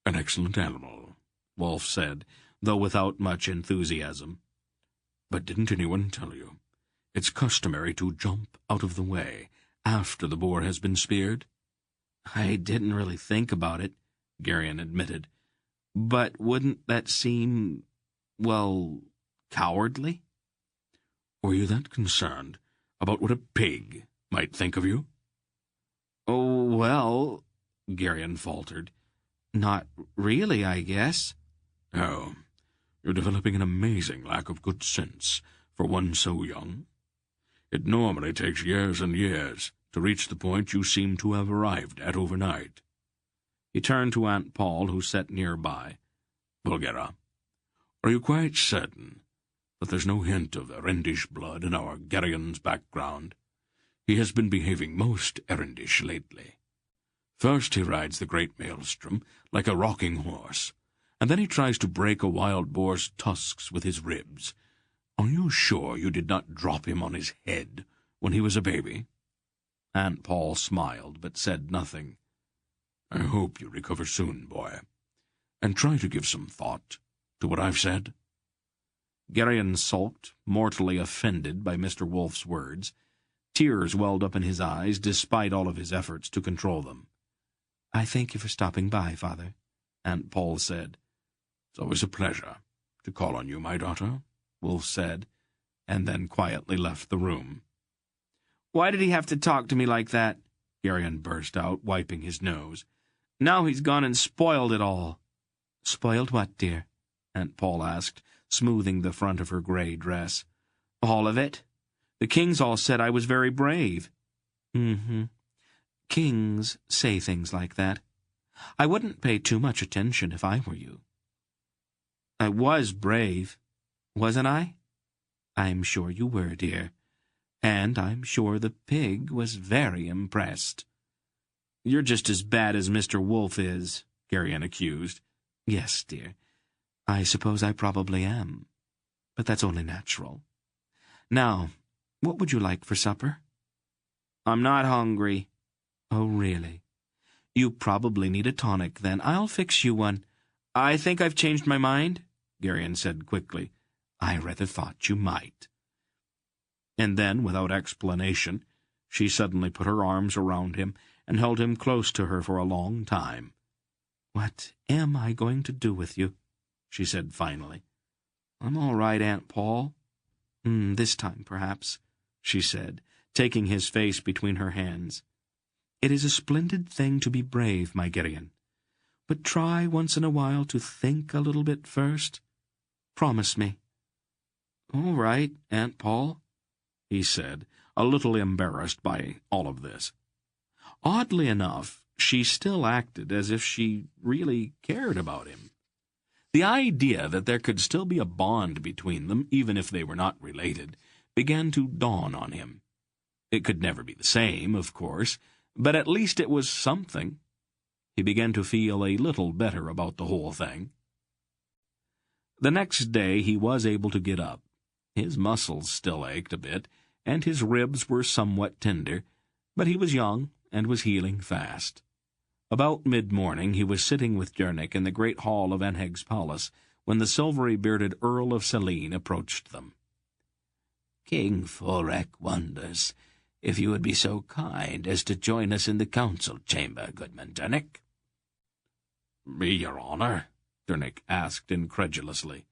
"An excellent animal," Wolf said, though without much enthusiasm. "But didn't anyone tell you? It's customary to jump out of the way after the boar has been speared." "I didn't really think about it," Garion admitted. "But wouldn't that seem, well, cowardly?" "Were you that concerned about what a pig might think of you?" "Oh, well," Garion faltered. "Not really, I guess." "Oh, you're developing an amazing lack of good sense for one so young. It normally takes years and years to reach the point you seem to have arrived at overnight." He turned to Aunt Pol, who sat nearby. "Bulgara, are you quite certain that there's no hint of Erendish blood in our Garion's background? He has been behaving most Erendish lately. First he rides the great maelstrom like a rocking horse, and then he tries to break a wild boar's tusks with his ribs. Are you sure you did not drop him on his head when he was a baby?" Aunt Pol smiled, but said nothing. "I hope you recover soon, boy, and try to give some thought to what I've said." Garion sulked, mortally offended by Mr. Wolf's words. Tears welled up in his eyes, despite all of his efforts to control them. "I thank you for stopping by, Father," Aunt Pol said. "It's always a pleasure to call on you, my daughter," Wolf said, and then quietly left the room. "Why did he have to talk to me like that?" Garion burst out, wiping his nose. "Now he's gone and spoiled it all." "Spoiled what, dear?" Aunt Pol asked, smoothing the front of her gray dress. "All of it. The kings all said I was very brave." "Mm-hmm. Kings say things like that. I wouldn't pay too much attention if I were you." "I was brave, wasn't I?" "I'm sure you were, dear. And I'm sure the pig was very impressed." "You're just as bad as Mr. Wolf is," Garion accused. "Yes, dear. I suppose I probably am. But that's only natural. Now, what would you like for supper?" "I'm not hungry." "Oh, really? You probably need a tonic, then. I'll fix you one." "I think I've changed my mind," Garion said quickly. "I rather thought you might." And then, without explanation, she suddenly put her arms around him and held him close to her for a long time. "What am I going to do with you?" she said finally. "I'm all right, Aunt Pol." This time, perhaps," she said, taking his face between her hands. "It is a splendid thing to be brave, my Garion. But try once in a while to think a little bit first. Promise me." "All right, Aunt Pol," he said, a little embarrassed by all of this. Oddly enough, she still acted as if she really cared about him. The idea that there could still be a bond between them, even if they were not related, began to dawn on him. It could never be the same, of course, but at least it was something. He began to feel a little better about the whole thing. The next day he was able to get up. His muscles still ached a bit, and his ribs were somewhat tender, but he was young and was healing fast. About mid-morning he was sitting with Jernic in the great hall of Enheg's palace when the silvery-bearded Earl of Selene approached them. "King Forek wonders if you would be so kind as to join us in the council chamber, Goodman Jernic." Me, your honour? Dernick asked incredulously.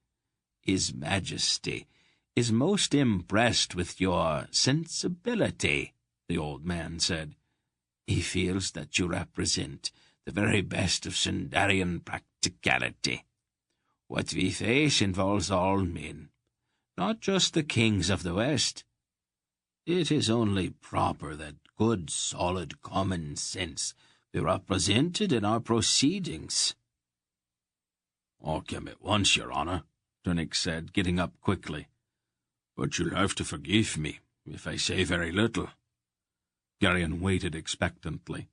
His Majesty is most impressed with your sensibility, the old man said. He feels that you represent the very best of Sundarian practicality. What we face involves all men, not just the kings of the West. It is only proper that good, solid common sense be represented in our proceedings. I'll come at once, your honour, Dernick said, getting up quickly. But you'll have to forgive me if I say very little. Garion waited expectantly.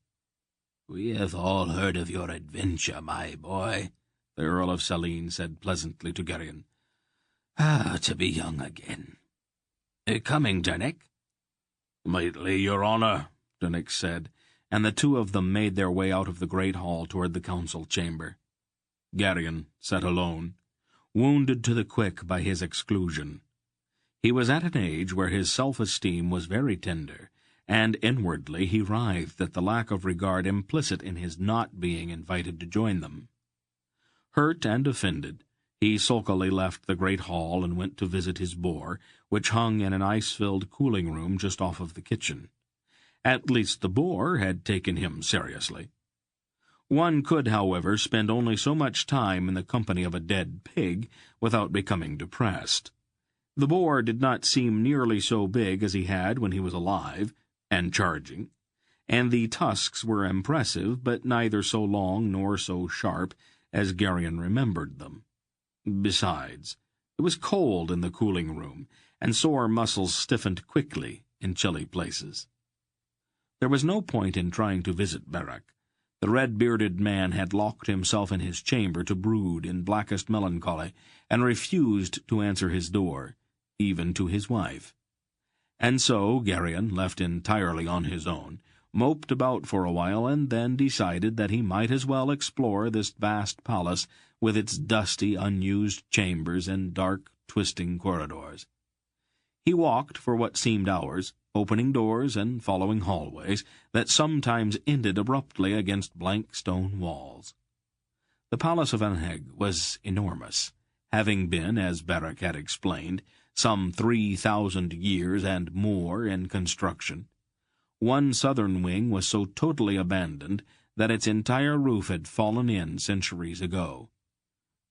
We have all heard of your adventure, my boy, the Earl of Saline said pleasantly to Garion. To be young again. Coming, Dernick? Lightly, your honour, Dernick said, and the two of them made their way out of the great hall toward the council chamber. Garion sat alone, wounded to the quick by his exclusion. He was at an age where his self-esteem was very tender, and inwardly he writhed at the lack of regard implicit in his not being invited to join them. Hurt and offended, he sulkily left the great hall and went to visit his boar, which hung in an ice-filled cooling room just off of the kitchen. At least the boar had taken him seriously. One could, however, spend only so much time in the company of a dead pig without becoming depressed. The boar did not seem nearly so big as he had when he was alive and charging, and the tusks were impressive, but neither so long nor so sharp as Garion remembered them. Besides, it was cold in the cooling room, and sore muscles stiffened quickly in chilly places. There was no point in trying to visit Barak. The red-bearded man had locked himself in his chamber to brood in blackest melancholy, and refused to answer his door, even to his wife. And so Garion, left entirely on his own, moped about for a while, and then decided that he might as well explore this vast palace with its dusty, unused chambers and dark, twisting corridors. He walked for what seemed hours, opening doors and following hallways that sometimes ended abruptly against blank stone walls. The palace of Anheg was enormous, having been, as Barak had explained, some 3,000 years and more in construction. One southern wing was so totally abandoned that its entire roof had fallen in centuries ago.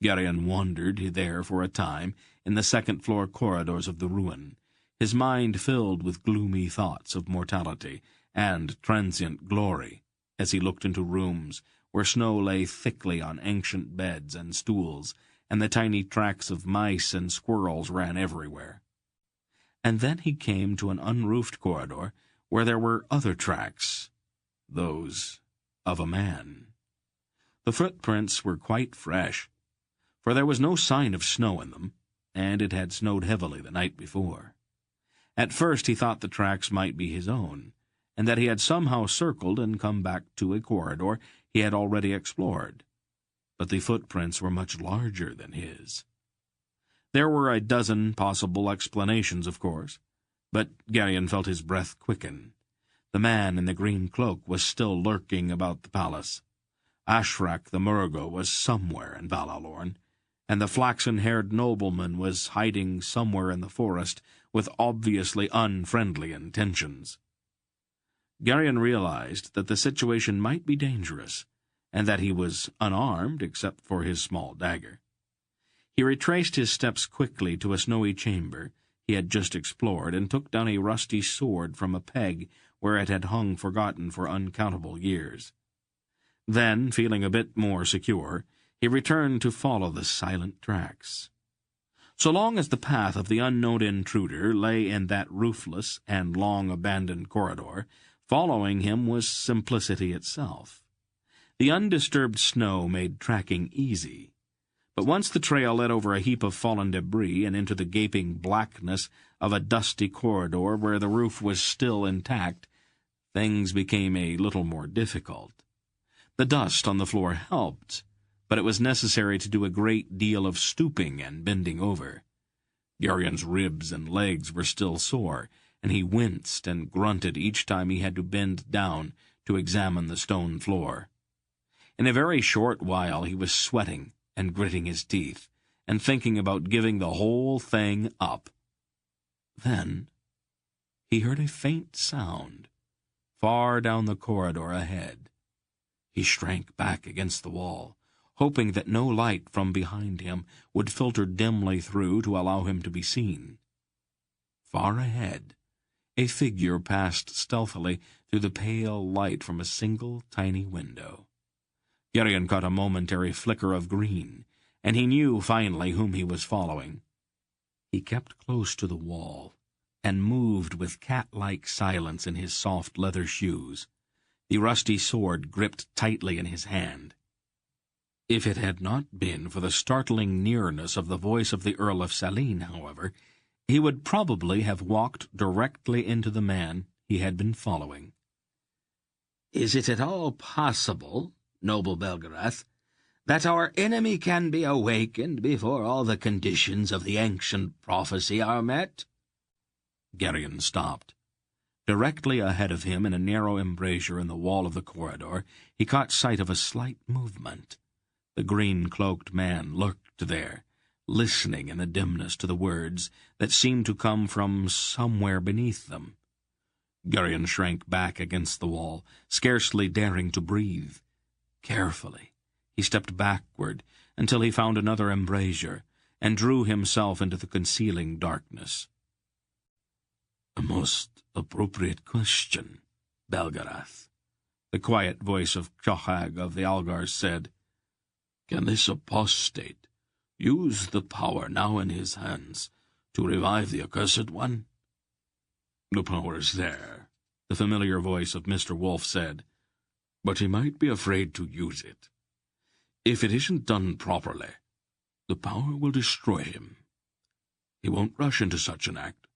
Garion wandered there for a time in the second-floor corridors of the ruin, his mind filled with gloomy thoughts of mortality and transient glory, as he looked into rooms where snow lay thickly on ancient beds and stools, and the tiny tracks of mice and squirrels ran everywhere. And then he came to an unroofed corridor where there were other tracks, those of a man. The footprints were quite fresh, for there was no sign of snow in them, and it had snowed heavily the night before. At first he thought the tracks might be his own, and that he had somehow circled and come back to a corridor he had already explored. But the footprints were much larger than his. There were a dozen possible explanations, of course, but Garion felt his breath quicken. The man in the green cloak was still lurking about the palace. Ashrak the Murgo was somewhere in Valalorn, and the flaxen-haired nobleman was hiding somewhere in the forest with obviously unfriendly intentions. Garion realized that the situation might be dangerous, and that he was unarmed except for his small dagger. He retraced his steps quickly to a snowy chamber he had just explored, and took down a rusty sword from a peg where it had hung forgotten for uncountable years. Then, feeling a bit more secure, he returned to follow the silent tracks. So long as the path of the unknown intruder lay in that roofless and long-abandoned corridor, following him was simplicity itself. The undisturbed snow made tracking easy, but once the trail led over a heap of fallen debris and into the gaping blackness of a dusty corridor where the roof was still intact, things became a little more difficult. The dust on the floor helped, but it was necessary to do a great deal of stooping and bending over. Garion's ribs and legs were still sore, and he winced and grunted each time he had to bend down to examine the stone floor. In a very short while he was sweating and gritting his teeth, and thinking about giving the whole thing up. Then he heard a faint sound far down the corridor ahead. He shrank back against the wall, hoping that no light from behind him would filter dimly through to allow him to be seen. Far ahead, a figure passed stealthily through the pale light from a single tiny window. Garion caught a momentary flicker of green, and he knew finally whom he was following. He kept close to the wall, and moved with cat-like silence in his soft leather shoes, the rusty sword gripped tightly in his hand. If it had not been for the startling nearness of the voice of the Earl of Saline, however, he would probably have walked directly into the man he had been following. "Is it at all possible, noble Belgariad, that our enemy can be awakened before all the conditions of the ancient prophecy are met?" Garion stopped. Directly ahead of him, in a narrow embrasure in the wall of the corridor, he caught sight of a slight movement. The green-cloaked man lurked there, listening in the dimness to the words that seemed to come from somewhere beneath them. Garion shrank back against the wall, scarcely daring to breathe. Carefully, he stepped backward until he found another embrasure, and drew himself into the concealing darkness. "A most appropriate question, Belgariad," the quiet voice of Chochag of the Algars said. "Can this apostate use the power now in his hands to revive the accursed one?" "The power is there," the familiar voice of Mr. Wolf said, "but he might be afraid to use it. If it isn't done properly, the power will destroy him. He won't rush into such an act,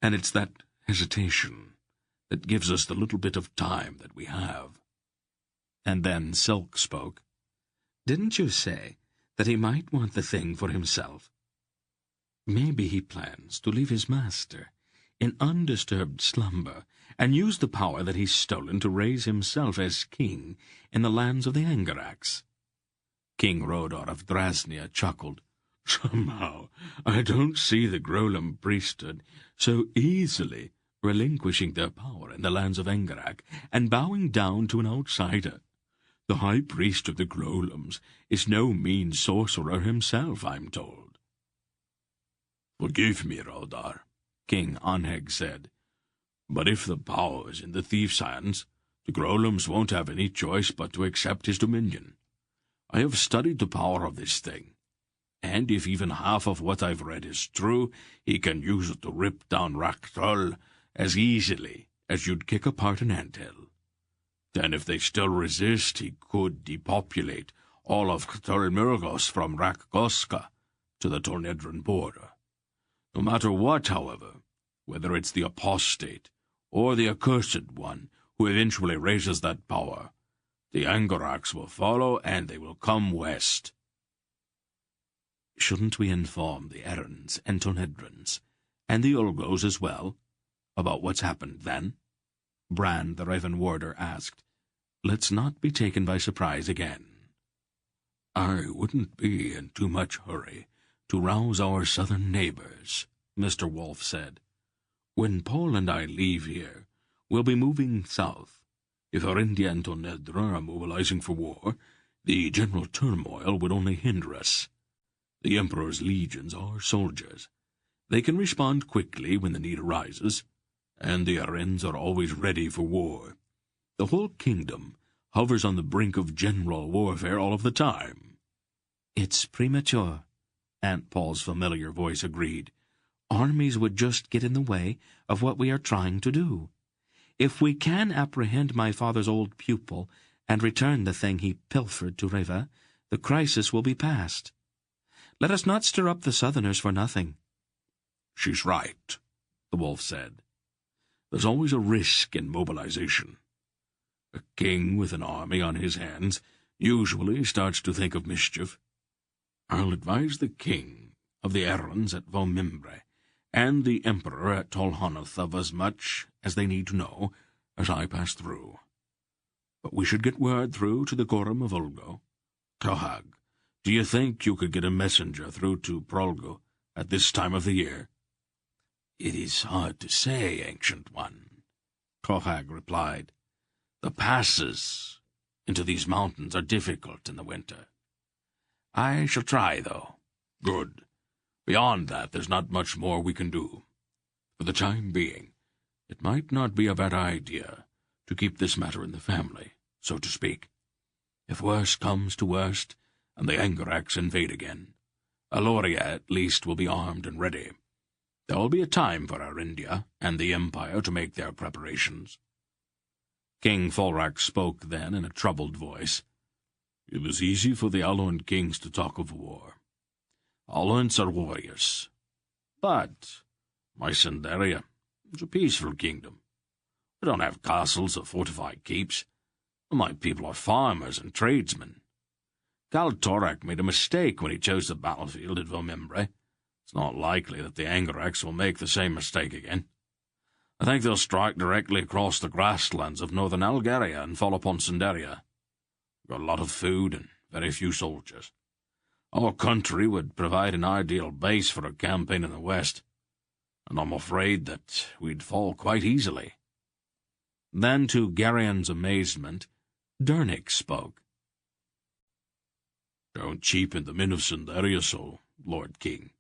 and it's that hesitation that gives us the little bit of time that we have." And then Silk spoke. "Didn't you say that he might want the thing for himself? Maybe he plans to leave his master in undisturbed slumber and use the power that he's stolen to raise himself as king in the lands of the Angaraks." King Rodor of Drasnia chuckled. "Somehow I don't see the Grolam priesthood so easily relinquishing their power in the lands of Engarak and bowing down to an outsider. The high priest of the Grolams is no mean sorcerer himself, I'm told." "Forgive me, Rodar," King Onheg said, "but if the power is in the thief's hands, the Grolams won't have any choice but to accept his dominion. I have studied the power of this thing, and if even half of what I've read is true, he can use it to rip down Rakhtol as easily as you'd kick apart an anthill. Then if they still resist, he could depopulate all of Ktolmirgos from Rakgoska to the Tornedran border. No matter what, however, whether it's the apostate or the accursed one who eventually raises that power, the Angaraks will follow and they will come west." "Shouldn't we inform the Errans and Tornedrans, and the Ulgos as well, about what's happened then?" Brand the Raven Warder asked. "Let's not be taken by surprise again." "I wouldn't be in too much hurry to rouse our southern neighbors," Mr. Wolf said. "When Pol and I leave here, we'll be moving south. If Arindia and Tornedra are mobilizing for war, the general turmoil would only hinder us. The Emperor's legions are soldiers. They can respond quickly when the need arises, and the Arens are always ready for war. The whole kingdom hovers on the brink of general warfare all of the time." "It's premature," Aunt Pol's familiar voice agreed. "Armies would just get in the way of what we are trying to do. If we can apprehend my father's old pupil and return the thing he pilfered to Reva, the crisis will be past. Let us not stir up the Southerners for nothing." "She's right," the wolf said. "There's always a risk in mobilization. A king with an army on his hands usually starts to think of mischief. I'll advise the king of the Errans at Vomimbre and the emperor at Tolhonoth of as much as they need to know as I pass through. But we should get word through to the Quorum of Ulgo. Clohag, do you think you could get a messenger through to Prolgo at this time of the year?" "It is hard to say, Ancient One," Clohag replied. "The passes into these mountains are difficult in the winter. I shall try, though." "Good. Beyond that, there's not much more we can do. For the time being, it might not be a bad idea to keep this matter in the family, so to speak. If worst comes to worst, and the Angaraks invade again, Aloria at least will be armed and ready. There will be a time for our India and the Empire to make their preparations." King Folrak spoke then in a troubled voice. "It is easy for the Alloant kings to talk of war. Alloants are warriors. But my Sindaria is a peaceful kingdom. We don't have castles or fortified keeps. My people are farmers and tradesmen. Kaltorak made a mistake when he chose the battlefield at Vomembre. It's not likely that the Angaraks will make the same mistake again. I think they'll strike directly across the grasslands of northern Algaria and fall upon Sindaria. We've got a lot of food and very few soldiers. Our country would provide an ideal base for a campaign in the west, and I'm afraid that we'd fall quite easily." Then, to Garion's amazement, Dernick spoke. "Don't cheapen the men of Sindaria so, Lord King,"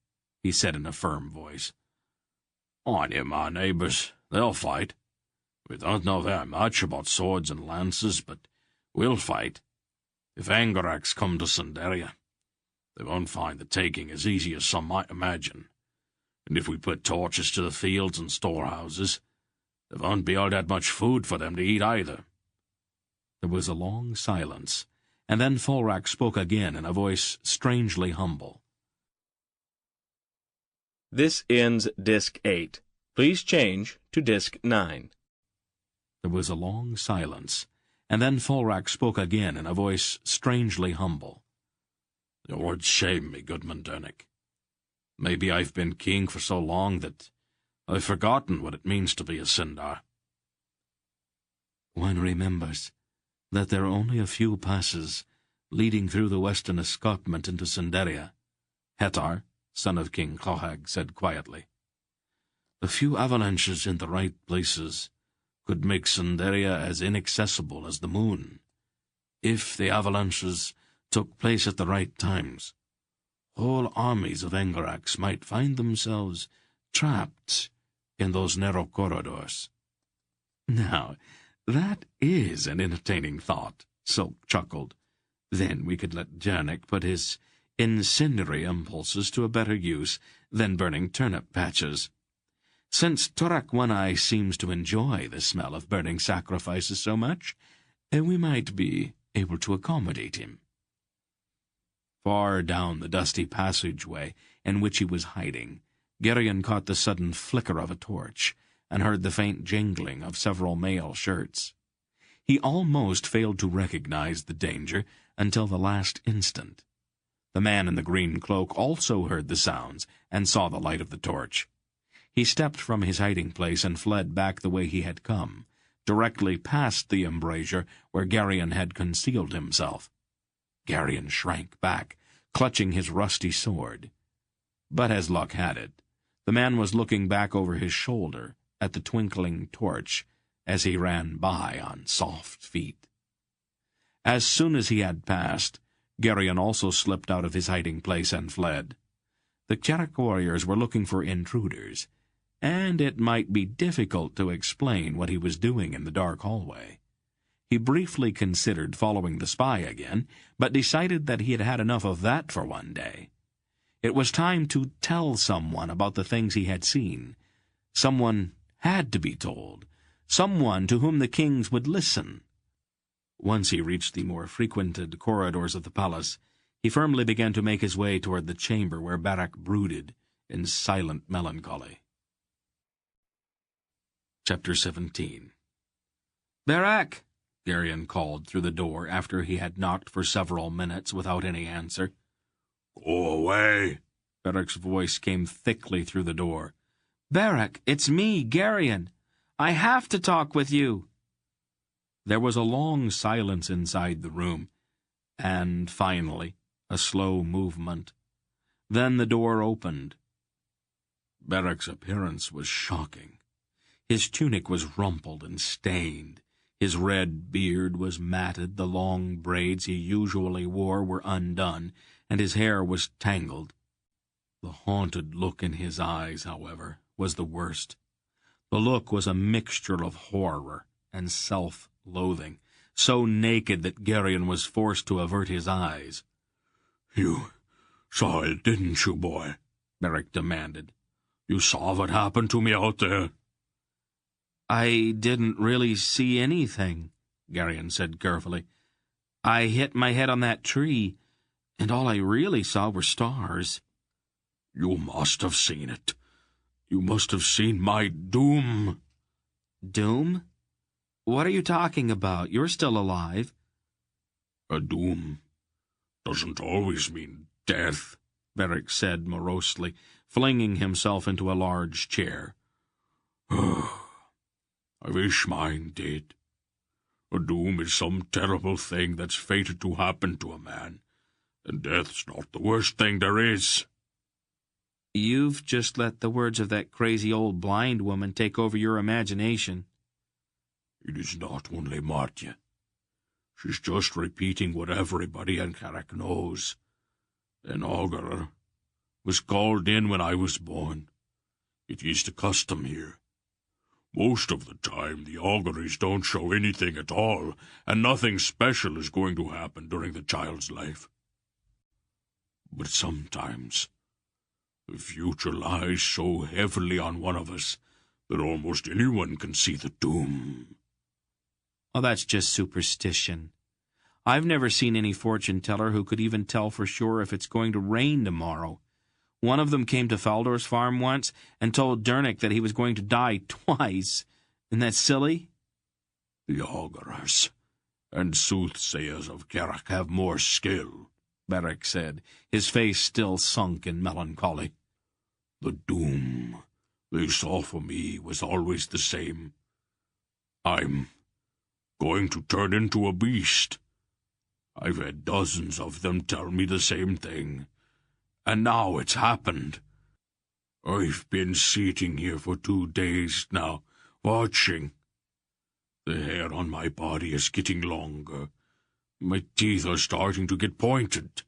he said in a firm voice. "I know my neighbours. They'll fight. We don't know very much about swords and lances, but we'll fight. If Angaraks come to Sindaria, they won't find the taking as easy as some might imagine. And if we put torches to the fields and storehouses, there won't be all that much food for them to eat either." There was a long silence, and then Folrak spoke again in a voice strangely humble. This ends Disc 8. Please change to Disc 9. There was a long silence, and then Folrak spoke again in a voice strangely humble. "Your words shame me, Goodman Dernick. Maybe I've been king for so long that I've forgotten what it means to be a Sindar." "One remembers that there are only a few passes leading through the western escarpment into Sindaria," Hetar, son of King Clohag, said quietly. "A few avalanches in the right places could make Sindaria as inaccessible as the moon. If the avalanches took place at the right times, whole armies of Angaraks might find themselves trapped in those narrow corridors." "Now, that is an entertaining thought," Silk chuckled. "Then we could let Dernick put his incendiary impulses to a better use than burning turnip patches. Since Torak One-Eye seems to enjoy the smell of burning sacrifices so much, we might be able to accommodate him." Far down the dusty passageway in which he was hiding, Garion caught the sudden flicker of a torch and heard the faint jingling of several mail shirts. He almost failed to recognize the danger until the last instant. The man in the green cloak also heard the sounds and saw the light of the torch. He stepped from his hiding place and fled back the way he had come, directly past the embrasure where Garion had concealed himself. Garion shrank back, clutching his rusty sword. But as luck had it, the man was looking back over his shoulder at the twinkling torch as he ran by on soft feet. As soon as he had passed, Garion also slipped out of his hiding place and fled. The Kyarak warriors were looking for intruders, and it might be difficult to explain what he was doing in the dark hallway. He briefly considered following the spy again, but decided that he had had enough of that for one day. It was time to tell someone about the things he had seen. Someone had to be told, someone to whom the kings would listen. Once he reached the more frequented corridors of the palace, he firmly began to make his way toward the chamber where Barak brooded in silent melancholy. Chapter 17. "Barak!" Garion called through the door after he had knocked for several minutes without any answer. "Go away!" Barak's voice came thickly through the door. "Barak, it's me, Garion. I have to talk with you." There was a long silence inside the room, and finally a slow movement. Then the door opened. Beric's appearance was shocking. His tunic was rumpled and stained. His red beard was matted, the long braids he usually wore were undone, and his hair was tangled. The haunted look in his eyes, however, was the worst. The look was a mixture of horror and self-loathing, so naked that Garion was forced to avert his eyes. "You saw it, didn't you, boy?" Beric demanded. "You saw what happened to me out there?" "I didn't really see anything," Garion said carefully. "I hit my head on that tree, and all I really saw were stars." "You must have seen it. You must have seen my doom." "Doom? What are you talking about? You're still alive." "A doom doesn't always mean death," Beric said morosely, flinging himself into a large chair. "I wish mine did. A doom is some terrible thing that's fated to happen to a man, and death's not the worst thing there is." "You've just let the words of that crazy old blind woman take over your imagination." "It is not only Martje. She's just repeating what everybody in Carrick knows. An augurer was called in when I was born. It is the custom here. Most of the time the auguries don't show anything at all, and nothing special is going to happen during the child's life. But sometimes the future lies so heavily on one of us that almost anyone can see the doom." "Oh, that's just superstition. I've never seen any fortune-teller who could even tell for sure if it's going to rain tomorrow. One of them came to Faldor's farm once and told Dernick that he was going to die twice. Isn't that silly?" "The augurers and soothsayers of Carrick have more skill," Beric said, his face still sunk in melancholy. "The doom they saw for me was always the same. I'm going to turn into a beast. I've had dozens of them tell me the same thing, and now it's happened. I've been sitting here for 2 days now, watching. The hair on my body is getting longer. My teeth are starting to get pointed."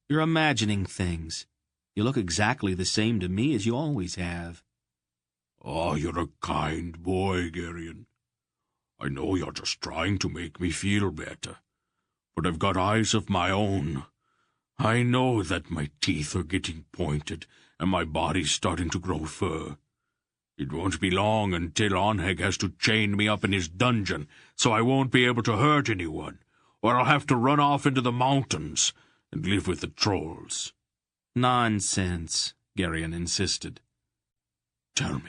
"You're imagining things. You look exactly the same to me as you always have." "Oh, you're a kind boy, Garion. I know you're just trying to make me feel better, but I've got eyes of my own. I know that my teeth are getting pointed and my body's starting to grow fur. It won't be long until Onheg has to chain me up in his dungeon so I won't be able to hurt anyone, or I'll have to run off into the mountains and live with the trolls." "Nonsense," Garion insisted. Tell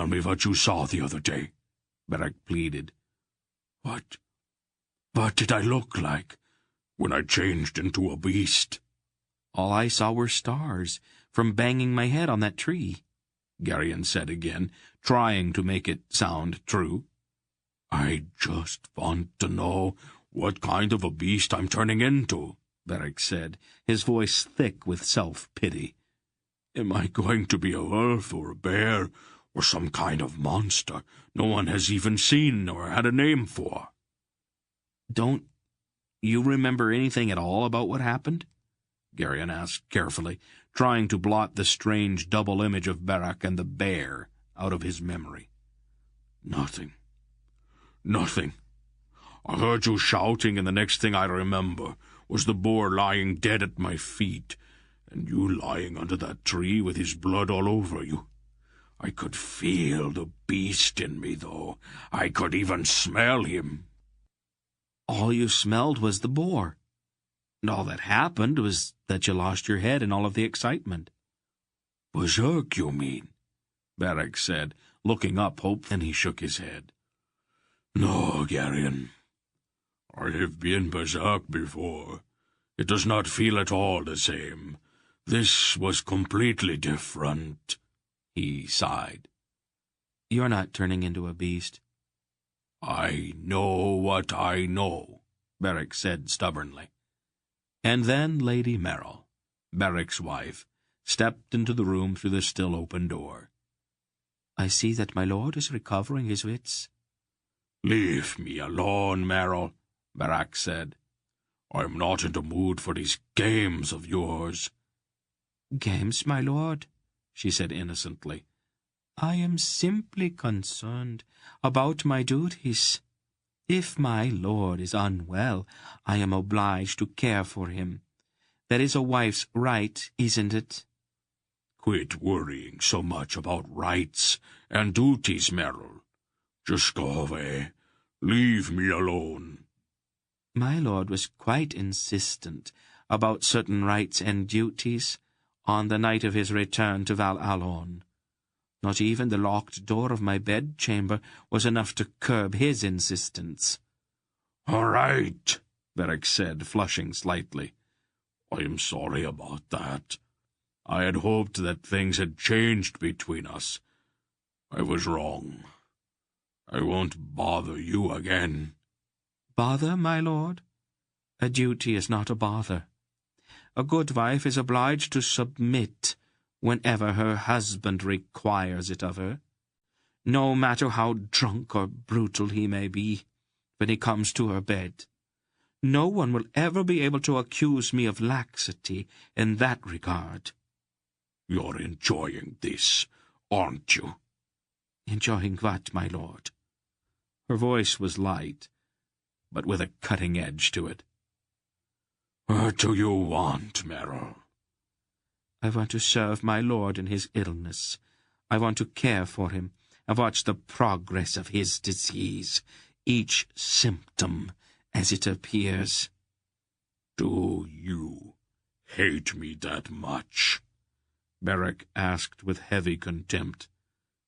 me what you saw the other day," Beric pleaded. What did I look like when I changed into a beast?" "All I saw were stars from banging my head on that tree," Garion said again, trying to make it sound true. "I just want to know what kind of a beast I'm turning into," Beric said, his voice thick with self-pity. "Am I going to be a wolf or a bear or some kind of monster no one has even seen or had a name for?" "Don't you remember anything at all about what happened?" Garion asked carefully, trying to blot the strange double image of Beric and the bear out of his memory. Nothing. I heard you shouting, and the next thing I remember was the boar lying dead at my feet, and you lying under that tree with his blood all over you. I could feel the beast in me, though. I could even smell him." "All you smelled was the boar. And all that happened was that you lost your head in all of the excitement." "Berserk, you mean?" Beric said, looking up hope. Then he shook his head. "No, Garion. I have been berserk before. It does not feel at all the same. This was completely different." He sighed. "You're not turning into a beast." I know what I know, Beric said stubbornly. And then Lady Merrill, Beric's wife, stepped into the room through the still open door. I see that my lord is recovering his wits. Leave me alone, Merrill, Beric said. I'm not in the mood for these games of yours. Games, my lord, she said innocently. I am simply concerned about my duties. If my lord is unwell, I am obliged to care for him. That is a wife's right, isn't it? Quit worrying so much about rights and duties, Merrill. Just go away. Leave me alone. My lord was quite insistent about certain rights and duties on the night of his return to Val Allon. Not even the locked door of my bedchamber was enough to curb his insistence. All right, Beric said, flushing slightly. I am sorry about that. I had hoped that things had changed between us. I was wrong. I won't bother you again. Bother, my lord? A duty is not a bother. A good wife is obliged to submit whenever her husband requires it of her, no matter how drunk or brutal he may be when he comes to her bed. No one will ever be able to accuse me of laxity in that regard. You're enjoying this, aren't you? Enjoying what, my lord? Her voice was light, but with a cutting edge to it. What do you want, Merrill? I want to serve my lord in his illness. I want to care for him and watch the progress of his disease, each symptom as it appears. Do you hate me that much? Beric asked with heavy contempt.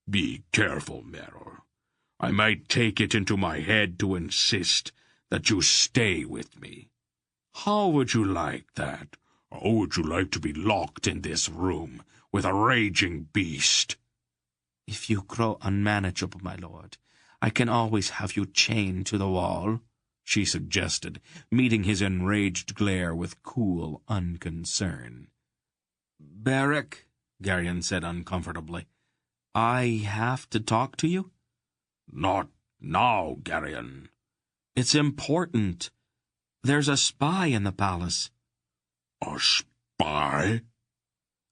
Be careful, Merrill. I might take it into my head to insist that you stay with me. How would you like that? Or would you like to be locked in this room with a raging beast? If you grow unmanageable, my lord, I can always have you chained to the wall, she suggested, meeting his enraged glare with cool unconcern. Beric, Garion said uncomfortably, I have to talk to you? Not now, Garion. It's important. There's a spy in the palace. A spy?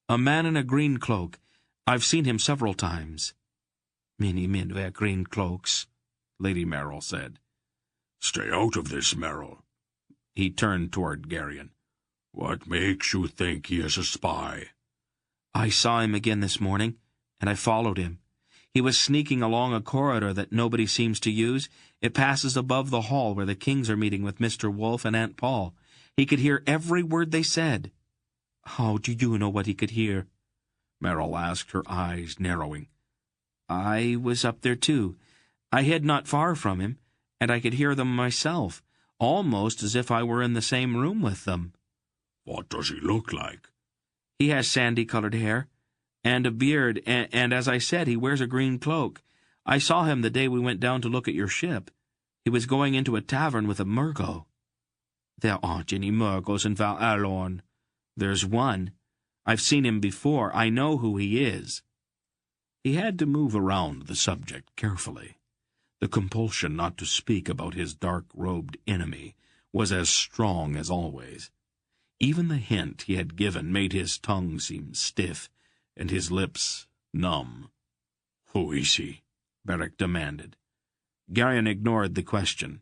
A man in a green cloak. I've seen him several times. Many men wear green cloaks, Lady Merrill said. Stay out of this, Merrill. He turned toward Garion. What makes you think he is a spy? I saw him again this morning, and I followed him. He was sneaking along a corridor that nobody seems to use. It passes above the hall where the kings are meeting with Mr. Wolfe and Aunt Pol. He could hear every word they said. How do you know what he could hear? Merrill asked, her eyes narrowing. I was up there too. I hid not far from him, and I could hear them myself, almost as if I were in the same room with them. What does he look like? He has sandy-colored hair and a beard, and as I said, he wears a green cloak. I saw him the day we went down to look at your ship. He was going into a tavern with a Murgo. There aren't any Murgos in Val Allon. There's one. I've seen him before. I know who he is. He had to move around the subject carefully. The compulsion not to speak about his dark-robed enemy was as strong as always. Even the hint he had given made his tongue seem stiff and his lips numb. Who is he? Beric demanded. Garion ignored the question.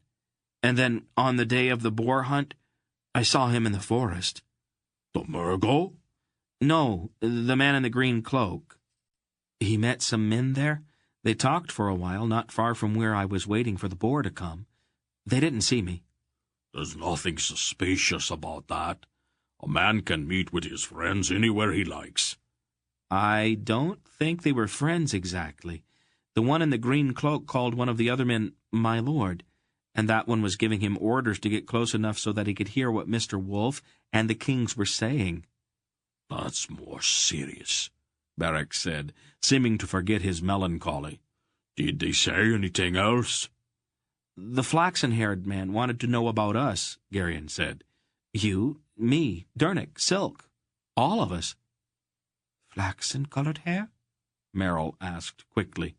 And then, on the day of the boar hunt, I saw him in the forest. The Murgo? No, the man in the green cloak. He met some men there. They talked for a while, not far from where I was waiting for the boar to come. They didn't see me. There's nothing suspicious about that. A man can meet with his friends anywhere he likes. I don't think they were friends exactly. The one in the green cloak called one of the other men my lord, and that one was giving him orders to get close enough so that he could hear what Mr. Wolfe and the kings were saying. That's more serious, Beric said, seeming to forget his melancholy. Did they say anything else? The flaxen-haired man wanted to know about us, Garion said. You, me, Dernick, Silk, all of us. Flaxen-colored hair? Merrill asked quickly.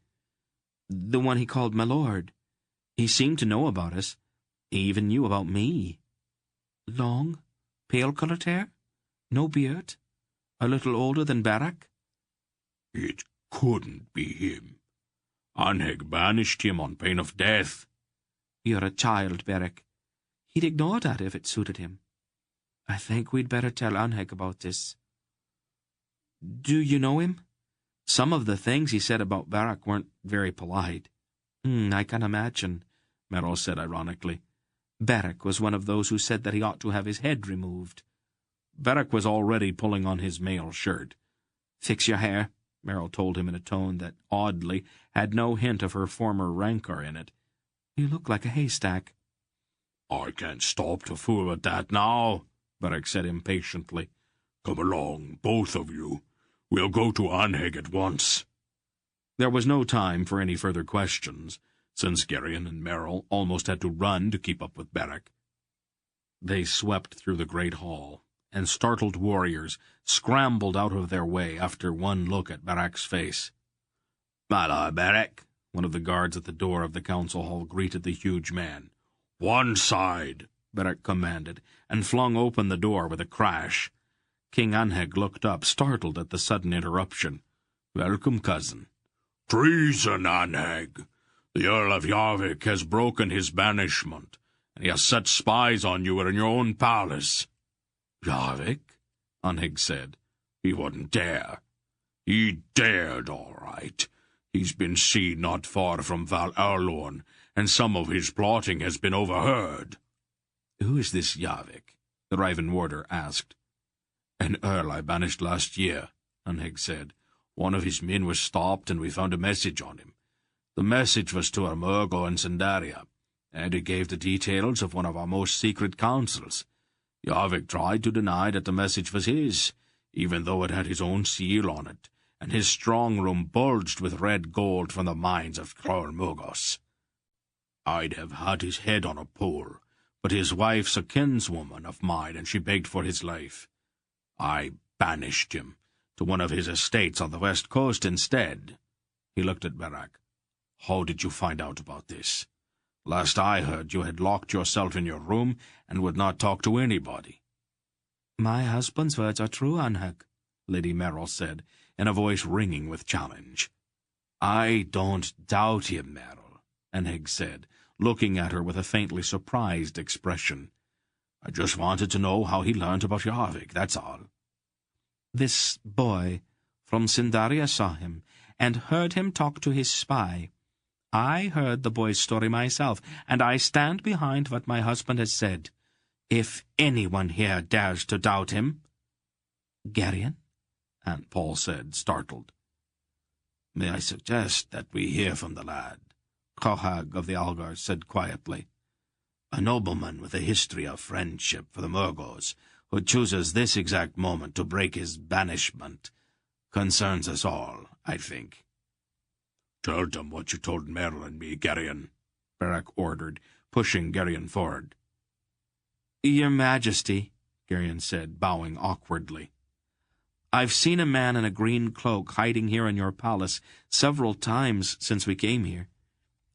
The one he called my lord. He seemed to know about us. He even knew about me. Long, pale-colored hair? No beard? A little older than Barak? It couldn't be him. Anheg banished him on pain of death. You're a child, Barak. He'd ignore that if it suited him. I think we'd better tell Anheg about this. Do you know him? Some of the things he said about Barak weren't very polite. I can imagine, Merrill said ironically. Barak was one of those who said that he ought to have his head removed. Barak was already pulling on his mail shirt. Fix your hair, Merrill told him in a tone that, oddly, had no hint of her former rancor in it. You look like a haystack. I can't stop to fool with that now, Barak said impatiently. Come along, both of you. We'll go to Anheg at once. There was no time for any further questions, since Garion and Merrill almost had to run to keep up with Barak. They swept through the great hall, and startled warriors scrambled out of their way after one look at Barak's face. "Hello, Barak," one of the guards at the door of the council hall greeted the huge man. "One side," Barak commanded, and flung open the door with a crash. King Anheg looked up, startled at the sudden interruption. "Welcome, cousin." "Treason, Anheg. The Earl of Yarvik has broken his banishment, and he has set spies on you in your own palace." "Yarvik?" Anheg said. "He wouldn't dare." "He dared, all right. He's been seen not far from Val Erlorn, and some of his plotting has been overheard." "Who is this Yarvik?" the Raven Warder asked. "An earl I banished last year," Anheg said. "One of his men was stopped, and we found a message on him. The message was to Murgo and Sandaria, and it gave the details of one of our most secret councils. Yarvik tried to deny that the message was his, even though it had his own seal on it, and his strong room bulged with red gold from the mines of Kror Mugos. I'd have had his head on a pole, but his wife's a kinswoman of mine, and she begged for his life. I banished him to one of his estates on the west coast instead." He looked at Barak. "How did you find out about this? Last I heard, you had locked yourself in your room and would not talk to anybody." My husband's words are true, Anheg, Lady Merrill said, in a voice ringing with challenge. "I don't doubt him, Merrill," Anheg said, looking at her with a faintly surprised expression. "I just wanted to know how he learned about Yarvik, that's all." This boy from Sindaria saw him, and heard him talk to his spy. I heard the boy's story myself, and I stand behind what my husband has said. If anyone here dares to doubt him—" "Garion?" Aunt Pol said, startled. "May I suggest that we hear from the lad?" Cohag of the Algar said quietly. "A nobleman with a history of friendship for the Murgos, who chooses this exact moment to break his banishment, concerns us all, I think." "Tell them what you told Merrill and me, Garion," Barak ordered, pushing Garion forward. "Your Majesty," Garion said, bowing awkwardly, "I've seen a man in a green cloak hiding here in your palace several times since we came here.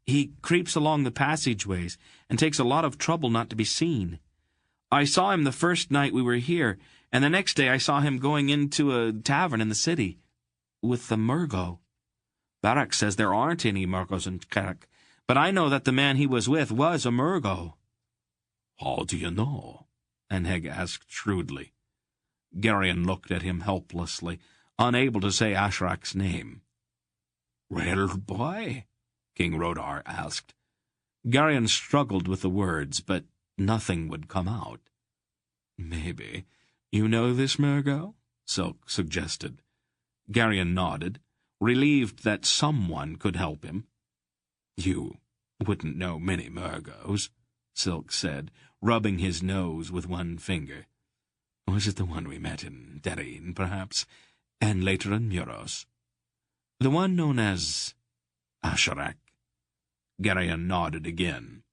He creeps along the passageways and takes a lot of trouble not to be seen. I saw him the first night we were here, and the next day I saw him going into a tavern in the city with the Murgo. Barak says there aren't any Murgos in Karak, but I know that the man he was with was a Murgo." "How do you know?" Anheg asked shrewdly. Garion looked at him helplessly, unable to say Ashrak's name. "Well, boy?" King Rodar asked. Garion struggled with the words, but nothing would come out. "Maybe you know this Murgo?" Silk suggested. Garion nodded, relieved that someone could help him. "You wouldn't know many Murgos," Silk said, rubbing his nose with one finger. "Was it the one we met in Darin, perhaps, and later in Muros? The one known as Asharak?" Garion nodded again.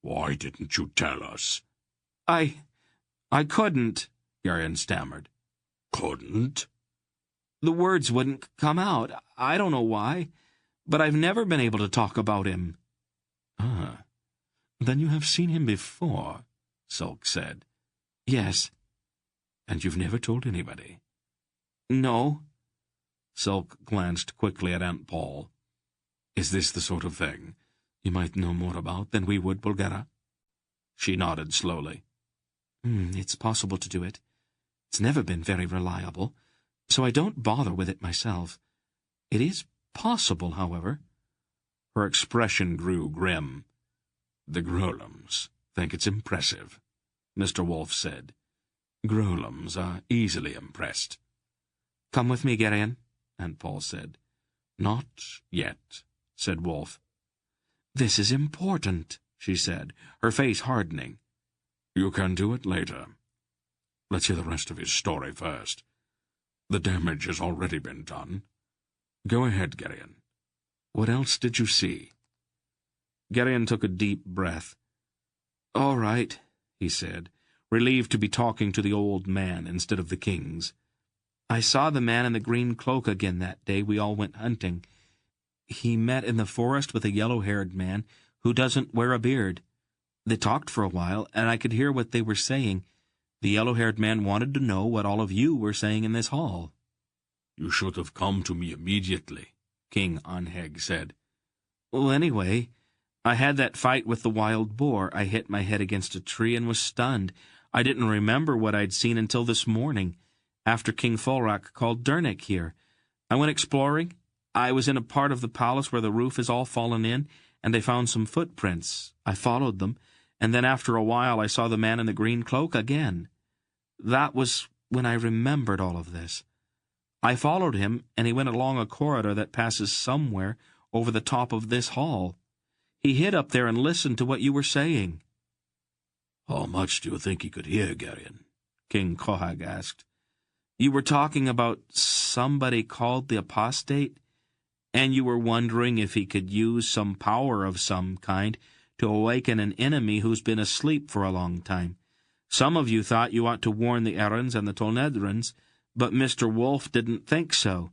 Why didn't you tell us? I couldn't, Garion stammered. Couldn't? The words wouldn't come out. I don't know why, but I've never been able to talk about him. Ah, then you have seen him before, Sulk said. Yes. And you've never told anybody? No. Sulk glanced quickly at Aunt Pol. Is this the sort of thing you might know more about than we would, Bulgara? She nodded slowly. It's possible to do it. It's never been very reliable, so I don't bother with it myself. It is possible, however. Her expression grew grim. The Grolums think it's impressive, Mr. Wolf said. Grolums are easily impressed. Come with me, Garion, Aunt Pol said. Not yet, said Wolf. This is important, she said, her face hardening. You can do it later. Let's hear the rest of his story first. The damage has already been done. Go ahead, Garion. What else did you see? Garion took a deep breath. All right, he said, relieved to be talking to the old man instead of the kings. I saw the man in the green cloak again that day we all went hunting. He met in the forest with a yellow-haired man who doesn't wear a beard. They talked for a while, and I could hear what they were saying. The yellow-haired man wanted to know what all of you were saying in this hall. You should have come to me immediately, King Anheg said. Well, anyway, I had that fight with the wild boar. I hit my head against a tree and was stunned. I didn't remember what I'd seen until this morning, after King Fulrak called Dernick here. I went exploring. I was in a part of the palace where the roof is all fallen in, and I found some footprints. I followed them, and then after a while I saw the man in the green cloak again. That was when I remembered all of this. I followed him, and he went along a corridor that passes somewhere over the top of this hall. He hid up there and listened to what you were saying. How much do you think he could hear, Garion? King Kohag asked. You were talking about somebody called the apostate, and you were wondering if he could use some power of some kind to awaken an enemy who's been asleep for a long time. Some of you thought you ought to warn the Erins and the Tolnedrins, but Mr. Wolf didn't think so,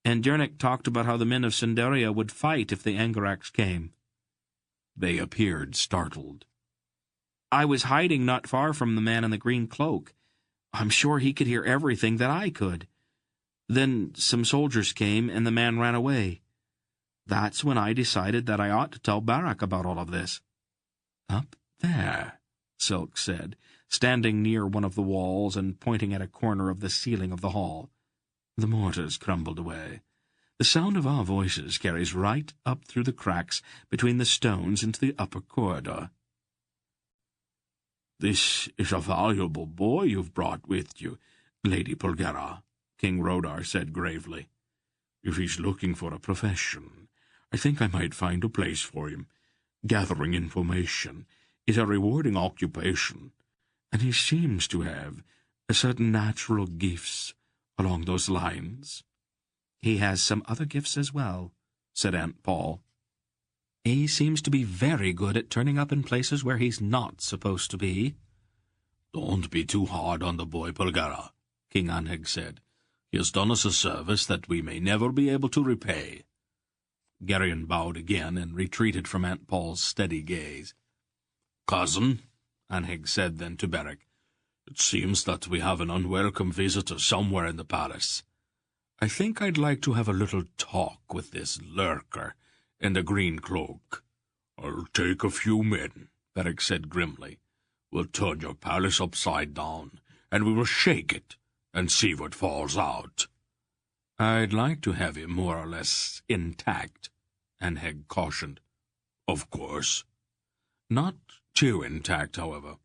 and Dernick talked about how the men of Cinderia would fight if the Angaraks came. They appeared startled. I was hiding not far from the man in the green cloak. I'm sure he could hear everything that I could. Then some soldiers came, and the man ran away. That's when I decided that I ought to tell Barak about all of this. Up there, Silk said, standing near one of the walls and pointing at a corner of the ceiling of the hall. The mortar's crumbled away. The sound of our voices carries right up through the cracks between the stones into the upper corridor. This is a valuable boy you've brought with you, Lady Bulgara, King Rodar said gravely. If he's looking for a profession, I think I might find a place for him. Gathering information is a rewarding occupation, and he seems to have certain natural gifts along those lines. He has some other gifts as well, said Aunt Pol. He seems to be very good at turning up in places where he's not supposed to be. Don't be too hard on the boy, Bulgara, King Anheg said. He has done us a service that we may never be able to repay. Garion bowed again and retreated from Aunt Pol's steady gaze. Cousin, Anheg said then to Beric, it seems that we have an unwelcome visitor somewhere in the palace. I think I'd like to have a little talk with this lurker in the green cloak. I'll take a few men, Beric said grimly. We'll turn your palace upside down, and we will shake it and see what falls out. I'd like to have him more or less intact, Anheg cautioned. Of course. Not too intact, however.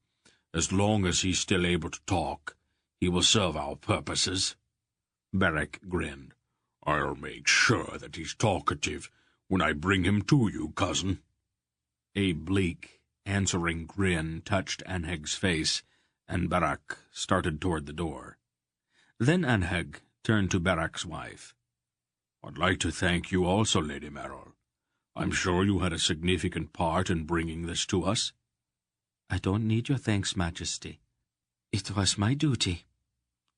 As long as he's still able to talk, he will serve our purposes. Beric grinned. I'll make sure that he's talkative when I bring him to you, cousin. A bleak, answering grin touched Anheg's face, and Beric started toward the door. Then Anheg turned to Beric's wife. I'd like to thank you also, Lady Merrill. I'm sure you had a significant part in bringing this to us. I don't need your thanks, Majesty. It was my duty.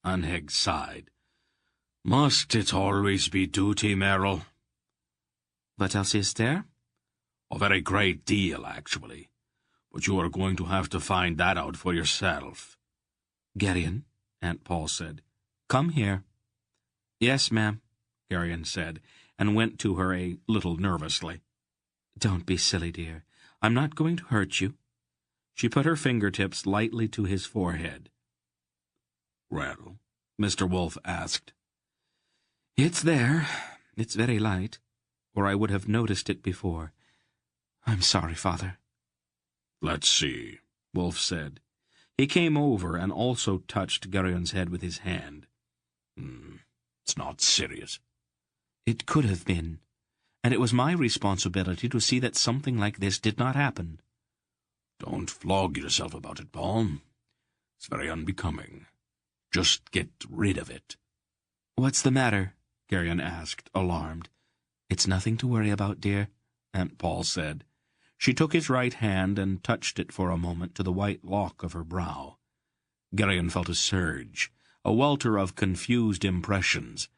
Anheg sighed. Must it always be duty, Merrill? What else is there? A very great deal, actually. But you are going to have to find that out for yourself. Garion, Aunt Pol said, come here. Yes, ma'am, Garion said, and went to her a little nervously. Don't be silly, dear. I'm not going to hurt you. She put her fingertips lightly to his forehead. Well, Mr. Wolf asked. It's there. It's very light, or I would have noticed it before. I'm sorry, Father. Let's see, Wolf said. He came over and also touched Garion's head with his hand. It's not serious. It could have been, and it was my responsibility to see that something like this did not happen. Don't flog yourself about it, Paul. It's very unbecoming. Just get rid of it. What's the matter? Garion asked, alarmed. It's nothing to worry about, dear, Aunt Pol said. She took his right hand and touched it for a moment to the white lock of her brow. Garion felt a surge, a welter of confused impressions,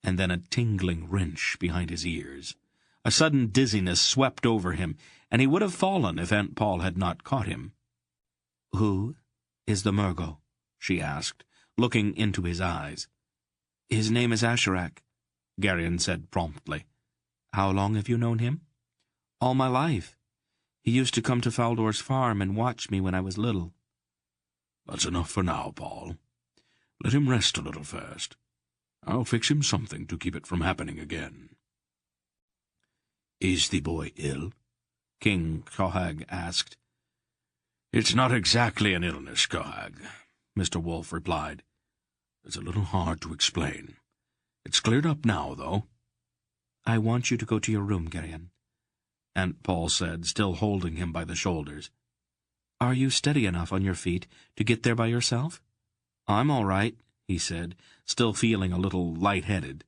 and then a tingling wrench behind his ears. A sudden dizziness swept over him, and he would have fallen if Aunt Pol had not caught him. Who is the Murgo? She asked, looking into his eyes. His name is Asherak, Garion said promptly. How long have you known him? All my life. He used to come to Faldor's farm and watch me when I was little. That's enough for now, Paul. Let him rest a little first. I'll fix him something to keep it from happening again. Is the boy ill? King Cohag asked. It's not exactly an illness, Cohag, Mr. Wolf replied. It's a little hard to explain. It's cleared up now, though. I want you to go to your room, Garion, Aunt Pol said, still holding him by the shoulders. Are you steady enough on your feet to get there by yourself? I'm all right, he said, still feeling a little light-headed.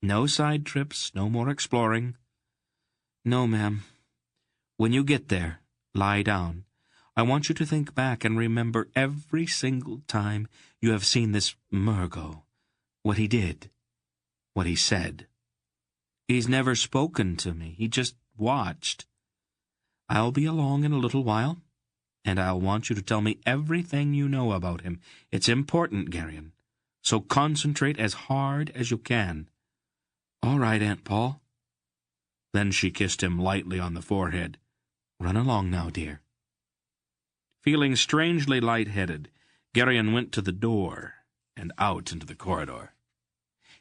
No side trips, no more exploring. No, ma'am. When you get there, lie down. I want you to think back and remember every single time you have seen this Murgo, what he did, what he said. He's never spoken to me. He just watched. I'll be along in a little while, and I'll want you to tell me everything you know about him. It's important, Garion, so concentrate as hard as you can. All right, Aunt Pol. Then she kissed him lightly on the forehead. Run along now, dear. Feeling strangely light-headed, Garion went to the door and out into the corridor.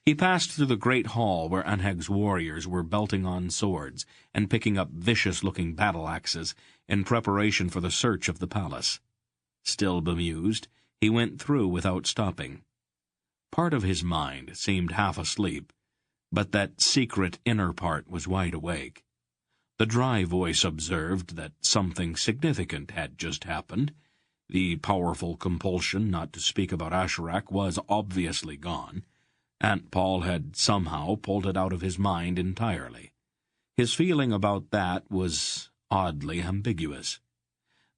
He passed through the great hall where Anheg's warriors were belting on swords and picking up vicious-looking battle-axes in preparation for the search of the palace. Still bemused, he went through without stopping. Part of his mind seemed half asleep, but that secret inner part was wide awake. The dry voice observed that something significant had just happened. The powerful compulsion not to speak about Asherak was obviously gone. Aunt Pol had somehow pulled it out of his mind entirely. His feeling about that was oddly ambiguous.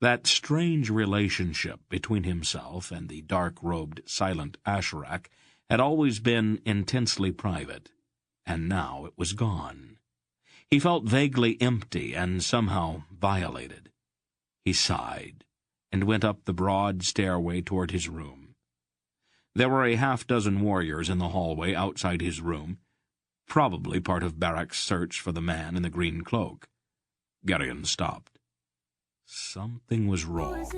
That strange relationship between himself and the dark-robed, silent Asherak had always been intensely private, and now it was gone. He felt vaguely empty and somehow violated. He sighed and went up the broad stairway toward his room. There were a half-dozen warriors in the hallway outside his room, probably part of Barak's search for the man in the green cloak. Garion stopped. Something was wrong,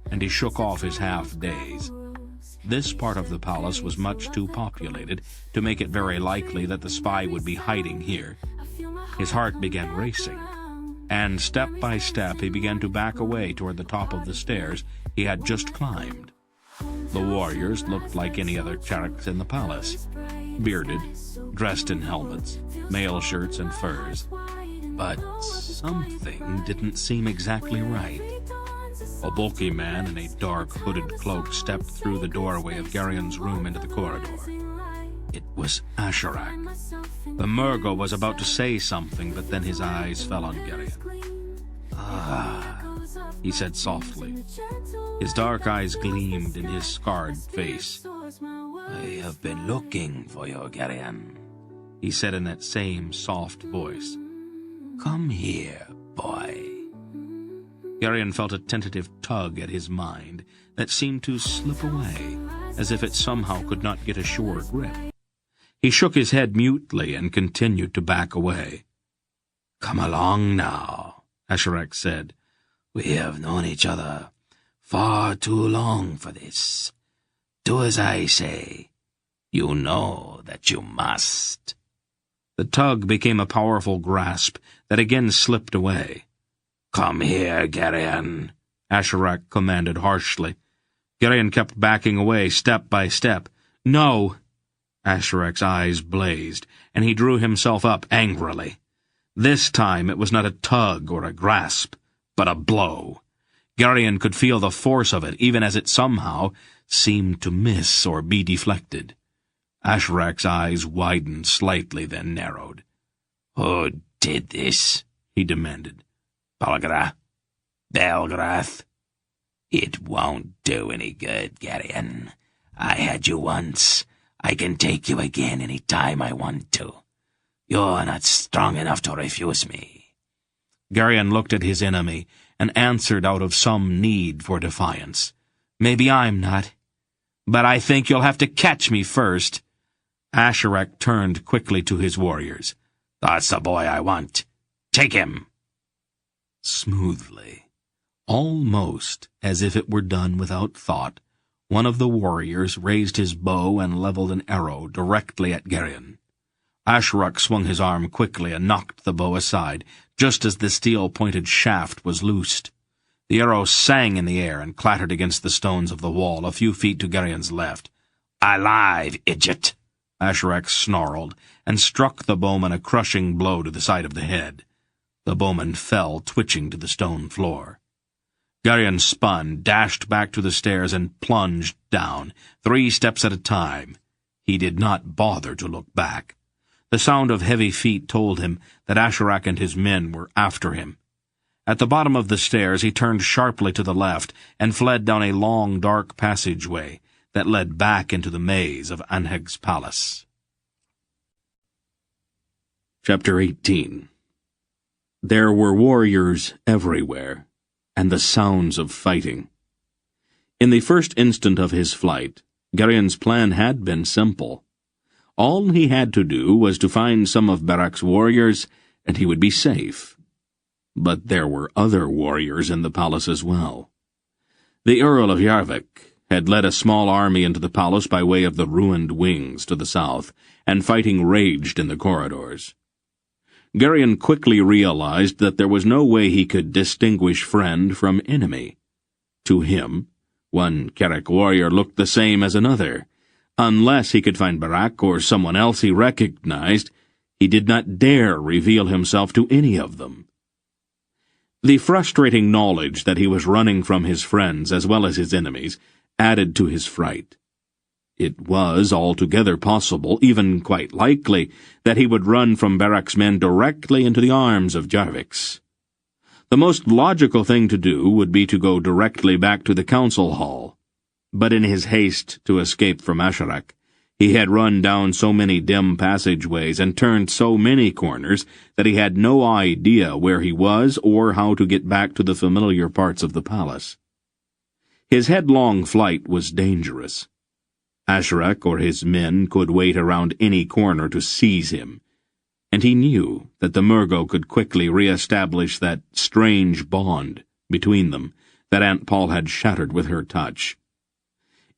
and he shook off his half-daze. This part of the palace was much too populated to make it very likely that the spy would be hiding here. His heart began racing, and step by step he began to back away toward the top of the stairs he had just climbed. The warriors looked like any other Charaks in the palace, bearded, dressed in helmets, mail shirts, and furs. But something didn't seem exactly right. A bulky man in a dark hooded cloak stepped through the doorway of Garion's room into the corridor. It was Asherak. The Murgo was about to say something, but then his eyes fell on Garion. he said softly. His dark eyes gleamed in his scarred face. I have been looking for you, Garion, he said in that same soft voice. Come here, boy. Garion felt a tentative tug at his mind that seemed to slip away, as if it somehow could not get a sure grip. He shook his head mutely and continued to back away. Come along now, Asherak said. We have known each other far too long for this. Do as I say. You know that you must. The tug became a powerful grasp that again slipped away. Come here, Garion, Asherak commanded harshly. Garion kept backing away step by step. No! Asherak's eyes blazed, and he drew himself up angrily. This time it was not a tug or a grasp, but a blow. Garion could feel the force of it, even as it somehow seemed to miss or be deflected. Asherak's eyes widened slightly, then narrowed. Who did this? He demanded. Belgarath? It won't do any good, Garion. I had you once. I can take you again any time I want to. You're not strong enough to refuse me. Garion looked at his enemy and answered out of some need for defiance. Maybe I'm not, but I think you'll have to catch me first. Asherak turned quickly to his warriors. That's the boy I want. Take him. Smoothly, almost as if it were done without thought, one of the warriors raised his bow and leveled an arrow directly at Garion. Asherak swung his arm quickly and knocked the bow aside, just as the steel-pointed shaft was loosed. The arrow sang in the air and clattered against the stones of the wall a few feet to Garion's left. Alive, idiot! Asherak snarled, and struck the bowman a crushing blow to the side of the head. The bowman fell, twitching to the stone floor. Garion spun, dashed back to the stairs, and plunged down, 3 steps at a time. He did not bother to look back. The sound of heavy feet told him that Asherak and his men were after him. At the bottom of the stairs he turned sharply to the left and fled down a long, dark passageway that led back into the maze of Anheg's palace. Chapter 18. There were warriors everywhere, and the sounds of fighting. In the first instant of his flight, Garion's plan had been simple. All he had to do was to find some of Barak's warriors, and he would be safe. But there were other warriors in the palace as well. The Earl of Yarvik had led a small army into the palace by way of the ruined wings to the south, and fighting raged in the corridors. Garion quickly realized that there was no way he could distinguish friend from enemy. To him, one Carrick warrior looked the same as another. Unless he could find Barak or someone else he recognized, he did not dare reveal himself to any of them. The frustrating knowledge that he was running from his friends as well as his enemies added to his fright. It was altogether possible, even quite likely, that he would run from Barak's men directly into the arms of Jarvix. The most logical thing to do would be to go directly back to the council hall. But in his haste to escape from Asherak, he had run down so many dim passageways and turned so many corners that he had no idea where he was or how to get back to the familiar parts of the palace. His headlong flight was dangerous. Asherak or his men could wait around any corner to seize him, and he knew that the Murgo could quickly re-establish that strange bond between them that Aunt Pol had shattered with her touch.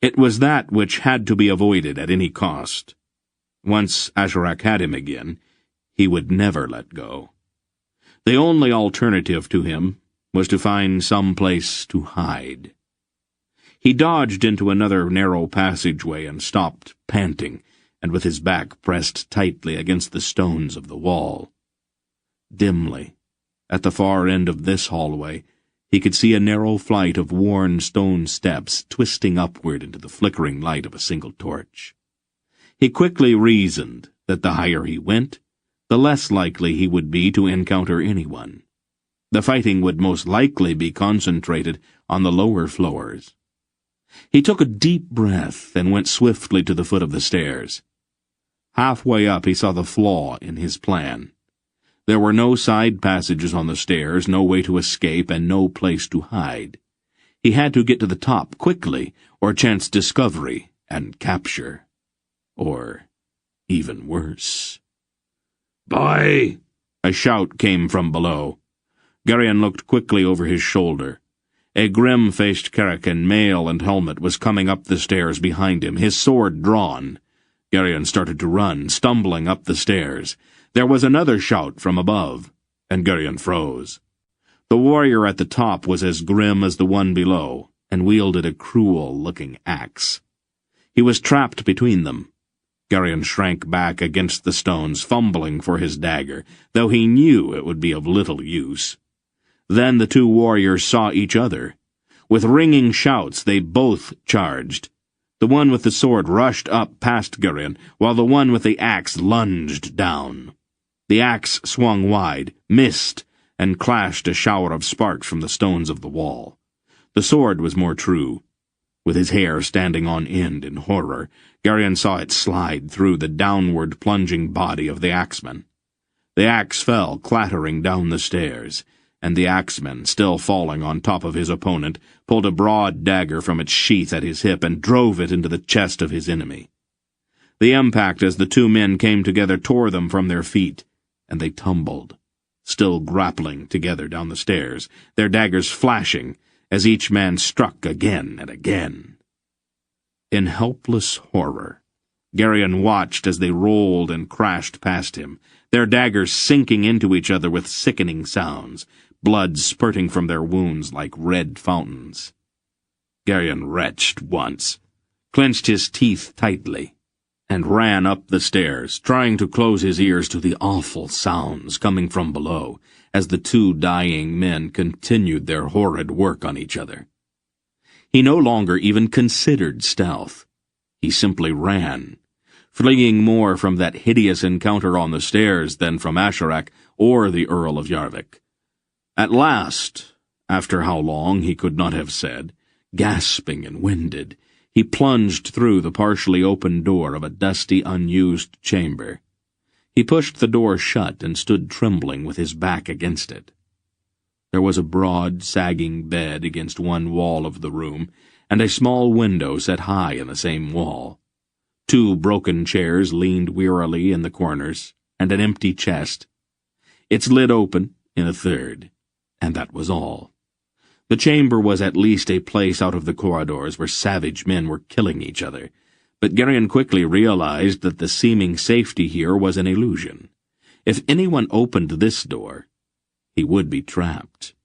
It was that which had to be avoided at any cost. Once Asherak had him again, he would never let go. The only alternative to him was to find some place to hide. He dodged into another narrow passageway and stopped, panting, and with his back pressed tightly against the stones of the wall. Dimly, at the far end of this hallway, he could see a narrow flight of worn stone steps twisting upward into the flickering light of a single torch. He quickly reasoned that the higher he went, the less likely he would be to encounter anyone. The fighting would most likely be concentrated on the lower floors. He took a deep breath and went swiftly to the foot of the stairs. Halfway up he saw the flaw in his plan. There were no side passages on the stairs, no way to escape, and no place to hide. He had to get to the top quickly, or chance discovery and capture. Or even worse. "Boy!" A shout came from below. Garion looked quickly over his shoulder. A grim-faced Garion, mail and helmet, was coming up the stairs behind him, his sword drawn. Garion started to run, stumbling up the stairs. There was another shout from above, and Garion froze. The warrior at the top was as grim as the one below, and wielded a cruel-looking axe. He was trapped between them. Garion shrank back against the stones, fumbling for his dagger, though he knew it would be of little use. Then the two warriors saw each other. With ringing shouts they both charged. The one with the sword rushed up past Garion, while the one with the axe lunged down. The axe swung wide, missed, and clashed a shower of sparks from the stones of the wall. The sword was more true. With his hair standing on end in horror, Garion saw it slide through the downward plunging body of the axeman. The axe fell clattering down the stairs, and the axeman, still falling on top of his opponent, pulled a broad dagger from its sheath at his hip and drove it into the chest of his enemy. The impact as the two men came together tore them from their feet, and they tumbled, still grappling together down the stairs, their daggers flashing as each man struck again and again. In helpless horror, Garion watched as they rolled and crashed past him, their daggers sinking into each other with sickening sounds, blood spurting from their wounds like red fountains. Garion retched once, clenched his teeth tightly, and ran up the stairs, trying to close his ears to the awful sounds coming from below, as the two dying men continued their horrid work on each other. He no longer even considered stealth. He simply ran, fleeing more from that hideous encounter on the stairs than from Asherak or the Earl of Yarvik. At last, after how long he could not have said, gasping and winded, he plunged through the partially open door of a dusty, unused chamber. He pushed the door shut and stood trembling with his back against it. There was a broad, sagging bed against one wall of the room, and a small window set high in the same wall. Two broken chairs leaned wearily in the corners, and an empty chest. Its lid open in a third, and that was all. The chamber was at least a place out of the corridors where savage men were killing each other, but Garion quickly realized that the seeming safety here was an illusion. If anyone opened this door, he would be trapped.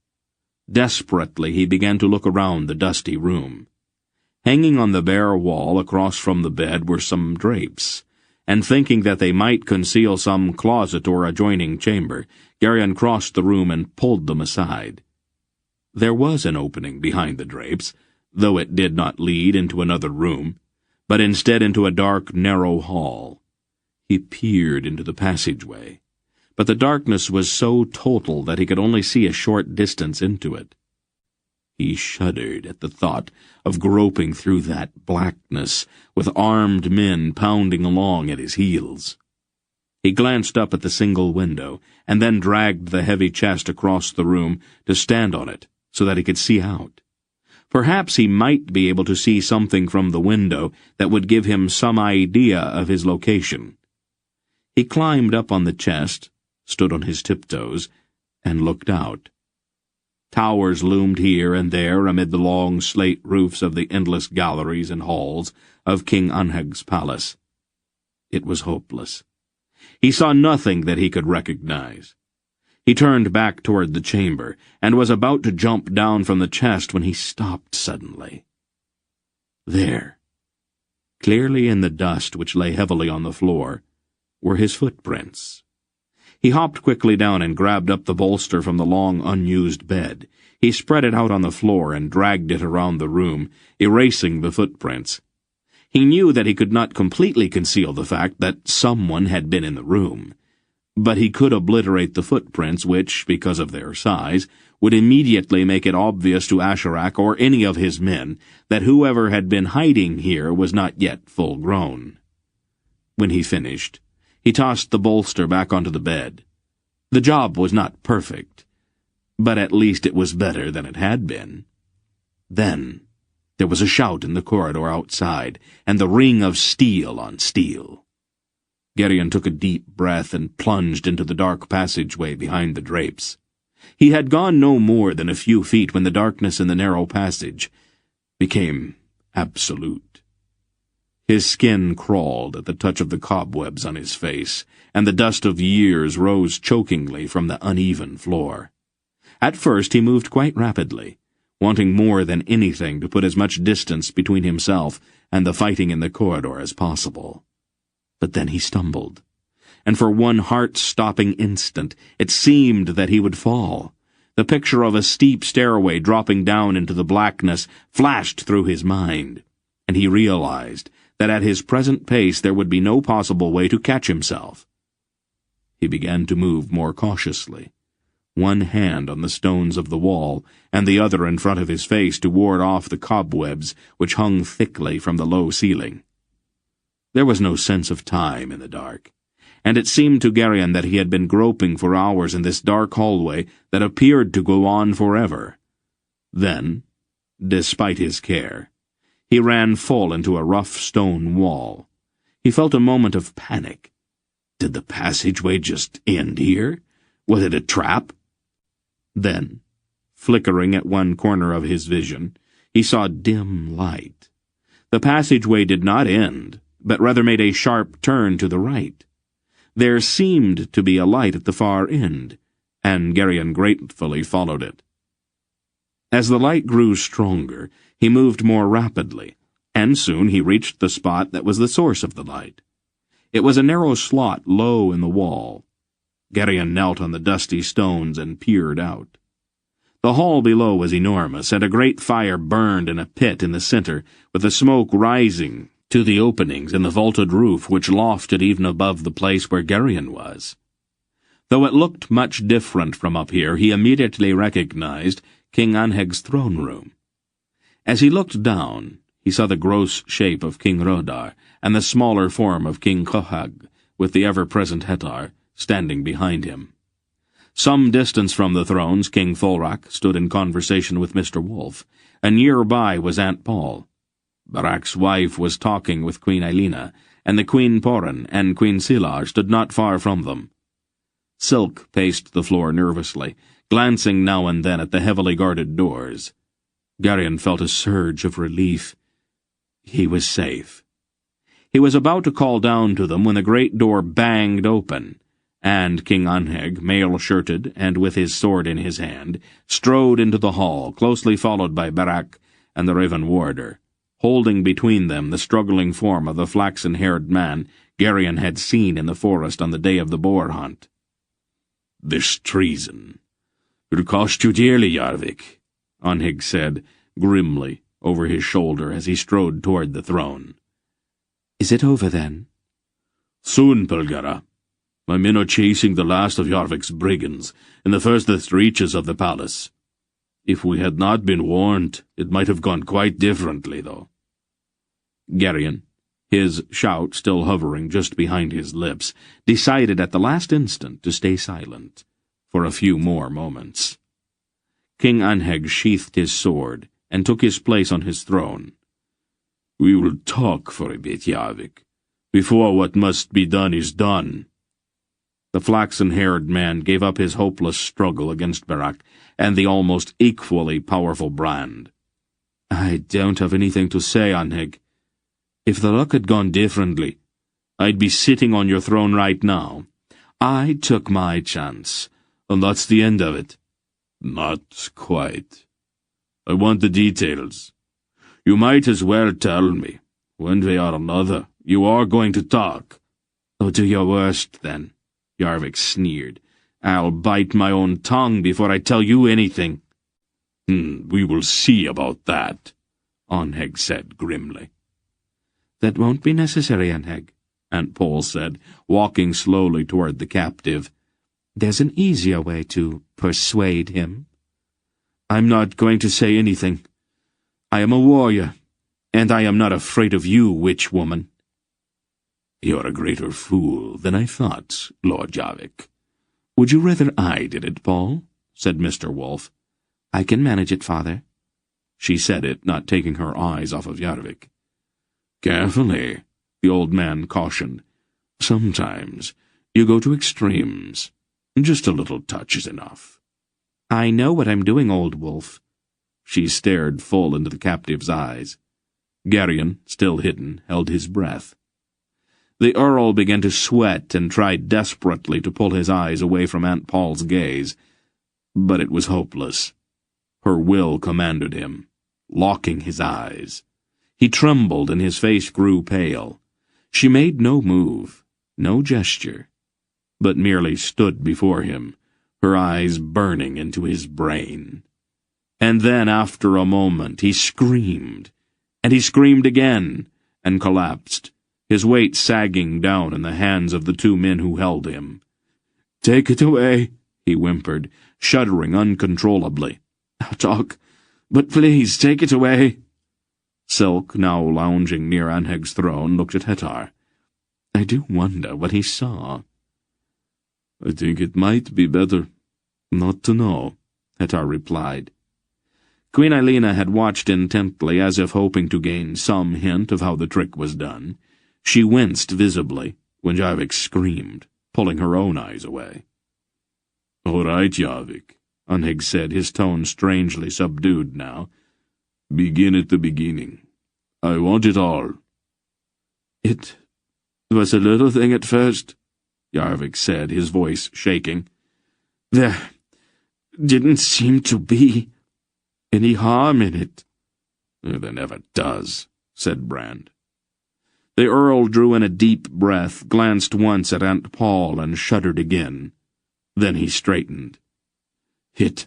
Desperately he began to look around the dusty room. Hanging on the bare wall across from the bed were some drapes, and thinking that they might conceal some closet or adjoining chamber, Garion crossed the room and pulled them aside. There was an opening behind the drapes, though it did not lead into another room, but instead into a dark, narrow hall. He peered into the passageway, but the darkness was so total that he could only see a short distance into it. He shuddered at the thought of groping through that blackness, with armed men pounding along at his heels. He glanced up at the single window, and then dragged the heavy chest across the room to stand on it, so that he could see out. Perhaps he might be able to see something from the window that would give him some idea of his location. He climbed up on the chest, stood on his tiptoes, and looked out. Towers loomed here and there amid the long slate roofs of the endless galleries and halls of King Anheg's palace. It was hopeless. He saw nothing that he could recognize. He turned back toward the chamber, and was about to jump down from the chest when he stopped suddenly. There, clearly in the dust which lay heavily on the floor, were his footprints. He hopped quickly down and grabbed up the bolster from the long, unused bed. He spread it out on the floor and dragged it around the room, erasing the footprints. He knew that he could not completely conceal the fact that someone had been in the room, but he could obliterate the footprints which, because of their size, would immediately make it obvious to Asherak or any of his men that whoever had been hiding here was not yet full grown. When he finished, he tossed the bolster back onto the bed. The job was not perfect, but at least it was better than it had been. Then there was a shout in the corridor outside, and the ring of steel on steel. Garion took a deep breath and plunged into the dark passageway behind the drapes. He had gone no more than a few feet when the darkness in the narrow passage became absolute. His skin crawled at the touch of the cobwebs on his face, and the dust of years rose chokingly from the uneven floor. At first he moved quite rapidly, wanting more than anything to put as much distance between himself and the fighting in the corridor as possible. But then he stumbled, and for one heart-stopping instant it seemed that he would fall. The picture of a steep stairway dropping down into the blackness flashed through his mind, and he realized that at his present pace there would be no possible way to catch himself. He began to move more cautiously, one hand on the stones of the wall, and the other in front of his face to ward off the cobwebs which hung thickly from the low ceiling. There was no sense of time in the dark, and it seemed to Garion that he had been groping for hours in this dark hallway that appeared to go on forever. Then, despite his care, he ran full into a rough stone wall. He felt a moment of panic. Did the passageway just end here? Was it a trap? Then, flickering at one corner of his vision, he saw dim light. The passageway did not end, but rather made a sharp turn to the right. There seemed to be a light at the far end, and Garion gratefully followed it. As the light grew stronger, he moved more rapidly, and soon he reached the spot that was the source of the light. It was a narrow slot low in the wall. Garion knelt on the dusty stones and peered out. The hall below was enormous, and a great fire burned in a pit in the center, with the smoke rising to the openings in the vaulted roof which lofted even above the place where Garion was. Though it looked much different from up here, he immediately recognized King Anheg's throne room. As he looked down, he saw the gross shape of King Rodar and the smaller form of King Kohag, with the ever-present Hetar, standing behind him. Some distance from the thrones, King Thulrak stood in conversation with Mr. Wolf, and nearby was Aunt Pol. Barak's wife was talking with Queen Ailina, and the Queen Porin and Queen Silar stood not far from them. Silk paced the floor nervously, glancing now and then at the heavily guarded doors. Garion felt a surge of relief. He was safe. He was about to call down to them when the great door banged open, and King Anheg, mail-shirted and with his sword in his hand, strode into the hall, closely followed by Barak and the Raven Warder, holding between them the struggling form of the flaxen-haired man Garion had seen in the forest on the day of the boar hunt. "This treason will cost you dearly, Yarvik," Anheg said, grimly, over his shoulder as he strode toward the throne. "Is it over, then?" "Soon, Belgara. My men are chasing the last of Yarvik's brigands in the furthest reaches of the palace. If we had not been warned, it might have gone quite differently, though." Garion, his shout still hovering just behind his lips, decided at the last instant to stay silent for a few more moments. King Anheg sheathed his sword and took his place on his throne. "We will talk for a bit, Yarvik, before what must be done is done." The flaxen-haired man gave up his hopeless struggle against Barak and the almost equally powerful Brand. "I don't have anything to say, Anheg. If the luck had gone differently, I'd be sitting on your throne right now. I took my chance, and that's the end of it." "Not quite. I want the details. You might as well tell me. One way or another, you are going to talk." "Oh, do your worst, then," Yarvik sneered. "I'll bite my own tongue before I tell you anything." We will see about that," Anheg said grimly. "That won't be necessary, Anheg," Aunt Pol said, walking slowly toward the captive. "There's an easier way to persuade him." "I'm not going to say anything. I am a warrior, and I am not afraid of you, witch woman." "You're a greater fool than I thought, Lord Jarvik. Would you rather I did it, Paul?" said Mr. Wolf. "I can manage it, father." She said it, not taking her eyes off of Jarvik. "Carefully," the old man cautioned. "Sometimes you go to extremes. Just a little touch is enough." "I know what I'm doing, old wolf." She stared full into the captive's eyes. Garion, still hidden, held his breath. The Earl began to sweat and tried desperately to pull his eyes away from Aunt Pol's gaze, but it was hopeless. Her will commanded him, locking his eyes. He trembled and his face grew pale. She made no move, no gesture, but merely stood before him, her eyes burning into his brain. And then, after a moment, he screamed, and he screamed again, and collapsed, his weight sagging down in the hands of the two men who held him. "Take it away," he whimpered, shuddering uncontrollably. "I'll talk, but please take it away." Silk, now lounging near Anheg's throne, looked at Hettar. I do wonder what he saw. "I think it might be better not to know," Hettar replied. Queen Elena had watched intently, as if hoping to gain some hint of how the trick was done. She winced visibly when Jarvik screamed, pulling her own eyes away. "All right, Jarvik," Anheg said, his tone strangely subdued now. "Begin at the beginning. I want it all." "It was a little thing at first," Jarvik said, his voice shaking. "There didn't seem to be any harm in it." "There never does," said Brand. The Earl drew in a deep breath, glanced once at Aunt Pol, and shuddered again. Then he straightened. "It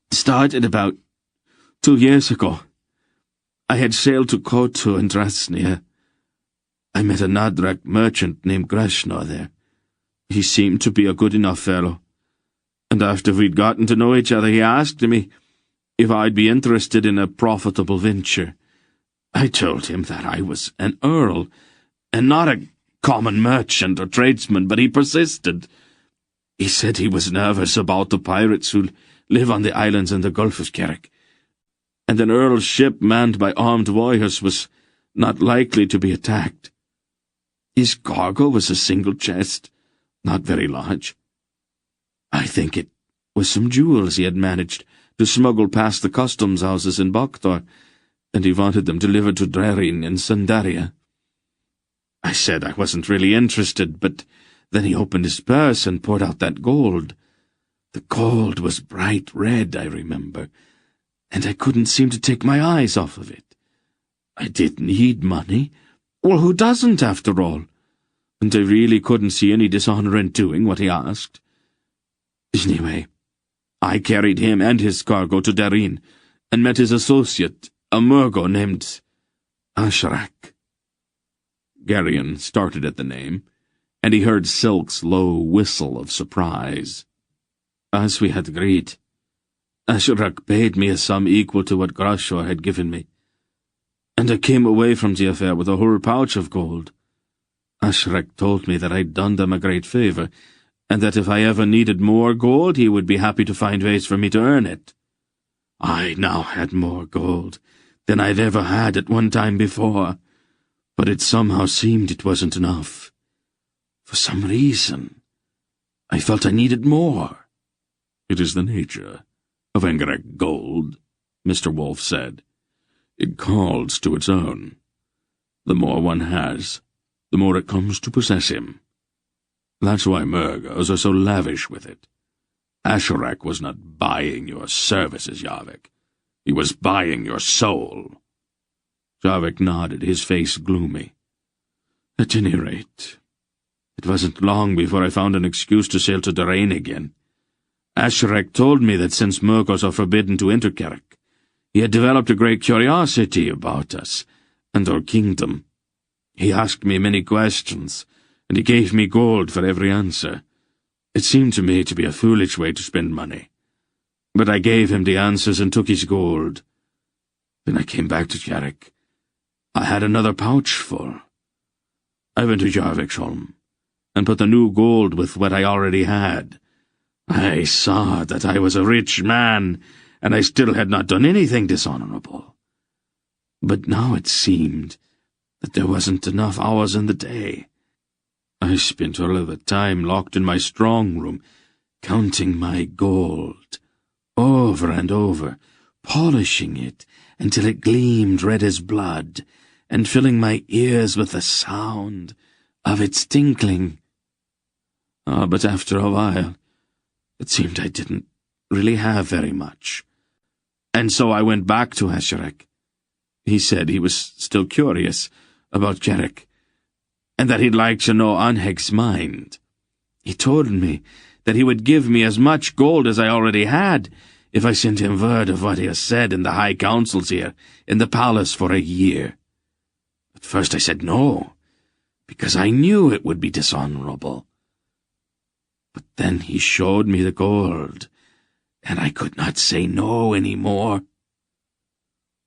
started about 2 years ago. I had sailed to Kotu and Drasnia. I met a Nadrak merchant named Greshno there. He seemed to be a good enough fellow, and after we'd gotten to know each other, he asked me if I'd be interested in a profitable venture. I told him that I was an earl, and not a common merchant or tradesman, but he persisted. He said he was nervous about the pirates who live on the islands in the Gulf of Kerry, and an earl's ship manned by armed warriors was not likely to be attacked. His cargo was a single chest, not very large. I think it was some jewels he had managed to smuggle past the customs houses in Bakhtar, and he wanted them delivered to Garion in Sandaria. I said I wasn't really interested, but then he opened his purse and poured out that gold. The gold was bright red, I remember, and I couldn't seem to take my eyes off of it. I did need money. Well, who doesn't, after all? And I really couldn't see any dishonor in doing what he asked. Anyway, I carried him and his cargo to Garion, and met his associate, a Murgo named Ashrak." Garion started at the name, and he heard Silk's low whistle of surprise. "As we had agreed, Ashrak paid me a sum equal to what Grashor had given me, and I came away from the affair with a whole pouch of gold. Ashrak told me that I'd done them a great favor, and that if I ever needed more gold, he would be happy to find ways for me to earn it. I now had more gold than I'd ever had at one time before, but it somehow seemed it wasn't enough. For some reason, I felt I needed more." "It is the nature of Angrak gold," Mr. Wolf said. "It calls to its own. The more one has, the more it comes to possess him. That's why Murgos are so lavish with it. Asherak was not buying your services, Jarvik. He was buying your soul." Jarvik nodded, his face gloomy. "At any rate, it wasn't long before I found an excuse to sail to Darain again. Asherak told me that since Murgos are forbidden to enter Kerk, he had developed a great curiosity about us and our kingdom. He asked me many questions, and he gave me gold for every answer. It seemed to me to be a foolish way to spend money. But I gave him the answers and took his gold. Then I came back to Jarek. I had another pouch full. I went to Jarviksholm and put the new gold with what I already had. I saw that I was a rich man, and I still had not done anything dishonorable. But now it seemed that there wasn't enough hours in the day. I spent all of the time locked in my strong room, counting my gold, over and over, polishing it until it gleamed red as blood, and filling my ears with the sound of its tinkling. But after a while, it seemed I didn't really have very much. And so I went back to Asherek. He said he was still curious about Jarek, and that he'd like to know Anheg's mind. He told me that he would give me as much gold as I already had if I sent him word of what he has said in the high councils here in the palace for a year. At first I said no, because I knew it would be dishonorable. But then he showed me the gold, and I could not say no any more.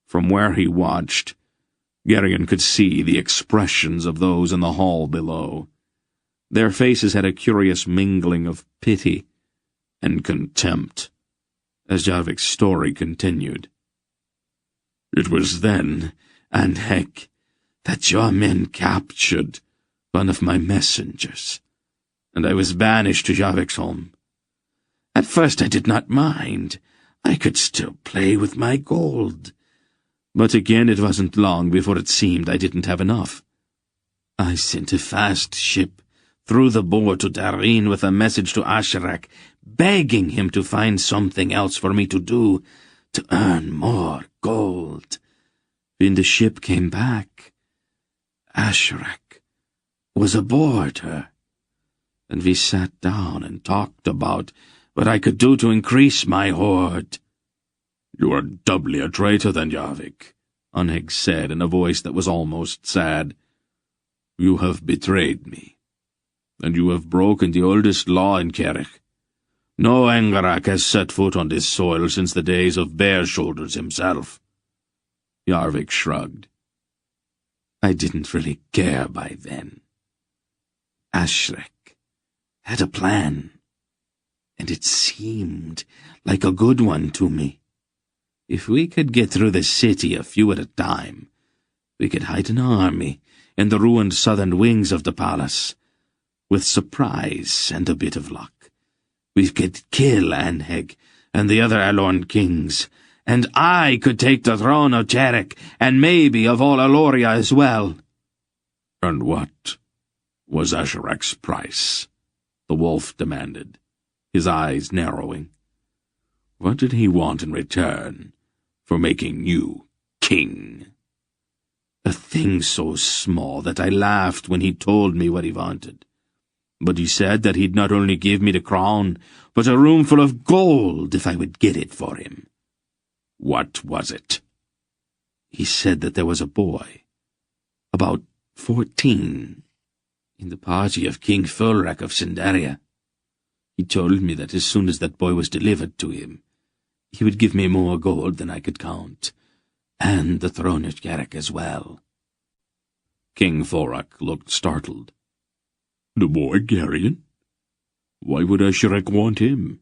From where he watched, Garion could see the expressions of those in the hall below. Their faces had a curious mingling of pity and contempt, as Jarvik's story continued. It was then, Anheg, that your men captured one of my messengers, and I was banished to Jarviksholm. At first I did not mind. I could still play with my gold. But again it wasn't long before it seemed I didn't have enough. I sent a fast ship through the Boar to Darin with a message to Asherek, begging him to find something else for me to do to earn more gold. When the ship came back, Asherek was aboard her, and we sat down and talked about what I could do to increase my hoard. "You are doubly a traitor than Jarvik," Anheg said in a voice that was almost sad. "You have betrayed me, and you have broken the oldest law in Kerich. No Engarak has set foot on this soil since the days of Bare Shoulders himself." Jarvik shrugged. "I didn't really care by then. Ashrek had a plan, and it seemed like a good one to me. If we could get through the city a few at a time, we could hide an army in the ruined southern wings of the palace. With surprise and a bit of luck, we could kill Anheg and the other Alorn kings, and I could take the throne of Jarek, and maybe of all Aloria as well." "And what was Asherek's price?" the wolf demanded, his eyes narrowing. "What did he want in return for making you king?" "A thing so small that I laughed when he told me what he wanted. But he said that he'd not only give me the crown, but a room full of gold if I would get it for him." "What was it?" "He said that there was a boy, about 14, in the party of King Fulrak of Sindaria. He told me that as soon as that boy was delivered to him, he would give me more gold than I could count, and the throne of Jarek as well." King Fulrak looked startled. "The boy Garion? Why would Asherek want him?"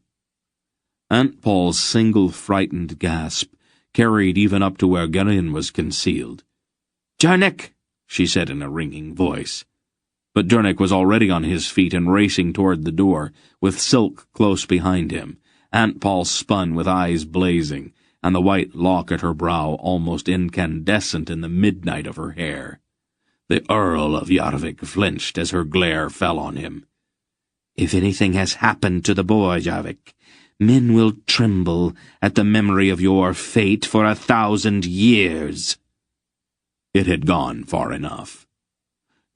Aunt Pol's single frightened gasp carried even up to where Garion was concealed. "Jarnek!" she said in a ringing voice. But Jarnek was already on his feet and racing toward the door, with Silk close behind him. Aunt Pol spun with eyes blazing, and the white lock at her brow almost incandescent in the midnight of her hair. The Earl of Jarvik flinched as her glare fell on him. "If anything has happened to the boy, Jarvik, men will tremble at the memory of your fate for 1,000 years." It had gone far enough.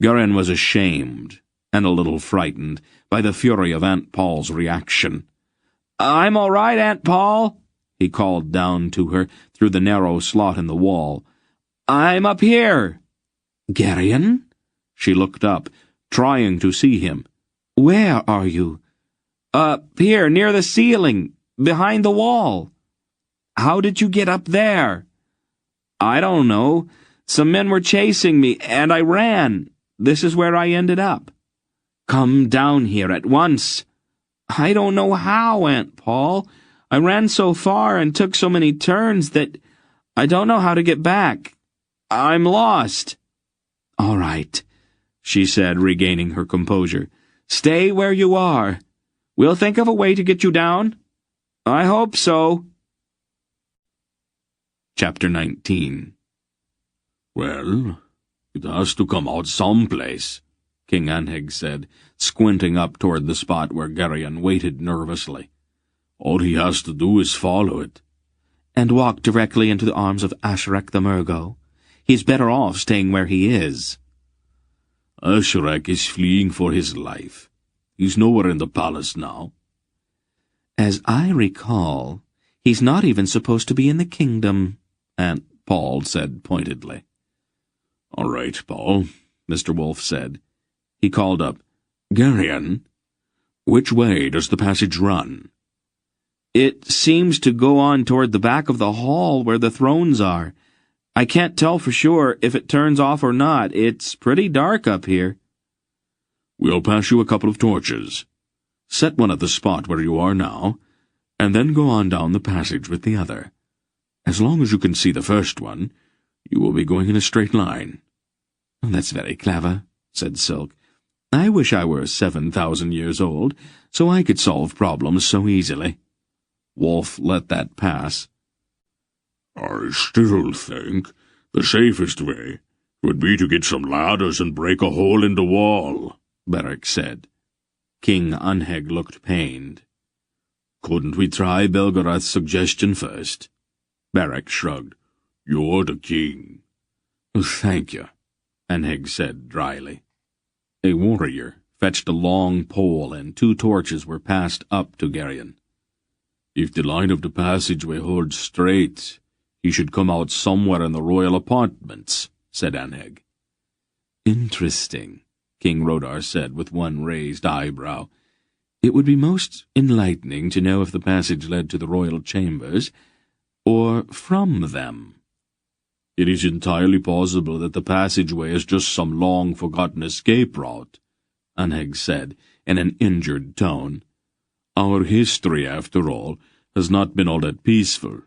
Garion was ashamed and a little frightened by the fury of Aunt Pol's reaction. "I'm all right, Aunt Pol," he called down to her through the narrow slot in the wall. "I'm up here." "Garion?" She looked up, trying to see him. "Where are you?" "Up here, near the ceiling, behind the wall." "How did you get up there?" "I don't know. Some men were chasing me, and I ran. This is where I ended up." "Come down here at once." "I don't know how, Aunt Pol. I ran so far and took so many turns that I don't know how to get back. I'm lost." "All right," she said, regaining her composure. "Stay where you are. We'll think of a way to get you down." "I hope so." Chapter 19. "Well, it has to come out someplace," King Anheg said, squinting up toward the spot where Garion waited nervously. "All he has to do is follow it." "And walk directly into the arms of Asherek the Murgo. He's better off staying where he is." "Asherek is fleeing for his life. He's nowhere in the palace now." "As I recall, he's not even supposed to be in the kingdom," Aunt Pol said pointedly. "All right, Paul," Mr. Wolf said. He called up, "Garion, which way does the passage run?" "It seems to go on toward the back of the hall where the thrones are. I can't tell for sure if it turns off or not. It's pretty dark up here." "We'll pass you a couple of torches. Set one at the spot where you are now, and then go on down the passage with the other. As long as you can see the first one, you will be going in a straight line." "That's very clever," said Silk. "I wish I were 7,000 years old, so I could solve problems so easily." Wolf let that pass. "I still think the safest way would be to get some ladders and break a hole in the wall," Beric said. King Anheg looked pained. "Couldn't we try Belgarad's suggestion first?" Beric shrugged. "You're the king." "Thank you," Anheg said dryly. A warrior fetched a long pole, and 2 torches were passed up to Garion. "If the line of the passageway holds straight, he should come out somewhere in the royal apartments," said Anheg. "Interesting," King Rodar said with one raised eyebrow. "It would be most enlightening to know if the passage led to the royal chambers, or from them." "It is entirely possible that the passageway is just some long-forgotten escape route," Anheg said in an injured tone. "Our history, after all, has not been all that peaceful.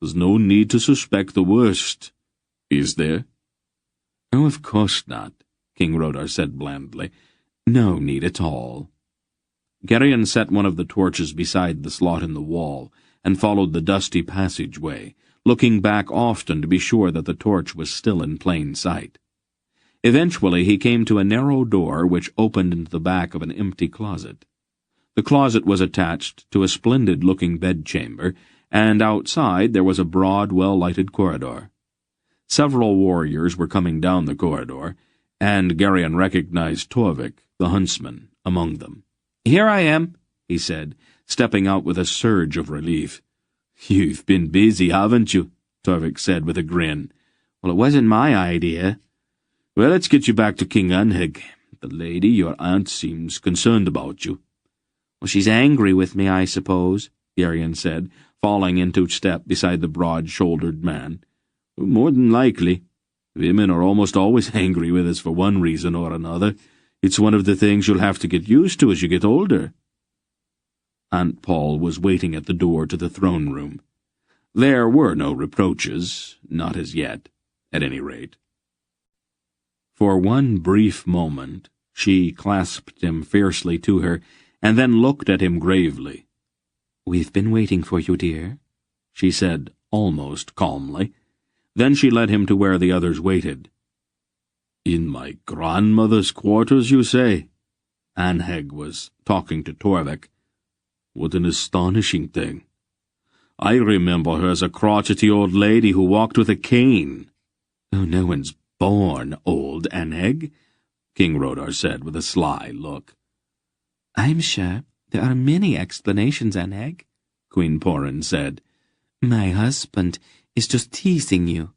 There's no need to suspect the worst, is there?" "Oh, of course not," King Rodar said blandly. "No need at all." Garion set one of the torches beside the slot in the wall and followed the dusty passageway, looking back often to be sure that the torch was still in plain sight. Eventually he came to a narrow door which opened into the back of an empty closet. The closet was attached to a splendid-looking bedchamber, and outside there was a broad, well-lighted corridor. Several warriors were coming down the corridor, and Garion recognized Torvik, the huntsman, among them. "Here I am," he said, stepping out with a surge of relief. "You've been busy, haven't you?" Torvik said with a grin. "Well, it wasn't my idea." "Well, let's get you back to King Anheg. The lady, your aunt, seems concerned about you." "Well, she's angry with me, I suppose," Garion said, falling into step beside the broad-shouldered man. "More than likely. Women are almost always angry with us for one reason or another. It's one of the things you'll have to get used to as you get older." Aunt Pol was waiting at the door to the throne room. There were no reproaches, not as yet, at any rate. For one brief moment she clasped him fiercely to her, and then looked at him gravely. "We've been waiting for you, dear," she said almost calmly. Then she led him to where the others waited. "In my grandmother's quarters, you say?" Anheg was talking to Torvik. "What an astonishing thing. I remember her as a crotchety old lady who walked with a cane." "Oh, no one's born old, Anheg," King Rodar said with a sly look. "I'm sure there are many explanations, Anheg," Queen Porin said. "My husband is just teasing you."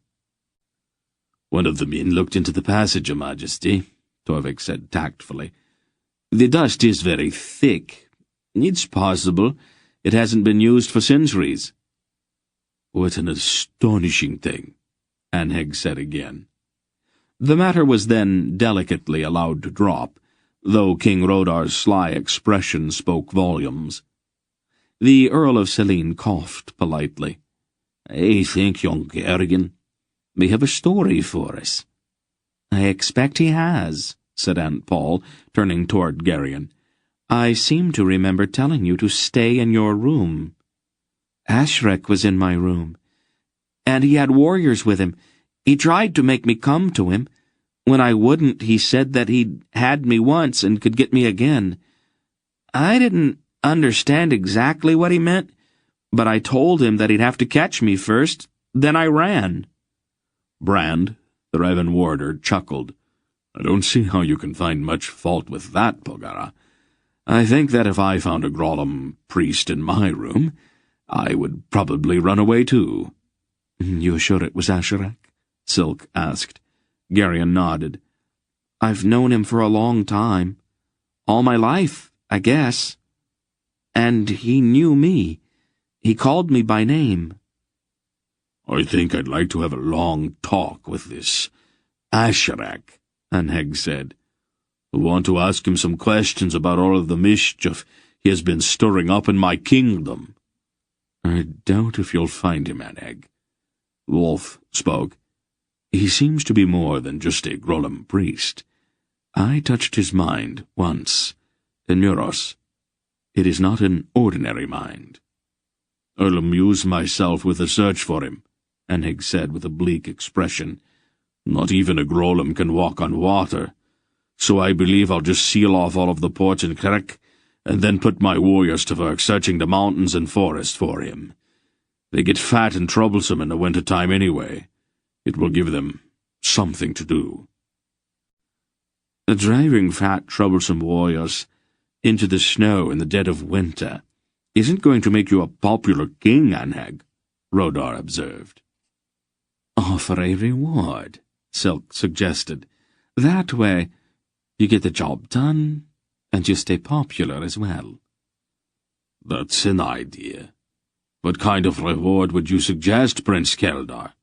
"One of the men looked into the passage, Your Majesty," Torvik said tactfully. "The dust is very thick. It's possible it hasn't been used for centuries." "What an astonishing thing," Anheg said again. The matter was then delicately allowed to drop, though King Rodar's sly expression spoke volumes. The Earl of Selene coughed politely. "I think young Garion may have a story for us." "I expect he has," said Aunt Pol, turning toward Garion. "I seem to remember telling you to stay in your room. Ashrek was in my room, and he had warriors with him. He tried to make me come to him. When I wouldn't, he said that he'd had me once and could get me again. I didn't understand exactly what he meant, but I told him that he'd have to catch me first. Then I ran." Brand, the Raven warder, chuckled. "I don't see how you can find much fault with that, Polgara. I think that if I found a Grollum priest in my room, I would probably run away too." "You sure it was Asherak?" Silk asked. Garion nodded. "I've known him for a long time. All my life, I guess. And he knew me. He called me by name." "I think I'd like to have a long talk with this Asherak," Anheg said. "I want to ask him some questions about all of the mischief he has been stirring up in my kingdom." "I doubt if you'll find him, Anheg." Wolf spoke. "He seems to be more than just a Grollum priest. I touched his mind once, in Muros. It is not an ordinary mind." "I'll amuse myself with a search for him," Anheg said with a bleak expression. "Not even a Grollum can walk on water, so I believe I'll just seal off all of the ports in Kerek, and then put my warriors to work searching the mountains and forest for him. They get fat and troublesome in the winter time anyway. It will give them something to do." "Driving fat, troublesome warriors into the snow in the dead of winter isn't going to make you a popular king, Anheg," Rodar observed. "Offer a reward," Silk suggested. "That way you get the job done, and you stay popular as well." "That's an idea. What kind of reward would you suggest, Prince Keldar?"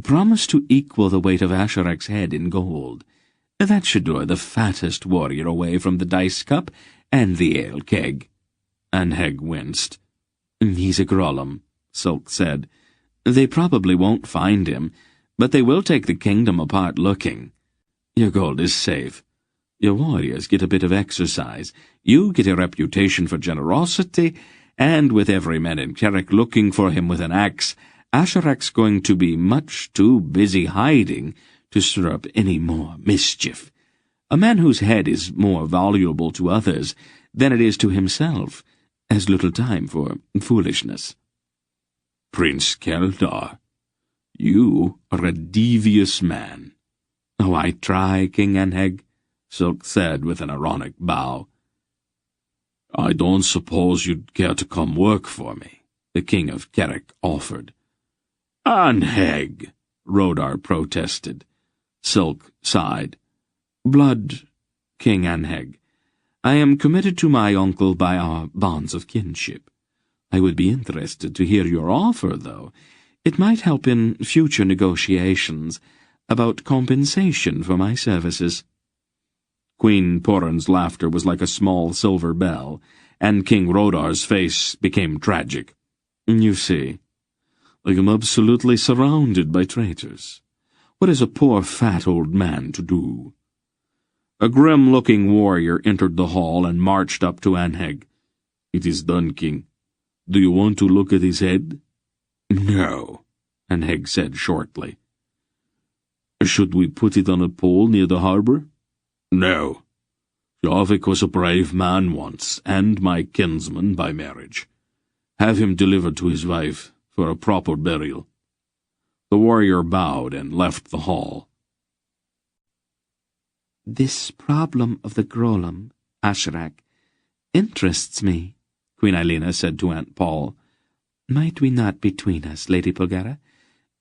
"Promise to equal the weight of Asherak's head in gold. That should lure the fattest warrior away from the dice cup and the ale keg." Anheg winced. "He's a Grollum," Silk said. "They probably won't find him, but they will take the kingdom apart looking. Your gold is safe. Your warriors get a bit of exercise. You get a reputation for generosity, and with every man in Kerek looking for him with an axe, Asherak's going to be much too busy hiding to stir up any more mischief. A man whose head is more valuable to others than it is to himself has little time for foolishness." "Prince Keldar, you are a devious man." "Oh, I try, King Anheg," Silk said with an ironic bow. "I don't suppose you'd care to come work for me," the king of Kerek offered. "Anheg," Rodar protested. Silk sighed. "Blood, King Anheg. I am committed to my uncle by our bonds of kinship. I would be interested to hear your offer, though. It might help in future negotiations about compensation for my services." Queen Poran's laughter was like a small silver bell, and King Rodar's face became tragic. "You see, I am absolutely surrounded by traitors. What is a poor fat old man to do?" A grim-looking warrior entered the hall and marched up to Anheg. "It is done, King. Do you want to look at his head?" "No," Anheg said shortly. "Should we put it on a pole near the harbor?" "No. Javik was a brave man once, and my kinsman by marriage. Have him delivered to his wife for a proper burial." The warrior bowed and left the hall. "This problem of the Grollum, Asherak, interests me," Queen Eilena said to Aunt Pol. "Might we not between us, Lady Polgara,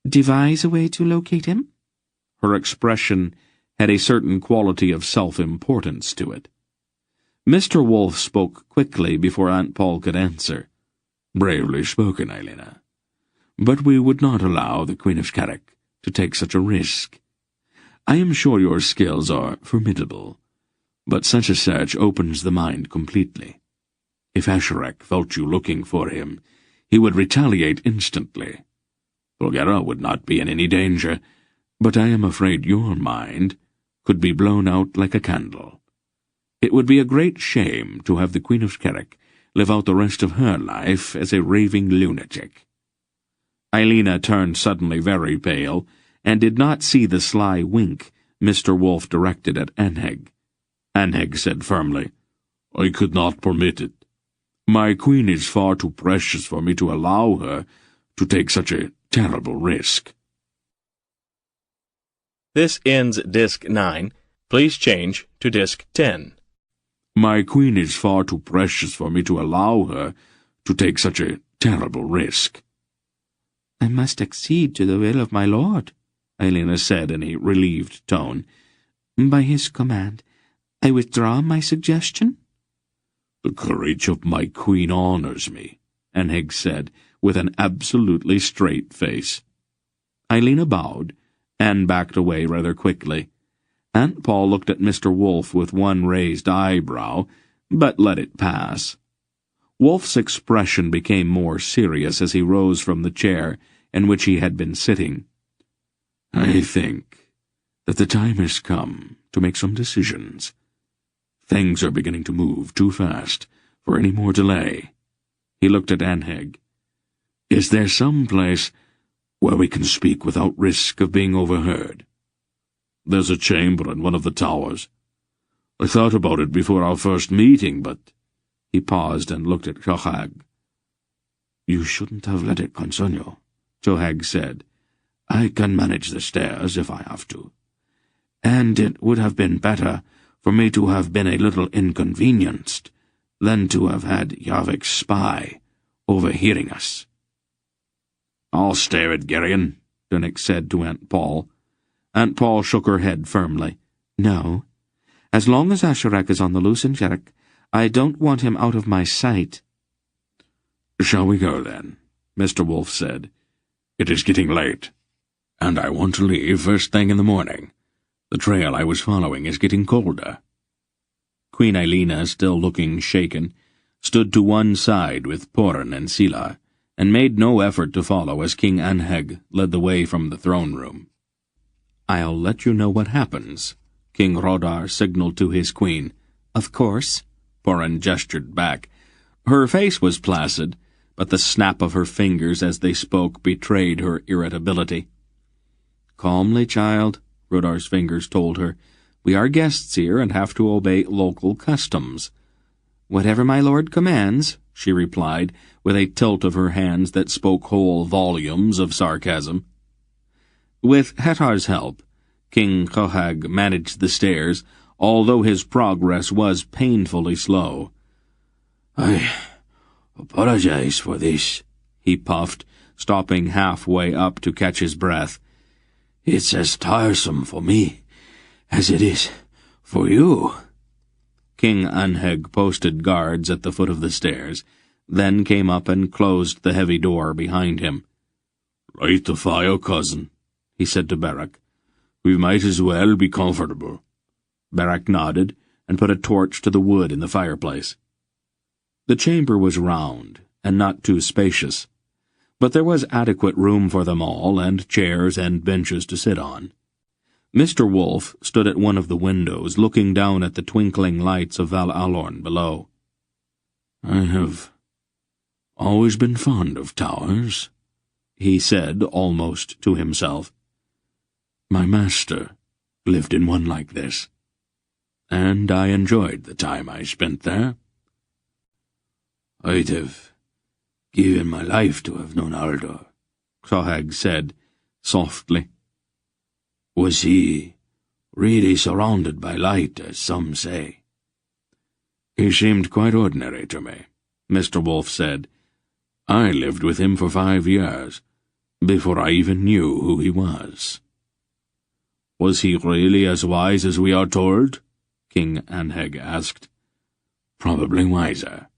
devise a way to locate him?" Her expression had a certain quality of self-importance to it. Mr. Wolf spoke quickly before Aunt Pol could answer. "Bravely spoken, Eilina. But we would not allow the Queen of Skerek to take such a risk. I am sure your skills are formidable, but such a search opens the mind completely. If Asherek felt you looking for him, he would retaliate instantly. Bulgara would not be in any danger, but I am afraid your mind could be blown out like a candle. It would be a great shame to have the Queen of Skerek live out the rest of her life as a raving lunatic." Eilina turned suddenly very pale, and did not see the sly wink Mr. Wolf directed at Anheg. Anheg said firmly, "I could not permit it. My queen is far too precious for me to allow her to take such a terrible risk." This ends Disc 9. Please change to Disc 10. My queen is far too precious for me to allow her to take such a terrible risk. "I must accede to the will of my lord," Eilina said in a relieved tone. "By his command, I withdraw my suggestion." "The courage of my queen honors me," Anheg said, with an absolutely straight face. Eilina bowed, and backed away rather quickly. Aunt Pol looked at Mr. Wolf with one raised eyebrow, but let it pass. Wolf's expression became more serious as he rose from the chair in which he had been sitting. "I think that the time has come to make some decisions. Things are beginning to move too fast for any more delay." He looked at Anheg. "Is there some place where we can speak without risk of being overheard?" "There's a chamber in one of the towers. I thought about it before our first meeting, but—" He paused and looked at Chohag. "You shouldn't have let it concern you," Chohag said. "I can manage the stairs if I have to. And it would have been better for me to have been a little inconvenienced than to have had Yarvik's spy overhearing us." "I'll stare at Garion," Dunnick said to Aunt Pol. Aunt Pol shook her head firmly. "No. As long as Asherek is on the loose in Skerek, I don't want him out of my sight." "Shall we go, then?" Mr. Wolf said. "It is getting late, and I want to leave first thing in the morning. The trail I was following is getting colder." Queen Eilina, still looking shaken, stood to one side with Porin and Sila, and made no effort to follow as King Anheg led the way from the throne-room. "I'll let you know what happens," King Hrodar signaled to his queen. "Of course." Porin gestured back. Her face was placid, but the snap of her fingers as they spoke betrayed her irritability. "Calmly, child," Hrodar's fingers told her. "We are guests here and have to obey local customs." "Whatever my lord commands," she replied, with a tilt of her hands that spoke whole volumes of sarcasm. With Hetar's help, King Chohag managed the stairs, although his progress was painfully slow. "I apologize for this," he puffed, stopping halfway up to catch his breath. "It's as tiresome for me as it is for you." King Anheg posted guards at the foot of the stairs, then came up and closed the heavy door behind him. "Light the fire, cousin," he said to Beric. "We might as well be comfortable." Beric nodded and put a torch to the wood in the fireplace. The chamber was round and not too spacious, but there was adequate room for them all, and chairs and benches to sit on. Mr. Wolf stood at one of the windows, looking down at the twinkling lights of Val Alorn below. "I have always been fond of towers," he said, almost to himself. "My master lived in one like this, and I enjoyed the time I spent there. I'd have given my life to have known Aldor," Chohag said, softly. "Was he really surrounded by light, as some say?" "He seemed quite ordinary to me," Mr. Wolf said. "I lived with him for 5 years, before I even knew who he was." Was he really as wise as we are told? King Anheg asked. Probably wiser.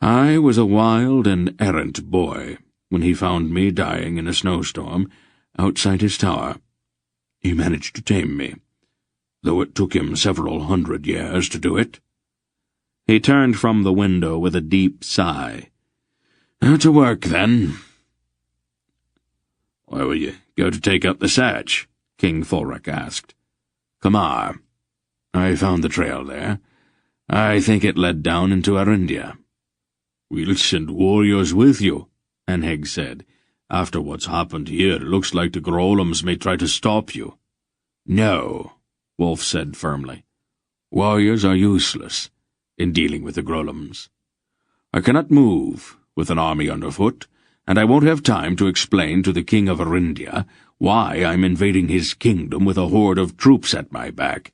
I was a wild and errant boy when he found me dying in a snowstorm outside his tower. He managed to tame me, though it took him several 100 years to do it. He turned from the window with a deep sigh. To work, then. Where will you go to take up the search? King Thorek asked. Kamar. I found the trail there. I think it led down into Arindia. We'll send warriors with you, Anheg said. After what's happened here, it looks like the Grolams may try to stop you. No, Wolf said firmly. Warriors are useless in dealing with the Grolams. I cannot move with an army underfoot, and I won't have time to explain to the king of Arindia why I'm invading his kingdom with a horde of troops at my back.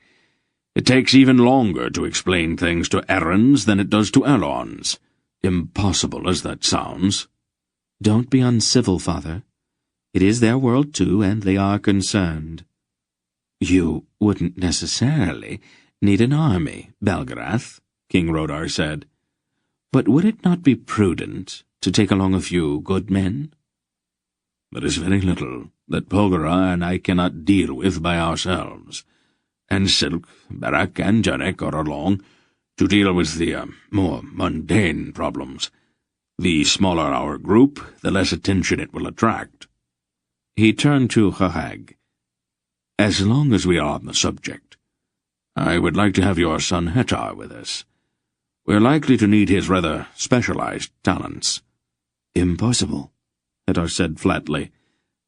It takes even longer to explain things to Errands than it does to Elrons, impossible as that sounds. Don't be uncivil, father. It is their world too, and they are concerned. You wouldn't necessarily need an army, Belgarath, King Rodar said. But would it not be prudent to take along a few good men? There is very little that Polgara and I cannot deal with by ourselves, and Silk, Barak, and Janek are along to deal with the more mundane problems. The smaller our group, the less attention it will attract. He turned to Chahag. As long as we are on the subject, I would like to have your son Hetar with us. We're likely to need his rather specialized talents. Impossible, Hetar said flatly.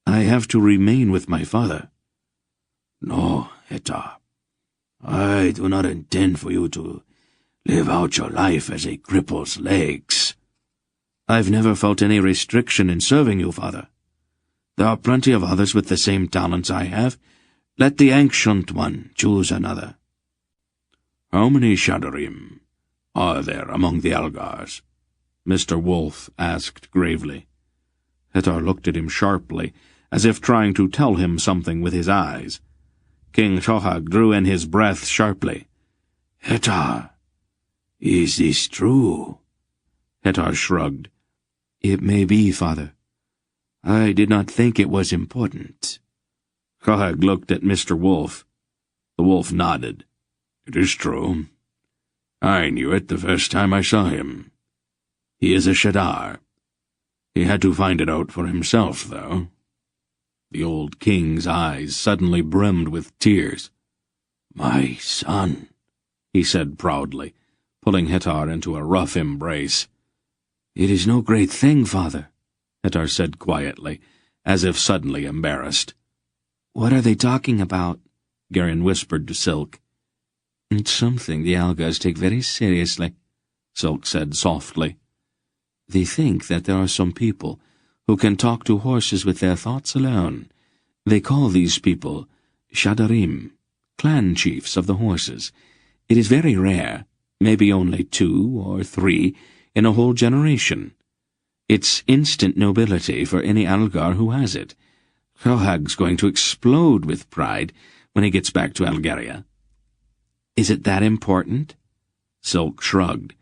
I have to remain with my father. No, Hetar. I do not intend for you to live out your life as a cripple's legs. I've never felt any restriction in serving you, father. There are plenty of others with the same talents I have. Let the ancient one choose another. How many Shadarim are there among the Algars? Mr. Wolf asked gravely. Hetar looked at him sharply, as if trying to tell him something with his eyes. King Shohag drew in his breath sharply. Hetar, is this true? Hetar shrugged. It may be, father. I did not think it was important. Shohag looked at Mr. Wolf. The wolf nodded. It is true. I knew it the first time I saw him. He is a Shadar. He had to find it out for himself, though. The old king's eyes suddenly brimmed with tears. My son, he said proudly, pulling Hetar into a rough embrace. It is no great thing, father, Hetar said quietly, as if suddenly embarrassed. What are they talking about? Garion whispered to Silk. It's something the Algars take very seriously, Silk said softly. They think that there are some people who can talk to horses with their thoughts alone. They call these people Shadarim, clan chiefs of the horses. It is very rare, maybe only 2 or 3 in a whole generation. It's instant nobility for any Algar who has it. Shohag's going to explode with pride when he gets back to Algaria. Is it that important? Silk shrugged.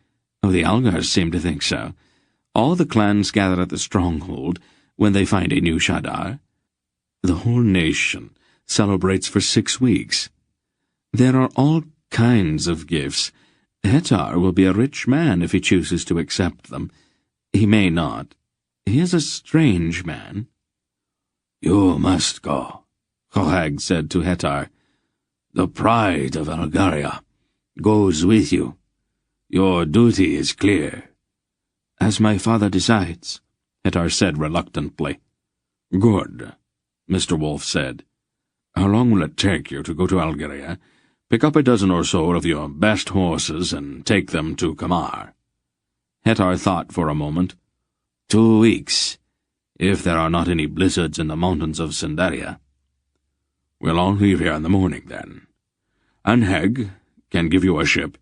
Oh, the Algars seem to think so. All the clans gather at the stronghold when they find a new Shadar. The whole nation celebrates for 6 weeks. There are all kinds of gifts. Hetar will be a rich man if he chooses to accept them. He may not. He is a strange man. You must go, Shohag said to Hetar. The pride of Algaria goes with you. Your duty is clear. As my father decides, Hetar said reluctantly. Good, Mr. Wolf said. How long will it take you to go to Algaria, pick up a dozen or so of your best horses, and take them to Kamar? Hetar thought for a moment. 2 weeks, if there are not any blizzards in the mountains of Sindaria. We'll all leave here in the morning, then. Anheg can give you a ship.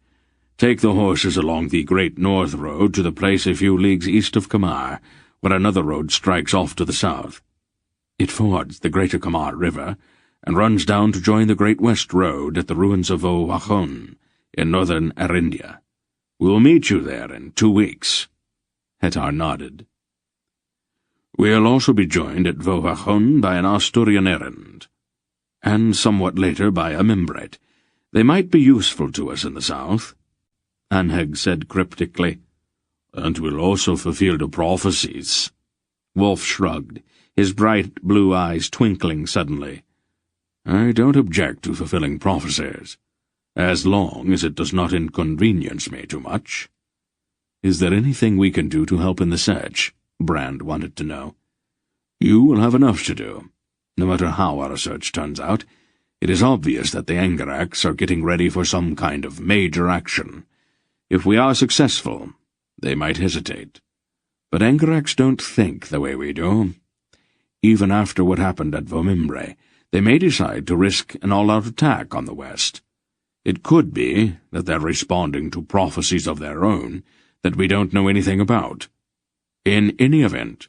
Take the horses along the Great North Road to the place a few leagues east of Kamar, where another road strikes off to the south. It fords the Greater Kamar River, and runs down to join the Great West Road at the ruins of Vauxhall in northern Arindia. We'll meet you there in 2 weeks." Hettar nodded. "We'll also be joined at Vauxhall by an Asturian errand, and somewhat later by a Membrete. They might be useful to us in the south," Anheg said cryptically. "And we'll also fulfill the prophecies." Wolf shrugged, his bright blue eyes twinkling suddenly. "I don't object to fulfilling prophecies, as long as it does not inconvenience me too much." "Is there anything we can do to help in the search?" Brand wanted to know. "You will have enough to do. No matter how our search turns out, it is obvious that the Angaracs are getting ready for some kind of major action. If we are successful, they might hesitate. But Angaracs don't think the way we do. Even after what happened at Vomimbre, they may decide to risk an all-out attack on the west. It could be that they're responding to prophecies of their own that we don't know anything about. In any event,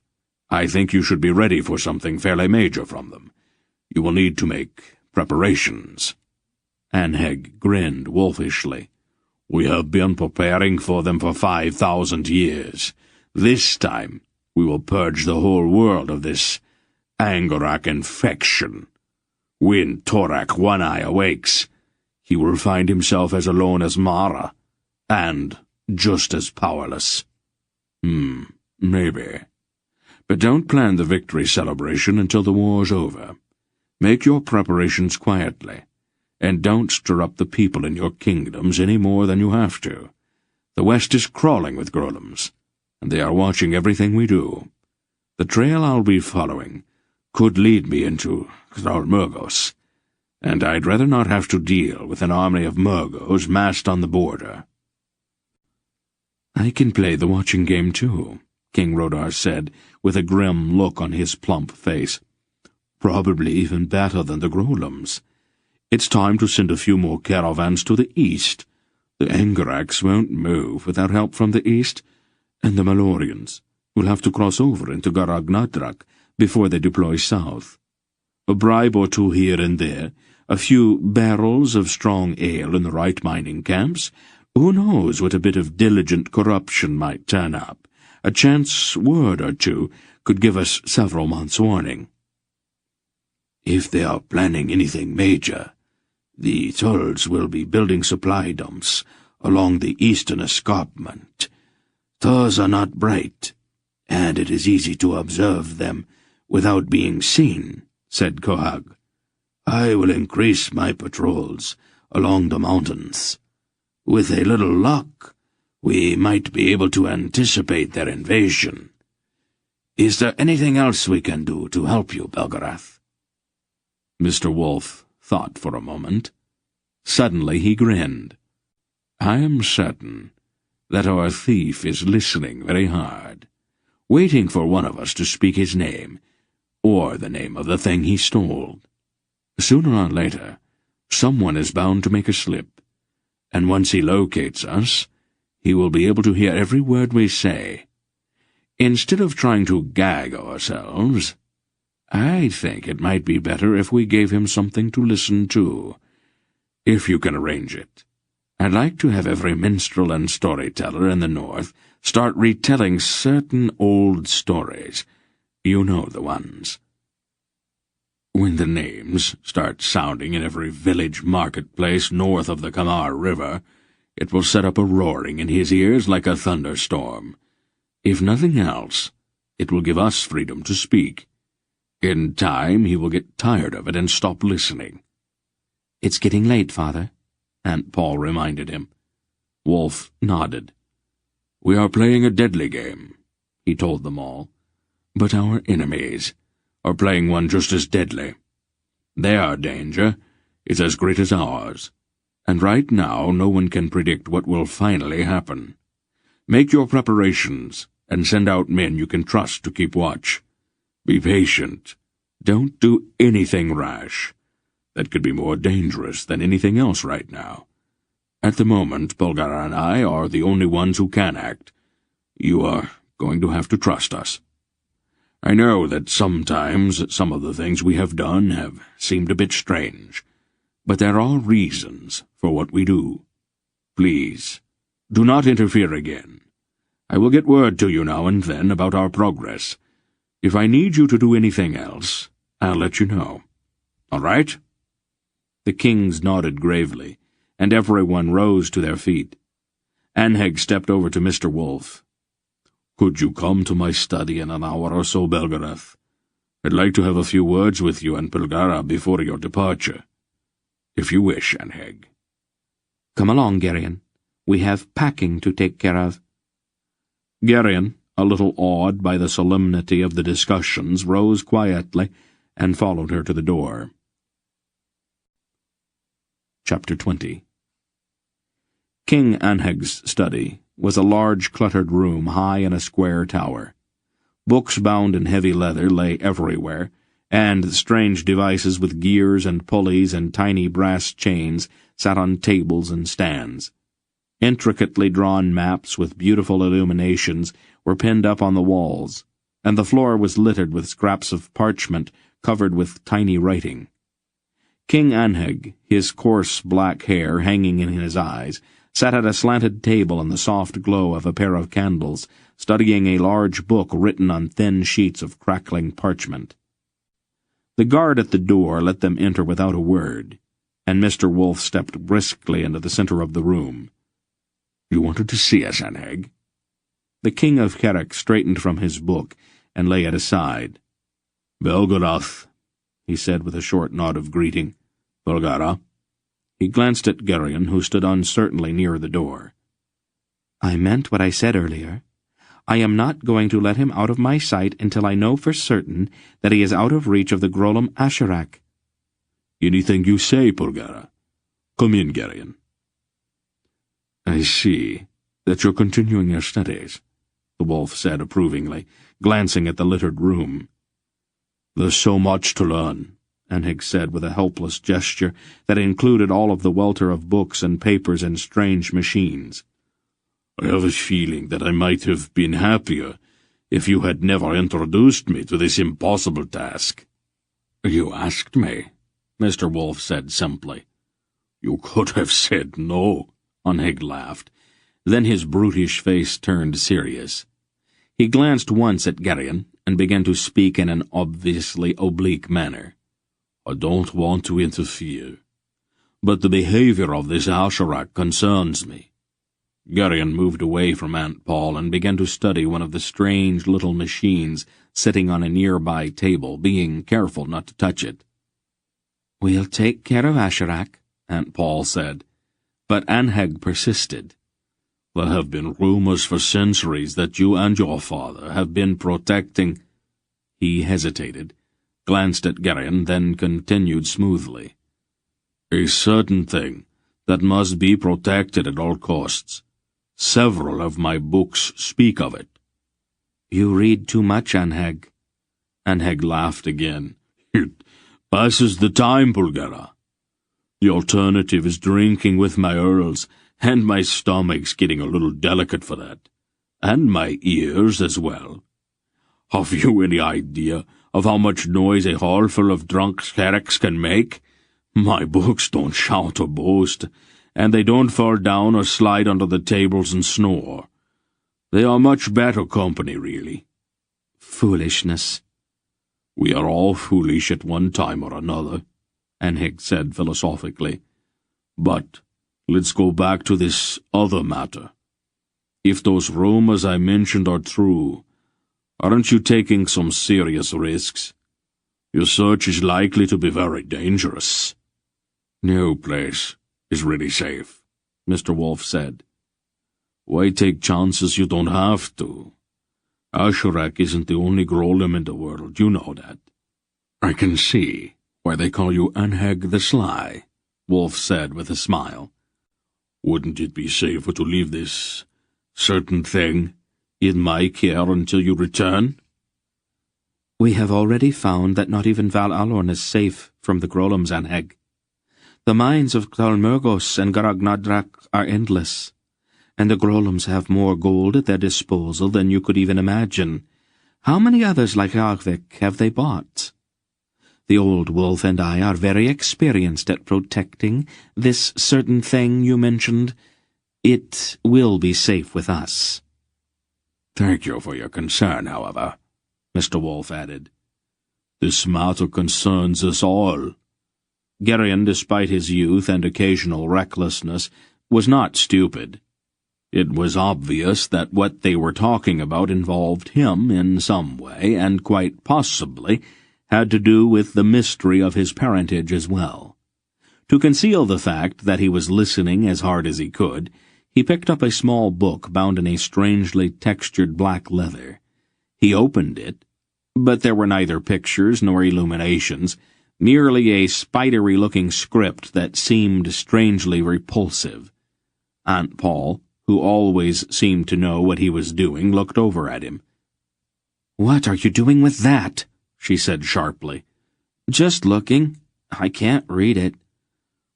I think you should be ready for something fairly major from them. You will need to make preparations." Anheg grinned wolfishly. "We have been preparing for them for 5,000 years. This time we will purge the whole world of this Angarac infection. When Torak One-Eye awakes, he will find himself as alone as Mara, and just as powerless." Maybe. But don't plan the victory celebration until the war's over. Make your preparations quietly, and don't stir up the people in your kingdoms any more than you have to. The West is crawling with Grolems, and they are watching everything we do. The trail I'll be following could lead me into Thralmurgos, and I'd rather not have to deal with an army of Murgos massed on the border." "I can play the watching game too," King Rodar said, with a grim look on his plump face. "Probably even better than the Grolems. It's time to send a few more caravans to the east. The Angaracs won't move without help from the east, and the Malorians will have to cross over into Garagnadrak before they deploy south. A bribe or two here and there, a few barrels of strong ale in the right mining camps. Who knows what a bit of diligent corruption might turn up? A chance word or two could give us several months' warning." "If they are planning anything major, the Tulls will be building supply dumps along the eastern escarpment. Those are not bright, and it is easy to observe them without being seen," said Kohag. "I will increase my patrols along the mountains. With a little luck, we might be able to anticipate their invasion. Is there anything else we can do to help you, Belgarath?" Mr. Wolf thought for a moment. Suddenly he grinned. "I am certain that our thief is listening very hard, waiting for one of us to speak his name, or the name of the thing he stole. Sooner or later, someone is bound to make a slip, and once he locates us, he will be able to hear every word we say. Instead of trying to gag ourselves, I think it might be better if we gave him something to listen to. If you can arrange it, I'd like to have every minstrel and storyteller in the north start retelling certain old stories. You know the ones. When the names start sounding in every village marketplace north of the Kamar River, it will set up a roaring in his ears like a thunderstorm. If nothing else, it will give us freedom to speak. In time, he will get tired of it and stop listening." "It's getting late, Father," Aunt Pol reminded him. Wolf nodded. "We are playing a deadly game," he told them all. "But our enemies are playing one just as deadly. Their danger is as great as ours, and right now no one can predict what will finally happen. Make your preparations and send out men you can trust to keep watch. Be patient. Don't do anything rash. That could be more dangerous than anything else right now. At the moment, Bulgar and I are the only ones who can act. You are going to have to trust us." I know that sometimes some of the things we have done have seemed a bit strange, but there are reasons for what we do. Please, do not interfere again. I will get word to you now and then about our progress. If I need you to do anything else, I'll let you know. All right?" The kings nodded gravely, and everyone rose to their feet. Anheg stepped over to Mr. Wolf. "Could you come to my study in an hour or so, Belgariad? I'd like to have a few words with you and Belgara before your departure. If you wish, Anheg." "Come along, Garion. We have packing to take care of." Garion, a little awed by the solemnity of the discussions, rose quietly and followed her to the door. Chapter 20. King Anheg's study was a large cluttered room high in a square tower. Books bound in heavy leather lay everywhere, and strange devices with gears and pulleys and tiny brass chains sat on tables and stands. Intricately drawn maps with beautiful illuminations were pinned up on the walls, and the floor was littered with scraps of parchment covered with tiny writing. King Anheg, his coarse black hair hanging in his eyes, sat at a slanted table in the soft glow of a pair of candles, studying a large book written on thin sheets of crackling parchment. The guard at the door let them enter without a word, and Mr. Wolf stepped briskly into the center of the room. "You wanted to see us, Anheg?" The king of Carrick straightened from his book and lay it aside. "Belgariad," he said with a short nod of greeting. "Belgara." He glanced at Garion, who stood uncertainly near the door. "I meant what I said earlier. I am not going to let him out of my sight until I know for certain that he is out of reach of the Grolem Asherak." "Anything you say, Belgara. Come in, Garion." "I see that you're continuing your studies," the wolf said approvingly, glancing at the littered room. "There's so much to learn," Anheg said with a helpless gesture that included all of the welter of books and papers and strange machines. "I have a feeling that I might have been happier if you had never introduced me to this impossible task." "You asked me," Mr. Wolf said simply. "You could have said no," Anheg laughed. Then his brutish face turned serious. He glanced once at Garion and began to speak in an obviously oblique manner. "I don't want to interfere, but the behavior of this Asherak concerns me." Garion moved away from Aunt Pol and began to study one of the strange little machines sitting on a nearby table, being careful not to touch it. "We'll take care of Asherak," Aunt Pol said, but Anheg persisted. "There have been rumors for centuries that you and your father have been protecting—" He hesitated, glanced at Garion, then continued smoothly. "A certain thing that must be protected at all costs. Several of my books speak of it." "You read too much, Anheg." Anheg laughed again. "It passes the time, Belgara. The alternative is drinking with my earls, and my stomach's getting a little delicate for that. And my ears as well. Have you any idea of how much noise a hall full of drunk carracks can make? My books don't shout or boast, and they don't fall down or slide under the tables and snore. They are much better company, really." "Foolishness." "We are all foolish at one time or another," Anheg said philosophically. "But let's go back to this other matter. If those rumors I mentioned are true, aren't you taking some serious risks? Your search is likely to be very dangerous." "No place is really safe," Mr. Wolf said. "Why take chances you don't have to? Asherak isn't the only Grolem in the world, you know that." "I can see why they call you Anheg the Sly," Wolf said with a smile. "Wouldn't it be safer to leave this certain thing in my care until you return?" "We have already found that not even Val Alorn is safe from the Grolems, Anheg. The mines of Thalmurgos and Garagnadrak are endless, and the Grolems have more gold at their disposal than you could even imagine. How many others like Arvik have they bought? The old wolf and I are very experienced at protecting this certain thing you mentioned. It will be safe with us. Thank you for your concern, however, Mr. Wolf added. This matter concerns us all. Garion, despite his youth and occasional recklessness, was not stupid. It was obvious that what they were talking about involved him in some way, and quite possibly had to do with the mystery of his parentage as well. To conceal the fact that he was listening as hard as he could, he picked up a small book bound in a strangely textured black leather. He opened it, but there were neither pictures nor illuminations, merely a spidery-looking script that seemed strangely repulsive. Aunt Pol, who always seemed to know what he was doing, looked over at him. "What are you doing with that?" she said sharply. "Just looking. I can't read it."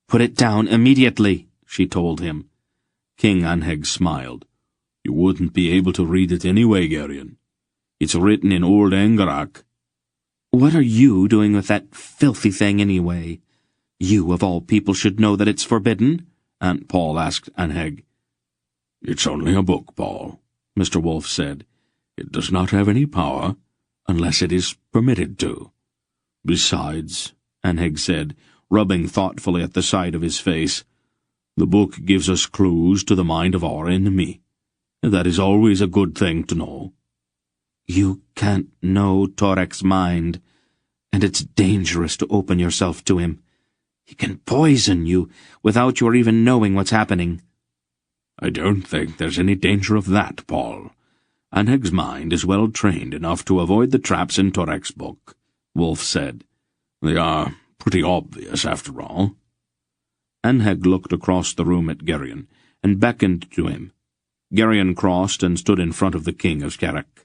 "Put it down immediately," she told him. King Anheg smiled. "You wouldn't be able to read it anyway, Garion. It's written in Old Angarak." "What are you doing with that filthy thing anyway? You, of all people, should know that it's forbidden," Aunt Pol asked Anheg. "It's only a book, Paul," Mr. Wolf said. "It does not have any power, unless it is permitted to." "Besides," Anheg said, rubbing thoughtfully at the side of his face, "the book gives us clues to the mind of our enemy. That is always a good thing to know." "You can't know Torek's mind, and it's dangerous to open yourself to him. He can poison you without your even knowing what's happening." "I don't think there's any danger of that, Paul. Anheg's mind is well trained enough to avoid the traps in Torek's book," Wolf said. "They are pretty obvious, after all." Anheg looked across the room at Garion and beckoned to him. Garion crossed and stood in front of the king of Skerek.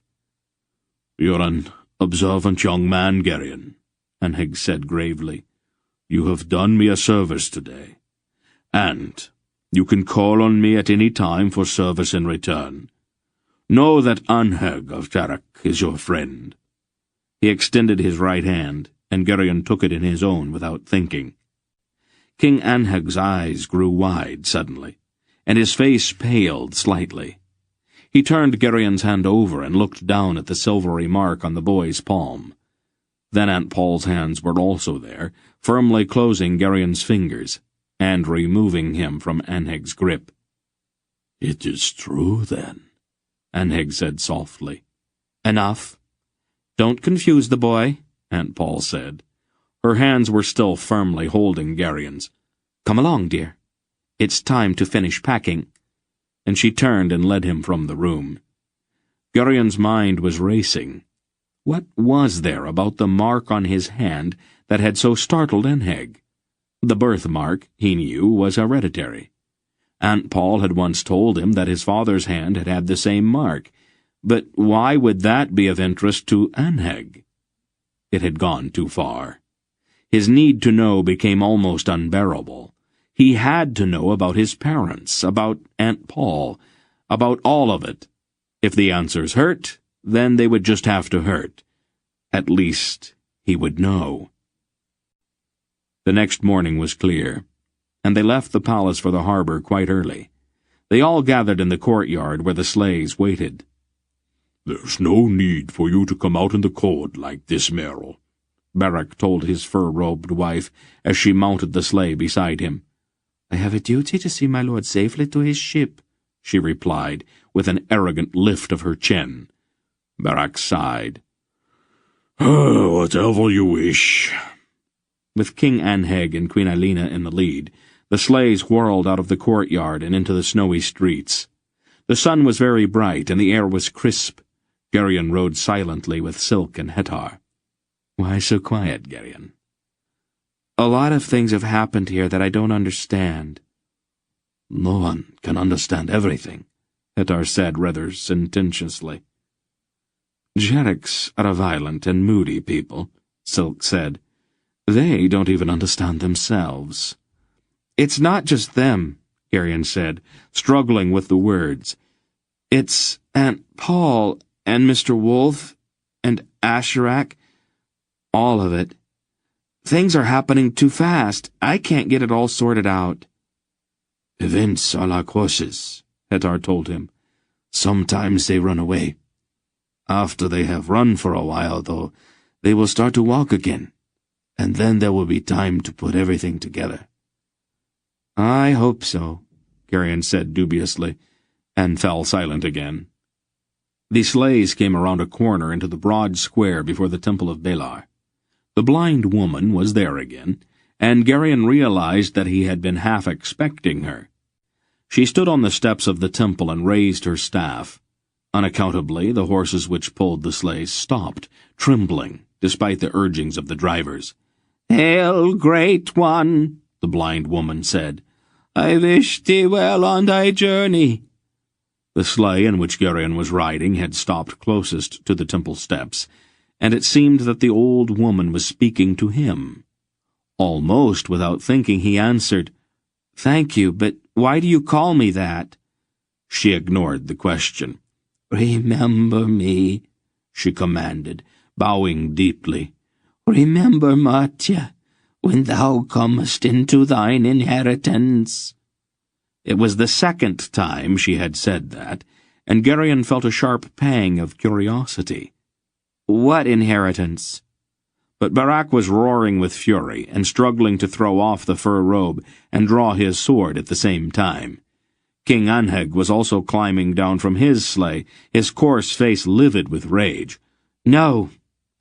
"You're an observant young man, Garion," Anheg said gravely. "You have done me a service today, and you can call on me at any time for service in return. Know that Anheg of Skerek is your friend." He extended his right hand, and Garion took it in his own without thinking. King Anheg's eyes grew wide suddenly, and his face paled slightly. He turned Garion's hand over and looked down at the silvery mark on the boy's palm. Then Aunt Pol's hands were also there, firmly closing Garion's fingers, and removing him from Anheg's grip. "It is true, then," Anheg said softly. "Enough. Don't confuse the boy," Aunt Pol said. Her hands were still firmly holding Garion's. "Come along, dear. It's time to finish packing." And she turned and led him from the room. Garion's mind was racing. What was there about the mark on his hand that had so startled Anheg? The birthmark, he knew, was hereditary. Aunt Pol had once told him that his father's hand had had the same mark, but why would that be of interest to Anheg? It had gone too far. His need to know became almost unbearable. He had to know about his parents, about Aunt Pol, about all of it. If the answers hurt, then they would just have to hurt. At least, he would know. The next morning was clear, and they left the palace for the harbor quite early. They all gathered in the courtyard where the sleighs waited. "There's no need for you to come out in the cold like this, Merrill," Barak told his fur-robed wife as she mounted the sleigh beside him. "I have a duty to see my lord safely to his ship," she replied, with an arrogant lift of her chin. Barak sighed. "Whatever you wish." With King Anheg and Queen Ailina in the lead, the sleighs whirled out of the courtyard and into the snowy streets. The sun was very bright, and the air was crisp. Garion rode silently with Silk and Hetar. "Why so quiet, Garion?" "A lot of things have happened here that I don't understand." "No one can understand everything," Hetar said rather sententiously. "Jareks are a violent and moody people," Silk said. "They don't even understand themselves." "It's not just them," Garion said, struggling with the words. "It's Aunt Pol and Mr. Wolf Asherak, all of it. Things are happening too fast. I can't get it all sorted out. Events are like horses, Hettar told him. Sometimes they run away. After they have run for a while, though, they will start to walk again, and then there will be time to put everything together. I hope so, Garion said dubiously, and fell silent again. The sleighs came around a corner into the broad square before the temple of Belar. The blind woman was there again, and Garion realized that he had been half expecting her. She stood on the steps of the temple and raised her staff. Unaccountably, the horses which pulled the sleighs stopped, trembling, despite the urgings of the drivers. "Hail, great one," the blind woman said. "I wish thee well on thy journey." The sleigh in which Garion was riding had stopped closest to the temple steps, and it seemed that the old woman was speaking to him. Almost without thinking, he answered, "Thank you, but why do you call me that?" She ignored the question. "Remember me," she commanded, bowing deeply. "Remember, Martia, when thou comest into thine inheritance." It was the second time she had said that, and Garion felt a sharp pang of curiosity. What inheritance? But Barak was roaring with fury and struggling to throw off the fur robe and draw his sword at the same time. King Anheg was also climbing down from his sleigh, his coarse face livid with rage. "No,"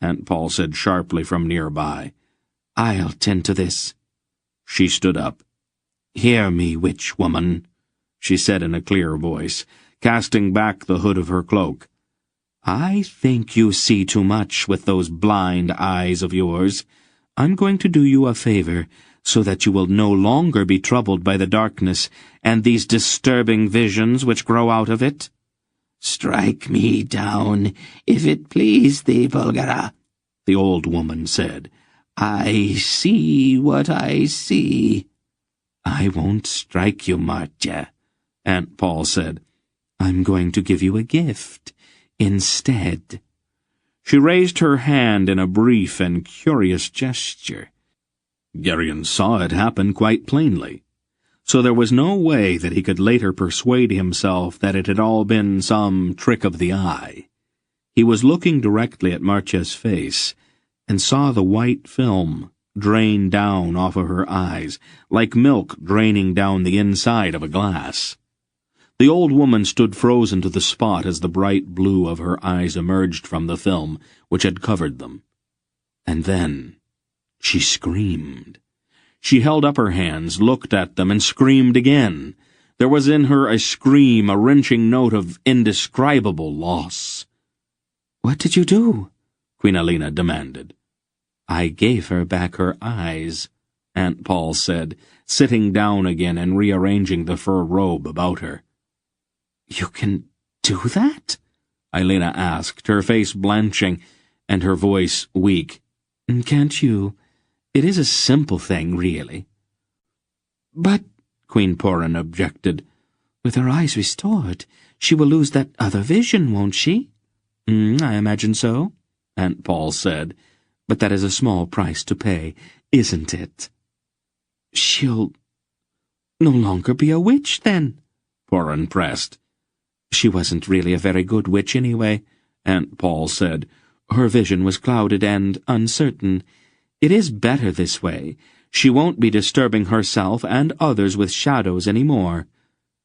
Aunt Pol said sharply from nearby. "I'll tend to this." She stood up. "Hear me, witch woman," she said in a clear voice, casting back the hood of her cloak. "I think you see too much with those blind eyes of yours. I'm going to do you a favor, so that you will no longer be troubled by the darkness and these disturbing visions which grow out of it." "Strike me down, if it please thee, Belgara," the old woman said. "I see what I see." "I won't strike you, Martia," Aunt Pol said. "I'm going to give you a gift instead." She raised her hand in a brief and curious gesture. Garion saw it happen quite plainly, so there was no way that he could later persuade himself that it had all been some trick of the eye. He was looking directly at Martia's face, and saw the white film drain down off of her eyes, like milk draining down the inside of a glass. The old woman stood frozen to the spot as the bright blue of her eyes emerged from the film which had covered them. And then she screamed. She held up her hands, looked at them, and screamed again. There was in her a scream, a wrenching note of indescribable loss. "What did you do?" Queen Alina demanded. "I gave her back her eyes," Aunt Pol said, sitting down again and rearranging the fur robe about her. "You can do that?" Alina asked, her face blanching and her voice weak. "Can't you? It is a simple thing, really." "But," Queen Porin objected, "with her eyes restored, she will lose that other vision, won't she?" "I imagine so," Aunt Pol said. "But that is a small price to pay, isn't it?" "She'll no longer be a witch, then?" Porin pressed. "She wasn't really a very good witch anyway," Aunt Pol said. "Her vision was clouded and uncertain. It is better this way. She won't be disturbing herself and others with shadows any more."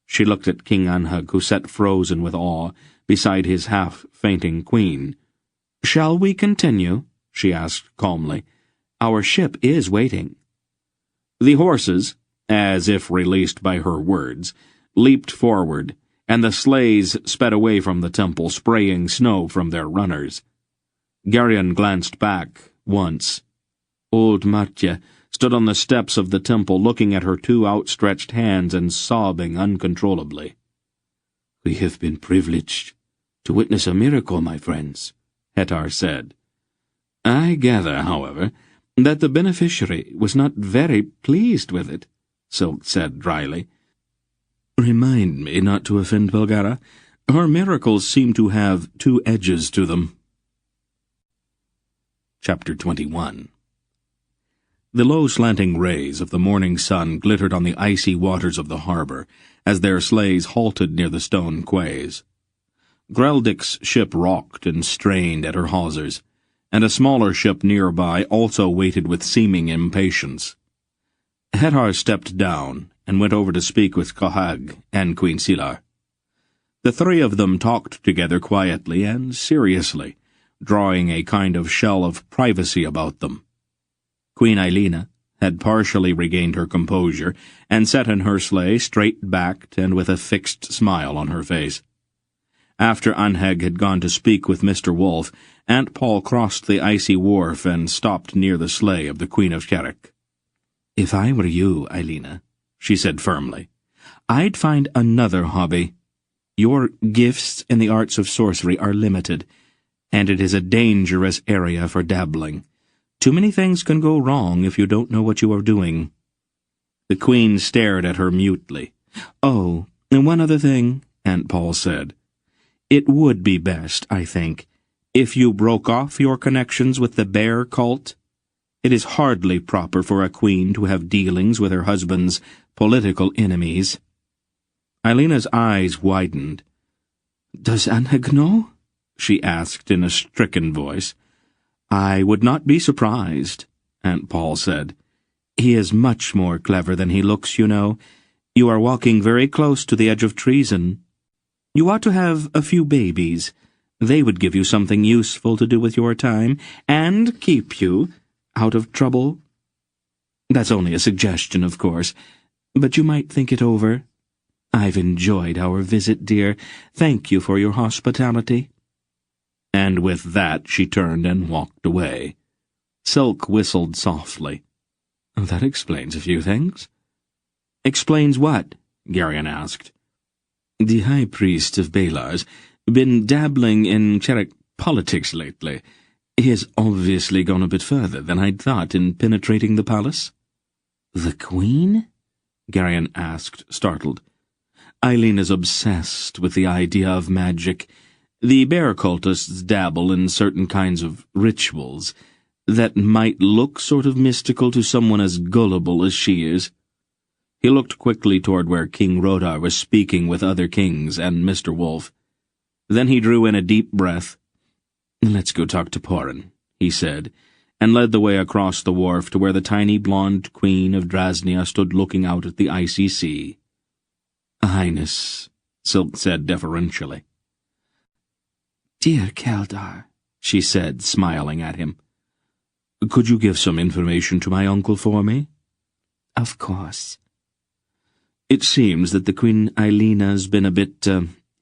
She looked at King Anheg, who sat frozen with awe beside his half-fainting queen. "Shall we continue?" she asked calmly. "Our ship is waiting." The horses, as if released by her words, leaped forward, and the sleighs sped away from the temple, spraying snow from their runners. Garion glanced back once. Old Martia stood on the steps of the temple, looking at her two outstretched hands and sobbing uncontrollably. "We have been privileged to witness a miracle, my friends," Hettar said. "I gather, however, that the beneficiary was not very pleased with it," Silk said dryly. "Remind me not to offend Belgara. Her miracles seem to have two edges to them." Chapter 21. The low slanting rays of the morning sun glittered on the icy waters of the harbor as their sleighs halted near the stone quays. Greldick's ship rocked and strained at her hawsers, and a smaller ship nearby also waited with seeming impatience. Hedar stepped down and went over to speak with Cohag and Queen Silar. The three of them talked together quietly and seriously, drawing a kind of shell of privacy about them. Queen Eilina had partially regained her composure and sat in her sleigh straight-backed and with a fixed smile on her face. After Anheg had gone to speak with Mr. Wolf, Aunt Pol crossed the icy wharf and stopped near the sleigh of the Queen of Carrick. "If I were you, Eilina," she said firmly, "I'd find another hobby. Your gifts in the arts of sorcery are limited, and it is a dangerous area for dabbling. Too many things can go wrong if you don't know what you are doing." The Queen stared at her mutely. "Oh, and one other thing," Aunt Pol said. "It would be best, I think, if you broke off your connections with the bear cult. It is hardly proper for a queen to have dealings with her husband's political enemies." Eilina's eyes widened. "Does Anheg know?" she asked in a stricken voice. "I would not be surprised," Aunt Pol said. "He is much more clever than he looks, you know. You are walking very close to the edge of treason. You ought to have a few babies. They would give you something useful to do with your time, and keep you out of trouble. That's only a suggestion, of course, but you might think it over. I've enjoyed our visit, dear. Thank you for your hospitality." And with that she turned and walked away. Silk whistled softly. "That explains a few things." "Explains what?" Garion asked. "The High Priest of Balar's been dabbling in Carrick politics lately. He has obviously gone a bit further than I'd thought in penetrating the palace." "The Queen?" Garion asked, startled. "Eileen is obsessed with the idea of magic. The bear cultists dabble in certain kinds of rituals that might look sort of mystical to someone as gullible as she is." He looked quickly toward where King Rodar was speaking with other kings and Mr. Wolf. Then he drew in a deep breath. "Let's go talk to Porin," he said, and led the way across the wharf to where the tiny blonde queen of Drasnia stood looking out at the icy sea. "Highness," Silk said deferentially. "Dear Keldar," she said, smiling at him. "Could you give some information to my uncle for me?" "Of course." "It seems that the Queen Eilina's been a bit,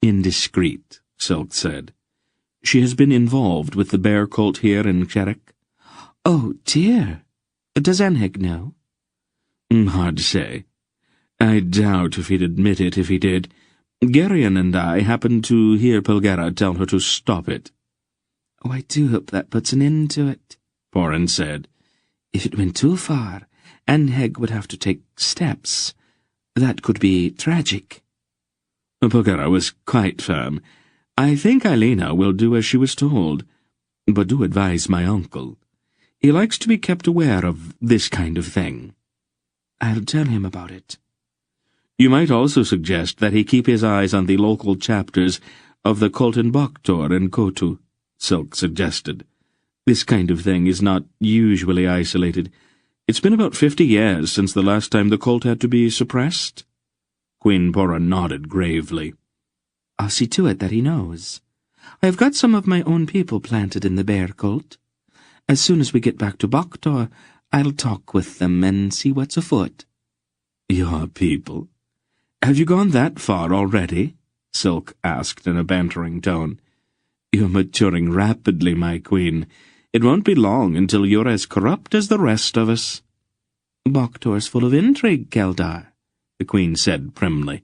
indiscreet," Silk said. "She has been involved with the bear cult here in Carrick." "Oh, dear. Does Anheg know?" "Hard to say. I doubt if he'd admit it if he did. Garion and I happened to hear Belgariad tell her to stop it." "Oh, I do hope that puts an end to it," Porin said. "If it went too far, Anheg would have to take steps. That could be tragic." Belgariad was quite firm. "I think Eilina will do as she was told, but do advise my uncle. He likes to be kept aware of this kind of thing." "I'll tell him about it." "You might also suggest that he keep his eyes on the local chapters of the cult in Boktor and Kotu," Silk suggested. "This kind of thing is not usually isolated. It's been about 50 years since the last time the cult had to be suppressed." Queen Porin nodded gravely. "I'll see to it that he knows. I've got some of my own people planted in the bear cult. As soon as we get back to Boktor, I'll talk with them and see what's afoot." "Your people? Have you gone that far already?" Silk asked in a bantering tone. "You're maturing rapidly, my queen. It won't be long until you're as corrupt as the rest of us." "Boktor's full of intrigue, Keldar," the queen said primly.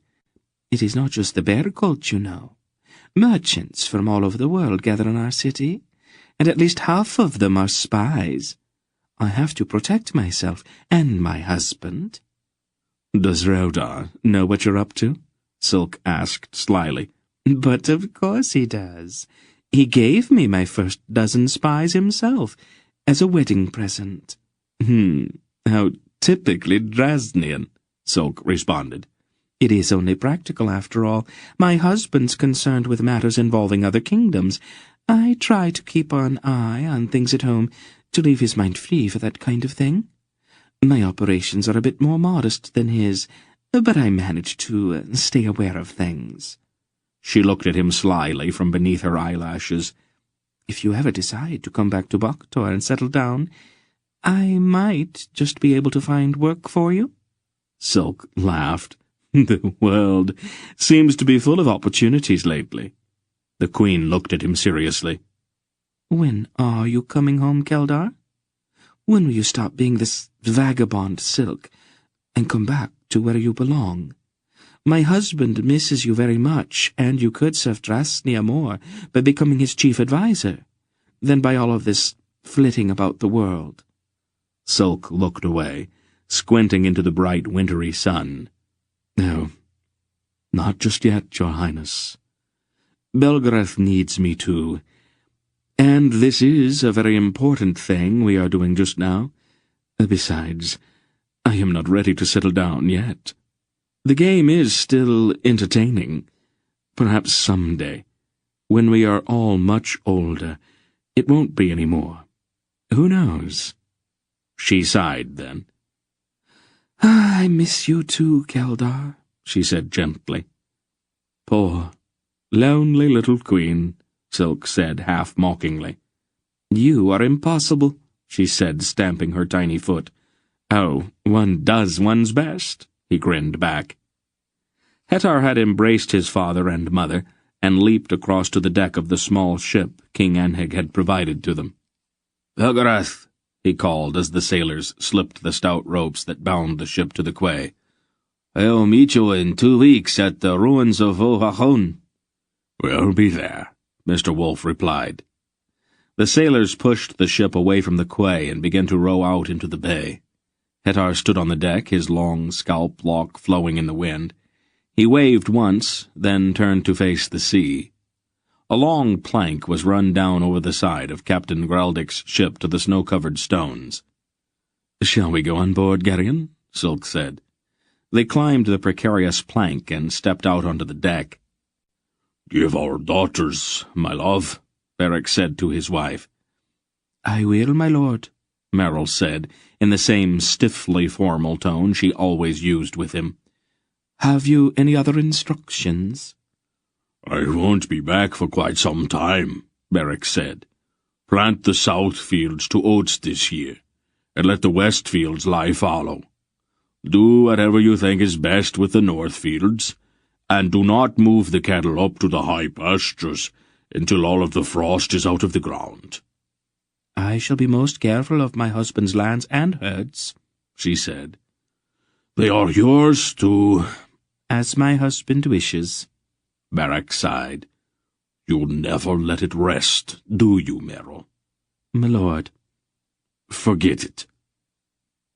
"It is not just the bear cult, you know. Merchants from all over the world gather in our city, and at least half of them are spies. I have to protect myself and my husband." "Does Rodar know what you're up to?" Silk asked slyly. "But of course he does. He gave me my first dozen spies himself, as a wedding present." How typically Dresdnian," Sulk responded. "It is only practical, after all. My husband's concerned with matters involving other kingdoms. I try to keep an eye on things at home, to leave his mind free for that kind of thing. My operations are a bit more modest than his, but I manage to stay aware of things." She looked at him slyly from beneath her eyelashes. "If you ever decide to come back to Boktor and settle down, I might just be able to find work for you." Sulk laughed. "The world seems to be full of opportunities lately." The Queen looked at him seriously. "When are you coming home, Keldar? When will you stop being this vagabond Silk and come back to where you belong? My husband misses you very much, and you could serve Drasnia more by becoming his chief adviser than by all of this flitting about the world." Sulk looked away, squinting into the bright wintry sun. "No, not just yet, Your Highness. Belgariad needs me too, and this is a very important thing we are doing just now. Besides, I am not ready to settle down yet. The game is still entertaining. Perhaps someday, when we are all much older, it won't be any more. Who knows?" She sighed then. "I miss you too, Keldar," she said gently. "Poor, lonely little queen," Silk said half-mockingly. "You are impossible," she said, stamping her tiny foot. "Oh, one does one's best," he grinned back. Hettar had embraced his father and mother, and leaped across to the deck of the small ship King Anheg had provided to them. "Belgariad," he called as the sailors slipped the stout ropes that bound the ship to the quay. "I'll meet you in 2 weeks at the ruins of Ohachon." "We'll be there," Mr. Wolf replied. The sailors pushed the ship away from the quay and began to row out into the bay. Hettar stood on the deck, his long scalp-lock flowing in the wind. He waved once, then turned to face the sea. A long plank was run down over the side of Captain Graldic's ship to the snow-covered stones. "Shall we go on board, Garion?" Silk said. They climbed the precarious plank and stepped out onto the deck. "Give our daughters, my love," Beric said to his wife. "I will, my lord," Merrill said, in the same stiffly formal tone she always used with him. "Have you any other instructions?" "I won't be back for quite some time," Beric said. "Plant the south fields to oats this year, and let the west fields lie fallow. Do whatever you think is best with the north fields, and do not move the cattle up to the high pastures until all of the frost is out of the ground." "I shall be most careful of my husband's lands and herds," she said. "They are yours too." "As my husband wishes." Beric sighed. "You'll never let it rest, do you, Merrill?" "My lord." "Forget it."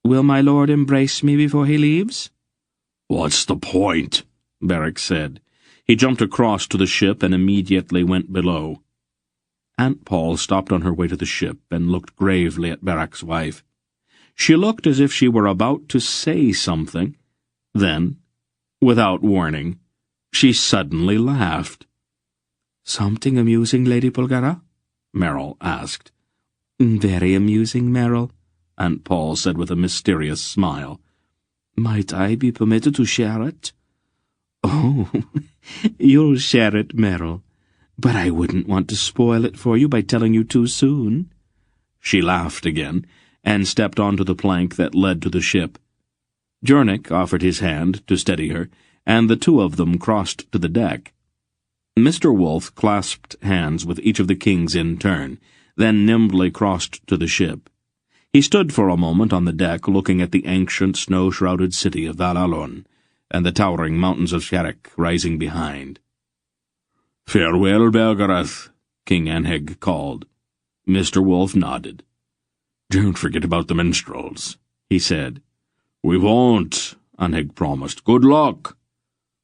"Will my lord embrace me before he leaves?" "What's the point?" Beric said. He jumped across to the ship and immediately went below. Aunt Pol stopped on her way to the ship and looked gravely at Beric's wife. She looked as if she were about to say something. Then, without warning, she suddenly laughed. "Something amusing, Lady Bulgara?" Merrill asked. "Very amusing, Merrill," Aunt Pol said with a mysterious smile. "Might I be permitted to share it?" "Oh, you'll share it, Merrill, but I wouldn't want to spoil it for you by telling you too soon." She laughed again, and stepped onto the plank that led to the ship. Jornik offered his hand to steady her, and the two of them crossed to the deck. Mr. Wolf clasped hands with each of the kings in turn, then nimbly crossed to the ship. He stood for a moment on the deck looking at the ancient snow-shrouded city of Valalon, and the towering mountains of Sherek rising behind. "Farewell, Belgariad," King Anheg called. Mr. Wolf nodded. "Don't forget about the minstrels," he said. "We won't," Anheg promised. "Good luck."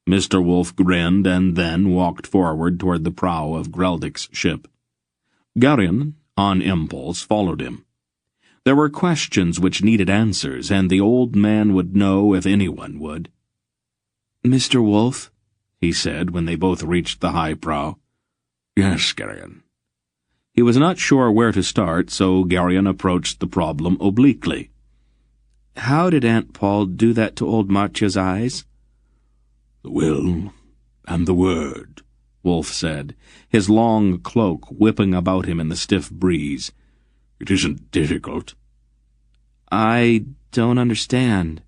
Mr. Wolf grinned and then walked forward toward the prow of Graldic's ship. Garion, on impulse, followed him. There were questions which needed answers, and the old man would know if anyone would. "Mr. Wolf," he said when they both reached the high prow. "Yes, Garion." He was not sure where to start, so Garion approached the problem obliquely. "How did Aunt Pol do that to old Marcia's eyes?" "The will and the word," Wolf said, his long cloak whipping about him in the stiff breeze. "It isn't difficult." "I don't understand."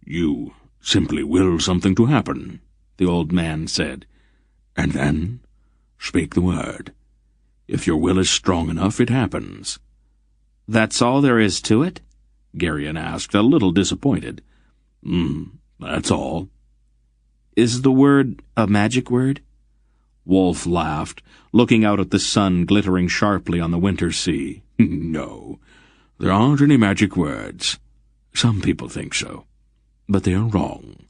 "You simply will something to happen," the old man said, "and then speak the word. If your will is strong enough, it happens." "That's all there is to it?" Garion asked, a little disappointed. That's all." "Is the word a magic word?" Wolf laughed, looking out at the sun glittering sharply on the winter sea. "No, there aren't any magic words. Some people think so, but they are wrong.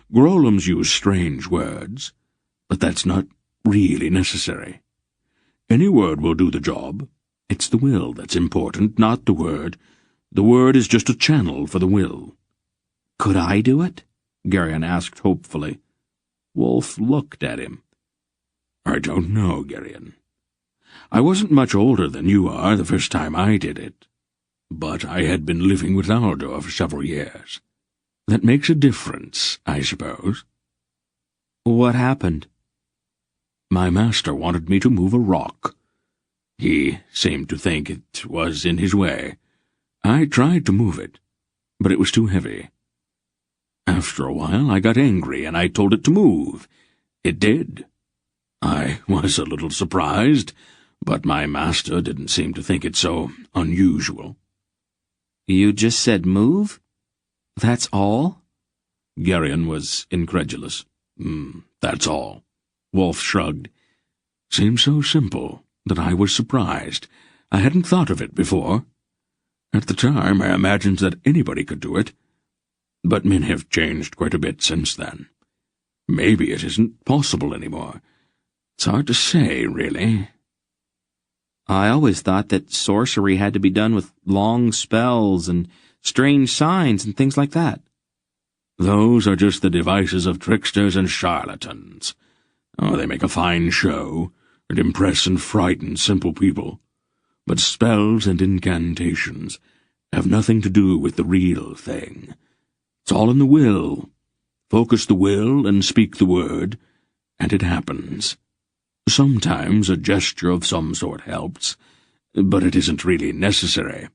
Grolums use strange words, but that's not really necessary. Any word will do the job. It's the will that's important, not the word. The word is just a channel for the will." "Could I do it?" Garion asked hopefully. Wolf looked at him. "I don't know, Garion. I wasn't much older than you are the first time I did it, but I had been living with Aldo for several years. That makes a difference, I suppose." "What happened?" "My master wanted me to move a rock. He seemed to think it was in his way. I tried to move it, but it was too heavy. After a while I got angry, and I told it to move. It did. I was a little surprised, but my master didn't seem to think it so unusual." "You just said move? That's all?" Garion was incredulous. "That's all." Wolf shrugged. "Seemed so simple that I was surprised. I hadn't thought of it before. At the time I imagined that anybody could do it, but men have changed quite a bit since then. Maybe it isn't possible anymore. It's hard to say, really." "I always thought that sorcery had to be done with long spells and strange signs and things like that." "Those are just the devices of tricksters and charlatans. They make a fine show, and impress and frighten simple people. But spells and incantations have nothing to do with the real thing. It's all in the will. Focus the will and speak the word, and it happens. Sometimes a gesture of some sort helps, but it isn't really necessary.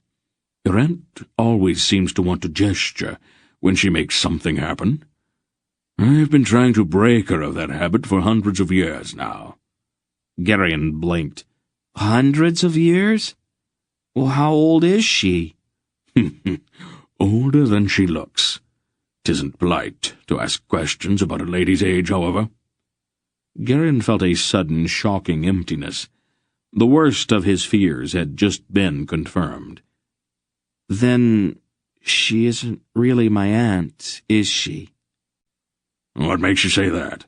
Your aunt always seems to want to gesture when she makes something happen. I've been trying to break her of that habit for hundreds of years now." Garion blinked. "Hundreds of years? Well, how old is she?" "Older than she looks. 'Tisn't polite to ask questions about a lady's age, however." Garion felt a sudden, shocking emptiness. The worst of his fears had just been confirmed. "Then she isn't really my aunt, is she?" "What makes you say that?"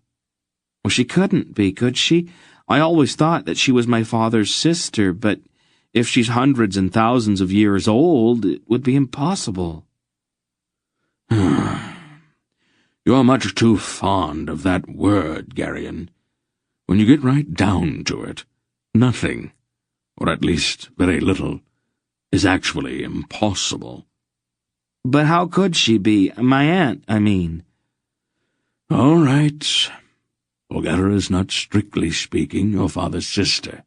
"Well, she couldn't be, could she? I always thought that she was my father's sister, but if she's hundreds and thousands of years old, it would be impossible." "You're much too fond of that word, Garion. When you get right down to it, nothing, or at least very little, is actually impossible." "But how could she be? My aunt, I mean." "All right. Bulgara is not strictly speaking your father's sister.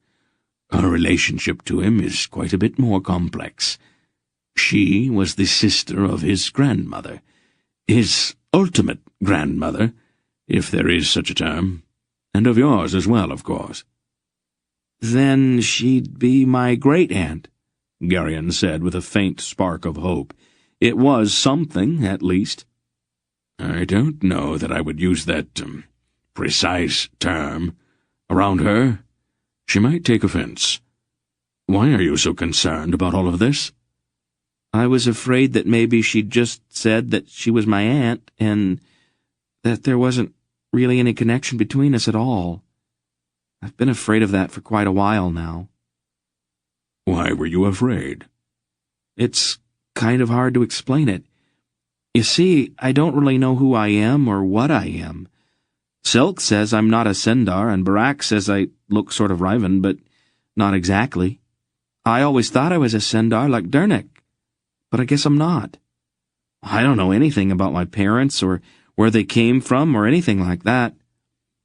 Her relationship to him is quite a bit more complex. She was the sister of his grandmother, his ultimate grandmother, if there is such a term, and of yours as well, of course." "Then she'd be my great-aunt," Garion said with a faint spark of hope. It was something, at least. "I don't know that I would use that precise term. Around her, she might take offense. Why are you so concerned about all of this?" "I was afraid that maybe she'd just said that she was my aunt, and that there wasn't really any connection between us at all. I've been afraid of that for quite a while now." "Why were you afraid?" It's kind of hard to explain it. You see, I don't really know who I am or what I am. Silk says I'm not a Sindar, and Barak says I look sort of Riven, but not exactly. I always thought I was a Sindar like Dernick, but I guess I'm not. I don't know anything about my parents or where they came from or anything like that.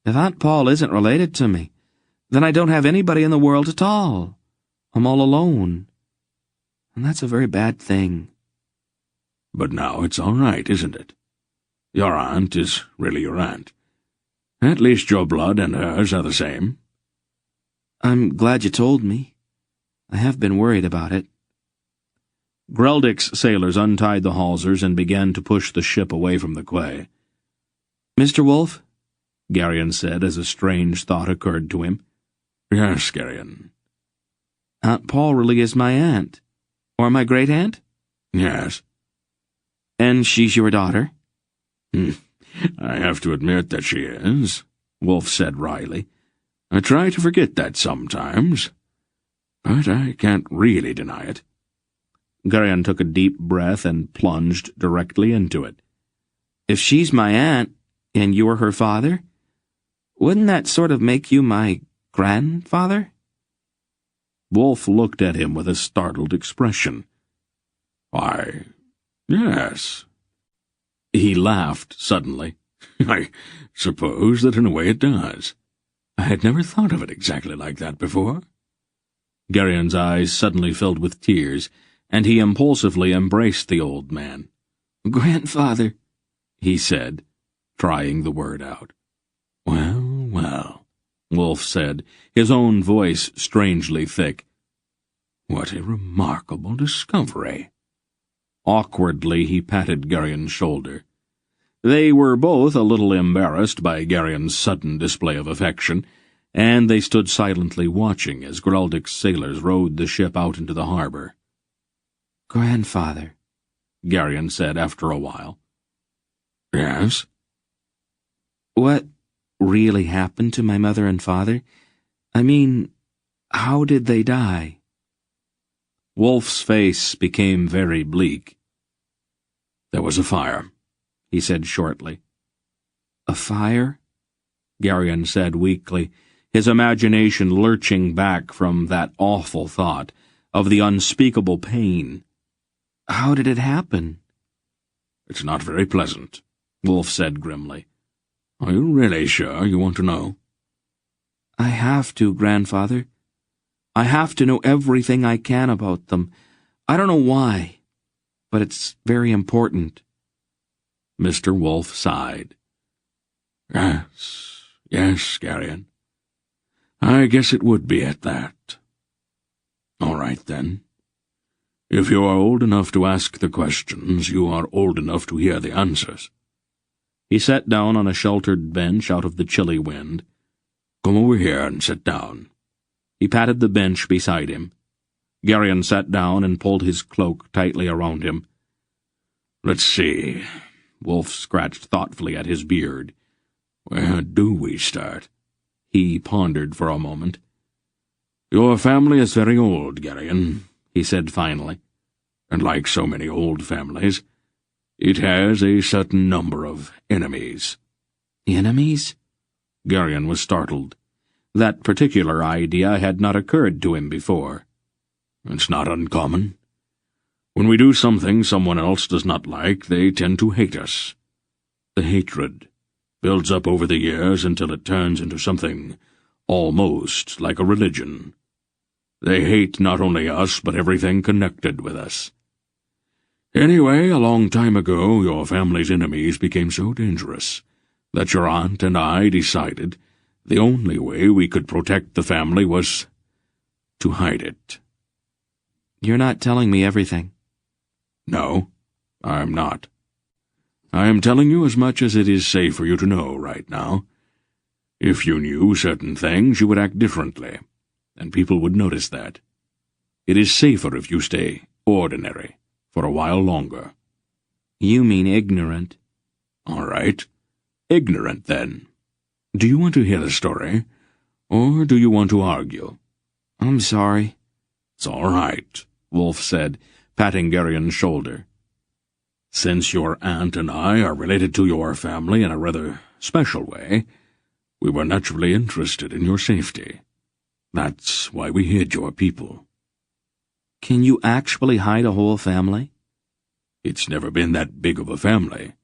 If Aunt Pol isn't related to me, then I don't have anybody in the world at all. I'm all alone. And that's a very bad thing. But now it's all right, isn't it? Your aunt is really your aunt. At least your blood and hers are the same. I'm glad you told me. I have been worried about it. Greldick's sailors untied the hawsers and began to push the ship away from the quay. Mr. Wolf? Garion said as a strange thought occurred to him. Yes, Garion. Aunt Pol really is my aunt. Or my great-aunt? Yes. And she's your daughter? I have to admit that she is, Wolf said wryly. I try to forget that sometimes, but I can't really deny it. Garion took a deep breath and plunged directly into it. If she's my aunt, and you're her father, wouldn't that sort of make you my grandfather? Wolf looked at him with a startled expression. Why, yes. He laughed suddenly. I suppose that in a way it does. I had never thought of it exactly like that before. Garion's eyes suddenly filled with tears, and he impulsively embraced the old man. Grandfather, he said, trying the word out. Well, well, Wolf said, his own voice strangely thick. What a remarkable discovery. Awkwardly he patted Garion's shoulder. They were both a little embarrassed by Garion's sudden display of affection, and they stood silently watching as Greldick's sailors rowed the ship out into the harbor. Grandfather, Garion said after a while. Yes? What really happened to my mother and father? I mean, how did they die? Wolf's face became very bleak. There was a fire, he said shortly. A fire? Garion said weakly, his imagination lurching back from that awful thought of the unspeakable pain. How did it happen? It's not very pleasant, Wolf said grimly. Are you really sure you want to know? I have to, Grandfather. I have to know everything I can about them. I don't know why, but it's very important. Mr. Wolf sighed. Yes, Garion. I guess it would be at that. All right, then. If you are old enough to ask the questions, you are old enough to hear the answers. He sat down on a sheltered bench out of the chilly wind. Come over here and sit down. He patted the bench beside him. Garion sat down and pulled his cloak tightly around him. Let's see. Wolf scratched thoughtfully at his beard. Where do we start? He pondered for a moment. Your family is very old, Garion, he said finally. And like so many old families, it has a certain number of enemies. Enemies? Garion was startled. That particular idea had not occurred to him before. It's not uncommon. When we do something someone else does not like, they tend to hate us. The hatred builds up over the years until it turns into something almost like a religion. They hate not only us, but everything connected with us. Anyway, a long time ago, your family's enemies became so dangerous that your aunt and I decided the only way we could protect the family was to hide it. You're not telling me everything. No, I'm not. I am telling you as much as it is safe for you to know right now. If you knew certain things, you would act differently, and people would notice that. It is safer if you stay ordinary for a while longer. You mean ignorant. All right. Ignorant, then. Do you want to hear the story, or do you want to argue? I'm sorry. It's all right, Wolf said, patting Garion's shoulder. "Since your aunt and I are related to your family in a rather special way, we were naturally interested in your safety. That's why we hid your people." Can you actually hide a whole family? It's never been that big of a family.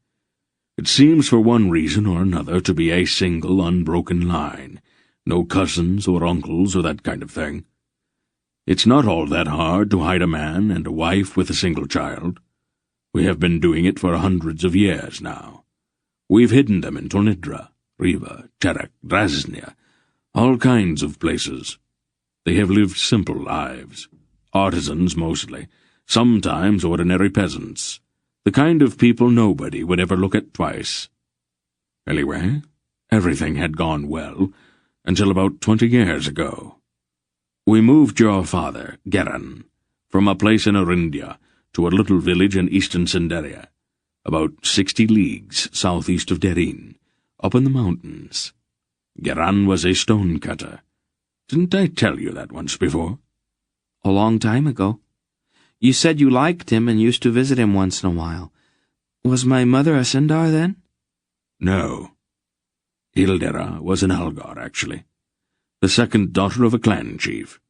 It seems for one reason or another to be a single unbroken line. No cousins or uncles or that kind of thing. It's not all that hard to hide a man and a wife with a single child. We have been doing it for hundreds of years now. We've hidden them in Tornidra, Riva, Cherak, Drasnia, all kinds of places. They have lived simple lives. Artisans mostly, sometimes ordinary peasants. The kind of people nobody would ever look at twice. Anyway, everything had gone well until about 20 years ago. We moved your father, Garion, from a place in Orindia to a little village in eastern Cinderia, about 60 leagues southeast of Derin, up in the mountains. Garion was a stone-cutter. Didn't I tell you that once before? A long time ago. You said you liked him and used to visit him once in a while. Was my mother a Sindar then? No. Ildera was an Algar, actually. The second daughter of a clan chief.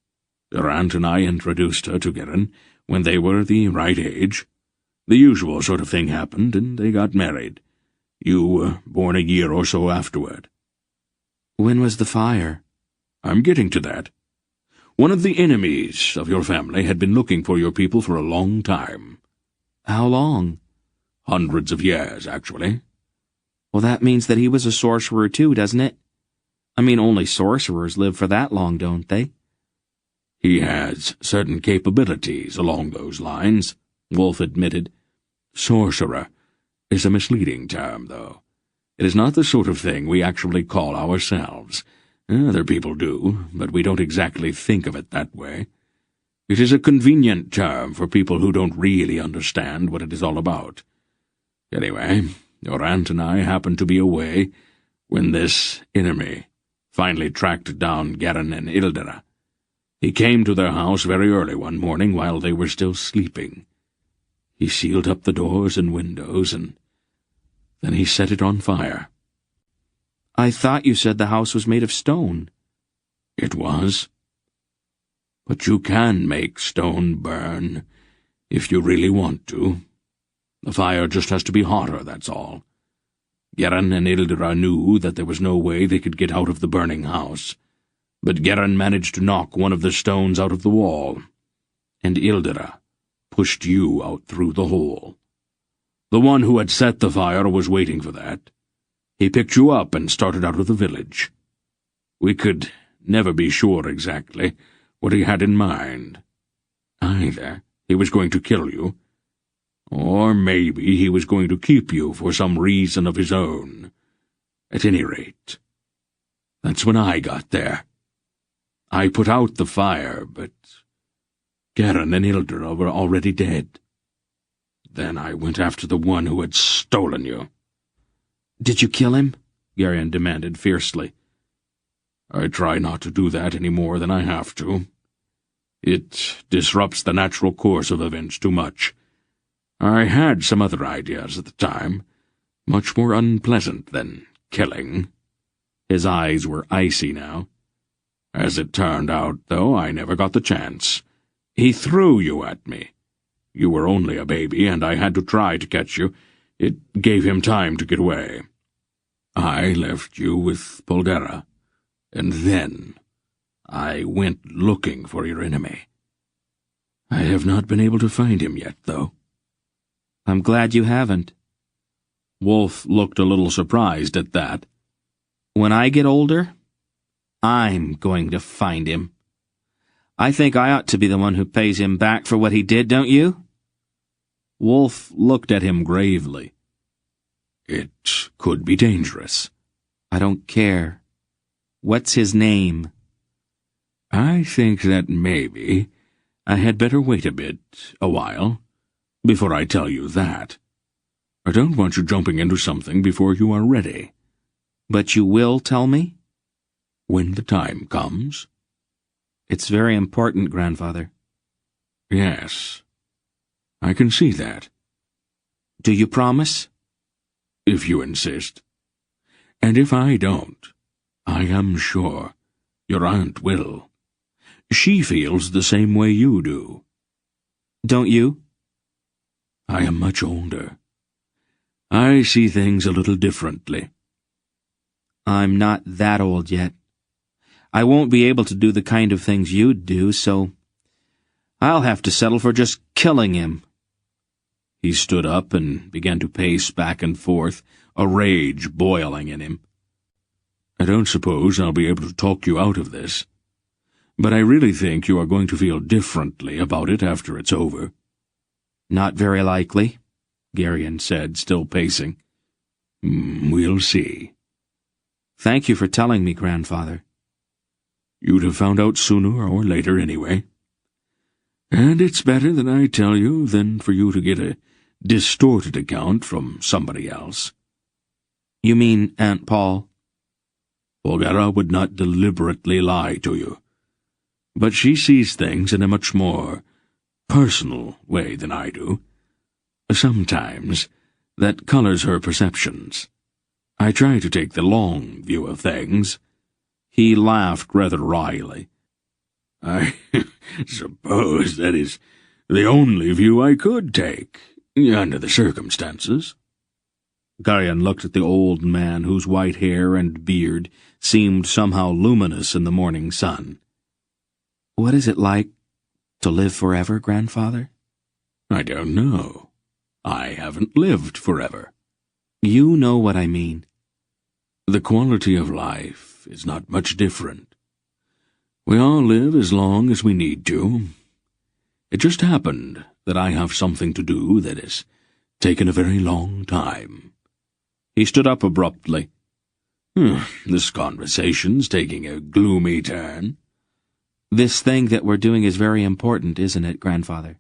Your aunt and I introduced her to Garion when they were the right age. The usual sort of thing happened, and they got married. You were born a year or so afterward. When was the fire? I'm getting to that. One of the enemies of your family had been looking for your people for a long time. How long? Hundreds of years, actually. Well, that means that he was a sorcerer too, doesn't it? I mean, only sorcerers live for that long, don't they? He has certain capabilities along those lines, Wolf admitted. Sorcerer is a misleading term, though. It is not the sort of thing we actually call ourselves. Other people do, but we don't exactly think of it that way. It is a convenient term for people who don't really understand what it is all about. Anyway, your aunt and I happened to be away when this enemy finally tracked down Garion and Ildera. He came to their house very early one morning while they were still sleeping. He sealed up the doors and windows, and then he set it on fire. I thought you said the house was made of stone. It was. But you can make stone burn, if you really want to. The fire just has to be hotter, that's all. Garion and Ildera knew that there was no way they could get out of the burning house, but Garion managed to knock one of the stones out of the wall, and Ildera pushed you out through the hole. The one who had set the fire was waiting for that. He picked you up and started out of the village. We could never be sure exactly what he had in mind. Either he was going to kill you, or maybe he was going to keep you for some reason of his own. At any rate, that's when I got there. I put out the fire, but Garion and Ildera were already dead. Then I went after the one who had stolen you. Did you kill him? Garion demanded fiercely. I try not to do that any more than I have to. It disrupts the natural course of events too much. I had some other ideas at the time, much more unpleasant than killing. His eyes were icy now. As it turned out, though, I never got the chance. He threw you at me. You were only a baby, and I had to try to catch you. It gave him time to get away. I left you with Poldera, and then I went looking for your enemy. I have not been able to find him yet, though. I'm glad you haven't. Wolf looked a little surprised at that. When I get older, I'm going to find him. I think I ought to be the one who pays him back for what he did, don't you? Wolf looked at him gravely. It could be dangerous. I don't care. What's his name? I think that maybe I had better wait a while, before I tell you that. I don't want you jumping into something before you are ready. But you will tell me? When the time comes. It's very important, Grandfather. Yes. I can see that. Do you promise? If you insist. And if I don't, I am sure your aunt will. She feels the same way you do. Don't you? I am much older. I see things a little differently. I'm not that old yet. I won't be able to do the kind of things you'd do, so I'll have to settle for just killing him. He stood up and began to pace back and forth, a rage boiling in him. I don't suppose I'll be able to talk you out of this, but I really think you are going to feel differently about it after it's over. Not very likely, Garion said, still pacing. We'll see. Thank you for telling me, Grandfather. You'd have found out sooner or later anyway. And it's better that I tell you than for you to get a distorted account from somebody else. You mean Aunt Pol? Belgariad would not deliberately lie to you, but she sees things in a much more personal way than I do. Sometimes that colors her perceptions. I try to take the long view of things. He laughed rather wryly. I suppose that is the only view I could take, under the circumstances. Garion looked at the old man, whose white hair and beard seemed somehow luminous in the morning sun. What is it like to live forever, Grandfather? I don't know. I haven't lived forever. You know what I mean. The quality of life is not much different. We all live as long as we need to. It just happened that I have something to do that has taken a very long time. He stood up abruptly. This conversation's taking a gloomy turn. This thing that we're doing is very important, isn't it, Grandfather?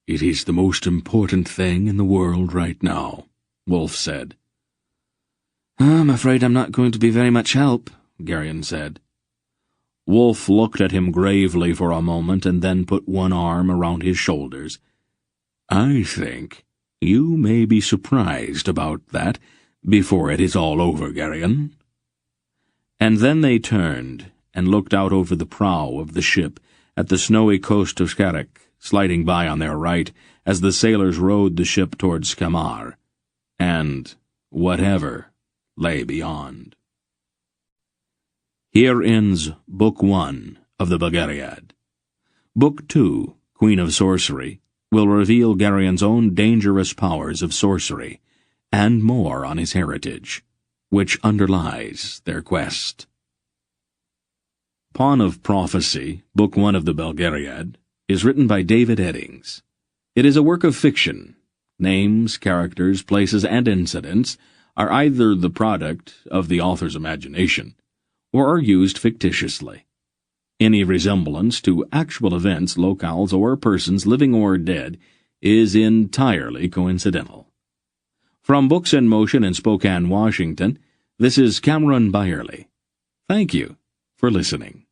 It is the most important thing in the world right now, Wolf said. I'm afraid I'm not going to be very much help, Garion said. Wolf looked at him gravely for a moment and then put one arm around his shoulders. I think you may be surprised about that before it is all over, Garion. And then they turned and looked out over the prow of the ship at the snowy coast of Skarek, sliding by on their right as the sailors rowed the ship towards Skamar, and whatever lay beyond. Here ends Book 1 of the Belgariad. Book 2, Queen of Sorcery, will reveal Garion's own dangerous powers of sorcery, and more on his heritage, which underlies their quest. Pawn of Prophecy, Book 1 of the Belgariad, is written by David Eddings. It is a work of fiction. Names, characters, places, and incidents are either the product of the author's imagination, or are used fictitiously. Any resemblance to actual events, locales, or persons, living or dead, is entirely coincidental. From Books in Motion in Spokane, Washington, this is Cameron Byerly. Thank you for listening.